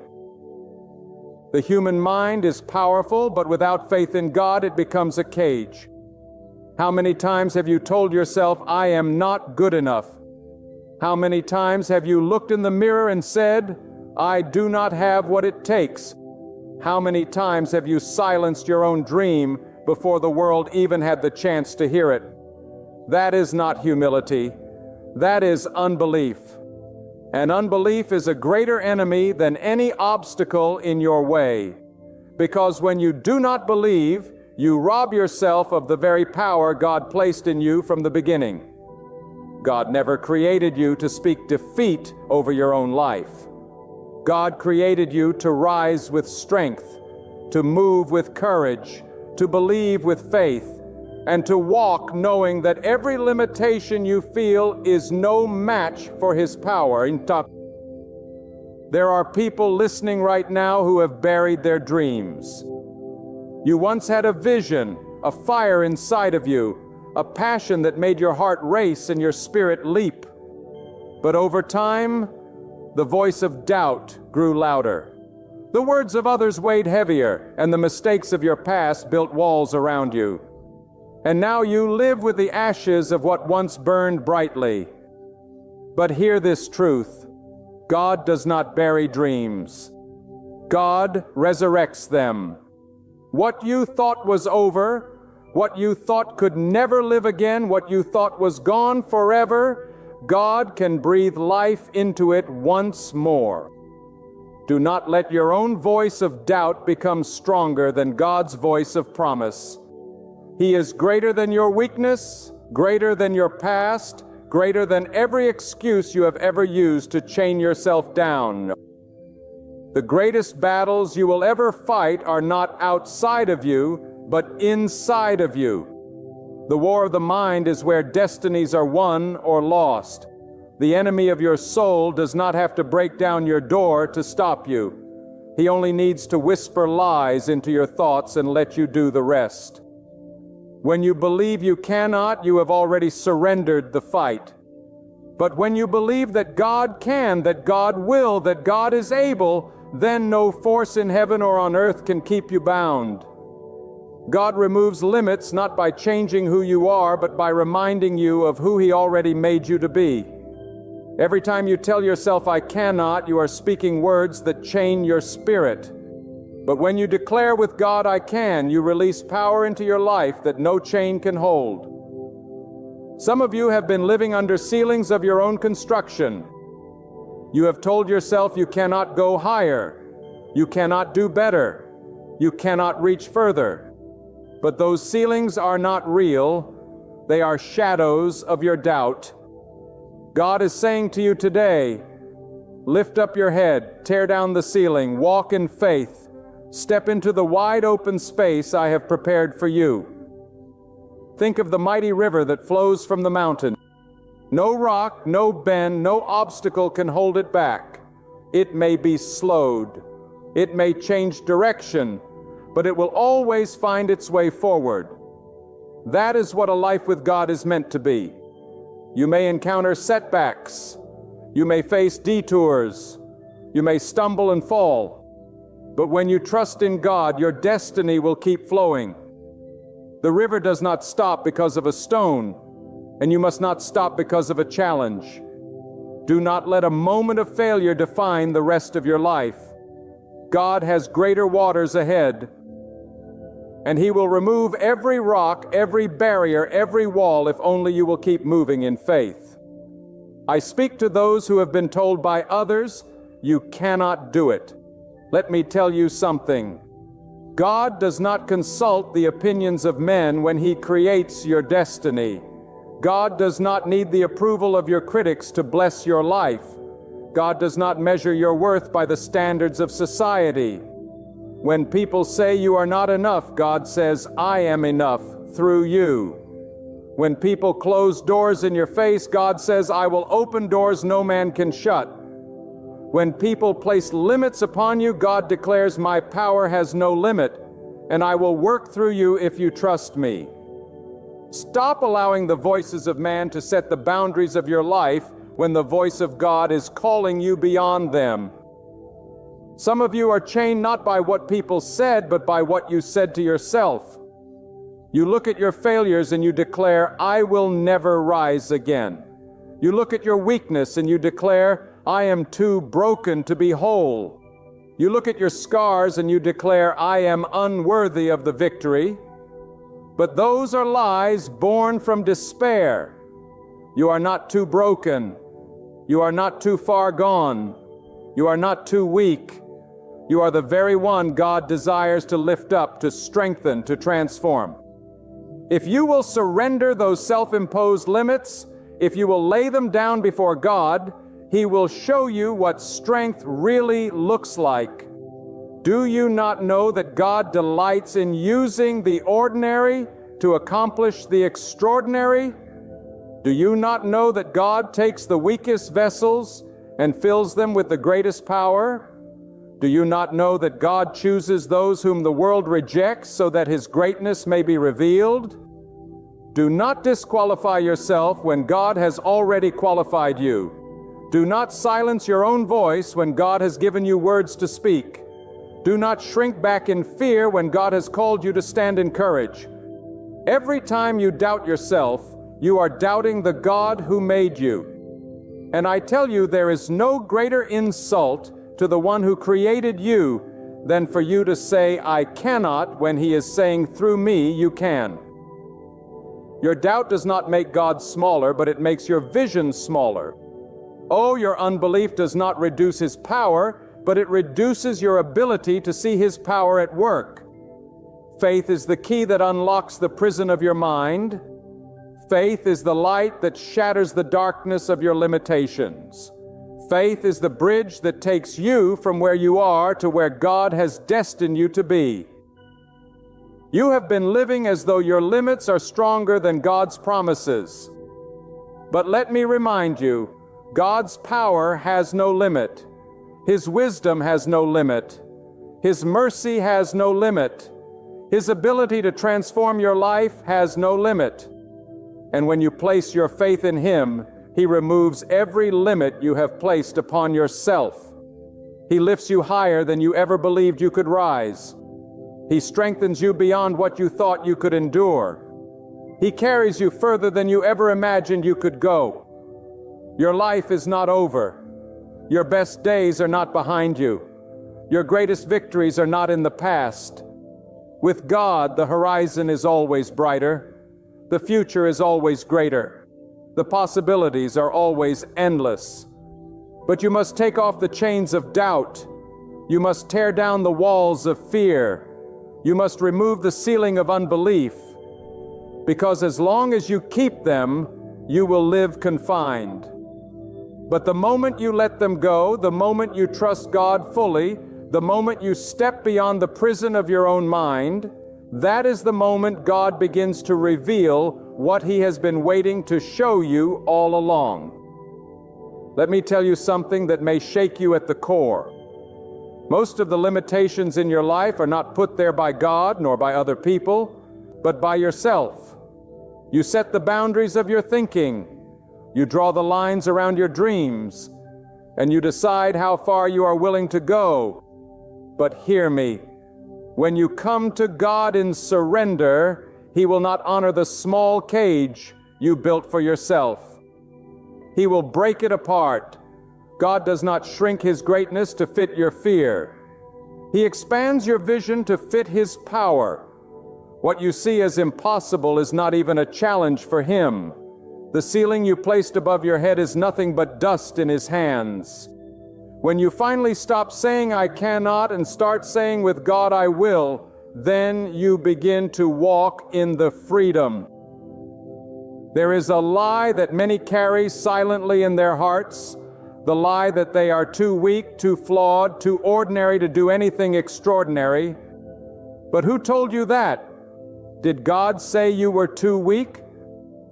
The human mind is powerful, but without faith in God, it becomes a cage. How many times have you told yourself, "I am not good enough"? How many times have you looked in the mirror and said, "I do not have what it takes"? How many times have you silenced your own dream before the world even had the chance to hear it? That is not humility. That is unbelief. And unbelief is a greater enemy than any obstacle in your way. Because when you do not believe, you rob yourself of the very power God placed in you from the beginning. God never created you to speak defeat over your own life. God created you to rise with strength, to move with courage, to believe with faith, and to walk knowing that every limitation you feel is no match for His power. There are people listening right now who have buried their dreams. You once had a vision, a fire inside of you, a passion that made your heart race and your spirit leap. But over time, the voice of doubt grew louder. The words of others weighed heavier, and the mistakes of your past built walls around you. And now you live with the ashes of what once burned brightly. But hear this truth: God does not bury dreams. God resurrects them. What you thought was over, what you thought could never live again, what you thought was gone forever, God can breathe life into it once more. Do not let your own voice of doubt become stronger than God's voice of promise. He is greater than your weakness, greater than your past, greater than every excuse you have ever used to chain yourself down. The greatest battles you will ever fight are not outside of you, but inside of you. The war of the mind is where destinies are won or lost. The enemy of your soul does not have to break down your door to stop you. He only needs to whisper lies into your thoughts and let you do the rest. When you believe you cannot, you have already surrendered the fight. But when you believe that God can, that God will, that God is able, then no force in heaven or on earth can keep you bound. God removes limits not by changing who you are, but by reminding you of who He already made you to be. Every time you tell yourself, "I cannot," you are speaking words that chain your spirit. But when you declare with God, "I can," you release power into your life that no chain can hold. Some of you have been living under ceilings of your own construction. You have told yourself you cannot go higher, you cannot do better, you cannot reach further. But those ceilings are not real, they are shadows of your doubt. God is saying to you today, lift up your head, tear down the ceiling, walk in faith, step into the wide open space I have prepared for you. Think of the mighty river that flows from the mountain. No rock, no bend, no obstacle can hold it back. It may be slowed. It may change direction, but it will always find its way forward. That is what a life with God is meant to be. You may encounter setbacks. You may face detours. You may stumble and fall. But when you trust in God, your destiny will keep flowing. The river does not stop because of a stone, and you must not stop because of a challenge. Do not let a moment of failure define the rest of your life. God has greater waters ahead, and He will remove every rock, every barrier, every wall if only you will keep moving in faith. I speak to those who have been told by others, "You cannot do it." Let me tell you something. God does not consult the opinions of men when He creates your destiny. God does not need the approval of your critics to bless your life. God does not measure your worth by the standards of society. When people say you are not enough, God says, I am enough through you. When people close doors in your face, God says, I will open doors no man can shut. When people place limits upon you, God declares, my power has no limit, and I will work through you if you trust me. Stop allowing the voices of man to set the boundaries of your life when the voice of God is calling you beyond them. Some of you are chained not by what people said, but by what you said to yourself. You look at your failures and you declare, I will never rise again. You look at your weakness and you declare, I am too broken to be whole. You look at your scars and you declare, I am unworthy of the victory. But those are lies born from despair. You are not too broken. You are not too far gone. You are not too weak. You are the very one God desires to lift up, to strengthen, to transform. If you will surrender those self-imposed limits, if you will lay them down before God, He will show you what strength really looks like. Do you not know that God delights in using the ordinary to accomplish the extraordinary? Do you not know that God takes the weakest vessels and fills them with the greatest power? Do you not know that God chooses those whom the world rejects so that His greatness may be revealed? Do not disqualify yourself when God has already qualified you. Do not silence your own voice when God has given you words to speak. Do not shrink back in fear when God has called you to stand in courage. Every time you doubt yourself, you are doubting the God who made you. And I tell you, there is no greater insult to the one who created you than for you to say, I cannot, when He is saying, through me, you can. Your doubt does not make God smaller, but it makes your vision smaller. Oh, your unbelief does not reduce His power, but it reduces your ability to see His power at work. Faith is the key that unlocks the prison of your mind. Faith is the light that shatters the darkness of your limitations. Faith is the bridge that takes you from where you are to where God has destined you to be. You have been living as though your limits are stronger than God's promises. But let me remind you, God's power has no limit. His wisdom has no limit. His mercy has no limit. His ability to transform your life has no limit. And when you place your faith in Him, He removes every limit you have placed upon yourself. He lifts you higher than you ever believed you could rise. He strengthens you beyond what you thought you could endure. He carries you further than you ever imagined you could go. Your life is not over. Your best days are not behind you. Your greatest victories are not in the past. With God, the horizon is always brighter. The future is always greater. The possibilities are always endless. But you must take off the chains of doubt. You must tear down the walls of fear. You must remove the ceiling of unbelief. Because as long as you keep them, you will live confined. But the moment you let them go, the moment you trust God fully, the moment you step beyond the prison of your own mind, that is the moment God begins to reveal what He has been waiting to show you all along. Let me tell you something that may shake you at the core. Most of the limitations in your life are not put there by God nor by other people, but by yourself. You set the boundaries of your thinking. You draw the lines around your dreams, and you decide how far you are willing to go. But hear me, when you come to God in surrender, He will not honor the small cage you built for yourself. He will break it apart. God does not shrink His greatness to fit your fear. He expands your vision to fit His power. What you see as impossible is not even a challenge for Him. The ceiling you placed above your head is nothing but dust in His hands. When you finally stop saying, I cannot, and start saying with God, I will, then you begin to walk in the freedom. There is a lie that many carry silently in their hearts, the lie that they are too weak, too flawed, too ordinary to do anything extraordinary. But who told you that? Did God say you were too weak?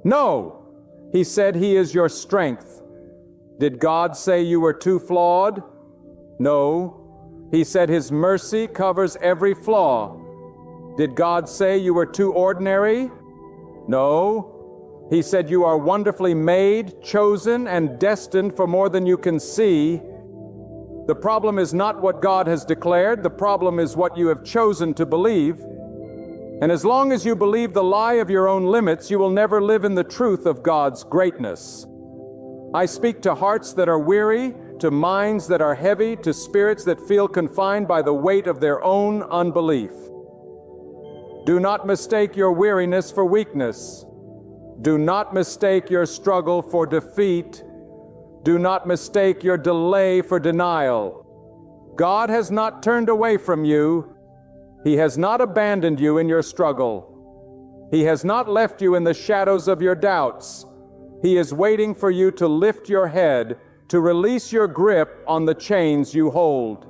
No. He said He is your strength. Did God say you were too flawed? No. He said His mercy covers every flaw. Did God say you were too ordinary? No. He said you are wonderfully made, chosen, and destined for more than you can see. The problem is not what God has declared. The problem is what you have chosen to believe. And as long as you believe the lie of your own limits, you will never live in the truth of God's greatness. I speak to hearts that are weary, to minds that are heavy, to spirits that feel confined by the weight of their own unbelief. Do not mistake your weariness for weakness. Do not mistake your struggle for defeat. Do not mistake your delay for denial. God has not turned away from you. He has not abandoned you in your struggle. He has not left you in the shadows of your doubts. He is waiting for you to lift your head, to release your grip on the chains you hold,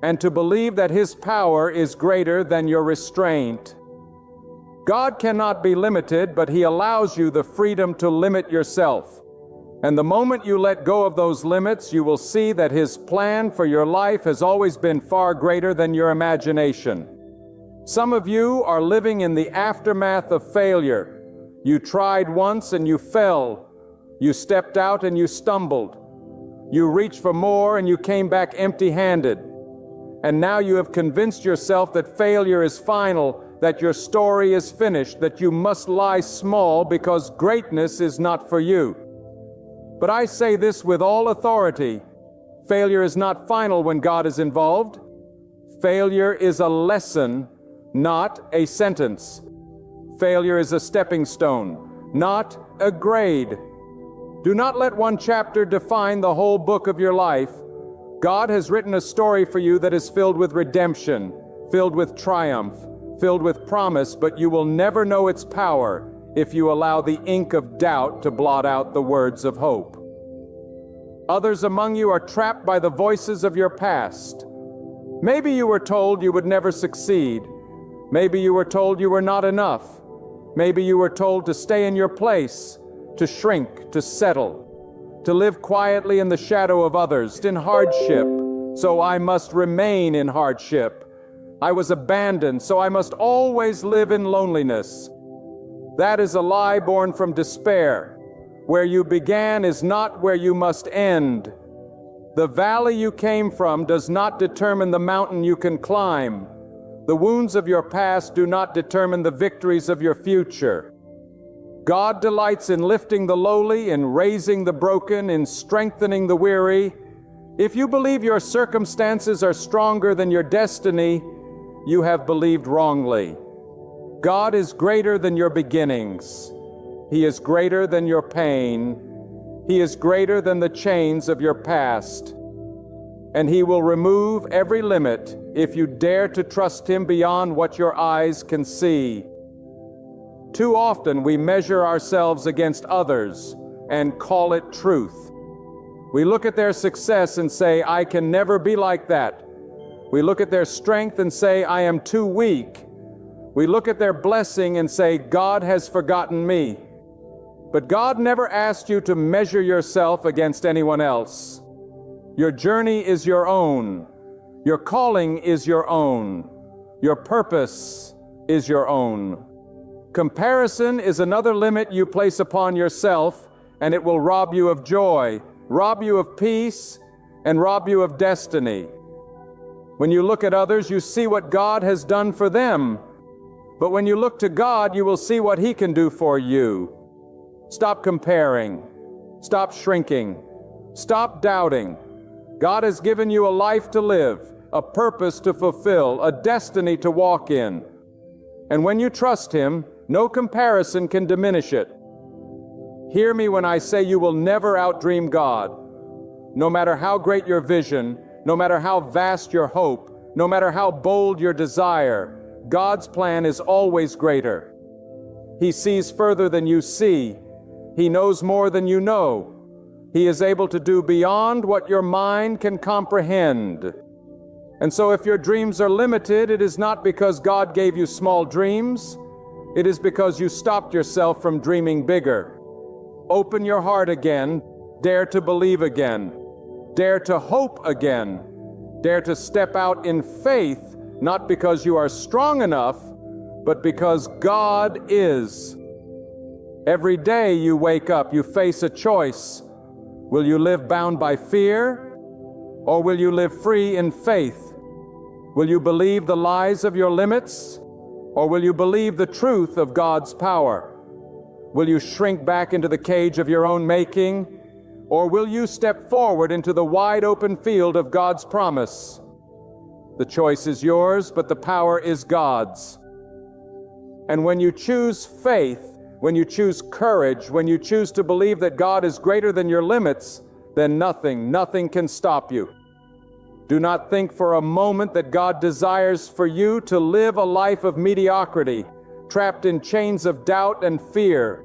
and to believe that His power is greater than your restraint. God cannot be limited, but He allows you the freedom to limit yourself. And the moment you let go of those limits, you will see that His plan for your life has always been far greater than your imagination. Some of you are living in the aftermath of failure. You tried once and you fell. You stepped out and you stumbled. You reached for more and you came back empty-handed. And now you have convinced yourself that failure is final, that your story is finished, that you must lie small because greatness is not for you. But I say this with all authority. Failure is not final when God is involved. Failure is a lesson, not a sentence. Failure is a stepping stone, not a grade. Do not let one chapter define the whole book of your life. God has written a story for you that is filled with redemption, filled with triumph, filled with promise, but you will never know its power if you allow the ink of doubt to blot out the words of hope. Others among you are trapped by the voices of your past. Maybe you were told you would never succeed. Maybe you were told you were not enough. Maybe you were told to stay in your place, to shrink, to settle, to live quietly in the shadow of others, in hardship, so I must remain in hardship. I was abandoned, so I must always live in loneliness. That is a lie born from despair. Where you began is not where you must end. The valley you came from does not determine the mountain you can climb. The wounds of your past do not determine the victories of your future. God delights in lifting the lowly, in raising the broken, in strengthening the weary. If you believe your circumstances are stronger than your destiny, you have believed wrongly. God is greater than your beginnings. He is greater than your pain. He is greater than the chains of your past. And He will remove every limit if you dare to trust Him beyond what your eyes can see. Too often we measure ourselves against others and call it truth. We look at their success and say, I can never be like that. We look at their strength and say, I am too weak. We look at their blessing and say, God has forgotten me. But God never asked you to measure yourself against anyone else. Your journey is your own. Your calling is your own. Your purpose is your own. Comparison is another limit you place upon yourself, and it will rob you of joy, rob you of peace, and rob you of destiny. When you look at others, you see what God has done for them. But when you look to God, you will see what He can do for you. Stop comparing. Stop shrinking. Stop doubting. God has given you a life to live, a purpose to fulfill, a destiny to walk in. And when you trust Him, no comparison can diminish it. Hear me when I say you will never outdream God. No matter how great your vision, no matter how vast your hope, no matter how bold your desire, God's plan is always greater. He sees further than you see. He knows more than you know. He is able to do beyond what your mind can comprehend. And so if your dreams are limited, it is not because God gave you small dreams. It is because you stopped yourself from dreaming bigger. Open your heart again. Dare to believe again. Dare to hope again. Dare to step out in faith, not because you are strong enough, but because God is. Every day you wake up, you face a choice. Will you live bound by fear, or will you live free in faith? Will you believe the lies of your limits, or will you believe the truth of God's power? Will you shrink back into the cage of your own making, or will you step forward into the wide open field of God's promise? The choice is yours, but the power is God's. And when you choose faith, when you choose courage, when you choose to believe that God is greater than your limits, then nothing can stop you. Do not think for a moment that God desires for you to live a life of mediocrity, trapped in chains of doubt and fear.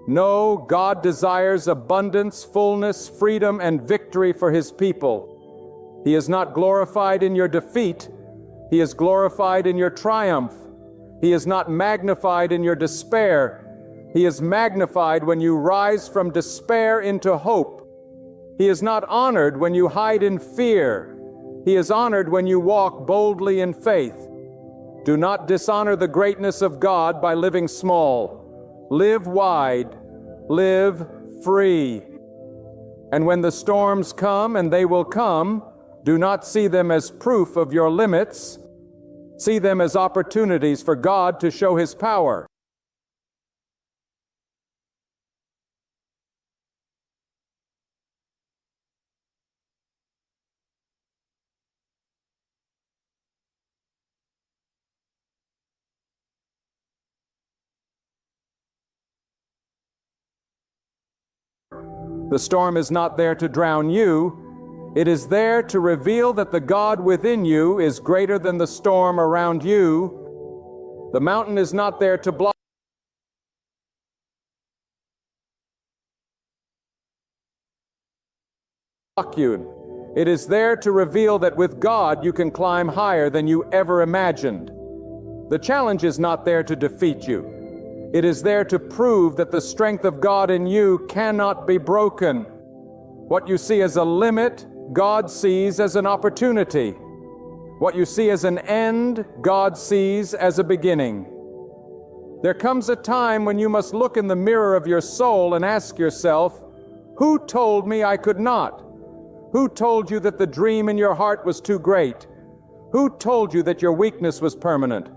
No, God desires abundance, fullness, freedom, and victory for His people. He is not glorified in your defeat. He is glorified in your triumph. He is not magnified in your despair. He is magnified when you rise from despair into hope. He is not honored when you hide in fear. He is honored when you walk boldly in faith. Do not dishonor the greatness of God by living small. Live wide. Live free. And when the storms come, and they will come, do not see them as proof of your limits. See them as opportunities for God to show His power. The storm is not there to drown you. It is there to reveal that the God within you is greater than the storm around you. The mountain is not there to block you. It is there to reveal that with God you can climb higher than you ever imagined. The challenge is not there to defeat you. It is there to prove that the strength of God in you cannot be broken. What you see as a limit, God sees as an opportunity. What you see as an end, God sees as a beginning. There comes a time when you must look in the mirror of your soul and ask yourself, who told me I could not? Who told you that the dream in your heart was too great? Who told you that your weakness was permanent?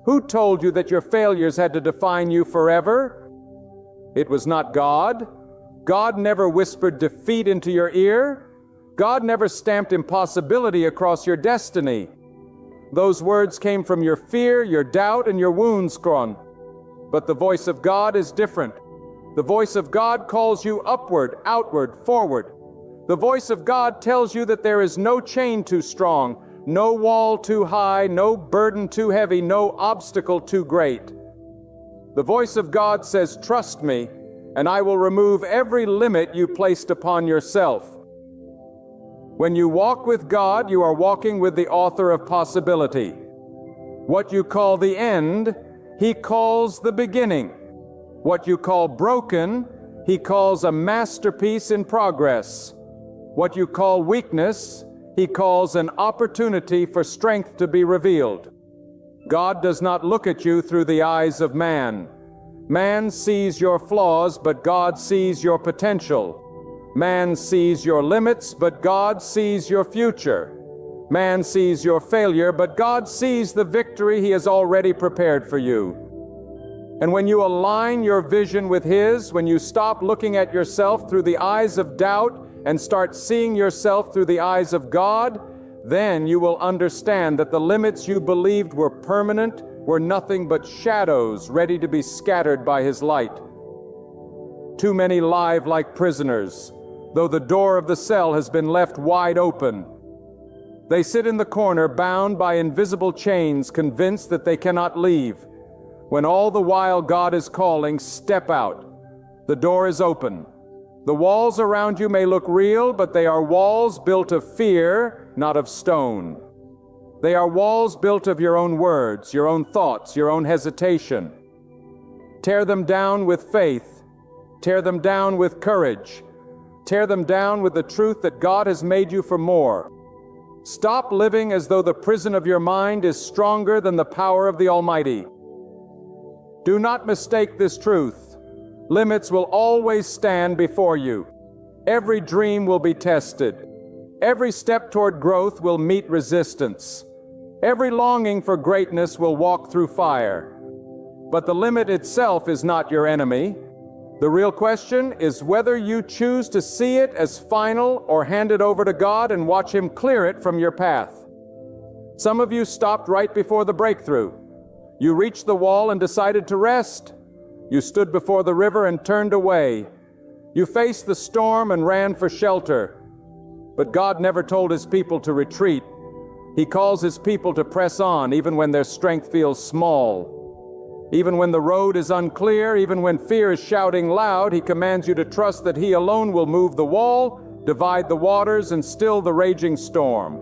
Who told you that your failures had to define you forever? It was not God. God never whispered defeat into your ear. God never stamped impossibility across your destiny. Those words came from your fear, your doubt, and your wounds, Kron. But the voice of God is different. The voice of God calls you upward, outward, forward. The voice of God tells you that there is no chain too strong, no wall too high, no burden too heavy, no obstacle too great. The voice of God says, trust me, and I will remove every limit you placed upon yourself. When you walk with God, you are walking with the author of possibility. What you call the end, He calls the beginning. What you call broken, He calls a masterpiece in progress. What you call weakness, He calls an opportunity for strength to be revealed. God does not look at you through the eyes of man. Man sees your flaws, but God sees your potential. Man sees your limits, but God sees your future. Man sees your failure, but God sees the victory He has already prepared for you. And when you align your vision with His, when you stop looking at yourself through the eyes of doubt and start seeing yourself through the eyes of God, then you will understand that the limits you believed were permanent were nothing but shadows ready to be scattered by His light. Too many live like prisoners, though the door of the cell has been left wide open. They sit in the corner bound by invisible chains, convinced that they cannot leave, when all the while God is calling, step out. The door is open. The walls around you may look real, but they are walls built of fear, not of stone. They are walls built of your own words, your own thoughts, your own hesitation. Tear them down with faith. Tear them down with courage. Tear them down with the truth that God has made you for more. Stop living as though the prison of your mind is stronger than the power of the Almighty. Do not mistake this truth. Limits will always stand before you. Every dream will be tested. Every step toward growth will meet resistance. Every longing for greatness will walk through fire. But the limit itself is not your enemy. The real question is whether you choose to see it as final or hand it over to God and watch Him clear it from your path. Some of you stopped right before the breakthrough. You reached the wall and decided to rest. You stood before the river and turned away. You faced the storm and ran for shelter. But God never told His people to retreat. He calls His people to press on even when their strength feels small. Even when the road is unclear, even when fear is shouting loud, He commands you to trust that He alone will move the wall, divide the waters, and still the raging storm.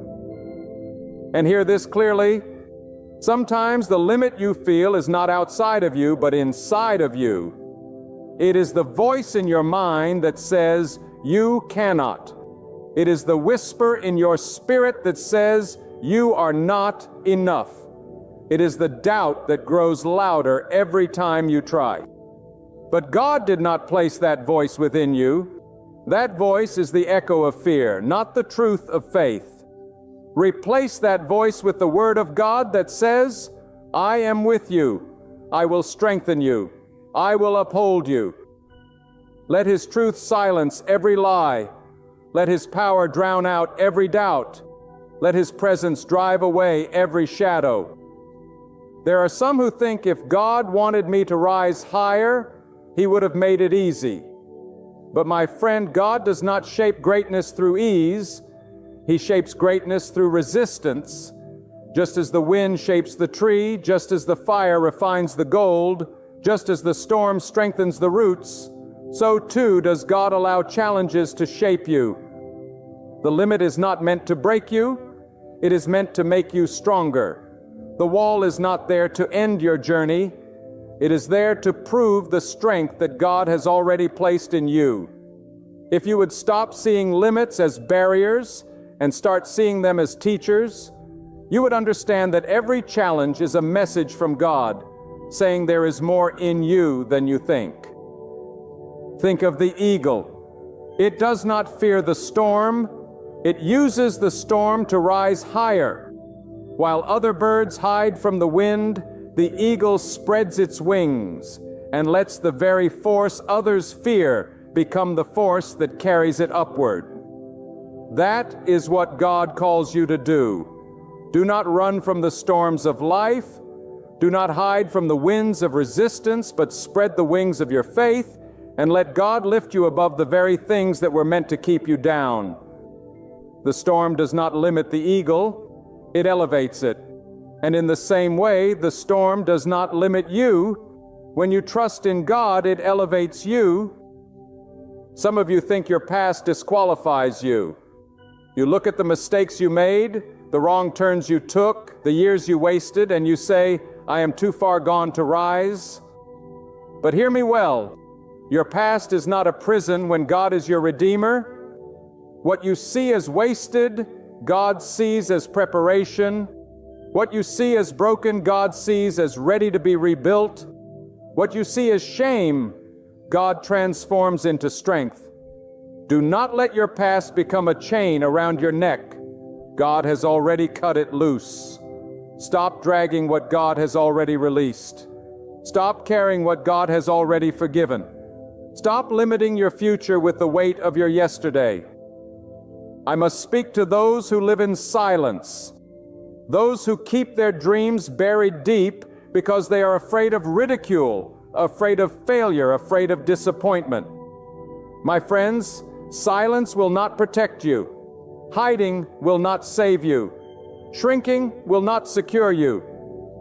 And hear this clearly. Sometimes the limit you feel is not outside of you, but inside of you. It is the voice in your mind that says, you cannot. It is the whisper in your spirit that says, you are not enough. It is the doubt that grows louder every time you try. But God did not place that voice within you. That voice is the echo of fear, not the truth of faith. Replace that voice with the Word of God that says, I am with you. I will strengthen you. I will uphold you. Let His truth silence every lie. Let His power drown out every doubt. Let His presence drive away every shadow. There are some who think if God wanted me to rise higher, He would have made it easy. But my friend, God does not shape greatness through ease. He shapes greatness through resistance. Just as the wind shapes the tree, just as the fire refines the gold, just as the storm strengthens the roots, so too does God allow challenges to shape you. The limit is not meant to break you. It is meant to make you stronger. The wall is not there to end your journey. It is there to prove the strength that God has already placed in you. If you would stop seeing limits as barriers and start seeing them as teachers, you would understand that every challenge is a message from God, saying there is more in you than you think. Think of the eagle. It does not fear the storm. It uses the storm to rise higher. While other birds hide from the wind, the eagle spreads its wings and lets the very force others fear become the force that carries it upward. That is what God calls you to do. Do not run from the storms of life. Do not hide from the winds of resistance, but spread the wings of your faith and let God lift you above the very things that were meant to keep you down. The storm does not limit the eagle. It elevates it. And in the same way, the storm does not limit you. When you trust in God, it elevates you. Some of you think your past disqualifies you. You look at the mistakes you made, the wrong turns you took, the years you wasted, and you say, I am too far gone to rise. But hear me well. Your past is not a prison when God is your Redeemer. What you see as wasted, God sees as preparation. What you see as broken, God sees as ready to be rebuilt. What you see as shame, God transforms into strength. Do not let your past become a chain around your neck. God has already cut it loose. Stop dragging what God has already released. Stop carrying what God has already forgiven. Stop limiting your future with the weight of your yesterday. I must speak to those who live in silence, those who keep their dreams buried deep because they are afraid of ridicule, afraid of failure, afraid of disappointment. My friends, silence will not protect you. Hiding will not save you. Shrinking will not secure you.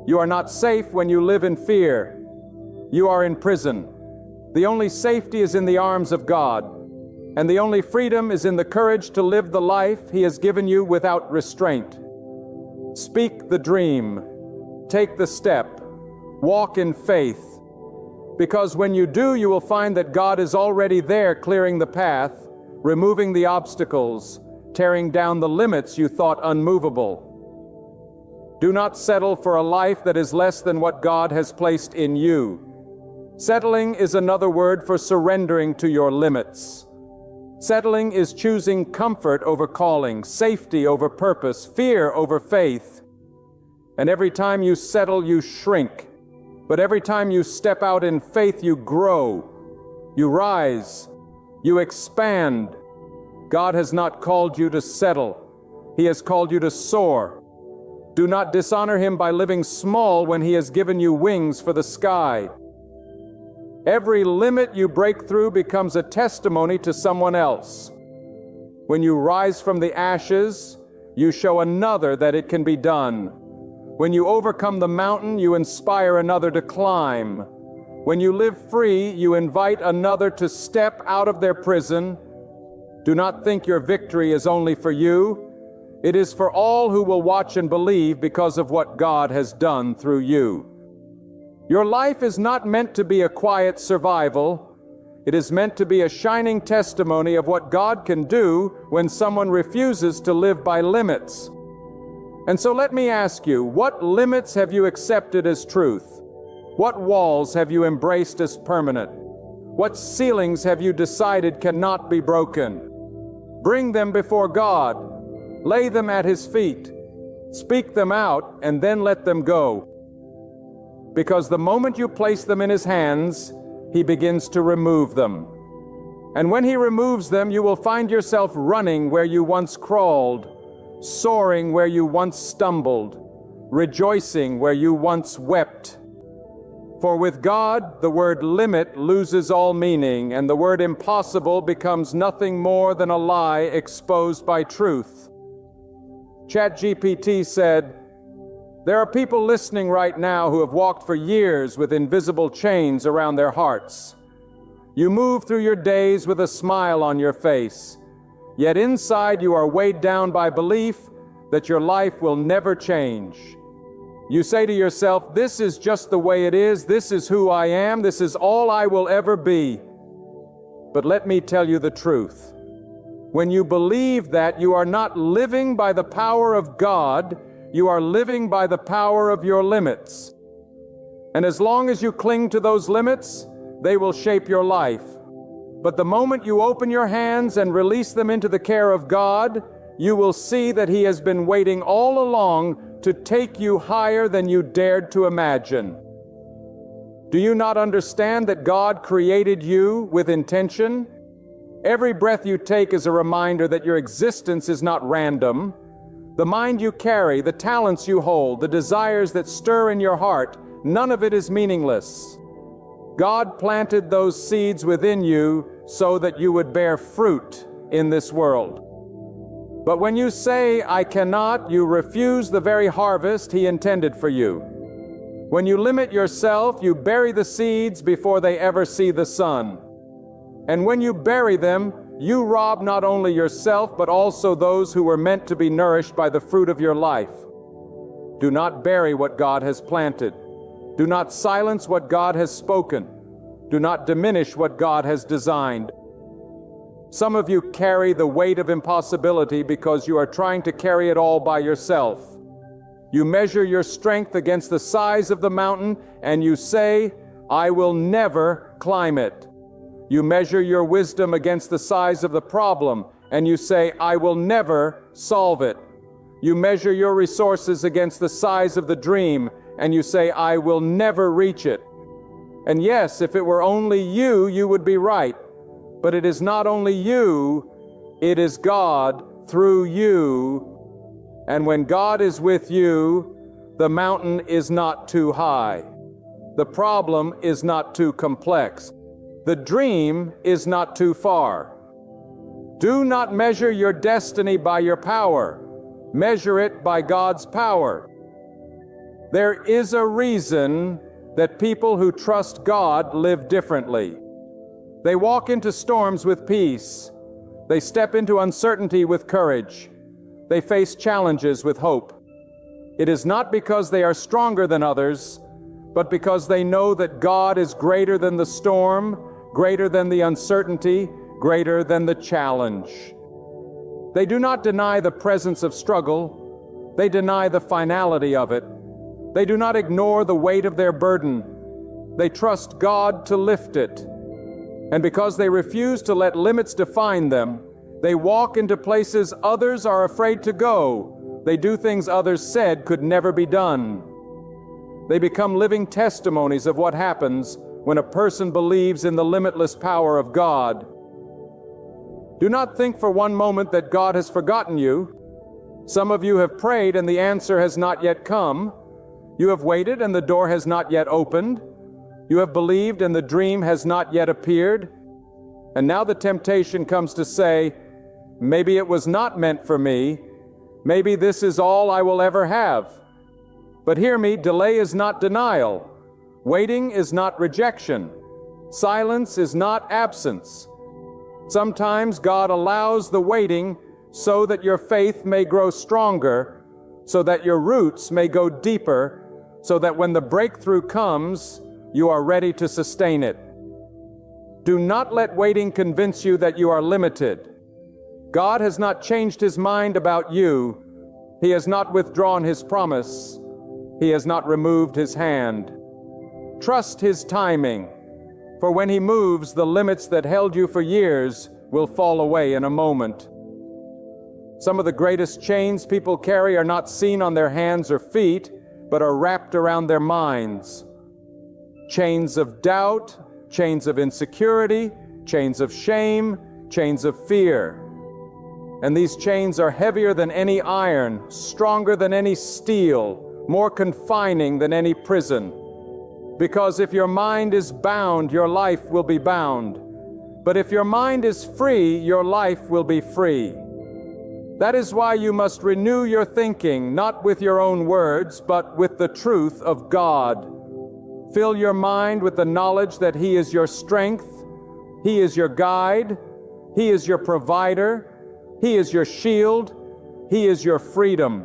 You are not safe when you live in fear. You are in prison. The only safety is in the arms of God, and the only freedom is in the courage to live the life He has given you without restraint. Speak the dream, take the step, walk in faith, because when you do, you will find that God is already there clearing the path, removing the obstacles, tearing down the limits you thought unmovable. Do not settle for a life that is less than what God has placed in you. Settling is another word for surrendering to your limits. Settling is choosing comfort over calling, safety over purpose, fear over faith. And every time you settle, you shrink. But every time you step out in faith, you grow, you rise, you expand. God has not called you to settle. He has called you to soar. Do not dishonor Him by living small when He has given you wings for the sky. Every limit you break through becomes a testimony to someone else. When you rise from the ashes, you show another that it can be done. When you overcome the mountain, you inspire another to climb. When you live free, you invite another to step out of their prison. Do not think your victory is only for you. It is for all who will watch and believe because of what God has done through you. Your life is not meant to be a quiet survival. It is meant to be a shining testimony of what God can do when someone refuses to live by limits. And so let me ask you, what limits have you accepted as truth? What walls have you embraced as permanent? What ceilings have you decided cannot be broken? Bring them before God. Lay them at His feet. Speak them out, and then let them go. Because the moment you place them in His hands, He begins to remove them. And when He removes them, you will find yourself running where you once crawled, soaring where you once stumbled, rejoicing where you once wept. For with God, the word limit loses all meaning, and the word impossible becomes nothing more than a lie exposed by truth. ChatGPT said, "There are people listening right now who have walked for years with invisible chains around their hearts. You move through your days with a smile on your face, yet inside you are weighed down by belief that your life will never change. You say to yourself, this is just the way it is, this is who I am, this is all I will ever be. But let me tell you the truth. When you believe that, you are not living by the power of God, you are living by the power of your limits. And as long as you cling to those limits, they will shape your life. But the moment you open your hands and release them into the care of God, you will see that He has been waiting all along to take you higher than you dared to imagine. Do you not understand that God created you with intention? Every breath you take is a reminder that your existence is not random. The mind you carry, the talents you hold, the desires that stir in your heart, none of it is meaningless. God planted those seeds within you so that you would bear fruit in this world. But when you say, I cannot, you refuse the very harvest He intended for you. When you limit yourself, you bury the seeds before they ever see the sun. And when you bury them, you rob not only yourself, but also those who were meant to be nourished by the fruit of your life. Do not bury what God has planted. Do not silence what God has spoken. Do not diminish what God has designed. Some of you carry the weight of impossibility because you are trying to carry it all by yourself. You measure your strength against the size of the mountain, and you say, I will never climb it. You measure your wisdom against the size of the problem, and you say, I will never solve it. You measure your resources against the size of the dream, and you say, I will never reach it. And yes, if it were only you, you would be right. But it is not only you, it is God through you. And when God is with you, the mountain is not too high. The problem is not too complex. The dream is not too far. Do not measure your destiny by your power. Measure it by God's power. There is a reason that people who trust God live differently. They walk into storms with peace. They step into uncertainty with courage. They face challenges with hope. It is not because they are stronger than others, but because they know that God is greater than the storm, greater than the uncertainty, greater than the challenge. They do not deny the presence of struggle. They deny the finality of it. They do not ignore the weight of their burden. They trust God to lift it. And because they refuse to let limits define them, they walk into places others are afraid to go. They do things others said could never be done. They become living testimonies of what happens when a person believes in the limitless power of God. Do not think for one moment that God has forgotten you. Some of you have prayed and the answer has not yet come. You have waited and the door has not yet opened. You have believed and the dream has not yet appeared. And now the temptation comes to say, maybe it was not meant for me. Maybe this is all I will ever have. But hear me, delay is not denial. Waiting is not rejection. Silence is not absence. Sometimes God allows the waiting so that your faith may grow stronger, so that your roots may go deeper, so that when the breakthrough comes, you are ready to sustain it. Do not let waiting convince you that you are limited. God has not changed His mind about you. He has not withdrawn His promise. He has not removed His hand. Trust His timing, for when He moves, the limits that held you for years will fall away in a moment. Some of the greatest chains people carry are not seen on their hands or feet, but are wrapped around their minds. Chains of doubt, chains of insecurity, chains of shame, chains of fear. And these chains are heavier than any iron, stronger than any steel, more confining than any prison. Because if your mind is bound, your life will be bound. But if your mind is free, your life will be free. That is why you must renew your thinking, not with your own words, but with the truth of God. Fill your mind with the knowledge that He is your strength, He is your guide, He is your provider, He is your shield, He is your freedom.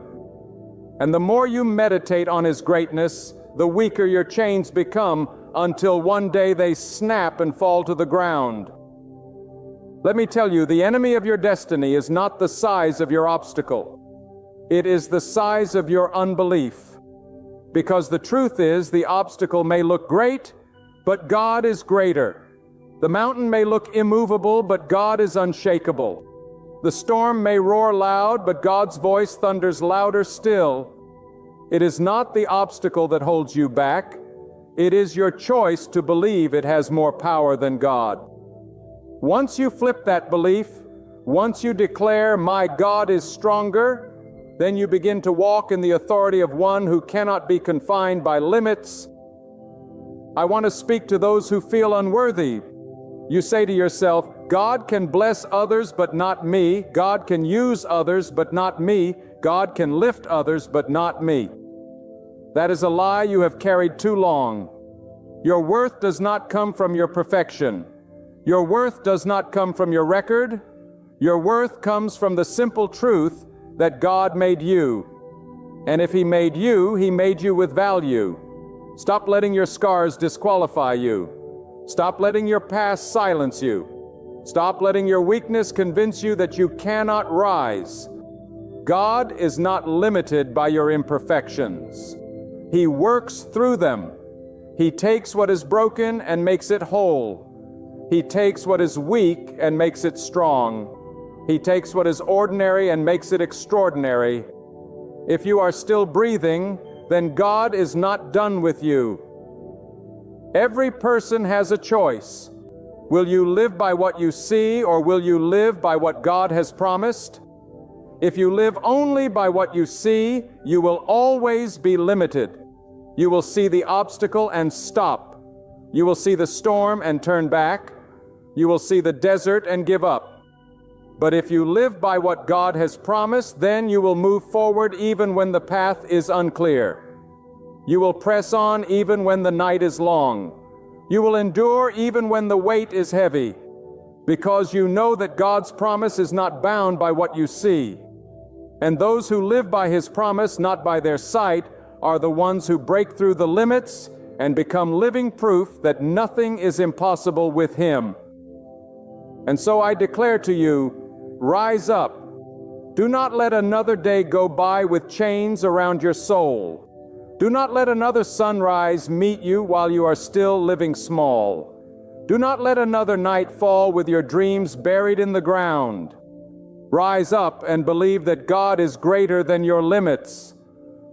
And the more you meditate on His greatness, the weaker your chains become until one day they snap and fall to the ground. Let me tell you, the enemy of your destiny is not the size of your obstacle. It is the size of your unbelief. Because the truth is, the obstacle may look great, but God is greater. The mountain may look immovable, but God is unshakable. The storm may roar loud, but God's voice thunders louder still. It is not the obstacle that holds you back. It is your choice to believe it has more power than God. Once you flip that belief, once you declare, "My God is stronger," then you begin to walk in the authority of one who cannot be confined by limits. I want to speak to those who feel unworthy. You say to yourself, God can bless others but not me. God can use others but not me. God can lift others but not me. That is a lie you have carried too long. Your worth does not come from your perfection. Your worth does not come from your record. Your worth comes from the simple truth that God made you. And if He made you with value. Stop letting your scars disqualify you. Stop letting your past silence you. Stop letting your weakness convince you that you cannot rise. God is not limited by your imperfections. He works through them. He takes what is broken and makes it whole. He takes what is weak and makes it strong. He takes what is ordinary and makes it extraordinary. If you are still breathing, then God is not done with you. Every person has a choice. Will you live by what you see, or will you live by what God has promised? If you live only by what you see, you will always be limited. You will see the obstacle and stop. You will see the storm and turn back. You will see the desert and give up. But if you live by what God has promised, then you will move forward even when the path is unclear. You will press on even when the night is long. You will endure even when the weight is heavy, because you know that God's promise is not bound by what you see. And those who live by His promise, not by their sight, are the ones who break through the limits and become living proof that nothing is impossible with Him. And so I declare to you, rise up. Do not let another day go by with chains around your soul. Do not let another sunrise meet you while you are still living small. Do not let another night fall with your dreams buried in the ground. Rise up and believe that God is greater than your limits.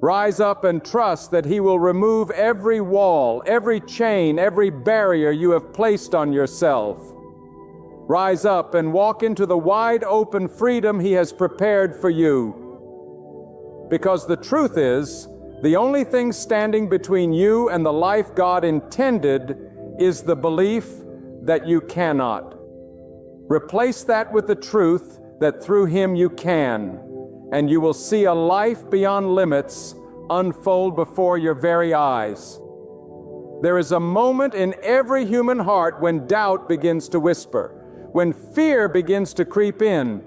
Rise up and trust that He will remove every wall, every chain, every barrier you have placed on yourself. Rise up and walk into the wide open freedom He has prepared for you. Because the truth is, the only thing standing between you and the life God intended is the belief that you cannot. Replace that with the truth that through Him you can, and you will see a life beyond limits unfold before your very eyes. There is a moment in every human heart when doubt begins to whisper, when fear begins to creep in,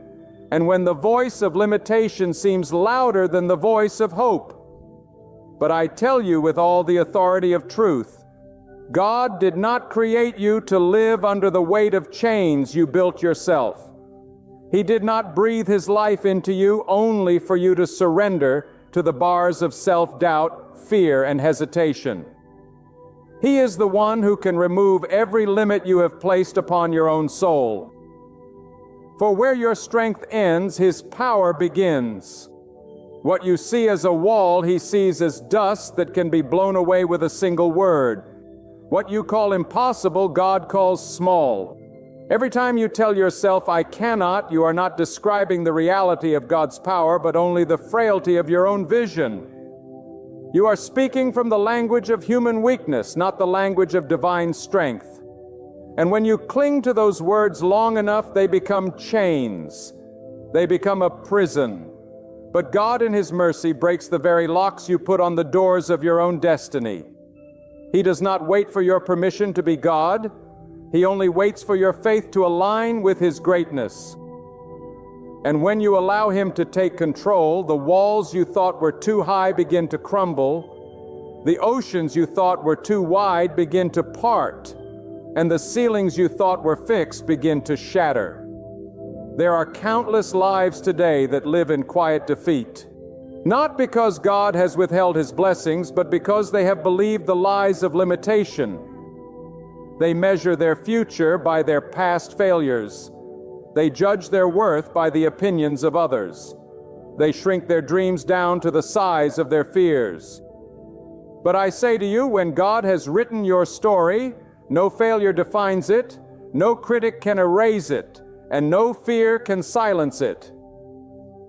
and when the voice of limitation seems louder than the voice of hope. But I tell you with all the authority of truth, God did not create you to live under the weight of chains you built yourself. He did not breathe His life into you only for you to surrender to the bars of self-doubt, fear, and hesitation. He is the one who can remove every limit you have placed upon your own soul. For where your strength ends, His power begins. What you see as a wall, He sees as dust that can be blown away with a single word. What you call impossible, God calls small. Every time you tell yourself, I cannot, you are not describing the reality of God's power, but only the frailty of your own vision. You are speaking from the language of human weakness, not the language of divine strength. And when you cling to those words long enough, they become chains. They become a prison. But God in His mercy breaks the very locks you put on the doors of your own destiny. He does not wait for your permission to be God. He only waits for your faith to align with His greatness. And when you allow Him to take control, the walls you thought were too high begin to crumble. The oceans you thought were too wide begin to part. And the ceilings you thought were fixed begin to shatter. There are countless lives today that live in quiet defeat, not because God has withheld His blessings, but because they have believed the lies of limitation. They measure their future by their past failures. They judge their worth by the opinions of others. They shrink their dreams down to the size of their fears. But I say to you, when God has written your story, no failure defines it, no critic can erase it, and no fear can silence it.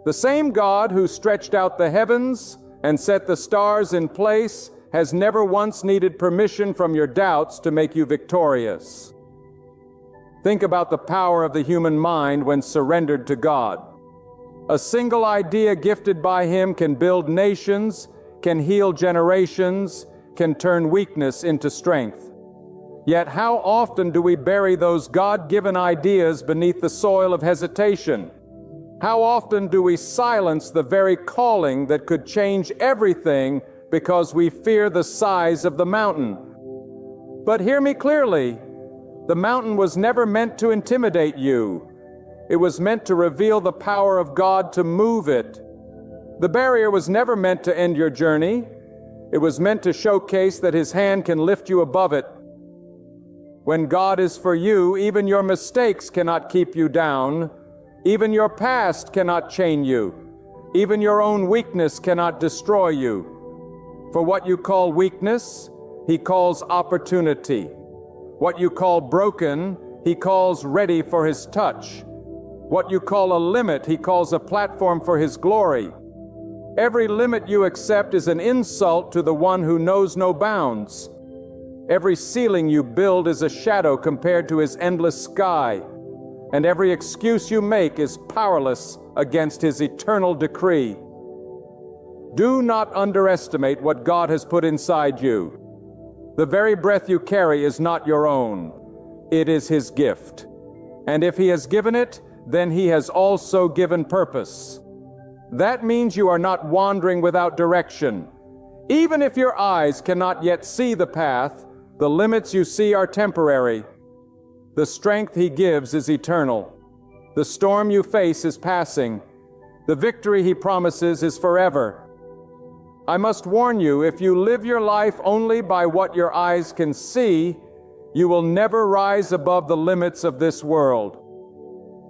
The same God who stretched out the heavens and set the stars in place has never once needed permission from your doubts to make you victorious. Think about the power of the human mind when surrendered to God. A single idea gifted by Him can build nations, can heal generations, can turn weakness into strength. Yet how often do we bury those God-given ideas beneath the soil of hesitation? How often do we silence the very calling that could change everything because we fear the size of the mountain? But hear me clearly. The mountain was never meant to intimidate you. It was meant to reveal the power of God to move it. The barrier was never meant to end your journey. It was meant to showcase that His hand can lift you above it. When God is for you, even your mistakes cannot keep you down. Even your past cannot chain you. Even your own weakness cannot destroy you. For what you call weakness, He calls opportunity. What you call broken, He calls ready for His touch. What you call a limit, He calls a platform for His glory. Every limit you accept is an insult to the one who knows no bounds. Every ceiling you build is a shadow compared to His endless sky. And every excuse you make is powerless against His eternal decree. Do not underestimate what God has put inside you. The very breath you carry is not your own. It is His gift. And if He has given it, then He has also given purpose. That means you are not wandering without direction. Even if your eyes cannot yet see the path, the limits you see are temporary. The strength He gives is eternal. The storm you face is passing. The victory He promises is forever. I must warn you, if you live your life only by what your eyes can see, you will never rise above the limits of this world.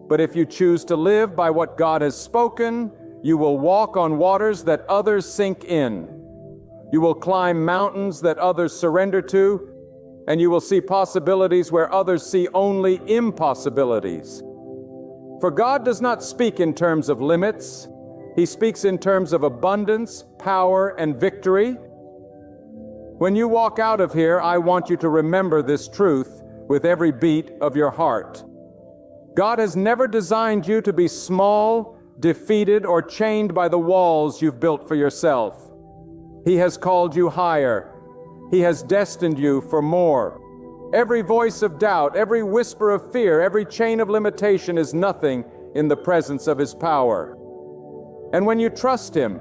But if you choose to live by what God has spoken, you will walk on waters that others sink in. You will climb mountains that others surrender to, and you will see possibilities where others see only impossibilities. For God does not speak in terms of limits. He speaks in terms of abundance, power, and victory. When you walk out of here, I want you to remember this truth with every beat of your heart. God has never designed you to be small, defeated, or chained by the walls you've built for yourself. He has called you higher. He has destined you for more. Every voice of doubt, every whisper of fear, every chain of limitation is nothing in the presence of His power. And when you trust Him,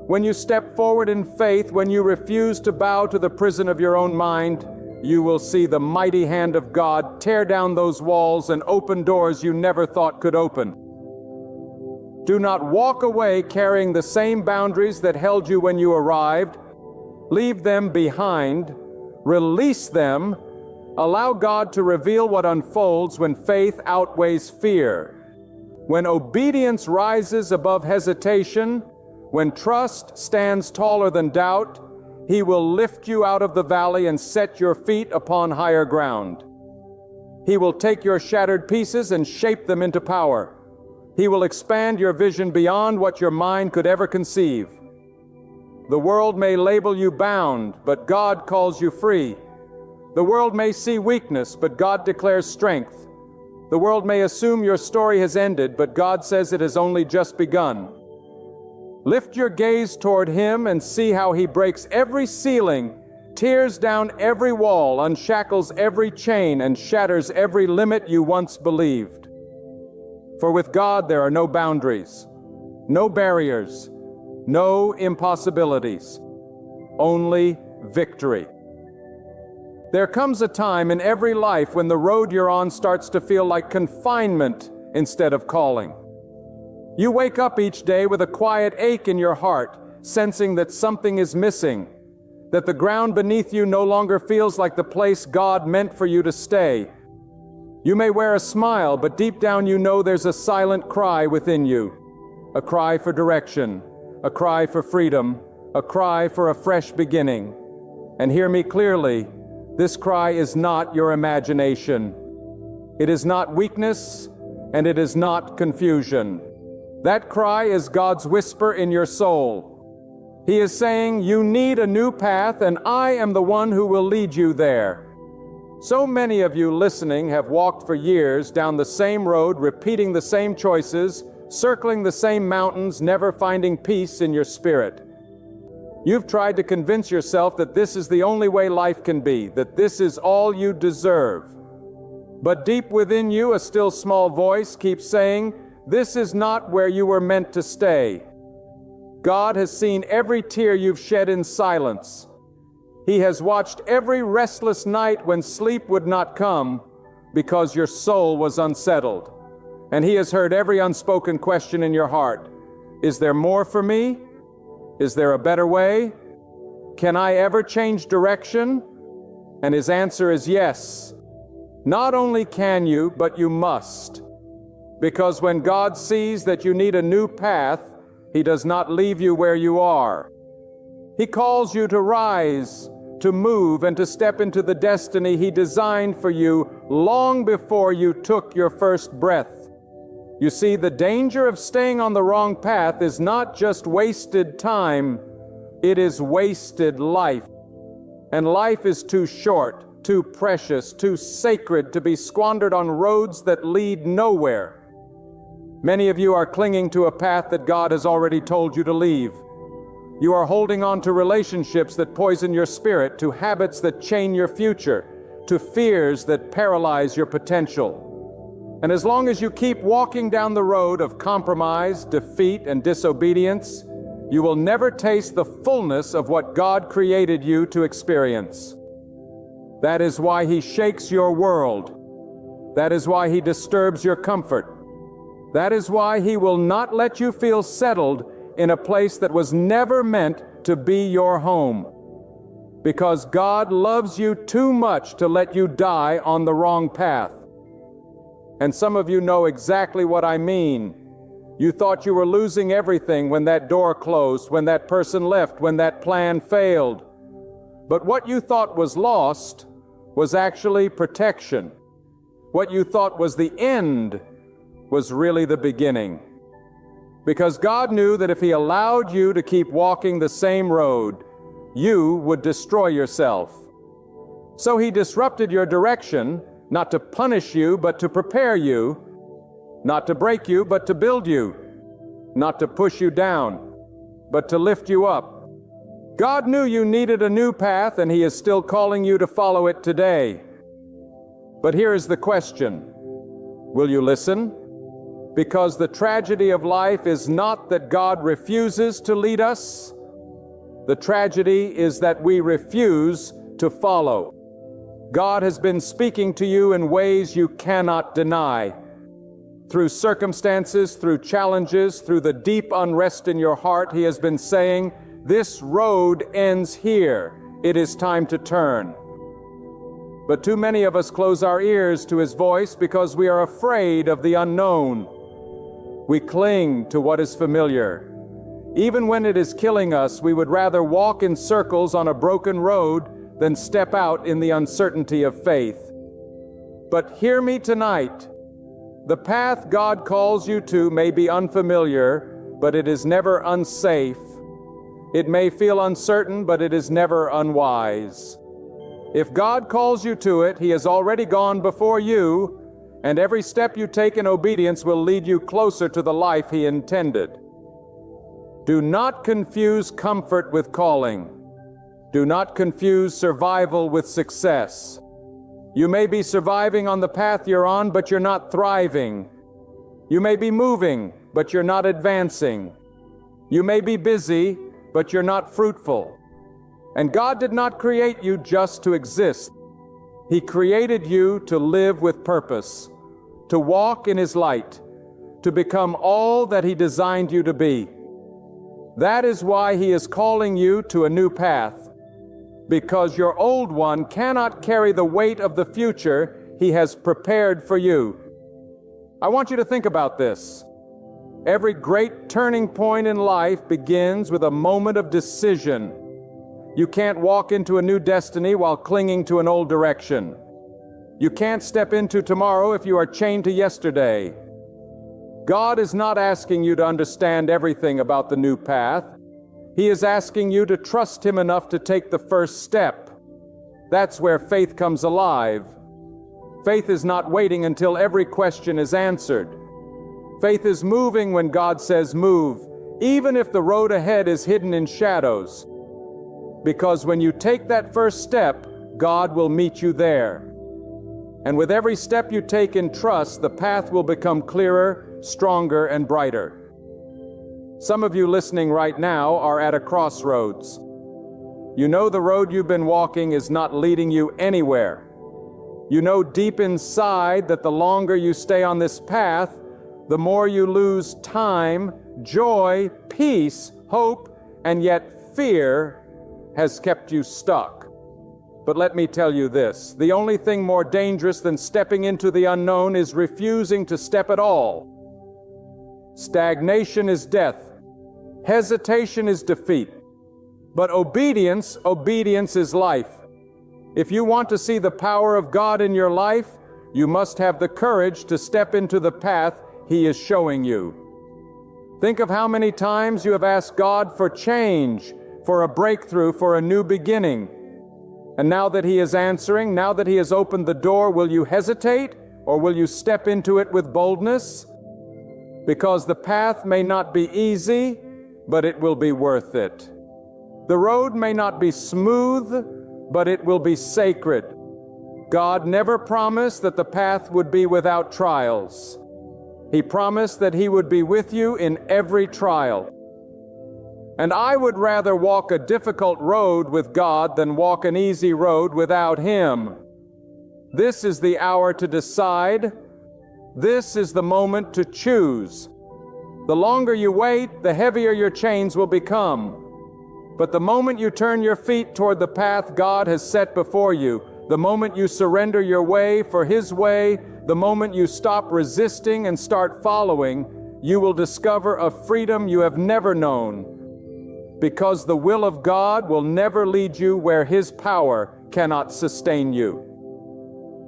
when you step forward in faith, when you refuse to bow to the prison of your own mind, you will see the mighty hand of God tear down those walls and open doors you never thought could open. Do not walk away carrying the same boundaries that held you when you arrived. Leave them behind. Release them. Allow God to reveal what unfolds when faith outweighs fear. When obedience rises above hesitation, when trust stands taller than doubt, He will lift you out of the valley and set your feet upon higher ground. He will take your shattered pieces and shape them into power. He will expand your vision beyond what your mind could ever conceive. The world may label you bound, but God calls you free. The world may see weakness, but God declares strength. The world may assume your story has ended, but God says it has only just begun. Lift your gaze toward Him and see how He breaks every ceiling, tears down every wall, unshackles every chain, and shatters every limit you once believed. For with God there are no boundaries, no barriers, no impossibilities, only victory. There comes a time in every life when the road you're on starts to feel like confinement instead of calling. You wake up each day with a quiet ache in your heart, sensing that something is missing, that the ground beneath you no longer feels like the place God meant for you to stay. You may wear a smile, but deep down you know there's a silent cry within you, a cry for direction, a cry for freedom, a cry for a fresh beginning. And hear me clearly, this cry is not your imagination. It is not weakness, and it is not confusion. That cry is God's whisper in your soul. He is saying, you need a new path, and I am the one who will lead you there. So many of you listening have walked for years down the same road, repeating the same choices, circling the same mountains, never finding peace in your spirit. You've tried to convince yourself that this is the only way life can be, that this is all you deserve. But deep within you, a still small voice keeps saying, this is not where you were meant to stay. God has seen every tear you've shed in silence. He has watched every restless night when sleep would not come because your soul was unsettled. And He has heard every unspoken question in your heart. Is there more for me? Is there a better way? Can I ever change direction? And His answer is yes. Not only can you, but you must. Because when God sees that you need a new path, He does not leave you where you are. He calls you to rise, to move, and to step into the destiny He designed for you long before you took your first breath. You see, the danger of staying on the wrong path is not just wasted time, it is wasted life. And life is too short, too precious, too sacred to be squandered on roads that lead nowhere. Many of you are clinging to a path that God has already told you to leave. You are holding on to relationships that poison your spirit, to habits that chain your future, to fears that paralyze your potential. And as long as you keep walking down the road of compromise, defeat, and disobedience, you will never taste the fullness of what God created you to experience. That is why He shakes your world. That is why He disturbs your comfort. That is why He will not let you feel settled in a place that was never meant to be your home. Because God loves you too much to let you die on the wrong path. And some of you know exactly what I mean. You thought you were losing everything when that door closed, when that person left, when that plan failed. But what you thought was lost was actually protection. What you thought was the end was really the beginning. Because God knew that if He allowed you to keep walking the same road, you would destroy yourself. So He disrupted your direction, not to punish you, but to prepare you, not to break you, but to build you, not to push you down, but to lift you up. God knew you needed a new path, and He is still calling you to follow it today. But here is the question: will you listen? Because the tragedy of life is not that God refuses to lead us. The tragedy is that we refuse to follow. God has been speaking to you in ways you cannot deny. Through circumstances, through challenges, through the deep unrest in your heart, He has been saying, "This road ends here. It is time to turn." But too many of us close our ears to His voice because we are afraid of the unknown. We cling to what is familiar. Even when it is killing us, we would rather walk in circles on a broken road than step out in the uncertainty of faith. But hear me tonight. The path God calls you to may be unfamiliar, but it is never unsafe. It may feel uncertain, but it is never unwise. If God calls you to it, He has already gone before you, and every step you take in obedience will lead you closer to the life He intended. Do not confuse comfort with calling. Do not confuse survival with success. You may be surviving on the path you're on, but you're not thriving. You may be moving, but you're not advancing. You may be busy, but you're not fruitful. And God did not create you just to exist. He created you to live with purpose, to walk in His light, to become all that He designed you to be. That is why He is calling you to a new path, because your old one cannot carry the weight of the future He has prepared for you. I want you to think about this. Every great turning point in life begins with a moment of decision. You can't walk into a new destiny while clinging to an old direction. You can't step into tomorrow if you are chained to yesterday. God is not asking you to understand everything about the new path. He is asking you to trust Him enough to take the first step. That's where faith comes alive. Faith is not waiting until every question is answered. Faith is moving when God says move, even if the road ahead is hidden in shadows. Because when you take that first step, God will meet you there. And with every step you take in trust, the path will become clearer, stronger, and brighter. Some of you listening right now are at a crossroads. You know the road you've been walking is not leading you anywhere. You know deep inside that the longer you stay on this path, the more you lose time, joy, peace, hope, and yet fear has kept you stuck. But let me tell you this, the only thing more dangerous than stepping into the unknown is refusing to step at all. Stagnation is death. Hesitation is defeat. But obedience is life. If you want to see the power of God in your life, you must have the courage to step into the path He is showing you. Think of how many times you have asked God for change, for a breakthrough, for a new beginning. And now that He is answering, now that He has opened the door, will you hesitate or will you step into it with boldness? Because the path may not be easy, but it will be worth it. The road may not be smooth, but it will be sacred. God never promised that the path would be without trials. He promised that He would be with you in every trial. And I would rather walk a difficult road with God than walk an easy road without Him. This is the hour to decide. This is the moment to choose. The longer you wait, the heavier your chains will become. But the moment you turn your feet toward the path God has set before you, the moment you surrender your way for His way, the moment you stop resisting and start following, you will discover a freedom you have never known. Because the will of God will never lead you where His power cannot sustain you.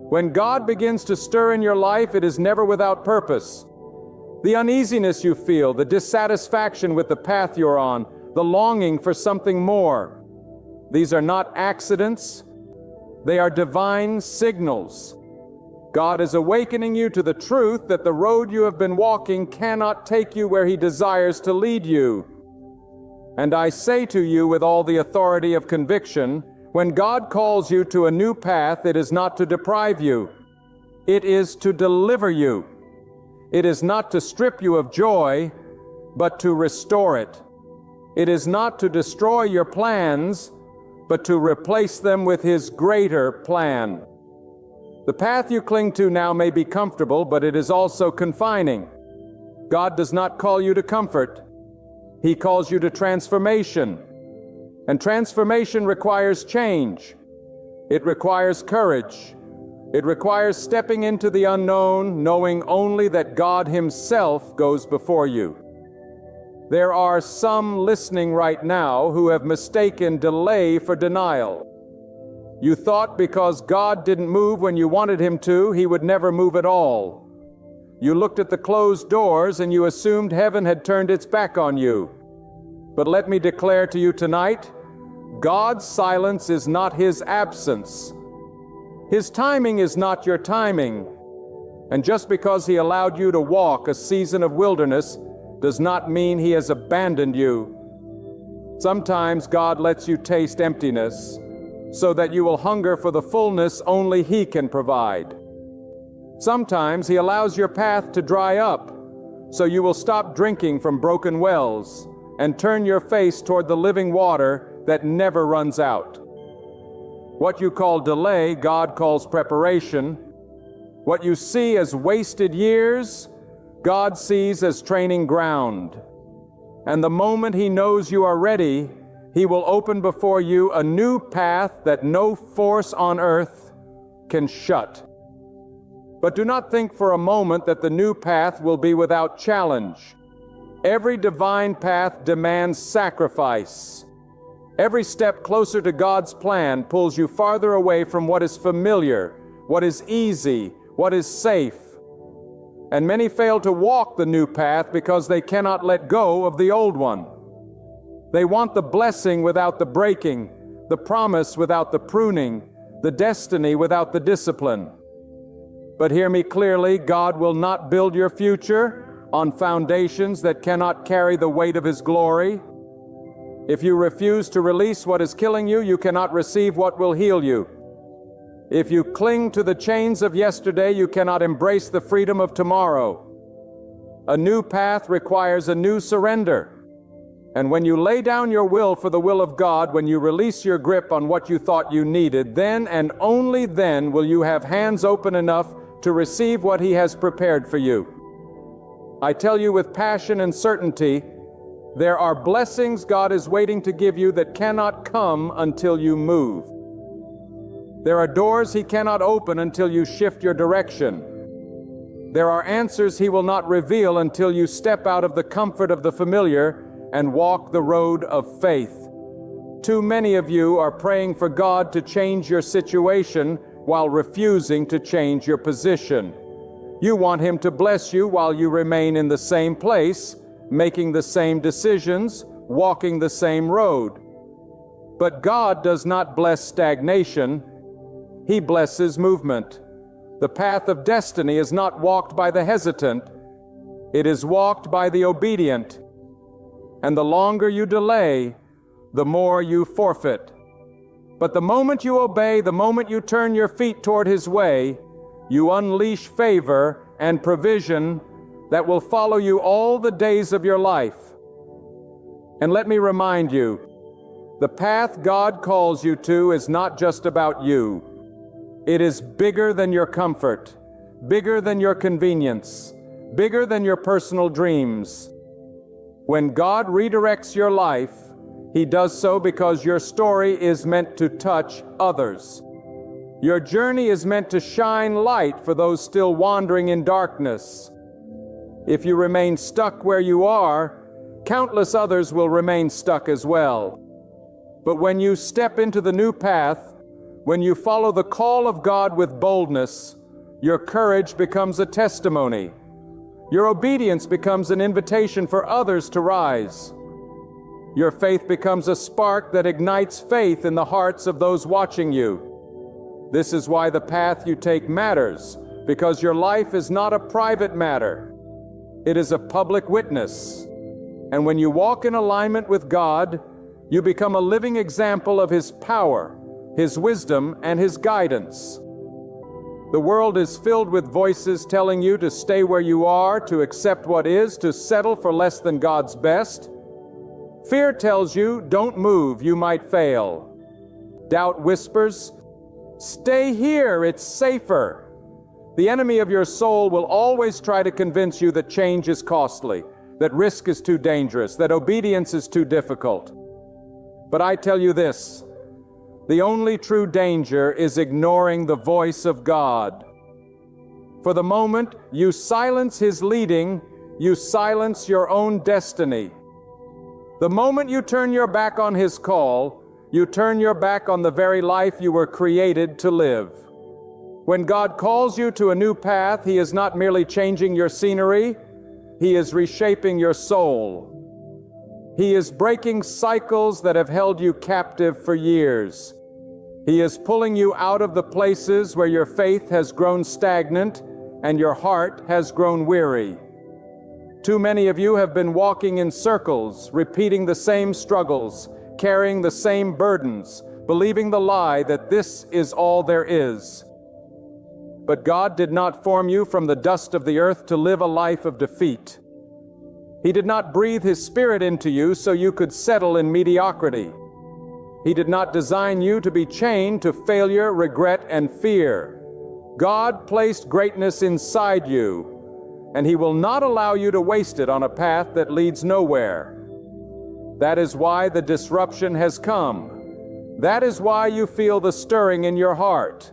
When God begins to stir in your life, it is never without purpose. The uneasiness you feel, the dissatisfaction with the path you're on, the longing for something more, these are not accidents. They are divine signals. God is awakening you to the truth that the road you have been walking cannot take you where He desires to lead you. And I say to you with all the authority of conviction, when God calls you to a new path, it is not to deprive you. It is to deliver you. It is not to strip you of joy, but to restore it. It is not to destroy your plans, but to replace them with His greater plan. The path you cling to now may be comfortable, but it is also confining. God does not call you to comfort. He calls you to transformation. And transformation requires change. It requires courage. It requires stepping into the unknown, knowing only that God Himself goes before you. There are some listening right now who have mistaken delay for denial. You thought because God didn't move when you wanted Him to, He would never move at all. You looked at the closed doors and you assumed heaven had turned its back on you. But let me declare to you tonight, God's silence is not His absence. His timing is not your timing. And just because He allowed you to walk a season of wilderness does not mean He has abandoned you. Sometimes God lets you taste emptiness so that you will hunger for the fullness only He can provide. Sometimes He allows your path to dry up so you will stop drinking from broken wells and turn your face toward the living water that never runs out. What you call delay, God calls preparation. What you see as wasted years, God sees as training ground. And the moment He knows you are ready, He will open before you a new path that no force on earth can shut. But do not think for a moment that the new path will be without challenge. Every divine path demands sacrifice. Every step closer to God's plan pulls you farther away from what is familiar, what is easy, what is safe. And many fail to walk the new path because they cannot let go of the old one. They want the blessing without the breaking, the promise without the pruning, the destiny without the discipline. But hear me clearly, God will not build your future on foundations that cannot carry the weight of His glory. If you refuse to release what is killing you, you cannot receive what will heal you. If you cling to the chains of yesterday, you cannot embrace the freedom of tomorrow. A new path requires a new surrender. And when you lay down your will for the will of God, when you release your grip on what you thought you needed, then and only then will you have hands open enough to receive what He has prepared for you. I tell you with passion and certainty, there are blessings God is waiting to give you that cannot come until you move. There are doors He cannot open until you shift your direction. There are answers He will not reveal until you step out of the comfort of the familiar and walk the road of faith. Too many of you are praying for God to change your situation while refusing to change your position. You want Him to bless you while you remain in the same place, making the same decisions, walking the same road. But God does not bless stagnation. He blesses movement. The path of destiny is not walked by the hesitant. It is walked by the obedient. And the longer you delay, the more you forfeit. But the moment you obey, the moment you turn your feet toward His way, you unleash favor and provision that will follow you all the days of your life. And let me remind you, the path God calls you to is not just about you. It is bigger than your comfort, bigger than your convenience, bigger than your personal dreams. When God redirects your life, He does so because your story is meant to touch others. Your journey is meant to shine light for those still wandering in darkness. If you remain stuck where you are, countless others will remain stuck as well. But when you step into the new path, when you follow the call of God with boldness, your courage becomes a testimony. Your obedience becomes an invitation for others to rise. Your faith becomes a spark that ignites faith in the hearts of those watching you. This is why the path you take matters, because your life is not a private matter. It is a public witness. And when you walk in alignment with God, you become a living example of His power, His wisdom, and His guidance. The world is filled with voices telling you to stay where you are, to accept what is, to settle for less than God's best. Fear tells you, don't move, you might fail. Doubt whispers, stay here, it's safer. The enemy of your soul will always try to convince you that change is costly, that risk is too dangerous, that obedience is too difficult. But I tell you this, the only true danger is ignoring the voice of God. For the moment you silence His leading, you silence your own destiny. The moment you turn your back on His call, you turn your back on the very life you were created to live. When God calls you to a new path, He is not merely changing your scenery, He is reshaping your soul. He is breaking cycles that have held you captive for years. He is pulling you out of the places where your faith has grown stagnant and your heart has grown weary. Too many of you have been walking in circles, repeating the same struggles, carrying the same burdens, believing the lie that this is all there is. But God did not form you from the dust of the earth to live a life of defeat. He did not breathe His Spirit into you so you could settle in mediocrity. He did not design you to be chained to failure, regret, and fear. God placed greatness inside you, and He will not allow you to waste it on a path that leads nowhere. That is why the disruption has come. That is why you feel the stirring in your heart.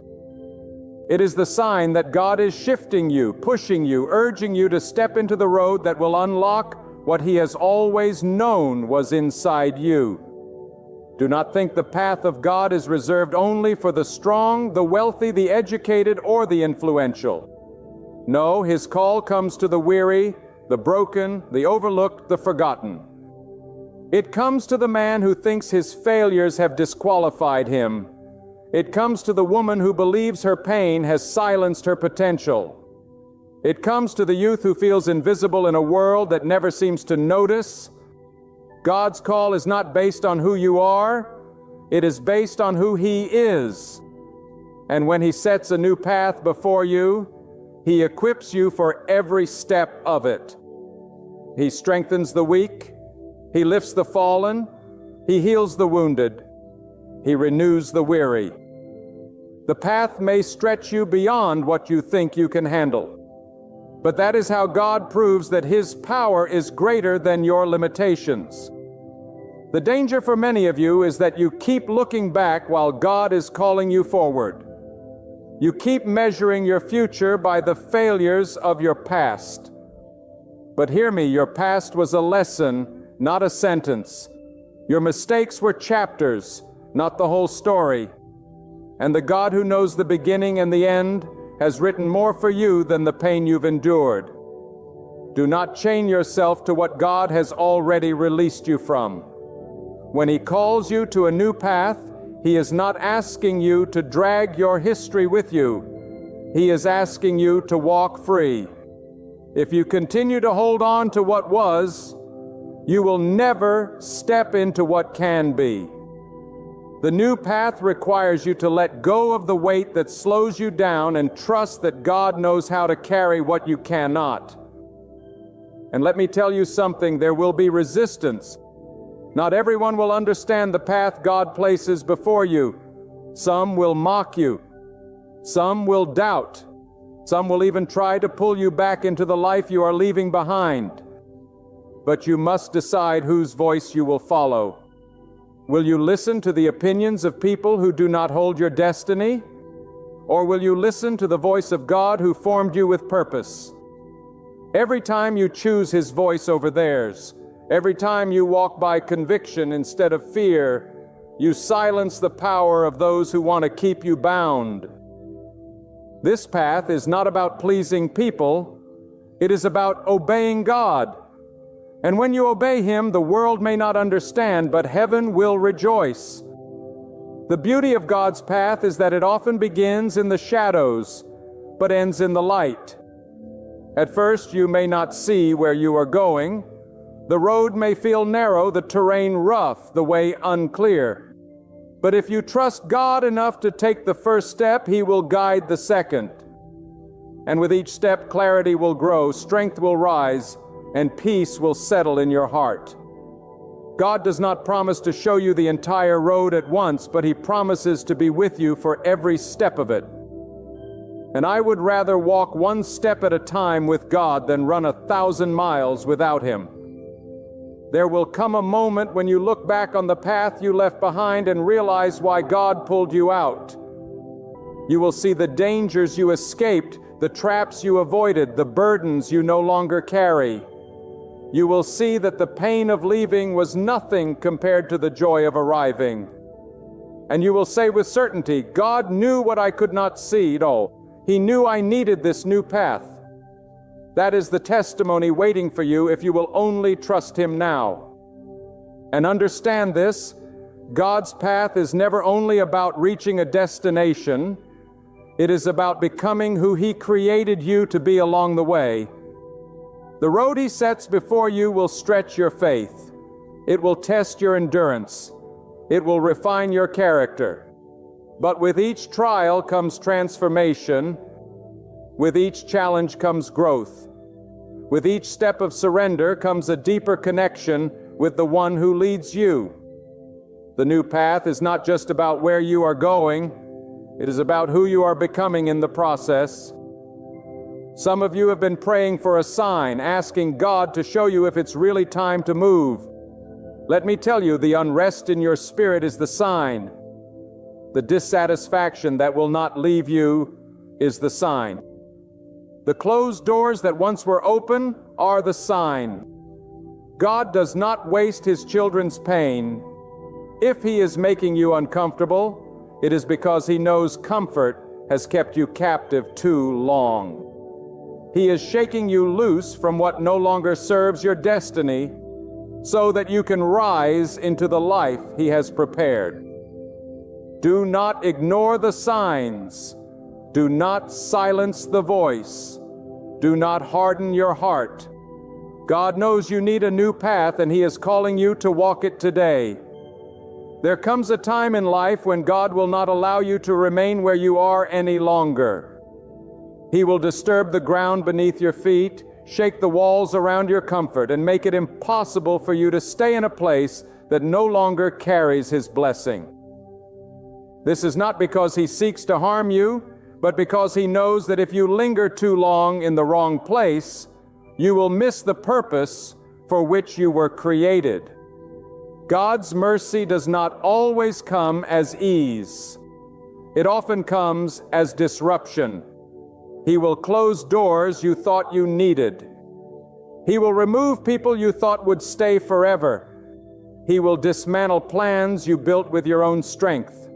It is the sign that God is shifting you, pushing you, urging you to step into the road that will unlock what He has always known was inside you. Do not think the path of God is reserved only for the strong, the wealthy, the educated, or the influential. No, His call comes to the weary, the broken, the overlooked, the forgotten. It comes to the man who thinks his failures have disqualified him. It comes to the woman who believes her pain has silenced her potential. It comes to the youth who feels invisible in a world that never seems to notice. God's call is not based on who you are, it is based on who He is. And when He sets a new path before you, He equips you for every step of it. He strengthens the weak, He lifts the fallen, He heals the wounded, He renews the weary. The path may stretch you beyond what you think you can handle. But that is how God proves that His power is greater than your limitations. The danger for many of you is that you keep looking back while God is calling you forward. You keep measuring your future by the failures of your past. But hear me, your past was a lesson, not a sentence. Your mistakes were chapters, not the whole story. And the God who knows the beginning and the end has written more for you than the pain you've endured. Do not chain yourself to what God has already released you from. When He calls you to a new path, He is not asking you to drag your history with you. He is asking you to walk free. If you continue to hold on to what was, You will never step into what can be. The new path requires you to let go of the weight that slows you down and trust that God knows how to carry what you cannot. And let me tell you something, there will be resistance. Not everyone will understand the path God places before you. Some will mock you. Some will doubt. Some will even try to pull you back into the life you are leaving behind. But you must decide whose voice you will follow. Will you listen to the opinions of people who do not hold your destiny? Or will you listen to the voice of God who formed you with purpose? Every time you choose His voice over theirs, every time you walk by conviction instead of fear, you silence the power of those who want to keep you bound. This path is not about pleasing people. It is about obeying God. And when you obey Him, the world may not understand, but heaven will rejoice. The beauty of God's path is that it often begins in the shadows, but ends in the light. At first, you may not see where you are going. The road may feel narrow, the terrain rough, the way unclear. But if you trust God enough to take the first step, He will guide the second. And with each step, clarity will grow, strength will rise, and peace will settle in your heart. God does not promise to show you the entire road at once, but He promises to be with you for every step of it. And I would rather walk one step at a time with God than run 1,000 miles without Him. There will come a moment when you look back on the path you left behind and realize why God pulled you out. You will see the dangers you escaped, the traps you avoided, the burdens you no longer carry. You will see that the pain of leaving was nothing compared to the joy of arriving. And you will say with certainty, God knew what I could not see. No, He knew I needed this new path. That is the testimony waiting for you if you will only trust Him now. And understand this, God's path is never only about reaching a destination, it is about becoming who He created you to be along the way. The road He sets before you will stretch your faith. It will test your endurance. It will refine your character. But with each trial comes transformation. With each challenge comes growth. With each step of surrender comes a deeper connection with the One who leads you. The new path is not just about where you are going. It is about who you are becoming in the process. Some of you have been praying for a sign, asking God to show you if it's really time to move. Let me tell you, the unrest in your spirit is the sign. The dissatisfaction that will not leave you is the sign. The closed doors that once were open are the sign. God does not waste His children's pain. If He is making you uncomfortable, it is because He knows comfort has kept you captive too long. He is shaking you loose from what no longer serves your destiny so that you can rise into the life He has prepared. Do not ignore the signs. Do not silence the voice. Do not harden your heart. God knows you need a new path, and He is calling you to walk it today. There comes a time in life when God will not allow you to remain where you are any longer. He will disturb the ground beneath your feet, shake the walls around your comfort, and make it impossible for you to stay in a place that no longer carries His blessing. This is not because He seeks to harm you, but because He knows that if you linger too long in the wrong place, you will miss the purpose for which you were created. God's mercy does not always come as ease. It often comes as disruption. He will close doors you thought you needed. He will remove people you thought would stay forever. He will dismantle plans you built with your own strength.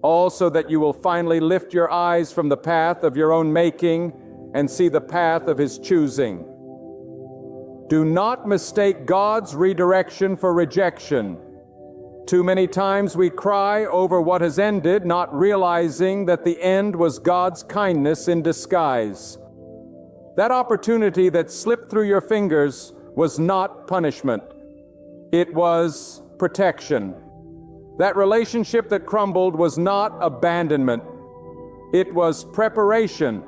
All so that you will finally lift your eyes from the path of your own making and see the path of His choosing. Do not mistake God's redirection for rejection. Too many times we cry over what has ended, not realizing that the end was God's kindness in disguise. That opportunity that slipped through your fingers was not punishment. It was protection. That relationship that crumbled was not abandonment. It was preparation.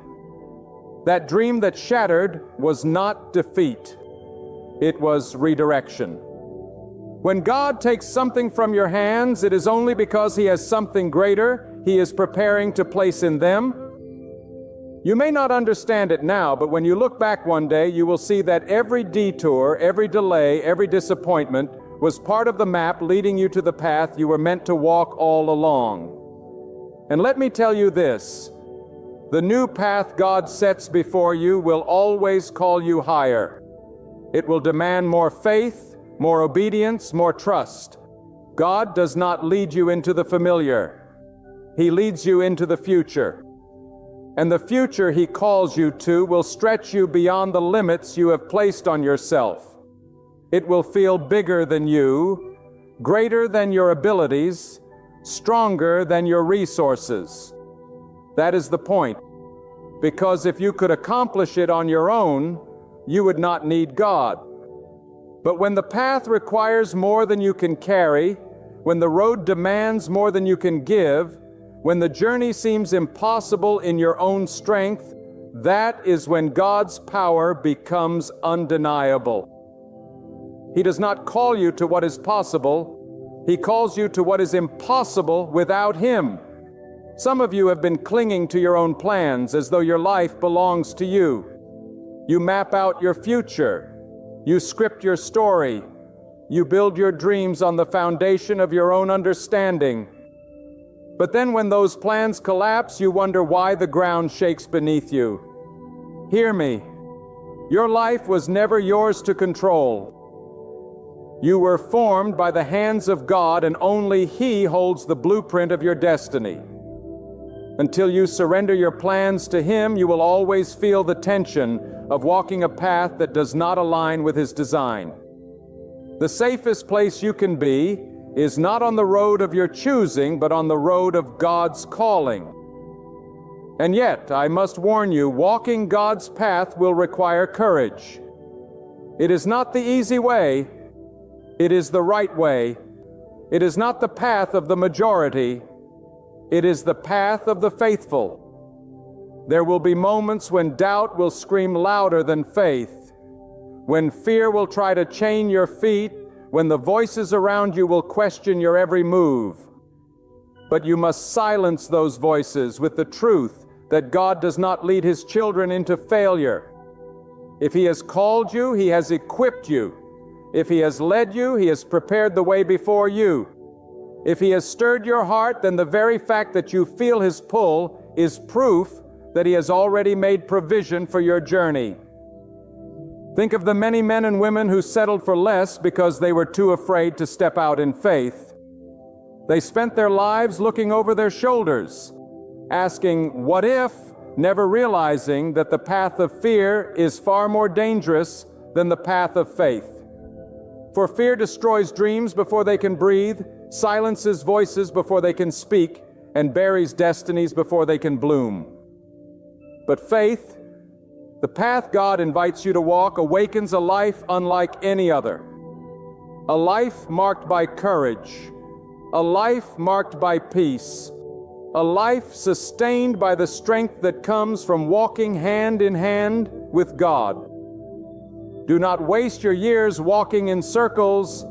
That dream that shattered was not defeat. It was redirection. When God takes something from your hands, it is only because He has something greater He is preparing to place in them. You may not understand it now, but when you look back one day, you will see that every detour, every delay, every disappointment was part of the map leading you to the path you were meant to walk all along. And let me tell you this, the new path God sets before you will always call you higher. It will demand more faith, more obedience, more trust. God does not lead you into the familiar. He leads you into the future. And the future He calls you to will stretch you beyond the limits you have placed on yourself. It will feel bigger than you, greater than your abilities, stronger than your resources. That is the point. Because if you could accomplish it on your own, you would not need God. But when the path requires more than you can carry, when the road demands more than you can give, when the journey seems impossible in your own strength, that is when God's power becomes undeniable. He does not call you to what is possible. He calls you to what is impossible without Him. Some of you have been clinging to your own plans as though your life belongs to you. You map out your future. You script your story. You build your dreams on the foundation of your own understanding. But then when those plans collapse, you wonder why the ground shakes beneath you. Hear me. Your life was never yours to control. You were formed by the hands of God, and only He holds the blueprint of your destiny. Until you surrender your plans to Him, you will always feel the tension of walking a path that does not align with His design. The safest place you can be is not on the road of your choosing, but on the road of God's calling. And yet, I must warn you, walking God's path will require courage. It is not the easy way. It is the right way. It is not the path of the majority. It is the path of the faithful. There will be moments when doubt will scream louder than faith, when fear will try to chain your feet, when the voices around you will question your every move. But you must silence those voices with the truth that God does not lead His children into failure. If He has called you, He has equipped you. If He has led you, He has prepared the way before you. If He has stirred your heart, then the very fact that you feel His pull is proof that He has already made provision for your journey. Think of the many men and women who settled for less because they were too afraid to step out in faith. They spent their lives looking over their shoulders, asking, "What if?" never realizing that the path of fear is far more dangerous than the path of faith. For fear destroys dreams before they can breathe, silences voices before they can speak, and buries destinies before they can bloom. But faith, the path God invites you to walk, awakens a life unlike any other. A life marked by courage, a life marked by peace, a life sustained by the strength that comes from walking hand in hand with God. Do not waste your years walking in circles.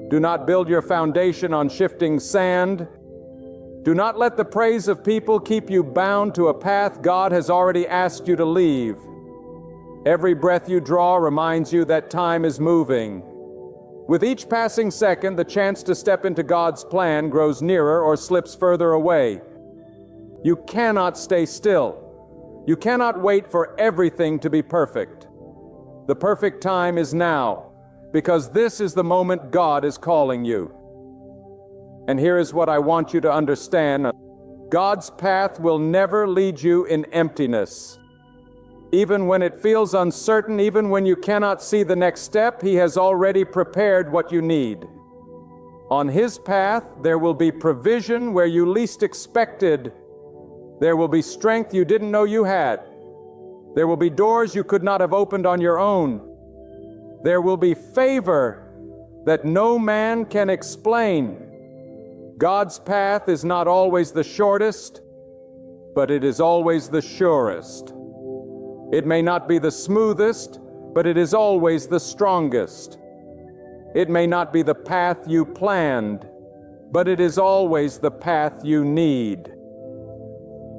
Do not build your foundation on shifting sand. Do not let the praise of people keep you bound to a path God has already asked you to leave. Every breath you draw reminds you that time is moving. With each passing second, the chance to step into God's plan grows nearer or slips further away. You cannot stay still. You cannot wait for everything to be perfect. The perfect time is now, because this is the moment God is calling you. And here is what I want you to understand. God's path will never lead you in emptiness. Even when it feels uncertain, even when you cannot see the next step, He has already prepared what you need. On His path, there will be provision where you least expected. There will be strength you didn't know you had. There will be doors you could not have opened on your own. There will be favor that no man can explain. God's path is not always the shortest, but it is always the surest. It may not be the smoothest, but it is always the strongest. It may not be the path you planned, but it is always the path you need.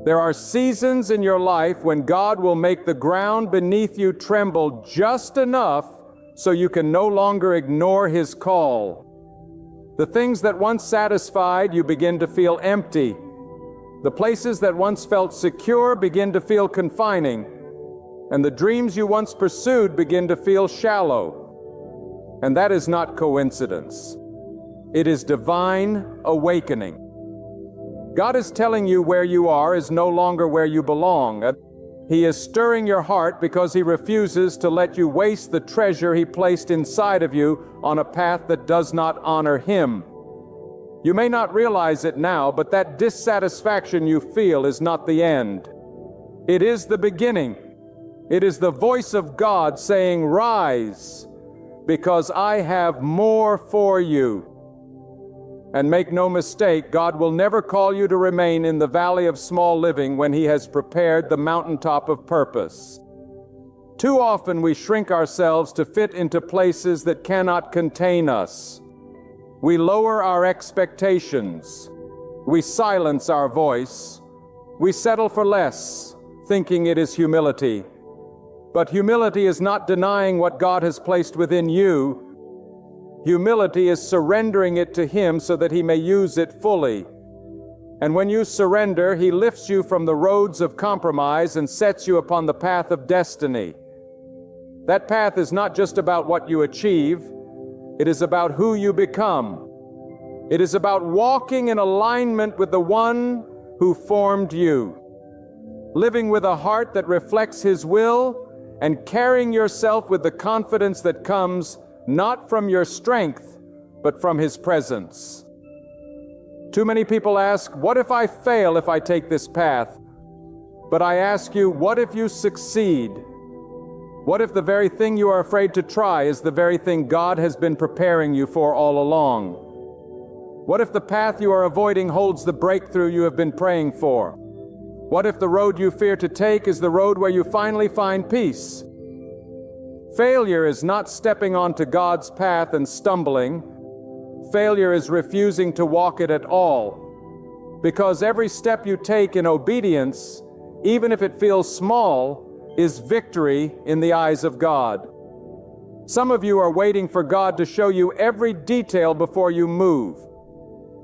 There are seasons in your life when God will make the ground beneath you tremble just enough so you can no longer ignore His call. The things that once satisfied you begin to feel empty. The places that once felt secure begin to feel confining. And the dreams you once pursued begin to feel shallow. And that is not coincidence. It is divine awakening. God is telling you where you are is no longer where you belong. He is stirring your heart because He refuses to let you waste the treasure He placed inside of you on a path that does not honor Him. You may not realize it now, but that dissatisfaction you feel is not the end. It is the beginning. It is the voice of God saying, "Rise, because I have more for you." And make no mistake, God will never call you to remain in the valley of small living when He has prepared the mountaintop of purpose. Too often we shrink ourselves to fit into places that cannot contain us. We lower our expectations. We silence our voice. We settle for less, thinking it is humility. But humility is not denying what God has placed within you. Humility is surrendering it to Him so that He may use it fully. And when you surrender, He lifts you from the roads of compromise and sets you upon the path of destiny. That path is not just about what you achieve. It is about who you become. It is about walking in alignment with the One who formed you. Living with a heart that reflects His will and carrying yourself with the confidence that comes not from your strength, but from His presence. Too many people ask, what if I fail if I take this path? But I ask you, what if you succeed? What if the very thing you are afraid to try is the very thing God has been preparing you for all along? What if the path you are avoiding holds the breakthrough you have been praying for? What if the road you fear to take is the road where you finally find peace? Failure is not stepping onto God's path and stumbling. Failure is refusing to walk it at all. Because every step you take in obedience, even if it feels small, is victory in the eyes of God. Some of you are waiting for God to show you every detail before you move.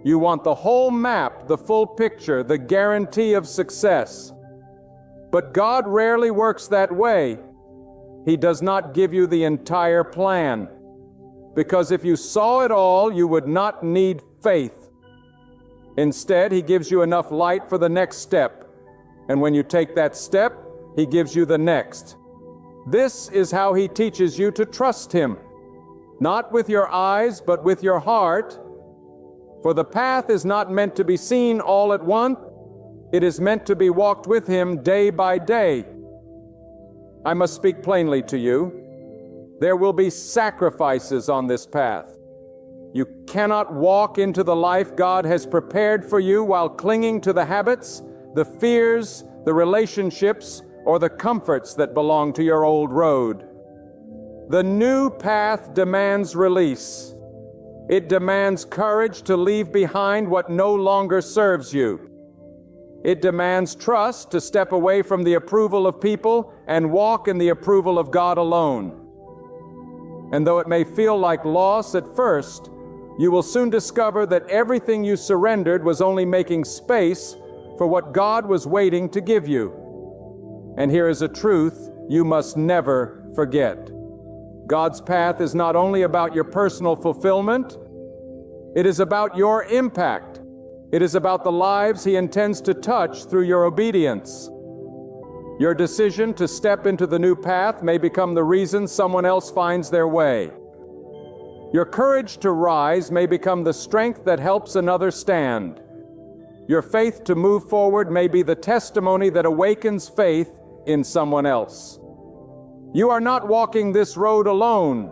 You want the whole map, the full picture, the guarantee of success. But God rarely works that way. He does not give you the entire plan. Because if you saw it all, you would not need faith. Instead, He gives you enough light for the next step. And when you take that step, He gives you the next. This is how He teaches you to trust Him. Not with your eyes, but with your heart. For the path is not meant to be seen all at once. It is meant to be walked with Him day by day. I must speak plainly to you. There will be sacrifices on this path. You cannot walk into the life God has prepared for you while clinging to the habits, the fears, the relationships, or the comforts that belong to your old road. The new path demands release. It demands courage to leave behind what no longer serves you. It demands trust to step away from the approval of people and walk in the approval of God alone. And though it may feel like loss at first, you will soon discover that everything you surrendered was only making space for what God was waiting to give you. And here is a truth you must never forget. God's path is not only about your personal fulfillment, it is about your impact. It is about the lives He intends to touch through your obedience. Your decision to step into the new path may become the reason someone else finds their way. Your courage to rise may become the strength that helps another stand. Your faith to move forward may be the testimony that awakens faith in someone else. You are not walking this road alone.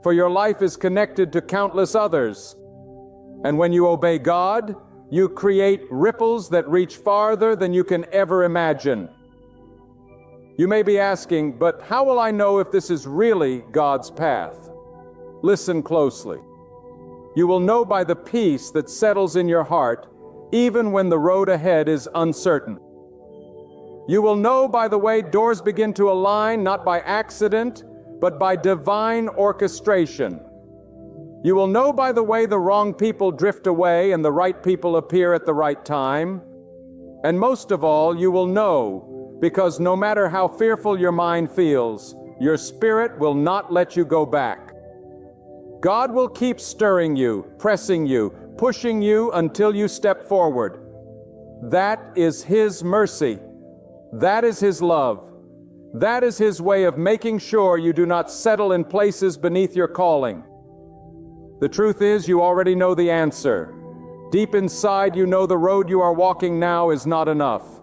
for your life is connected to countless others. And when you obey God, you create ripples that reach farther than you can ever imagine. You may be asking, but how will I know if this is really God's path? Listen closely. You will know by the peace that settles in your heart, even when the road ahead is uncertain. You will know by the way doors begin to align, not by accident, but by divine orchestration. You will know by the way the wrong people drift away and the right people appear at the right time. And most of all, you will know, because no matter how fearful your mind feels, your spirit will not let you go back. God will keep stirring you, pressing you, pushing you until you step forward. That is His mercy. That is His love. That is His way of making sure you do not settle in places beneath your calling. The truth is, you already know the answer. Deep inside, you know the road you are walking now is not enough.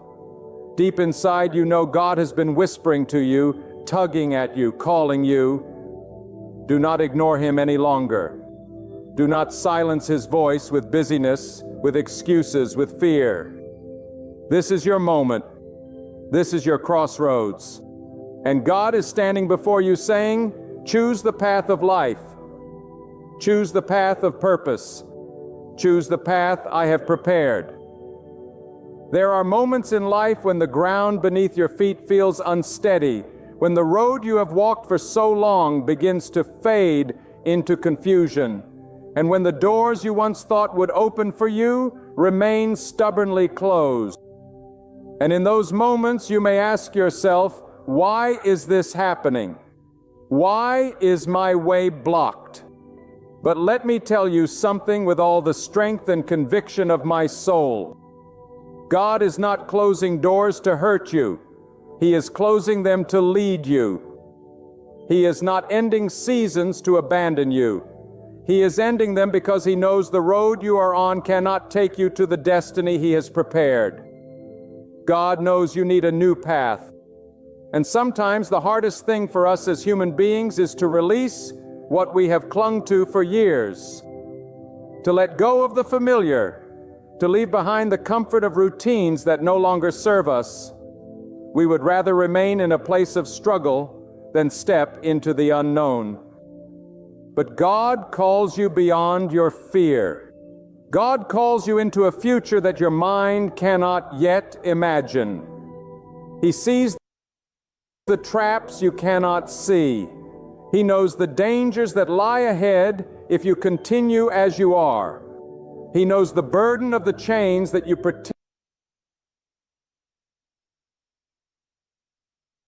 Deep inside, you know God has been whispering to you, tugging at you, calling you. Do not ignore Him any longer. Do not silence His voice with busyness, with excuses, with fear. This is your moment. This is your crossroads. And God is standing before you saying, choose the path of life. Choose the path of purpose. Choose the path I have prepared. There are moments in life when the ground beneath your feet feels unsteady, when the road you have walked for so long begins to fade into confusion, and when the doors you once thought would open for you remain stubbornly closed. And in those moments you may ask yourself, why is this happening? Why is my way blocked? But let me tell you something with all the strength and conviction of my soul. God is not closing doors to hurt you. He is closing them to lead you. He is not ending seasons to abandon you. He is ending them because He knows the road you are on cannot take you to the destiny He has prepared. God knows you need a new path. And sometimes the hardest thing for us as human beings is to release what we have clung to for years, to let go of the familiar, to leave behind the comfort of routines that no longer serve us. We would rather remain in a place of struggle than step into the unknown. But God calls you beyond your fear. God calls you into a future that your mind cannot yet imagine. He sees the traps you cannot see. He knows the dangers that lie ahead if you continue as you are. He knows the burden of the chains that you pretend